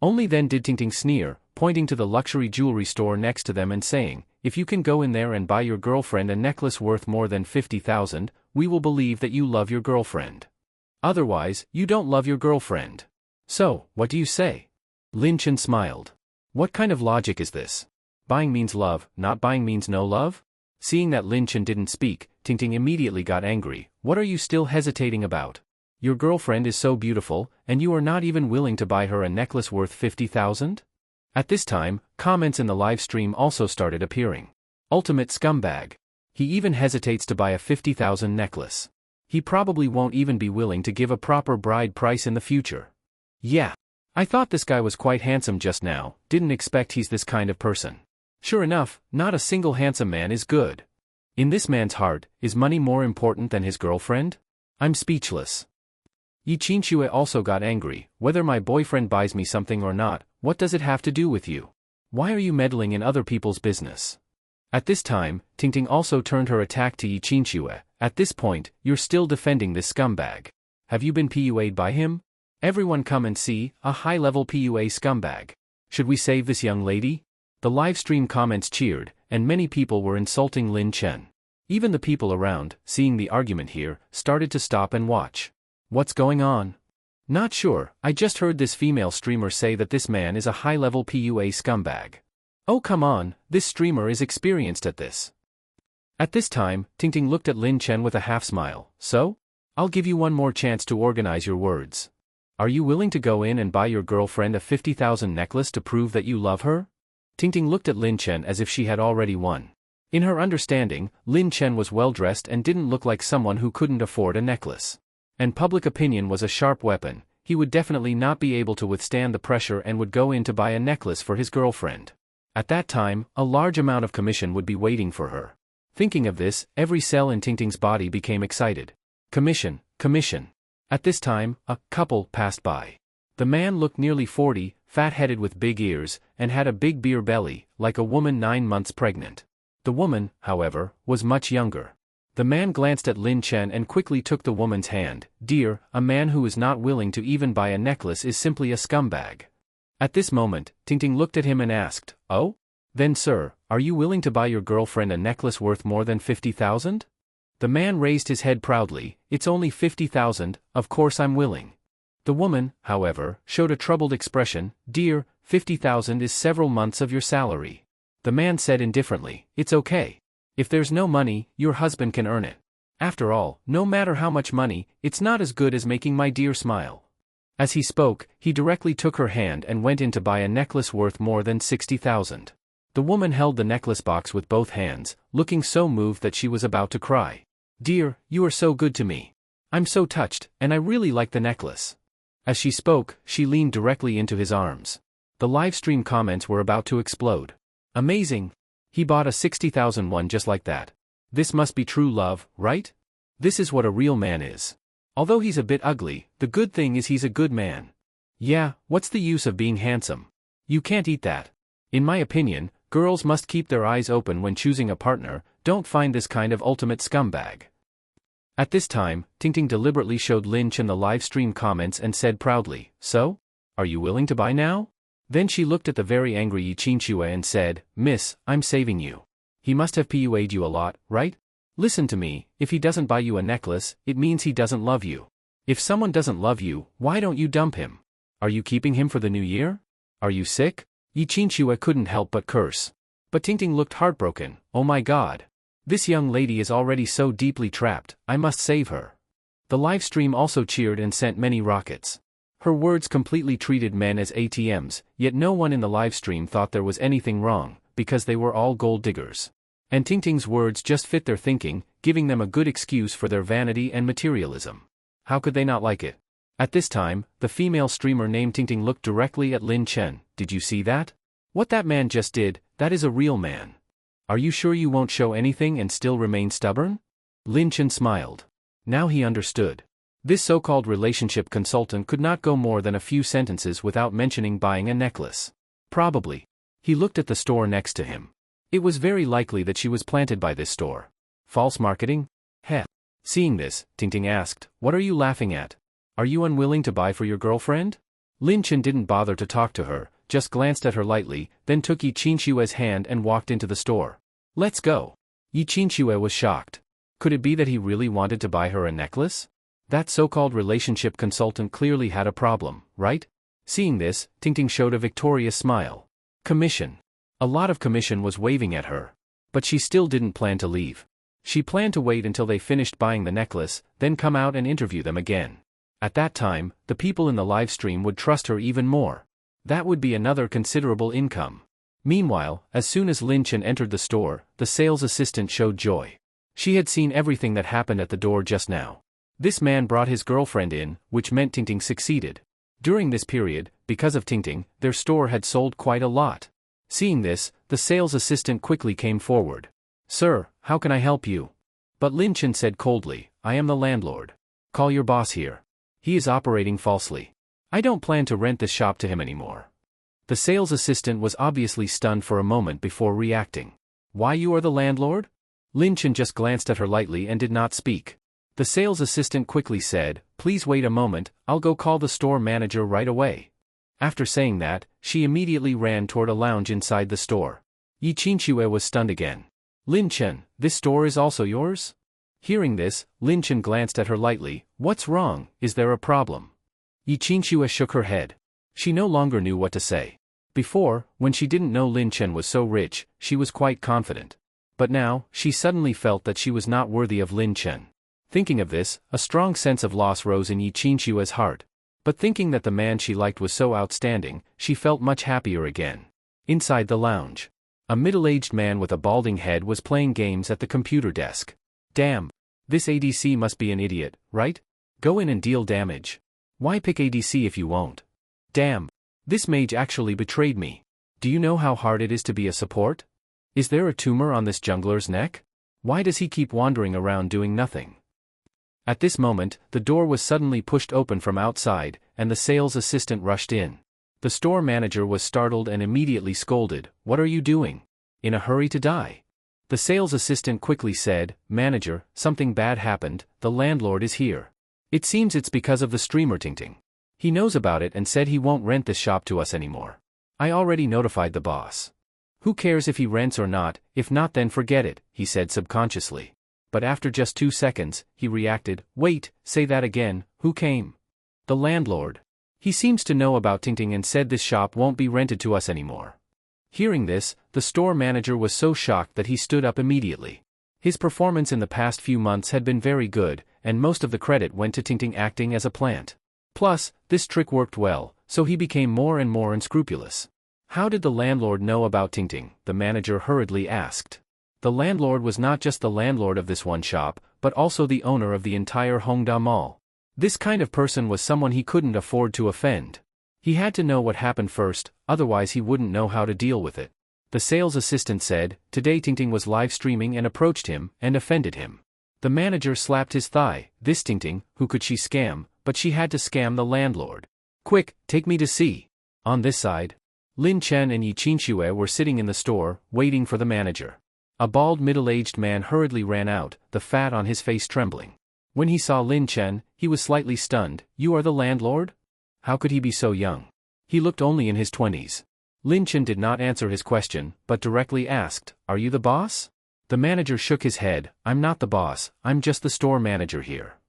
Only then did Tingting sneer, pointing to the luxury jewelry store next to them and saying, if you can go in there and buy your girlfriend a necklace worth more than 50,000, we will believe that you love your girlfriend. Otherwise, you don't love your girlfriend. So, what do you say? Lin Chen smiled. What kind of logic is this? Buying means love, not buying means no love? Seeing that Lin Chen didn't speak, Tingting immediately got angry. What are you still hesitating about? Your girlfriend is so beautiful, and you are not even willing to buy her a necklace worth 50,000? At this time, comments in the live stream also started appearing. Ultimate scumbag. He even hesitates to buy a 50,000 necklace. He probably won't even be willing to give a proper bride price in the future. Yeah. I thought this guy was quite handsome just now, didn't expect he's this kind of person. Sure enough, not a single handsome man is good. In this man's heart, is money more important than his girlfriend? I'm speechless. Yi Qinxue also got angry. Whether my boyfriend buys me something or not, what does it have to do with you? Why are you meddling in other people's business? At this time, Tingting also turned her attack to Yi Qinxue. At this point, you're still defending this scumbag. Have you been PUA'd by him? Everyone come and see, a high-level PUA scumbag. Should we save this young lady? The live stream comments cheered, and many people were insulting Lin Chen. Even the people around, seeing the argument here, started to stop and watch. What's going on? Not sure, I just heard this female streamer say that this man is a high-level PUA scumbag. Oh come on, this streamer is experienced at this. At this time, Tingting looked at Lin Chen with a half-smile. So? I'll give you one more chance to organize your words. Are you willing to go in and buy your girlfriend a 50,000 necklace to prove that you love her? Tingting looked at Lin Chen as if she had already won. In her understanding, Lin Chen was well-dressed and didn't look like someone who couldn't afford a necklace. And public opinion was a sharp weapon. He would definitely not be able to withstand the pressure and would go in to buy a necklace for his girlfriend. At that time, a large amount of commission would be waiting for her. Thinking of this, every cell in Tingting's body became excited. Commission, commission. At this time, a couple passed by. The man looked nearly 40, fat-headed with big ears, and had a big beer belly, like a woman 9 months pregnant. The woman, however, was much younger. The man glanced at Lin Chen and quickly took the woman's hand. Dear, a man who is not willing to even buy a necklace is simply a scumbag. At this moment, Tingting looked at him and asked, Oh? Then sir, are you willing to buy your girlfriend a necklace worth more than 50,000? The man raised his head proudly. It's only 50,000, of course I'm willing. The woman, however, showed a troubled expression. Dear, 50,000 is several months of your salary. The man said indifferently, It's okay. If there's no money, your husband can earn it. After all, no matter how much money, it's not as good as making my dear smile. As he spoke, he directly took her hand and went in to buy a necklace worth more than 60,000. The woman held the necklace box with both hands, looking so moved that she was about to cry. Dear, you are so good to me. I'm so touched, and I really like the necklace. As she spoke, she leaned directly into his arms. The livestream comments were about to explode. Amazing! He bought a 60,000 one just like that. This must be true love, right? This is what a real man is. Although he's a bit ugly, the good thing is he's a good man. Yeah, what's the use of being handsome? You can't eat that. In my opinion, girls must keep their eyes open when choosing a partner. Don't find this kind of ultimate scumbag. At this time, Tingting deliberately showed Lin Chen the live stream comments and said proudly, So? Are you willing to buy now? Then she looked at the very angry Yi Qinxue and said, Miss, I'm saving you. He must have PUA'd you a lot, right? Listen to me, if he doesn't buy you a necklace, it means he doesn't love you. If someone doesn't love you, why don't you dump him? Are you keeping him for the new year? Are you sick? Yi Qinxue couldn't help but curse. But Tingting looked heartbroken. Oh my god. This young lady is already so deeply trapped, I must save her. The live stream also cheered and sent many rockets. Her words completely treated men as ATMs, yet no one in the live stream thought there was anything wrong, because they were all gold diggers. And Tingting's words just fit their thinking, giving them a good excuse for their vanity and materialism. How could they not like it? At this time, the female streamer named Tingting looked directly at Lin Chen. Did you see that? What that man just did, that is a real man. Are you sure you won't show anything and still remain stubborn? Lin Chen smiled. Now he understood. This so-called relationship consultant could not go more than a few sentences without mentioning buying a necklace. Probably. He looked at the store next to him. It was very likely that she was planted by this store. False marketing? Heh. Seeing this, Tingting asked, What are you laughing at? Are you unwilling to buy for your girlfriend? Lin Chen didn't bother to talk to her, just glanced at her lightly, then took Yi Qinshue's hand and walked into the store. Let's go. Yi Qinxue was shocked. Could it be that he really wanted to buy her a necklace? That so-called relationship consultant clearly had a problem, right? Seeing this, Tingting showed a victorious smile. Commission. A lot of commission was waving at her. But she still didn't plan to leave. She planned to wait until they finished buying the necklace, then come out and interview them again. At that time, the people in the live stream would trust her even more. That would be another considerable income. Meanwhile, as soon as Lin Chen entered the store, the sales assistant showed joy. She had seen everything that happened at the door just now. This man brought his girlfriend in, which meant Tingting succeeded. During this period, because of Tingting, their store had sold quite a lot. Seeing this, the sales assistant quickly came forward. Sir, how can I help you? But Lin Chen said coldly, I am the landlord. Call your boss here. He is operating falsely. I don't plan to rent this shop to him anymore. The sales assistant was obviously stunned for a moment before reacting. Why you are the landlord? Lin Chen just glanced at her lightly and did not speak. The sales assistant quickly said, Please wait a moment, I'll go call the store manager right away. After saying that, she immediately ran toward a lounge inside the store. Yi Qinxue was stunned again. Lin Chen, this store is also yours? Hearing this, Lin Chen glanced at her lightly. What's wrong, is there a problem? Yi Qinxue shook her head. She no longer knew what to say. Before, when she didn't know Lin Chen was so rich, she was quite confident. But now, she suddenly felt that she was not worthy of Lin Chen. Thinking of this, a strong sense of loss rose in Yi Qinxue's heart. But thinking that the man she liked was so outstanding, she felt much happier again. Inside the lounge, a middle-aged man with a balding head was playing games at the computer desk. Damn. This ADC must be an idiot, right? Go in and deal damage. Why pick ADC if you won't? Damn. This mage actually betrayed me. Do you know how hard it is to be a support? Is there a tumor on this jungler's neck? Why does he keep wandering around doing nothing? At this moment, the door was suddenly pushed open from outside, and the sales assistant rushed in. The store manager was startled and immediately scolded, What are you doing? In a hurry to die? The sales assistant quickly said, "Manager, something bad happened, the landlord is here. It seems it's because of the streamer Ting. He knows about it and said he won't rent this shop to us anymore. I already notified the boss. Who cares if he rents or not, if not then forget it," he said subconsciously. But after just 2 seconds, he reacted, "Wait, say that again, who came?" "The landlord. He seems to know about Ting and said this shop won't be rented to us anymore." Hearing this, the store manager was so shocked that he stood up immediately. His performance in the past few months had been very good, and most of the credit went to Ting acting as a plant. Plus, this trick worked well, so he became more and more unscrupulous. "How did the landlord know about Ting?" the manager hurriedly asked. The landlord was not just the landlord of this one shop, but also the owner of the entire Hongda Mall. This kind of person was someone he couldn't afford to offend. He had to know what happened first, otherwise he wouldn't know how to deal with it. The sales assistant said, "Today Ting was live streaming and approached him, and offended him." The manager slapped his thigh. This Ting, who could she scam, but she had to scam the landlord. "Quick, take me to see." On this side, Lin Chen and Yi Qinxue were sitting in the store, waiting for the manager. A bald middle-aged man hurriedly ran out, the fat on his face trembling. When he saw Lin Chen, he was slightly stunned. "You are the landlord? How could he be so young? He looked only in his 20s. Lin Chen did not answer his question, but directly asked, "Are you the boss?" The manager shook his head. "I'm not the boss, I'm just the store manager here."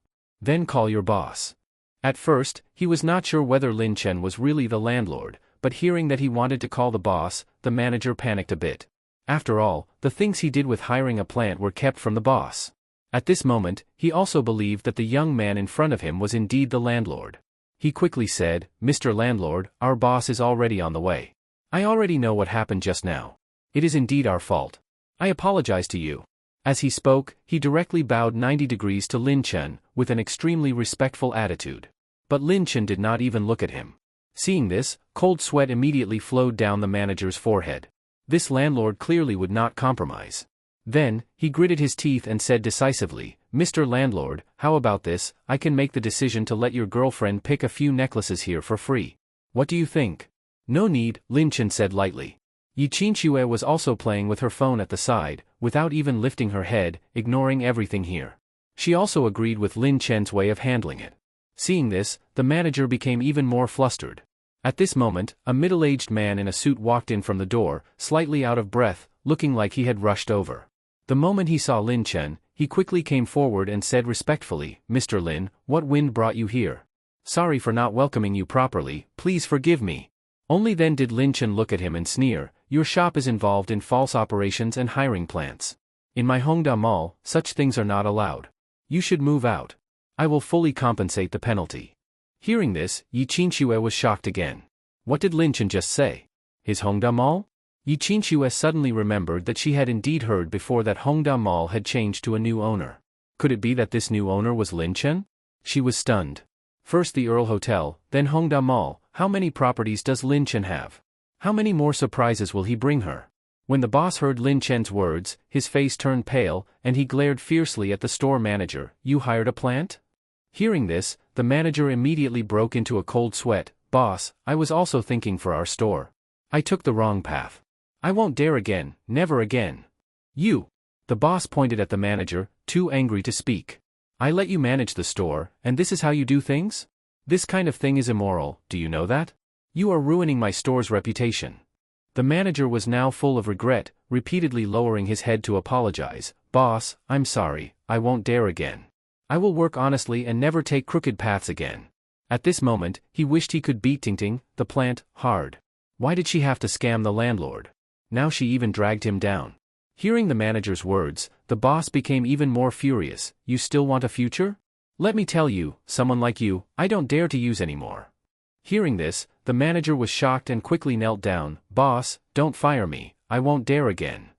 "Then call your boss." At first, he was not sure whether Lin Chen was really the landlord, but hearing that he wanted to call the boss, the manager panicked a bit. After all, the things he did with hiring a plant were kept from the boss. At this moment, he also believed that the young man in front of him was indeed the landlord. He quickly said, "Mr. Landlord, our boss is already on the way. I already know what happened just now. It is indeed our fault. I apologize to you." As he spoke, he directly bowed 90 degrees to Lin Chen, with an extremely respectful attitude. But Lin Chen did not even look at him. Seeing this, cold sweat immediately flowed down the manager's forehead. This landlord clearly would not compromise. Then, he gritted his teeth and said decisively, "Mr. Landlord, how about this? I can make the decision to let your girlfriend pick a few necklaces here for free. What do you think?" "No need," Lin Chen said lightly. Yi Qinxue was also playing with her phone at the side, without even lifting her head, ignoring everything here. She also agreed with Lin Chen's way of handling it. Seeing this, the manager became even more flustered. At this moment, a middle-aged man in a suit walked in from the door, slightly out of breath, looking like he had rushed over. The moment he saw Lin Chen, he quickly came forward and said respectfully, "Mr. Lin, what wind brought you here? Sorry for not welcoming you properly, please forgive me." Only then did Lin Chen look at him and sneer, "Your shop is involved in false operations and hiring plants. In my Hongda Mall, such things are not allowed. You should move out. I will fully compensate the penalty." Hearing this, Yi Qinxue was shocked again. What did Lin Chen just say? His Hongda Mall? Yi Qinxue suddenly remembered that she had indeed heard before that Hongda Mall had changed to a new owner. Could it be that this new owner was Lin Chen? She was stunned. First the Earl Hotel, then Hongda Mall. How many properties does Lin Chen have? How many more surprises will he bring her? When the boss heard Lin Chen's words, his face turned pale, and he glared fiercely at the store manager. "You hired a plant?" Hearing this, the manager immediately broke into a cold sweat. "Boss, I was also thinking for our store. I took the wrong path. I won't dare again, never again." "You!" The boss pointed at the manager, too angry to speak. "I let you manage the store, and this is how you do things? This kind of thing is immoral, do you know that? You are ruining my store's reputation." The manager was now full of regret, repeatedly lowering his head to apologize. "Boss, I'm sorry, I won't dare again. I will work honestly and never take crooked paths again." At this moment, he wished he could beat Ting, the plant, hard. Why did she have to scam the landlord? Now she even dragged him down. Hearing the manager's words, the boss became even more furious. "You still want a future? Let me tell you, someone like you, I don't dare to use anymore." Hearing this, the manager was shocked and quickly knelt down. "Boss, don't fire me, I won't dare again."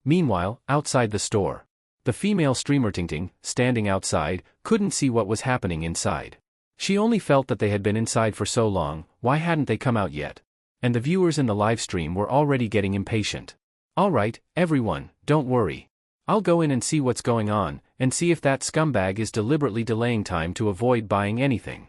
Meanwhile, outside the store, the female streamer Ting, standing outside, couldn't see what was happening inside. She only felt that they had been inside for so long, why hadn't they come out yet? And the viewers in the live stream were already getting impatient. "Alright, everyone, don't worry. I'll go in and see what's going on, and see if that scumbag is deliberately delaying time to avoid buying anything."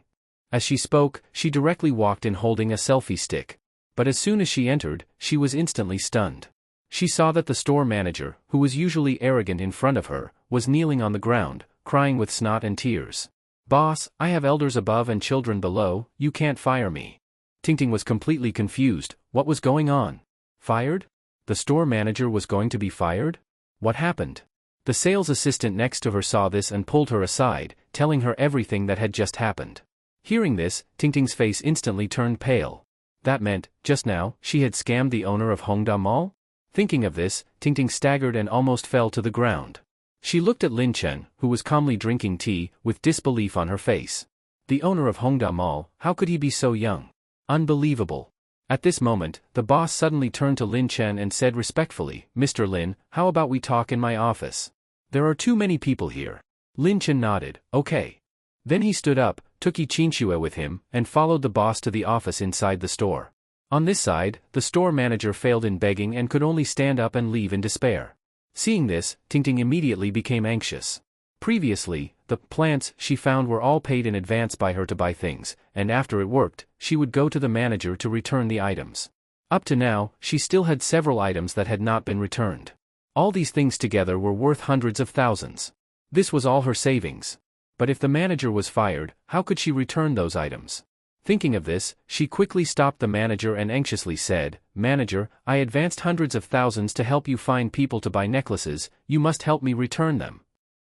As she spoke, she directly walked in holding a selfie stick. But as soon as she entered, she was instantly stunned. She saw that the store manager, who was usually arrogant in front of her, was kneeling on the ground, crying with snot and tears. "Boss, I have elders above and children below, you can't fire me." Tingting was completely confused. What was going on? Fired? The store manager was going to be fired? What happened? The sales assistant next to her saw this and pulled her aside, telling her everything that had just happened. Hearing this, Tingting's face instantly turned pale. That meant, just now, she had scammed the owner of Hongda Mall? Thinking of this, Tingting staggered and almost fell to the ground. She looked at Lin Chen, who was calmly drinking tea, with disbelief on her face. The owner of Hongda Mall, how could he be so young? Unbelievable. At this moment, the boss suddenly turned to Lin Chen and said respectfully, "Mr. Lin, how about we talk in my office? There are too many people here." Lin Chen nodded, "Okay." Then he stood up, took Yichinxue with him, and followed the boss to the office inside the store. On this side, the store manager failed in begging and could only stand up and leave in despair. Seeing this, Tingting immediately became anxious. Previously, the plants she found were all paid in advance by her to buy things, and after it worked, she would go to the manager to return the items. Up to now, she still had several items that had not been returned. All these things together were worth hundreds of thousands. This was all her savings. But if the manager was fired, how could she return those items? Thinking of this, she quickly stopped the manager and anxiously said, "Manager, I advanced hundreds of thousands to help you find people to buy necklaces, you must help me return them."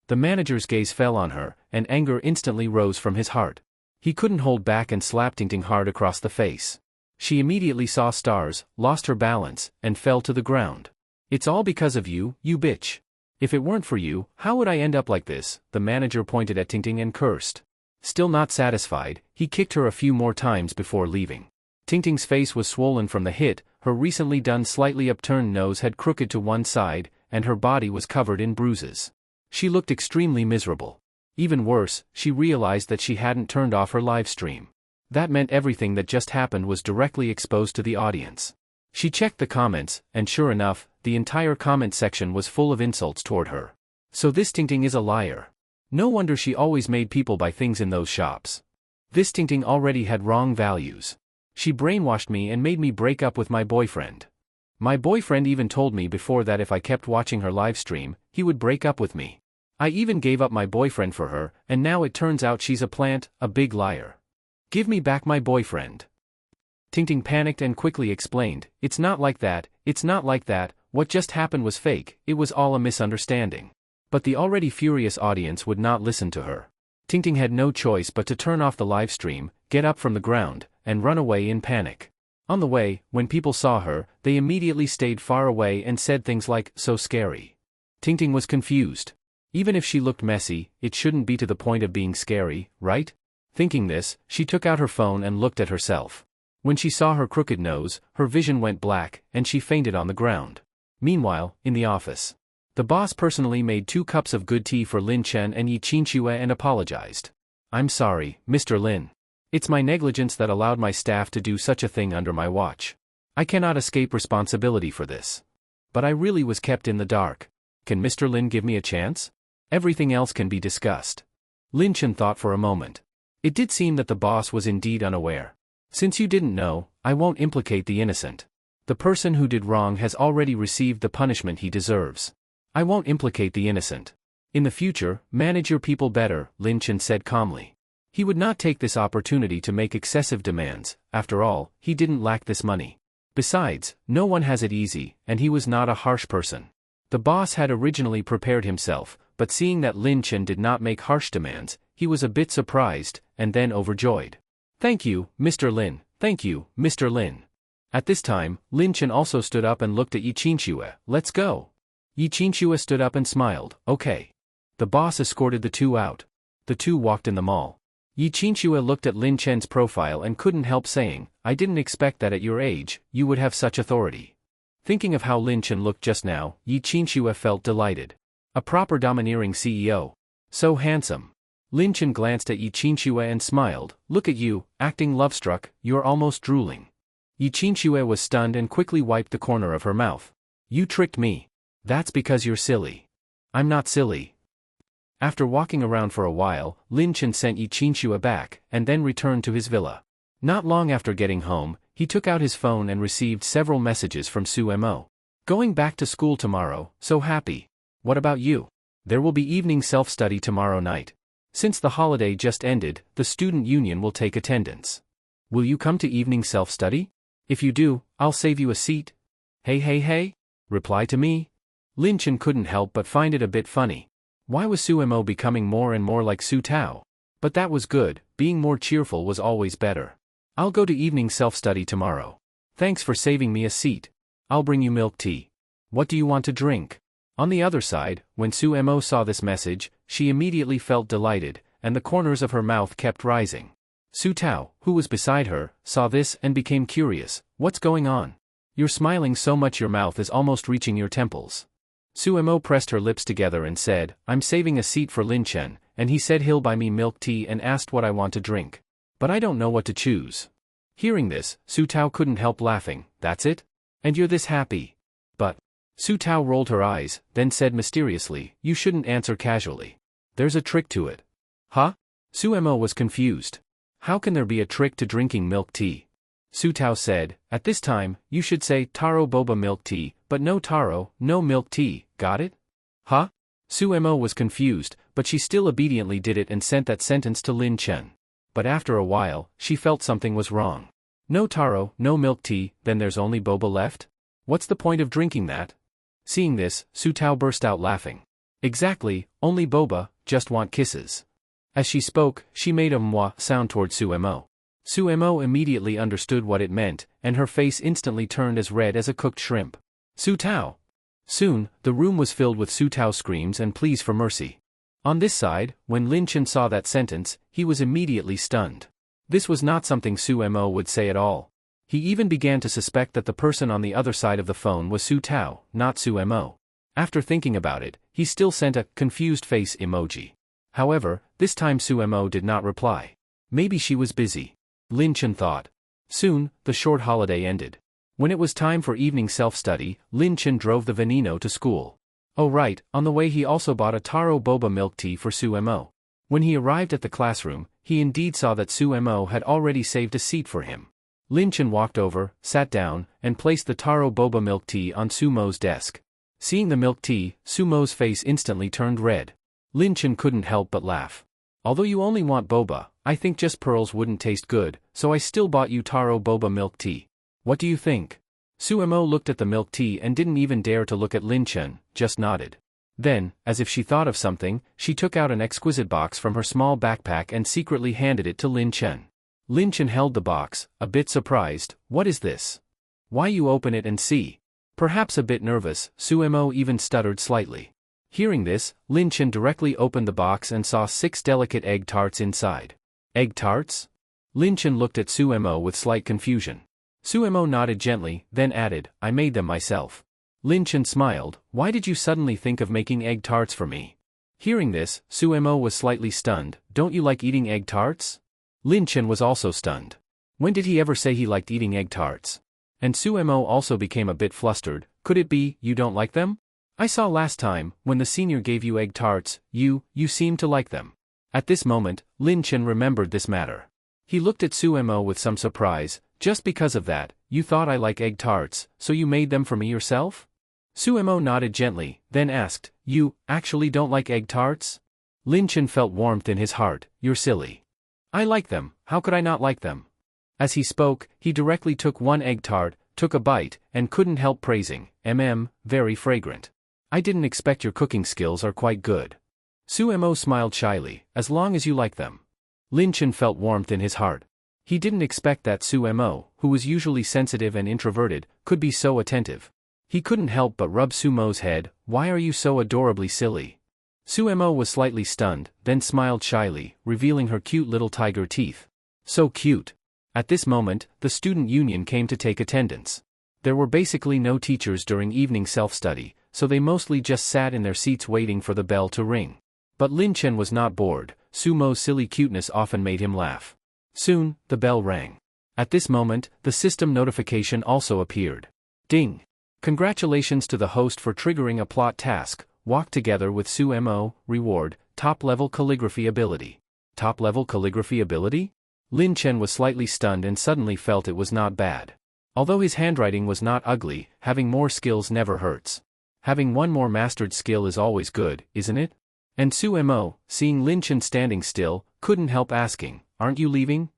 The manager's gaze fell on her, and anger instantly rose from his heart. He couldn't hold back and slapped Tingting hard across the face. She immediately saw stars, lost her balance, and fell to the ground. "It's all because of you, you bitch. If it weren't for you, how would I end up like this?" The manager pointed at Tingting and cursed. Still not satisfied, he kicked her a few more times before leaving. Tingting's face was swollen from the hit, her recently done slightly upturned nose had crooked to one side, and her body was covered in bruises. She looked extremely miserable. Even worse, she realized that she hadn't turned off her live stream. That meant everything that just happened was directly exposed to the audience. She checked the comments, and sure enough, the entire comment section was full of insults toward her. So this Tingting is a liar. No wonder she always made people buy things in those shops. This Tingting already had wrong values. She brainwashed me and made me break up with my boyfriend. My boyfriend even told me before that if I kept watching her live stream, he would break up with me. I even gave up my boyfriend for her, and now it turns out she's a plant, a big liar. Give me back my boyfriend. Tingting panicked and quickly explained, "It's not like that, it's not like that, what just happened was fake, it was all a misunderstanding." But the already furious audience would not listen to her. Tingting had no choice but to turn off the live stream, get up from the ground, and run away in panic. On the way, when people saw her, they immediately stayed far away and said things like, "So scary." Tingting was confused. Even if she looked messy, it shouldn't be to the point of being scary, right? Thinking this, she took out her phone and looked at herself. When she saw her crooked nose, her vision went black, and she fainted on the ground. Meanwhile, in the office, the boss personally made 2 cups of good tea for Lin Chen and Yichinxue and apologized. "I'm sorry, Mr. Lin. It's my negligence that allowed my staff to do such a thing under my watch. I cannot escape responsibility for this. But I really was kept in the dark. Can Mr. Lin give me a chance? Everything else can be discussed." Lin Chen thought for a moment. It did seem that the boss was indeed unaware. "Since you didn't know, I won't implicate the innocent. The person who did wrong has already received the punishment he deserves. I won't implicate the innocent. In the future, manage your people better," Lin Chen said calmly. He would not take this opportunity to make excessive demands, after all, he didn't lack this money. Besides, no one has it easy, and he was not a harsh person. The boss had originally prepared himself, but seeing that Lin Chen did not make harsh demands, he was a bit surprised, and then overjoyed. "Thank you, Mr. Lin, thank you, Mr. Lin." At this time, Lin Chen also stood up and looked at Yichinxue. "Let's go." Yichinxue stood up and smiled, "Okay." The boss escorted the 2 out. The 2 walked in the mall. Yichinxue looked at Lin Chen's profile and couldn't help saying, "I didn't expect that at your age, you would have such authority." Thinking of how Lin Chen looked just now, Yichinxue felt delighted. A proper domineering CEO. So handsome. Lin Chen glanced at Yichinxue and smiled, "Look at you, acting love-struck, you're almost drooling." Yichinxue was stunned and quickly wiped the corner of her mouth. "You tricked me. That's because you're silly." "I'm not silly." After walking around for a while, Lin Chen sent Yichinxue back, and then returned to his villa. Not long after getting home, he took out his phone and received several messages from Su Mo. Going back to school tomorrow, so happy. What about you? There will be evening self-study tomorrow night. Since the holiday just ended, the student union will take attendance. Will you come to evening self-study? If you do, I'll save you a seat. Hey. Reply to me. Lin Chen couldn't help but find it a bit funny. Why was Suemo becoming more and more like Su Tao? But that was good, being more cheerful was always better. I'll go to evening self-study tomorrow. Thanks for saving me a seat. I'll bring you milk tea. What do you want to drink? On the other side, when Suemo saw this message, she immediately felt delighted, and the corners of her mouth kept rising. Su Tao, who was beside her, saw this and became curious. What's going on? You're smiling so much your mouth is almost reaching your temples. Suemo pressed her lips together and said, I'm saving a seat for Lin Chen, and he said he'll buy me milk tea and asked what I want to drink. But I don't know what to choose. Hearing this, Su Tao couldn't help laughing. That's it? And you're this happy? But Su Tao rolled her eyes, then said mysteriously, you shouldn't answer casually. There's a trick to it. Huh? Suemo was confused. How can there be a trick to drinking milk tea? Su Tao said, at this time, you should say taro boba milk tea, but no taro, no milk tea, got it? Huh? Suemo was confused, but she still obediently did it and sent that sentence to Lin Chen. But after a while, she felt something was wrong. No taro, no milk tea, then there's only boba left? What's the point of drinking that? Seeing this, Su Tao burst out laughing. Exactly, only boba, just want kisses. As she spoke, she made a mwa sound toward Suemo. Suemo immediately understood what it meant, and her face instantly turned as red as a cooked shrimp. Su Tao! Soon, the room was filled with Su Tao screams and pleas for mercy. On this side, when Lin Chen saw that sentence, he was immediately stunned. This was not something Suemo would say at all. He even began to suspect that the person on the other side of the phone was Su Tao, not Suemo. After thinking about it, he still sent a confused face emoji. However, this time Suemo did not reply. Maybe she was busy. Lin Chen thought. Soon, the short holiday ended. When it was time for evening self-study, Lin Chen drove the Veneno to school. Oh right, on the way he also bought a taro boba milk tea for Suemo. When he arrived at the classroom, he indeed saw that Suemo had already saved a seat for him. Lin Chen walked over, sat down, and placed the taro boba milk tea on Sumo's desk. Seeing the milk tea, Sumo's face instantly turned red. Lin Chen couldn't help but laugh. Although you only want boba, I think just pearls wouldn't taste good, so I still bought you taro boba milk tea. What do you think? Suemo looked at the milk tea and didn't even dare to look at Lin Chen, just nodded. Then, as if she thought of something, she took out an exquisite box from her small backpack and secretly handed it to Lin Chen. Lin Chen held the box, a bit surprised. What is this? Why you open it and see? Perhaps a bit nervous, Suemo even stuttered slightly. Hearing this, Lin Chen directly opened the box and saw 6 delicate egg tarts inside. Egg tarts? Lin Chen looked at Suemo with slight confusion. Suemo nodded gently, then added, I made them myself. Lin Chen smiled, why did you suddenly think of making egg tarts for me? Hearing this, Suemo was slightly stunned, don't you like eating egg tarts? Lin Chen was also stunned. When did he ever say he liked eating egg tarts? And Suemo also became a bit flustered, could it be, you don't like them? I saw last time, when the senior gave you egg tarts, you seemed to like them. At this moment, Lin Chen remembered this matter. He looked at Suemo with some surprise, just because of that, you thought I like egg tarts, so you made them for me yourself? Suemo nodded gently, then asked, you actually don't like egg tarts? Lin Chen felt warmth in his heart, you're silly. I like them, how could I not like them? As he spoke, he directly took one egg tart, took a bite, and couldn't help praising, very fragrant. I didn't expect your cooking skills are quite good. Suemo smiled shyly, as long as you like them. Lin Chen felt warmth in his heart. He didn't expect that Suemo, who was usually sensitive and introverted, could be so attentive. He couldn't help but rub Sumo's head, why are you so adorably silly? Suemo was slightly stunned, then smiled shyly, revealing her cute little tiger teeth. So cute. At this moment, the student union came to take attendance. There were basically no teachers during evening self-study, so they mostly just sat in their seats waiting for the bell to ring. But Lin Chen was not bored, Sumo's silly cuteness often made him laugh. Soon, the bell rang. At this moment, the system notification also appeared. Ding! Congratulations to the host for triggering a plot task, walk together with Suemo, reward, top-level calligraphy ability. Top-level calligraphy ability? Lin Chen was slightly stunned and suddenly felt it was not bad. Although his handwriting was not ugly, having more skills never hurts. Having one more mastered skill is always good, isn't it? And Sumo, seeing Lin Chen standing still, couldn't help asking, "Aren't you leaving?"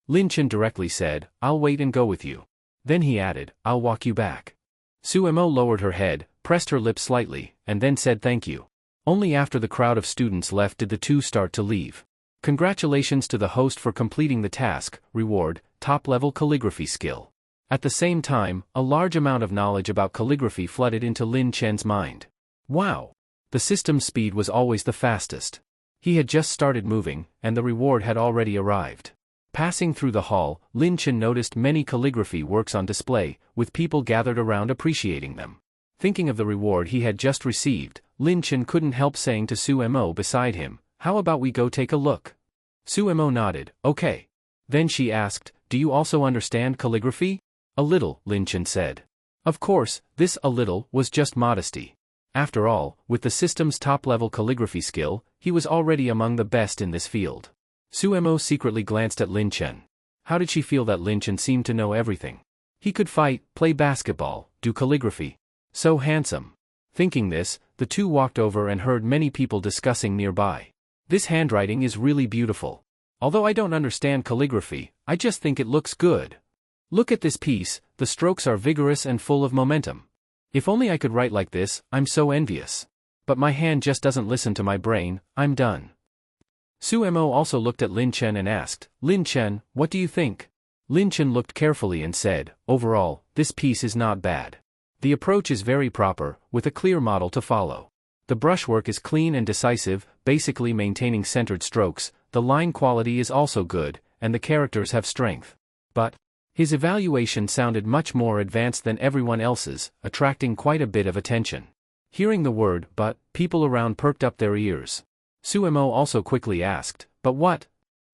Lin Chen directly said, "I'll wait and go with you." Then he added, "I'll walk you back." Sumo lowered her head, pressed her lips slightly, and then said thank you. Only after the crowd of students left did the two start to leave. Congratulations to the host for completing the task, reward, top-level calligraphy skill. At the same time, a large amount of knowledge about calligraphy flooded into Lin Chen's mind. Wow! The system's speed was always the fastest. He had just started moving, and the reward had already arrived. Passing through the hall, Lin Chen noticed many calligraphy works on display, with people gathered around appreciating them. Thinking of the reward he had just received, Lin Chen couldn't help saying to Sumo beside him, "How about we go take a look?" Sumo nodded, "Okay." Then she asked, "Do you also understand calligraphy?" "A little," Lin Chen said. Of course, this "a little" was just modesty. After all, with the system's top-level calligraphy skill, he was already among the best in this field. Sumo secretly glanced at Lin Chen. How did she feel that Lin Chen seemed to know everything? He could fight, play basketball, do calligraphy. So handsome. Thinking this, the two walked over and heard many people discussing nearby. "This handwriting is really beautiful. Although I don't understand calligraphy, I just think it looks good. Look at this piece, the strokes are vigorous and full of momentum. If only I could write like this, I'm so envious. But my hand just doesn't listen to my brain, I'm done." Sumo also looked at Lin Chen and asked, "Lin Chen, what do you think?" Lin Chen looked carefully and said, "Overall, this piece is not bad. The approach is very proper, with a clear model to follow. The brushwork is clean and decisive, basically maintaining centered strokes, the line quality is also good, and the characters have strength." But his evaluation sounded much more advanced than everyone else's, attracting quite a bit of attention. Hearing the word "but," people around perked up their ears. Sumo also quickly asked, "But what?"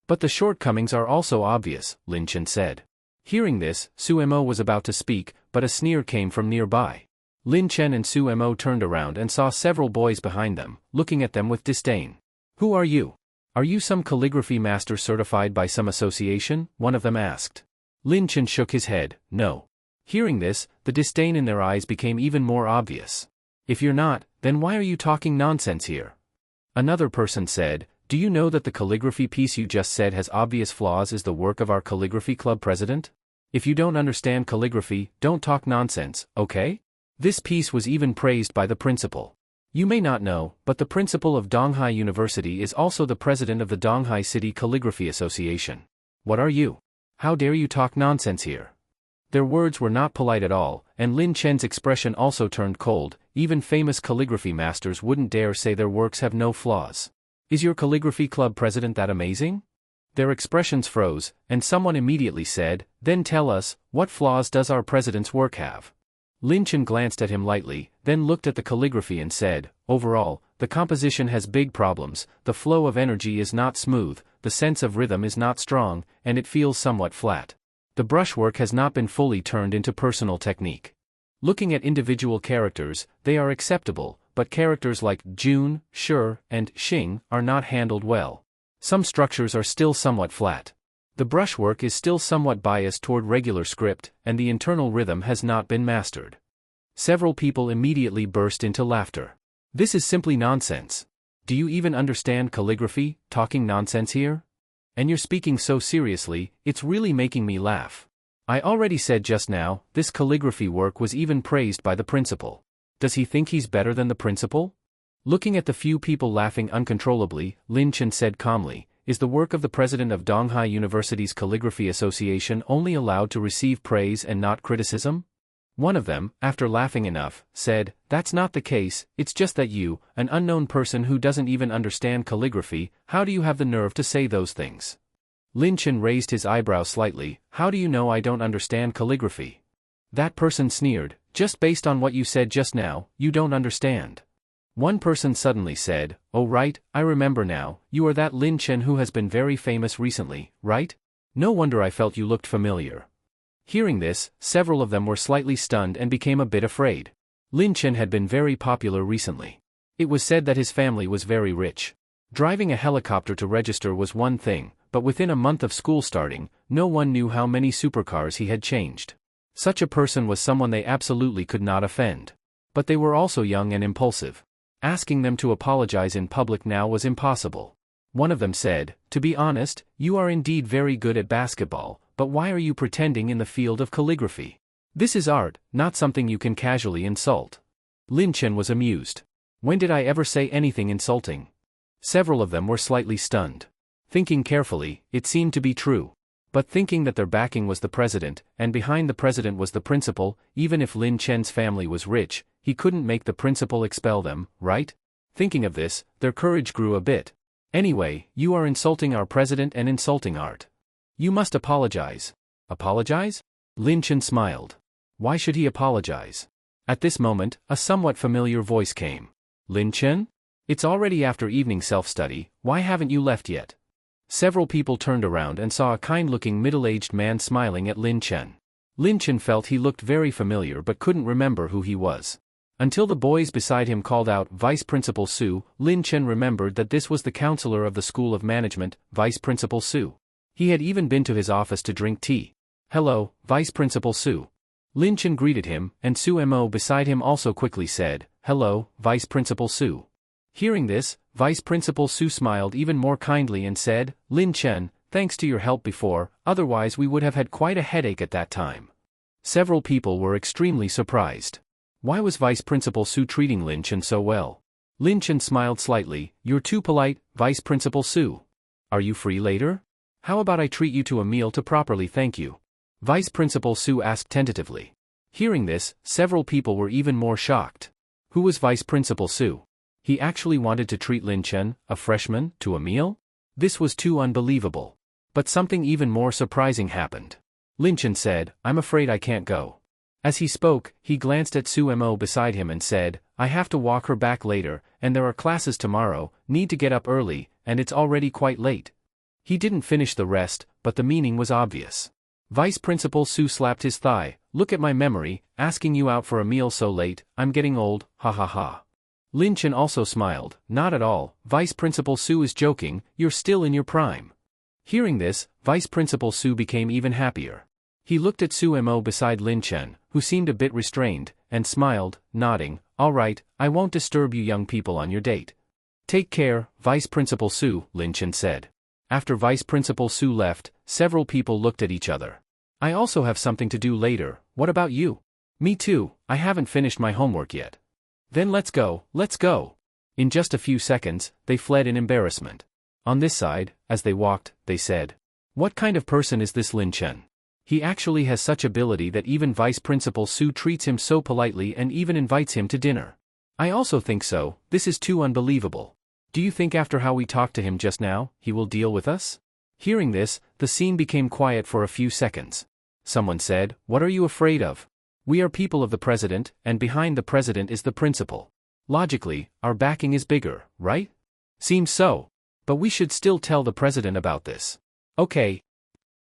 "But the shortcomings are also obvious," Lin Chen said. Hearing this, Sumo was about to speak, but a sneer came from nearby. Lin Chen and Sumo turned around and saw several boys behind them, looking at them with disdain. "Who are you? Are you some calligraphy master certified by some association?" one of them asked. Lin Chen shook his head, "No." Hearing this, the disdain in their eyes became even more obvious. "If you're not, then why are you talking nonsense here?" Another person said, "Do you know that the calligraphy piece you just said has obvious flaws is the work of our calligraphy club president? If you don't understand calligraphy, don't talk nonsense, okay? This piece was even praised by the principal. You may not know, but the principal of Donghai University is also the president of the Donghai City Calligraphy Association. What are you? How dare you talk nonsense here?" Their words were not polite at all, and Lin Chen's expression also turned cold. Even famous calligraphy masters wouldn't dare say their works have no flaws. "Is your calligraphy club president that amazing?" Their expressions froze, and someone immediately said, "Then tell us, what flaws does our president's work have?" Lin Chen glanced at him lightly, then looked at the calligraphy and said, "Overall, the composition has big problems, the flow of energy is not smooth, the sense of rhythm is not strong, and it feels somewhat flat. The brushwork has not been fully turned into personal technique. Looking at individual characters, they are acceptable, but characters like Jun, Shi, and Xing are not handled well. Some structures are still somewhat flat. The brushwork is still somewhat biased toward regular script, and the internal rhythm has not been mastered." Several people immediately burst into laughter. "This is simply nonsense. Do you even understand calligraphy, talking nonsense here? And you're speaking so seriously, it's really making me laugh. I already said just now, this calligraphy work was even praised by the principal. Does he think he's better than the principal?" Looking at the few people laughing uncontrollably, Lin Chen said calmly, "Is the work of the president of Donghai University's Calligraphy Association only allowed to receive praise and not criticism?" One of them, after laughing enough, said, "That's not the case, it's just that you, an unknown person who doesn't even understand calligraphy, how do you have the nerve to say those things?" Lin Chen raised his eyebrows slightly, "How do you know I don't understand calligraphy?" That person sneered, "Just based on what you said just now, you don't understand." One person suddenly said, "Oh right, I remember now, you are that Lin Chen who has been very famous recently, right? No wonder I felt you looked familiar." Hearing this, several of them were slightly stunned and became a bit afraid. Lin Chen had been very popular recently. It was said that his family was very rich. Driving a helicopter to register was one thing, but within a month of school starting, no one knew how many supercars he had changed. Such a person was someone they absolutely could not offend. But they were also young and impulsive. Asking them to apologize in public now was impossible. One of them said, "To be honest, you are indeed very good at basketball, but why are you pretending in the field of calligraphy? This is art, not something you can casually insult." Lin Chen was amused. "When did I ever say anything insulting?" Several of them were slightly stunned. Thinking carefully, it seemed to be true. But thinking that their backing was the president, and behind the president was the principal, even if Lin Chen's family was rich, he couldn't make the principal expel them, right? Thinking of this, their courage grew a bit. "Anyway, you are insulting our president and insulting art. You must apologize." "Apologize?" Lin Chen smiled. Why should he apologize? At this moment, a somewhat familiar voice came. "Lin Chen? It's already after evening self-study, why haven't you left yet?" Several people turned around and saw a kind-looking middle-aged man smiling at Lin Chen. Lin Chen felt he looked very familiar but couldn't remember who he was. Until the boys beside him called out Vice Principal Su, Lin Chen remembered that this was the counselor of the School of Management, Vice Principal Su. He had even been to his office to drink tea. "Hello, Vice Principal Su." Lin Chen greeted him, and Su Mo beside him also quickly said, "Hello, Vice Principal Su." Hearing this, Vice Principal Su smiled even more kindly and said, "Lin Chen, thanks to your help before, otherwise we would have had quite a headache at that time." Several people were extremely surprised. Why was Vice Principal Su treating Lin Chen so well? Lin Chen smiled slightly. "You're too polite, Vice Principal Su. Are you free later? How about I treat you to a meal to properly thank you?" Vice Principal Su asked tentatively. Hearing this, several people were even more shocked. Who was Vice Principal Su? He actually wanted to treat Lin Chen, a freshman, to a meal? This was too unbelievable. But something even more surprising happened. Lin Chen said, "I'm afraid I can't go." As he spoke, he glanced at Su Mo beside him and said, "I have to walk her back later, and there are classes tomorrow, need to get up early, and it's already quite late." He didn't finish the rest, but the meaning was obvious. Vice Principal Su slapped his thigh. "Look at my memory, asking you out for a meal so late, I'm getting old, ha ha ha." Lin Chen also smiled. "Not at all, Vice Principal Su is joking, you're still in your prime." Hearing this, Vice Principal Su became even happier. He looked at Su Mo beside Lin Chen, who seemed a bit restrained, and smiled, nodding, "All right, I won't disturb you young people on your date." "Take care, Vice Principal Su," Lin Chen said. After Vice Principal Su left, several people looked at each other. "I also have something to do later, what about you?" "Me too, I haven't finished my homework yet." "Then let's go, let's go." In just a few seconds, they fled in embarrassment. On this side, as they walked, they said, "What kind of person is this Lin Chen? He actually has such ability that even Vice Principal Su treats him so politely and even invites him to dinner." "I also think so, this is too unbelievable. Do you think after how we talked to him just now, he will deal with us?" Hearing this, the scene became quiet for a few seconds. Someone said, "What are you afraid of? We are people of the president, and behind the president is the principal. Logically, our backing is bigger, right?" "Seems so. But we should still tell the president about this." "Okay."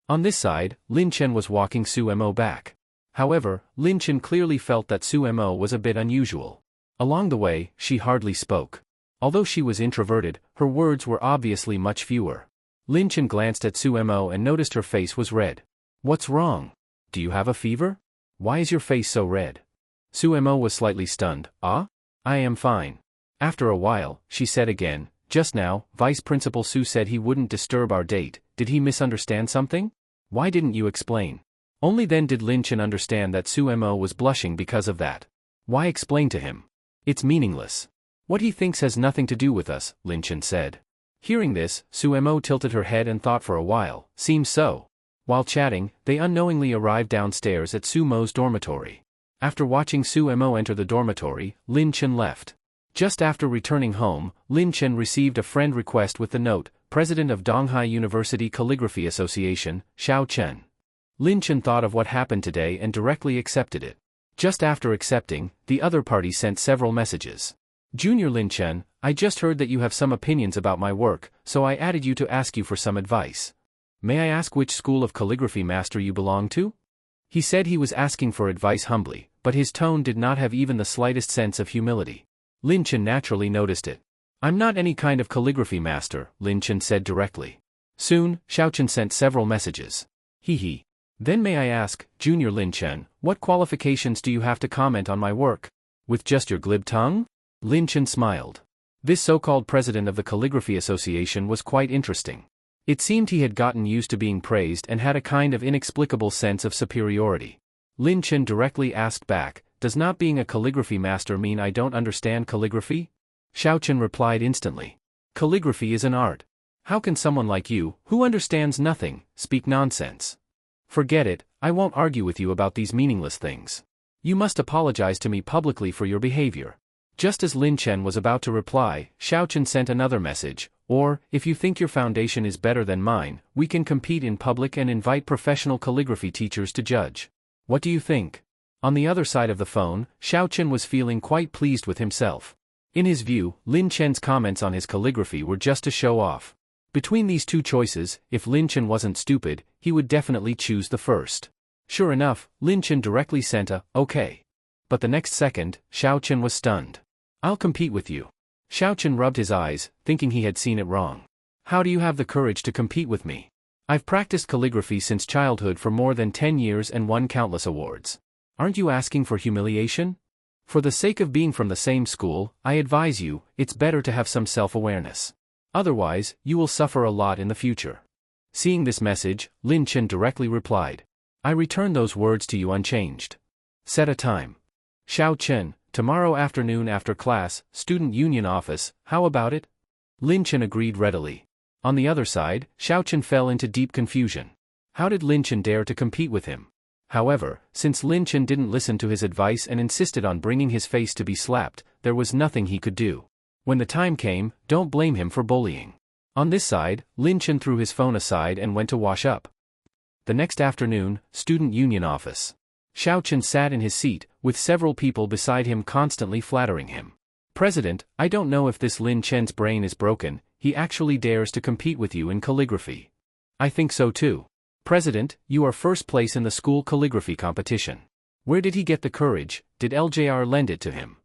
On this side, Lin Chen was walking Su Mo back. However, Lin Chen clearly felt that Su Mo was a bit unusual. Along the way, she hardly spoke. Although she was introverted, her words were obviously much fewer. Lin Chen glanced at Su Mo and noticed her face was red. "What's wrong? Do you have a fever? Why is your face so red?" Su Mo was slightly stunned. "Ah? I am fine." After a while, she said again, "Just now, Vice Principal Su said he wouldn't disturb our date, did he misunderstand something? Why didn't you explain?" Only then did Lin Chen understand that Su Mo was blushing because of that. Why explain to him? It's meaningless. What he thinks has nothing to do with us, Lin Chen said. Hearing this, Su Mo tilted her head and thought for a while, seems so. While chatting, they unknowingly arrived downstairs at Su Mo's dormitory. After watching Su Mo enter the dormitory, Lin Chen left. Just after returning home, Lin Chen received a friend request with the note, President of Donghai University Calligraphy Association, Xiao Chen. Lin Chen thought of what happened today and directly accepted it. Just after accepting, the other party sent several messages. Junior Lin Chen, I just heard that you have some opinions about my work, so I added you to ask you for some advice. May I ask which school of calligraphy master you belong to? He said he was asking for advice humbly, but his tone did not have even the slightest sense of humility. Lin Chen naturally noticed it. I'm not any kind of calligraphy master, Lin Chen said directly. Soon, Xiao Chen sent several messages. Hee hee. Then may I ask, Junior Lin Chen, what qualifications do you have to comment on my work? With just your glib tongue? Lin Chen smiled. This so-called president of the Calligraphy Association was quite interesting. It seemed he had gotten used to being praised and had a kind of inexplicable sense of superiority. Lin Chen directly asked back, does not being a calligraphy master mean I don't understand calligraphy? Xiao Chen replied instantly. Calligraphy is an art. How can someone like you, who understands nothing, speak nonsense? Forget it, I won't argue with you about these meaningless things. You must apologize to me publicly for your behavior. Just as Lin Chen was about to reply, Xiao Chen sent another message, or, if you think your foundation is better than mine, we can compete in public and invite professional calligraphy teachers to judge. What do you think? On the other side of the phone, Xiao Chen was feeling quite pleased with himself. In his view, Lin Chen's comments on his calligraphy were just to show off. Between these two choices, if Lin Chen wasn't stupid, he would definitely choose the first. Sure enough, Lin Chen directly sent a, okay. But the next second, Xiao Chen was stunned. I'll compete with you. Xiao Chen rubbed his eyes, thinking he had seen it wrong. How do you have the courage to compete with me? I've practiced calligraphy since childhood for more than 10 years and won countless awards. Aren't you asking for humiliation? For the sake of being from the same school, I advise you, it's better to have some self-awareness. Otherwise, you will suffer a lot in the future. Seeing this message, Lin Chen directly replied. I return those words to you unchanged. Set a time. Xiao Chen, tomorrow afternoon after class, student union office, how about it? Lin Chen agreed readily. On the other side, Xiao Chen fell into deep confusion. How did Lin Chen dare to compete with him? However, since Lin Chen didn't listen to his advice and insisted on bringing his face to be slapped, there was nothing he could do. When the time came, don't blame him for bullying. On this side, Lin Chen threw his phone aside and went to wash up. The next afternoon, student union office. Xiao Chen sat in his seat, with several people beside him constantly flattering him. President, I don't know if this Lin Chen's brain is broken, he actually dares to compete with you in calligraphy. I think so too. President, you are first place in the school calligraphy competition. Where did he get the courage? Did LJR lend it to him?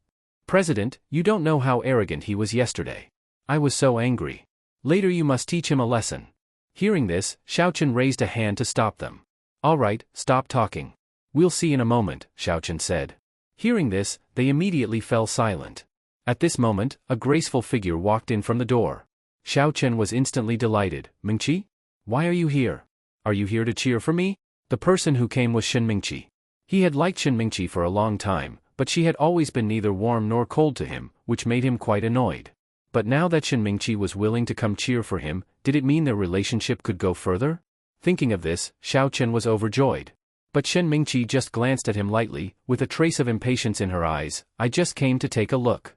President, you don't know how arrogant he was yesterday. I was so angry. Later you must teach him a lesson. Hearing this, Xiao Chen raised a hand to stop them. All right, stop talking. We'll see in a moment, Xiao Chen said. Hearing this, they immediately fell silent. At this moment, a graceful figure walked in from the door. Xiao Chen was instantly delighted. Mingqi? Why are you here? Are you here to cheer for me? The person who came was Shen Mingqi. He had liked Shen Mingqi for a long time, but she had always been neither warm nor cold to him, which made him quite annoyed. But now that Shen Mingqi was willing to come cheer for him, did it mean their relationship could go further? Thinking of this, Xiao Chen was overjoyed. But Shen Mingqi just glanced at him lightly, with a trace of impatience in her eyes. I just came to take a look.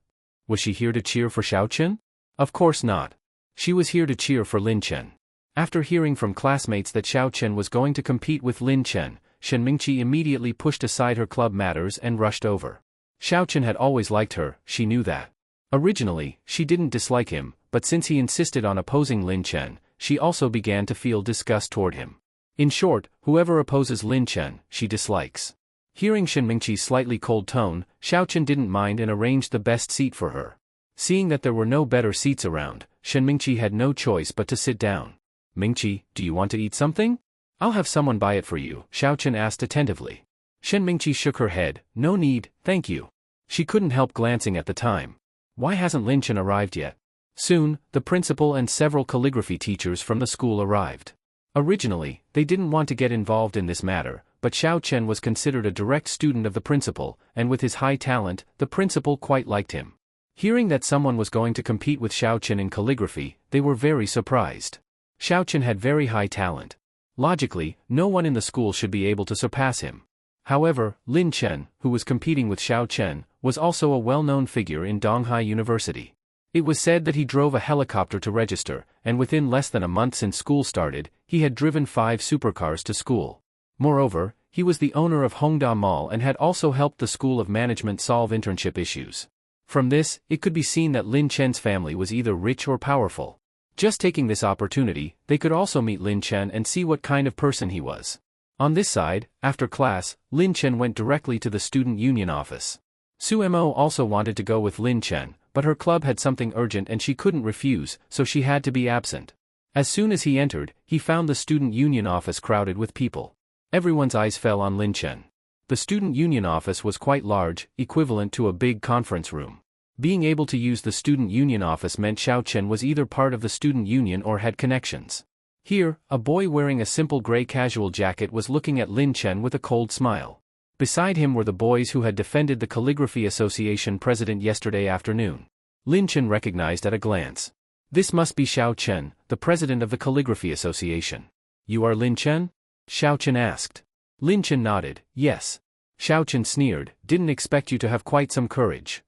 Was she here to cheer for Xiao Chen? Of course not. She was here to cheer for Lin Chen. After hearing from classmates that Xiao Chen was going to compete with Lin Chen, Shen Mingqi immediately pushed aside her club matters and rushed over. Xiao Chen had always liked her, she knew that. Originally, she didn't dislike him, but since he insisted on opposing Lin Chen, she also began to feel disgust toward him. In short, whoever opposes Lin Chen, she dislikes. Hearing Shen Mingqi's slightly cold tone, Xiao Chen didn't mind and arranged the best seat for her. Seeing that there were no better seats around, Shen Mingqi had no choice but to sit down. Mingqi, do you want to eat something? I'll have someone buy it for you, Xiao Chen asked attentively. Shen Mingqi shook her head. No need, thank you. She couldn't help glancing at the time. Why hasn't Lin Chen arrived yet? Soon, the principal and several calligraphy teachers from the school arrived. Originally, they didn't want to get involved in this matter, but Xiao Chen was considered a direct student of the principal, and with his high talent, the principal quite liked him. Hearing that someone was going to compete with Xiao Chen in calligraphy, they were very surprised. Xiao Chen had very high talent. Logically, no one in the school should be able to surpass him. However, Lin Chen, who was competing with Xiao Chen, was also a well-known figure in Donghai University. It was said that he drove a helicopter to register, and within less than a month since school started, he had driven 5 supercars to school. Moreover, he was the owner of Hongda Mall and had also helped the School of Management solve internship issues. From this, it could be seen that Lin Chen's family was either rich or powerful. Just taking this opportunity, they could also meet Lin Chen and see what kind of person he was. On this side, after class, Lin Chen went directly to the student union office. Su Mo also wanted to go with Lin Chen, but her club had something urgent and she couldn't refuse, so she had to be absent. As soon as he entered, he found the student union office crowded with people. Everyone's eyes fell on Lin Chen. The student union office was quite large, equivalent to a big conference room. Being able to use the student union office meant Xiao Chen was either part of the student union or had connections. Here, a boy wearing a simple gray casual jacket was looking at Lin Chen with a cold smile. Beside him were the boys who had defended the Calligraphy Association president yesterday afternoon. Lin Chen recognized at a glance. This must be Xiao Chen, the president of the Calligraphy Association. You are Lin Chen? Xiao Chen asked. Lin Chen nodded, yes. Xiao Chen sneered, didn't expect you to have quite some courage.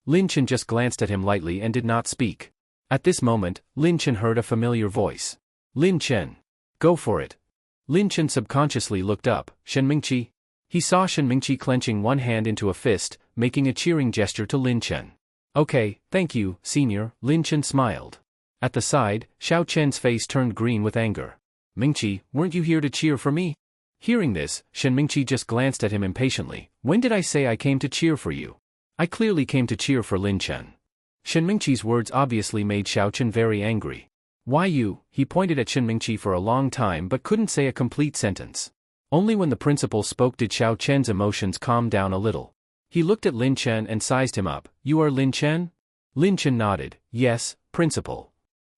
Lin Chen just glanced at him lightly and did not speak. At this moment, Lin Chen heard a familiar voice. Lin Chen. Go for it. Lin Chen subconsciously looked up. Shen Mingqi? He saw Shen Mingqi clenching one hand into a fist, making a cheering gesture to Lin Chen. Okay, thank you, senior, Lin Chen smiled. At the side, Xiao Chen's face turned green with anger. Mingqi, weren't you here to cheer for me? Hearing this, Shen Mingqi just glanced at him impatiently. When did I say I came to cheer for you? I clearly came to cheer for Lin Chen. Shen Mingqi's words obviously made Xiao Chen very angry. Why you? He pointed at Shen Mingqi for a long time but couldn't say a complete sentence. Only when the principal spoke did Xiao Chen's emotions calm down a little. He looked at Lin Chen and sized him up. You are Lin Chen? Lin Chen nodded. Yes, principal.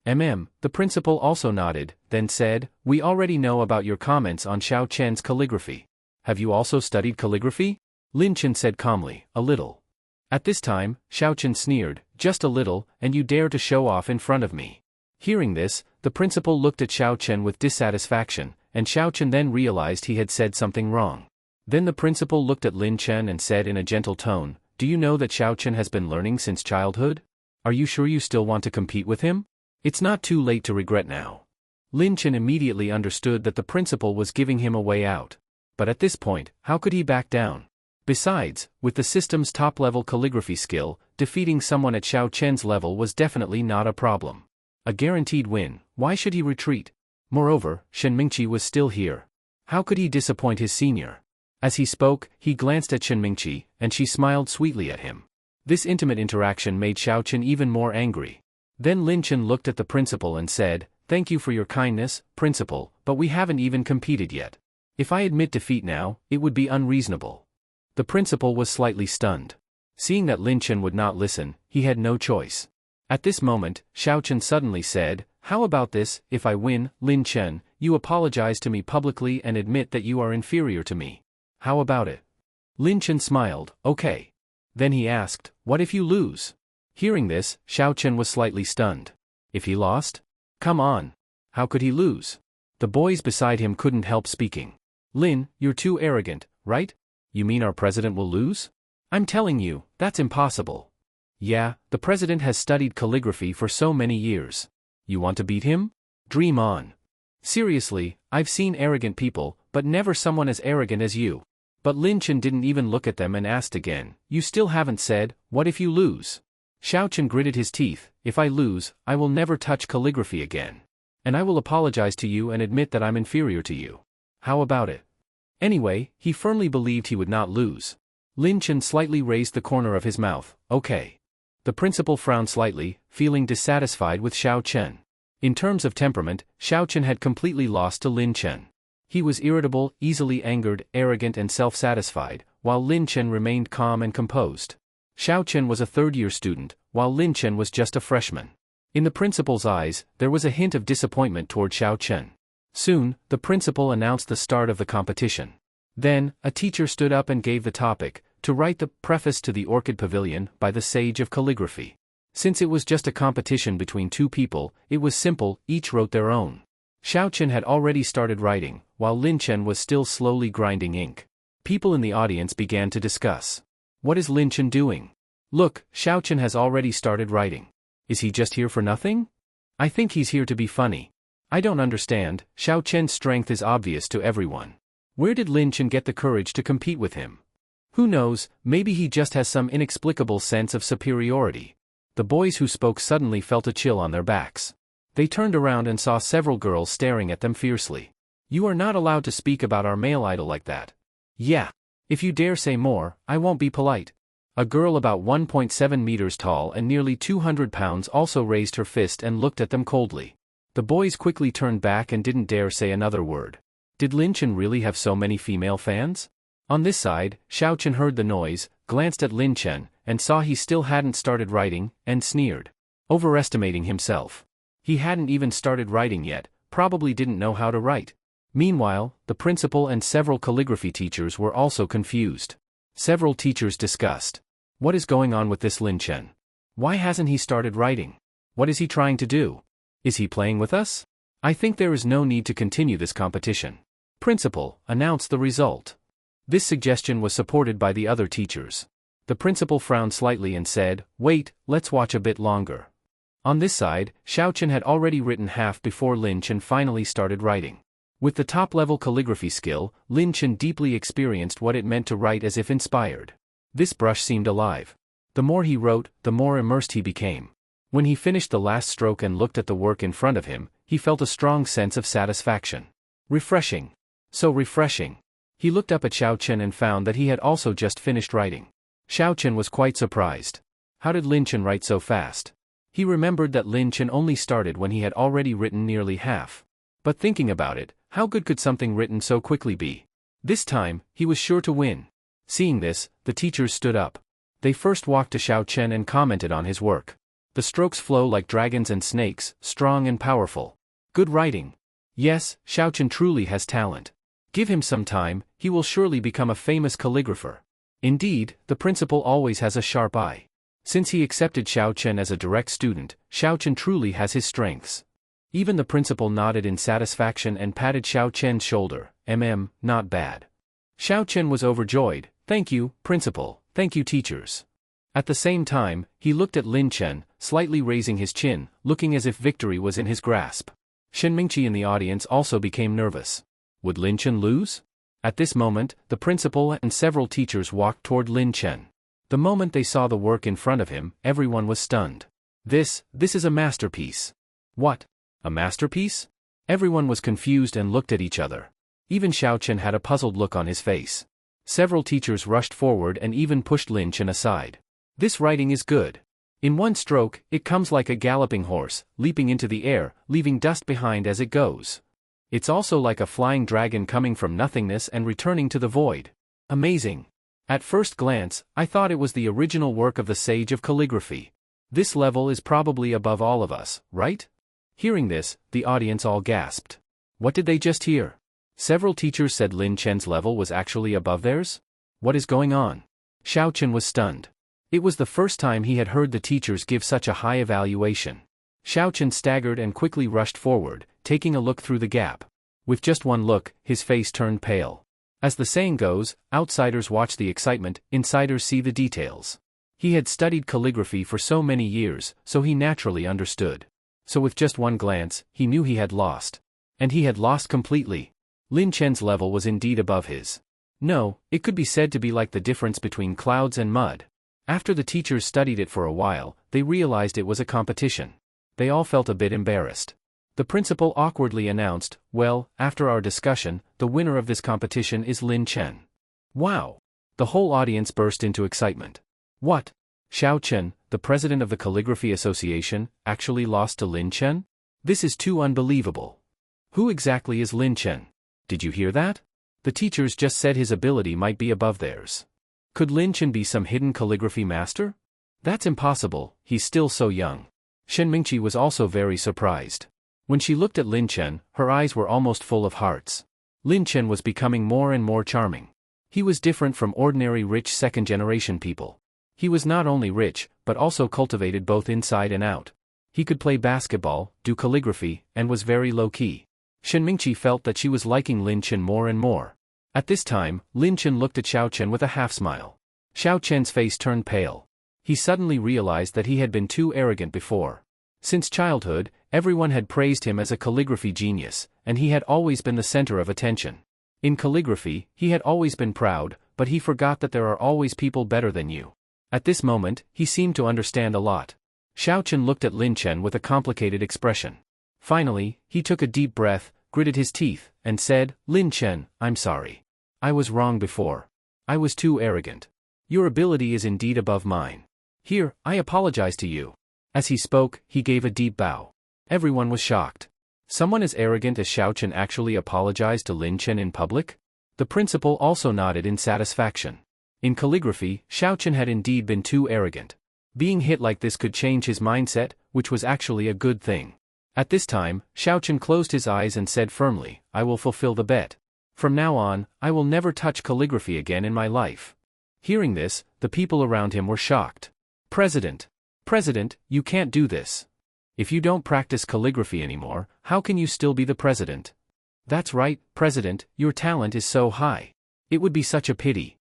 The principal also nodded, then said, we already know about your comments on Xiao Chen's calligraphy. Have you also studied calligraphy? Lin Chen said calmly, a little. At this time, Xiao Chen sneered, just a little, and you dare to show off in front of me. Hearing this, the principal looked at Xiao Chen with dissatisfaction, and Xiao Chen then realized he had said something wrong. Then the principal looked at Lin Chen and said in a gentle tone, do you know that Xiao Chen has been learning since childhood? Are you sure you still want to compete with him? It's not too late to regret now. Lin Chen immediately understood that the principal was giving him a way out. But at this point, how could he back down? Besides, with the system's top-level calligraphy skill, defeating someone at Xiao Chen's level was definitely not a problem. A guaranteed win, why should he retreat? Moreover, Shen Mingqi was still here. How could he disappoint his senior? As he spoke, he glanced at Shen Mingqi, and she smiled sweetly at him. This intimate interaction made Xiao Chen even more angry. Then Lin Chen looked at the principal and said, thank you for your kindness, principal, but we haven't even competed yet. If I admit defeat now, it would be unreasonable. The principal was slightly stunned. Seeing that Lin Chen would not listen, he had no choice. At this moment, Xiao Chen suddenly said, how about this, if I win, Lin Chen, you apologize to me publicly and admit that you are inferior to me. How about it? Lin Chen smiled, okay. Then he asked, what if you lose? Hearing this, Xiao Chen was slightly stunned. If he lost? Come on. How could he lose? The boys beside him couldn't help speaking. Lin, you're too arrogant, right? You mean our president will lose? I'm telling you, that's impossible. Yeah, the president has studied calligraphy for so many years. You want to beat him? Dream on. Seriously, I've seen arrogant people, but never someone as arrogant as you. But Lin Chen didn't even look at them and asked again, you still haven't said, what if you lose? Xiao Chen gritted his teeth, if I lose, I will never touch calligraphy again. And I will apologize to you and admit that I'm inferior to you. How about it? Anyway, he firmly believed he would not lose. Lin Chen slightly raised the corner of his mouth, okay. The principal frowned slightly, feeling dissatisfied with Xiao Chen. In terms of temperament, Xiao Chen had completely lost to Lin Chen. He was irritable, easily angered, arrogant and self-satisfied, while Lin Chen remained calm and composed. Xiao Chen was a third-year student, while Lin Chen was just a freshman. In the principal's eyes, there was a hint of disappointment toward Xiao Chen. Soon, the principal announced the start of the competition. Then, a teacher stood up and gave the topic, to write the preface to the Orchid Pavilion by the Sage of Calligraphy. Since it was just a competition between two people, it was simple, each wrote their own. Xiao Chen had already started writing, while Lin Chen was still slowly grinding ink. People in the audience began to discuss. What is Lin Chen doing? Look, Xiao Chen has already started writing. Is he just here for nothing? I think he's here to be funny. I don't understand, Xiao Chen's strength is obvious to everyone. Where did Lin Chen get the courage to compete with him? Who knows, maybe he just has some inexplicable sense of superiority. The boys who spoke suddenly felt a chill on their backs. They turned around and saw several girls staring at them fiercely. You are not allowed to speak about our male idol like that. Yeah. If you dare say more, I won't be polite. A girl about 1.7 meters tall and nearly 200 pounds also raised her fist and looked at them coldly. The boys quickly turned back and didn't dare say another word. Did Lin Chen really have so many female fans? On this side, Xiao Chen heard the noise, glanced at Lin Chen, and saw he still hadn't started writing, and sneered. Overestimating himself. He hadn't even started writing yet, probably didn't know how to write. Meanwhile, the principal and several calligraphy teachers were also confused. Several teachers discussed. What is going on with this Lin Chen? Why hasn't he started writing? What is he trying to do? Is he playing with us? I think there is no need to continue this competition. Principal, announce the result. This suggestion was supported by the other teachers. The principal frowned slightly and said, wait, let's watch a bit longer. On this side, Xiao Chen had already written half before Lin Chen finally started writing. With the top-level calligraphy skill, Lin Chen deeply experienced what it meant to write as if inspired. This brush seemed alive. The more he wrote, the more immersed he became. When he finished the last stroke and looked at the work in front of him, he felt a strong sense of satisfaction. Refreshing. So refreshing. He looked up at Xiao Chen and found that he had also just finished writing. Xiao Chen was quite surprised. How did Lin Chen write so fast? He remembered that Lin Chen only started when he had already written nearly half. But thinking about it, how good could something written so quickly be? This time, he was sure to win. Seeing this, the teachers stood up. They first walked to Xiao Chen and commented on his work. The strokes flow like dragons and snakes, strong and powerful. Good writing. Yes, Xiao Chen truly has talent. Give him some time, he will surely become a famous calligrapher. Indeed, the principal always has a sharp eye. Since he accepted Xiao Chen as a direct student, Xiao Chen truly has his strengths. Even the principal nodded in satisfaction and patted Xiao Chen's shoulder. Not bad. Xiao Chen was overjoyed. Thank you, principal. Thank you, teachers. At the same time, he looked at Lin Chen, slightly raising his chin, looking as if victory was in his grasp. Shen Mingqi in the audience also became nervous. Would Lin Chen lose? At this moment, the principal and several teachers walked toward Lin Chen. The moment they saw the work in front of him, everyone was stunned. This is a masterpiece. What? A masterpiece? Everyone was confused and looked at each other. Even Xiao Chen had a puzzled look on his face. Several teachers rushed forward and even pushed Lin Chen aside. This writing is good. In one stroke, it comes like a galloping horse, leaping into the air, leaving dust behind as it goes. It's also like a flying dragon coming from nothingness and returning to the void. Amazing. At first glance, I thought it was the original work of the sage of calligraphy. This level is probably above all of us, right? Hearing this, the audience all gasped. What did they just hear? Several teachers said Lin Chen's level was actually above theirs? What is going on? Xiao Chen was stunned. It was the first time he had heard the teachers give such a high evaluation. Xiao Chen staggered and quickly rushed forward, taking a look through the gap. With just one look, his face turned pale. As the saying goes, outsiders watch the excitement, insiders see the details. He had studied calligraphy for so many years, so he naturally understood. So with just one glance, he knew he had lost. And he had lost completely. Lin Chen's level was indeed above his. No, it could be said to be like the difference between clouds and mud. After the teachers studied it for a while, they realized it was a competition. They all felt a bit embarrassed. The principal awkwardly announced, well, after our discussion, the winner of this competition is Lin Chen. Wow! The whole audience burst into excitement. What? Xiao Chen, the president of the Calligraphy Association, actually lost to Lin Chen? This is too unbelievable. Who exactly is Lin Chen? Did you hear that? The teachers just said his ability might be above theirs. Could Lin Chen be some hidden calligraphy master? That's impossible, he's still so young. Shen Mingqi was also very surprised. When she looked at Lin Chen, her eyes were almost full of hearts. Lin Chen was becoming more and more charming. He was different from ordinary rich second-generation people. He was not only rich, but also cultivated both inside and out. He could play basketball, do calligraphy, and was very low-key. Shen Mingqi felt that she was liking Lin Chen more and more. At this time, Lin Chen looked at Xiao Chen with a half-smile. Xiao Chen's face turned pale. He suddenly realized that he had been too arrogant before. Since childhood, everyone had praised him as a calligraphy genius, and he had always been the center of attention. In calligraphy, he had always been proud, but he forgot that there are always people better than you. At this moment, he seemed to understand a lot. Xiao Chen looked at Lin Chen with a complicated expression. Finally, he took a deep breath, gritted his teeth, and said, Lin Chen, I'm sorry. I was wrong before. I was too arrogant. Your ability is indeed above mine. Here, I apologize to you. As he spoke, he gave a deep bow. Everyone was shocked. Someone as arrogant as Xiao Chen actually apologized to Lin Chen in public? The principal also nodded in satisfaction. In calligraphy, Xiao Chen had indeed been too arrogant. Being hit like this could change his mindset, which was actually a good thing. At this time, Xiao Chen closed his eyes and said firmly, I will fulfill the bet. From now on, I will never touch calligraphy again in my life. Hearing this, the people around him were shocked. President, you can't do this. If you don't practice calligraphy anymore, how can you still be the president? That's right, President, your talent is so high. It would be such a pity.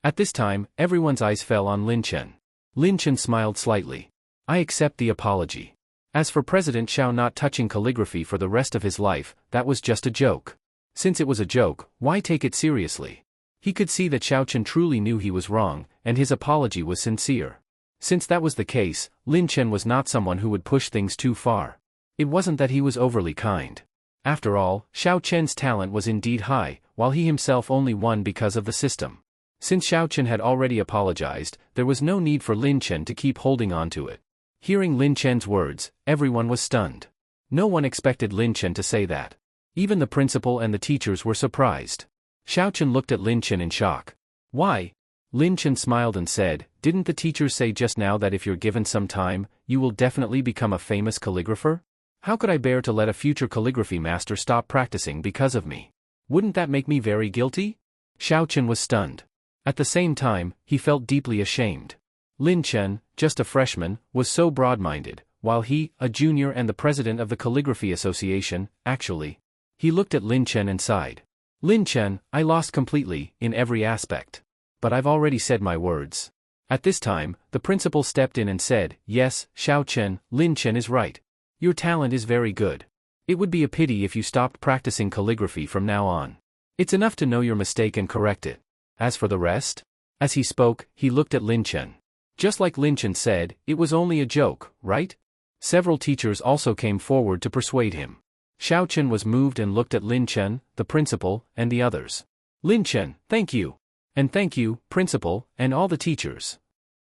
At this time, everyone's eyes fell on Lin Chen. Lin Chen smiled slightly. I accept the apology. As for President Xiao not touching calligraphy for the rest of his life, that was just a joke. Since it was a joke, why take it seriously? He could see that Xiao Chen truly knew he was wrong, and his apology was sincere. Since that was the case, Lin Chen was not someone who would push things too far. It wasn't that he was overly kind. After all, Xiao Chen's talent was indeed high, while he himself only won because of the system. Since Xiao Chen had already apologized, there was no need for Lin Chen to keep holding on to it. Hearing Lin Chen's words, everyone was stunned. No one expected Lin Chen to say that. Even the principal and the teachers were surprised. Xiao Chen looked at Lin Chen in shock. Why? Lin Chen smiled and said, didn't the teachers say just now that if you're given some time, you will definitely become a famous calligrapher? How could I bear to let a future calligraphy master stop practicing because of me? Wouldn't that make me very guilty? Xiao Chen was stunned. At the same time, he felt deeply ashamed. Lin Chen, just a freshman, was so broad-minded, while he, a junior and the president of the Calligraphy Association, actually. He looked at Lin Chen and sighed. Lin Chen, I lost completely, in every aspect. But I've already said my words. At this time, the principal stepped in and said, yes, Xiao Chen, Lin Chen is right. Your talent is very good. It would be a pity if you stopped practicing calligraphy from now on. It's enough to know your mistake and correct it. As for the rest? As he spoke, he looked at Lin Chen. Just like Lin Chen said, it was only a joke, right? Several teachers also came forward to persuade him. Xiao Chen was moved and looked at Lin Chen, the principal, and the others. Lin Chen, thank you. And thank you, principal, and all the teachers.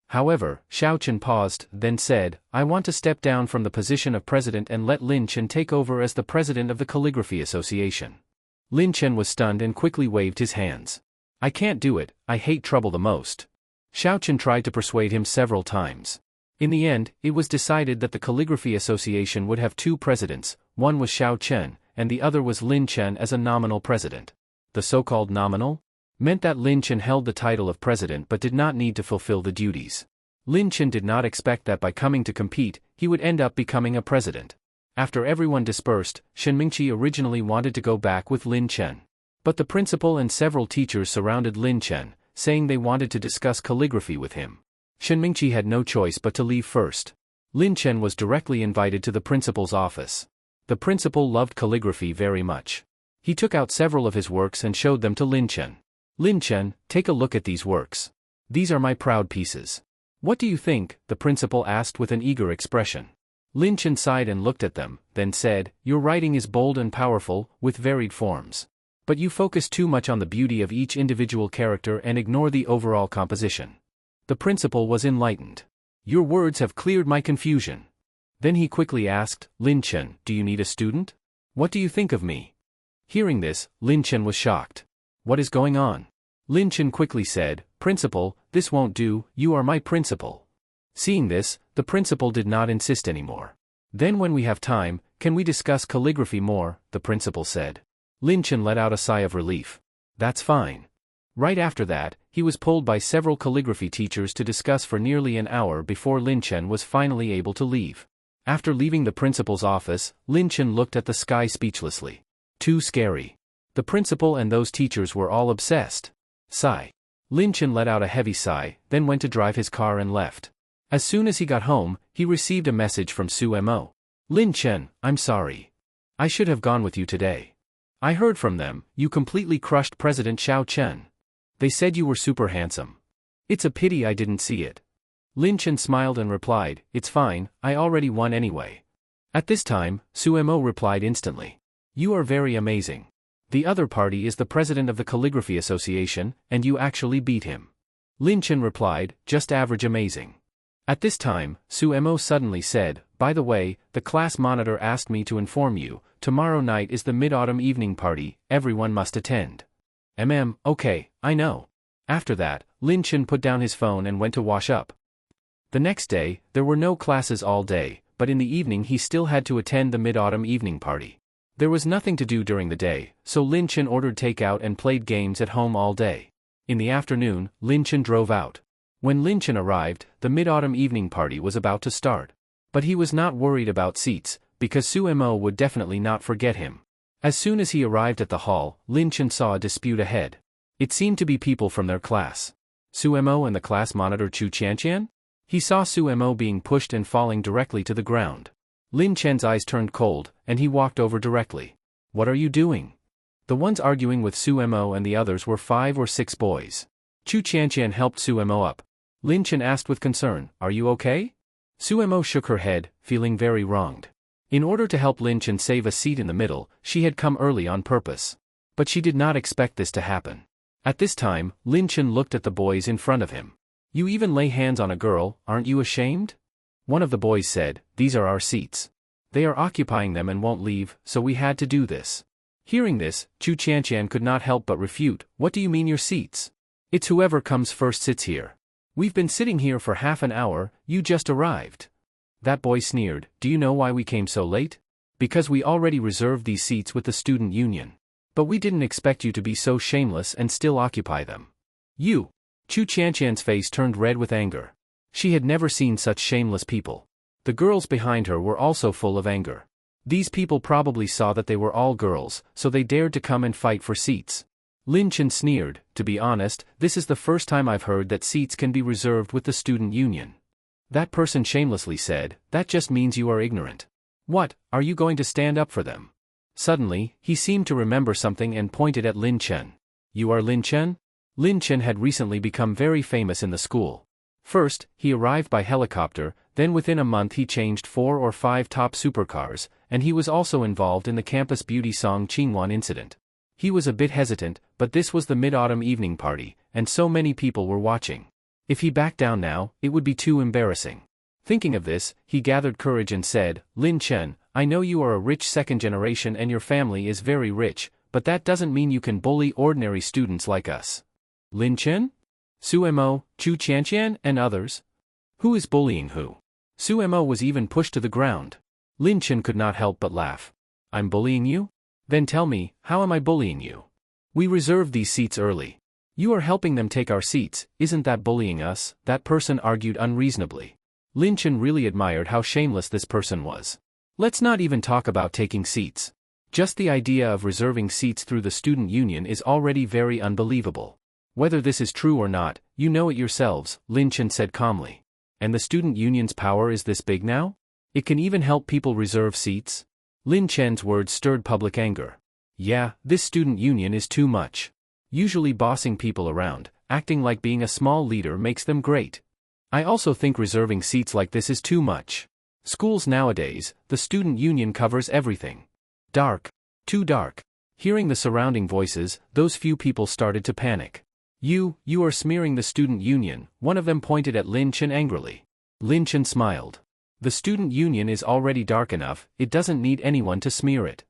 However, Xiao Chen paused, then said, I want to step down from the position of president and let Lin Chen take over as the president of the Calligraphy Association. Lin Chen was stunned and quickly waved his hands. I can't do it, I hate trouble the most. Xiao Chen tried to persuade him several times. In the end, it was decided that the Calligraphy Association would have two presidents, one was Xiao Chen, and the other was Lin Chen as a nominal president. The so-called nominal? Meant that Lin Chen held the title of president but did not need to fulfill the duties. Lin Chen did not expect that by coming to compete, he would end up becoming a president. After everyone dispersed, Shen Mingqi originally wanted to go back with Lin Chen. But the principal and several teachers surrounded Lin Chen, saying they wanted to discuss calligraphy with him. Shen Mingqi had no choice but to leave first. Lin Chen was directly invited to the principal's office. The principal loved calligraphy very much. He took out several of his works and showed them to Lin Chen. Lin Chen, take a look at these works. These are my proud pieces. What do you think? The principal asked with an eager expression. Lin Chen sighed and looked at them, then said, your writing is bold and powerful, with varied forms. But you focus too much on the beauty of each individual character and ignore the overall composition. The principal was enlightened. Your words have cleared my confusion. Then he quickly asked, Lin Chen, do you need a student? What do you think of me? Hearing this, Lin Chen was shocked. What is going on? Lin Chen quickly said, Principal, this won't do, you are my principal. Seeing this, the principal did not insist anymore. Then when we have time, can we discuss calligraphy more, the principal said. Lin Chen let out a sigh of relief. That's fine. Right after that, he was pulled by several calligraphy teachers to discuss for nearly an hour before Lin Chen was finally able to leave. After leaving the principal's office, Lin Chen looked at the sky speechlessly. Too scary. The principal and those teachers were all obsessed. Sigh. Lin Chen let out a heavy sigh, then went to drive his car and left. As soon as he got home, he received a message from Su Mo. Lin Chen, I'm sorry. I should have gone with you today. I heard from them, you completely crushed President Xiao Chen. They said you were super handsome. It's a pity I didn't see it. Lin Chen smiled and replied, it's fine, I already won anyway. At this time, Su Mo replied instantly. You are very amazing. The other party is the president of the Calligraphy Association, and you actually beat him. Lin Chen replied, just average amazing. At this time, Su Mo suddenly said, by the way, the class monitor asked me to inform you, tomorrow night is the mid-autumn evening party, everyone must attend. Okay, I know. After that, Lin Chen put down his phone and went to wash up. The next day, there were no classes all day, but in the evening he still had to attend the mid-autumn evening party. There was nothing to do during the day, so Lin Chen ordered takeout and played games at home all day. In the afternoon, Lin Chen drove out. When Lin Chen arrived, the mid-autumn evening party was about to start. But he was not worried about seats, because Su Mo would definitely not forget him. As soon as he arrived at the hall, Lin Chen saw a dispute ahead. It seemed to be people from their class. Su Mo and the class monitor Chu Qianqian? He saw Su Mo being pushed and falling directly to the ground. Lin Chen's eyes turned cold, and he walked over directly. What are you doing? The ones arguing with Su Mo and the others were 5 or 6 boys. Chu Qianqian helped Su Mo up. Lin Chen asked with concern, "Are you okay?" Su Mo shook her head, feeling very wronged. In order to help Lin Chen save a seat in the middle, she had come early on purpose. But she did not expect this to happen. At this time, Lin Chen looked at the boys in front of him. "You even lay hands on a girl, aren't you ashamed?" One of the boys said, "These are our seats. They are occupying them and won't leave, so we had to do this." Hearing this, Chu Qianqian could not help but refute, "What do you mean your seats? It's whoever comes first sits here. We've been sitting here for half an hour, you just arrived." That boy sneered, "Do you know why we came so late? Because we already reserved these seats with the student union. But we didn't expect you to be so shameless and still occupy them. You." Chu Qianqian's face turned red with anger. She had never seen such shameless people. The girls behind her were also full of anger. These people probably saw that they were all girls, so they dared to come and fight for seats. Lin Chen sneered, "To be honest, this is the first time I've heard that seats can be reserved with the student union." That person shamelessly said, "That just means you are ignorant. What, are you going to stand up for them?" Suddenly, he seemed to remember something and pointed at Lin Chen. "You are Lin Chen?" Lin Chen had recently become very famous in the school. First, he arrived by helicopter, then within a month he changed 4 or 5 top supercars, and he was also involved in the campus beauty song Qingwan incident. He was a bit hesitant, but this was the mid-autumn evening party, and so many people were watching. If he backed down now, it would be too embarrassing. Thinking of this, he gathered courage and said, "Lin Chen, I know you are a rich second generation and your family is very rich, but that doesn't mean you can bully ordinary students like us." "Lin Chen? Su Mo, Chu Qianqian, and others? Who is bullying who?" Su Mo was even pushed to the ground. Lin Chen could not help but laugh. "I'm bullying you? Then tell me, how am I bullying you? We reserved these seats early. You are helping them take our seats, isn't that bullying us?" That person argued unreasonably. Lin Chen really admired how shameless this person was. Let's not even talk about taking seats. Just the idea of reserving seats through the student union is already very unbelievable. "Whether this is true or not, you know it yourselves," Lin Chen said calmly. "And the student union's power is this big now? It can even help people reserve seats?" Lin Chen's words stirred public anger. "Yeah, this student union is too much. Usually bossing people around, acting like being a small leader makes them great. I also think reserving seats like this is too much. Schools nowadays, the student union covers everything. Dark. Too dark." Hearing the surrounding voices, those few people started to panic. You are smearing the student union," one of them pointed at Lin Chen angrily. Lin Chen smiled. "The student union is already dark enough, it doesn't need anyone to smear it."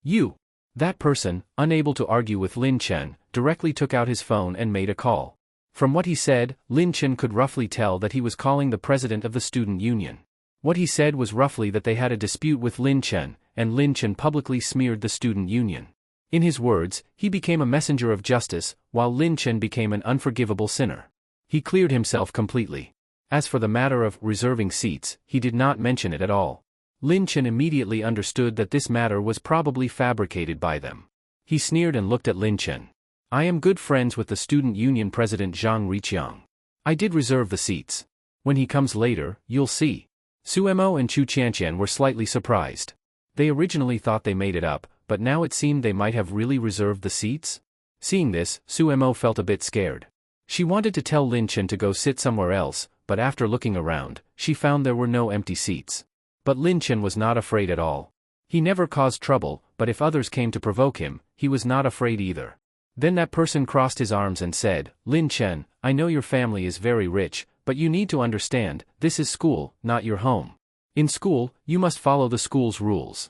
"You." That person, unable to argue with Lin Chen, directly took out his phone and made a call. From what he said, Lin Chen could roughly tell that he was calling the president of the student union. What he said was roughly that they had a dispute with Lin Chen, and Lin Chen publicly smeared the student union. In his words, he became a messenger of justice, while Lin Chen became an unforgivable sinner. He cleared himself completely. As for the matter of reserving seats, he did not mention it at all. Lin Chen immediately understood that this matter was probably fabricated by them. He sneered and looked at Lin Chen. "I am good friends with the student union president Zhang Riqiang. I did reserve the seats. When he comes later, you'll see." Su Mo and Chu Qianqian were slightly surprised. They originally thought they made it up, but now it seemed they might have really reserved the seats. Seeing this, Su Mo felt a bit scared. She wanted to tell Lin Chen to go sit somewhere else, but after looking around, she found there were no empty seats. But Lin Chen was not afraid at all. He never caused trouble, but if others came to provoke him, he was not afraid either. Then that person crossed his arms and said, "Lin Chen, I know your family is very rich, but you need to understand, this is school, not your home. In school, you must follow the school's rules.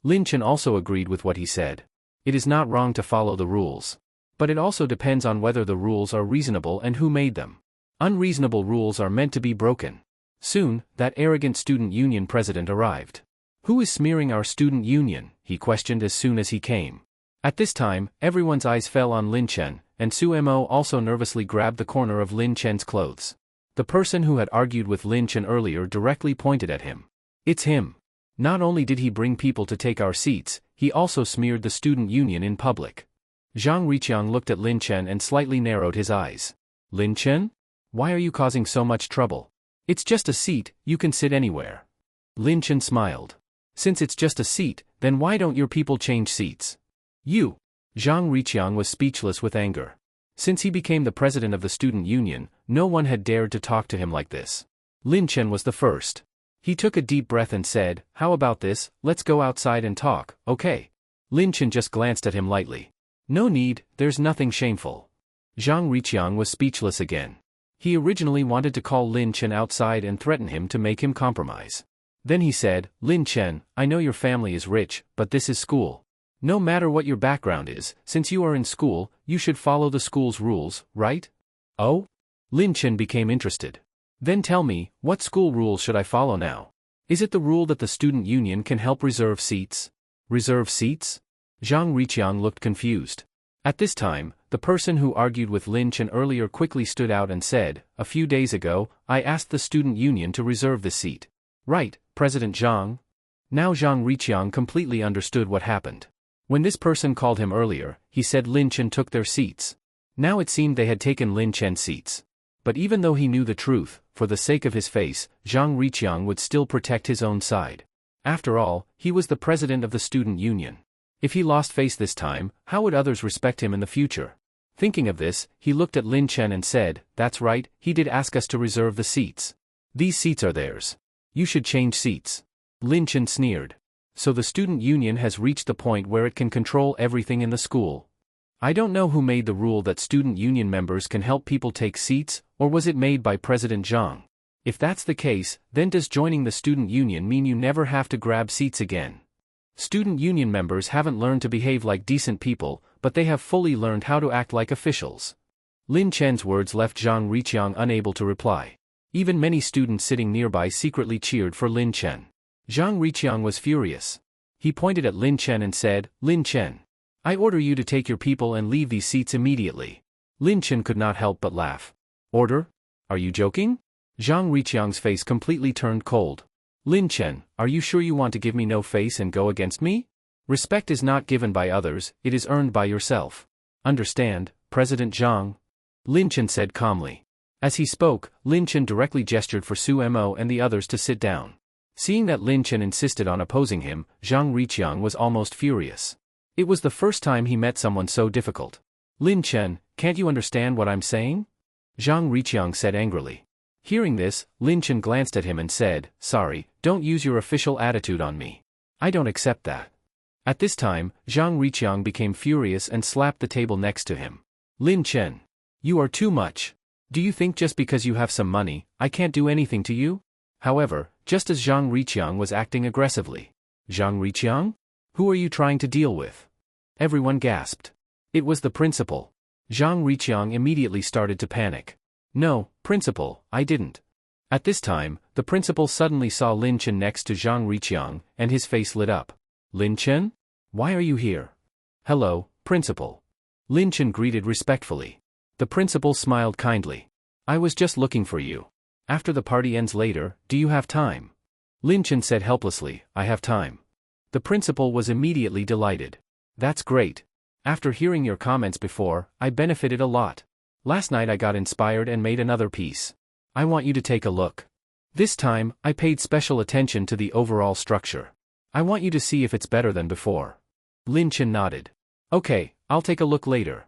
Lin Chen also agreed with what he said. It is not wrong to follow the rules. But it also depends on whether the rules are reasonable and who made them. Unreasonable rules are meant to be broken. Soon, that arrogant student union president arrived. Who is smearing our student union? He questioned as soon as he came. At this time, everyone's eyes fell on Lin Chen, and Su Mo also nervously grabbed the corner of Lin Chen's clothes. The person who had argued with Lin Chen earlier directly pointed at him. It's him. Not only did he bring people to take our seats, he also smeared the student union in public. Zhang Riqiang looked at Lin Chen and slightly narrowed his eyes. Lin Chen? Why are you causing so much trouble? It's just a seat, you can sit anywhere. Lin Chen smiled. Since it's just a seat, then why don't your people change seats? You. Zhang Riqiang was speechless with anger. Since he became the president of the student union, no one had dared to talk to him like this. Lin Chen was the first. He took a deep breath and said, "How about this, let's go outside and talk, okay?" Lin Chen just glanced at him lightly. No need, there's nothing shameful. Zhang Riqiang was speechless again. He originally wanted to call Lin Chen outside and threaten him to make him compromise. Then he said, Lin Chen, I know your family is rich, but this is school. No matter what your background is, since you are in school, you should follow the school's rules, right? Oh? Lin Chen became interested. Then tell me, what school rules should I follow now? Is it the rule that the student union can help reserve seats? Reserve seats? Zhang Riqiang looked confused. At this time, the person who argued with Lin Chen earlier quickly stood out and said, "A few days ago, I asked the student union to reserve this seat." Right, President Zhang? Now Zhang Riqiang completely understood what happened. When this person called him earlier, he said Lin Chen took their seats. Now it seemed they had taken Lin Chen's seats. But even though he knew the truth, for the sake of his face, Zhang Riqiang would still protect his own side. After all, he was the president of the student union. If he lost face this time, how would others respect him in the future? Thinking of this, he looked at Lin Chen and said, "That's right, he did ask us to reserve the seats. These seats are theirs. You should change seats." Lin Chen sneered. So the student union has reached the point where it can control everything in the school. I don't know who made the rule that student union members can help people take seats, or was it made by President Zhang? If that's the case, then does joining the student union mean you never have to grab seats again? Student union members haven't learned to behave like decent people, but they have fully learned how to act like officials. Lin Chen's words left Zhang Riqiang unable to reply. Even many students sitting nearby secretly cheered for Lin Chen. Zhang Riqiang was furious. He pointed at Lin Chen and said, "Lin Chen, I order you to take your people and leave these seats immediately." Lin Chen could not help but laugh. Order? Are you joking? Zhang Riqiang's face completely turned cold. Lin Chen, are you sure you want to give me no face and go against me? Respect is not given by others, it is earned by yourself. Understand, President Zhang? Lin Chen said calmly. As he spoke, Lin Chen directly gestured for Su Mo and the others to sit down. Seeing that Lin Chen insisted on opposing him, Zhang Riqiang was almost furious. It was the first time he met someone so difficult. Lin Chen, can't you understand what I'm saying? Zhang Riqiang said angrily. Hearing this, Lin Chen glanced at him and said, "Sorry, don't use your official attitude on me. I don't accept that." At this time, Zhang Riqiang became furious and slapped the table next to him. Lin Chen, you are too much. Do you think just because you have some money, I can't do anything to you? However, just as Zhang Riqiang was acting aggressively. Zhang Riqiang? Who are you trying to deal with? Everyone gasped. It was the principal. Zhang Riqiang immediately started to panic. No, principal, I didn't. At this time, the principal suddenly saw Lin Chen next to Zhang Riqiang, and his face lit up. Lin Chen? Why are you here? Hello, principal. Lin Chen greeted respectfully. The principal smiled kindly. I was just looking for you. After the party ends later, do you have time? Lin Chen said helplessly, I have time. The principal was immediately delighted. That's great. After hearing your comments before, I benefited a lot. Last night I got inspired and made another piece. I want you to take a look. This time, I paid special attention to the overall structure. I want you to see if it's better than before. Lin Chen nodded. Okay, I'll take a look later.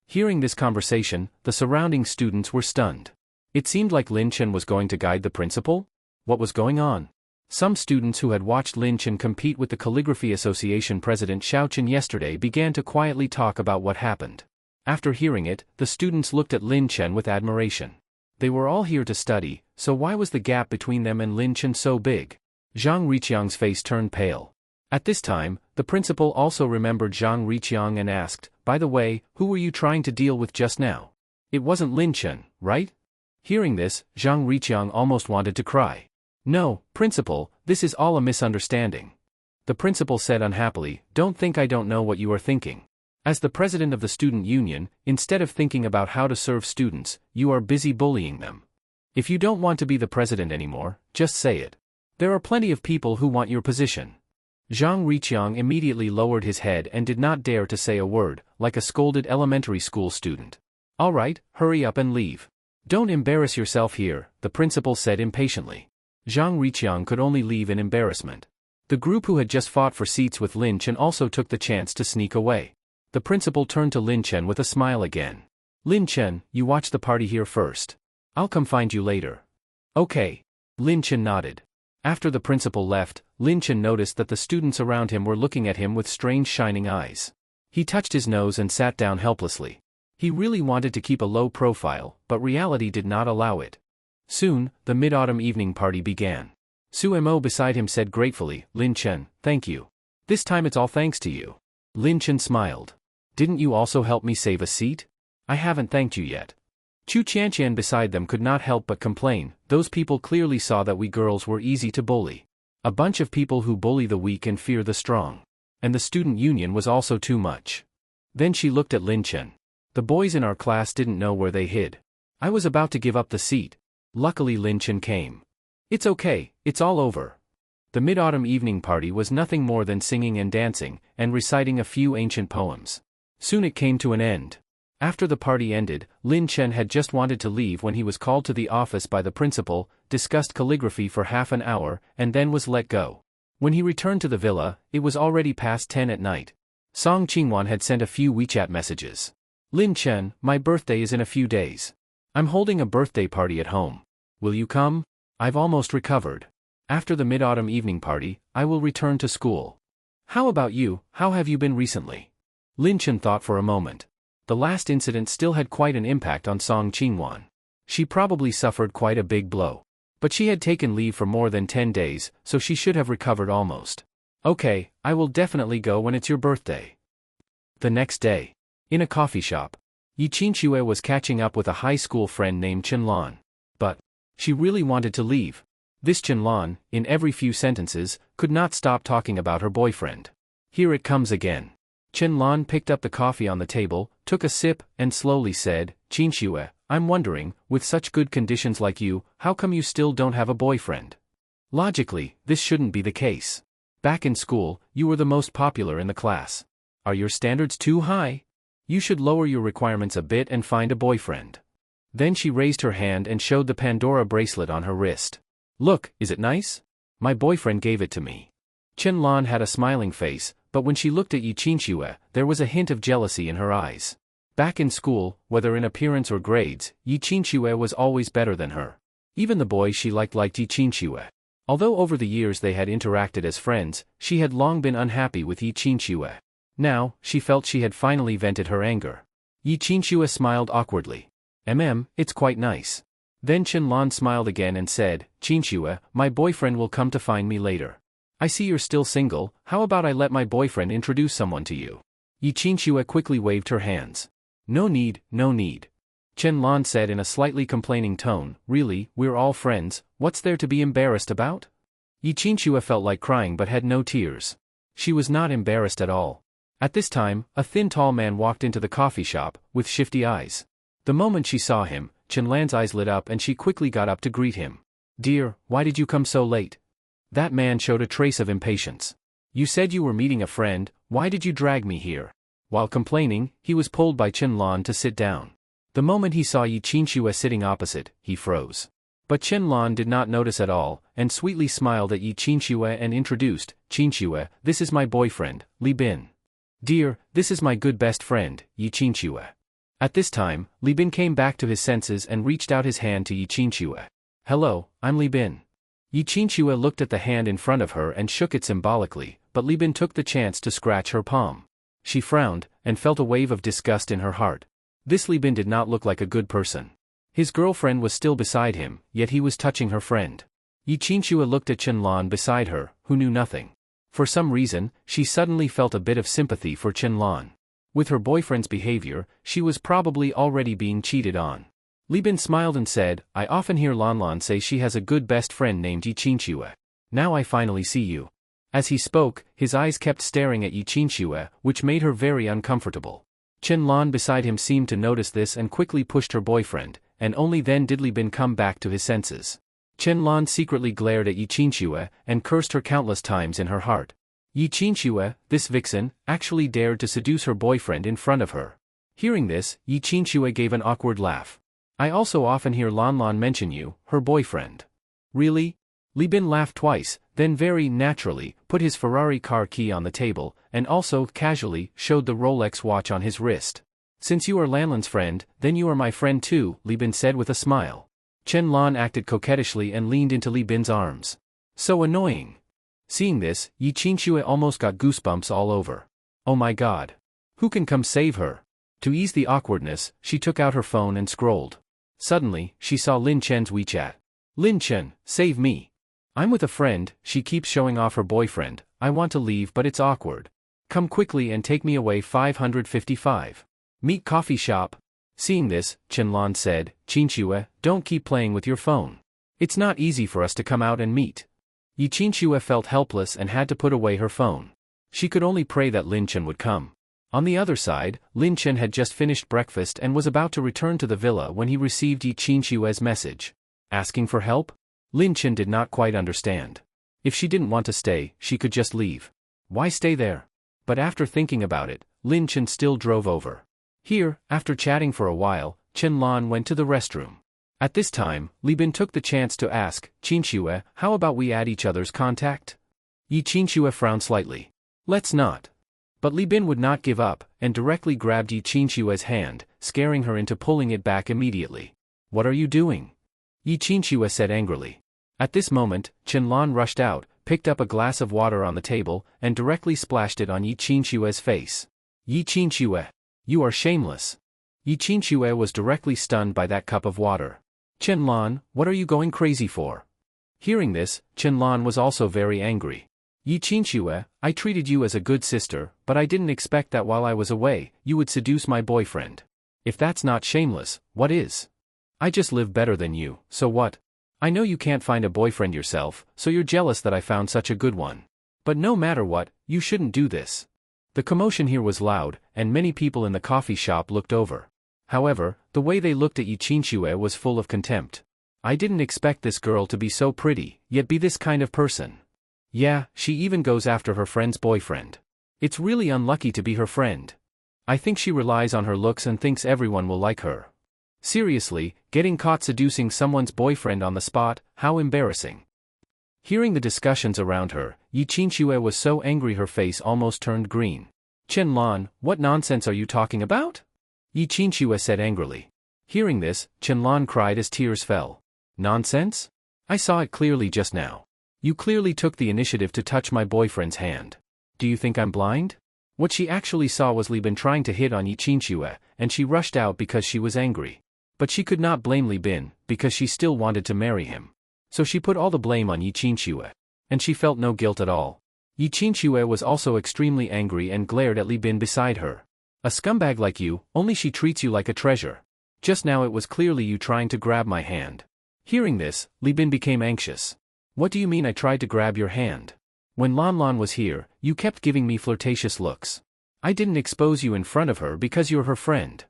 Hearing this conversation, the surrounding students were stunned. It seemed like Lin Chen was going to guide the principal? What was going on? Some students who had watched Lin Chen compete with the Calligraphy Association president Xiao Chen yesterday began to quietly talk about what happened. After hearing it, the students looked at Lin Chen with admiration. They were all here to study, so why was the gap between them and Lin Chen so big? Zhang Riqiang's face turned pale. At this time, the principal also remembered Zhang Riqiang and asked, "By the way, who were you trying to deal with just now? It wasn't Lin Chen, right?" Hearing this, Zhang Riqiang almost wanted to cry. "No, principal, this is all a misunderstanding." The principal said unhappily, "Don't think I don't know what you are thinking. As the president of the student union, instead of thinking about how to serve students, you are busy bullying them. If you don't want to be the president anymore, just say it. There are plenty of people who want your position." Zhang Riqiang immediately lowered his head and did not dare to say a word, like a scolded elementary school student. "All right, hurry up and leave. Don't embarrass yourself here," the principal said impatiently. Zhang Riqiang could only leave in embarrassment. The group who had just fought for seats with Lin Chen also took the chance to sneak away. The principal turned to Lin Chen with a smile again. "Lin Chen, you watch the party here first. I'll come find you later." "Okay." Lin Chen nodded. After the principal left, Lin Chen noticed that the students around him were looking at him with strange shining eyes. He touched his nose and sat down helplessly. He really wanted to keep a low profile, but reality did not allow it. Soon, the mid-autumn evening party began. Su Mo beside him said gratefully, "Lin Chen, thank you. This time it's all thanks to you." Lin Chen smiled. "Didn't you also help me save a seat? I haven't thanked you yet." Chu Qianqian beside them could not help but complain, "Those people clearly saw that we girls were easy to bully. A bunch of people who bully the weak and fear the strong. And the student union was also too much." Then she looked at Lin Chen. "The boys in our class didn't know where they hid. I was about to give up the seat. Luckily Lin Chen came. It's okay, it's all over." The mid-autumn evening party was nothing more than singing and dancing, and reciting a few ancient poems. Soon it came to an end. After the party ended, Lin Chen had just wanted to leave when he was called to the office by the principal, discussed calligraphy for half an hour, and then was let go. When he returned to the villa, it was already past 10 at night. Song Qingwan had sent a few WeChat messages. "Lin Chen, my birthday is in a few days. I'm holding a birthday party at home. Will you come? I've almost recovered. After the mid-autumn evening party, I will return to school. How about you, how have you been recently?" Lin Chen thought for a moment. The last incident still had quite an impact on Song Qingwan. She probably suffered quite a big blow. But she had taken leave for more than 10 days, so she should have recovered almost. "Okay, I will definitely go when it's your birthday." The next day. In a coffee shop. Yi Qinxue was catching up with a high school friend named Chen Lan. But she really wanted to leave. This Chen Lan, in every few sentences, could not stop talking about her boyfriend. Here it comes again. Chen Lan picked up the coffee on the table, took a sip, and slowly said, "Qinxue, I'm wondering, with such good conditions like you, how come you still don't have a boyfriend? Logically, this shouldn't be the case. Back in school, you were the most popular in the class. Are your standards too high? You should lower your requirements a bit and find a boyfriend." Then she raised her hand and showed the Pandora bracelet on her wrist. "Look, is it nice? My boyfriend gave it to me." Chen Lan had a smiling face, but when she looked at Yi Qinxue, there was a hint of jealousy in her eyes. Back in school, whether in appearance or grades, Yi Qinxue was always better than her. Even the boys she liked Yi Qinxue. Although over the years they had interacted as friends, she had long been unhappy with Yi Qinxue. Now, she felt she had finally vented her anger. Yi Qinxue smiled awkwardly. It's quite nice." Then Chen Lan smiled again and said, "Qinxue, my boyfriend will come to find me later. I see you're still single, how about I let my boyfriend introduce someone to you?" Yi Qinxue quickly waved her hands. No need, no need." Chen Lan said in a slightly complaining tone, "Really, we're all friends, what's there to be embarrassed about?" Yi Qinxue felt like crying but had no tears. She was not embarrassed at all. At this time, a thin tall man walked into the coffee shop, with shifty eyes. The moment she saw him, Chen Lan's eyes lit up and she quickly got up to greet him. "Dear, why did you come so late?" That man showed a trace of impatience. "You said you were meeting a friend, why did you drag me here?" While complaining, he was pulled by Chen Lan to sit down. The moment he saw Yi Qinxue sitting opposite, he froze. But Chen Lan did not notice at all, and sweetly smiled at Yi Qinxue and introduced, "Qinxue, this is my boyfriend, Li Bin." "Dear, this is my good best friend, Yi Qinxue." At this time, Li Bin came back to his senses and reached out his hand to Yi Qinxue. "Hello, I'm Li Bin." Yi Qinxue looked at the hand in front of her and shook it symbolically, but Li Bin took the chance to scratch her palm. She frowned, and felt a wave of disgust in her heart. This Li Bin did not look like a good person. His girlfriend was still beside him, yet he was touching her friend. Yi Qinxue looked at Chen Lan beside her, who knew nothing. For some reason, she suddenly felt a bit of sympathy for Qianlan. With her boyfriend's behavior, she was probably already being cheated on. Li Bin smiled and said, I often hear Lanlan say she has a good best friend named Yi Qinxue. Now I finally see you. As he spoke, his eyes kept staring at Yi Qinxue, which made her very uncomfortable. Qianlan beside him seemed to notice this and quickly pushed her boyfriend, and only then did Li Bin come back to his senses. Qianlan secretly glared at Yi Qinxue and cursed her countless times in her heart. Yi Qinxue, this vixen, actually dared to seduce her boyfriend in front of her. Hearing this, Yi Qinxue gave an awkward laugh. I also often hear Lanlan mention you, her boyfriend. Really? Li Bin laughed twice, then very naturally, put his Ferrari car key on the table, and also, casually, showed the Rolex watch on his wrist. Since you are Lanlan's friend, then you are my friend too, Li Bin said with a smile. Qianlan acted coquettishly and leaned into Li Bin's arms. So annoying. Seeing this, Yi Qinxue almost got goosebumps all over. Oh my god. Who can come save her? To ease the awkwardness, she took out her phone and scrolled. Suddenly, she saw Lin Chen's WeChat. Lin Chen, save me. I'm with a friend, she keeps showing off her boyfriend, I want to leave but it's awkward. Come quickly and take me away 555. Meet coffee shop. Seeing this, Qianlan said, Qinxue, don't keep playing with your phone. It's not easy for us to come out and meet. Yi Qinxue felt helpless and had to put away her phone. She could only pray that Lin Chen would come. On the other side, Lin Chen had just finished breakfast and was about to return to the villa when he received Yi Qinxue's message. Asking for help? Lin Chen did not quite understand. If she didn't want to stay, she could just leave. Why stay there? But after thinking about it, Lin Chen still drove over. Here, after chatting for a while, Qianlan went to the restroom. At this time, Li Bin took the chance to ask, Qinxue, how about we add each other's contact? Yi Qinxue frowned slightly. Let's not. But Li Bin would not give up, and directly grabbed Yi Qinxue's hand, scaring her into pulling it back immediately. What are you doing? Yi Qinxue said angrily. At this moment, Qianlan rushed out, picked up a glass of water on the table, and directly splashed it on Yi Qinxue's face. Yi Qinxue, you are shameless. Yi Qinxue was directly stunned by that cup of water. Qianlan, what are you going crazy for? Hearing this, Qianlan was also very angry. Yi Qinxue, I treated you as a good sister, but I didn't expect that while I was away, you would seduce my boyfriend. If that's not shameless, what is? I just live better than you, so what? I know you can't find a boyfriend yourself, so you're jealous that I found such a good one. But no matter what, you shouldn't do this. The commotion here was loud, and many people in the coffee shop looked over. However, the way they looked at Yi Qinxue was full of contempt. I didn't expect this girl to be so pretty, yet be this kind of person. Yeah, she even goes after her friend's boyfriend. It's really unlucky to be her friend. I think she relies on her looks and thinks everyone will like her. Seriously, getting caught seducing someone's boyfriend on the spot, how embarrassing. Hearing the discussions around her, Yi Qinxue was so angry her face almost turned green. Qianlan, what nonsense are you talking about? Yi Qinxue said angrily. Hearing this, Qianlan cried as tears fell. Nonsense? I saw it clearly just now. You clearly took the initiative to touch my boyfriend's hand. Do you think I'm blind? What she actually saw was Li Bin trying to hit on Yi Qinxue, and she rushed out because she was angry. But she could not blame Li Bin, because she still wanted to marry him. So she put all the blame on Yi Qinxue. And she felt no guilt at all. Yi Qinxue was also extremely angry and glared at Li Bin beside her. A scumbag like you, only she treats you like a treasure. Just now it was clearly you trying to grab my hand. Hearing this, Li Bin became anxious. What do you mean I tried to grab your hand? When Lanlan was here, you kept giving me flirtatious looks. I didn't expose you in front of her because you're her friend.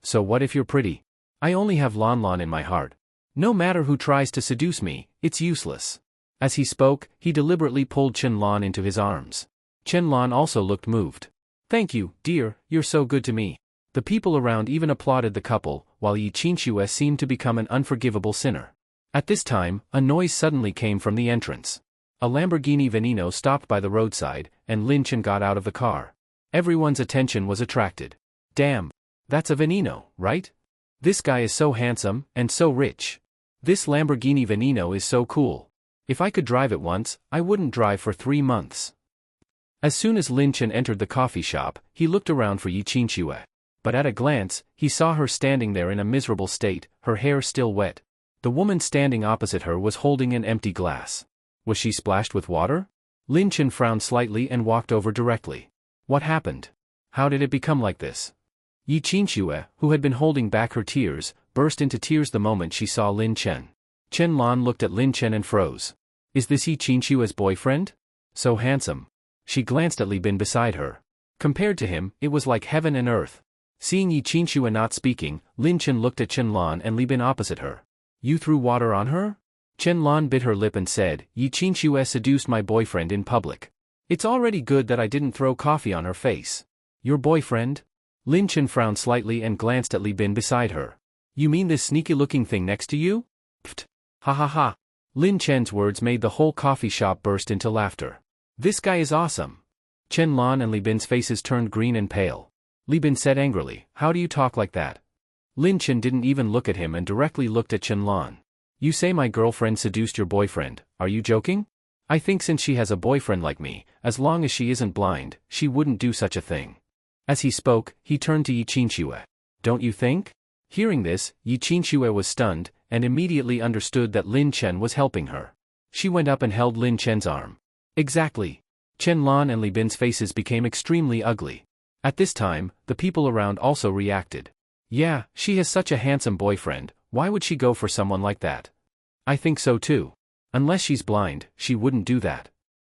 So what if you're pretty? I only have Lanlan in my heart. No matter who tries to seduce me, it's useless. As he spoke, he deliberately pulled Qianlan into his arms. Qianlan also looked moved. Thank you, dear, you're so good to me. The people around even applauded the couple, while Yi Qinxue seemed to become an unforgivable sinner. At this time, a noise suddenly came from the entrance. A Lamborghini Veneno stopped by the roadside, and Lin Chen got out of the car. Everyone's attention was attracted. Damn. That's a Veneno, right? This guy is so handsome, and so rich. This Lamborghini Veneno is so cool. If I could drive it once, I wouldn't drive for 3 months. As soon as Lin Chen entered the coffee shop, he looked around for Yi Qinxue. But at a glance, he saw her standing there in a miserable state, her hair still wet. The woman standing opposite her was holding an empty glass. Was she splashed with water? Lin Chen frowned slightly and walked over directly. What happened? How did it become like this? Yi Qinxue, who had been holding back her tears, burst into tears the moment she saw Lin Chen. Chen Lan looked at Lin Chen and froze. Is this Yi Qinxue's boyfriend? So handsome. She glanced at Li Bin beside her. Compared to him, it was like heaven and earth. Seeing Yi Qinxue not speaking, Lin Chen looked at Chen Lan and Li Bin opposite her. You threw water on her? Chen Lan bit her lip and said, Yi Qinxue seduced my boyfriend in public. It's already good that I didn't throw coffee on her face. Your boyfriend? Lin Chen frowned slightly and glanced at Li Bin beside her. You mean this sneaky-looking thing next to you? Pfft. Ha ha ha. Lin Chen's words made the whole coffee shop burst into laughter. This guy is awesome. Chen Lan and Li Bin's faces turned green and pale. Li Bin said angrily, How do you talk like that? Lin Chen didn't even look at him and directly looked at Chen Lan. You say my girlfriend seduced your boyfriend, are you joking? I think since she has a boyfriend like me, as long as she isn't blind, she wouldn't do such a thing. As he spoke, he turned to Yi Qinxue. Don't you think? Hearing this, Yi Qinxue was stunned, and immediately understood that Lin Chen was helping her. She went up and held Lin Chen's arm. Exactly. Chen Lan and Li Bin's faces became extremely ugly. At this time, the people around also reacted. Yeah, she has such a handsome boyfriend, why would she go for someone like that? I think so too. Unless she's blind, she wouldn't do that.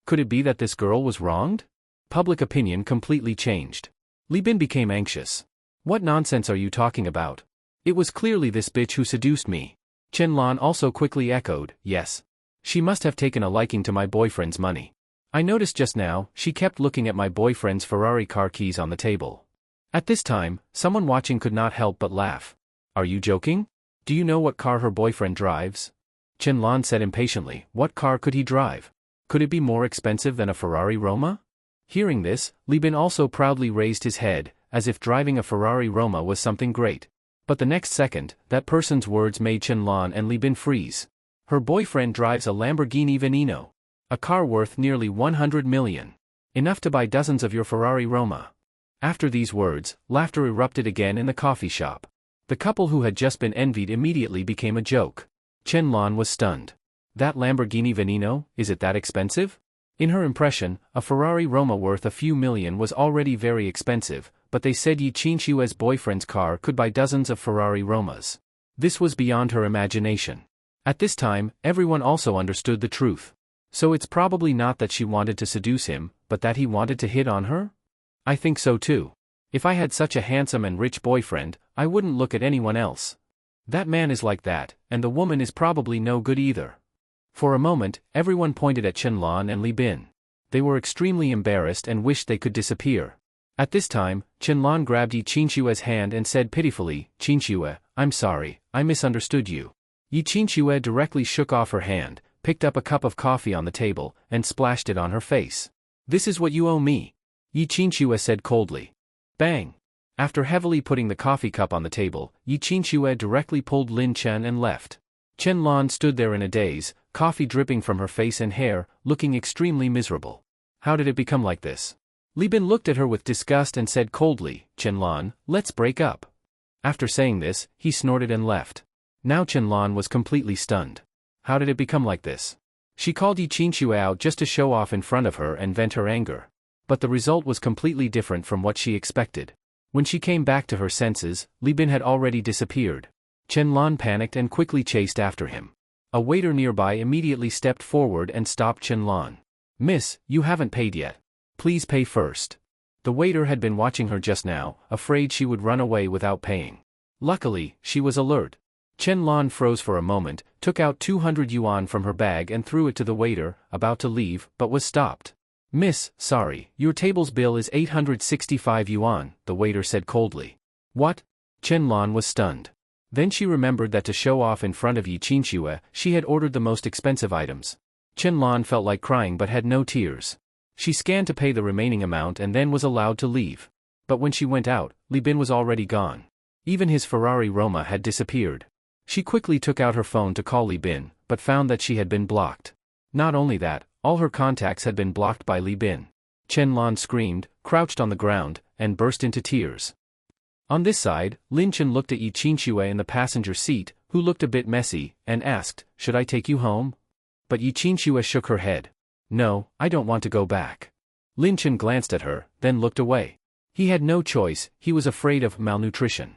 Could it be that this girl was wronged? Public opinion completely changed. Li Bin became anxious. What nonsense are you talking about? It was clearly this bitch who seduced me. Chen Lan also quickly echoed, yes. She must have taken a liking to my boyfriend's money. I noticed just now, she kept looking at my boyfriend's Ferrari car keys on the table. At this time, someone watching could not help but laugh. Are you joking? Do you know what car her boyfriend drives? Chen Lan said impatiently, what car could he drive? Could it be more expensive than a Ferrari Roma? Hearing this, Li Bin also proudly raised his head, as if driving a Ferrari Roma was something great. But the next second, that person's words made Chen Lan and Li Bin freeze. Her boyfriend drives a Lamborghini Veneno. A car worth nearly 100 million. Enough to buy dozens of your Ferrari Roma. After these words, laughter erupted again in the coffee shop. The couple who had just been envied immediately became a joke. Chen Lan was stunned. That Lamborghini Veneno, is it that expensive? In her impression, a Ferrari Roma worth a few million was already very expensive, but they said Yi Qinxue's boyfriend's car could buy dozens of Ferrari Romas. This was beyond her imagination. At this time, everyone also understood the truth. So it's probably not that she wanted to seduce him, but that he wanted to hit on her? I think so too. If I had such a handsome and rich boyfriend, I wouldn't look at anyone else. That man is like that, and the woman is probably no good either. For a moment, everyone pointed at Chen Lan and Li Bin. They were extremely embarrassed and wished they could disappear. At this time, Chen Lan grabbed Yi Qinxue's hand and said pitifully, Qinxue, I'm sorry, I misunderstood you. Yi Qinxue directly shook off her hand, picked up a cup of coffee on the table, and splashed it on her face. This is what you owe me. Yi Qinxue said coldly. Bang! After heavily putting the coffee cup on the table, Yi Qinxue directly pulled Lin Chen and left. Chen Lan stood there in a daze, coffee dripping from her face and hair, looking extremely miserable. How did it become like this? Li Bin looked at her with disgust and said coldly, Chen Lan, let's break up. After saying this, he snorted and left. Now Chen Lan was completely stunned. How did it become like this? She called Yi Qinxue out just to show off in front of her and vent her anger. But the result was completely different from what she expected. When she came back to her senses, Li Bin had already disappeared. Chen Lan panicked and quickly chased after him. A waiter nearby immediately stepped forward and stopped Chen Lan. Miss, you haven't paid yet. Please pay first. The waiter had been watching her just now, afraid she would run away without paying. Luckily, she was alert. Chen Lan froze for a moment, took out 200 yuan from her bag and threw it to the waiter, about to leave, but was stopped. Miss, sorry, your table's bill is 865 yuan, the waiter said coldly. What? Chen Lan was stunned. Then she remembered that to show off in front of Yi Qinxue, she had ordered the most expensive items. Chen Lan felt like crying but had no tears. She scanned to pay the remaining amount and then was allowed to leave. But when she went out, Li Bin was already gone. Even his Ferrari Roma had disappeared. She quickly took out her phone to call Li Bin, but found that she had been blocked. Not only that, all her contacts had been blocked by Li Bin. Chen Lan screamed, crouched on the ground, and burst into tears. On this side, Lin Chen looked at Yi Qinxue in the passenger seat, who looked a bit messy, and asked, should I take you home? But Yi Qinxue shook her head. No, I don't want to go back. Lin Chen glanced at her, then looked away. He had no choice, he was afraid of malnutrition.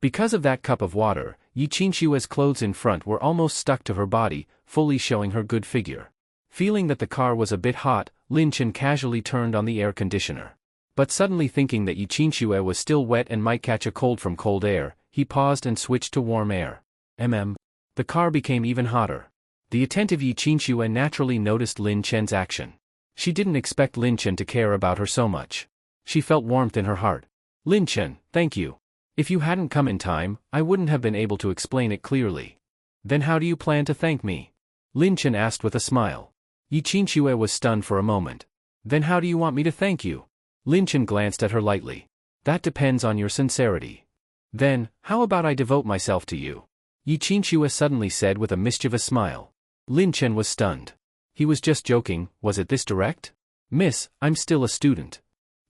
Because of that cup of water, Yi Qinshue's clothes in front were almost stuck to her body, fully showing her good figure. Feeling that the car was a bit hot, Lin Chen casually turned on the air conditioner. But suddenly thinking that Yi Qinsue was still wet and might catch a cold from cold air, he paused and switched to warm air. The car became even hotter. The attentive Yi Qinsue naturally noticed Lin Chen's action. She didn't expect Lin Chen to care about her so much. She felt warmth in her heart. Lin Chen, thank you. If you hadn't come in time, I wouldn't have been able to explain it clearly. Then how do you plan to thank me? Lin Chen asked with a smile. Yi Qinsue was stunned for a moment. Then how do you want me to thank you? Lin Chen glanced at her lightly. That depends on your sincerity. Then, how about I devote myself to you? Yi Qinsue suddenly said with a mischievous smile. Lin Chen was stunned. He was just joking, was it this direct? Miss, I'm still a student.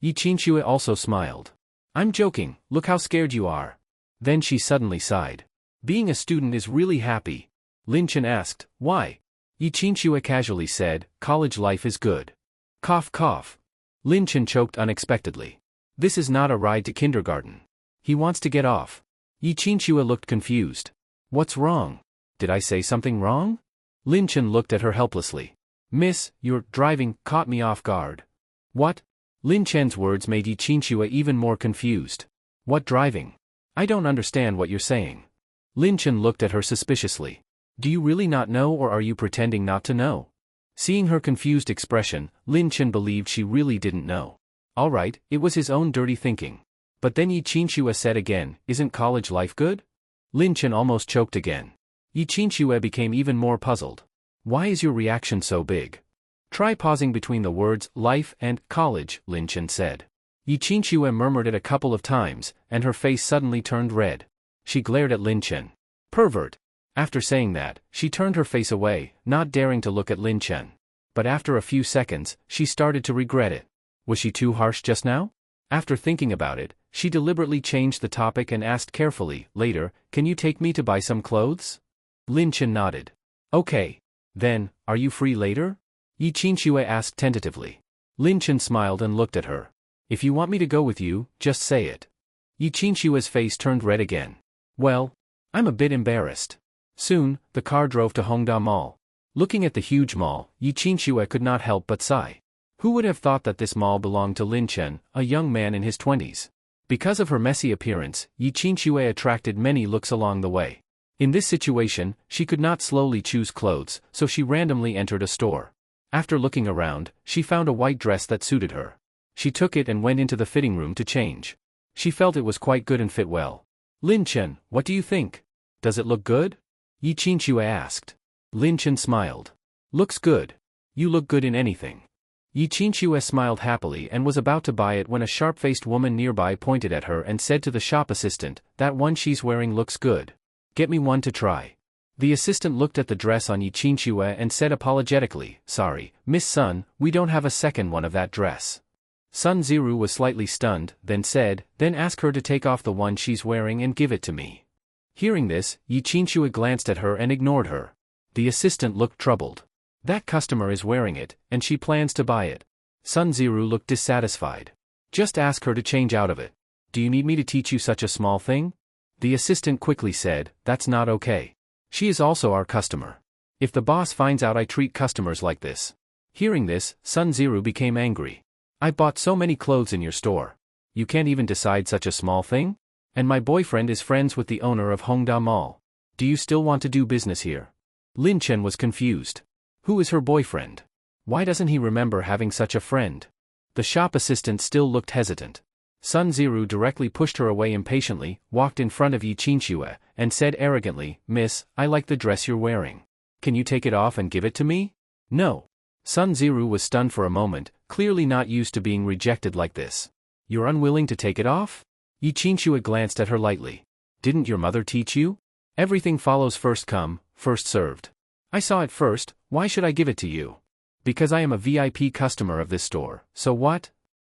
Yi Qinsue also smiled. I'm joking, look how scared you are. Then she suddenly sighed. Being a student is really happy. Lin Chen asked, why? Yi Qinsue casually said, college life is good. Cough cough. Lin Chen choked unexpectedly. This is not a ride to kindergarten. He wants to get off. Yi Qinsue looked confused. What's wrong? Did I say something wrong? Lin Chen looked at her helplessly. Miss, your driving caught me off guard. What? Lin Chen's words made Yi Qinsue even more confused. What driving? I don't understand what you're saying. Lin Chen looked at her suspiciously. Do you really not know or are you pretending not to know? Seeing her confused expression, Lin Chen believed she really didn't know. Alright, it was his own dirty thinking. But then Yi Qinsue said again, isn't college life good? Lin Chen almost choked again. Yi Qinsue became even more puzzled. Why is your reaction so big? Try pausing between the words life and college, Lin Chen said. Yi Qinsue murmured it a couple of times, and her face suddenly turned red. She glared at Lin Chen. Pervert. After saying that, she turned her face away, not daring to look at Lin Chen. But after a few seconds, she started to regret it. Was she too harsh just now? After thinking about it, she deliberately changed the topic and asked carefully, later, can you take me to buy some clothes? Lin Chen nodded. Okay. Then, are you free later? Yi Qinsue asked tentatively. Lin Chen smiled and looked at her. If you want me to go with you, just say it. Yi Qinshue's face turned red again. Well, I'm a bit embarrassed. Soon, the car drove to Hongda Mall. Looking at the huge mall, Yi Qinsue could not help but sigh. Who would have thought that this mall belonged to Lin Chen, a young man in his 20s? Because of her messy appearance, Yi Qinsue attracted many looks along the way. In this situation, she could not slowly choose clothes, so she randomly entered a store. After looking around, she found a white dress that suited her. She took it and went into the fitting room to change. She felt it was quite good and fit well. Lin Chen, what do you think? Does it look good? Yi Qinsue asked. Lin Chen smiled. Looks good. You look good in anything. Yi Qinsue smiled happily and was about to buy it when a sharp-faced woman nearby pointed at her and said to the shop assistant, that one she's wearing looks good. Get me one to try. The assistant looked at the dress on Yi Qinsue and said apologetically, sorry, Miss Sun, we don't have a second one of that dress. Sun Ziru was slightly stunned, then said, then ask her to take off the one she's wearing and give it to me. Hearing this, Yi Qinsue glanced at her and ignored her. The assistant looked troubled. That customer is wearing it, and she plans to buy it. Sun Ziru looked dissatisfied. Just ask her to change out of it. Do you need me to teach you such a small thing? The assistant quickly said, that's not okay. She is also our customer. If the boss finds out I treat customers like this. Hearing this, Sun Ziru became angry. I bought so many clothes in your store. You can't even decide such a small thing? And my boyfriend is friends with the owner of Hongda Mall. Do you still want to do business here? Lin Chen was confused. Who is her boyfriend? Why doesn't he remember having such a friend? The shop assistant still looked hesitant. Sun Ziru directly pushed her away impatiently, walked in front of Yi Qinsue, and said arrogantly, Miss, I like the dress you're wearing. Can you take it off and give it to me? No. Sun Ziru was stunned for a moment, clearly not used to being rejected like this. You're unwilling to take it off? Yi Qinsue glanced at her lightly. Didn't your mother teach you? Everything follows first come, first served. I saw it first, why should I give it to you? Because I am a VIP customer of this store, so what?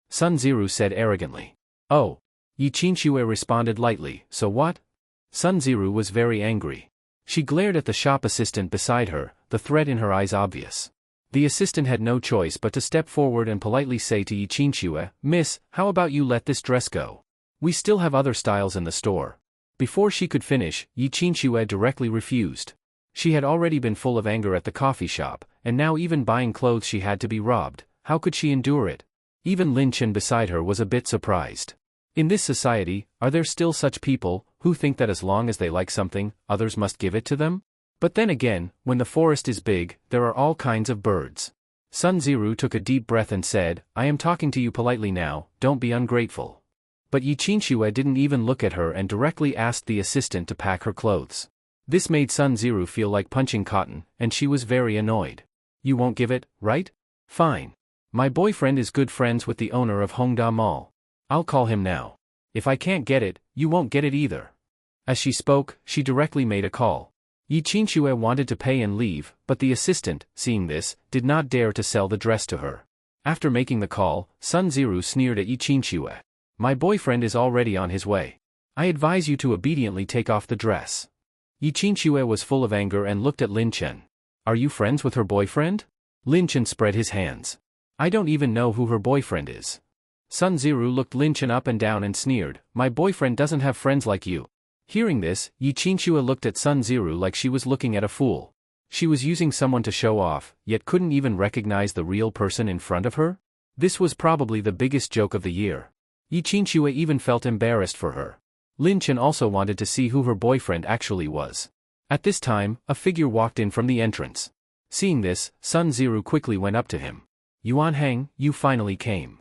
Sun Ziru said arrogantly. Oh. Yi Qinsue responded lightly, so what? Sun Ziru was very angry. She glared at the shop assistant beside her, the threat in her eyes obvious. The assistant had no choice but to step forward and politely say to Yi Qinxue, "Miss, how about you let this dress go? We still have other styles in the store." Before she could finish, Yi Qinxue directly refused. She had already been full of anger at the coffee shop, and now even buying clothes she had to be robbed. How could she endure it? Even Lin Chen beside her was a bit surprised. In this society, are there still such people who think that as long as they like something, others must give it to them? But then again, when the forest is big, there are all kinds of birds. Sun Ziru took a deep breath and said, "I am talking to you politely now, don't be ungrateful." But Yi Qinxue didn't even look at her and directly asked the assistant to pack her clothes. This made Sun Ziru feel like punching cotton, and she was very annoyed. "You won't give it, right? Fine. My boyfriend is good friends with the owner of Hongda Mall. I'll call him now. If I can't get it, you won't get it either." As she spoke, she directly made a call. Yi Qinxue wanted to pay and leave, but the assistant, seeing this, did not dare to sell the dress to her. After making the call, Sun Ziru sneered at Yi Qinxue. "My boyfriend is already on his way. I advise you to obediently take off the dress." Yi Qinxue was full of anger and looked at Lin Chen. "Are you friends with her boyfriend?" Lin Chen spread his hands. "I don't even know who her boyfriend is." Sun Ziru looked Lin Chen up and down and sneered, "My boyfriend doesn't have friends like you." Hearing this, Yi Qinxue looked at Sun Ziru like she was looking at a fool. She was using someone to show off, yet couldn't even recognize the real person in front of her? This was probably the biggest joke of the year. Yi Qinxue even felt embarrassed for her. Lin Chen also wanted to see who her boyfriend actually was. At this time, a figure walked in from the entrance. Seeing this, Sun Ziru quickly went up to him. "Yuan Hang, you finally came."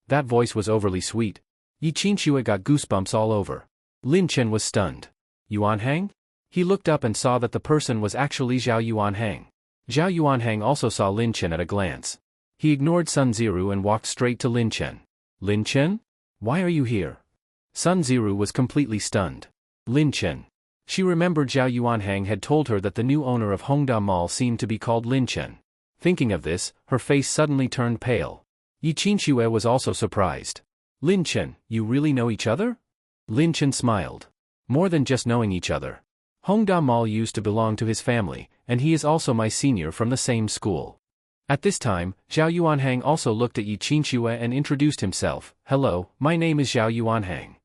That voice was overly sweet. Yi Qinxue got goosebumps all over. Lin Chen was stunned. "Yuan Hang?" He looked up and saw that the person was actually Zhao Yuan Hang. Zhao Yuan Hang also saw Lin Chen at a glance. He ignored Sun Ziru and walked straight to Lin Chen. "Lin Chen? Why are you here?" Sun Ziru was completely stunned. Lin Chen. She remembered Zhao Yuan Hang had told her that the new owner of Hongda Mall seemed to be called Lin Chen. Thinking of this, her face suddenly turned pale. Yi Qinxue was also surprised. "Lin Chen, you really know each other?" Lin Chen smiled. "More than just knowing each other. Hongda Mall used to belong to his family, and he is also my senior from the same school." At this time, Zhao Yuanhang also looked at Yi Qinxue and introduced himself. "Hello, my name is Zhao Yuanhang."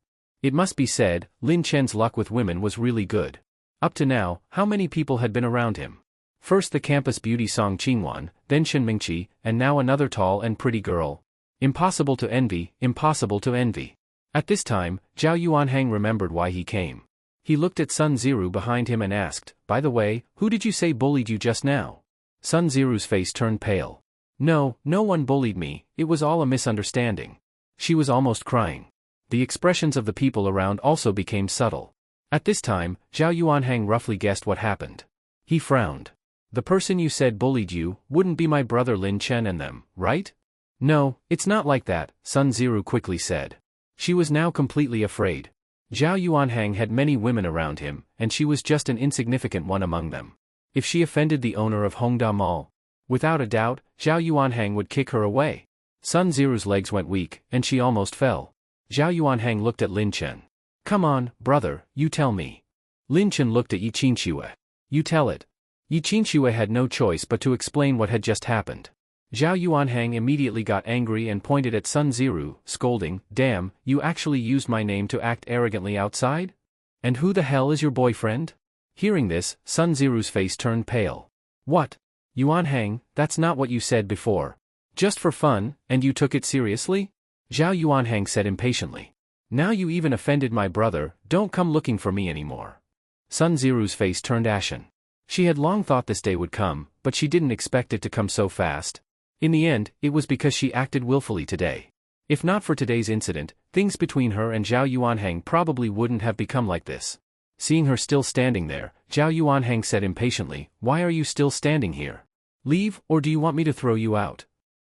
It must be said, Lin Chen's luck with women was really good. Up to now, how many people had been around him? First the campus beauty Song Qingwan, then Shen Mingqi, and now another tall and pretty girl. Impossible to envy, impossible to envy. At this time, Zhao Yuanhang remembered why he came. He looked at Sun Ziru behind him and asked, "By the way, who did you say bullied you just now?" Sun Ziru's face turned pale. No one bullied me, it was all a misunderstanding." She was almost crying. The expressions of the people around also became subtle. At this time, Zhao Yuanhang roughly guessed what happened. He frowned. "The person you said bullied you wouldn't be my brother Lin Chen and them, right?" "No, it's not like that," Sun Ziru quickly said. She was now completely afraid. Zhao Yuanhang had many women around him, and she was just an insignificant one among them. If she offended the owner of Hongda Mall, without a doubt, Zhao Yuanhang would kick her away. Sun Ziru's legs went weak, and she almost fell. Zhao Yuanhang looked at Lin Chen. "Come on, brother, you tell me." Lin Chen looked at Yi Qinxue. "You tell it." Yi Qinxue had no choice but to explain what had just happened. Zhao Yuanhang immediately got angry and pointed at Sun Ziru, scolding, "Damn, you actually used my name to act arrogantly outside? And who the hell is your boyfriend?" Hearing this, Sun Ziru's face turned pale. "What? Yuanhang, that's not what you said before. Just for fun, and you took it seriously?" Zhao Yuanhang said impatiently. "Now you even offended my brother, don't come looking for me anymore." Sun Ziru's face turned ashen. She had long thought this day would come, but she didn't expect it to come so fast. In the end, it was because she acted willfully today. If not for today's incident, things between her and Zhao Yuanhang probably wouldn't have become like this. Seeing her still standing there, Zhao Yuanhang said impatiently, "Why are you still standing here? Leave, or do you want me to throw you out?"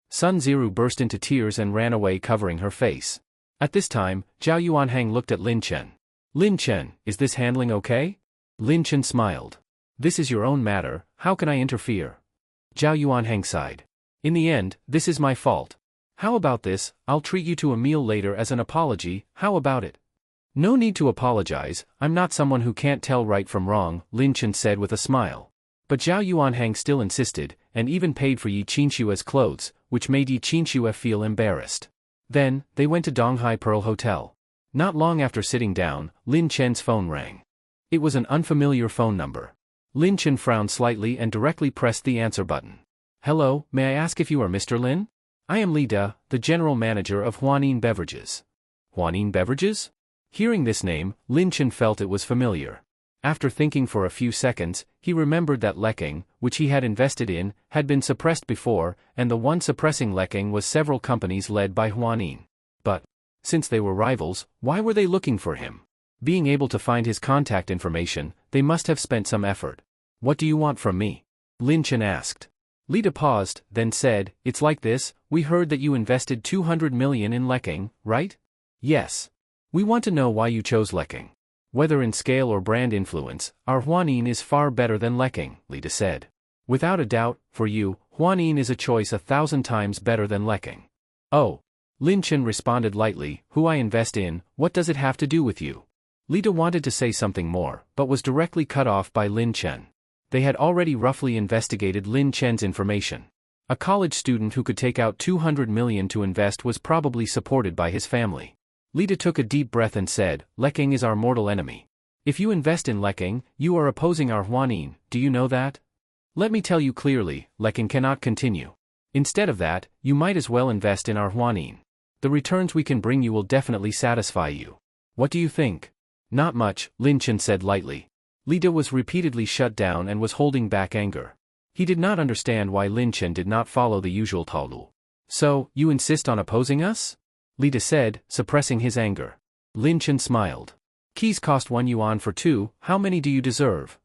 Sun Ziru burst into tears and ran away covering her face. At this time, Zhao Yuanhang looked at Lin Chen. "Lin Chen, is this handling okay?" Lin Chen smiled. "This is your own matter, how can I interfere?" Zhao Yuanhang sighed. "In the end, this is my fault. How about this, I'll treat you to a meal later as an apology, how about it?" "No need to apologize, I'm not someone who can't tell right from wrong," Lin Chen said with a smile. But Zhao Yuanhang still insisted, and even paid for Yi Qinshua's clothes, which made Yi Qinshu feel embarrassed. Then, they went to Donghai Pearl Hotel. Not long after sitting down, Lin Chen's phone rang. It was an unfamiliar phone number. Lin Chen frowned slightly and directly pressed the answer button. Hello, may I ask if you are Mr. Lin? I am Li De, the general manager of Huanin Beverages. Huanin Beverages? Hearing this name, Lin Chen felt it was familiar. After thinking for a few seconds, he remembered that Lekking, which he had invested in, had been suppressed before, and the one suppressing Lekking was several companies led by Huanin. But, since they were rivals, why were they looking for him? Being able to find his contact information, they must have spent some effort. What do you want from me? Lin Chen asked. Li De paused, then said, It's like this, we heard that you invested 200 million in Lekking, right? Yes. We want to know why you chose Lekking. Whether in scale or brand influence, our Huanin is far better than Lekking, Li De said. Without a doubt, for you, Huanin is a choice 1,000 times better than Lekking. Oh. Lin Chen responded lightly, Who I invest in, what does it have to do with you? Li De wanted to say something more, but was directly cut off by Lin Chen. They had already roughly investigated Lin Chen's information. A college student who could take out 200 million to invest was probably supported by his family. Li De took a deep breath and said, Lekking is our mortal enemy. If you invest in Lekking, you are opposing our Huanin, do you know that? Let me tell you clearly, Lekking cannot continue. Instead of that, you might as well invest in our Huanin. The returns we can bring you will definitely satisfy you. What do you think? Not much, Lin Chen said lightly. Li De was repeatedly shut down and was holding back anger. He did not understand why Lin Chen did not follow the usual taolu. So, you insist on opposing us? Li De said, suppressing his anger. Lin Chen smiled. Keys cost 1 yuan for 2, how many do you deserve?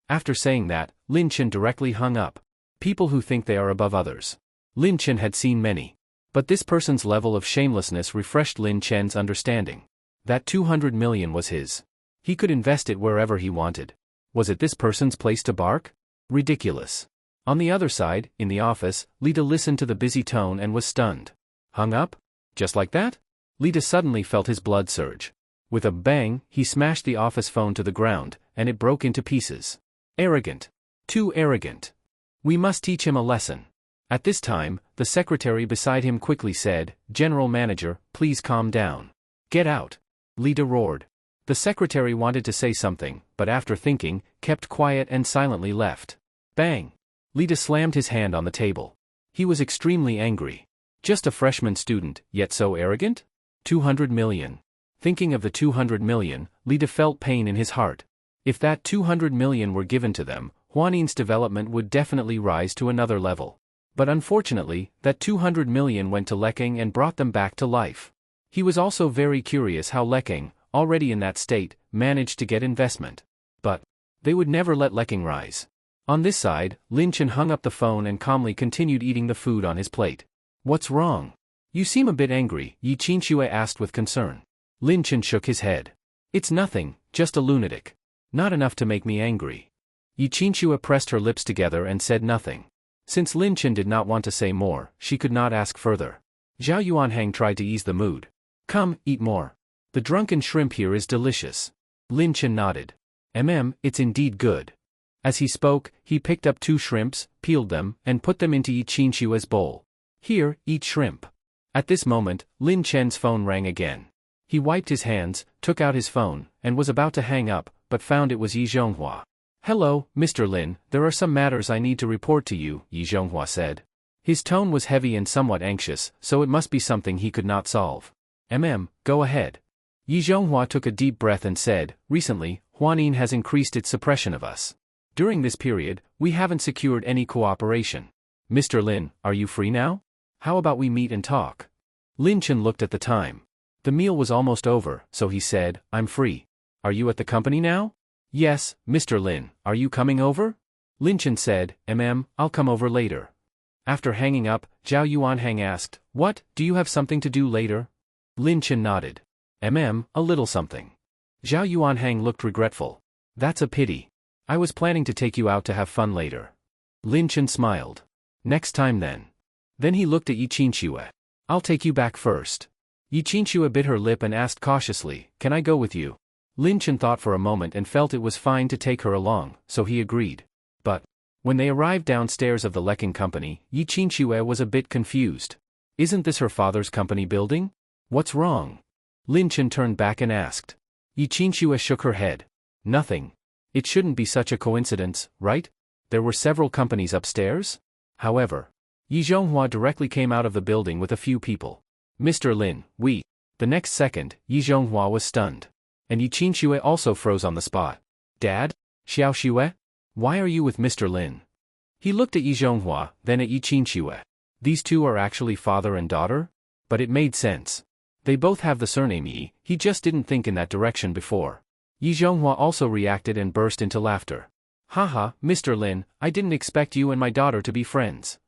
After saying that, Lin Chen directly hung up. People who think they are above others. Lin Chen had seen many. But this person's level of shamelessness refreshed Lin Chen's understanding. That 200 million was his. He could invest it wherever he wanted. Was it this person's place to bark? Ridiculous. On the other side, in the office, Li De listened to the busy tone and was stunned. Hung up? Just like that? Li De suddenly felt his blood surge. With a bang, he smashed the office phone to the ground, and it broke into pieces. Arrogant. Too arrogant. We must teach him a lesson. At this time, the secretary beside him quickly said, General Manager, please calm down. Get out. Li De roared. The secretary wanted to say something, but after thinking, kept quiet and silently left. Bang. Li De slammed his hand on the table. He was extremely angry. Just a freshman student, yet so arrogant? 200 million. Thinking of the 200 million, Li De felt pain in his heart. If that 200 million were given to them, Huanin's development would definitely rise to another level. But unfortunately, that 200 million went to Lekking and brought them back to life. He was also very curious how Lekking, already in that state, managed to get investment. But they would never let Lekking rise. On this side, Lin Chen hung up the phone and calmly continued eating the food on his plate. What's wrong? You seem a bit angry, Yi Qinshu asked with concern. Lin Chen shook his head. It's nothing, just a lunatic. Not enough to make me angry. Yi Qinshu pressed her lips together and said nothing. Since Lin Chen did not want to say more, she could not ask further. Zhao Yuanhang tried to ease the mood. Come, eat more. The drunken shrimp here is delicious. Lin Chen nodded. It's indeed good. As he spoke, he picked up 2 shrimps, peeled them, and put them into Yi Qinshu's bowl. Here, eat shrimp. At this moment, Lin Chen's phone rang again. He wiped his hands, took out his phone, and was about to hang up, but found it was Yi Zhonghua. Hello, Mr. Lin, there are some matters I need to report to you, Yi Zhonghua said. His tone was heavy and somewhat anxious, so it must be something he could not solve. Go ahead. Yi Zhonghua took a deep breath and said, Recently, Huanin has increased its suppression of us. During this period, we haven't secured any cooperation. Mr. Lin, are you free now? How about we meet and talk? Lin Chen looked at the time. The meal was almost over, so he said, I'm free. Are you at the company now? Yes, Mr. Lin, are you coming over? Lin Chen said, I'll come over later. After hanging up, Zhao Yuanhang asked, What, do you have something to do later? Lin Chen nodded. A little something. Zhao Yuanhang looked regretful. That's a pity. I was planning to take you out to have fun later. Lin Chen smiled. Next time then. Then he looked at Yi Qinshu. I'll take you back first. Yi Qinshu bit her lip and asked cautiously, Can I go with you? Lin Chen thought for a moment and felt it was fine to take her along, so he agreed. But When they arrived downstairs of the Lecking company, Yi Qinxue was a bit confused. Isn't this her father's company building? What's wrong? Lin Chen turned back and asked. Yi Qinxue shook her head. Nothing. It shouldn't be such a coincidence, right? There were several companies upstairs? However, Yi Zhonghua directly came out of the building with a few people. Mr. Lin, we. The next second, Yi Zhonghua was stunned. And Yi Qinxue also froze on the spot. Dad? Xiao Xue? Why are you with Mr. Lin? He looked at Yi Zhonghua, then at Yi Qinxue. These two are actually father and daughter? But it made sense. They both have the surname Yi, he just didn't think in that direction before. Yi Zhonghua also reacted and burst into laughter. Haha, Mr. Lin, I didn't expect you and my daughter to be friends.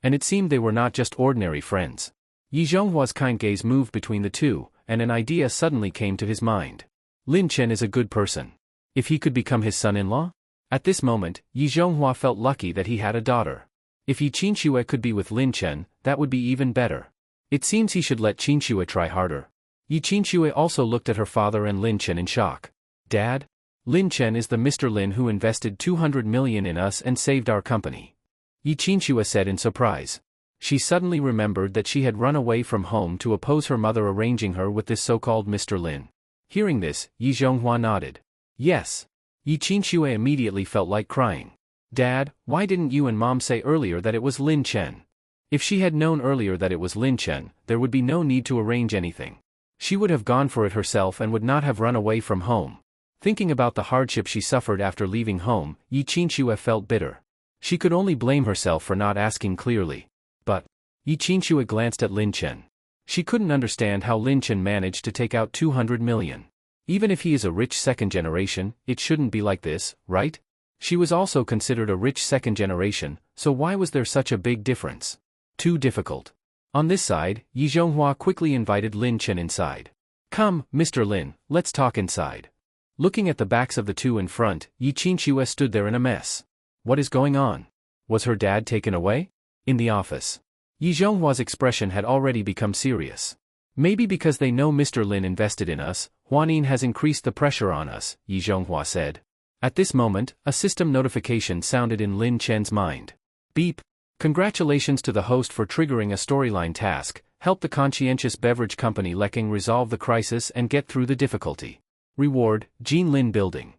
And it seemed they were not just ordinary friends. Yi Zhonghua's kind gaze moved between the two, and an idea suddenly came to his mind. Lin Chen is a good person. If he could become his son-in-law? At this moment, Yi Zhonghua felt lucky that he had a daughter. If Yi Qinxue could be with Lin Chen, that would be even better. It seems he should let Qinxue try harder. Yi Qinxue also looked at her father and Lin Chen in shock. Dad? Lin Chen is the Mr. Lin who invested 200 million in us and saved our company. Yi Qinxue said in surprise. She suddenly remembered that she had run away from home to oppose her mother arranging her with this so-called Mr. Lin. Hearing this, Yi Zhonghua nodded. Yes. Yi Qinxue immediately felt like crying. Dad, why didn't you and Mom say earlier that it was Lin Chen? If she had known earlier that it was Lin Chen, there would be no need to arrange anything. She would have gone for it herself and would not have run away from home. Thinking about the hardship she suffered after leaving home, Yi Qinxue felt bitter. She could only blame herself for not asking clearly. But Yi Qinxue glanced at Lin Chen. She couldn't understand how Lin Chen managed to take out 200 million. Even if he is a rich second generation, it shouldn't be like this, right? She was also considered a rich second generation, so why was there such a big difference? Too difficult. On this side, Yi Zhonghua quickly invited Lin Chen inside. Come, Mr. Lin, let's talk inside. Looking at the backs of the two in front, Yi Qinxue stood there in a mess. What is going on? Was her dad taken away? In the office. Yi Zhonghua's expression had already become serious. Maybe because they know Mr. Lin invested in us, Huanin has increased the pressure on us, Yi Zhonghua said. At this moment, a system notification sounded in Lin Chen's mind. Beep. Congratulations to the host for triggering a storyline task. Help the conscientious beverage company Lecking resolve the crisis and get through the difficulty. Reward, Jinlin Building.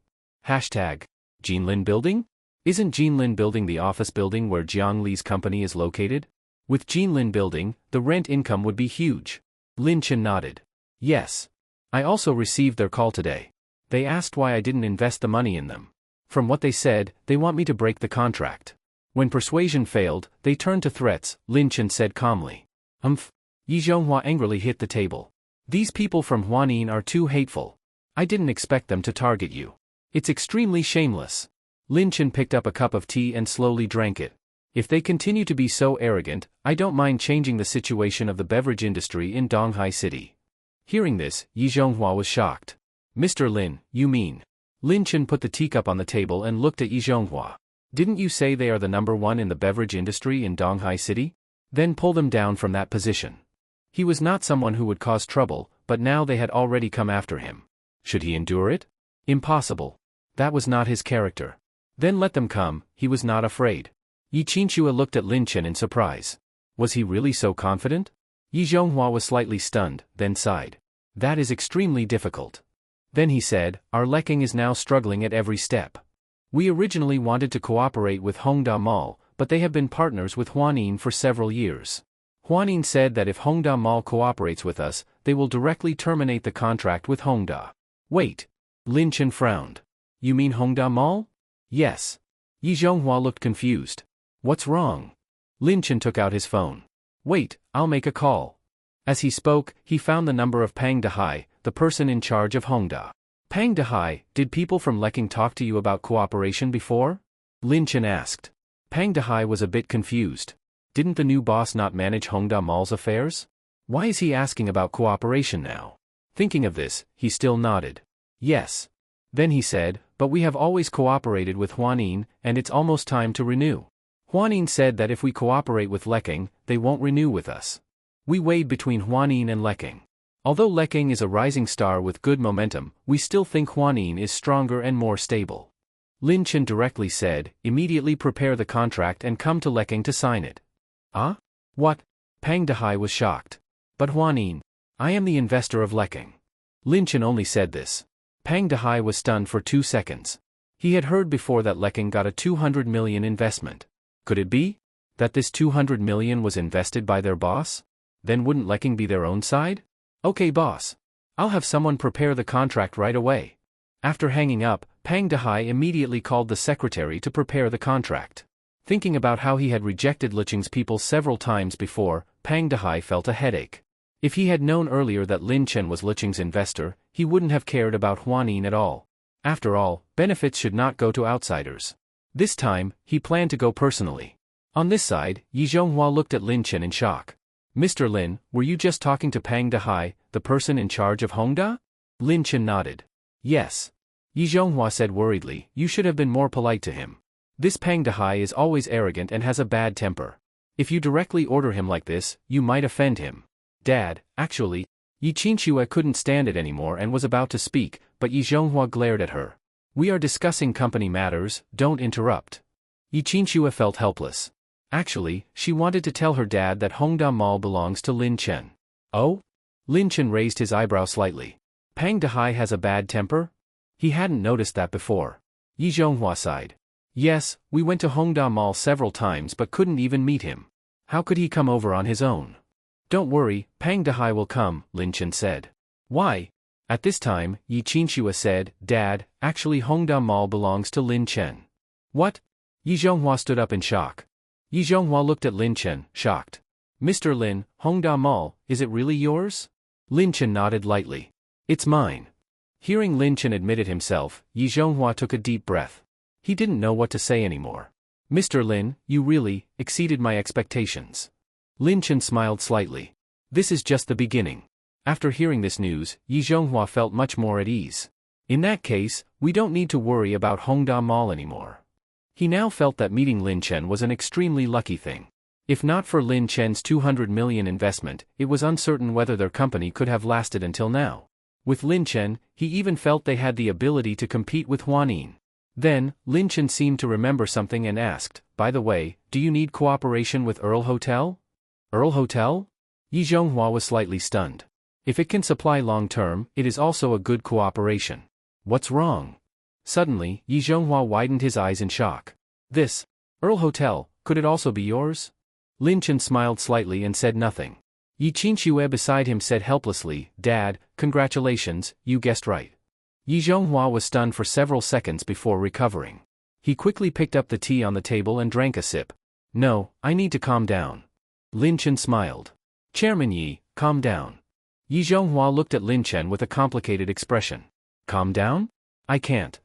Hashtag. Jinlin Building? Isn't Jinlin Building the office building where Jiang Li's company is located? With Jinlin Building, the rent income would be huge. Lin Chen nodded. Yes. I also received their call today. They asked why I didn't invest the money in them. From what they said, they want me to break the contract. When persuasion failed, they turned to threats, Lin Chen said calmly. Yi Zhonghua angrily hit the table. These people from Huanin are too hateful. I didn't expect them to target you. It's extremely shameless. Lin Chen picked up a cup of tea and slowly drank it. If they continue to be so arrogant, I don't mind changing the situation of the beverage industry in Donghai City. Hearing this, Yi Zhonghua was shocked. Mr. Lin, you mean? Lin Chen put the teacup on the table and looked at Yi Zhonghua. Didn't you say they are the number one in the beverage industry in Donghai City? Then pull them down from that position. He was not someone who would cause trouble, but now they had already come after him. Should he endure it? Impossible. That was not his character. Then let them come, he was not afraid. Yi Qinxue looked at Lin Chen in surprise. Was he really so confident? Yi Zhonghua was slightly stunned, then sighed. That is extremely difficult. Then he said, our Lecking is now struggling at every step. We originally wanted to cooperate with Hongda Mall, but they have been partners with Huanin for several years. Huanin said that if Hongda Mall cooperates with us, they will directly terminate the contract with Hongda. Wait. Lin Chen frowned. You mean Hongda Mall? Yes. Yi Zhonghua looked confused. What's wrong? Lin Chen took out his phone. Wait, I'll make a call. As he spoke, he found the number of Pang Dehai, the person in charge of Hongda. Pang Dehai, did people from Lecking talk to you about cooperation before? Lin Chen asked. Pang Dehai was a bit confused. Didn't the new boss not manage Hongda Mall's affairs? Why is he asking about cooperation now? Thinking of this, he still nodded. Yes. Then he said, but we have always cooperated with Huanin, and it's almost time to renew. Huanin said that if we cooperate with Lecking, they won't renew with us. We weighed between Huanin and Lecking. Although Lecking is a rising star with good momentum, we still think Huanin is stronger and more stable. Lin Chen directly said, immediately prepare the contract and come to Leking to sign it. Ah? What? Pang Dehai was shocked. But Huanin, I am the investor of Leking. Lin Chen only said this. Pang Dehai was stunned for 2 seconds. He had heard before that Leking got a 200 million investment. Could it be that this 200 million was invested by their boss? Then wouldn't Leking be their own side? Okay boss. I'll have someone prepare the contract right away. After hanging up, Pang Dehai immediately called the secretary to prepare the contract. Thinking about how he had rejected Licheng's people several times before, Pang Dehai felt a headache. If he had known earlier that Lin Chen was Licheng's investor, he wouldn't have cared about Huanin at all. After all, benefits should not go to outsiders. This time, he planned to go personally. On this side, Yi Zhonghua looked at Lin Chen in shock. Mr. Lin, were you just talking to Pang Dehai, the person in charge of Hongda? Lin Chen nodded. Yes. Yi Zhonghua said worriedly, you should have been more polite to him. This Pang Dehai is always arrogant and has a bad temper. If you directly order him like this, you might offend him. Dad, actually, Yi Qinxue couldn't stand it anymore and was about to speak, but Yi Zhonghua glared at her. We are discussing company matters, don't interrupt. Yi Qinxue felt helpless. Actually, she wanted to tell her dad that Hongda Mall belongs to Lin Chen. Oh? Lin Chen raised his eyebrow slightly. Pang Dehai has a bad temper? He hadn't noticed that before. Yi Zhonghua sighed. Yes, we went to Hongda Mall several times but couldn't even meet him. How could he come over on his own? Don't worry, Pang Dehai will come, Lin Chen said. Why? At this time, Yi Qinxue said, Dad, actually Hongda Mall belongs to Lin Chen. What? Yi Zhonghua stood up in shock. Yi Zhonghua looked at Lin Chen, shocked. Mr. Lin, Hongda Mall, is it really yours? Lin Chen nodded lightly. It's mine. Hearing Lin Chen admit it himself, Yi Zhonghua took a deep breath. He didn't know what to say anymore. Mr. Lin, you really exceeded my expectations. Lin Chen smiled slightly. This is just the beginning. After hearing this news, Yi Zhonghua felt much more at ease. In that case, we don't need to worry about Hongda Mall anymore. He now felt that meeting Lin Chen was an extremely lucky thing. If not for Lin Chen's 200 million investment, it was uncertain whether their company could have lasted until now. With Lin Chen, he even felt they had the ability to compete with Huanin. Then, Lin Chen seemed to remember something and asked, by the way, do you need cooperation with Earl Hotel? Earl Hotel? Yi Zhonghua was slightly stunned. If it can supply long-term, it is also a good cooperation. What's wrong? Suddenly, Yi Zhonghua widened his eyes in shock. This Earl Hotel, could it also be yours? Lin Chen smiled slightly and said nothing. Yi Qinxue beside him said helplessly, Dad, congratulations, you guessed right. Yi Zhonghua was stunned for several seconds before recovering. He quickly picked up the tea on the table and drank a sip. No, I need to calm down. Lin Chen smiled. Chairman Yi, calm down. Yi Zhonghua looked at Lin Chen with a complicated expression. Calm down? I can't.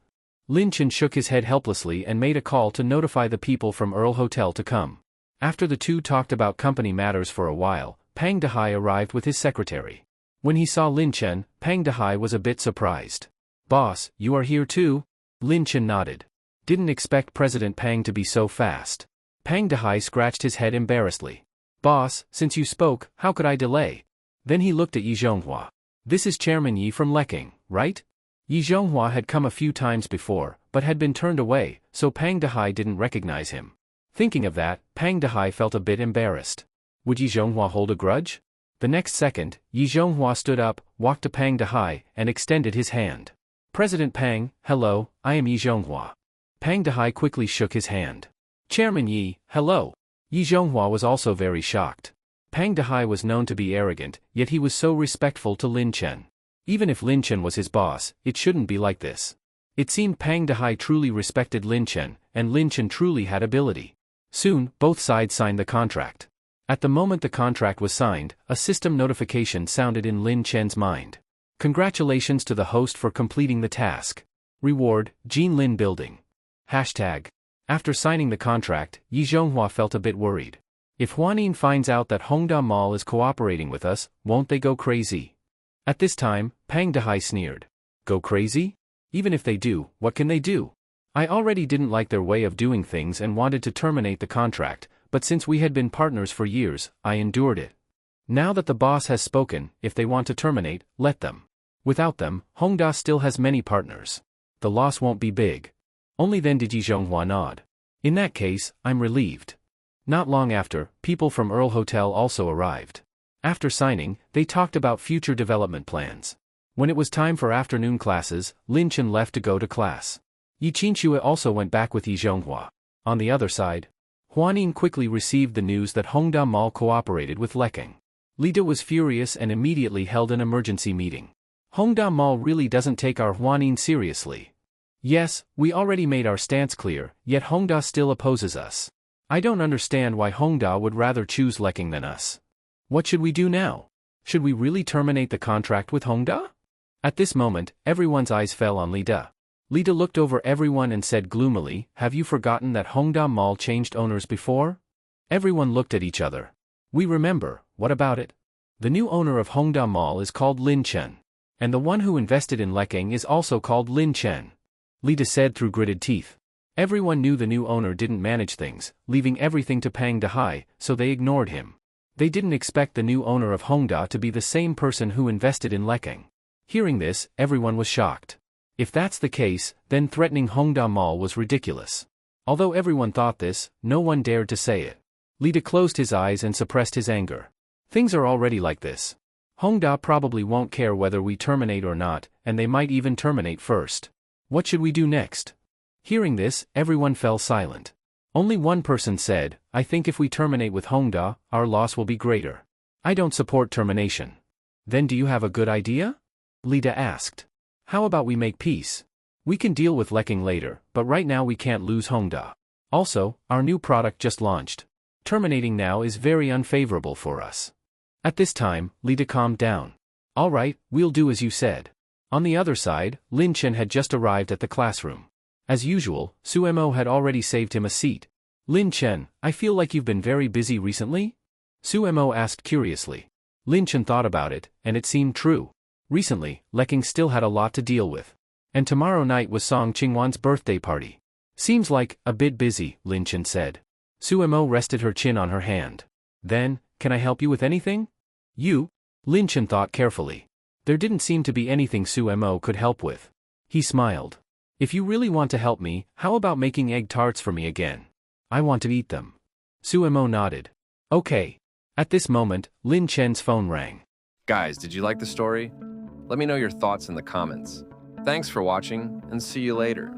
Lin Chen shook his head helplessly and made a call to notify the people from Earl Hotel to come. After the two talked about company matters for a while, Pang Dehai arrived with his secretary. When he saw Lin Chen, Pang Dehai was a bit surprised. Boss, you are here too? Lin Chen nodded. Didn't expect President Pang to be so fast. Pang Dehai scratched his head embarrassedly. Boss, since you spoke, how could I delay? Then he looked at Yi Zhonghua. This is Chairman Yi from Leking, right? Yi Zhonghua had come a few times before, but had been turned away, so Pang Dehai didn't recognize him. Thinking of that, Pang Dehai felt a bit embarrassed. Would Yi Zhonghua hold a grudge? The next second, Yi Zhonghua stood up, walked to Pang Dehai, and extended his hand. President Pang, hello, I am Yi Zhonghua. Pang Dehai quickly shook his hand. Chairman Yi, hello. Yi Zhonghua was also very shocked. Pang Dehai was known to be arrogant, yet he was so respectful to Lin Chen. Even if Lin Chen was his boss, it shouldn't be like this. It seemed Pang Dehai truly respected Lin Chen, and Lin Chen truly had ability. Soon, both sides signed the contract. At the moment the contract was signed, a system notification sounded in Lin Chen's mind. Congratulations to the host for completing the task. Reward, Jean Lin Building. Hashtag. After signing the contract, Yi Zhonghua felt a bit worried. If Huanin finds out that Hongda Mall is cooperating with us, won't they go crazy? At this time, Pang Dehai sneered. Go crazy? Even if they do, what can they do? I already didn't like their way of doing things and wanted to terminate the contract, but since we had been partners for years, I endured it. Now that the boss has spoken, if they want to terminate, let them. Without them, Hongda still has many partners. The loss won't be big. Only then did Yi Zhonghua nod. In that case, I'm relieved. Not long after, people from Earl Hotel also arrived. After signing, they talked about future development plans. When it was time for afternoon classes, Lin Chen left to go to class. Yi Qinxue also went back with Yi Zhonghua. On the other side, Huanin quickly received the news that Hongda Mall cooperated with Lekang. Lida was furious and immediately held an emergency meeting. Hongda Mall really doesn't take our Huanin seriously. Yes, we already made our stance clear, yet Hongda still opposes us. I don't understand why Hongda would rather choose Lekang than us. What should we do now? Should we really terminate the contract with Hongda? At this moment, everyone's eyes fell on Lida. Lida looked over everyone and said gloomily, "Have you forgotten that Hongda Mall changed owners before?" Everyone looked at each other. "We remember, what about it?" "The new owner of Hongda Mall is called Lin Chen. And the one who invested in Lekang is also called Lin Chen," Lida said through gritted teeth. Everyone knew the new owner didn't manage things, leaving everything to Pang Dehai, so they ignored him. They didn't expect the new owner of Hongda to be the same person who invested in Lekang. Hearing this, everyone was shocked. If that's the case, then threatening Hongda Mall was ridiculous. Although everyone thought this, no one dared to say it. Lida closed his eyes and suppressed his anger. Things are already like this. Hongda probably won't care whether we terminate or not, and they might even terminate first. What should we do next? Hearing this, everyone fell silent. Only one person said, "I think if we terminate with Hongda, our loss will be greater. I don't support termination." "Then do you have a good idea?" Lida asked. "How about we make peace? We can deal with Lekang later, but right now we can't lose Hongda. Also, our new product just launched. Terminating now is very unfavorable for us." At this time, Lida calmed down. "All right, we'll do as you said." On the other side, Lin Chen had just arrived at the classroom. As usual, Suemo had already saved him a seat. "Lin Chen, I feel like you've been very busy recently?" Suemo asked curiously. Lin Chen thought about it, and it seemed true. Recently, Lekang still had a lot to deal with. And tomorrow night was Song Qingwan's birthday party. "Seems like, a bit busy," Lin Chen said. Suemo rested her chin on her hand. "Then, can I help you with anything?" "You?" Lin Chen thought carefully. There didn't seem to be anything Suemo could help with. He smiled. "If you really want to help me, how about making egg tarts for me again? I want to eat them." Suemo nodded. "Okay." At this moment, Lin Chen's phone rang. Guys, did you like the story? Let me know your thoughts in the comments. Thanks for watching, and see you later.